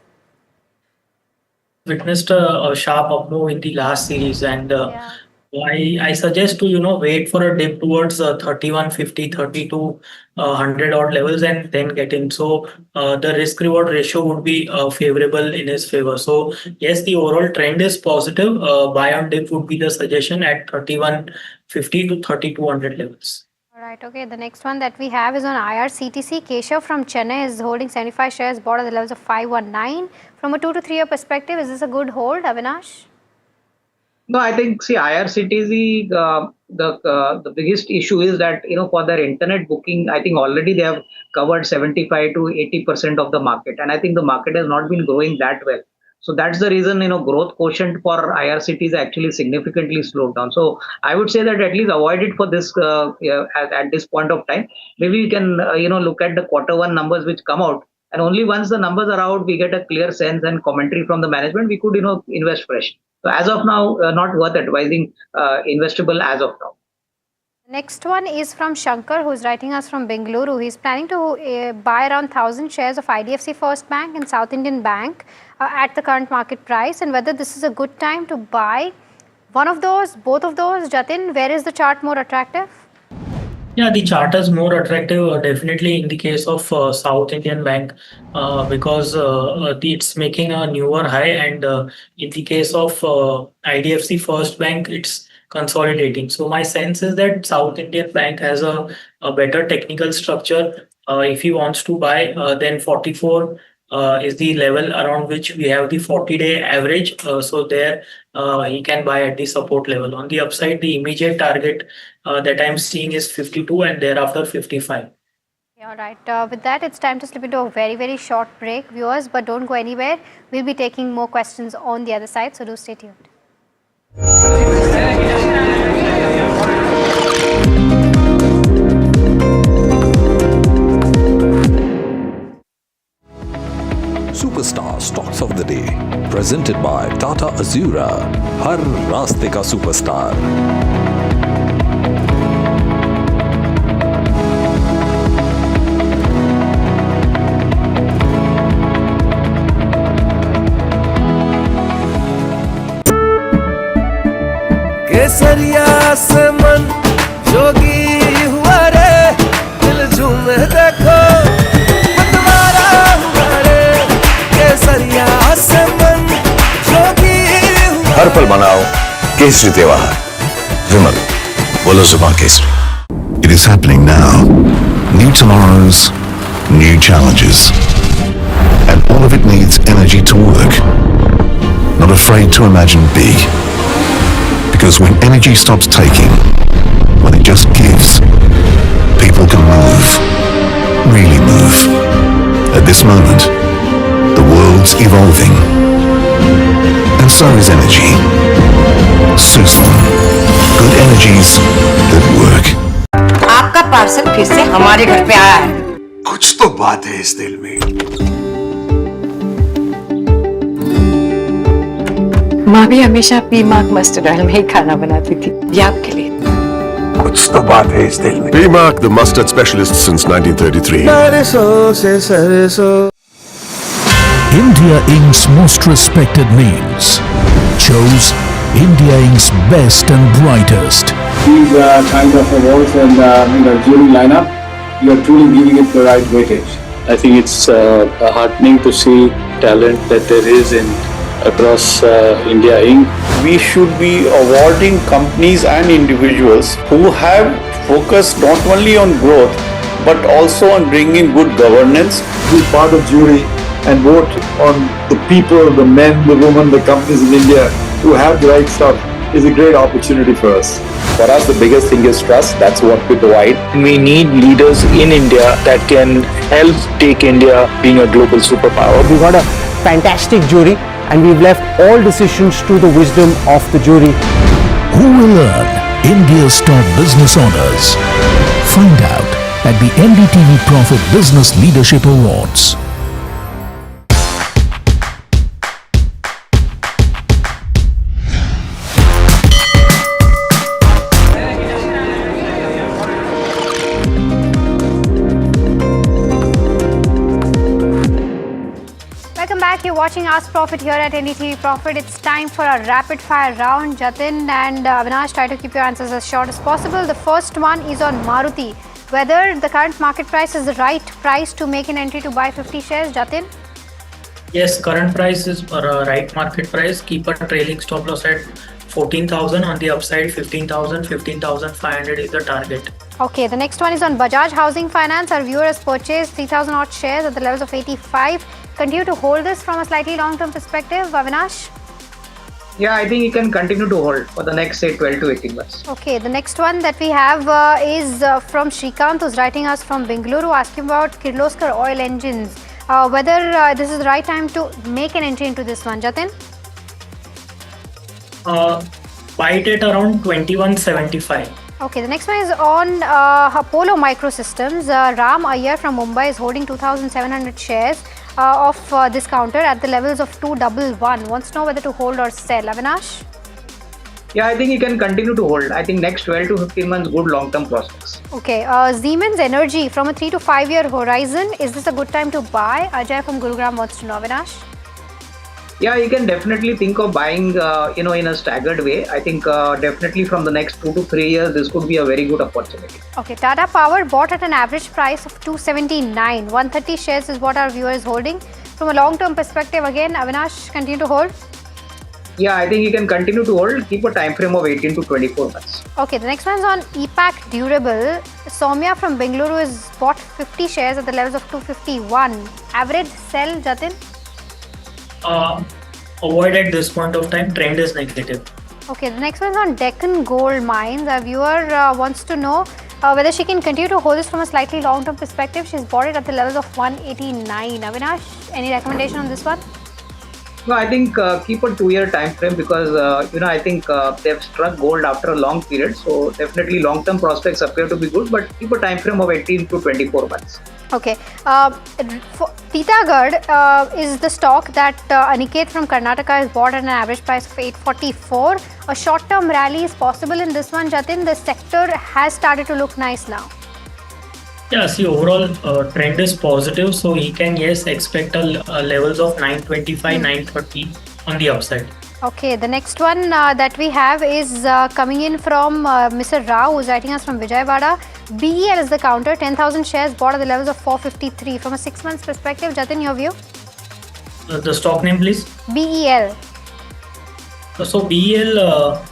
Witnessed a sharp up move in the last series, and I suggest to wait for a dip towards 3150 3200 odd levels and then get in. So the risk reward ratio would be favorable in his favor. So yes, the overall trend is positive. Buy on dip would be the suggestion at 3150 to 3200 levels. Right, okay. The next one that we have is on IRCTC. Keshav from Chennai is holding 75 shares bought at the levels of 519. From a 2 to 3 year perspective, is this a good hold, Avinash? No, I think IRCTC, the biggest issue is that for their internet booking, I think already they have covered 75 to 80% of the market, and I think the market has not been growing that well. So that's the reason growth quotient for IRCT is actually significantly slowed down. So I would say that at least avoid it for this at this point of time. Maybe we can look at the Q1 numbers which come out, and only once the numbers are out, we get a clear sense and commentary from the management. We could invest fresh. So as of now, not worth advising investable as of now. Next one is from Shankar, who is writing us from Bengaluru. He is planning to buy around 1,000 shares of IDFC First Bank and South Indian Bank at the current market price, and whether this is a good time to buy one of those, both of those. Jatin, where is the chart more attractive? Yeah, the chart is more attractive definitely in the case of South Indian Bank because it's making a newer high, and in the case of IDFC First Bank, it's consolidating. So my sense is that South Indian Bank has a better technical structure. If he wants to buy, then 44 is the level around which we have the 40-day average. So there he can buy at the support level. On the upside, the immediate target that I'm seeing is 52 and thereafter 55. All right. With that, it's time to slip into a very, very short break, viewers, but don't go anywhere. We'll be taking more questions on the other side, so do stay tuned. Superstar Stocks of the Day, presented by Tata Azura, हर रास्ते का superstar. केसरिया से मन जोगी हुआ रे, दिल झूमे देखो मतवारा हुआ रे, केसरिया से मन जोगी हुआ. हर पल मनाओ केसरी त्योहार. विमल, बोलो जुबान Kesari. It is happening now. New tomorrows, new challenges. And all of it needs energy to work. Not afraid to imagine big. Because when energy stops taking, when it just gives, people can move. Really move. At this moment, the world's evolving. And so is energy. Suzlon. Good energies that work. आपका parcel फिर से हमारे घर पे आया है. कुछ तो बात है इस दिल में. माँ भी हमेशा पी मार्क मस्टर्ड ऑयल में ही खाना बनाती थी. ये आपके लिए. कुछ तो बात है इस दिल में. PMark, the mustard specialist since 1933. India Inc.'s most respected names chose India Inc.'s best and brightest. These kind of awards and jury lineup, you are truly giving it the right weightage. I think it's heartening to see talent that there is across India Inc. We should be awarding companies and individuals who have focused not only on growth but also on bringing good governance. Be part of jury and vote on the people, the men, the women, the companies in India who have the right stuff is a great opportunity for us. For us, the biggest thing is trust. That's what we provide. We need leaders in India that can help take India being a global superpower. We got a fantastic jury and we've left all decisions to the wisdom of the jury. Who will earn India's top business honors? Find out at the NDTV Profit Business Leadership Awards. You're watching Ask Profit here at NDTV Profit. It's time for a rapid fire round. Jatin and Avinash, try to keep your answers as short as possible. The first one is on Maruti. Whether the current market price is the right price to make an entry to buy 50 shares, Jatin? Yes, current price is right market price. Keep a trailing stop loss at 14,000 on the upside. 15,000, 15,500 is the target. Okay, the next one is on Bajaj Housing Finance. Our viewer has purchased 3,000 odd shares at the levels of 85. Continue to hold this from a slightly long-term perspective, Avinash? Yeah, I think you can continue to hold for the next, say, 12 to 18 months. Okay, the next one that we have is from Shrikant, who's writing us from Bengaluru, asking about Kirloskar oil engines. Whether this is the right time to make an entry into this one, Jatin? Buy it at around 2175. Okay, the next one is on Apollo Microsystems. Ram Iyer from Mumbai is holding 2,700 shares of this counter at the levels of 211. Wants to know whether to hold or sell. Avinash? Yeah, I think you can continue to hold. I think next 12 to 15 months, good long-term prospects. Okay, Siemens Energy from a 3 to 5 year horizon. Is this a good time to buy? Ajay from Gurugram wants to know. Avinash? Yeah, you can definitely think of buying, in a staggered way. I think definitely from the next 2 to 3 years, this could be a very good opportunity. Okay, Tata Power bought at an average price of 279. 130 shares is what our viewer is holding. From a long-term perspective, again, Avinash, continue to hold? Yeah, I think you can continue to hold. Keep a time frame of 18 to 24 months. Okay, the next one is on EPAC Durable. Soumya from Bengaluru has bought 50 shares at the levels of 251. Average sell, Jatin? Avoid at this point of time. Trend is negative. Okay, the next one is on Deccan Gold Mines. Our viewer wants to know whether she can continue to hold this from a slightly long-term perspective. She's bought it at the levels of 189. Avinash, any recommendation on this one? No, I think keep a 2-year time frame because I think they've struck gold after a long period. So definitely long-term prospects appear to be good, but keep a time frame of 18 to 24 months. Okay, Titagad is the stock that Aniket from Karnataka has bought at an average price of 844. A short-term rally is possible in this one, Jatin. The sector has started to look nice now. Yeah, see, overall trend is positive, so he can expect levels of 925, 930 on the upside. Okay, the next one that we have is coming in from Mr. Rao, who's writing us from Vijayawada. BEL is the counter, 10,000 shares bought at the levels of 453. From a 6 months perspective, Jatin, your view? The stock name, please. BEL. So BEL,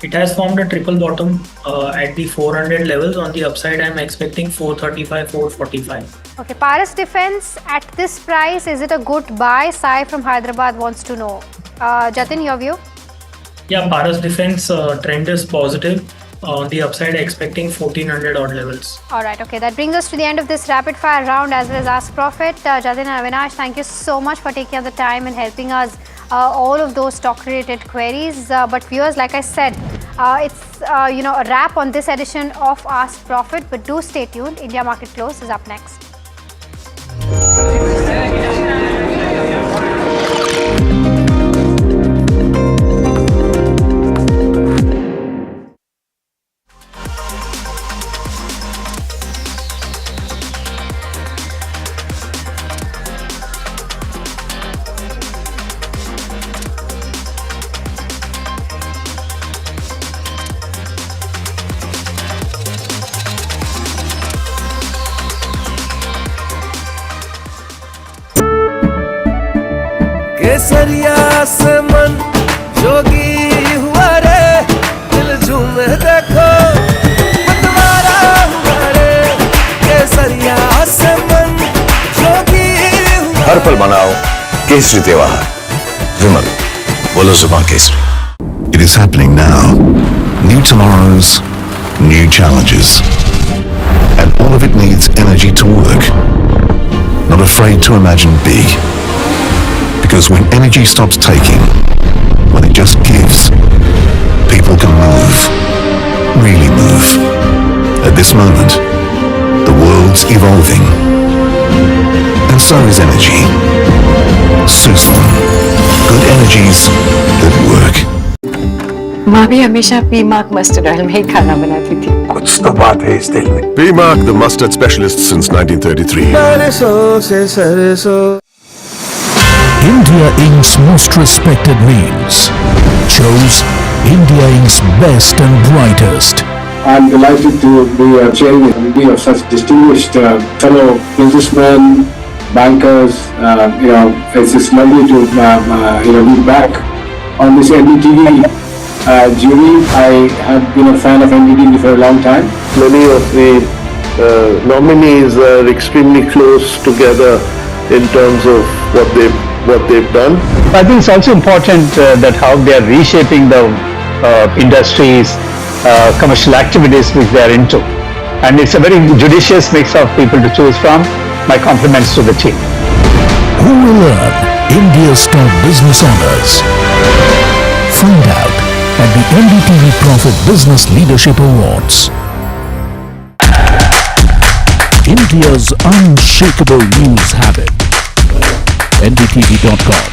it has formed a triple bottom at the 400 levels. On the upside, I'm expecting 435, 445. Okay, Paras Defense at this price, is it a good buy? Sai from Hyderabad wants to know. Jatin, your view? Yeah, Paras Defense trend is positive. On the upside, expecting 1400 odd levels. Alright, okay, that brings us to the end of this rapid fire round as well as Ask Profit. Jatin and Avinash, thank you so much for taking out the time and helping us all of those stock related queries. But viewers, like I said, it's a wrap on this edition of Ask Profit, but do stay tuned. India Market Close is up next. केसरिया से मन जोगी हुआ रे दिल झूमे देखो मतवारा हुआ रे केसरिया से मन जोगी हुआ हर पल मनाओ केसरी त्योहार विमल बोलो जुबां Kesari It is happening now. New tomorrows, new challenges. And all of it needs energy to work. Not afraid to imagine big. Because when energy stops taking, when it just gives, people can move. Really move. At this moment, the world's evolving. And so is energy. Suzlon. Good energies that work. माँ भी हमेशा पीमाक mustard oil में ही खाना बनाती थी। कुछ तो बात है इस दिल में। P-Mark, the mustard specialist since 1933. India Inc.'s most respected names chose India Inc.'s best and brightest. I'm delighted to be chairing a committee of such distinguished fellow businessmen, bankers. It's just lovely to be back on this NDTV jury. I have been a fan of NDTV for a long time. Many of the nominees are extremely close together in terms of what they've done. I think it's also important that how they are reshaping the industries, commercial activities which they are into. And it's a very judicious mix of people to choose from. My compliments to the team. Who will earn India's top business honors? Find out at the NDTV Profit Business Leadership Awards. India's unshakable news habit. NDTV.com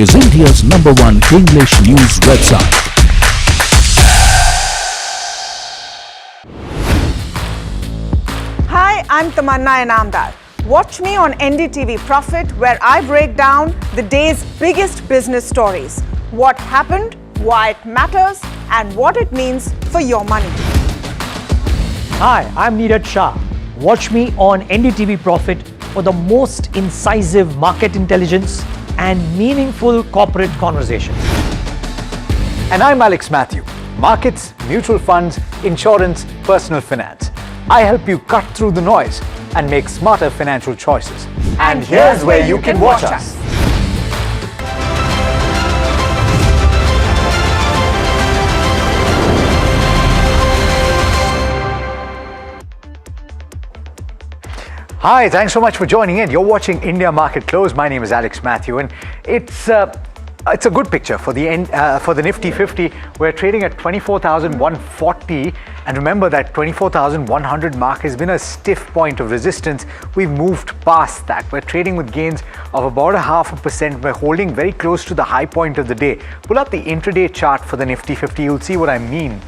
is India's #1 English news website. Hi, I'm Tamanna Inamdar. Watch me on NDTV Profit, where I break down the day's biggest business stories. What happened, why it matters, and what it means for your money. Hi, I'm Neeraj Shah. Watch me on NDTV Profit for the most incisive market intelligence and meaningful corporate conversations. And I'm Alex Matthew. Markets, mutual funds, insurance, personal finance. I help you cut through the noise and make smarter financial choices. And here's where you can watch us. Hi, thanks so much for joining in. You're watching India Market Close. My name is Alex Matthew, and it's a good picture for the Nifty 50. We're trading at 24,140, and remember that 24,100 mark has been a stiff point of resistance. We've moved past that. We're trading with gains of about 0.5%. We're holding very close to the high point of the day. Pull up the intraday chart for the Nifty 50. You'll see what I mean.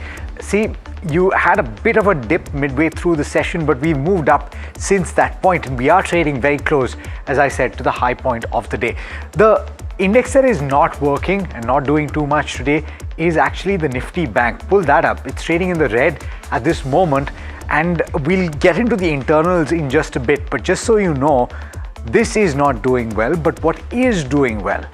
See, you had a bit of a dip midway through the session, but we've moved up since that point, and we are trading very close, as I said, to the high point of the day. The index that is not working and not doing too much today is actually the Nifty Bank. Pull that up. It's trading in the red at this moment, and we'll get into the internals in just a bit. But just so you know, this is not doing well, but what is doing well,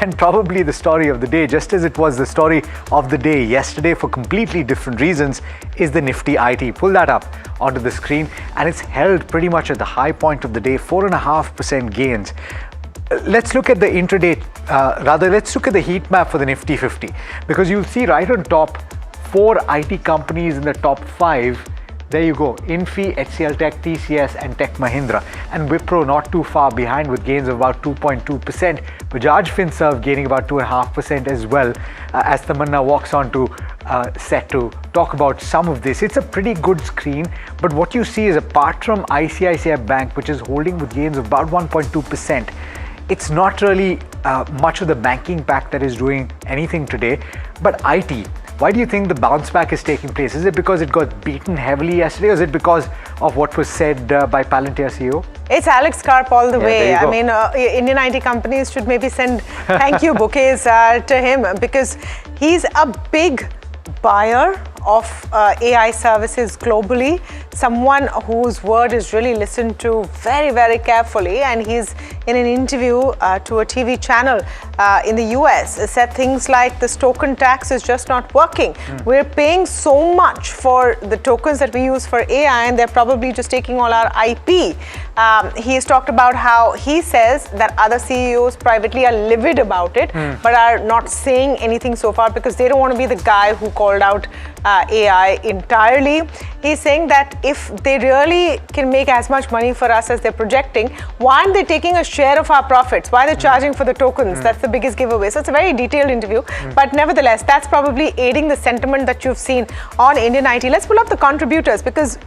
and probably the story of the day, just as it was the story of the day yesterday for completely different reasons, is the Nifty IT. Pull that up onto the screen, and it's held pretty much at the high point of the day, 4.5% gains. Let's look at the intraday, let's look at the heat map for the Nifty 50, because you'll see right on top, 4 IT companies in the top 5. There you go, Infi, HCL Tech, TCS and Tech Mahindra, and Wipro not too far behind with gains of about 2.2%. Bajaj Finserv gaining about 2.5% as well, as Tamanna walks on to set to talk about some of this. It's a pretty good screen, but what you see is, apart from ICICI Bank, which is holding with gains of about 1.2%, it's not really much of the banking pack that is doing anything today, but IT. Why do you think the bounce back is taking place? Is it because it got beaten heavily yesterday, or is it because of what was said by Palantir CEO? It's Alex Karp all the way. I mean, Indian IT companies should maybe send thank you bouquets to him, because he's a big buyer of AI services globally, someone whose word is really listened to very, very carefully, and he's in an interview to a TV channel in the US, said things like this token tax is just not working. We're paying so much for the tokens that we use for AI, and they're probably just taking all our IP. He has talked about how he says that other CEOs privately are livid about it, but are not saying anything so far because they don't want to be the guy who called out AI entirely. He's saying that if they really can make as much money for us as they're projecting, why aren't they taking a share of our profits? Why are they charging for the tokens? That's the biggest giveaway. So it's a very detailed interview, but nevertheless, that's probably aiding the sentiment that you've seen on Indian IT. Let's pull up the contributors because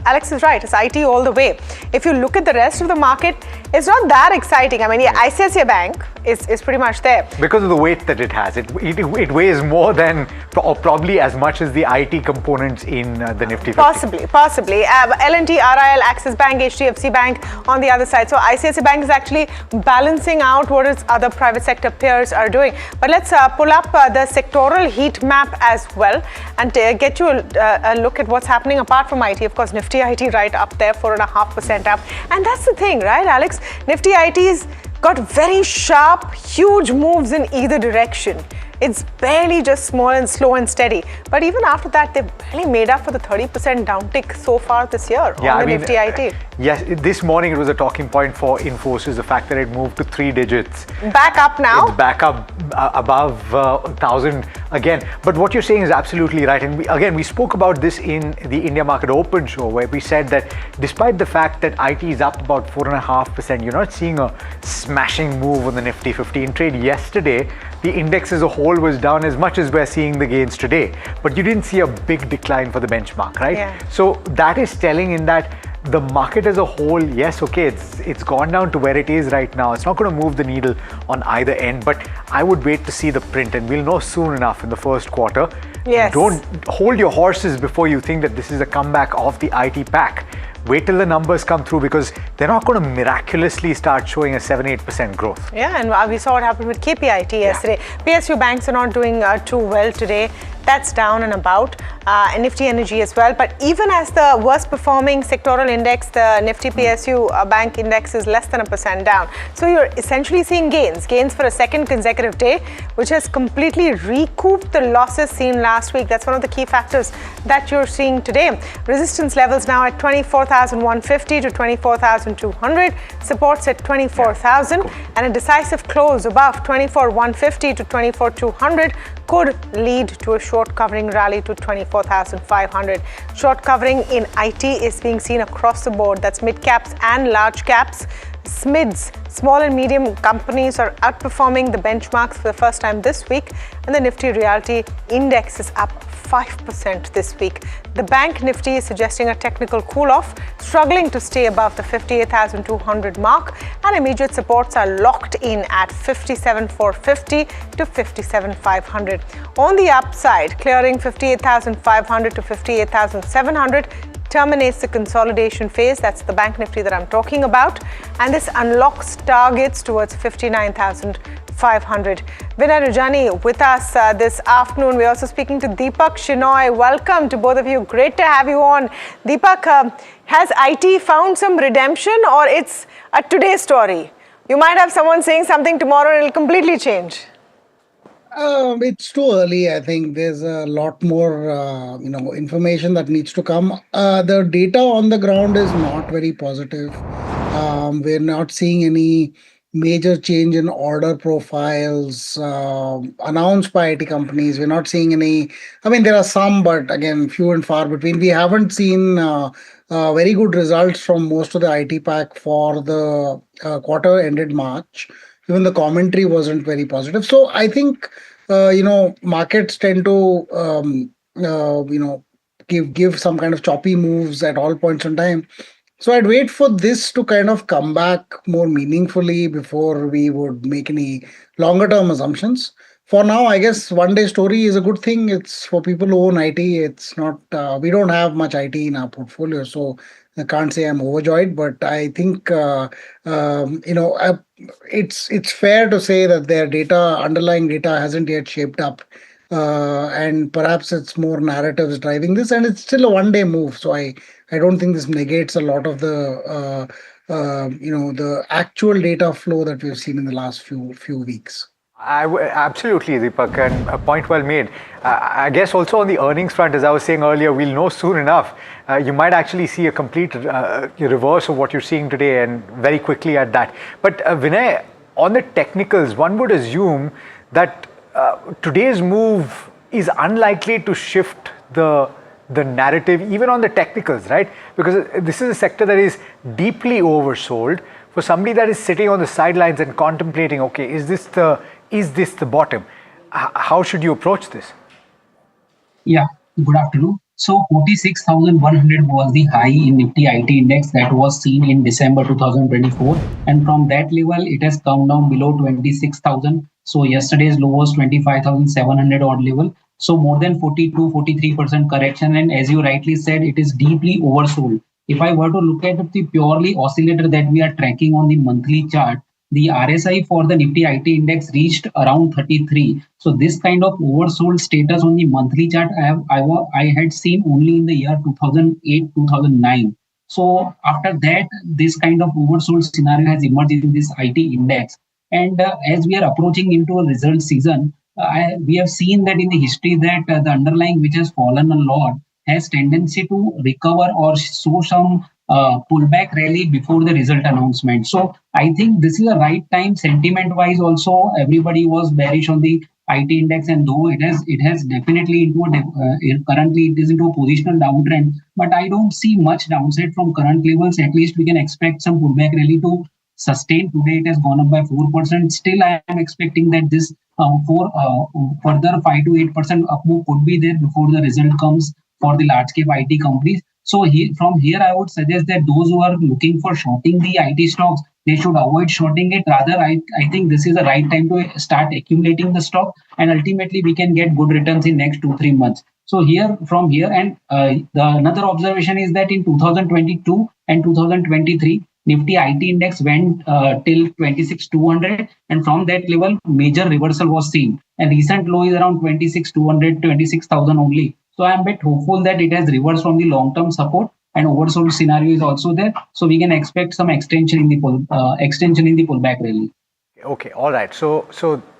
Alex is right, it's IT all the way. If you look at the rest of the market, it's not that exciting. I mean, yeah, ICICI Bank is pretty much there. Because of the weight that it has. It weighs more than, or probably as much as the IT components in the Nifty 50. Possibly. L&T, RIL, Axis Bank, HDFC Bank on the other side. So ICICI Bank is actually balancing out what its other private sector peers are doing. But let's pull up the sectoral heat map as well and get you a look at what's happening apart from IT. Of course, Nifty IT right up there, 4.5% up. And that's the thing, right, Alex? Nifty IT's got very sharp, huge moves in either direction. It's barely just small and slow and steady. But even after that, they've barely made up for the 30% downtick so far this year on the Nifty IT. Yes, this morning it was a talking point for Infosys, the fact that it moved to 3 digits. Back up now? It's back up above 1,000 again. But what you're saying is absolutely right. And we spoke about this in the India Market Open show, where we said that despite the fact that IT is up about 4.5%, you're not seeing a smashing move on the Nifty 50. In trade yesterday, the index as a whole was down as much as we're seeing the gains today. But you didn't see a big decline for the benchmark, right? Yeah. So that is telling in that the market as a whole, yes, okay, it's gone down to where it is right now. It's not going to move the needle on either end, but I would wait to see the print, and we'll know soon enough in the first quarter. Yes. Don't hold your horses before you think that this is a comeback of the IT pack. Wait till the numbers come through, because they're not going to miraculously start showing a 7-8% growth. Yeah, and we saw what happened with KPIT yesterday. PSU banks are not doing too well today. That's down and about. And Nifty Energy as well. But even as the worst performing sectoral index, the Nifty PSU bank index is less than 1% down. So you're essentially seeing gains for a second consecutive day, which has completely recouped the losses seen last week. That's one of the key factors that you're seeing today. Resistance levels now at 24,150 to 24,200. Supports at 24,000. And a decisive close above 24,150 to 24,200 could lead to a short covering rally to 24,500. Short covering in IT is being seen across the board. That's mid caps and large caps. SMIDs, small and medium companies, are outperforming the benchmarks for the first time this week, and the Nifty Realty Index is up 5% this week. The Bank Nifty is suggesting a technical cool-off, struggling to stay above the 58,200 mark, and immediate supports are locked in at 57,450 to 57,500. On the upside, clearing 58,500 to 58,700 terminates the consolidation phase. That's the Bank Nifty that I'm talking about. And this unlocks targets towards 59,500. Vinay Rajani with us this afternoon. We're also speaking to Deepak Shinoy. Welcome to both of you. Great to have you on. Deepak, has IT found some redemption, or it's a today story? You might have someone saying something tomorrow and it'll completely change. It's too early. I think there's a lot more, information that needs to come. The data on the ground is not very positive. We're not seeing any major change in order profiles announced by IT companies. We're not seeing any. I mean, there are some, but again, few and far between. We haven't seen very good results from most of the IT pack for the quarter ended March. Even the commentary wasn't very positive. So I think, markets tend to, give some kind of choppy moves at all points in time. So I'd wait for this to kind of come back more meaningfully before we would make any longer term assumptions. For now, I guess one day story is a good thing. It's for people who own IT. It's not, we don't have much IT in our portfolio. So I can't say I'm overjoyed, but I think, it's fair to say that their underlying data hasn't yet shaped up. And perhaps it's more narratives driving this, and it's still a one-day move. So I don't think this negates a lot of the the actual data flow that we've seen in the last few weeks. Absolutely, Deepak, and a point well made. I guess also on the earnings front, as I was saying earlier, we'll know soon enough. You might actually see a complete reverse of what you're seeing today, and very quickly at that. But Vinay, on the technicals, one would assume that today's move is unlikely to shift the narrative, even on the technicals, right? Because this is a sector that is deeply oversold. For somebody that is sitting on the sidelines and contemplating, okay, is this the bottom? How should you approach this? Yeah, good afternoon. So 46,100 was the high in Nifty IT index that was seen in December 2024. And from that level, it has come down below 26,000. So yesterday's low was 25,700 odd level. So more than 42-43% correction. And as you rightly said, it is deeply oversold. If I were to look at the purely oscillator that we are tracking on the monthly chart, the RSI for the Nifty IT index reached around 33. So this kind of oversold status on the monthly chart I had seen only in the year 2008-2009. So after that, this kind of oversold scenario has emerged in this IT index. And as we are approaching into a result season, we have seen that in the history that the underlying which has fallen a lot has tendency to recover or show some pullback rally before the result announcement. So I think this is the right time sentiment wise also. Everybody was bearish on the IT index, and though it has definitely currently it is into a positional downtrend, but I don't see much downside from current levels. At least we can expect some pullback rally to sustain. Today it has gone up by 4%. Still I am expecting that this further 5 to 8% up move could be there before the result comes for the large cap IT companies. So from here, I would suggest that those who are looking for shorting the IT stocks, they should avoid shorting it. Rather, I think this is the right time to start accumulating the stock, and ultimately we can get good returns in next 2-3 months. So from here, and another observation is that in 2022 and 2023, Nifty IT index went till 26,200, and from that level, major reversal was seen. And recent low is around 26,200, 26,000 only. So I'm a bit hopeful that it has reversed from the long-term support, and oversold scenario is also there. So we can expect some extension in the pullback rally. Okay, all right. So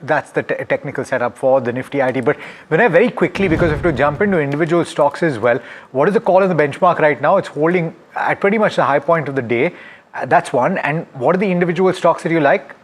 that's the technical setup for the Nifty IT. But Vinay, very quickly, because we have to jump into individual stocks as well, what is the call on the benchmark right now? It's holding at pretty much the high point of the day. That's one. And what are the individual stocks that you like?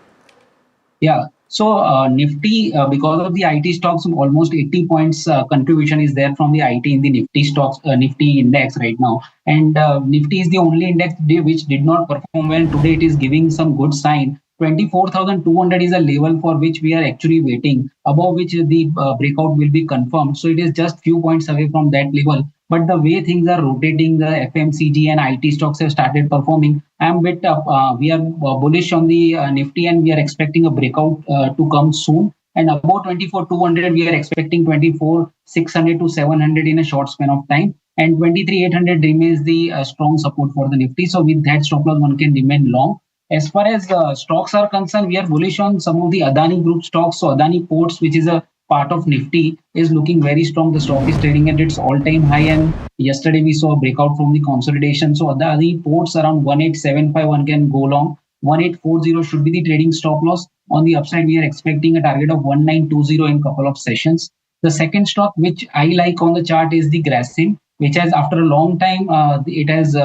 Yeah. So Nifty, because of the IT stocks, almost 80 points contribution is there from the IT in the Nifty stocks, Nifty index right now. And Nifty is the only index today which did not perform well. Today it is giving some good sign. 24,200 is a level for which we are actually waiting, above which the breakout will be confirmed. So it is just few points away from that level. But the way things are rotating, the FMCG and IT stocks have started performing. We are bullish on the Nifty, and we are expecting a breakout to come soon. And above 24,200, we are expecting 24,600 to 700 in a short span of time. And 23,800 remains the strong support for the Nifty. So with that stop loss, one can remain long. As far as stocks are concerned, we are bullish on some of the Adani Group stocks. So Adani Ports, which is a part of Nifty, is looking very strong. The stock is trading at its all-time high, and yesterday we saw a breakout from the consolidation. So Adani Ports around 1875, one can go long. 1840 should be the trading stop loss. On the upside, we are expecting a target of 1920 in a couple of sessions. The second stock which I like on the chart is the Grasim, which has, after a long time, it has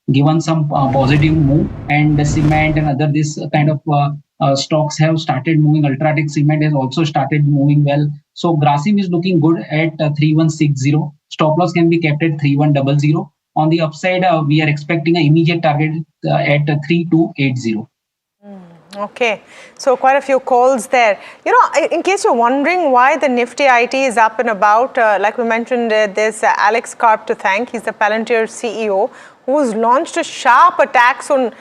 given some positive move, and the cement and other this kind of stocks have started moving. Ultratech Cement has also started moving well. So Grasim is looking good at 3160. Stop loss can be kept at 3100. On the upside, we are expecting an immediate target at 3280. Okay, so quite a few calls there. You know, in case you're wondering why the Nifty IT is up and about, like we mentioned, there's Alex Karp to thank. He's the Palantir CEO, who's launched a sharp attack on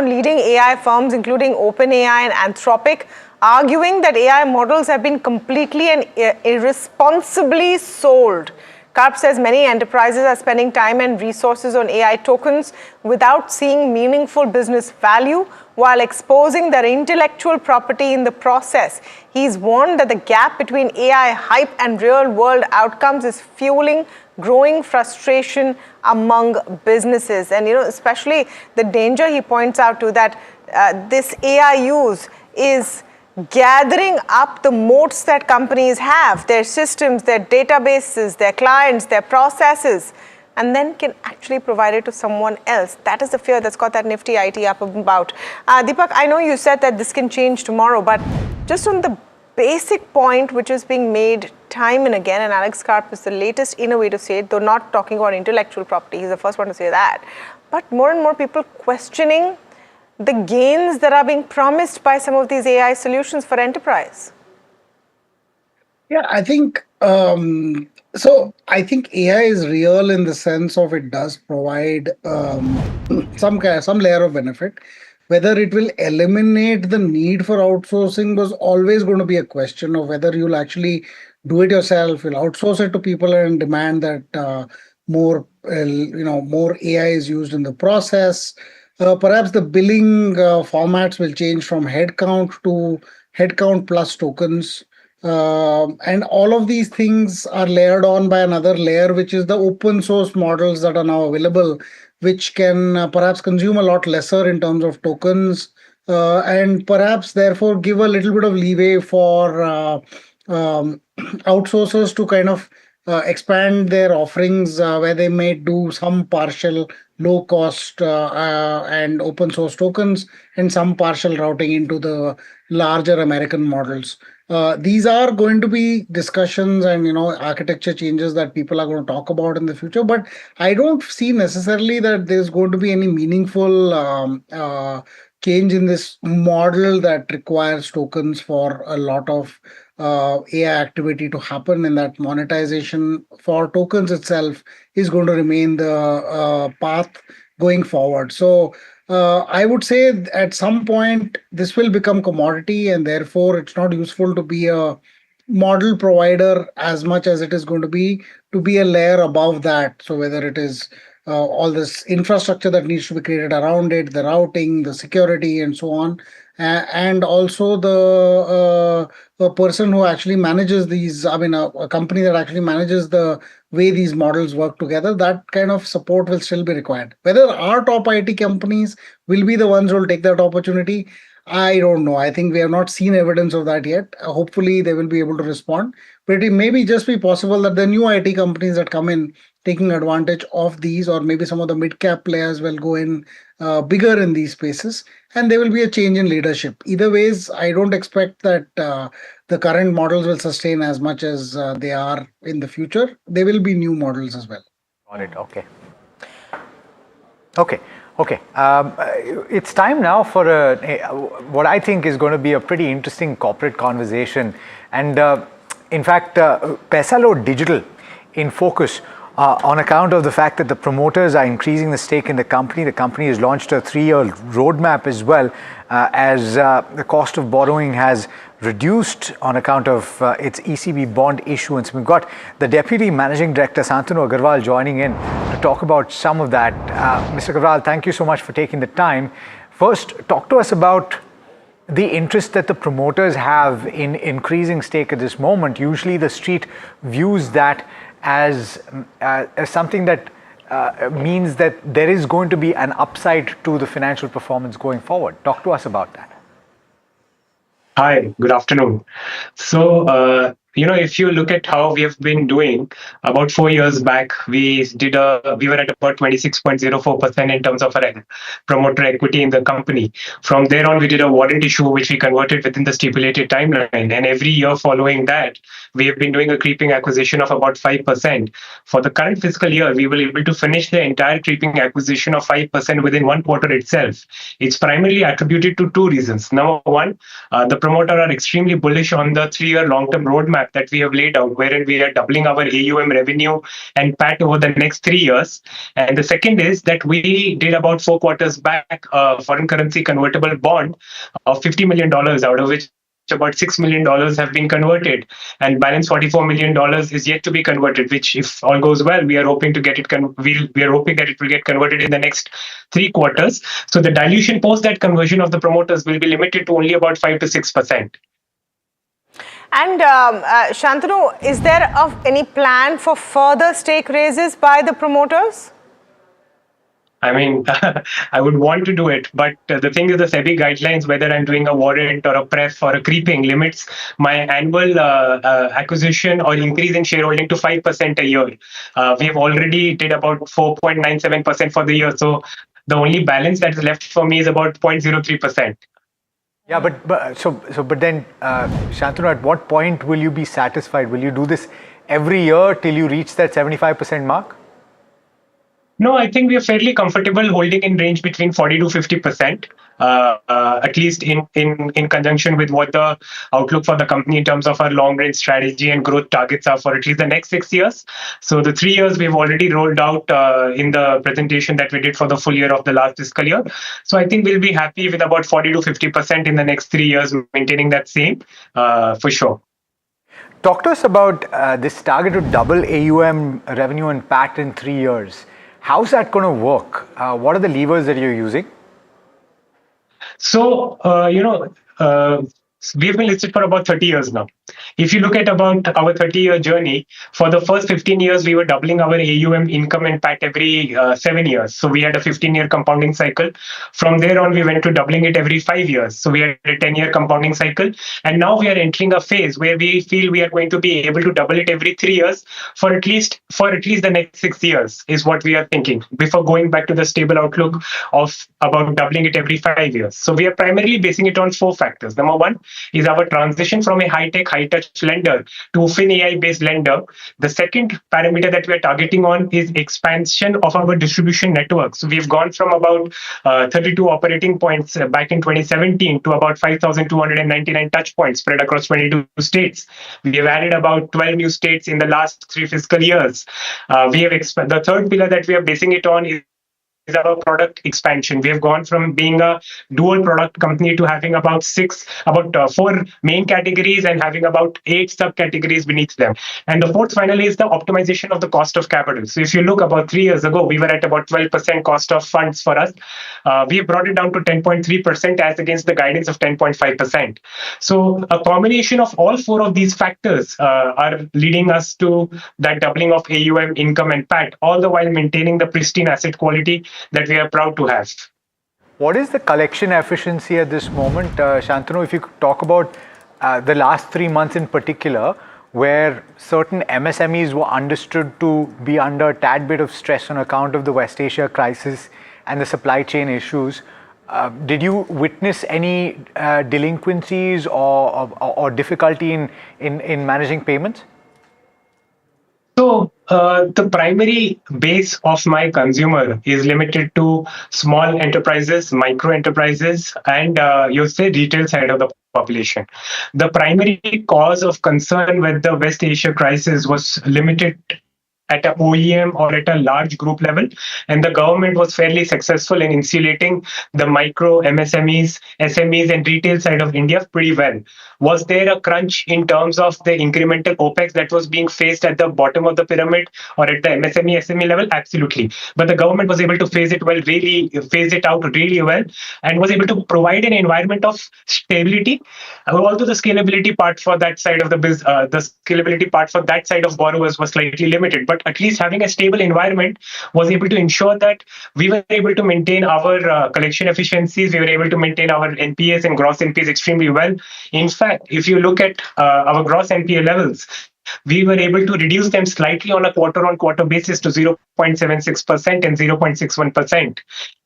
leading AI firms, including OpenAI and Anthropic, arguing that AI models have been completely and irresponsibly sold. Karp says many enterprises are spending time and resources on AI tokens without seeing meaningful business value, while exposing their intellectual property in the process. He's warned that the gap between AI hype and real-world outcomes is fueling growing frustration among businesses. And, especially the danger he points out to that this AI use is gathering up the moats that companies have, their systems, their databases, their clients, their processes, and then can actually provide it to someone else. That is the fear that's got that Nifty IT up about. Deepak, I know you said that this can change tomorrow, but just on the basic point which is being made time and again, and Alex Karp is the latest innovative to say it, though not talking about intellectual property, he's the first one to say that, but more and more people questioning the gains that are being promised by some of these AI solutions for enterprise. Yeah, I think so. I think AI is real in the sense of it does provide some layer of benefit. Whether it will eliminate the need for outsourcing was always going to be a question of whether you'll actually do it yourself, you'll outsource it to people and demand that more AI is used in the process. Perhaps the billing formats will change from headcount to headcount plus tokens. And all of these things are layered on by another layer, which is the open source models that are now available, which can perhaps consume a lot lesser in terms of tokens, and perhaps therefore give a little bit of leeway for outsourcers to kind of expand their offerings where they may do some partial low cost and open source tokens and some partial routing into the larger American models. These are going to be discussions and architecture changes that people are going to talk about in the future, but I don't see necessarily that there's going to be any meaningful change in this model that requires tokens for a lot of AI activity to happen, and that monetization for tokens itself is going to remain the path going forward. So I would say at some point this will become commodity, and therefore it's not useful to be a model provider as much as it is going to be a layer above that. So whether it is all this infrastructure that needs to be created around it, the routing, the security, and so on, and also the person who actually manages these, a company that actually manages the way these models work together, that kind of support will still be required. Whether our top IT companies will be the ones who will take that opportunity, I don't know. I think we have not seen evidence of that yet. Hopefully, they will be able to respond. But it may just be possible that the new IT companies that come in taking advantage of these, or maybe some of the mid-cap players will go in bigger in these spaces, and there will be a change in leadership. Either ways, I don't expect that the current models will sustain as much as they are in the future. There will be new models as well. Got it. Okay. It's time now for what I think is going to be a pretty interesting corporate conversation. And in fact, Paisalo Digital in focus on account of the fact that the promoters are increasing the stake in the company. The company has launched a 3-year roadmap as well, as the cost of borrowing has reduced on account of its ECB bond issuance. We've got the Deputy Managing Director, Santanu Agarwal, joining in to talk about some of that. Mr. Agarwal, thank you so much for taking the time. First, talk to us about the interest that the promoters have in increasing stake at this moment. Usually the street views that as something that means that there is going to be an upside to the financial performance going forward. Talk to us about that. Hi, good afternoon. So, if you look at how we have been doing, about 4 years back, we were at about 26.04% in terms of our promoter equity in the company. From there on, we did a warrant issue, which we converted within the stipulated timeline. And every year following that, we have been doing a creeping acquisition of about 5%. For the current fiscal year, we were able to finish the entire creeping acquisition of 5% within 1 quarter itself. It's primarily attributed to 2 reasons. Number one, the promoter are extremely bullish on the 3-year long-term roadmap that we have laid out, wherein we are doubling our AUM revenue and PAT over the next 3 years. And the second is that we did about 4 quarters back a foreign currency convertible bond of $50 million, out of which about $6 million have been converted, and balance $44 million is yet to be converted, which, if all goes well, we are hoping to get it. We are hoping that it will get converted in the next 3 quarters. So the dilution post that conversion of the promoters will be limited to only about 5 to 6%. And Shantanu, is there any plan for further stake raises by the promoters? I mean, I would want to do it, but the thing is, the SEBI guidelines, whether I'm doing a warrant or a pref or a creeping, limits my annual acquisition or increase in shareholding to 5% a year. We have already did about 4.97% for the year, so the only balance that is left for me is about 0.03%. Yeah, but then, Shantanu, at what point will you be satisfied? Will you do this every year till you reach that 75% mark? No, I think we are fairly comfortable holding in range between 40 to 50%, at least in conjunction with what the outlook for the company in terms of our long range strategy and growth targets are for at least the next 6 years. So the 3 years we've already rolled out in the presentation that we did for the full year of the last fiscal year. So I think we'll be happy with about 40 to 50% in the next 3 years, maintaining that same for sure. Talk to us about this target to double AUM revenue and PAT in 3 years. How's that going to work? What are the levers that you're using? So, we've been listed for about 30 years now. If you look at about our 30-year journey, for the first 15 years, we were doubling our AUM income and PAT every 7 years. So we had a 15-year compounding cycle. From there on, we went to doubling it every 5 years. So we had a 10-year compounding cycle. And now we are entering a phase where we feel we are going to be able to double it every 3 years for at least the next 6 years is what we are thinking, before going back to the stable outlook of about doubling it every 5 years. So we are primarily basing it on 4 factors. Number one is our transition from a high-tech, high-touch lender to FinAI-based lender. The second parameter that we are targeting on is expansion of our distribution network. So we've gone from about 32 operating points back in 2017 to about 5,299 touch points spread across 22 states. We have added about 12 new states in the last 3 fiscal years. The third pillar that we are basing it on is our product expansion. We have gone from being a dual product company to having about 4 main categories and having about 8 subcategories beneath them. And the fourth finally is the optimization of the cost of capital. So if you look about 3 years ago, we were at about 12% cost of funds for us. We have brought it down to 10.3% as against the guidance of 10.5%. So a combination of all 4 of these factors are leading us to that doubling of AUM, income and PAT, all the while maintaining the pristine asset quality that we are proud to have. What is the collection efficiency at this moment, Shantanu? If you could talk about the last 3 months in particular, where certain MSMEs were understood to be under a tad bit of stress on account of the West Asia crisis and the supply chain issues. Did you witness any delinquencies or difficulty in managing payments? So the primary base of my consumer is limited to small enterprises, micro enterprises, and you say retail side of the population. The primary cause of concern with the West Asia crisis was limited at a OEM or at a large group level, and the government was fairly successful in insulating the micro MSMEs, SMEs and retail side of India pretty well. Was there a crunch in terms of the incremental OPEX that was being faced at the bottom of the pyramid or at the MSME, SME level? Absolutely. But the government was able to phase it out really well, and was able to provide an environment of stability. Although the scalability part for that side of that side of borrowers was slightly limited, but at least having a stable environment was able to ensure that we were able to maintain our collection efficiencies. We were able to maintain our NPAs and gross NPAs extremely well. In fact, if you look at our gross NPA levels, we were able to reduce them slightly on a quarter-on-quarter basis to 0.76% and 0.61%.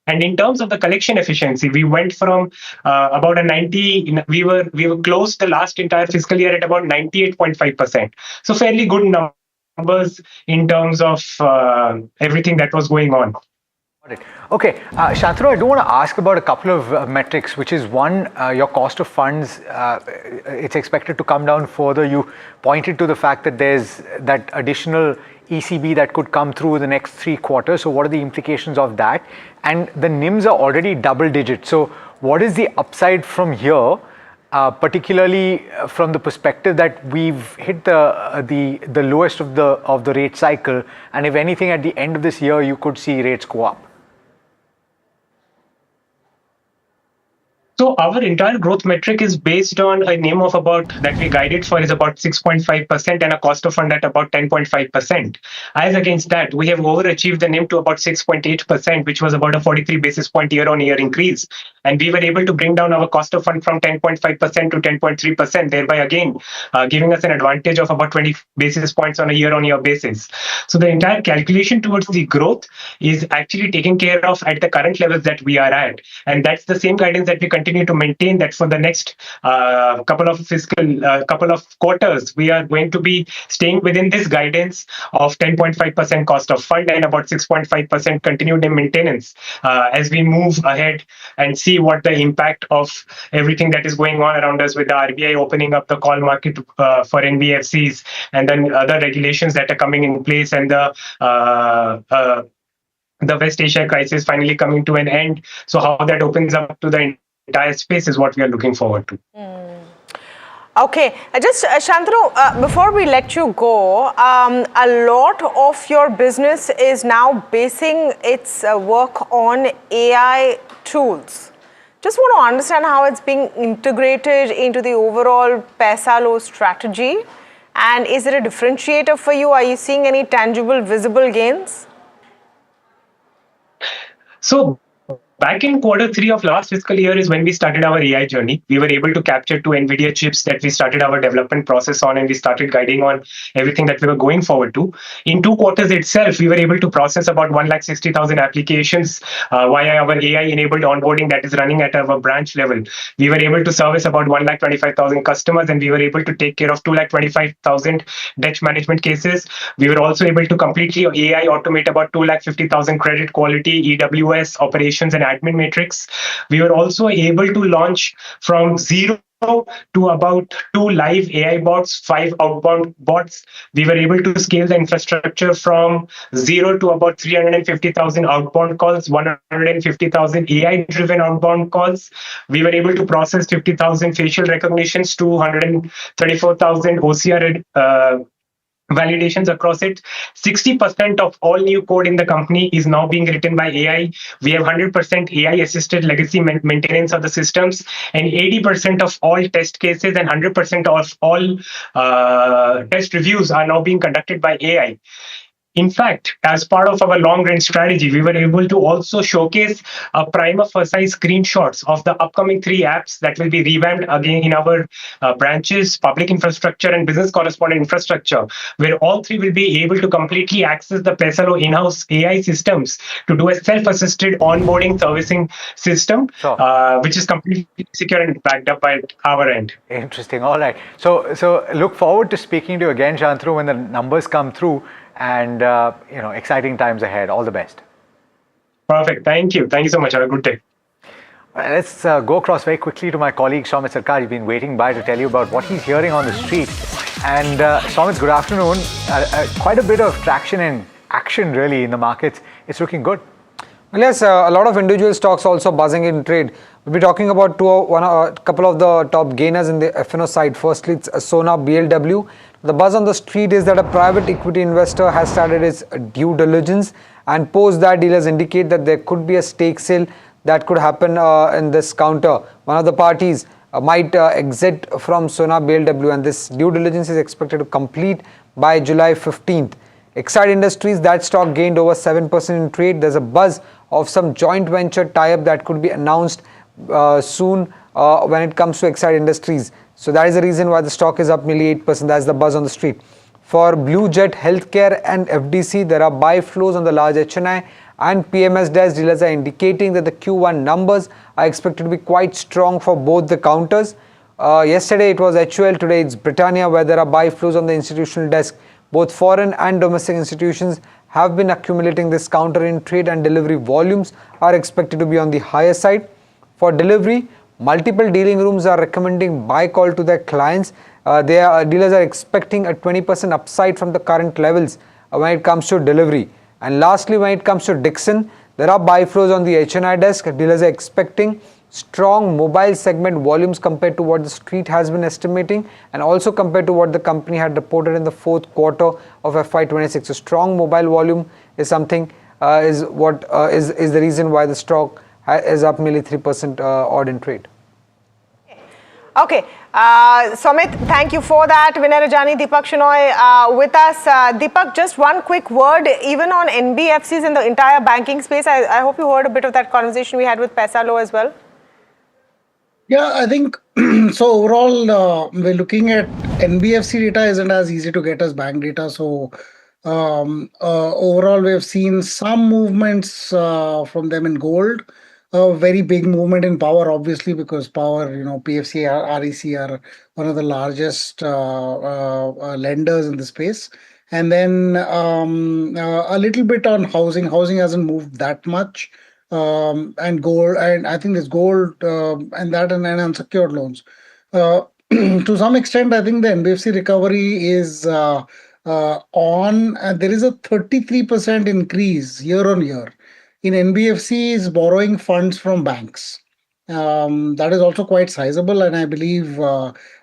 And in terms of the collection efficiency, we went from about a 90. We were close the last entire fiscal year at about 98.5%. So fairly good numbers in terms of everything that was going on. Got it. Okay, Shantanu, I do want to ask about a couple of metrics, which is one, your cost of funds, it's expected to come down further. You pointed to the fact that there's that additional ECB that could come through the next 3 quarters. So what are the implications of that? And the NIMs are already double digit. So what is the upside from here? Particularly from the perspective that we've hit the lowest of the rate cycle, and if anything, at the end of this year, you could see rates go up. So our entire growth metric is based on a NIM of about that we guided for is about 6.5% and a cost of fund at about 10.5%. As against that, we have overachieved the NIM to about 6.8%, which was about a 43 basis point year-on-year increase. And we were able to bring down our cost of fund from 10.5% to 10.3%, thereby again giving us an advantage of about 20 basis points on a year-on-year basis. So the entire calculation towards the growth is actually taken care of at the current levels that we are at. And that's the same guidance that we continue to maintain, that for the next couple of quarters, we are going to be staying within this guidance of 10.5% cost of fund and about 6.5% continued maintenance as we move ahead and see what the impact of everything that is going on around us with the RBI opening up the call market for NBFCs and then other regulations that are coming in place and the West Asia crisis finally coming to an end. So how that opens up to the entire space is what we are looking forward to. Okay, just Shantanu, before we let you go, a lot of your business is now basing its work on AI tools. Just want to understand how it's being integrated into the overall Paisalo strategy, and is it a differentiator for you? Are you seeing any tangible, visible gains? So back in Q3 of last fiscal year is when we started our AI journey. We were able to capture 2 NVIDIA chips that we started our development process on, and we started guiding on everything that we were going forward to. In 2 quarters itself, we were able to process about 160,000 applications via our AI-enabled onboarding that is running at our branch level. We were able to service about 125,000 customers, and we were able to take care of 225,000 debt management cases. We were also able to completely AI automate about 250,000 credit quality, EWS operations, and admin matrix. We were also able to launch from 0 to about 2 live AI bots, 5 outbound bots. We were able to scale the infrastructure from 0 to about 350,000 outbound calls, 150,000 AI-driven outbound calls. We were able to process 50,000 facial recognitions, 234,000 OCR validations across it. 60% of all new code in the company is now being written by AI. We have 100% AI-assisted legacy maintenance of the systems, and 80% of all test cases and 100% of all test reviews are now being conducted by AI. In fact, as part of our long-range strategy, we were able to also showcase a prima facie screenshots of the upcoming 3 apps that will be revamped again in our branches, public infrastructure, and business correspondent infrastructure, where all 3 will be able to completely access the Paisalo in-house AI systems to do a self-assisted onboarding servicing system, which is completely secure and backed up by our end. Interesting. All right. So look forward to speaking to you again, Shantanu, when the numbers come through. And exciting times ahead. All the best. Perfect. Thank you. Thank you so much. Have a good day. Let's go across very quickly to my colleague Soumit Sarkar. He's been waiting by to tell you about what he's hearing on the street. And Soumit, good afternoon. Quite a bit of traction and action really in the markets. It's looking good. Well, yes, a lot of individual stocks also buzzing in trade. We'll be talking about a couple of the top gainers in the F&O side. Firstly, it's Sona BLW. The buzz on the street is that a private equity investor has started its due diligence, and post that, dealers indicate that there could be a stake sale that could happen in this counter. One of the parties might exit from Sona BLW, and this due diligence is expected to complete by July 15th. Exide Industries, that stock gained over 7% in trade. There's a buzz of some joint venture tie-up that could be announced soon when it comes to Exide Industries. So that is the reason why the stock is up nearly 8%. That's the buzz on the street. For Blue Jet Healthcare and FDC, there are buy flows on the large HNI and PMS DAS. Dealers are indicating that the Q1 numbers are expected to be quite strong for both the counters. Yesterday it was HUL, today it's Britannia, where there are buy flows on the institutional desk. Both foreign and domestic institutions have been accumulating this counter in trade, and delivery volumes are expected to be on the higher side. For delivery, multiple dealing rooms are recommending buy call to their clients. Dealers are expecting a 20% upside from the current levels when it comes to delivery. And lastly, when it comes to Dixon, there are buy flows on the HNI desk. Dealers are expecting strong mobile segment volumes compared to what the street has been estimating, and also compared to what the company had reported in the fourth quarter of FY26. So strong mobile volume is something is the reason why the stock is up nearly 3% odd in trade. Okay, Sumit, thank you for that. Vinay Rajani, Deepak Shenoy with us. Deepak, just one quick word, even on NBFCs in the entire banking space. I hope you heard a bit of that conversation we had with Paisalo as well. Yeah, I think so. Overall, we're looking at NBFC data isn't as easy to get as bank data. So overall, we've seen some movements from them in gold. A very big movement in power, obviously, because power, PFC, REC are one of the largest lenders in the space. And then a little bit on housing. Housing hasn't moved that much. And gold, and I think there's gold and that and unsecured loans. To some extent, I think the NBFC recovery is on. There is a 33% increase year on year in NBFCs borrowing funds from banks. That is also quite sizable, and I believe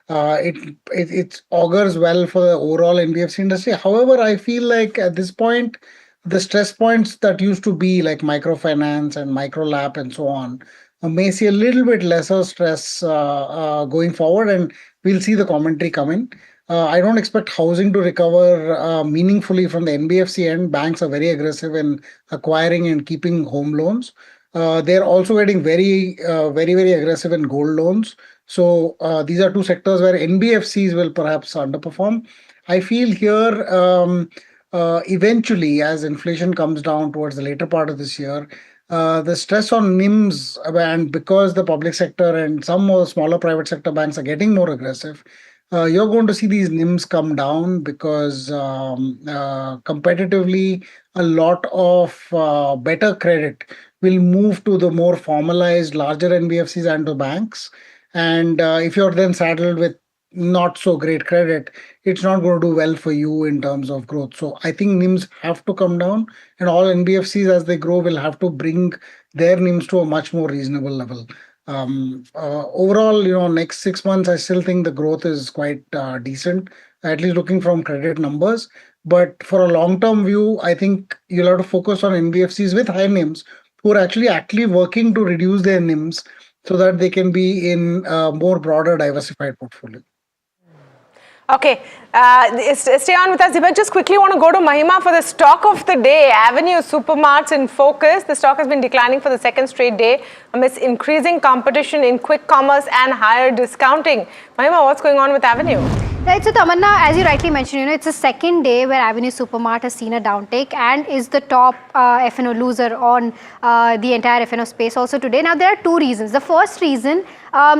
it augurs well for the overall NBFC industry. However, I feel like at this point, the stress points that used to be like microfinance and microlap and so on may see a little bit lesser stress going forward, and we'll see the commentary come in. I don't expect housing to recover meaningfully from the NBFC end. Banks are very aggressive in acquiring and keeping home loans. They're also getting very aggressive in gold loans. So these are two sectors where NBFCs will perhaps underperform. I feel here eventually, as inflation comes down towards the later part of this year, the stress on NIMs, and because the public sector and some more smaller private sector banks are getting more aggressive, you're going to see these NIMs come down because competitively, a lot of better credit will move to the more formalized, larger NBFCs and to banks. And if you're then saddled with not so great credit, it's not going to do well for you in terms of growth. So I think NIMs have to come down, and all NBFCs as they grow will have to bring their NIMs to a much more reasonable level. Overall, next 6 months, I still think the growth is quite decent, at least looking from credit numbers. But for a long-term view, I think you'll have to focus on NBFCs with high NIMs who are actually working to reduce their NIMs so that they can be in a more broader diversified portfolio. Okay, stay on with us, Deepak. Just quickly want to go to Mahima for the stock of the day. Avenue Supermarts in focus. The stock has been declining for the second straight day amidst increasing competition in quick commerce and higher discounting. Mahima, what's going on with Avenue? Right, so Tamanna, as you rightly mentioned, it's the second day where Avenue Supermart has seen a downtake and is the top F&O loser on the entire F&O space also today. Now, there are two reasons. The first reason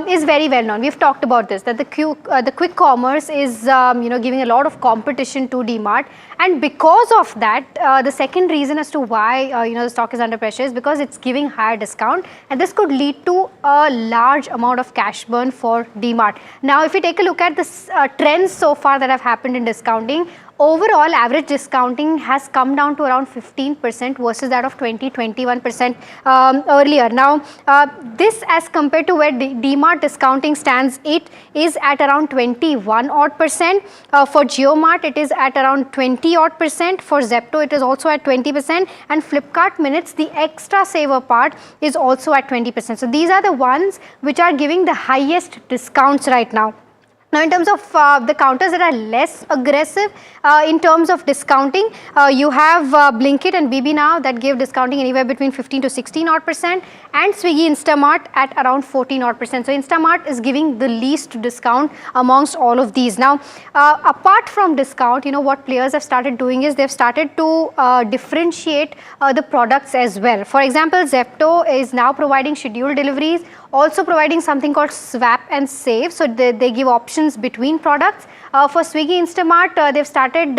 is very well known. We've talked about this, that the quick commerce is giving a lot of competition to DMart, and because of that, the second reason as to why the stock is under pressure is because it's giving higher discount, and this could lead to a large amount of cash burn for DMart. Now, if you take a look at the trends so far that have happened in discounting, overall average discounting has come down to around 15% versus that of 20-21% earlier. Now, this as compared to where DMart discounting stands, it is at around 21 odd percent. For JioMart, it is at around 20 odd percent. For Zepto, it is also at 20%. And Flipkart Minutes, the extra saver part, is also at 20%. So these are the ones which are giving the highest discounts right now. Now, in terms of the counters that are less aggressive in terms of discounting, you have Blinkit and BB Now that give discounting anywhere between 15 to 16 odd percent, and Swiggy Instamart at around 14 odd percent. So Instamart is giving the least discount amongst all of these. Now, apart from discount, what players have started doing is they've started to differentiate the products as well. For example, Zepto is now providing scheduled deliveries, also providing something called swap and save. So they give options between products. For Swiggy Instamart, they've started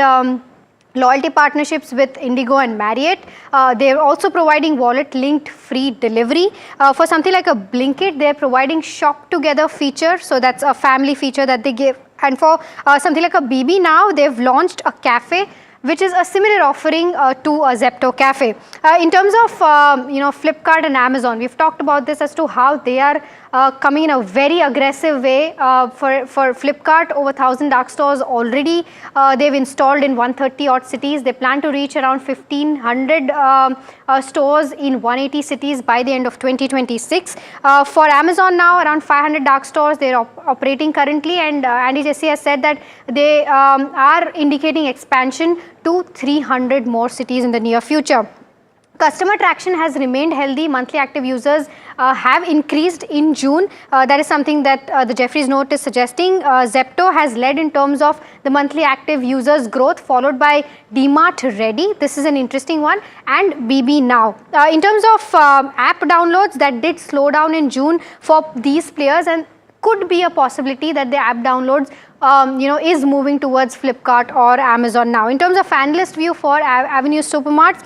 loyalty partnerships with Indigo and Marriott. They're also providing wallet linked free delivery. For something like a Blinkit, they're providing shop together feature. So that's a family feature that they give. And for something like a BB Now, they've launched a cafe which is a similar offering to a Zepto Cafe. In terms of Flipkart and Amazon, we've talked about this as to how they are coming in a very aggressive way. For Flipkart, over 1,000 dark stores already they've installed in 130 odd cities. They plan to reach around 1,500 stores in 180 cities by the end of 2026. For Amazon now, around 500 dark stores they're operating currently, and Andy Jassy has said that they are indicating expansion to 300 more cities in the near future. Customer traction has remained healthy. Monthly active users have increased in June. That is something that the Jeffries note is suggesting. Zepto has led in terms of the monthly active users growth, followed by DMart Ready. This is an interesting one, and BB Now. In terms of app downloads, that did slow down in June for these players, and could be a possibility that the app downloads is moving towards Flipkart or Amazon now. In terms of analyst view for Avenue Supermarts,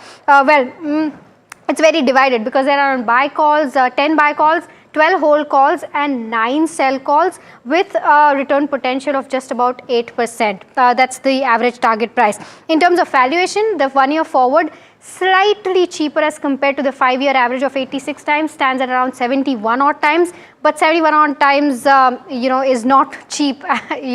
it's very divided because there are buy calls, 10 buy calls, 12 hold calls and 9 sell calls with a return potential of just about 8%. That's the average target price. In terms of valuation, the 1 year forward slightly cheaper as compared to the 5-year average of 86 times, stands at around 71 odd times, but 71 odd times is not cheap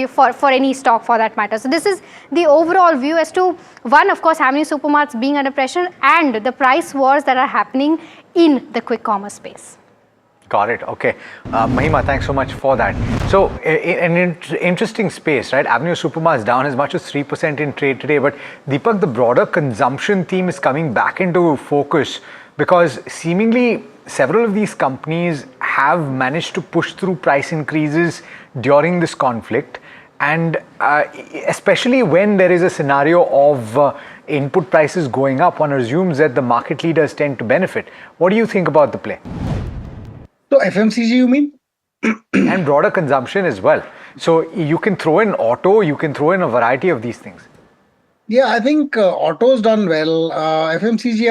for any stock for that matter. So this is the overall view as to, one, of course, Avenue Supermarts being under pressure and the price wars that are happening in the quick commerce space. Got it. Okay. Mahima, thanks so much for that. So, an interesting space, right? Avenue Supermarts down as much as 3% in trade today. But Deepak, the broader consumption theme is coming back into focus because seemingly several of these companies have managed to push through price increases during this conflict. And especially when there is a scenario of input prices going up, one assumes that the market leaders tend to benefit. What do you think about the play? So FMCG, you mean? And broader consumption as well. So you can throw in auto, you can throw in a variety of these things. Yeah, I think auto's done well. FMCG,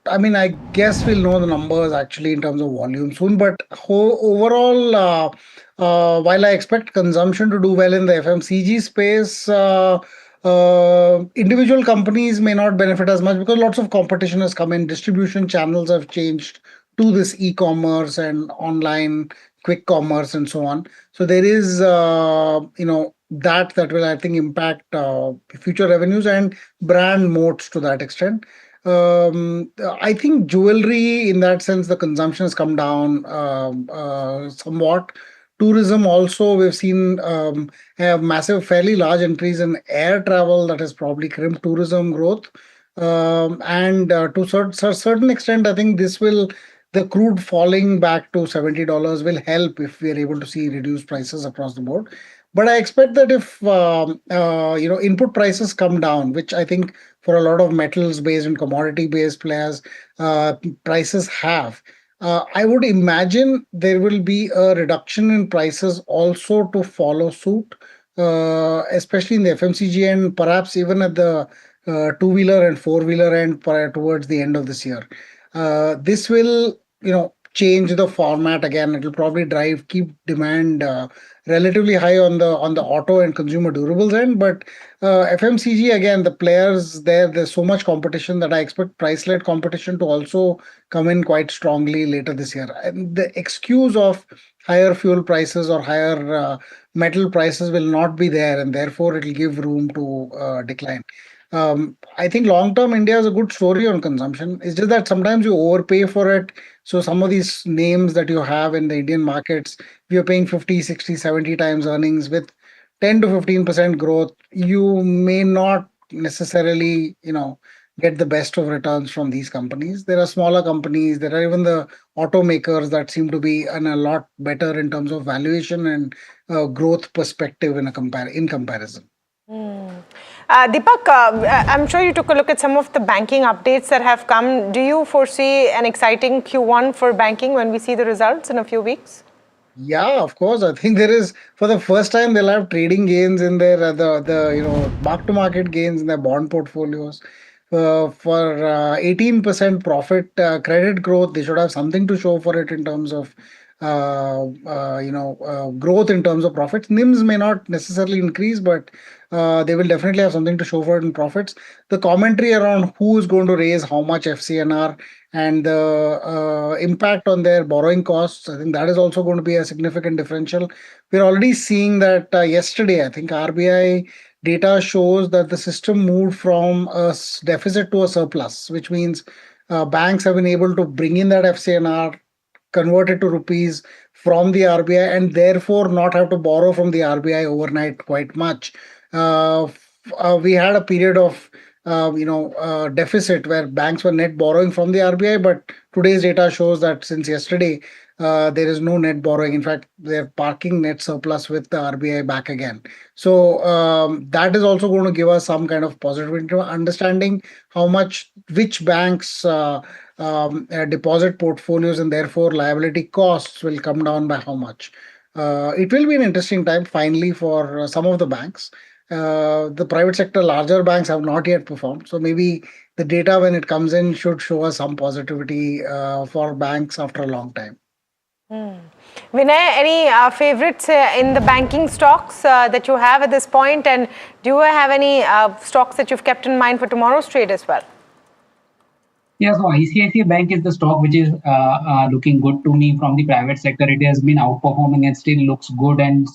I guess we'll know the numbers actually in terms of volume soon. But overall, while I expect consumption to do well in the FMCG space, individual companies may not benefit as much because lots of competition has come in. Distribution channels have changed to this e-commerce and online quick commerce and so on. So there is, that will, I think, impact future revenues and brand moats to that extent. I think jewelry, in that sense, the consumption has come down somewhat. Tourism also, we've seen a massive, fairly large increase in air travel that has probably crimped tourism growth. And to a certain extent, I think the crude falling back to $70 will help if we are able to see reduced prices across the board. But I expect that if input prices come down, which I think for a lot of metals-based and commodity-based players, prices have, I would imagine there will be a reduction in prices also to follow suit, especially in the FMCG and perhaps even at the two-wheeler and four-wheeler end towards the end of this year. This will, change the format again. It will probably keep demand relatively high on the auto and consumer durables end. But FMCG, again, the players there's so much competition that I expect price-led competition to also come in quite strongly later this year. And the excuse of higher fuel prices or higher metal prices will not be there, and therefore it will give room to decline. I think long-term India is a good story on consumption. It's just that sometimes you overpay for it. So some of these names that you have in the Indian markets, if you're paying 50, 60, 70 times earnings with 10 to 15% growth, you may not necessarily, get the best of returns from these companies. There are smaller companies. There are even the automakers that seem to be a lot better in terms of valuation and growth perspective in comparison. Deepak, I'm sure you took a look at some of the banking updates that have come. Do you foresee an exciting Q1 for banking when we see the results in a few weeks? Yeah, of course. I think there is, for the first time, they'll have trading gains in their mark-to-market gains in their bond portfolios. For 18% profit credit growth, they should have something to show for it in terms of growth in terms of profits. NIMs may not necessarily increase, but they will definitely have something to show for it in profits. The commentary around who is going to raise how much FCNR and the impact on their borrowing costs, I think that is also going to be a significant differential. We're already seeing that yesterday, I think RBI data shows that the system moved from a deficit to a surplus, which means banks have been able to bring in that FCNR, convert it to rupees from the RBI, and therefore not have to borrow from the RBI overnight quite much. We had a period of deficit where banks were net borrowing from the RBI, but today's data shows that since yesterday, there is no net borrowing. In fact, they're parking net surplus with the RBI back again. So that is also going to give us some kind of positive understanding how much which banks deposit portfolios and therefore liability costs will come down by how much. It will be an interesting time finally for some of the banks. The private sector, larger banks have not yet performed. So maybe the data when it comes in should show us some positivity for banks after a long time. Vinay, any favorites in the banking stocks that you have at this point? And do you have any stocks that you've kept in mind for tomorrow's trade as well? Yeah, so ICICI Bank is the stock which is looking good to me from the private sector. It has been outperforming and still looks good and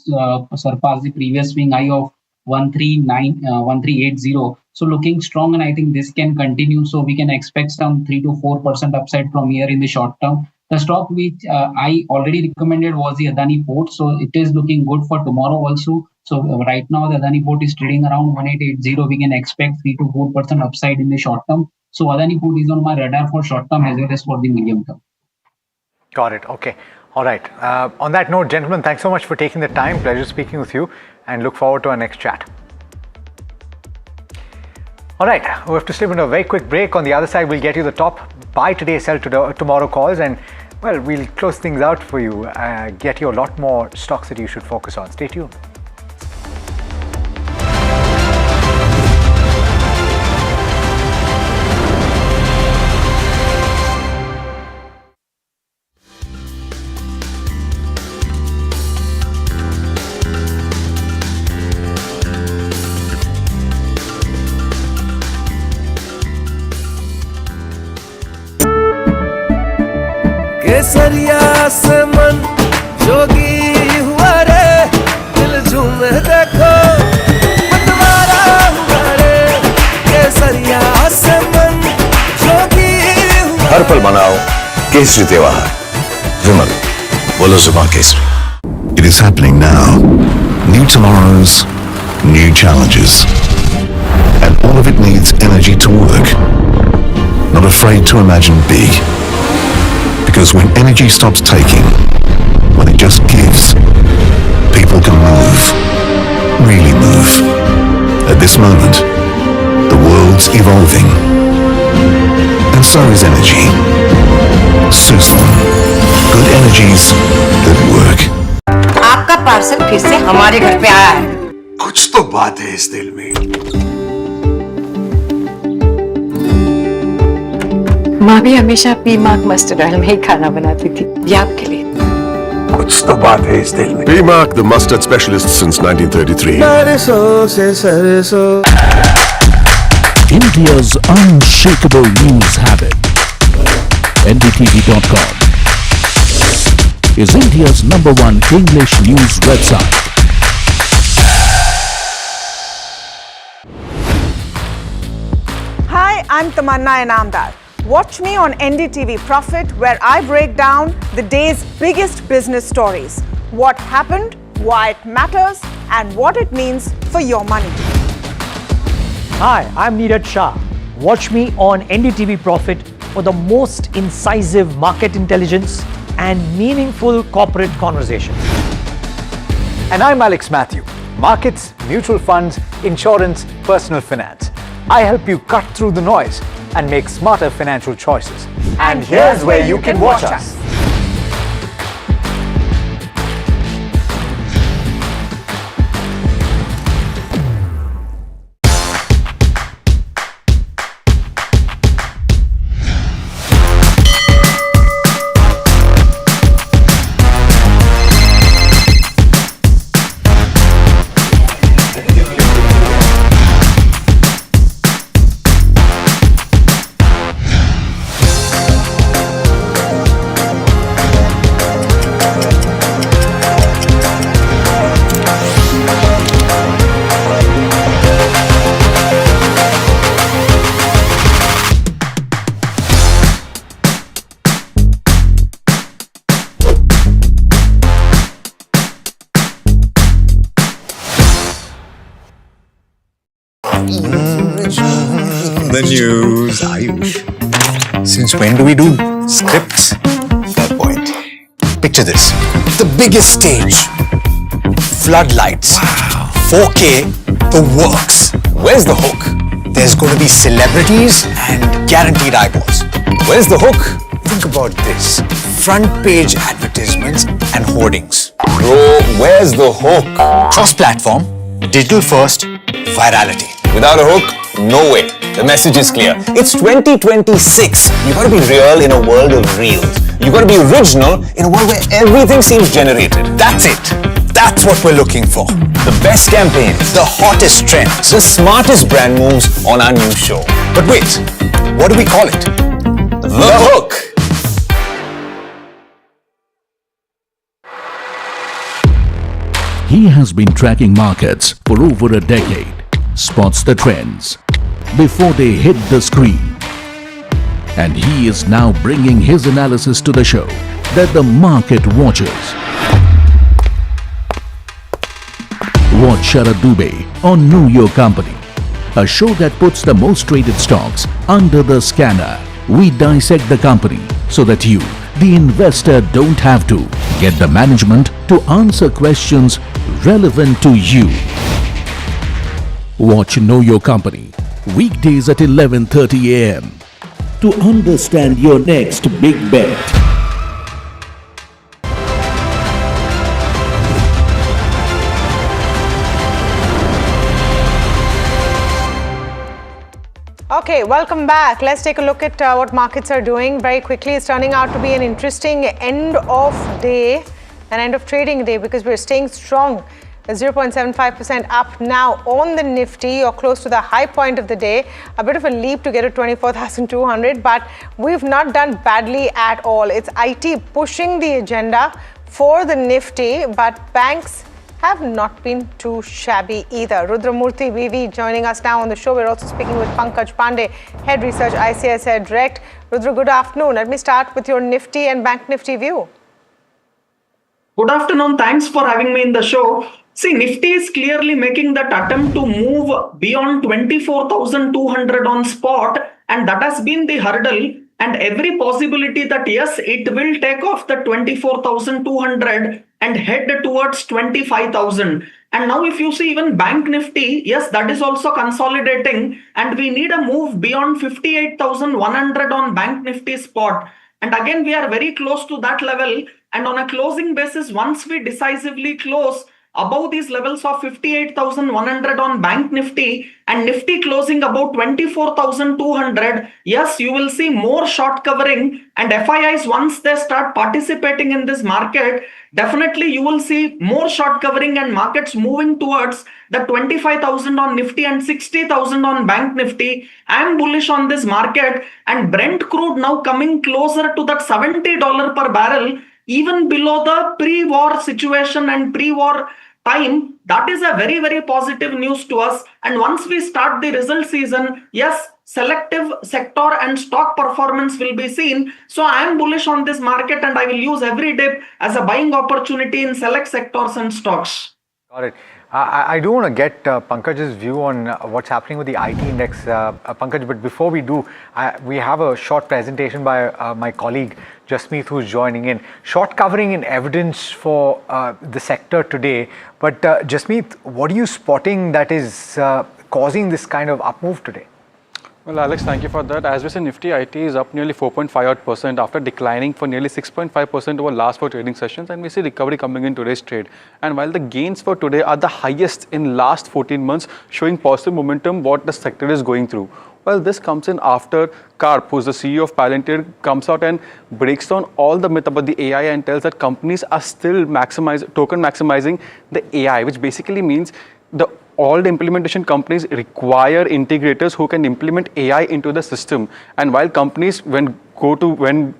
surpassed the previous swing high of 1380. So looking strong, and I think this can continue. So we can expect some 3 to 4% upside from here in the short term. The stock which I already recommended was the Adani Port. So it is looking good for tomorrow also. So right now the Adani Port is trading around 1880. We can expect 3 to 4% upside in the short term. So Adani Port is on my radar for short term as well as for the medium term. Got it. Okay. All right. On that note, gentlemen, thanks so much for taking the time. Pleasure speaking with you, and look forward to our next chat. All right. We have to slip into a very quick break. On the other side, we'll get you the top buy today, sell tomorrow calls, and well, we'll close things out for you, get you a lot more stocks that you should focus on. Stay tuned. केसरिया से मन जोगी हुआ रे दिल झूमे देखो मतवारा हुआ रे केसरिया से मन जोगी हुआ हर पल मनाओ केसरी त्योहार विमल बोलो जुबान Kesari. It is happening now. New tomorrows, new challenges, and all of it needs energy to work. Not afraid to imagine big. Because when energy stops taking, when it just gives, people can move, really move. At this moment, the world's evolving, and so is energy. Suzlon, good energies that work. आपका parcel फिर से हमारे घर पे आया है. कुछ तो बात है इस दिल में. माँ भी हमेशा पीमाक मस्टर्ड ऑयल में ही खाना बनाती थी. ये आपके लिए. कुछ तो बात है इस दिल में. P-Mark, the mustard specialist since 1933. India's unshakable news habit. NDTV.com is India's #1 English news website. Hi, I'm Tamanna Inamdar. Watch me on NDTV Profit, where I break down the day's biggest business stories. What happened, why it matters, and what it means for your money. Hi, I'm Neeraj Shah. Watch me on NDTV Profit for the most incisive market intelligence and meaningful corporate conversations. And I'm Alex Matthew. Markets, mutual funds, insurance, personal finance. I help you cut through the noise and make smarter financial choices. And here's where you can watch us. The news, Ayush. Since when do we do scripts? Fair point. Picture this. The biggest stage. Floodlights. Wow. 4K. The works. Where's the hook? There's going to be celebrities and guaranteed eyeballs. Where's the hook? Think about this. Front page advertisements and hoardings. Bro, where's the hook? Cross-platform, digital first, virality. Without a hook, no way. The message is clear. It's 2026. You gotta be real in a world of reels. You gotta be original in a world where everything seems generated. That's it. That's what we're looking for. The best campaigns, the hottest trends, the smartest brand moves on our new show. But wait, what do we call it? The Hook. He has been tracking markets for over a decade, spots the trends before they hit the screen. And he is now bringing his analysis to the show that the market watches. Watch Sharad Dubey on Know Your Company, a show that puts the most traded stocks under the scanner. We dissect the company so that you, the investor, don't have to get the management to answer questions relevant to you. Watch Know Your Company weekdays at 11:30 a.m. to understand your next big bet. Okay, welcome back. Let's take a look at what markets are doing very quickly. It's turning out to be an interesting end of day, an end of trading day, because we're staying strong. 0.75% up now on the Nifty, or close to the high point of the day. A bit of a leap to get to 24,200, but we've not done badly at all. It's IT pushing the agenda for the Nifty, but banks have not been too shabby either. Rudramurthy VV joining us now on the show. We're also speaking with Pankaj Pandey, Head Research, ICICI Direct. Rudra, good afternoon. Let me start with your Nifty and Bank Nifty view. Good afternoon. Thanks for having me in the show. See, Nifty is clearly making that attempt to move beyond 24,200 on spot, and that has been the hurdle. And every possibility that yes, it will take off the 24,200 and head towards 25,000. And now if you see even Bank Nifty, yes, that is also consolidating, and we need a move beyond 58,100 on Bank Nifty spot. And again, we are very close to that level. And on a closing basis, once we decisively close above these levels of 58,100 on Bank Nifty and Nifty closing about 24,200, yes, you will see more short covering, and FIIs, once they start participating in this market, definitely you will see more short covering and markets moving towards the 25,000 on Nifty and 60,000 on Bank Nifty. I am bullish on this market, and Brent crude now coming closer to that $70 per barrel, even below the pre-war situation and pre-war time. That is a very, very positive news to us. And once we start the result season, yes, selective sector and stock performance will be seen. So I am bullish on this market, and I will use every dip as a buying opportunity in select sectors and stocks. Got it. I do want to get Pankaj's view on what's happening with the IT index, Pankaj, but before we do, we have a short presentation by my colleague Jasmeet, who's joining in. Short covering in evidence for the sector today, but Jasmeet, what are you spotting that is causing this kind of up move today? Well, Alex, thank you for that. As we say, Nifty IT is up nearly 4.5% after declining for nearly 6.5% over last 4 trading sessions, and we see recovery coming in today's trade. And while the gains for today are the highest in last 14 months, showing positive momentum what the sector is going through. Well, this comes in after Karp, who's the CEO of Palantir, comes out and breaks down all the myth about the AI and tells that companies are still token maximizing the AI, which basically means all the implementation companies require integrators who can implement AI into the system. And while companies, when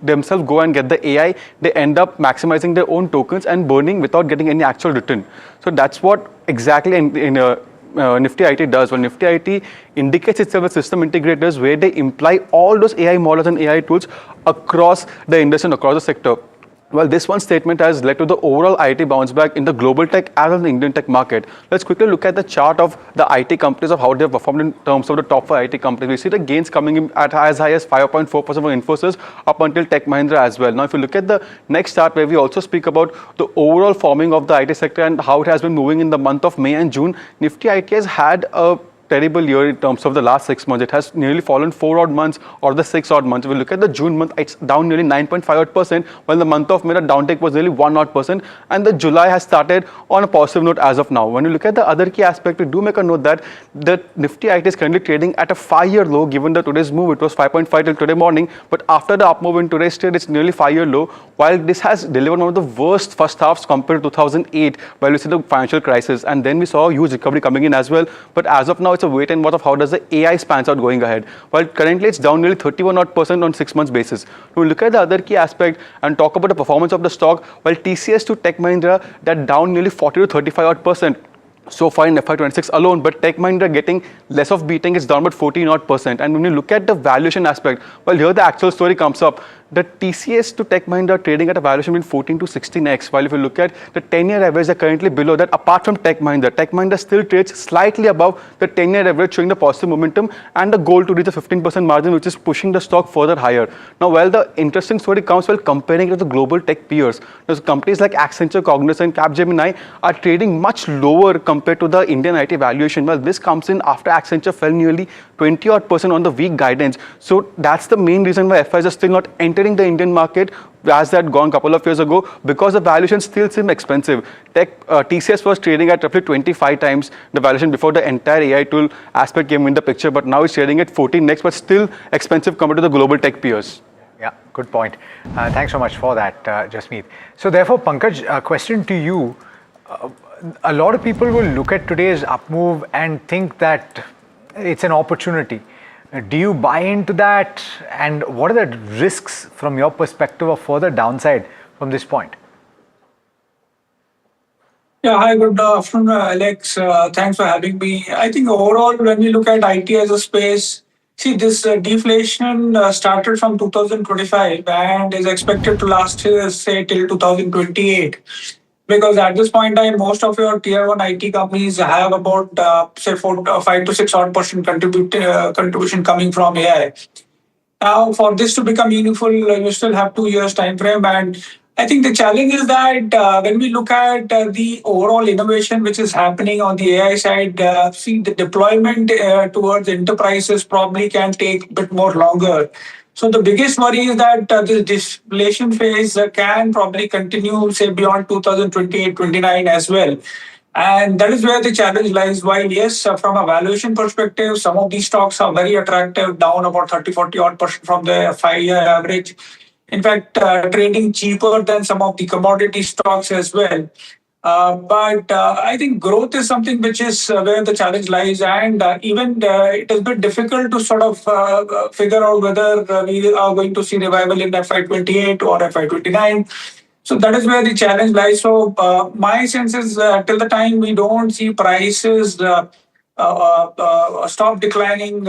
themselves go and get the AI, they end up maximizing their own tokens and burning without getting any actual return. So that's what exactly Nifty IT does. When Nifty IT indicates itself as system integrators, where they imply all those AI models and AI tools across the industry and across the sector. Well, this one statement has led to the overall IT bounce back in the global tech as well as the Indian tech market. Let's quickly look at the chart of the IT companies of how they have performed in terms of the top 5 IT companies. We see the gains coming in at as high as 5.4% for Infosys up until Tech Mahindra as well. Now, if you look at the next chart where we also speak about the overall forming of the IT sector and how it has been moving in the month of May and June, Nifty IT has had a terrible year in terms of the last 6 months. It has nearly fallen 4 odd months or the 6 odd months. If we look at the June month, it's down nearly 9.5%, while the month of May, the downtake was nearly 1 odd percent, and the July has started on a positive note as of now. When you look at the other key aspect, we do make a note that the Nifty IT is currently trading at a 5-year low. Given the today's move, it was 5.5 till today morning, but after the up move in today's trade, it's nearly 5-year low. While this has delivered one of the worst first halves compared to 2008, while we see the financial crisis, and then we saw a huge recovery coming in as well. But as of now, it's a wait and watch of how does the AI spans out going ahead. While currently it's down nearly 31 odd percent on 6 months basis. We look at the other key aspect and talk about the performance of the stock. While TCS to Tech Mahindra, that down nearly 40 to 35 odd percent so far in FY26 alone, but Tech Mahindra getting less of beating, it's down about 14 odd percent. And when you look at the valuation aspect, well, here the actual story comes up. The TCS to Tech Mahindra trading at a valuation between 14 to 16x, while if you look at the 10-year average, they're currently below that. Apart from Tech Mahindra still trades slightly above the 10-year average, showing the positive momentum and the goal to reach a 15% margin, which is pushing the stock further higher. Now, while the interesting story comes while comparing it to the global tech peers, because companies like Accenture, Cognizant, Capgemini are trading much lower compared to the Indian IT valuation. Well, this comes in after Accenture fell nearly 20 odd percent on the weak guidance. So that's the main reason why FIs are still not entering the Indian market as they had gone a couple of years ago, because the valuation still seems expensive. TCS was trading at roughly 25 times the valuation before the entire AI tool aspect came in the picture, but now it's trading at 14x, but still expensive compared to the global tech peers. Yeah, good point. Thanks so much for that, Jasmeet. So therefore, Pankaj, a question to you. A lot of people will look at today's up move and think that it's an opportunity. Do you buy into that? And what are the risks from your perspective of further downside from this point? Yeah, hi, good afternoon, Alex. Thanks for having me. I think overall, when we look at IT as a space, see, this deflation started from 2025 and is expected to last, say, till 2028. Because at this point in time, most of your tier 1 IT companies have about, say, 5 to 6 odd percent contribution coming from AI. Now, for this to become meaningful, you still have 2 years time frame. And I think the challenge is that when we look at the overall innovation which is happening on the AI side, see the deployment towards enterprises probably can take a bit more longer. So the biggest worry is that this deflation phase can probably continue, say, beyond 2028-29 as well. And that is where the challenge lies. While, yes, from a valuation perspective, some of these stocks are very attractive, down about 30-40 odd percent from the 5-year average. In fact, trading cheaper than some of the commodity stocks as well. But I think growth is something which is where the challenge lies, and even it has been difficult to sort of figure out whether we are going to see revival in FY28 or FY29. So that is where the challenge lies. So my sense is till the time we don't see prices stop declining,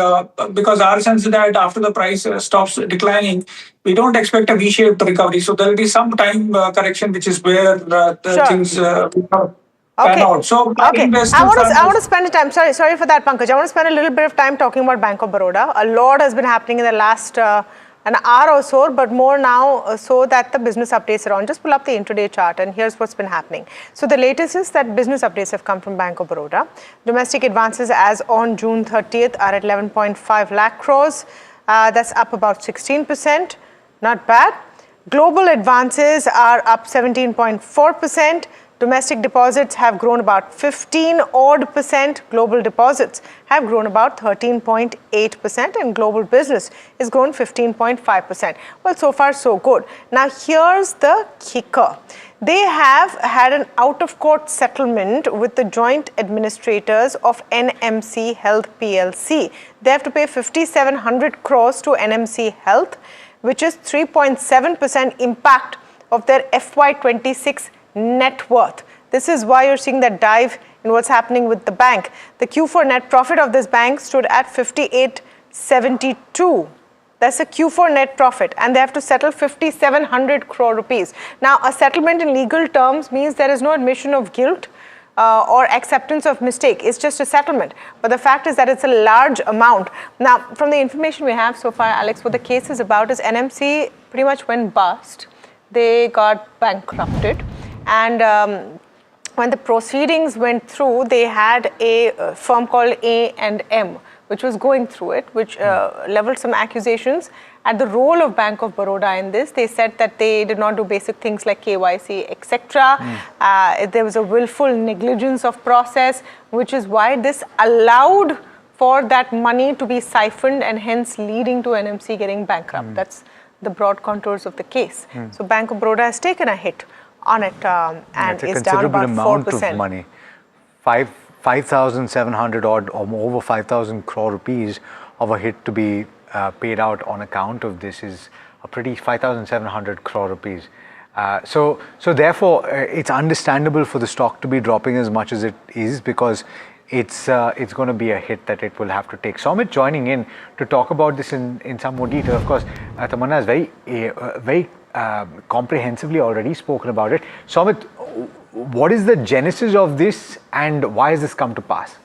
because our sense is that after the price stops declining, we don't expect a V-shaped recovery. So there will be some time correction, which is where things pan out. So I want to spend time. Sorry for that, Pankaj. I want to spend a little bit of time talking about Bank of Baroda. A lot has been happening in the last an hour or so, but more now so that the business updates are on. Just pull up the intraday chart and here's what's been happening. So the latest is that business updates have come from Bank of Baroda. Domestic advances as on June 30th are at 11.5 lakh crores. That's up about 16%. Not bad. Global advances are up 17.4%. Domestic deposits have grown about 15 odd percent. Global deposits have grown about 13.8%, and global business is grown 15.5%. Well, so far so good. Now here's the kicker. They have had an out-of-court settlement with the joint administrators of NMC Health PLC. They have to pay 5,700 crores to NMC Health, which is 3.7% impact of their FY26 net worth. This is why you're seeing that dive in what's happening with the bank. The Q4 net profit of this bank stood at 5872. That's a Q4 net profit, and they have to settle 5,700 crore rupees. Now, a settlement in legal terms means there is no admission of guilt or acceptance of mistake. It's just a settlement. But the fact is that it's a large amount. Now, from the information we have so far, Alex, what the case is about is NMC pretty much went bust. They got bankrupted, and when the proceedings went through, they had a firm called A&M, which was going through it, which leveled some accusations at the role of Bank of Baroda in this. They said that they did not do basic things like KYC, etc. There was a willful negligence of process, which is why this allowed for that money to be siphoned and hence leading to NMC getting bankrupt. That's the broad contours of the case. So Bank of Baroda has taken a hit on it and is down about 4%. Amount of money. 5,700 odd or over 5,000 crore rupees of a hit to be paid out on account of this is a pretty 5,700 crore rupees. So therefore, it's understandable for the stock to be dropping as much as it is because it's going to be a hit that it will have to take. Somit joining in to talk about this in some more detail. Of course, Tamanna has very comprehensively already spoken about it. Somit, what is the genesis of this and why has this come to pass?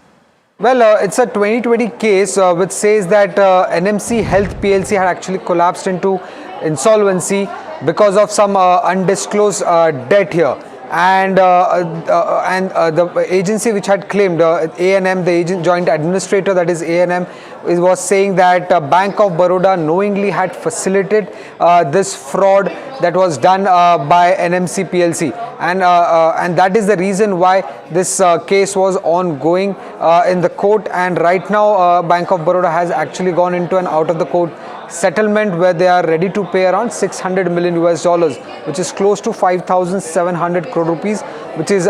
Well, it's a 2020 case which says that NMC Health PLC had actually collapsed into insolvency because of some undisclosed debt here. And the agency which had claimed A&M, the joint administrator, that is A&M, was saying that Bank of Baroda knowingly had facilitated this fraud that was done by NMC PLC, and that is the reason why this case was ongoing in the court. And right now, Bank of Baroda has actually gone into an out of the court settlement where they are ready to pay around $600 million US, which is close to 5,700 crore rupees, which is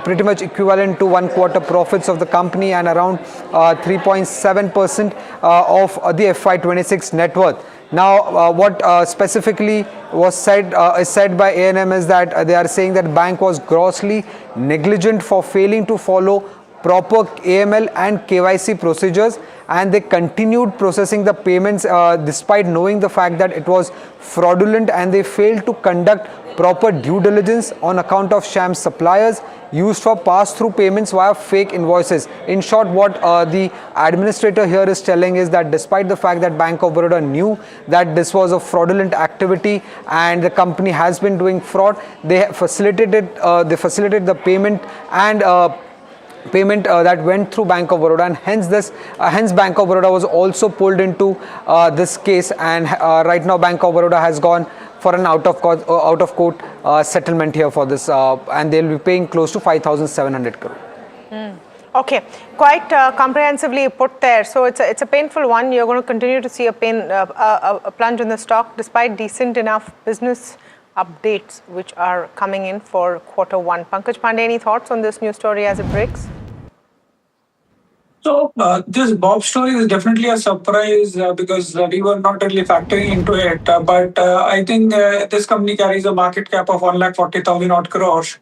pretty much equivalent to 1/4 profits of the company and around 3.7% of the FY26 net worth. Now, what specifically was said is said by A&M is that they are saying that bank was grossly negligent for failing to follow proper AML and KYC procedures, and they continued processing the payments despite knowing the fact that it was fraudulent, and they failed to conduct proper due diligence on account of sham suppliers used for pass-through payments via fake invoices. In short, what the administrator here is telling is that despite the fact that Bank of Baroda knew that this was a fraudulent activity and the company has been doing fraud, they facilitated the payment and that went through Bank of Baroda, and hence Bank of Baroda was also pulled into this case, and right now Bank of Baroda has gone for an out of court settlement here for this, and they'll be paying close to 5,700 crore. Okay, quite comprehensively put there. So it's a painful one. You're going to continue to see a plunge in the stock despite decent enough business updates which are coming in for Q1. Pankaj Pandey, any thoughts on this news story as it breaks? So this Bob story is definitely a surprise because we were not really factoring into it. But I think this company carries a market cap of 1,40,000 odd crores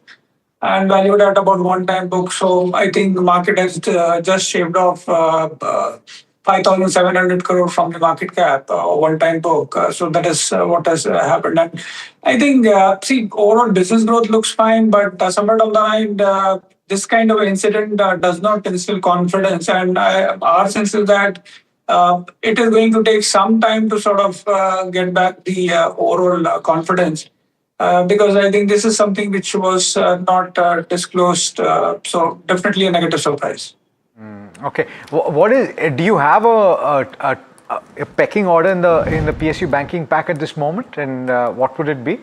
and valued at about one-time book. So I think the market has just shaved off 5,700 crore from the market cap, one-time book. So that is what has happened. And I think, overall business growth looks fine, but somewhere down the line, this kind of incident does not instill confidence. And our sense is that it is going to take some time to sort of get back the overall confidence. Because I think this is something which was not disclosed. So definitely a negative surprise. Okay, do you have a pecking order in the PSU banking pack at this moment, and what would it be?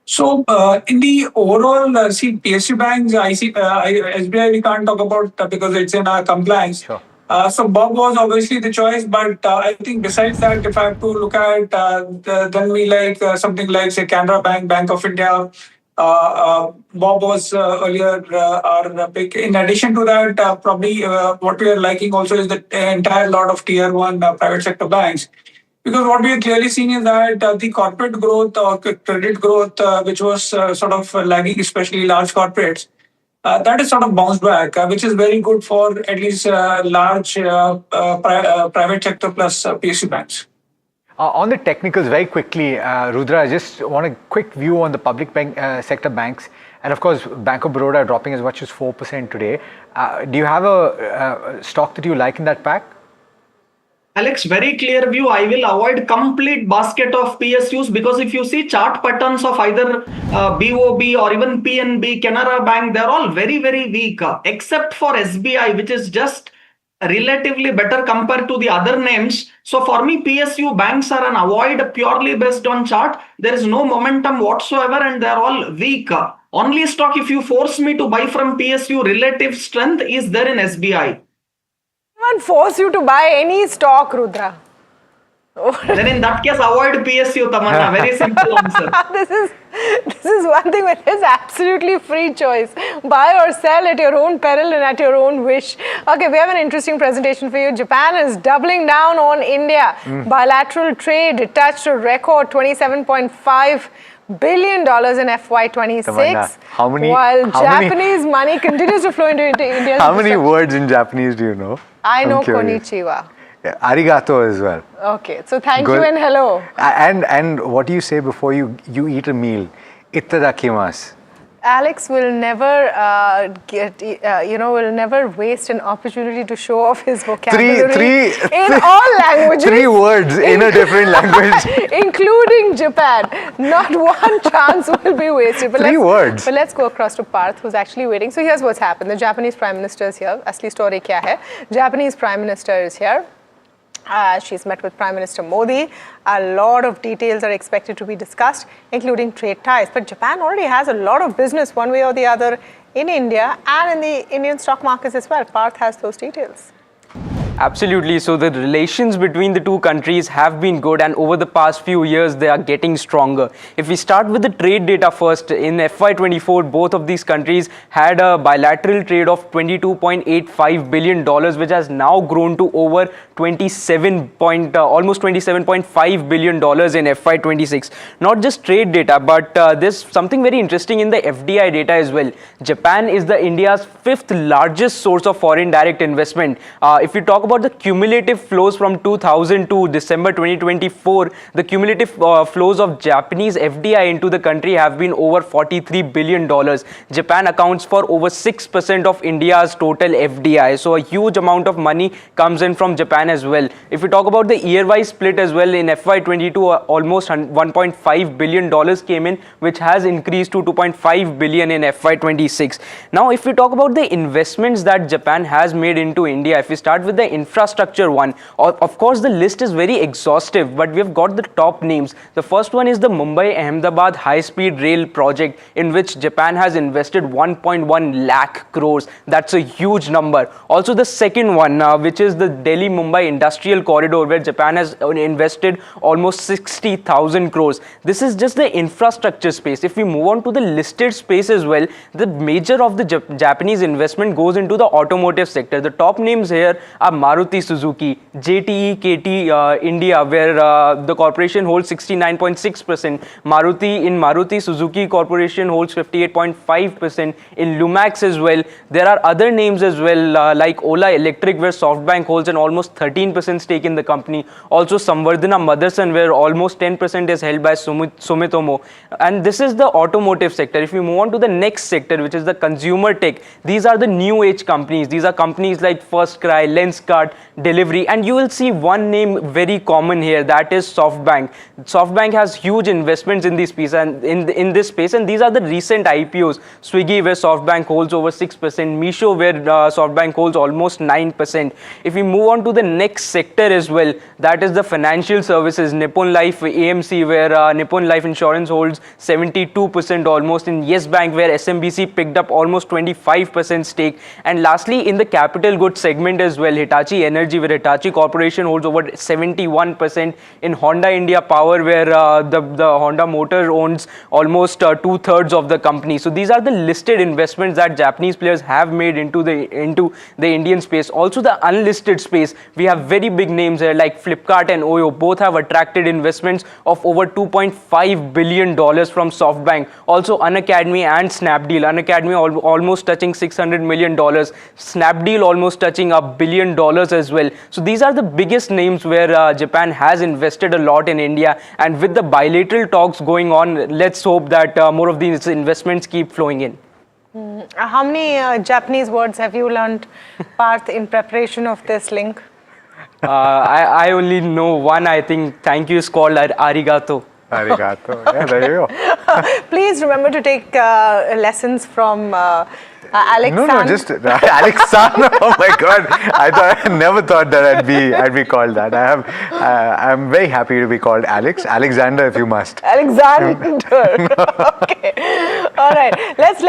So in the overall, PSU banks, SBI we can't talk about because it's in our compliance. Sure. So Bob was obviously the choice, but I think besides that, if I have to look at, then we like something like say Canara Bank, Bank of India. Bob was earlier our pick. In addition to that, probably what we are liking also is the entire lot of tier 1 private sector banks. Because what we are clearly seeing is that the corporate growth or credit growth, which was sort of lagging, especially large corporates, that is sort of bounced back, which is very good for at least large private sector plus PSU banks. On the technicals, very quickly, Rudra, I just want a quick view on the public bank, sector banks. And of course, Bank of Baroda dropping as much as 4% today. Do you have a stock that you like in that pack? Alex, very clear view. I will avoid complete basket of PSUs because if you see chart patterns of either BOB or even PNB, Canara Bank, they're all very, very weak, except for SBI, which is just relatively better compared to the other names. So for me, PSU banks are an avoid purely based on chart. There is no momentum whatsoever and they're all weak. Only stock, if you force me to buy from PSU, relative strength is there in SBI. I won't force you to buy any stock, Rudra. Then in that case, avoid PSU, Tamanna. Very simple answer. This is one thing where there's absolutely free choice. Buy or sell at your own peril and at your own wish. Okay, we have an interesting presentation for you. Japan is doubling down on India. Bilateral trade touched a record $27.5 billion in FY26. While Japanese money continues to flow into India. How many words in Japanese do you know? I know konnichiwa. Yeah, arigato as well. Okay, so thank you and hello. And what do you say before you eat a meal? Itadakimasu. Alex will never will never waste an opportunity to show off his vocabulary in all languages. 3 words in a different language. Including Japan. Not one chance will be wasted. But 3 words. But let's go across to Parth, who's actually waiting. So here's what's happened. The Japanese Prime Minister is here. Asli story kya hai? Japanese Prime Minister is here. She's met with Prime Minister Modi. A lot of details are expected to be discussed, including trade ties. But Japan already has a lot of business one way or the other in India and in the Indian stock markets as well. Parth has those details. Absolutely. So the relations between the two countries have been good, and over the past few years they are getting stronger. If we start with the trade data first, in FY24 both of these countries had a bilateral trade of $22.85 billion, which has now grown to over almost $27.5 billion in FY26. Not just trade data, but there's something very interesting in the FDI data as well. Japan is India's 5th largest source of foreign direct investment. If you talk about the cumulative flows from 2000 to December 2024, the cumulative flows of Japanese FDI into the country have been over $43 billion. Japan accounts for over 6% of India's total FDI. So a huge amount of money comes in from Japan as well. If we talk about the year-wise split as well, in FY22, almost $1.5 billion came in, which has increased to $2.5 billion in FY26. Now, if we talk about the investments that Japan has made into India, if we start with the infrastructure one, of course the list is very exhaustive, but we've got the top names. The first one is the Mumbai-Ahmedabad high-speed rail project, in which Japan has invested 1.1 lakh crores. That's a huge number. Also the second one, which is the Delhi-Mumbai industrial corridor, where Japan has invested almost 60,000 crores. This is just the infrastructure space. If we move on to the listed space as well, the major of the Japanese investment goes into the automotive sector. The top names here are Maruti Suzuki, JTE KT India, where the corporation holds 69.6%. Maruti Suzuki Corporation holds 58.5%. In Lumax as well, there are other names as well, like Ola Electric, where SoftBank holds an almost 13% stake in the company. Also Samvardhana Motherson, where almost 10% is held by Sumitomo. And this is the automotive sector. If we move on to the next sector, which is the consumer tech, these are the new age companies. These are companies like First Cry, Lenskart, Delivery, and you will see one name very common here, that is SoftBank. SoftBank has huge investments in this space, and in this space, and these are the recent IPOs. Swiggy, where SoftBank holds over 6%, Meesho, where SoftBank holds almost 9%. If we move on to the next sector as well, that is the financial services, Nippon Life AMC, where Nippon Life Insurance holds 72% almost. In Yes Bank, where SMBC picked up almost 25% stake. And lastly, in the capital goods segment as well, Hitachi Hitachi Energy, where Hitachi Corporation holds over 71%, in Honda India Power, where the Honda Motor owns almost 2/3 of the company. So these are the listed investments that Japanese players have made into the Indian space. Also the unlisted space, we have very big names here like Flipkart and Oyo. Both have attracted investments of over $2.5 billion from SoftBank. Also Unacademy and Snapdeal. Unacademy almost touching $600 million. Snapdeal almost touching $1 billion as well. So these are the biggest names where Japan has invested a lot in India. And with the bilateral talks going on, let's hope that more of these investments keep flowing in. How many Japanese words have you learned, Parth, in preparation of this link? I only know one. I think thank you is called arigato. Arigato. Yeah, there you go. Please remember to take lessons from Alex. No, just Alex San. Oh my God! I never thought that I'd be called that. I'm very happy to be called Alex Alexander, if you must. Alexander. Okay. All right.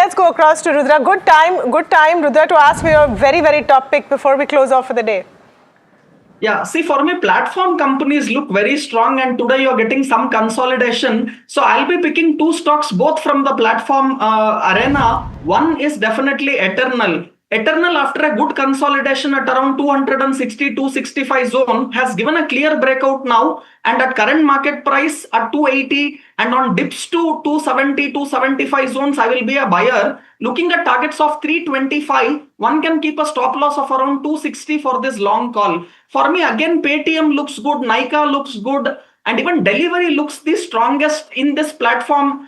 Let's go across to Rudra. Good time, Rudra, to ask for your very, very top pick before we close off for the day. Yeah, see, for me, platform companies look very strong, and today you're getting some consolidation. So I'll be picking two stocks, both from the platform arena. One is definitely Eternal. Eternal, after a good consolidation at around 260, 265 zone, has given a clear breakout now, and at current market price at 280 and on dips to 270, 275 zones, I will be a buyer. Looking at targets of 325, one can keep a stop loss of around 260 for this long call. For me, again, Paytm looks good, Nykaa looks good, and even delivery looks the strongest in this platform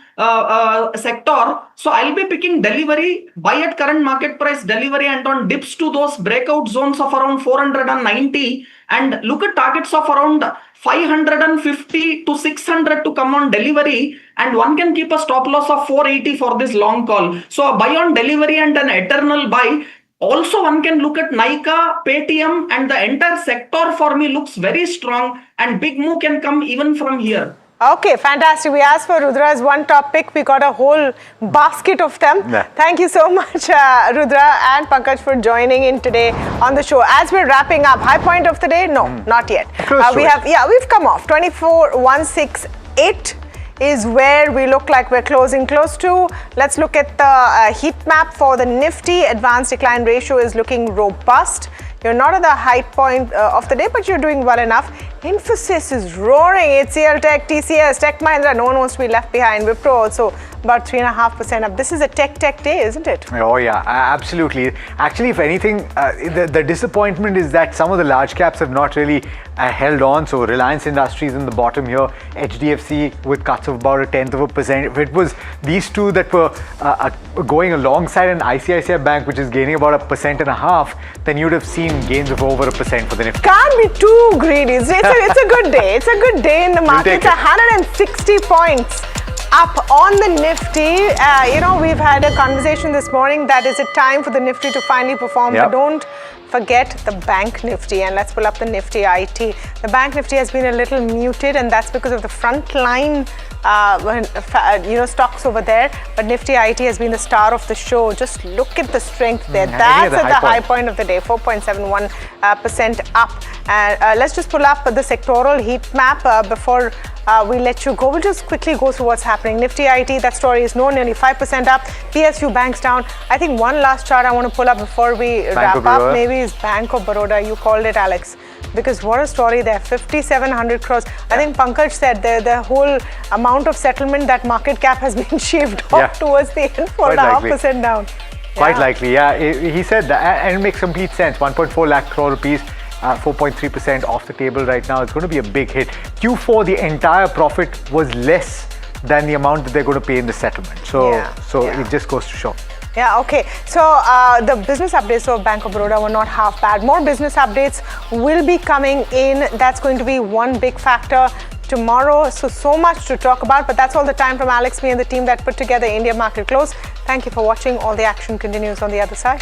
sector. So I'll be picking delivery, buy at current market price delivery, and on dips to those breakout zones of around 490, and look at targets of around 550 to 600 to come on delivery, and one can keep a stop loss of 480 for this long call. So a buy on delivery and an Eternal buy. Also, one can look at Nykaa, Paytm, and the entire sector for me looks very strong, and big move can come even from here. Okay, fantastic. We asked for Rudra's one top pick. We got a whole basket of them. Yeah. Thank you so much, Rudra and Pankaj, for joining in today on the show. As we're wrapping up, high point of the day? No, not yet. We've come off 24,168. Is where we look like we're closing close to. Let's look at the heat map for the Nifty. Advanced decline ratio is looking robust. You're not at the high point of the day, but you're doing well enough. Infosys is roaring. HCL Tech, TCS, Tech Mahindra. No one wants to be left behind. Wipro also about 3.5% up. This is a tech day, isn't it? Oh yeah, absolutely. Actually, if anything, the disappointment is that some of the large caps have not really held on. So Reliance Industries in the bottom here, HDFC with cuts of about 0.1%. If it was these two that were going alongside an ICICI Bank, which is gaining about 1.5%, then you'd have seen gains of over 1% for the Nifty. Can't be too greedy. It's a good day. It's a good day in the market. It's 160 points up on the Nifty. We've had a conversation this morning that is it time for the Nifty to finally perform. Yep. But don't forget the Bank Nifty, and let's pull up the Nifty IT. The Bank Nifty has been a little muted, and that's because of the front line stocks over there. But Nifty IT has been the star of the show. Just look at the strength there. That's at the high point of the day, 4.71% up. And let's just pull up the sectoral heat map before we let you go. We'll just quickly go through what's happening. Nifty IT, that story is known, nearly 5% up. PSU banks down. I think one last chart I want to pull up before we wrap up maybe is Bank of Baroda. You called it, Alex. Because what a story there, 5,700 crores. I think Pankaj said the whole amount of settlement, that market cap has been shaved off towards the end, 4.5% down. Quite likely, yeah. He said that, and it makes complete sense. 1.4 lakh crore rupees, 4.3% off the table right now. It's going to be a big hit. Q4, the entire profit was less than the amount that they're going to pay in the settlement. So it just goes to show. Yeah, okay. So the business updates of Bank of Baroda were not half bad. More business updates will be coming in. That's going to be one big factor tomorrow. So much to talk about, but that's all the time from Alex, me and the team that put together India Market Close. Thank you for watching. All the action continues on the other side.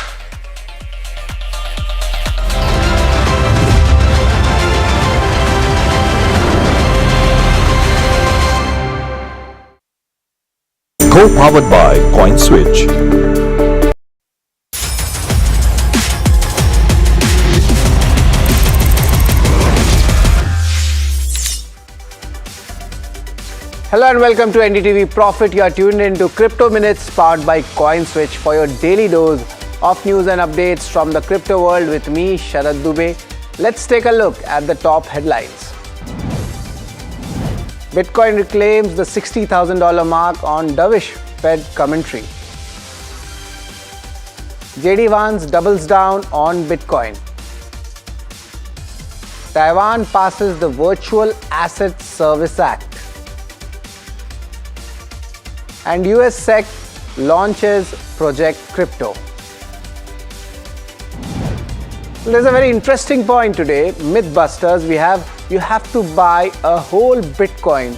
Co-powered by CoinSwitch. Hello and welcome to NDTV Profit. You are tuned in to Crypto Minutes powered by CoinSwitch for your daily dose of news and updates from the crypto world with me, Sharad Dubey. Let's take a look at the top headlines. Bitcoin reclaims the $60,000 mark on dovish Fed commentary. JD Vance doubles down on Bitcoin. Taiwan passes the Virtual Asset Service Act. And US SEC launches Project Crypto. There's a very interesting point today. Mythbusters, you have to buy a whole Bitcoin.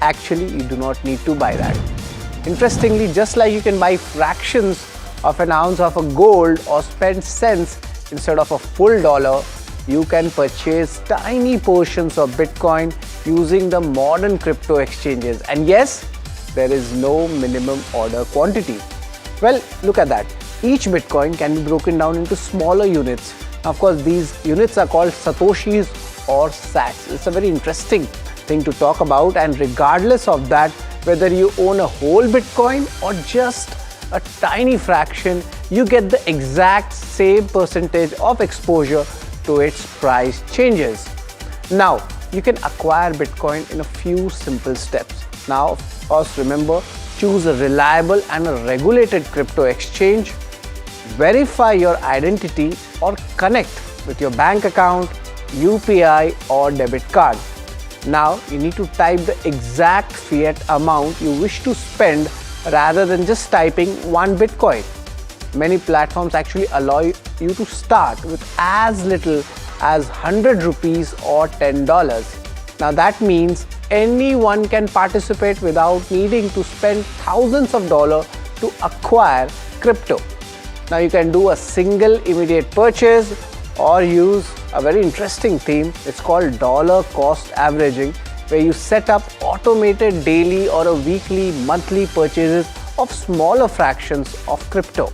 Actually, you do not need to buy that. Interestingly, just like you can buy fractions of an ounce of a gold or spend cents instead of a full dollar, you can purchase tiny portions of Bitcoin using the modern crypto exchanges. And yes, there is no minimum order quantity. Well, look at that. Each Bitcoin can be broken down into smaller units. Now, of course, these units are called Satoshis or sats. It's a very interesting thing to talk about, and regardless of that, whether you own a whole Bitcoin or just a tiny fraction, you get the exact same percentage of exposure to its price changes. Now, you can acquire Bitcoin in a few simple steps. Now, of course, remember, choose a reliable and a regulated crypto exchange, verify your identity or connect with your bank account, UPI or debit card. Now, you need to type the exact fiat amount you wish to spend rather than just typing 1 Bitcoin. Many platforms actually allow you to start with as little as 100 rupees or $10. Now that means anyone can participate without needing to spend thousands of dollars to acquire crypto. Now you can do a single immediate purchase or use a very interesting theme. It's called dollar cost averaging, where you set up automated daily or a weekly, monthly purchases of smaller fractions of crypto.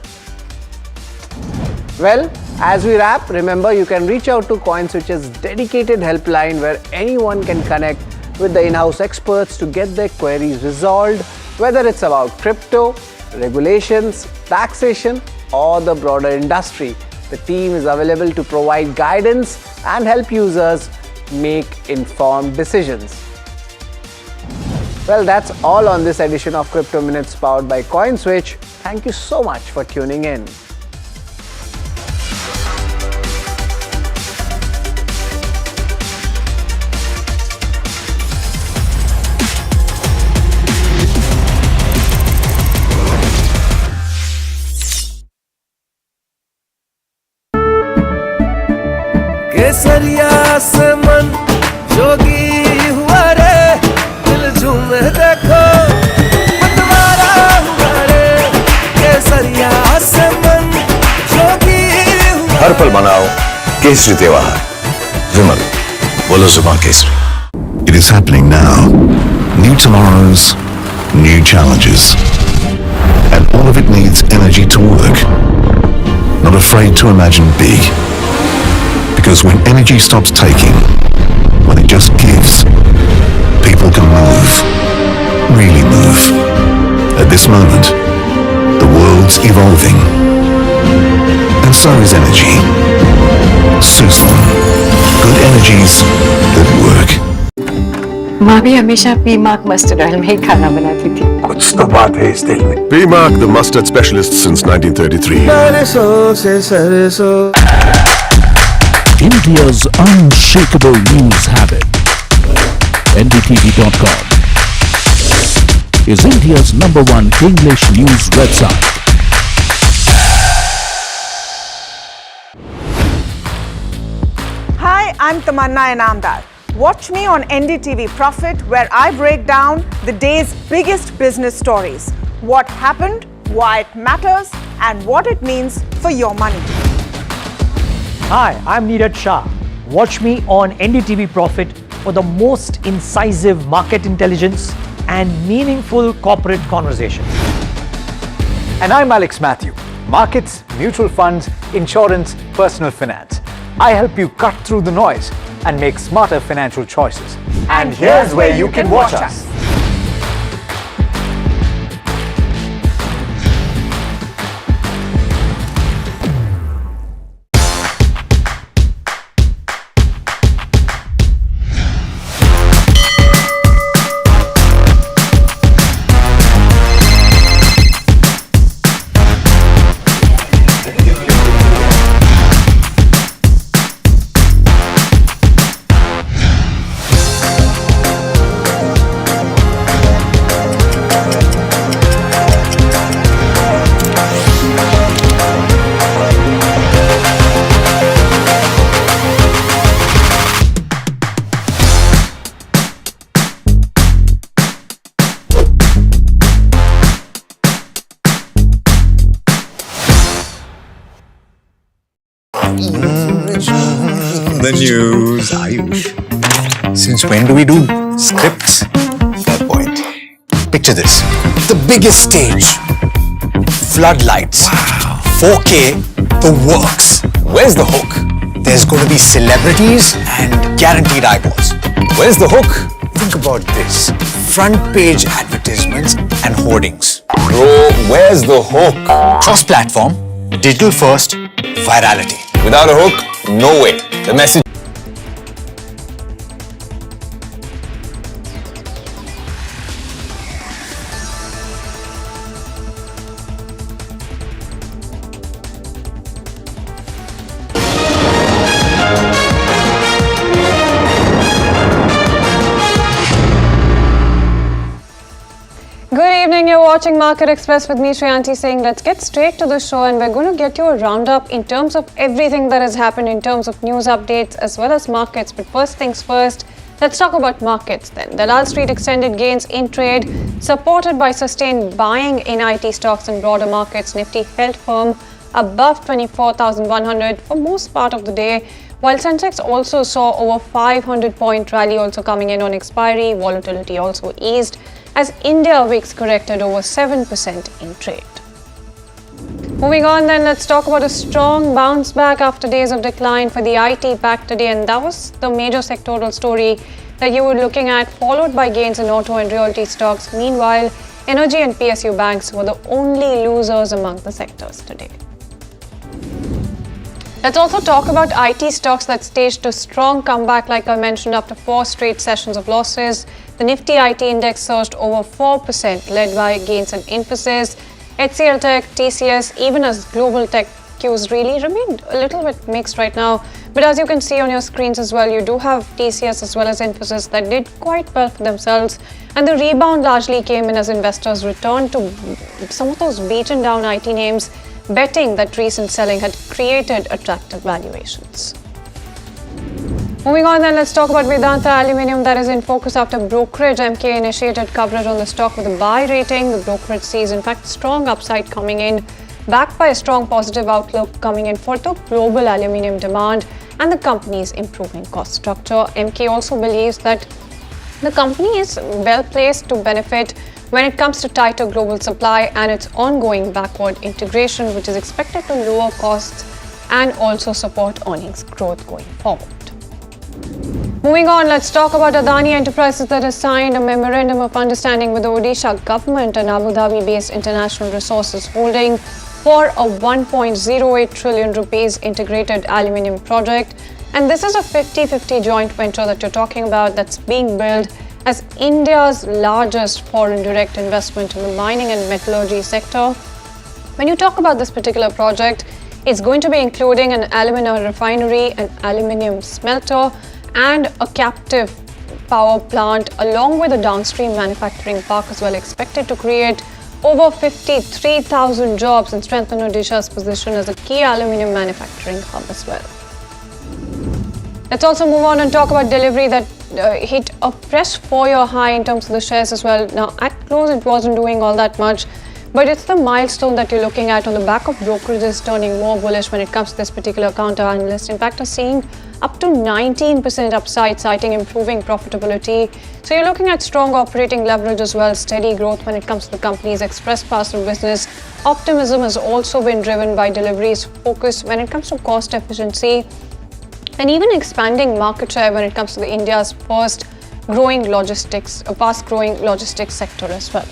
Well, as we wrap, remember you can reach out to CoinSwitch's dedicated helpline where anyone can connect with the in-house experts to get their queries resolved, whether it's about crypto, regulations, taxation, or the broader industry. The team is available to provide guidance and help users make informed decisions. Well, that's all on this edition of Crypto Minutes powered by CoinSwitch. Thank you so much for tuning in. केसरिया से मन जोगी हुआ रे दिल झूमे देखो मतवारा हुआ रे केसरिया से मन जोगी हुआ हर पल मनाओ केसरी त्योहार विमल बोलो जुबान Kesari. It is happening now. New tomorrows, new challenges. And all of it needs energy to work. Not afraid to imagine big. Because when energy stops taking, when it just gives, people can move, really move. At this moment, the world's evolving, and so is energy. Suzlon, good energies that work. माँ भी हमेशा P mark mustard oil में ही खाना बनाती थी. कुछ तो बात है इस दिल में. PMark, the mustard specialist since 1933. India's unshakable news habit. NDTV.com is India's #1 English news website. Hi, I'm Tamanna Inamdar. Watch me on NDTV Profit, where I break down the day's biggest business stories. What happened, why it matters, and what it means for your money. Hi, I'm Neeraj Shah. Watch me on NDTV Profit for the most incisive market intelligence and meaningful corporate conversations. And I'm Alex Matthew. Markets, mutual funds, insurance, personal finance. I help you cut through the noise and make smarter financial choices. And here's where you can watch us. The news, Ayush. Since when do we do scripts? Fair point. Picture this. The biggest stage. Floodlights. 4K. The works. Where's the hook? There's going to be celebrities and guaranteed eyeballs. Where's the hook? Think about this. Front page advertisements and hoardings. Bro, where's the hook? Cross-platform, digital first, virality. Without a hook, no way. The message. Good evening, you're watching Market Express with me, Shriyanti, saying let's get straight to the show, and we're going to get you a roundup in terms of everything that has happened in terms of news updates as well as markets. But first things first, let's talk about markets then. Dalal Street extended gains in trade, supported by sustained buying in IT stocks and broader markets. Nifty held firm above 24,100 for most part of the day, while Sensex also saw over 500-point rally also coming in on expiry. Volatility also eased as India VIX corrected over 7% in trade. Moving on then, let's talk about a strong bounce back after days of decline for the IT pack today, and that was the major sectoral story that you were looking at, followed by gains in auto and realty stocks. Meanwhile, energy and PSU banks were the only losers among the sectors today. Let's also talk about IT stocks that staged a strong comeback, like I mentioned, after 4 straight sessions of losses. The Nifty IT index surged over 4%, led by gains in Infosys, HCL Tech, TCS, even as global tech cues really remained a little bit mixed right now. But as you can see on your screens as well, you do have TCS as well as Infosys that did quite well for themselves. And the rebound largely came in as investors returned to some of those beaten down IT names, betting that recent selling had created attractive valuations. Moving on then, let's talk about Vedanta Aluminium that is in focus after brokerage. MK initiated coverage on the stock with a buy rating. The brokerage sees in fact strong upside coming in, backed by a strong positive outlook coming in for the global aluminium demand and the company's improving cost structure. MK also believes that the company is well placed to benefit when it comes to tighter global supply and its ongoing backward integration, which is expected to lower costs and also support earnings growth going forward. Moving on, let's talk about Adani Enterprises that has signed a memorandum of understanding with the Odisha government and Abu Dhabi-based International Resources Holding for a 1.08 trillion rupees integrated aluminium project. And this is a 50-50 joint venture that you're talking about that's being built as India's largest foreign direct investment in the mining and metallurgy sector. When you talk about this particular project, it's going to be including an alumina refinery, an aluminium smelter, and a captive power plant, along with a downstream manufacturing park as well, expected to create over 53,000 jobs and strengthen Odisha's position as a key aluminium manufacturing hub as well. Let's also move on and talk about Delhivery that hit a fresh 4-year high in terms of the shares as well. Now, at close, it wasn't doing all that much, but it's the milestone that you're looking at on the back of brokerages turning more bullish when it comes to this particular counter. Analysts, in fact, are seeing up to 19% upside, citing improving profitability. So you're looking at strong operating leverage as well, steady growth when it comes to the company's express parcel business. Optimism has also been driven by Delhivery's focus when it comes to cost efficiency and even expanding market share when it comes to India's fast-growing logistics sector as well.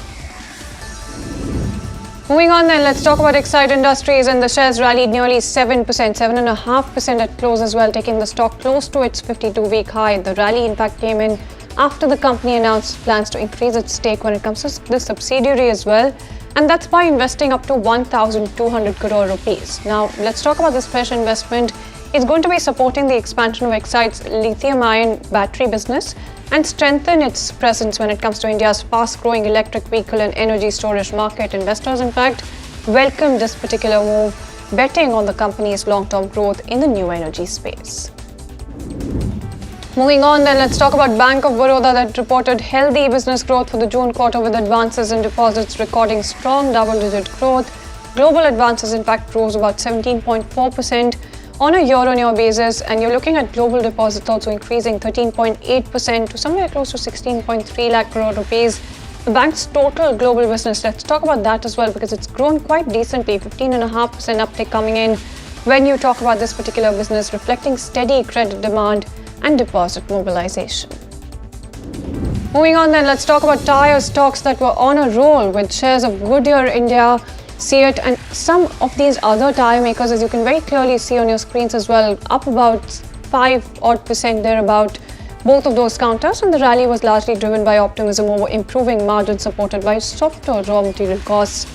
Moving on then, let's talk about Exide Industries, and the shares rallied nearly 7.5% at close as well, taking the stock close to its 52-week high. The rally in fact came in after the company announced plans to increase its stake when it comes to the subsidiary as well, and that's by investing up to 1,200 crore rupees. Now, let's talk about this fresh investment. It's going to be supporting the expansion of Exide's lithium-ion battery business and strengthen its presence when it comes to India's fast-growing electric vehicle and energy storage market. Investors, in fact, welcomed this particular move, betting on the company's long-term growth in the new energy space. Moving on then, let's talk about Bank of Baroda that reported healthy business growth for the June quarter, with advances and deposits recording strong double-digit growth. Global advances, in fact, rose about 17.4%, on a year-on-year basis, and you're looking at global deposits also increasing 13.8% to somewhere close to 16.3 lakh crore rupees. The bank's total global business, let's talk about that as well, because it's grown quite decently, 15.5% uptick coming in when you talk about this particular business, reflecting steady credit demand and deposit mobilization. Moving on then, let's talk about tyre stocks that were on a roll with shares of Goodyear India, Seat and some of these other tyre makers, as you can very clearly see on your screens as well, up about 5% thereabout. Both of those counters, and the rally was largely driven by optimism over improving margins supported by softer raw material costs,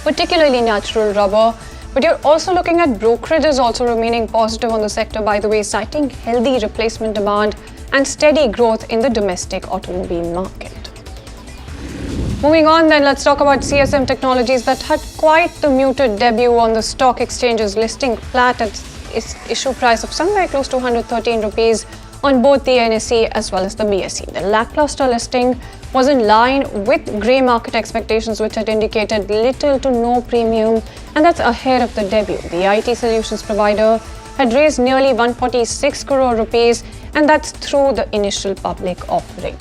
particularly natural rubber. But you're also looking at brokerages also remaining positive on the sector, by the way, citing healthy replacement demand and steady growth in the domestic automobile market. Moving on then, let's talk about CSM Technologies that had quite the muted debut on the stock exchanges, listing flat at its issue price of somewhere close to 113 rupees on both the NSE as well as the BSE. The lackluster listing was in line with grey market expectations, which had indicated little to no premium, and that's ahead of the debut. The IT solutions provider had raised nearly 146 crore rupees, and that's through the initial public offering.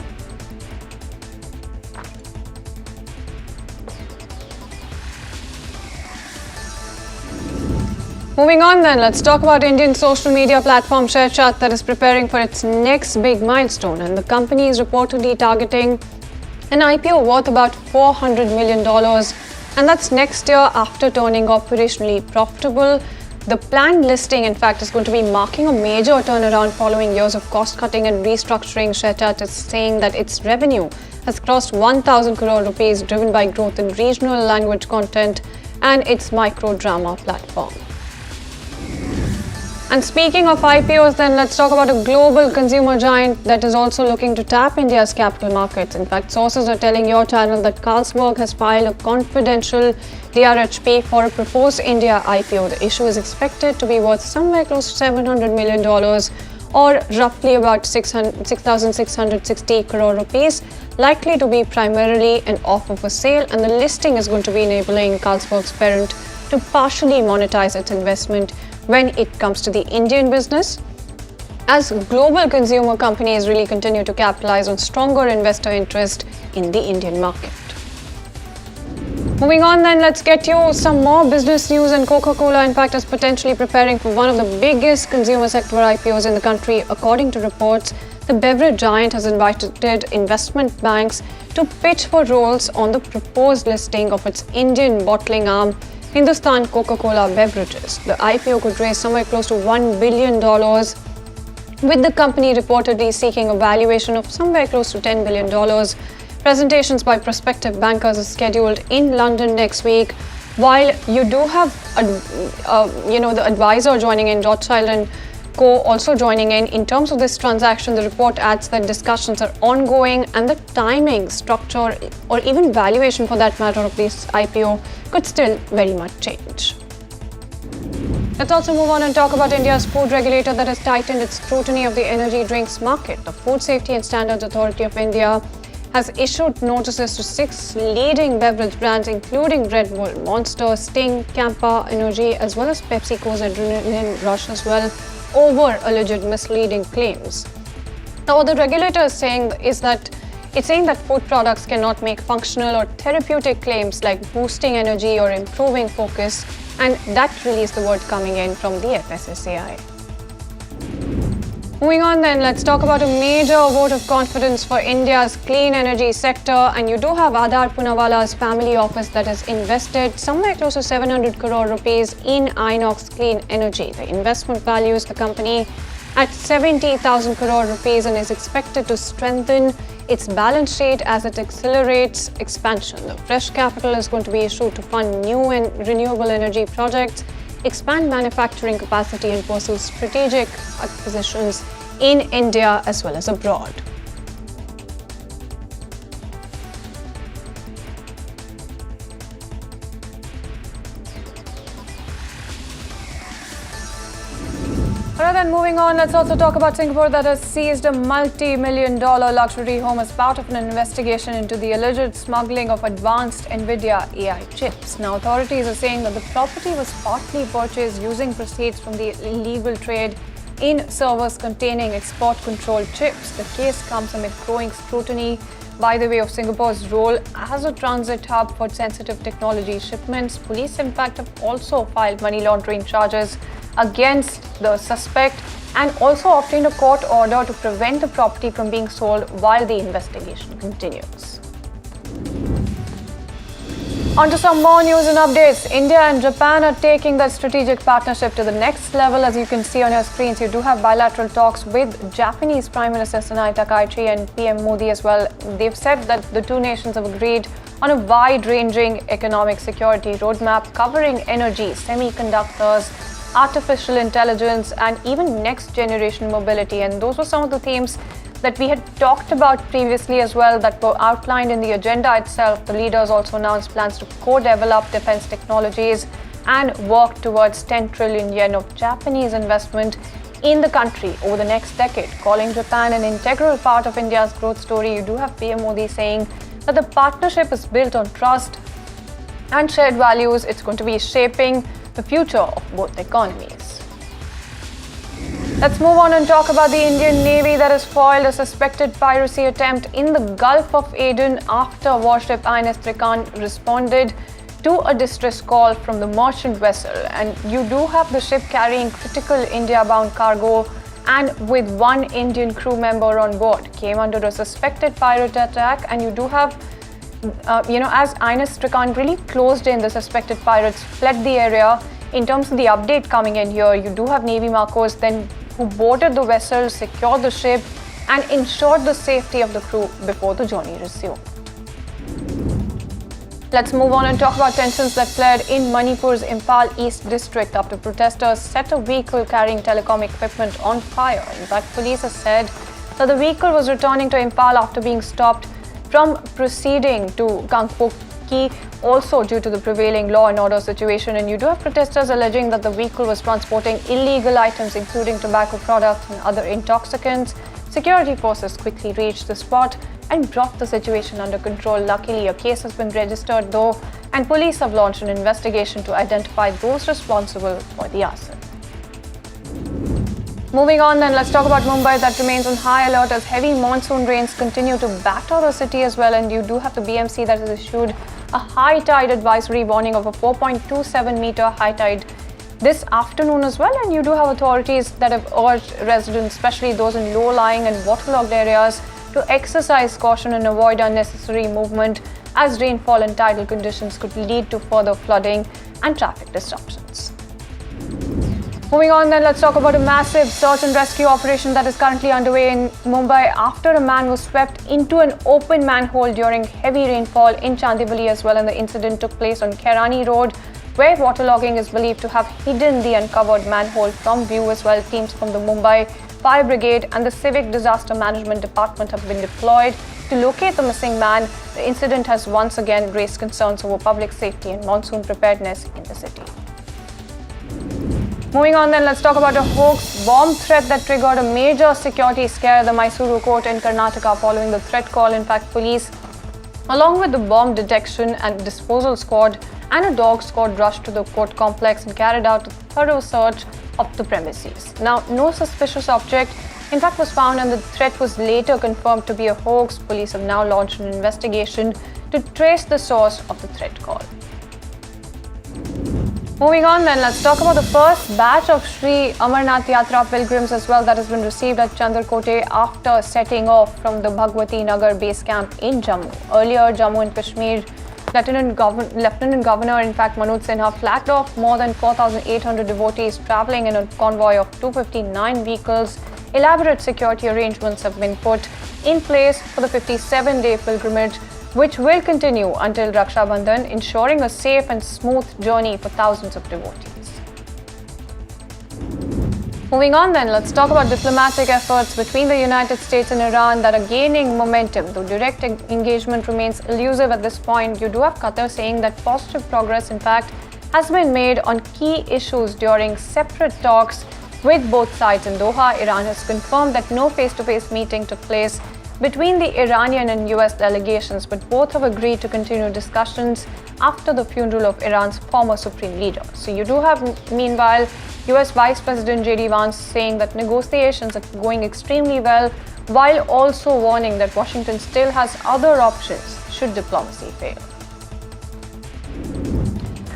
Moving on then, let's talk about Indian social media platform ShareChat that is preparing for its next big milestone, and the company is reportedly targeting an IPO worth about $400 million, and that's next year after turning operationally profitable. The planned listing, in fact, is going to be marking a major turnaround following years of cost-cutting and restructuring. ShareChat is saying that its revenue has crossed 1,000 crore rupees, driven by growth in regional language content and its micro-drama platform. And speaking of IPOs, then let's talk about a global consumer giant that is also looking to tap India's capital markets. In fact, sources are telling your channel that Carlsberg has filed a confidential DRHP for a proposed India IPO. The issue is expected to be worth somewhere close to $700 million, or roughly about 6,660 crore rupees, likely to be primarily an offer for sale, and the listing is going to be enabling Carlsberg's parent to partially monetize its investment when it comes to the Indian business, as global consumer companies really continue to capitalize on stronger investor interest in the Indian market. Moving on then, let's get you some more business news, and Coca-Cola, in fact, is potentially preparing for one of the biggest consumer sector IPOs in the country. According to reports, the beverage giant has invited investment banks to pitch for roles on the proposed listing of its Indian bottling arm, Hindustan Coca-Cola Beverages. The IPO could raise somewhere close to $1 billion, with the company reportedly seeking a valuation of somewhere close to $10 billion. Presentations by prospective bankers are scheduled in London next week, while you do have the advisor joining in, Rothschild & Co. also joining in. In terms of this transaction, the report adds that discussions are ongoing, and the timing, structure, or even valuation for that matter of this IPO could still very much change. Let's also move on and talk about India's food regulator that has tightened its scrutiny of the energy drinks market. The Food Safety and Standards Authority of India has issued notices to 6 leading beverage brands, including Red Bull, Monster, Sting, Campa Energy, as well as PepsiCo's Adrenaline Rush as well, over alleged misleading claims. Now, what the regulator is saying is that it's saying that food products cannot make functional or therapeutic claims like boosting energy or improving focus, and that really is the word coming in from the FSSAI. Moving on then, let's talk about a major vote of confidence for India's clean energy sector, and you do have Adar Poonawala's family office that has invested somewhere close to 700 crore rupees in Inox Clean Energy. The investment values the company at 70,000 crore rupees and is expected to strengthen its balance sheet as it accelerates expansion. The fresh capital is going to be issued to fund new and renewable energy projects, expand manufacturing capacity, and pursue strategic acquisitions in India as well as abroad. Alright, then moving on, let's also talk about Singapore that has seized a multi-million-dollar luxury home as part of an investigation into the alleged smuggling of advanced NVIDIA AI chips. Now, authorities are saying that the property was partly purchased using proceeds from the illegal trade in servers containing export-controlled chips. The case comes amid growing scrutiny by the way of Singapore's role as a transit hub for sensitive technology shipments. Police, in fact, have also filed money laundering charges against the suspect and also obtained a court order to prevent the property from being sold while the investigation continues. On to some more news and updates. India and Japan are taking the strategic partnership to the next level. As you can see on your screens, you do have bilateral talks with Japanese Prime Minister Sanae Takaichi and PM Modi as well. They've said that the two nations have agreed on a wide-ranging economic security roadmap covering energy, semiconductors, artificial intelligence, and even next-generation mobility. And those were some of the themes that we had talked about previously as well that were outlined in the agenda itself. The leaders also announced plans to co-develop defense technologies and work towards 10 trillion yen of Japanese investment in the country over the next decade. Calling Japan an integral part of India's growth story, you do have PM Modi saying that the partnership is built on trust and shared values. It's going to be shaping the future of both economies. Let's move on and talk about the Indian Navy that has foiled a suspected piracy attempt in the Gulf of Aden after warship INS Trikant responded to a distress call from the merchant vessel. And you do have the ship carrying critical India-bound cargo and with one Indian crew member on board. Came under a suspected pirate attack, and you do have as INS Trikant really closed in, the suspected pirates fled the area. In terms of the update coming in here, you do have Navy Marcos then who boarded the vessel, secured the ship, and ensured the safety of the crew before the journey resumed. Let's move on and talk about tensions that flared in Manipur's Imphal East district after protesters set a vehicle carrying telecom equipment on fire. In fact, police have said that the vehicle was returning to Imphal after being stopped from proceeding to Gangpokpi, also due to the prevailing law and order situation. And you do have protesters alleging that the vehicle was transporting illegal items including tobacco products and other intoxicants. Security forces quickly reached the spot and brought the situation under control. Luckily, a case has been registered though, and police have launched an investigation to identify those responsible for the arson. Moving on then, let's talk about Mumbai that remains on high alert as heavy monsoon rains continue to batter the city as well. And you do have the BMC that has issued a high tide advisory warning of a 4.27 meter high tide this afternoon as well. And you do have authorities that have urged residents, especially those in low-lying and waterlogged areas, to exercise caution and avoid unnecessary movement as rainfall and tidal conditions could lead to further flooding and traffic disruptions. Moving on then, let's talk about a massive search and rescue operation that is currently underway in Mumbai after a man was swept into an open manhole during heavy rainfall in Chandivali as well. And the incident took place on Kerani Road, where waterlogging is believed to have hidden the uncovered manhole from view as well. Teams from the Mumbai Fire Brigade and the Civic Disaster Management Department have been deployed to locate the missing man. The incident has once again raised concerns over public safety and monsoon preparedness in the city. Moving on then, let's talk about a hoax bomb threat that triggered a major security scare at the Mysuru court in Karnataka following the threat call. In fact, police, along with the bomb detection and disposal squad and a dog squad, rushed to the court complex and carried out a thorough search of the premises. Now, no suspicious object, in fact, was found, and the threat was later confirmed to be a hoax. Police have now launched an investigation to trace the source of the threat call. Moving on then, let's talk about the first batch of Sri Amarnath Yatra pilgrims as well that has been received at Chandrakote after setting off from the Bhagwati Nagar base camp in Jammu. Earlier, Jammu and Kashmir Lieutenant Governor, in fact, Manoj Sinha flagged off more than 4,800 devotees travelling in a convoy of 259 vehicles. Elaborate security arrangements have been put in place for the 57-day pilgrimage, which will continue until Raksha Bandhan, ensuring a safe and smooth journey for thousands of devotees. Moving on then, let's talk about diplomatic efforts between the United States and Iran that are gaining momentum. Though direct engagement remains elusive at this point, you do have Qatar saying that positive progress, in fact, has been made on key issues during separate talks with both sides in Doha. Iran has confirmed that no face-to-face meeting took place between the Iranian and US delegations, but both have agreed to continue discussions after the funeral of Iran's former supreme leader. So you do have, meanwhile, US Vice President J.D. Vance saying that negotiations are going extremely well, while also warning that Washington still has other options should diplomacy fail.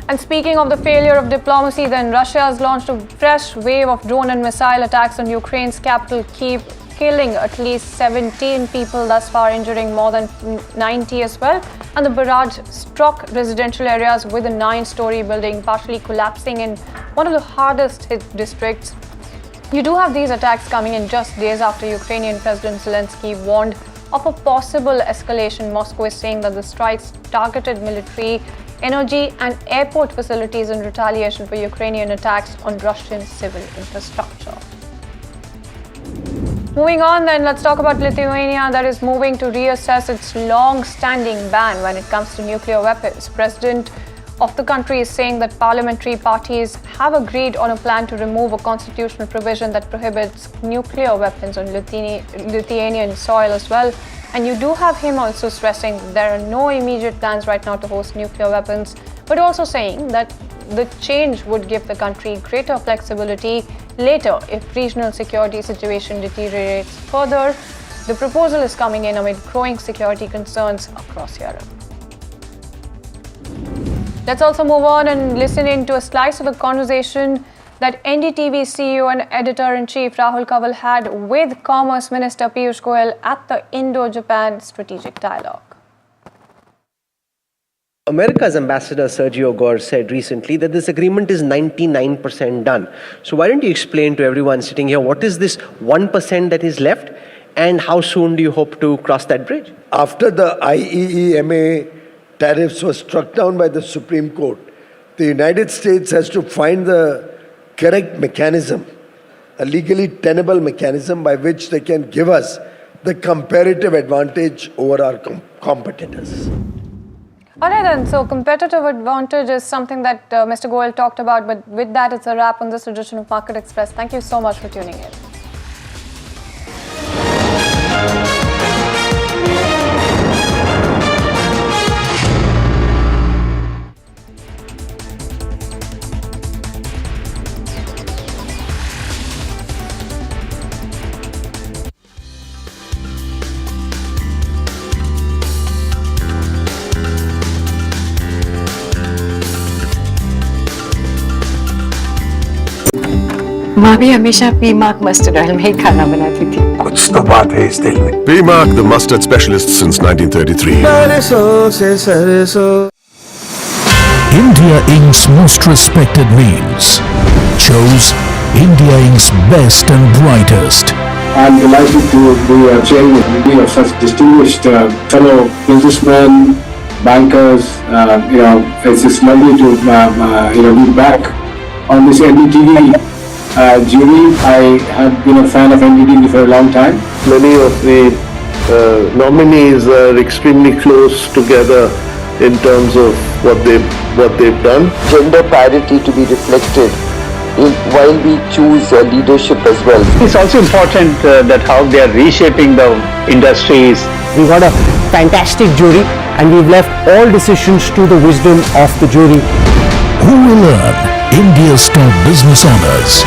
And speaking of the failure of diplomacy, then Russia has launched a fresh wave of drone and missile attacks on Ukraine's capital, Kyiv, killing at least 17 people thus far, injuring more than 90 as well. And the barrage struck residential areas with a 9-story building, partially collapsing in one of the hardest hit districts. You do have these attacks coming in just days after Ukrainian President Zelensky warned of a possible escalation. Moscow is saying that the strikes targeted military, energy and airport facilities in retaliation for Ukrainian attacks on Russian civil infrastructure. Moving on, then, let's talk about Lithuania, that is moving to reassess its long-standing ban when it comes to nuclear weapons. President of the country is saying that parliamentary parties have agreed on a plan to remove a constitutional provision that prohibits nuclear weapons on Lithuanian soil as well. And you do have him also stressing that there are no immediate plans right now to host nuclear weapons, but also saying that the change would give the country greater flexibility later if regional security situation deteriorates further. The proposal is coming in amid growing security concerns across Europe. Let's also move on and listen in to a slice of the conversation that NDTV CEO and Editor-in-Chief Rahul Kanwal had with Commerce Minister Piyush Goyal at the Indo-Japan Strategic Dialogue. America's Ambassador Sergio Gore said recently that this agreement is 99% done. So why don't you explain to everyone sitting here, what is this 1% that is left and how soon do you hope to cross that bridge? After the IEEMA tariffs were struck down by the Supreme Court, the United States has to find the correct mechanism, a legally tenable mechanism by which they can give us the comparative advantage over our competitors. All right then, so competitive advantage is something that Mr. Goyal talked about, but with that, it's a wrap on this edition of Market Express. Thank you so much for tuning in. माँ भी हमेशा P mark mustard oil में ही खाना बनाती थी। कुछ तो बात है इस दिल में। P-Mark, the mustard specialist since 1933. India Inc.'s most respected names chose India Inc.'s best and brightest. I'm delighted to be chairing a meeting of such distinguished fellow businessmen, bankers. It's just lovely to be back on this NDTV jury. I have been a fan of NDTV for a long time. Many of the nominees are extremely close together in terms of what they've done. Gender parity to be reflected while we choose leadership as well. It's also important that how they are reshaping the industries. We've got a fantastic jury and we've left all decisions to the wisdom of the jury. Who will earn India's top business honors?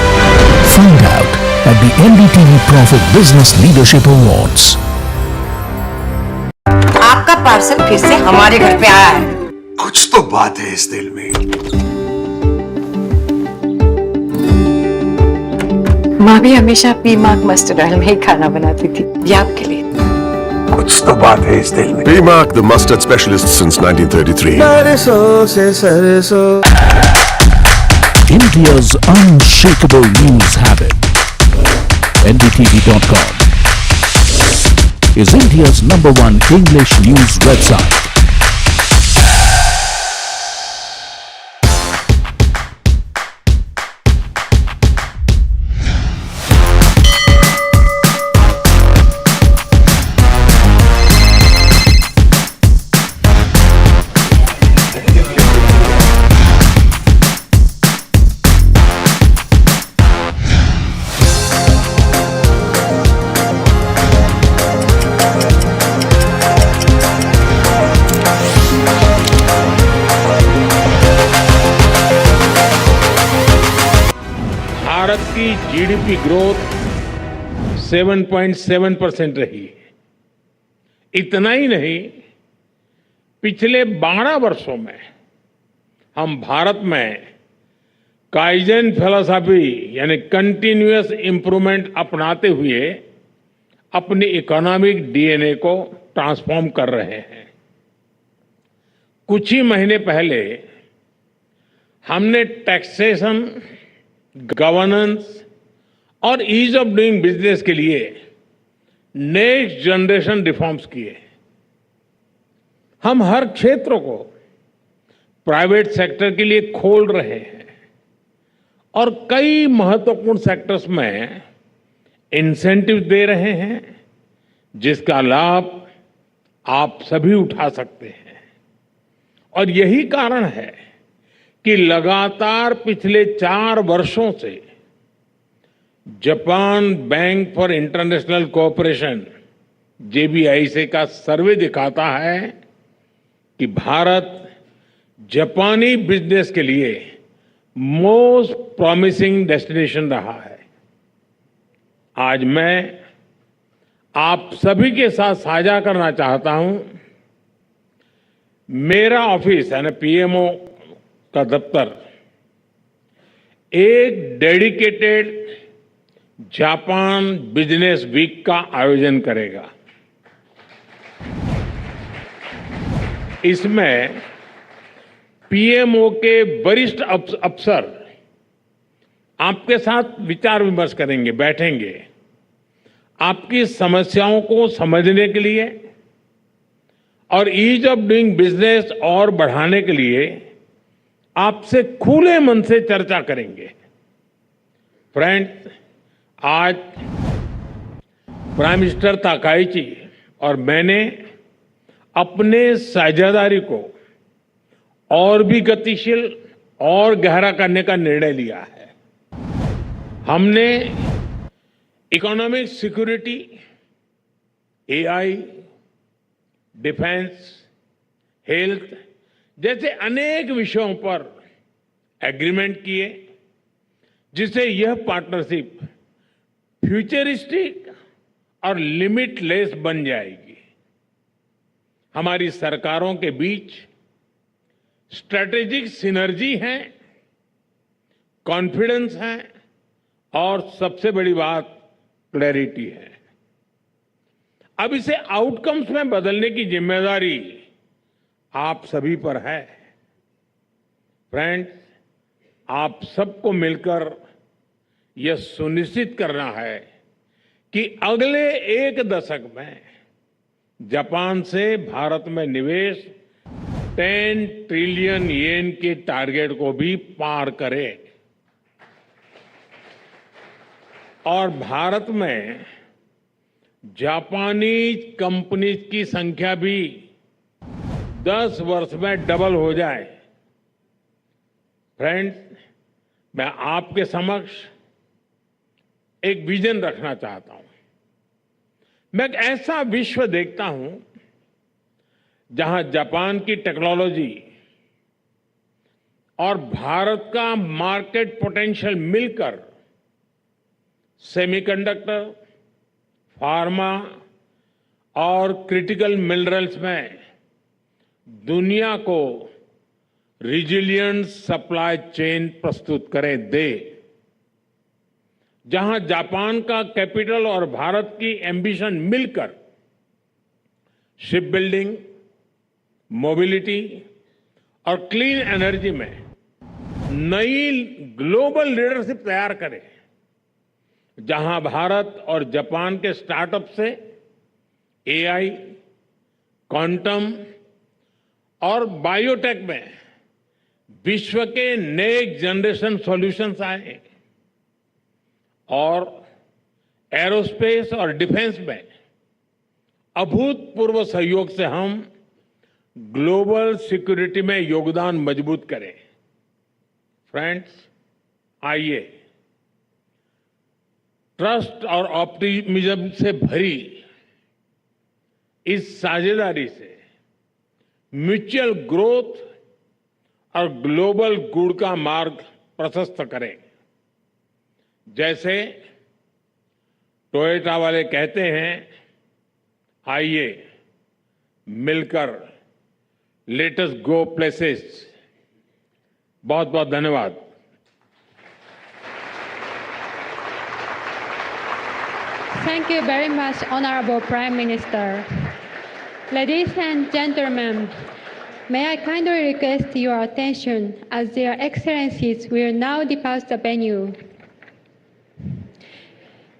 Find out at the NDTV Profit Business Leadership Awards. आपका parcel फिर से हमारे घर पे आया है। कुछ तो बात है इस दिल में। माँ भी हमेशा पी मार्क मस्टर्ड ऑयल में ही खाना बनाती थी। ये आपके लिए। कुछ तो बात है इस दिल में। P-Mark, the mustard specialist since 1933. India's unshakable news habit. NDTV.com is India's #1 English news website. Bharat की जीडीपी ग्रोथ 7.7% रही है। इतना ही नहीं, पिछले 12 वर्षों में हम भारत में काइजन फिलॉसफी यानी कंटिन्यूअस इंप्रूवमेंट अपनाते हुए अपनी इकोनॉमिक डीएनए को ट्रांसफॉर्म कर रहे हैं। कुछ ही महीने पहले हमने टैक्सेशन, गवर्नेंस और ईज ऑफ डूइंग बिजनेस के लिए नेक्स्ट जनरेशन रिफॉर्म्स किए। हम हर क्षेत्र को प्राइवेट सेक्टर के लिए खोल रहे हैं और कई महत्वपूर्ण सेक्टर्स में इंसेंटिव दे रहे हैं, जिसका लाभ आप सभी उठा सकते हैं। और यही कारण है कि लगातार पिछले 4 वर्षों से Japan bank for international cooperation JBIC का सर्वे दिखाता है कि भारत जापानी बिजनेस के लिए मोस्ट प्रॉमिसिंग डेस्टिनेशन रहा है। आज मैं आप सभी के साथ साझा करना चाहता हूं, मेरा ऑफिस यानी PMO का दफ्तर एक डेडिकेटेड जापान बिजनेस वीक का आयोजन करेगा। इसमें PMO के वरिष्ठ अफसर आपके साथ विचार विमर्श करेंगे, बैठेंगे, आपकी समस्याओं को समझने के लिए और ईज ऑफ डूइंग बिजनेस और बढ़ाने के लिए आपसे खुले मन से चर्चा करेंगे। फ्रेंड्स, आज प्राइम मिनिस्टर ताकाइची और मैंने अपने साझेदारी को और भी गतिशील और गहरा करने का निर्णय लिया है। हमने economic security, AI, defence, health जैसे अनेक विषयों पर एग्रीमेंट किए, जिससे यह पार्टनरशिप फ्यूचरिस्टिक और लिमिटलेस बन जाएगी। हमारी सरकारों के बीच स्ट्रेटेजिक सिनर्जी है, कॉन्फिडेंस है और सबसे बड़ी बात क्लैरिटी है। अब इसे आउटकम्स में बदलने की जिम्मेदारी आप सभी पर है। फ्रेंड्स, आप सबको मिलकर यह सुनिश्चित करना है कि अगले 1 दशक में जापान से भारत में निवेश 10 ट्रिलियन येन के टारगेट को भी पार करे और भारत में जापानी कंपनीज की संख्या भी 10 वर्ष में डबल हो जाए। फ्रेंड्स, मैं आपके समक्ष एक विजन रखना चाहता हूं। मैं एक ऐसा विश्व देखता हूं जहां जापान की टेक्नोलॉजी और भारत का मार्केट पोटेंशियल मिलकर सेमीकंडक्टर, फार्मा और क्रिटिकल मिनरल्स में दुनिया को रिजिलियंट सप्लाई चेन प्रस्तुत करे दे। जहां जापान का कैपिटल और भारत की एम्बिशन मिलकर शिप बिल्डिंग, मोबिलिटी और क्लीन एनर्जी में नई ग्लोबल लीडरशिप तैयार करे, जहां भारत और जापान के स्टार्टअप से AI, क्वांटम और बायोटेक में विश्व के नेक्स्ट जनरेशन सॉल्यूशंस आए और एरोस्पेस और डिफेंस में अभूतपूर्व सहयोग से हम ग्लोबल सिक्योरिटी में योगदान मजबूत करें। फ्रेंड्स, आइए ट्रस्ट और ऑप्टिमिज्म से भरी इस साझेदारी से म्यूचुअल ग्रोथ और ग्लोबल गुड का मार्ग प्रशस्त करें। जैसे टोयोटा वाले कहते हैं, आइए मिलकर लेट अस गो प्लेसेस। बहुत बहुत धन्यवाद। Thank you very much, Honorable Prime Minister. Ladies and gentlemen, may I kindly request your attention as their excellencies will now depart the venue.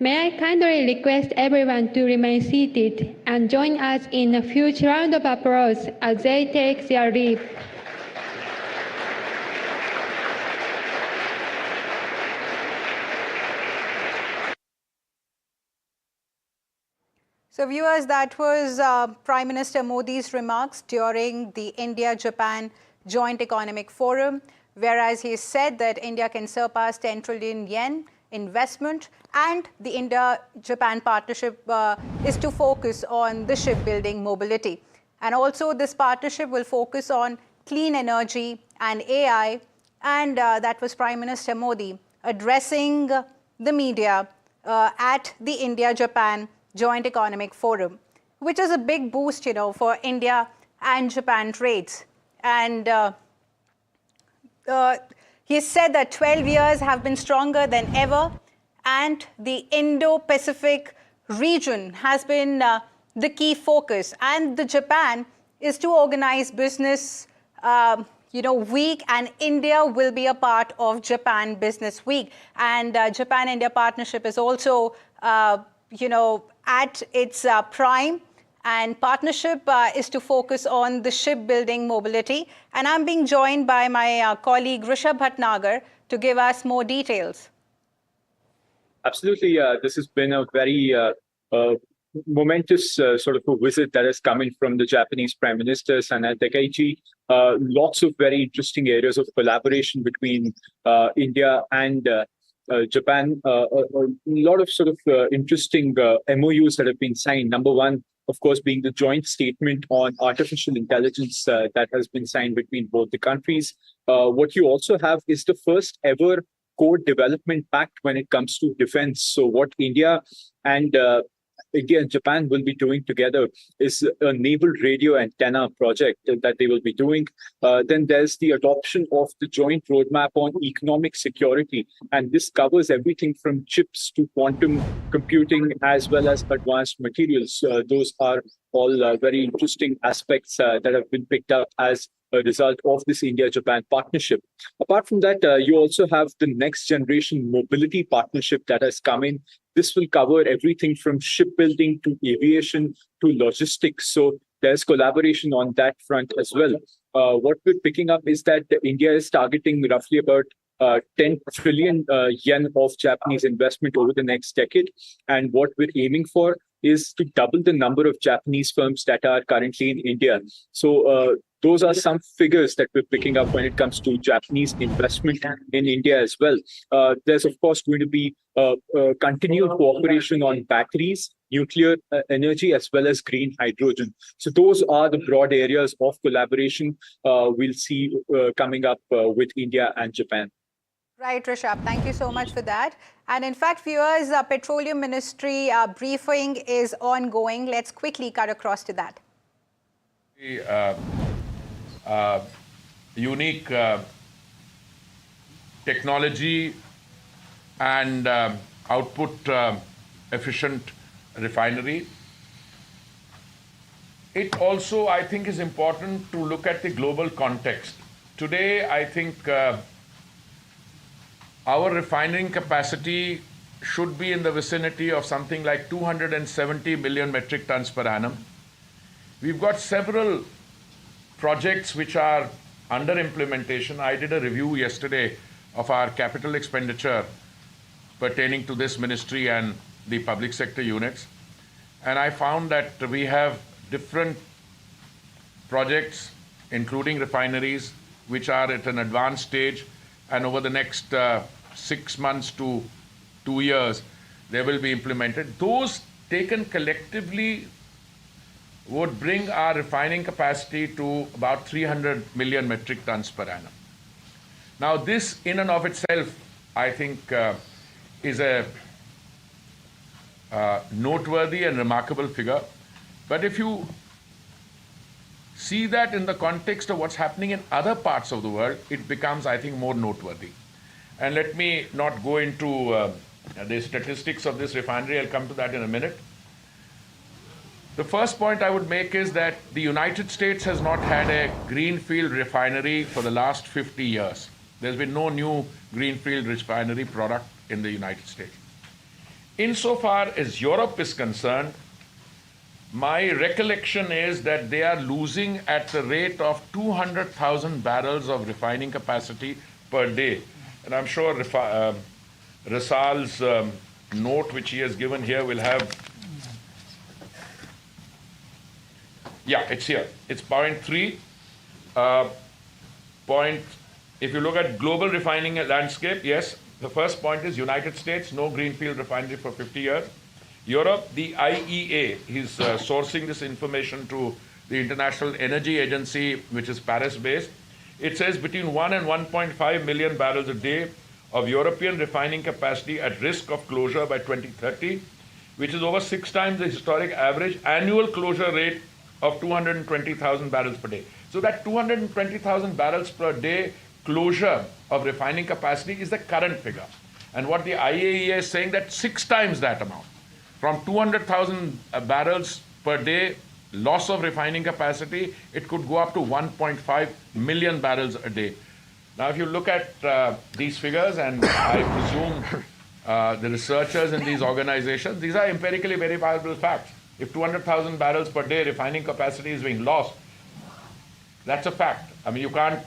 May I kindly request everyone to remain seated and join us in a huge round of applause as they take their leave. So viewers, that was Prime Minister Modi's remarks during the India-Japan Joint Economic Forum, whereas he said that India can surpass 10 trillion yen investment, and the India-Japan partnership is to focus on the shipbuilding mobility. And also this partnership will focus on clean energy and AI, and that was Prime Minister Modi addressing the media at the India-Japan Joint Economic Forum, which is a big boost, for India and Japan trades. And he said that 12 years have been stronger than ever, and the Indo-Pacific region has been the key focus. And the Japan is to organize business, week, and India will be a part of Japan Business Week. And Japan-India partnership is also, at its prime, and partnership is to focus on the shipbuilding mobility. And I'm being joined by my colleague Rishabh Bhatnagar to give us more details. Absolutely. This has been a very momentous sort of a visit that has come in from the Japanese Prime Minister, Sanai Takaichi. Lots of very interesting areas of collaboration between India and Japan. A lot of sort of interesting MOUs that have been signed. Number one, of course, being the joint statement on artificial intelligence that has been signed between both the countries. What you also have is the first ever code development pact when it comes to defense. So what India and Japan will be doing together is a naval radio antenna project that they will be doing. Then there's the adoption of the joint roadmap on economic security. And this covers everything from chips to quantum computing as well as advanced materials. Those are all very interesting aspects that have been picked up as a result of this India-Japan partnership. Apart from that, you also have the next generation mobility partnership that has come in. This will cover everything from shipbuilding to aviation to logistics. So there's collaboration on that front as well. What we're picking up is that India is targeting roughly about 10 trillion yen of Japanese investment over the next decade. And what we're aiming for is to double the number of Japanese firms that are currently in India. So those are some figures that we're picking up when it comes to Japanese investment in India as well. There's, of course, going to be continued cooperation on batteries, nuclear energy, as well as green hydrogen. So those are the broad areas of collaboration we'll see coming up with India and Japan. Right, Rishabh. Thank you so much for that. And in fact, viewers, Petroleum Ministry briefing is ongoing. Let's quickly cut across to that. Unique technology and output efficient refinery. It also, I think, is important to look at the global context. Today, I think our refining capacity should be in the vicinity of something like 270 million metric tons per annum. We've got several projects which are under implementation. I did a review yesterday of our capital expenditure pertaining to this ministry and the public sector units. And I found that we have different projects, including refineries, which are at an advanced stage. And over the next 6 months to 2 years, they will be implemented. Those taken collectively would bring our refining capacity to about 300 million metric tons per annum. Now, this in and of itself, I think, is a noteworthy and remarkable figure. But if you see that in the context of what's happening in other parts of the world, it becomes, I think, more noteworthy. And let me not go into the statistics of this refinery. I'll come to that in a minute. The first point I would make is that the United States has not had a greenfield refinery for the last 50 years. There's been no new greenfield refinery product in the United States. Insofar as Europe is concerned, my recollection is that they are losing at the rate of 200,000 barrels of refining capacity per day. And I'm sure Rasal's note, which he has given here, will have. Yeah, it's here. It's 0.3. If you look at global refining landscape, yes, the first point is United States, no greenfield refinery for 50 years. Europe, the IEA is sourcing this information to the International Energy Agency, which is Paris-based. It says between 1 and 1.5 million barrels a day of European refining capacity at risk of closure by 2030, which is over 6 times the historic average annual closure rate of 220,000 barrels per day. So that 220,000 barrels per day closure of refining capacity is the current figure. And what the IAEA is saying, that 6 times that amount. From 200,000 barrels per day loss of refining capacity, it could go up to 1.5 million barrels a day. Now, if you look at these figures, and I presume the researchers in these organizations, these are empirically verifiable facts. If 200,000 barrels per day refining capacity is being lost, that's a fact. I mean, you can't,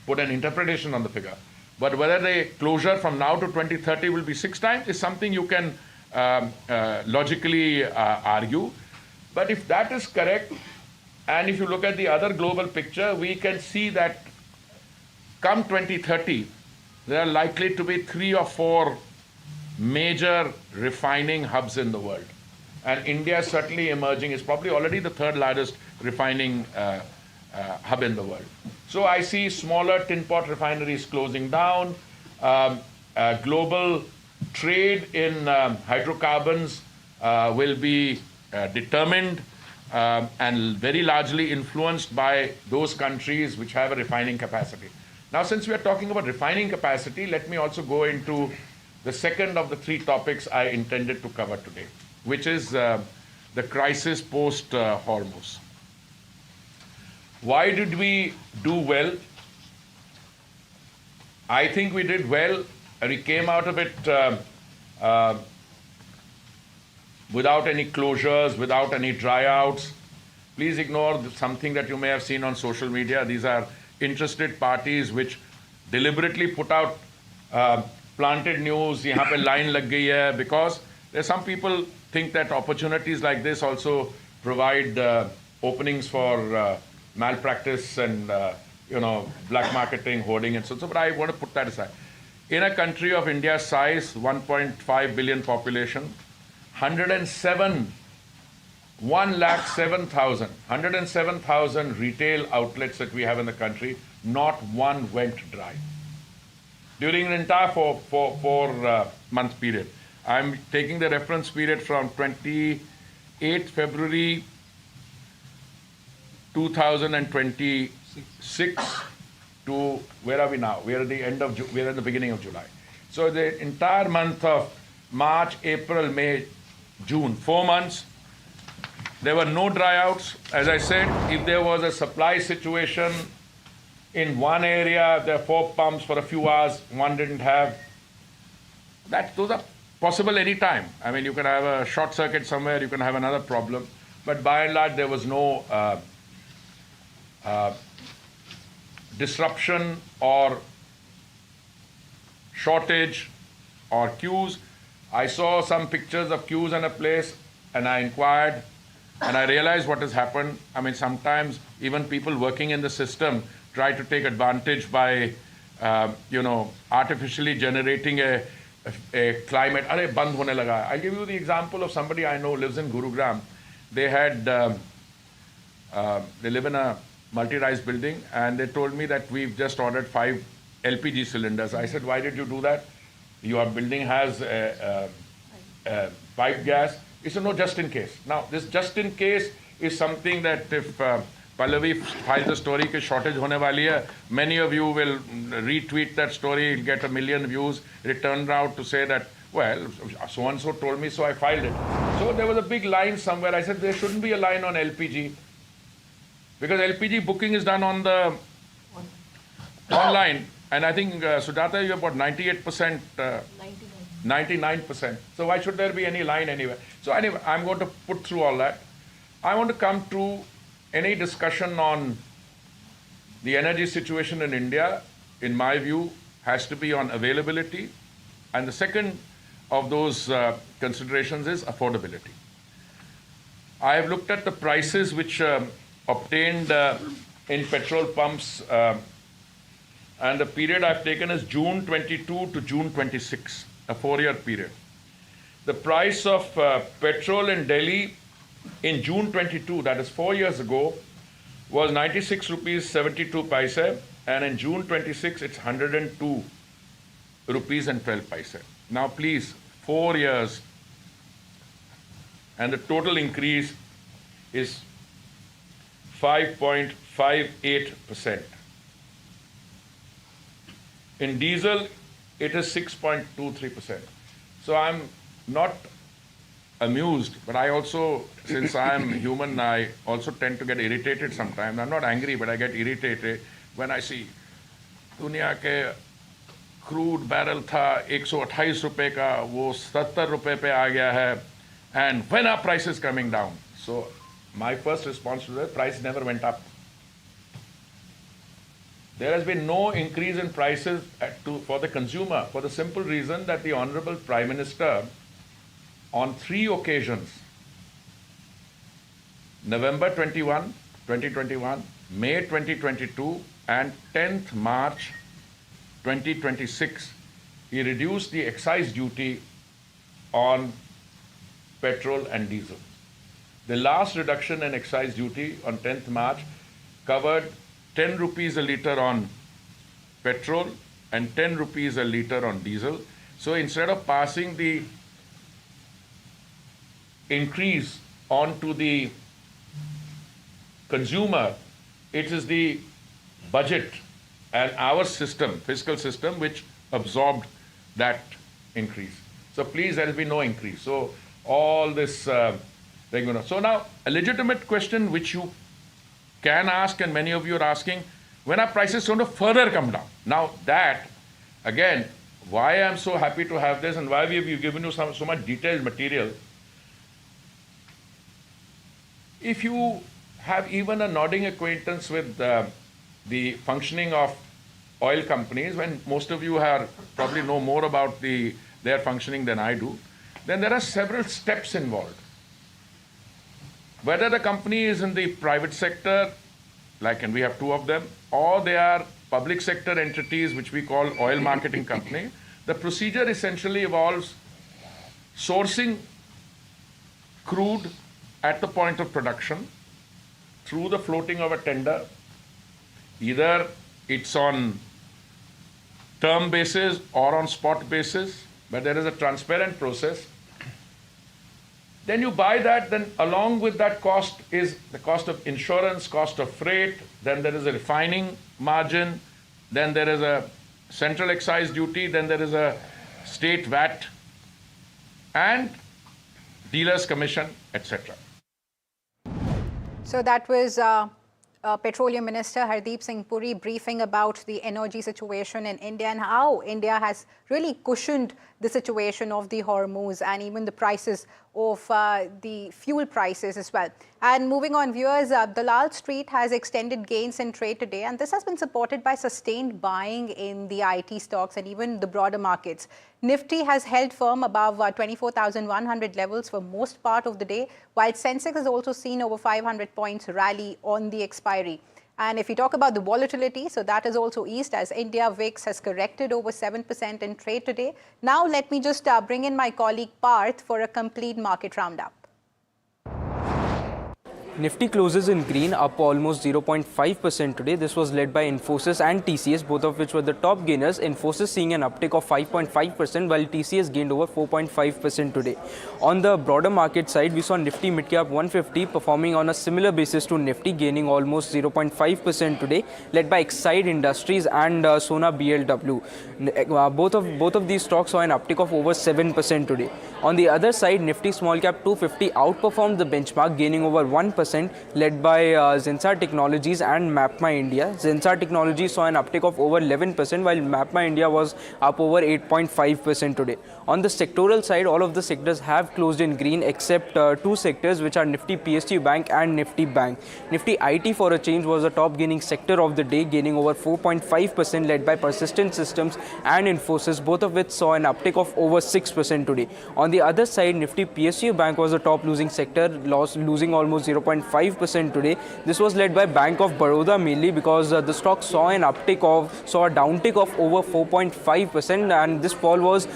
put an interpretation on the figure. But whether the closure from now to 2030 will be 6 times is something you can logically argue. But if that is correct, and if you look at the other global picture, we can see that come 2030, there are likely to be 3 or 4 major refining hubs in the world. And India is certainly emerging. It's probably already the 3rd largest refining hub in the world. So I see smaller tin pot refineries closing down. Global trade in hydrocarbons will be determined and very largely influenced by those countries which have a refining capacity. Now, since we are talking about refining capacity, let me also go into the second of the 3 topics I intended to cover today, which is the crisis post-Hormuz. Why did we do well? I think we did well. We came out of it without any closures, without any dryouts. Please ignore something that you may have seen on social media. These are interested parties which deliberately put out planted news, yahan pe line lag gayi hai, because there's some people think that opportunities like this also provide openings for malpractice and black marketing, hoarding, and so on. But I want to put that aside. In a country of India's size, 1.5 billion population, 107,000 retail outlets that we have in the country, not one went dry. During an entire four-month period. I'm taking the reference period from 28th February 2026 to where are we now? We're at the beginning of July. So the entire month of March, April, May, June, 4 months, there were no dryouts. As I said, if there was a supply situation in one area, there are 4 pumps for a few hours, one didn't have. Those are possible any time. I mean, you can have a short circuit somewhere, you can have another problem. But by and large, there was no disruption or shortage or queues. I saw some pictures of queues in a place and I inquired and I realized what has happened. I mean, sometimes even people working in the system try to take advantage by, artificially generating a climate. Arey, band hone laga. I'll give you the example of somebody I know lives in Gurugram. They had, they live in a multi-rise building, and they told me that we've just ordered 5 LPG cylinders. I said, why did you do that? your building has pipe gas. He said, no, just in case. Now, this just in case is something that if Pallavi files a story that shortage hone wali hai, many of you will retweet that story, it'll get 1 million views. It turned out to say that, well, so-and-so told me, so I filed it. So there was a big line somewhere. I said, there shouldn't be a line on LPG. Because LPG booking is done on the online. And I think, Sujata, you have about 98%, 99%. So why should there be any line anywhere? So anyway, I'm going to put through all that. I want to come to any discussion on the energy situation in India, in my view, has to be on availability. And the second of those considerations is affordability. I have looked at the prices which obtained in petrol pumps, and the period I've taken is June 22 to June 26, a 4-year period. The price of petrol in Delhi in June 22, that is 4 years ago, was 96 rupees 72 paise, and in June 26 it's 102 rupees and 12 paise. Now please, 4 years, and the total increase is 5.58%. In diesel, it is 6.23%. So I'm not amused, but I also, since I'm human, I also tend to get irritated sometimes. I'm not angry, but I get irritated when I see दुनिया के crude barrel था 128 रुपए का, वो 70 रुपए पे आ गया है, and when are prices coming down? So my first response to that, price never went up. There has been no increase in prices for the consumer, for the simple reason that the Honorable Prime Minister, on 3 occasions, November 21, 2021, May 2022, and 10th March 2026, he reduced the excise duty on petrol and diesel. The last reduction in excise duty on 10th March covered 10 rupees a litre on petrol and 10 rupees a litre on diesel. So instead of passing the increase on to the consumer, it is the budget and our system, fiscal system, which absorbed that increase. So please, there has been no increase. So all this, so now a legitimate question which you can ask, and many of you are asking, when are prices going to further come down? Now that, again, why I'm so happy to have this and why we've given you so much detailed material. If you have even a nodding acquaintance with the functioning of oil companies, when most of you probably know more about their functioning than I do, then there are several steps involved. Whether the company is in the private sector, and we have 2 of them, or they are public sector entities which we call oil marketing company, the procedure essentially involves sourcing crude at the point of production through the floating of a tender. Either it's on term basis or on spot basis, but there is a transparent process. Then you buy that, then along with that cost is the cost of insurance, cost of freight, then there is a refining margin, then there is a central excise duty, then there is a state VAT, and dealer's commission, etc. So that was Petroleum Minister Hardeep Singh Puri briefing about the energy situation in India and how India has really cushioned the situation of the Hormuz and even the prices of the fuel prices as well. And moving on, viewers, Dalal Street has extended gains in trade today, and this has been supported by sustained buying in the IT stocks and even the broader markets. Nifty has held firm above 24,100 levels for most part of the day, while Sensex has also seen over 500 points rally on the expiry. And if we talk about the volatility, so that has also eased as India VIX has corrected over 7% in trade today. Now let me just bring in my colleague Parth for a complete market roundup. Nifty closes in green, up almost 0.5% today. This was led by Infosys and TCS, both of which were the top gainers. Infosys seeing an uptick of 5.5%, while TCS gained over 4.5% today. On the broader market side, we saw Nifty Midcap 150 performing on a similar basis to Nifty, gaining almost 0.5% today, led by Exide Industries and Sona BLW. Both of these stocks saw an uptick of over 7% today. On the other side, Nifty Small Cap 250 outperformed the benchmark, gaining over 1%, led by Zensar Technologies and MapMy India. Zensar Technologies saw an uptick of over 11%, while MapMy India was up over 8.5% today. On the sectoral side, all of the sectors have closed in green except two sectors, which are Nifty PSU Bank and Nifty Bank. Nifty IT for a change was the top gaining sector of the day, gaining over 4.5%, led by Persistent Systems and Infosys, both of which saw an uptick of over 6% today. On the other side, Nifty PSU Bank was the top losing sector, losing almost 0.5% today. This was led by Bank of Baroda mainly because the stock saw a downtick of over 4.5%, and this fall was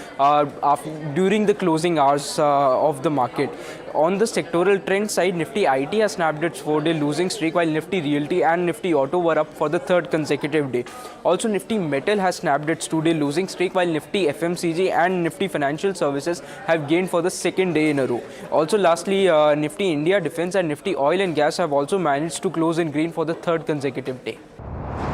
during the closing hours of the market. On the sectoral trend side, Nifty IT has snapped its 4-day losing streak, while Nifty Realty and Nifty Auto were up for the third consecutive day. Also, Nifty Metal has snapped its 2-day losing streak, while Nifty FMCG and Nifty Financial Services have gained for the second day in a row. Also, lastly, Nifty India Defence and Nifty Oil and Gas have also managed to close in green for the third consecutive day.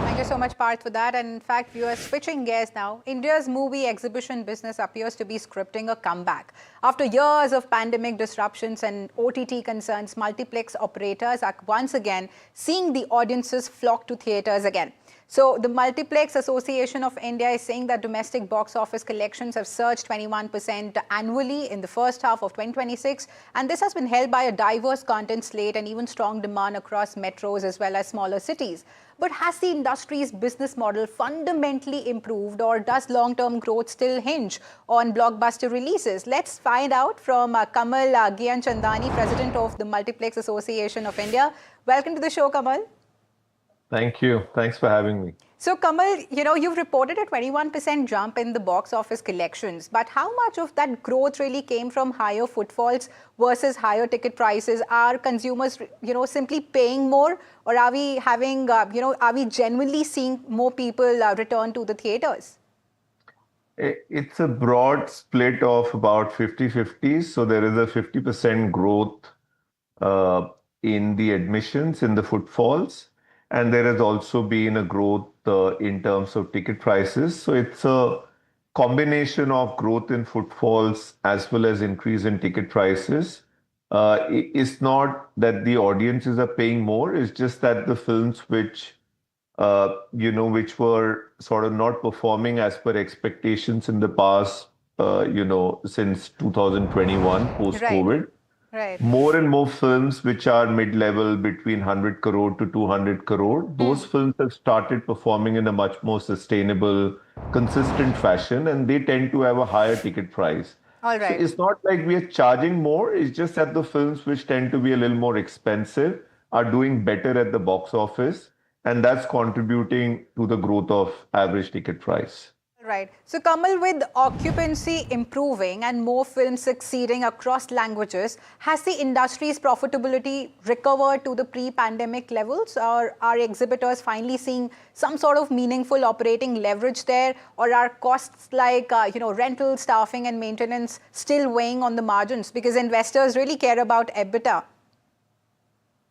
Thank you so much, Parth, for that. And in fact, we are switching gears now. India's movie exhibition business appears to be scripting a comeback. After years of pandemic disruptions and OTT concerns, multiplex operators are once again seeing the audiences flock to theatres again. So the Multiplex Association of India is saying that domestic box office collections have surged 21% annually in the first half of 2026. And this has been held by a diverse content slate and even strong demand across metros as well as smaller cities. But has the industry's business model fundamentally improved, or does long-term growth still hinge on blockbuster releases? Let's find out from Kamal Gianchandani, President of the Multiplex Association of India. Welcome to the show, Kamal. Thank you. Thanks for having me. So, Kamal, you've reported a 21% jump in the box office collections, but how much of that growth really came from higher footfalls versus higher ticket prices? Are consumers, simply paying more, or are we having, are we genuinely seeing more people return to the theaters? It's a broad split of about 50-50. So there is a 50% growth in the admissions, in the footfalls. And there has also been a growth in terms of ticket prices. So it's a combination of growth in footfalls as well as increase in ticket prices. It's not that the audiences are paying more. It's just that the films which were sort of not performing as per expectations in the past, since 2021, post-COVID. Right. More and more films which are mid-level, between 100 crore to 200 crore, those films have started performing in a much more sustainable, consistent fashion, and they tend to have a higher ticket price. All right. So it's not like we are charging more, it's just that the films which tend to be a little more expensive are doing better at the box office, and that's contributing to the growth of average ticket price. Right. So, Kamal, with occupancy improving and more films succeeding across languages, has the industry's profitability recovered to the pre-pandemic levels? Or are exhibitors finally seeing some sort of meaningful operating leverage there? Or are costs like, rental, staffing and maintenance still weighing on the margins? Because investors really care about EBITDA.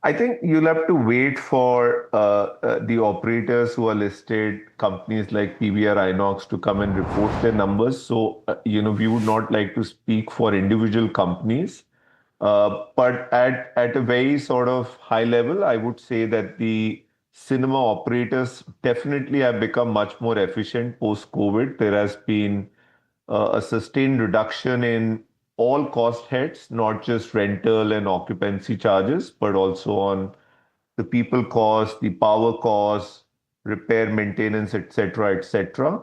I think you'll have to wait for the operators who are listed, companies like PVR INOX, to come and report their numbers. So, we would not like to speak for individual companies. But at a very sort of high level, I would say that the cinema operators definitely have become much more efficient post-COVID. There has been a sustained reduction in all cost heads, not just rental and occupancy charges, but also on the people cost, the power cost, repair, maintenance, etc., etc.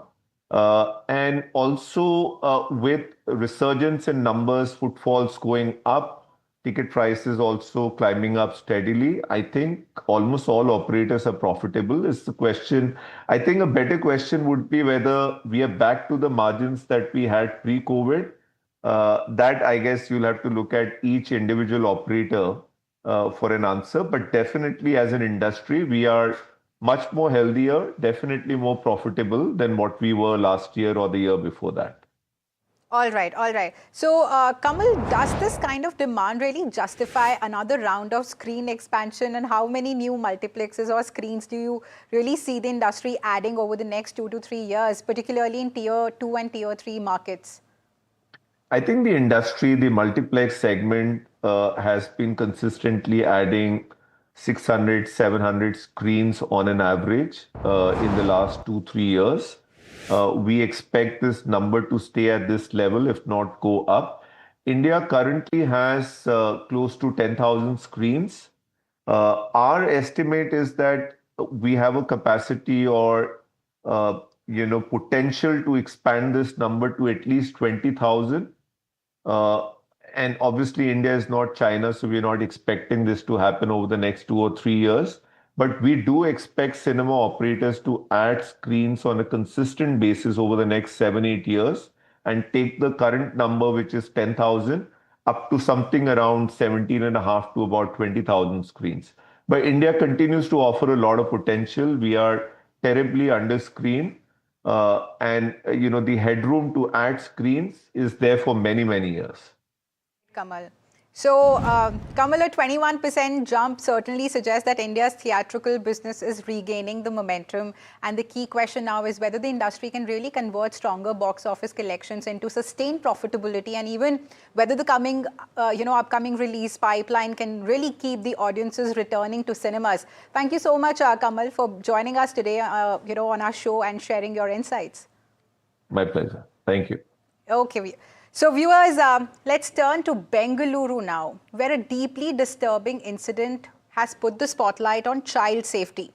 And also with resurgence in numbers, footfalls going up, ticket prices also climbing up steadily. I think almost all operators are profitable is the question. I think a better question would be whether we are back to the margins that we had pre-COVID. That I guess you'll have to look at each individual operator for an answer, but definitely as an industry, we are much more healthier, definitely more profitable than what we were last year or the year before that. All right, all right. So, Kamal, does this kind of demand really justify another round of screen expansion? And how many new multiplexes or screens do you really see the industry adding over the next 2 to 3 years, particularly in Tier 2 and Tier 3 markets? I think the industry, the multiplex segment, has been consistently adding 600, 700 screens on an average in the last 2-3 years. We expect this number to stay at this level, if not go up. India currently has close to 10,000 screens. Our estimate is that we have a capacity or potential to expand this number to at least 20,000. And obviously, India is not China, so we're not expecting this to happen over the next 2 or 3 years. But we do expect cinema operators to add screens on a consistent basis over the next 7-8 years and take the current number, which is 10,000, up to something around 17.5 to about 20,000 screens. But India continues to offer a lot of potential. We are terribly under-screened. And the headroom to add screens is there for many, many years. Kamal. So, Kamal, a 21% jump certainly suggests that India's theatrical business is regaining the momentum. And the key question now is whether the industry can really convert stronger box office collections into sustained profitability, and even whether the upcoming release pipeline can really keep the audiences returning to cinemas. Thank you so much, Kamal, for joining us today, on our show and sharing your insights. My pleasure. Thank you. Okay. So viewers, let's turn to Bengaluru now, where a deeply disturbing incident has put the spotlight on child safety.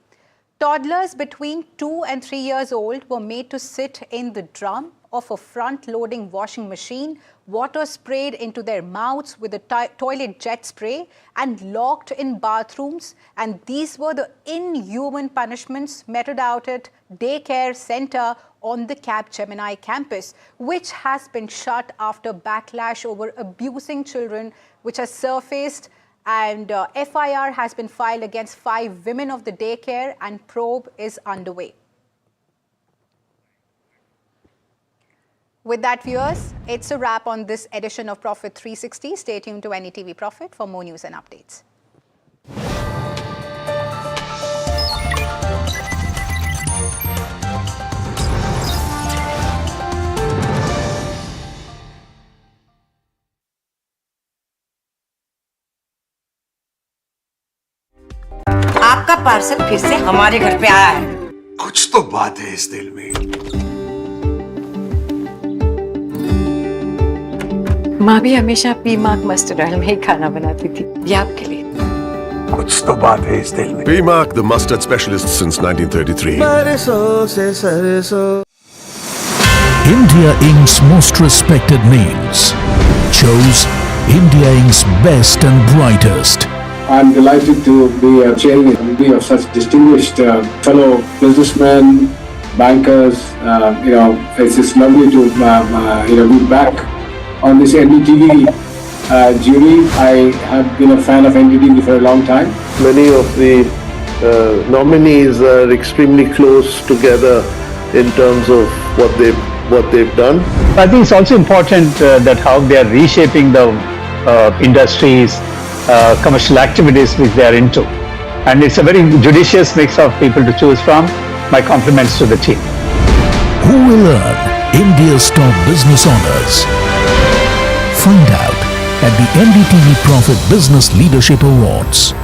Toddlers between 2 and 3 years old were made to sit in the drum of a front-loading washing machine, water sprayed into their mouths with a toilet jet spray, and locked in bathrooms. And these were the inhuman punishments meted out at daycare center on the Capgemini campus, which has been shut after backlash over abusing children, which has surfaced. And FIR has been filed against 5 women of the daycare, and probe is underway. With that, viewers, it's a wrap on this edition of Profit 360. Stay tuned to NDTV Profit for more news and updates. आपका parcel फिर से हमारे घर पे आया है। कुछ तो बात है इस दिल में। माँ भी हमेशा पीमाक मस्टर्ड ऑयल में ही खाना बनाती थी, ये आपके लिए। कुछ तो बात है इस दिल में। PMark, the mustard specialist since 1933. India Inc.'s most respected names chose India Inc.'s best and brightest. I'm delighted to be chairing a committee of such distinguished fellow businessmen, bankers. It's just lovely to be back on this NDTV jury. I have been a fan of NDTV for a long time. Many of the nominees are extremely close together in terms of what they've done. I think it's also important that how they are reshaping the industries, commercial activities which they are into. And it's a very judicious mix of people to choose from. My compliments to the team. Who will earn India's top business honors? Find out at the NDTV Profit Business Leadership Awards.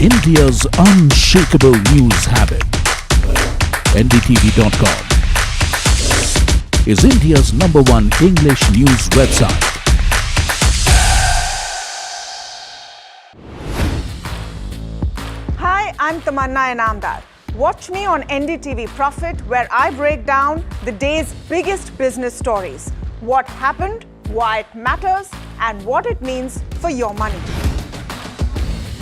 India's unshakable news habit. NDTV.com is India's #1 English news website. Hi, I'm Tamanna Inamdar. Watch me on NDTV Profit, where I break down the day's biggest business stories. What happened, why it matters, and what it means for your money.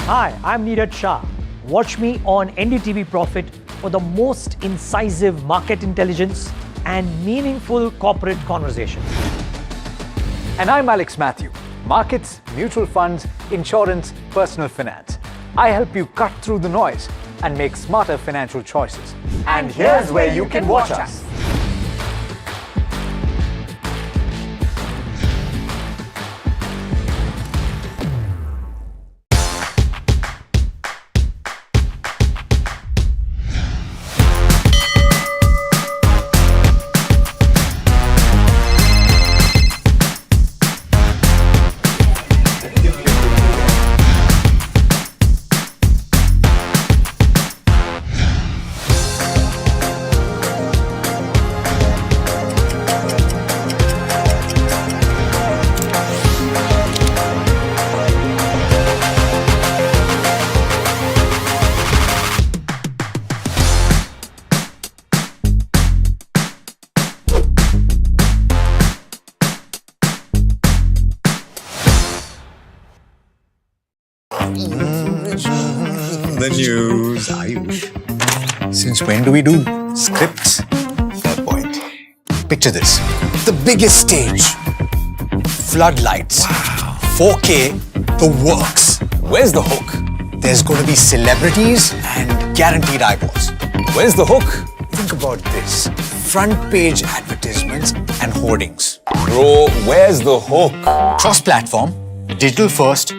Hi, I'm Neeraj Shah. Watch me on NDTV Profit for the most incisive market intelligence and meaningful corporate conversations. And I'm Alex Matthew. markets, mutual funds, insurance, personal finance. I help you cut through the noise and make smarter financial choices. And here's where you can watch us. The news, Ayush. Since when do we do scripts? Fair point. Picture this. The biggest stage. Floodlights. Wow. 4K, the works. Where's the hook? There's going to be celebrities and guaranteed eyeballs. Where's the hook? Think about this. Front page advertisements and hoardings. Bro, where's the hook? Cross-platform, digital first,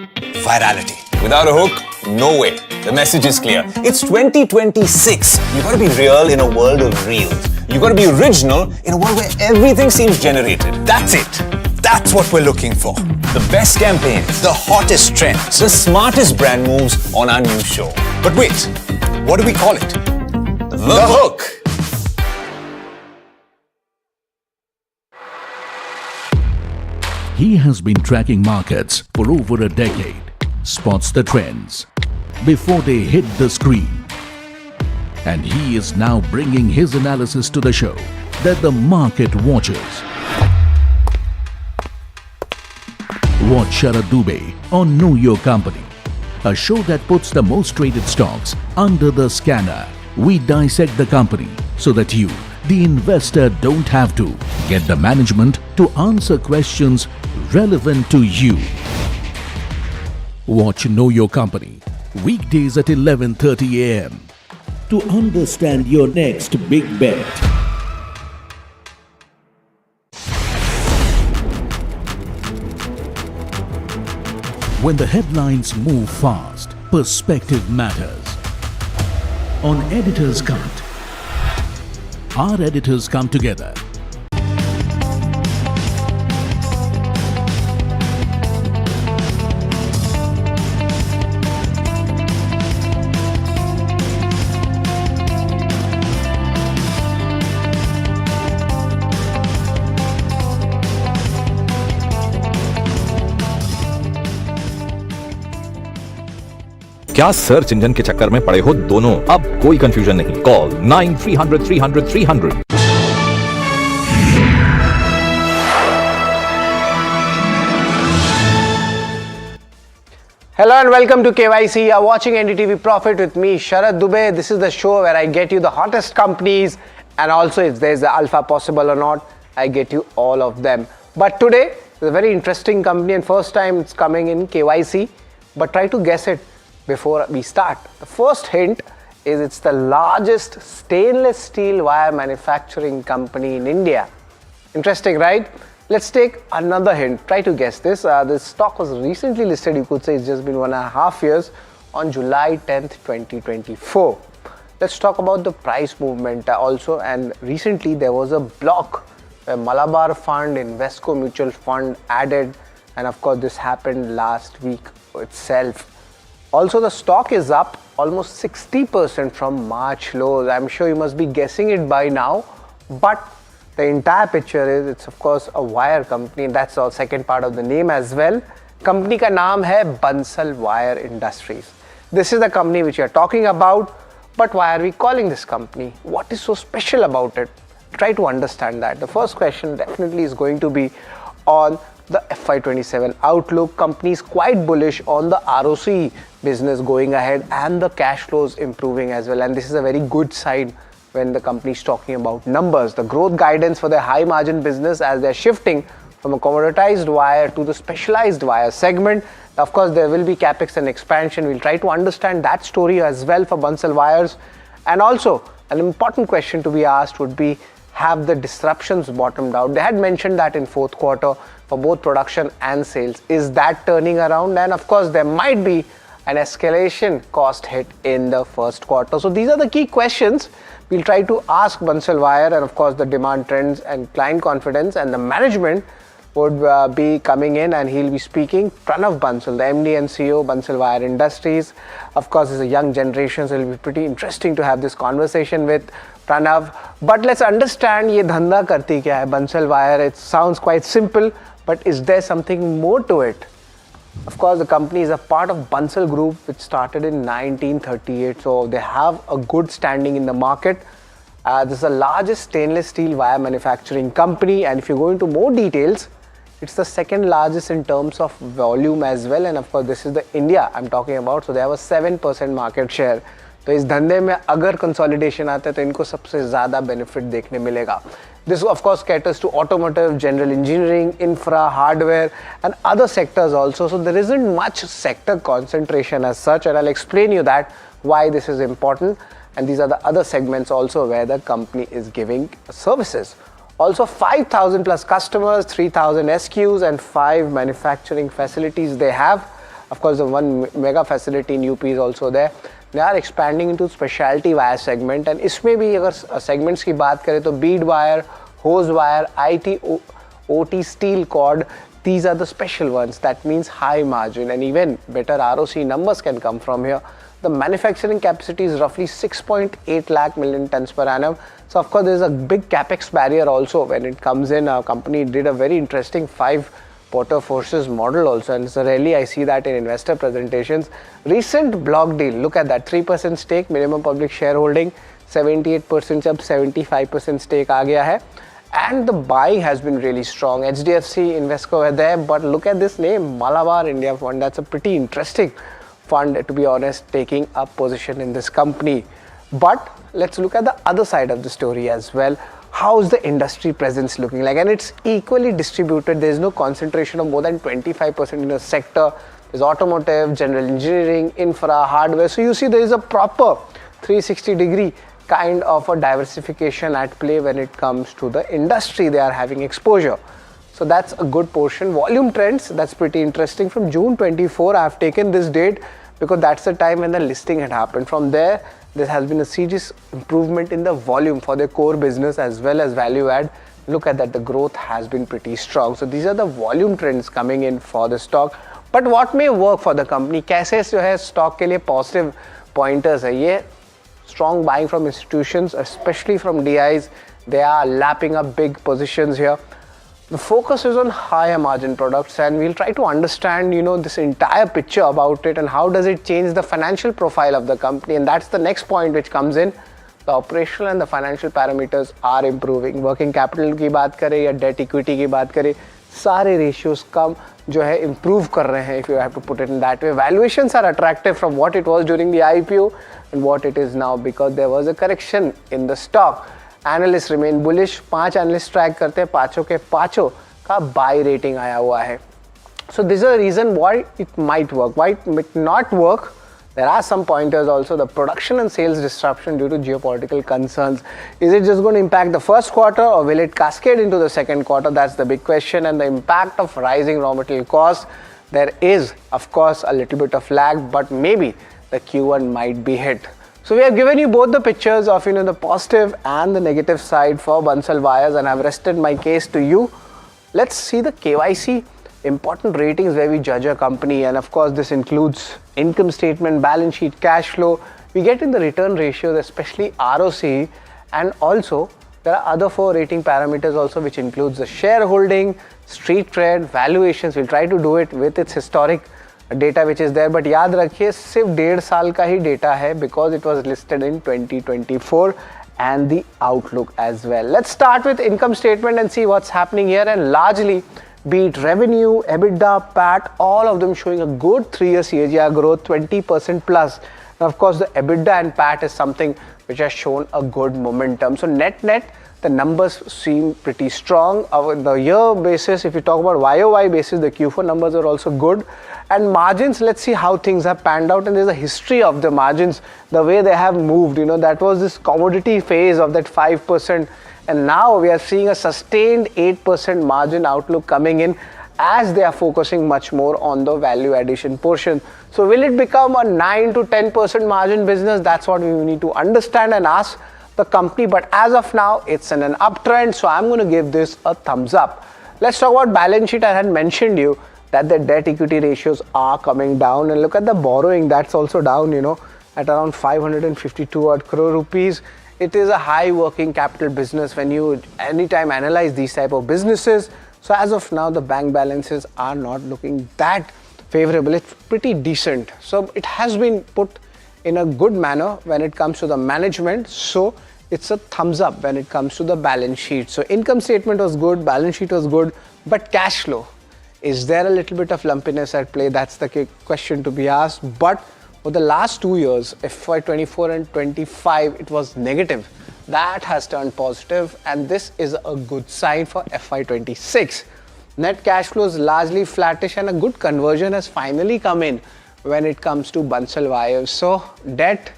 virality. Without a hook, no way. The message is clear. It's 2026. You gotta be real in a world of reels. You gotta be original in a world where everything seems generated. That's it. That's what we're looking for. The best campaigns, the hottest trends, the smartest brand moves on our new show. But wait, what do we call it? The Hook. He has been tracking markets for over a decade, spots the trends before they hit the screen. And he is now bringing his analysis to the show that the market watches. Watch Sharad Dubey on Know Your Company, a show that puts the most traded stocks under the scanner. We dissect the company so that you, the investor, don't have to get the management to answer questions relevant to you. Watch Know Your Company weekdays at 11:30 a.m. to understand your next big bet. When the headlines move fast, perspective matters. On Editor's Cut, our editors come together. क्या search engine के चक्कर में पड़े हो दोनों? अब कोई confusion नहीं. Call 9300 Hello and welcome to KYC. You are watching NDTV Profit with me, Sharad Dubey. This is the show where I get you the hottest companies, and also if there's the alpha possible or not, I get you all of them. But today is a very interesting company and first time it's coming in KYC. But try to guess it before we start. The first hint is it's the largest stainless steel wire manufacturing company in India. Interesting, right? Let's take another hint. Try to guess this. This stock was recently listed, you could say it's just been 1.5 years, on July 10th, 2024. Let's talk about the price movement also. And recently there was a block where Malabar Fund, Invesco Mutual Fund added, and of course this happened last week itself. Also, the stock is up almost 60% from March lows. I'm sure you must be guessing it by now, but the entire picture is it's of course a wire company. That's the second part of the name as well. Company ka naam hai Bansal Wire Industries. This is the company which we are talking about, but why are we calling this company? What is so special about it? Try to understand that. The first question definitely is going to be on the FY27 outlook. Company is quite bullish on the ROC business going ahead and the cash flows improving as well. And this is a very good sign when the company is talking about numbers. The growth guidance for their high margin business as they're shifting from a commoditized wire to the specialized wire segment. Of course, there will be capex and expansion. We'll try to understand that story as well for Bansal Wires. And also, an important question to be asked would be, have the disruptions bottomed out? They had mentioned that in fourth quarter for both production and sales. Is that turning around? And of course, there might be an escalation cost hit in the first quarter. So these are the key questions we'll try to ask Bansal Wire, and of course the demand trends and client confidence, and the management would be coming in and he'll be speaking. Pranav Bansal, the MD and CEO, Bansal Wire Industries. Of course, it's a young generation, so it'll be pretty interesting to have this conversation with Pranav. But let's understand ye dhanda karti kya hai, Bansal Wire. It sounds quite simple, but is there something more to it? Of course, the company is a part of Bansal Group, which started in 1938. So they have a good standing in the market. This is the largest stainless steel wire manufacturing company. And if you go into more details, it's the second largest in terms of volume as well. And of course, this is the India I'm talking about. So they have a 7% market share. तो इस धंधे में अगर consolidation आता है तो इनको सबसे ज़्यादा बेनिफिट देखने मिलेगा. This of course caters to automotive, general engineering, infra, hardware and other sectors also. So there isn't much sector concentration as such, and I'll explain you that why this is important. And these are the other segments also where the company is giving services. Also 5,000 plus customers, 3,000 SKUs and 5 manufacturing facilities they have. Of course, the one mega facility in UP is also there. They are expanding into specialty wire segment, and इसमें भी अगर segments की बात करें तो bead wire, hose wire, IT, OT, steel cord, these are the special ones. That means high margin and even better ROC numbers can come from here. The manufacturing capacity is roughly 6.8 lakh million tons per annum. So of course there is a big capex barrier also when it comes in. Our company did a very interesting 5 Porter Forces model also, and so rarely I see that in investor presentations. Recent block deal, look at that, 3% stake, minimum public shareholding, 78% jab 75% stake aa gaya hai. And the buying has been really strong. HDFC, Invesco are there, but look at this name, Malabar India Fund. That's a pretty interesting fund, to be honest, taking a position in this company. But let's look at the other side of the story as well. How is the industry presence looking like? And it's equally distributed. There's no concentration of more than 25% in a sector. There's automotive, general engineering, infra, hardware. So you see there is a proper 360-degree kind of a diversification at play when it comes to the industry they are having exposure. So that's a good portion. Volume trends, that's pretty interesting. From June 24, I've taken this date because that's the time when the listing had happened. From there has been a serious improvement in the volume for their core business as well as value add. Look at that, the growth has been pretty strong. So these are the volume trends coming in for the stock. But what may work for the company? कैसे जो है stock के लिए positive pointers है ये strong buying from institutions, especially from DIs. They are lapping up big positions here. The focus is on higher margin products, and we'll try to understand, this entire picture about it and how does it change the financial profile of the company. And that's the next point which comes in. The operational and the financial parameters are improving. Working capital की बात करें या debt equity की बात करें, सारे ratios कम जो है improve कर रहे हैं, if you have to put it in that way. Valuations are attractive from what it was during the IPO and what it is now because there was a correction in the stock. Analysts remain bullish. 5 analysts track करते हैं, पांचों के पांचों का buy rating आया हुआ है. So this is a reason why it might work. Why it might not work? There are some pointers also. The production and sales disruption due to geopolitical concerns. Is it just going to impact the first quarter or will it cascade into the second quarter? That's the big question. And the impact of rising raw material costs. There is, of course, a little bit of lag, but maybe the Q1 might be hit. So we have given you both the pictures of the positive and the negative side for Bansal Wires, and I've rested my case to you. Let's see the KYC important ratings where we judge a company, and of course this includes income statement, balance sheet, cash flow. We get in the return ratios, especially ROC, and also there are other 4 rating parameters also which includes the shareholding, street cred, valuations. We'll try to do it with its historic data which is there, but याद रखिए सिर्फ 1.5 साल का ही data है because it was listed in 2024 and the outlook as well. Let's start with income statement and see what's happening here, and largely be it revenue, EBITDA, PAT, all of them showing a good 3-year CAGR growth, 20% plus. And of course, the EBITDA and PAT is something which has shown a good momentum. So net, the numbers seem pretty strong. The year basis, if you talk about YOY basis, the Q4 numbers are also good. And margins, let's see how things have panned out. And there's a history of the margins, the way they have moved. That was this commodity phase of that 5%. And now we are seeing a sustained 8% margin outlook coming in as they are focusing much more on the value addition portion. So will it become a 9 to 10% margin business? That's what we need to understand and ask the company. But as of now, it's in an uptrend. So I'm going to give this a thumbs up. Let's talk about balance sheet. I had mentioned you that the debt equity ratios are coming down, and look at the borrowing, that's also down, at around 552 odd crore rupees. It is a high working capital business when you anytime analyze these type of businesses. So as of now, the bank balances are not looking that favorable. It's pretty decent. So it has been put in a good manner when it comes to the management. So it's a thumbs up when it comes to the balance sheet. So income statement was good, balance sheet was good, but cash flow, is there a little bit of lumpiness at play? That's the question to be asked. But for the last 2 years, FY24 and 25, it was negative. That has turned positive, and this is a good sign for FY26. Net cash flow is largely flattish, and a good conversion has finally come in when it comes to Bansal Wires. So debt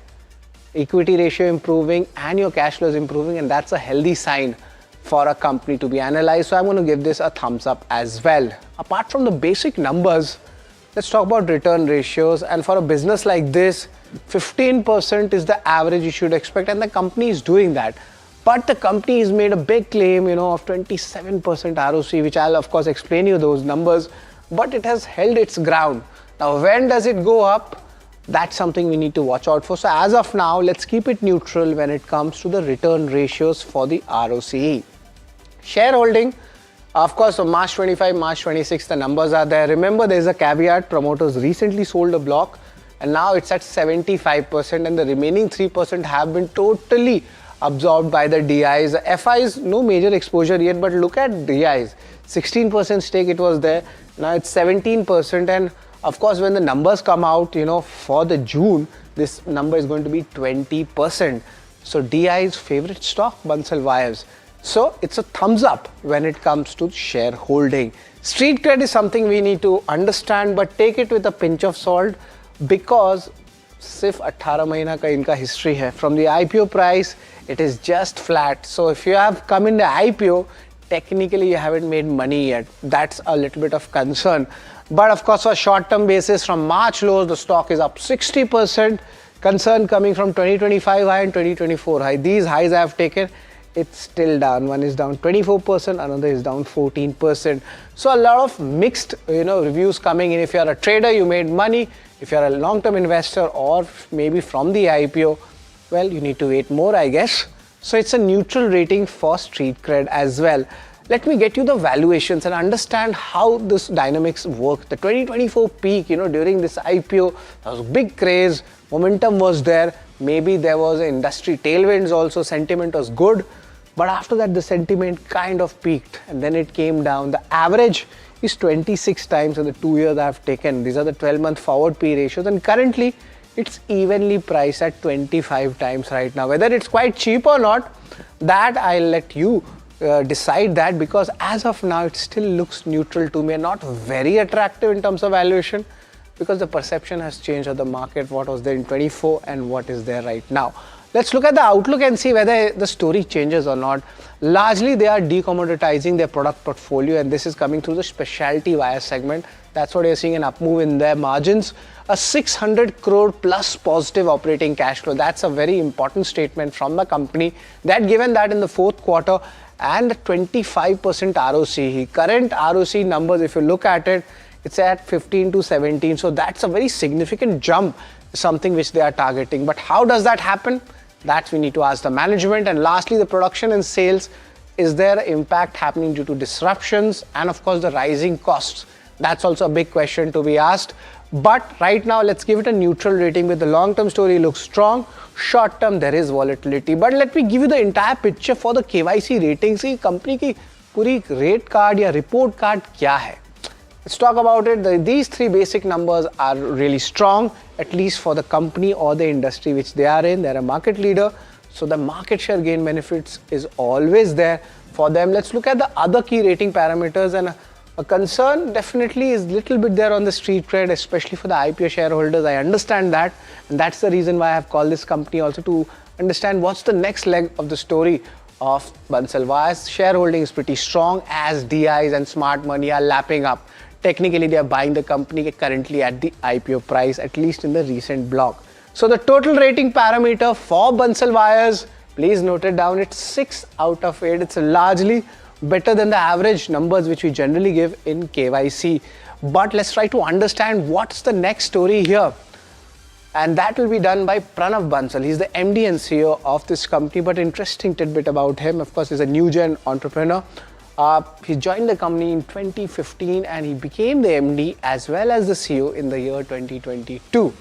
equity ratio improving and your cash flow is improving, and that's a healthy sign for a company to be analyzed. So I'm going to give this a thumbs up as well. Apart from the basic numbers, let's talk about return ratios. And for a business like this, 15% is the average you should expect, and the company is doing that. But the company has made a big claim, of 27% ROC, which I'll of course explain you those numbers, but it has held its ground. Now, when does it go up? That's something we need to watch out for. So as of now, let's keep it neutral when it comes to the return ratios for the ROCE. Shareholding, of course, so March 25, March 26, the numbers are there. Remember, there's a caveat. Promoters recently sold a block, and now it's at 75%, and the remaining 3% have been totally absorbed by the DIs. The FIs, no major exposure yet, but look at DIs. 16% stake it was there. Now it's 17%, and of course, when the numbers come out, for the June, this number is going to be 20%. So DI's favorite stock, Bansal Wires. So it's a thumbs up when it comes to shareholding. Street cred is something we need to understand, but take it with a pinch of salt, because सिर्फ 18 महीना का इनका history है. From the IPO price, it is just flat. So if you have come in the IPO, technically you haven't made money yet. That's a little bit of concern. But of course, on a short-term basis, from March lows, the stock is up 60%. Concern coming from 2025 high and 2024 high. These highs I have taken, it's still down. One is down 24%, another is down 14%. So a lot of mixed, reviews coming in. If you are a trader, you made money. If you are a long-term investor, or maybe from the IPO, well, you need to wait more, I guess. So it's a neutral rating for street cred as well. Let me get you the valuations and understand how this dynamics work. The 2024 peak, during this IPO, there was big craze, momentum was there. Maybe there was industry tailwinds also, sentiment was good. But after that, the sentiment kind of peaked and then it came down. The average is 26 times in the 2 years I have taken. These are the 12-month forward P ratios, and currently it's evenly priced at 25 times right now. Whether it's quite cheap or not, that I'll let you decide that, because as of now it still looks neutral to me and not very attractive in terms of valuation, because the perception has changed of the market, what was there in 24 and what is there right now. Let's look at the outlook and see whether the story changes or not. Largely, they are decommoditizing their product portfolio, and this is coming through the specialty wire segment. That's what you're seeing, an up move in their margins. A 600 crore plus positive operating cash flow. That's a very important statement from the company. That given that in the fourth quarter and 25% ROCE. Current ROCE numbers, if you look at it, it's at 15 to 17. So that's a very significant jump, something which they are targeting. But how does that happen? That we need to ask the management. And lastly, the production and sales. Is there impact happening due to disruptions? And of course, the rising costs. That's also a big question to be asked. But right now, let's give it a neutral rating, with the long-term story looks strong. Short-term, there is volatility. But let me give you the entire picture for the KYC ratings. की company की पूरी rate card या report card क्या है? Let's talk about it. These three basic numbers are really strong, at least for the company or the industry which they are in. They're a market leader, so the market share gain benefits is always there for them. Let's look at the other key rating parameters, and a concern definitely is little bit there on the street cred, especially for the IPO shareholders. I understand that, and that's the reason why I have called this company also to understand what's the next leg of the story of Bansal. Why's shareholding is pretty strong as DIs and smart money are lapping up. Technically, they are buying the company currently at the IPO price, at least in the recent block. So the total rating parameter for Bansal Wires, please note it down, it's 6 out of 8. It's largely better than the average numbers which we generally give in KYC. But let's try to understand what's the next story here. And that will be done by Pranav Bansal. He's the MD and CEO of this company. But interesting tidbit about him, of course, he's a new gen entrepreneur. He joined the company in 2015 and he became the MD as well as the CEO in the year 2022.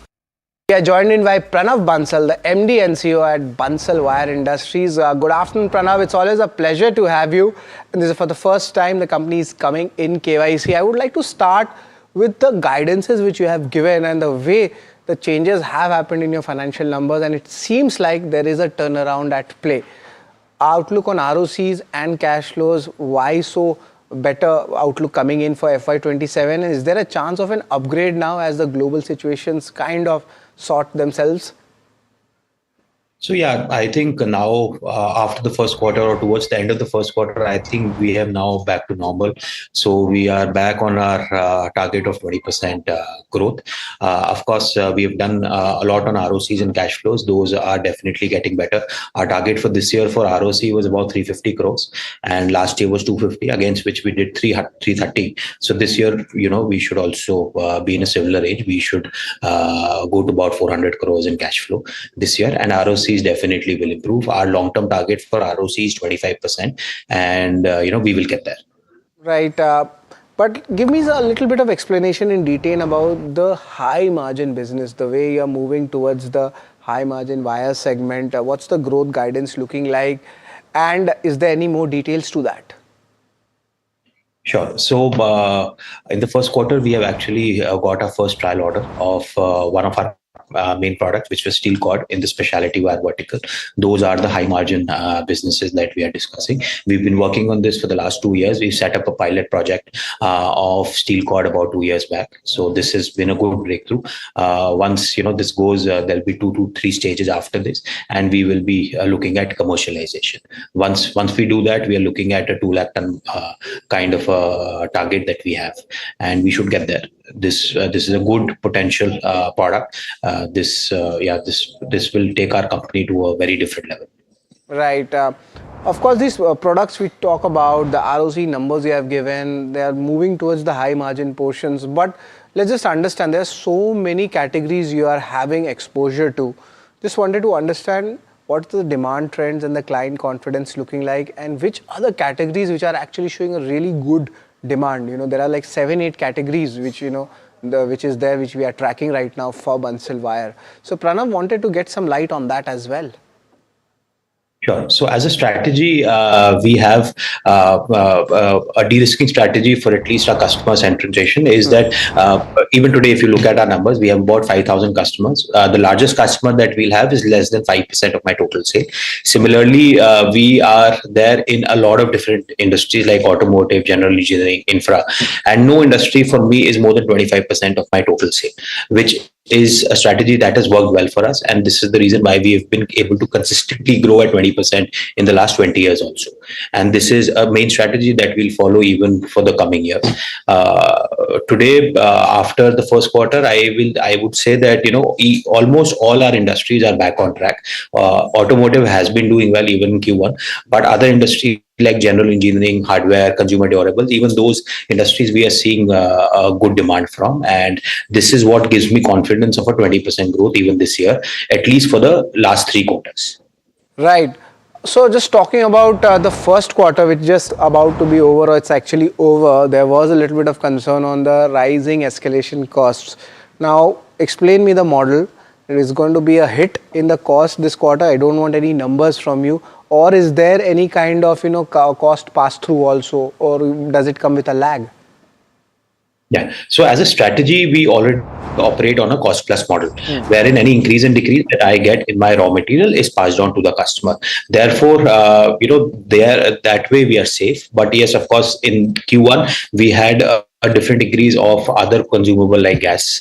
We are joined in by Pranav Bansal, the MD and CEO at Bansal Wire Industries. Good afternoon, Pranav. It's always a pleasure to have you. And this is for the first time the company is coming in KYC. I would like to start with the guidances which you have given and the way the changes have happened in your financial numbers, and it seems like there is a turnaround at play. Outlook on ROCs and cash flows, why so better outlook coming in for FY27? Is there a chance of an upgrade now as the global situations kind of sort themselves? So yeah, I think now after the first quarter or towards the end of the first quarter, I think we have now back to normal. So we are back on our target of 20% growth. Of course, we have done a lot on ROCs and cash flows. Those are definitely getting better. Our target for this year for ROC was about 350 crores, and last year was 250, against which we did 330. So this year, we should also be in a similar range. We should go to about 400 crores in cash flow this year, and ROC definitely will improve. Our long-term target for ROC is 25%, and we will get there. Right. But give me a little bit of explanation in detail about the high margin business, the way you're moving towards the high margin wire segment. What's the growth guidance looking like? And is there any more details to that? Sure. So in the first quarter, we have actually got our first trial order of one of our main products, which was steel cord in the specialty wire vertical. Those are the high margin businesses that we are discussing. We've been working on this for the last 2 years. We set up a pilot project of steel cord about 2 years back. So this has been a good breakthrough. Once this goes, there'll be 2 to 3 stages after this, and we will be looking at commercialization. Once we do that, we are looking at a 2 lakh ton kind of a target that we have, and we should get there. This is a good potential product. This will take our company to a very different level. Right. Of course, these products we talk about, the ROC numbers you have given, they are moving towards the high margin portions. But let's just understand, there are so many categories you are having exposure to. Just wanted to understand what's the demand trends and the client confidence looking like, and which other categories which are actually showing a really good demand. There are like 7-8 categories which which we are tracking right now for Bansal Wire. So Pranav wanted to get some light on that as well. Sure. So as a strategy, we have a de-risking strategy for at least our customer centralization is that even today, if you look at our numbers, we have about 5,000 customers. The largest customer that we'll have is less than 5% of my total sale. Similarly, we are there in a lot of different industries like automotive, general engineering, infra, and no industry for me is more than 25% of my total sale, which is a strategy that has worked well for us, and this is the reason why we have been able to consistently grow at 20% in the last 20 years also. And this is a main strategy that we'll follow even for the coming years. Today, after the first quarter, I would say that almost all our industries are back on track. Automotive has been doing well even in Q1, but other industries like general engineering, hardware, consumer durables, even those industries we are seeing a good demand from, and this is what gives me confidence of a 20% growth even this year, at least for the last 3 quarters. Right. So just talking about the first quarter, which is just about to be over, or it's actually over, there was a little bit of concern on the rising escalation costs. Now, explain me the model. It is going to be a hit in the cost this quarter. I don't want any numbers from you. Or is there any kind of cost pass through also, or does it come with a lag? Yeah. So as a strategy, we already operate on a cost plus model, wherein any increase and decrease that I get in my raw material is passed on to the customer. Therefore, there that way we are safe. But yes, of course, in Q1 we had a different increase of other consumable like gas,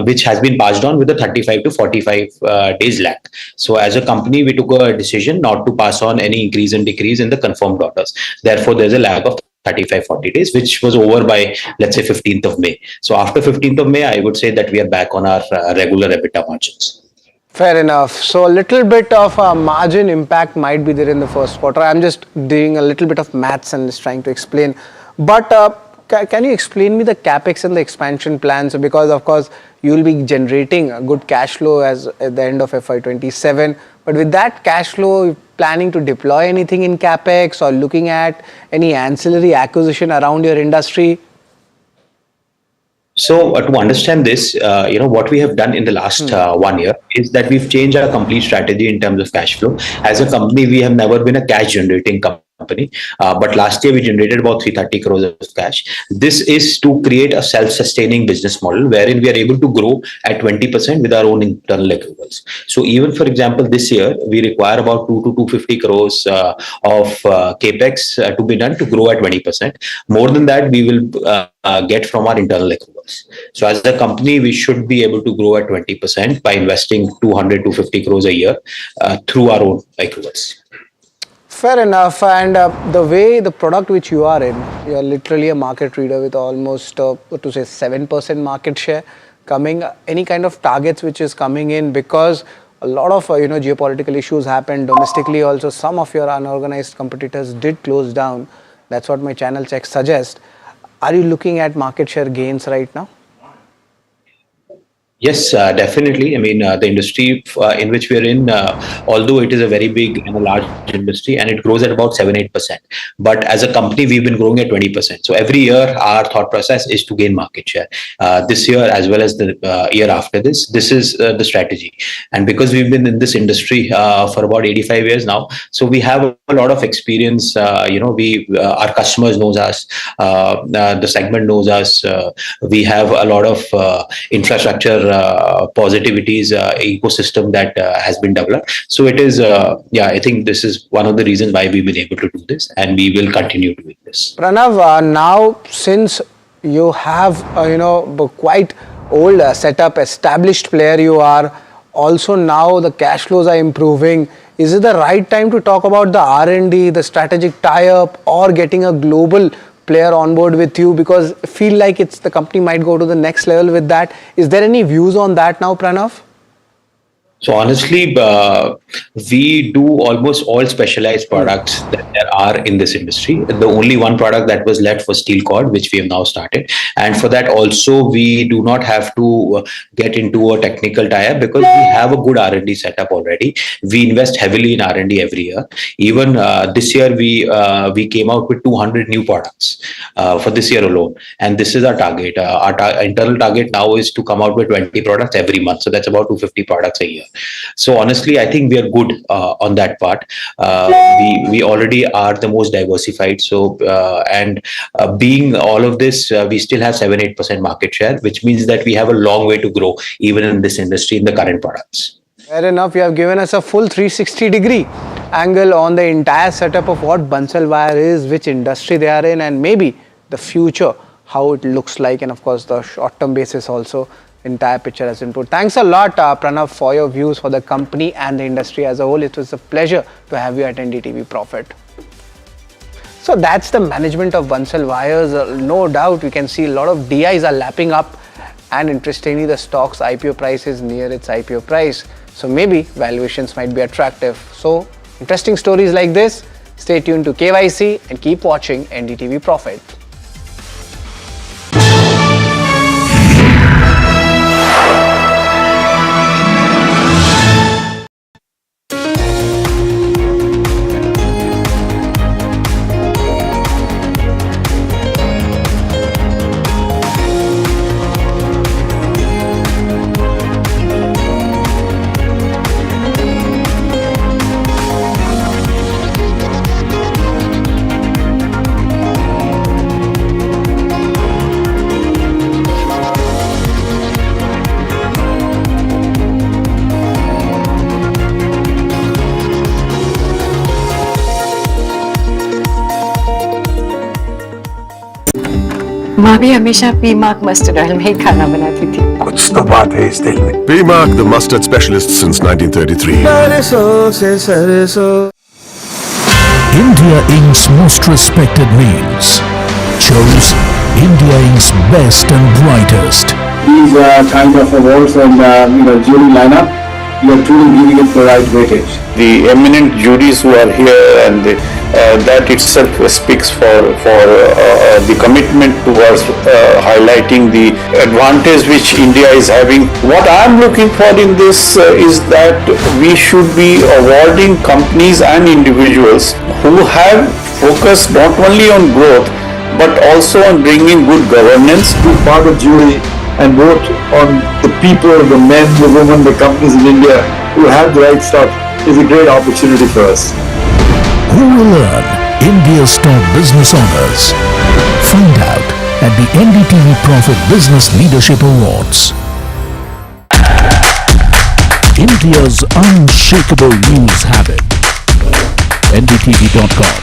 which has been passed on with a 35 to 45 days lag. So as a company, we took a decision not to pass on any increase and decrease in the confirmed orders. Therefore, there's a lag of 35-40 days, which was over by, let's say, 15th of May. So after 15th of May, I would say that we are back on our regular EBITDA margins. Fair enough. So a little bit of a margin impact might be there in the first quarter. I'm just doing a little bit of maths and just trying to explain. But can you explain me the capex and the expansion plans? Because of course you will be generating a good cash flow as at the end of FY27. But with that cash flow, planning to deploy anything in capex or looking at any ancillary acquisition around your industry? So to understand this, what we have done in the last 1 year is that we've changed our complete strategy in terms of cash flow. As a company, we have never been a cash generating company. But last year we generated about 330 crores of cash. This is to create a self-sustaining business model wherein we are able to grow at 20% with our own internal accruals. So even for example, this year we require about 2 to 250 crores of capex to be done to grow at 20%. More than that, we will get from our internal accruals. So as a company, we should be able to grow at 20% by investing 200 to 50 crores a year through our own accruals. Fair enough. And the way the product which you are in, you are literally a market leader with almost, to say 7% market share coming. Any kind of targets which is coming in, because a lot of geopolitical issues happened domestically. Also, some of your unorganized competitors did close down. That's what my channel checks suggest. Are you looking at market share gains right now? Yes, definitely. I mean, the industry in which we are in, although it is a very big and a large industry and it grows at about 7-8%, but as a company, we've been growing at 20%. So every year, our thought process is to gain market share. This year, as well as the year after this is the strategy. And because we've been in this industry for about 85 years now, so we have a lot of experience. Our customers knows us, the segment knows us. We have a lot of infrastructure positivities ecosystem that has been developed. So it is, I think this is one of the reasons why we've been able to do this, and we will continue doing this. Pranav, now since you have quite old setup, established player you are, also now the cash flows are improving. Is it the right time to talk about the R&D, the strategic tie-up, or getting a global player on board with you? Because I feel like the company might go to the next level with that. Is there any views on that now, Pranav? So honestly, we do almost all specialized products that there are in this industry. The only one product that was left was steel cord, which we have now started. And for that also, we do not have to get into a technical tie-up because we have a good R&D setup already. We invest heavily in R&D every year. Even this year, we came out with 200 new products for this year alone. And this is our target. Our internal target now is to come out with 20 products every month. So that's about 250 products a year. So honestly, I think we are good on that part. We already are the most diversified. So being all of this, we still have 7-8% market share, which means that we have a long way to grow even in this industry in the current products. Fair enough. You have given us a full 360-degree angle on the entire setup of what Bansal Wire is, which industry they are in, and maybe the future, how it looks like, and of course the short-term basis also. Entire picture has been put. Thanks a lot, Pranav, for your views for the company and the industry as a whole. It was a pleasure to have you at NDTV Profit. So that's the management of Bansal Wires. No doubt we can see a lot of DIs are lapping up, and interestingly the stock's IPO price is near its IPO price. So maybe valuations might be attractive. So interesting stories like this. Stay tuned to KYC and keep watching NDTV Profit. माँ भी हमेशा P mark mustard oil में ही खाना बनाती थी। कुछ तो बात है इस तेल में। P-Mark, the mustard specialist since 1933. India Inc.'s most respected names chose India Inc.'s best and brightest. These kind of awards and jury lineup, you are truly giving it the right weightage. The eminent juries who are here, and that itself speaks for the commitment towards highlighting the advantage which India is having. What I am looking for in this is that we should be awarding companies and individuals who have focused not only on growth but also on bringing good governance. Be part of jury and vote on the people, the men, the women, the companies in India who have the right stuff is a great opportunity for us. Who will earn India's top business honors? Find out at the NDTV Profit Business Leadership Awards. India's unshakable news habit. NDTV.com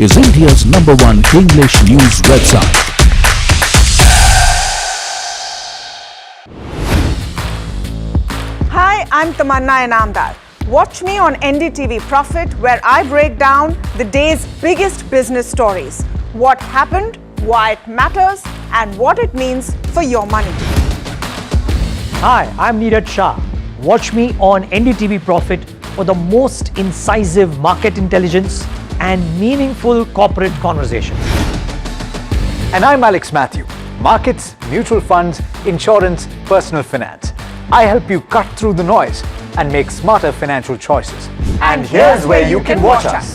is India's #1 English news website. Hi, I'm Tamanna Inamdar. Watch me on NDTV Profit, where I break down the day's biggest business stories. What happened, why it matters, and what it means for your money. Hi, I'm Neeraj Shah. Watch me on NDTV Profit for the most incisive market intelligence and meaningful corporate conversations. And I'm Alex Matthew. Markets, mutual funds, insurance, personal finance. I help you cut through the noise and make smarter financial choices. And here's where you can watch us.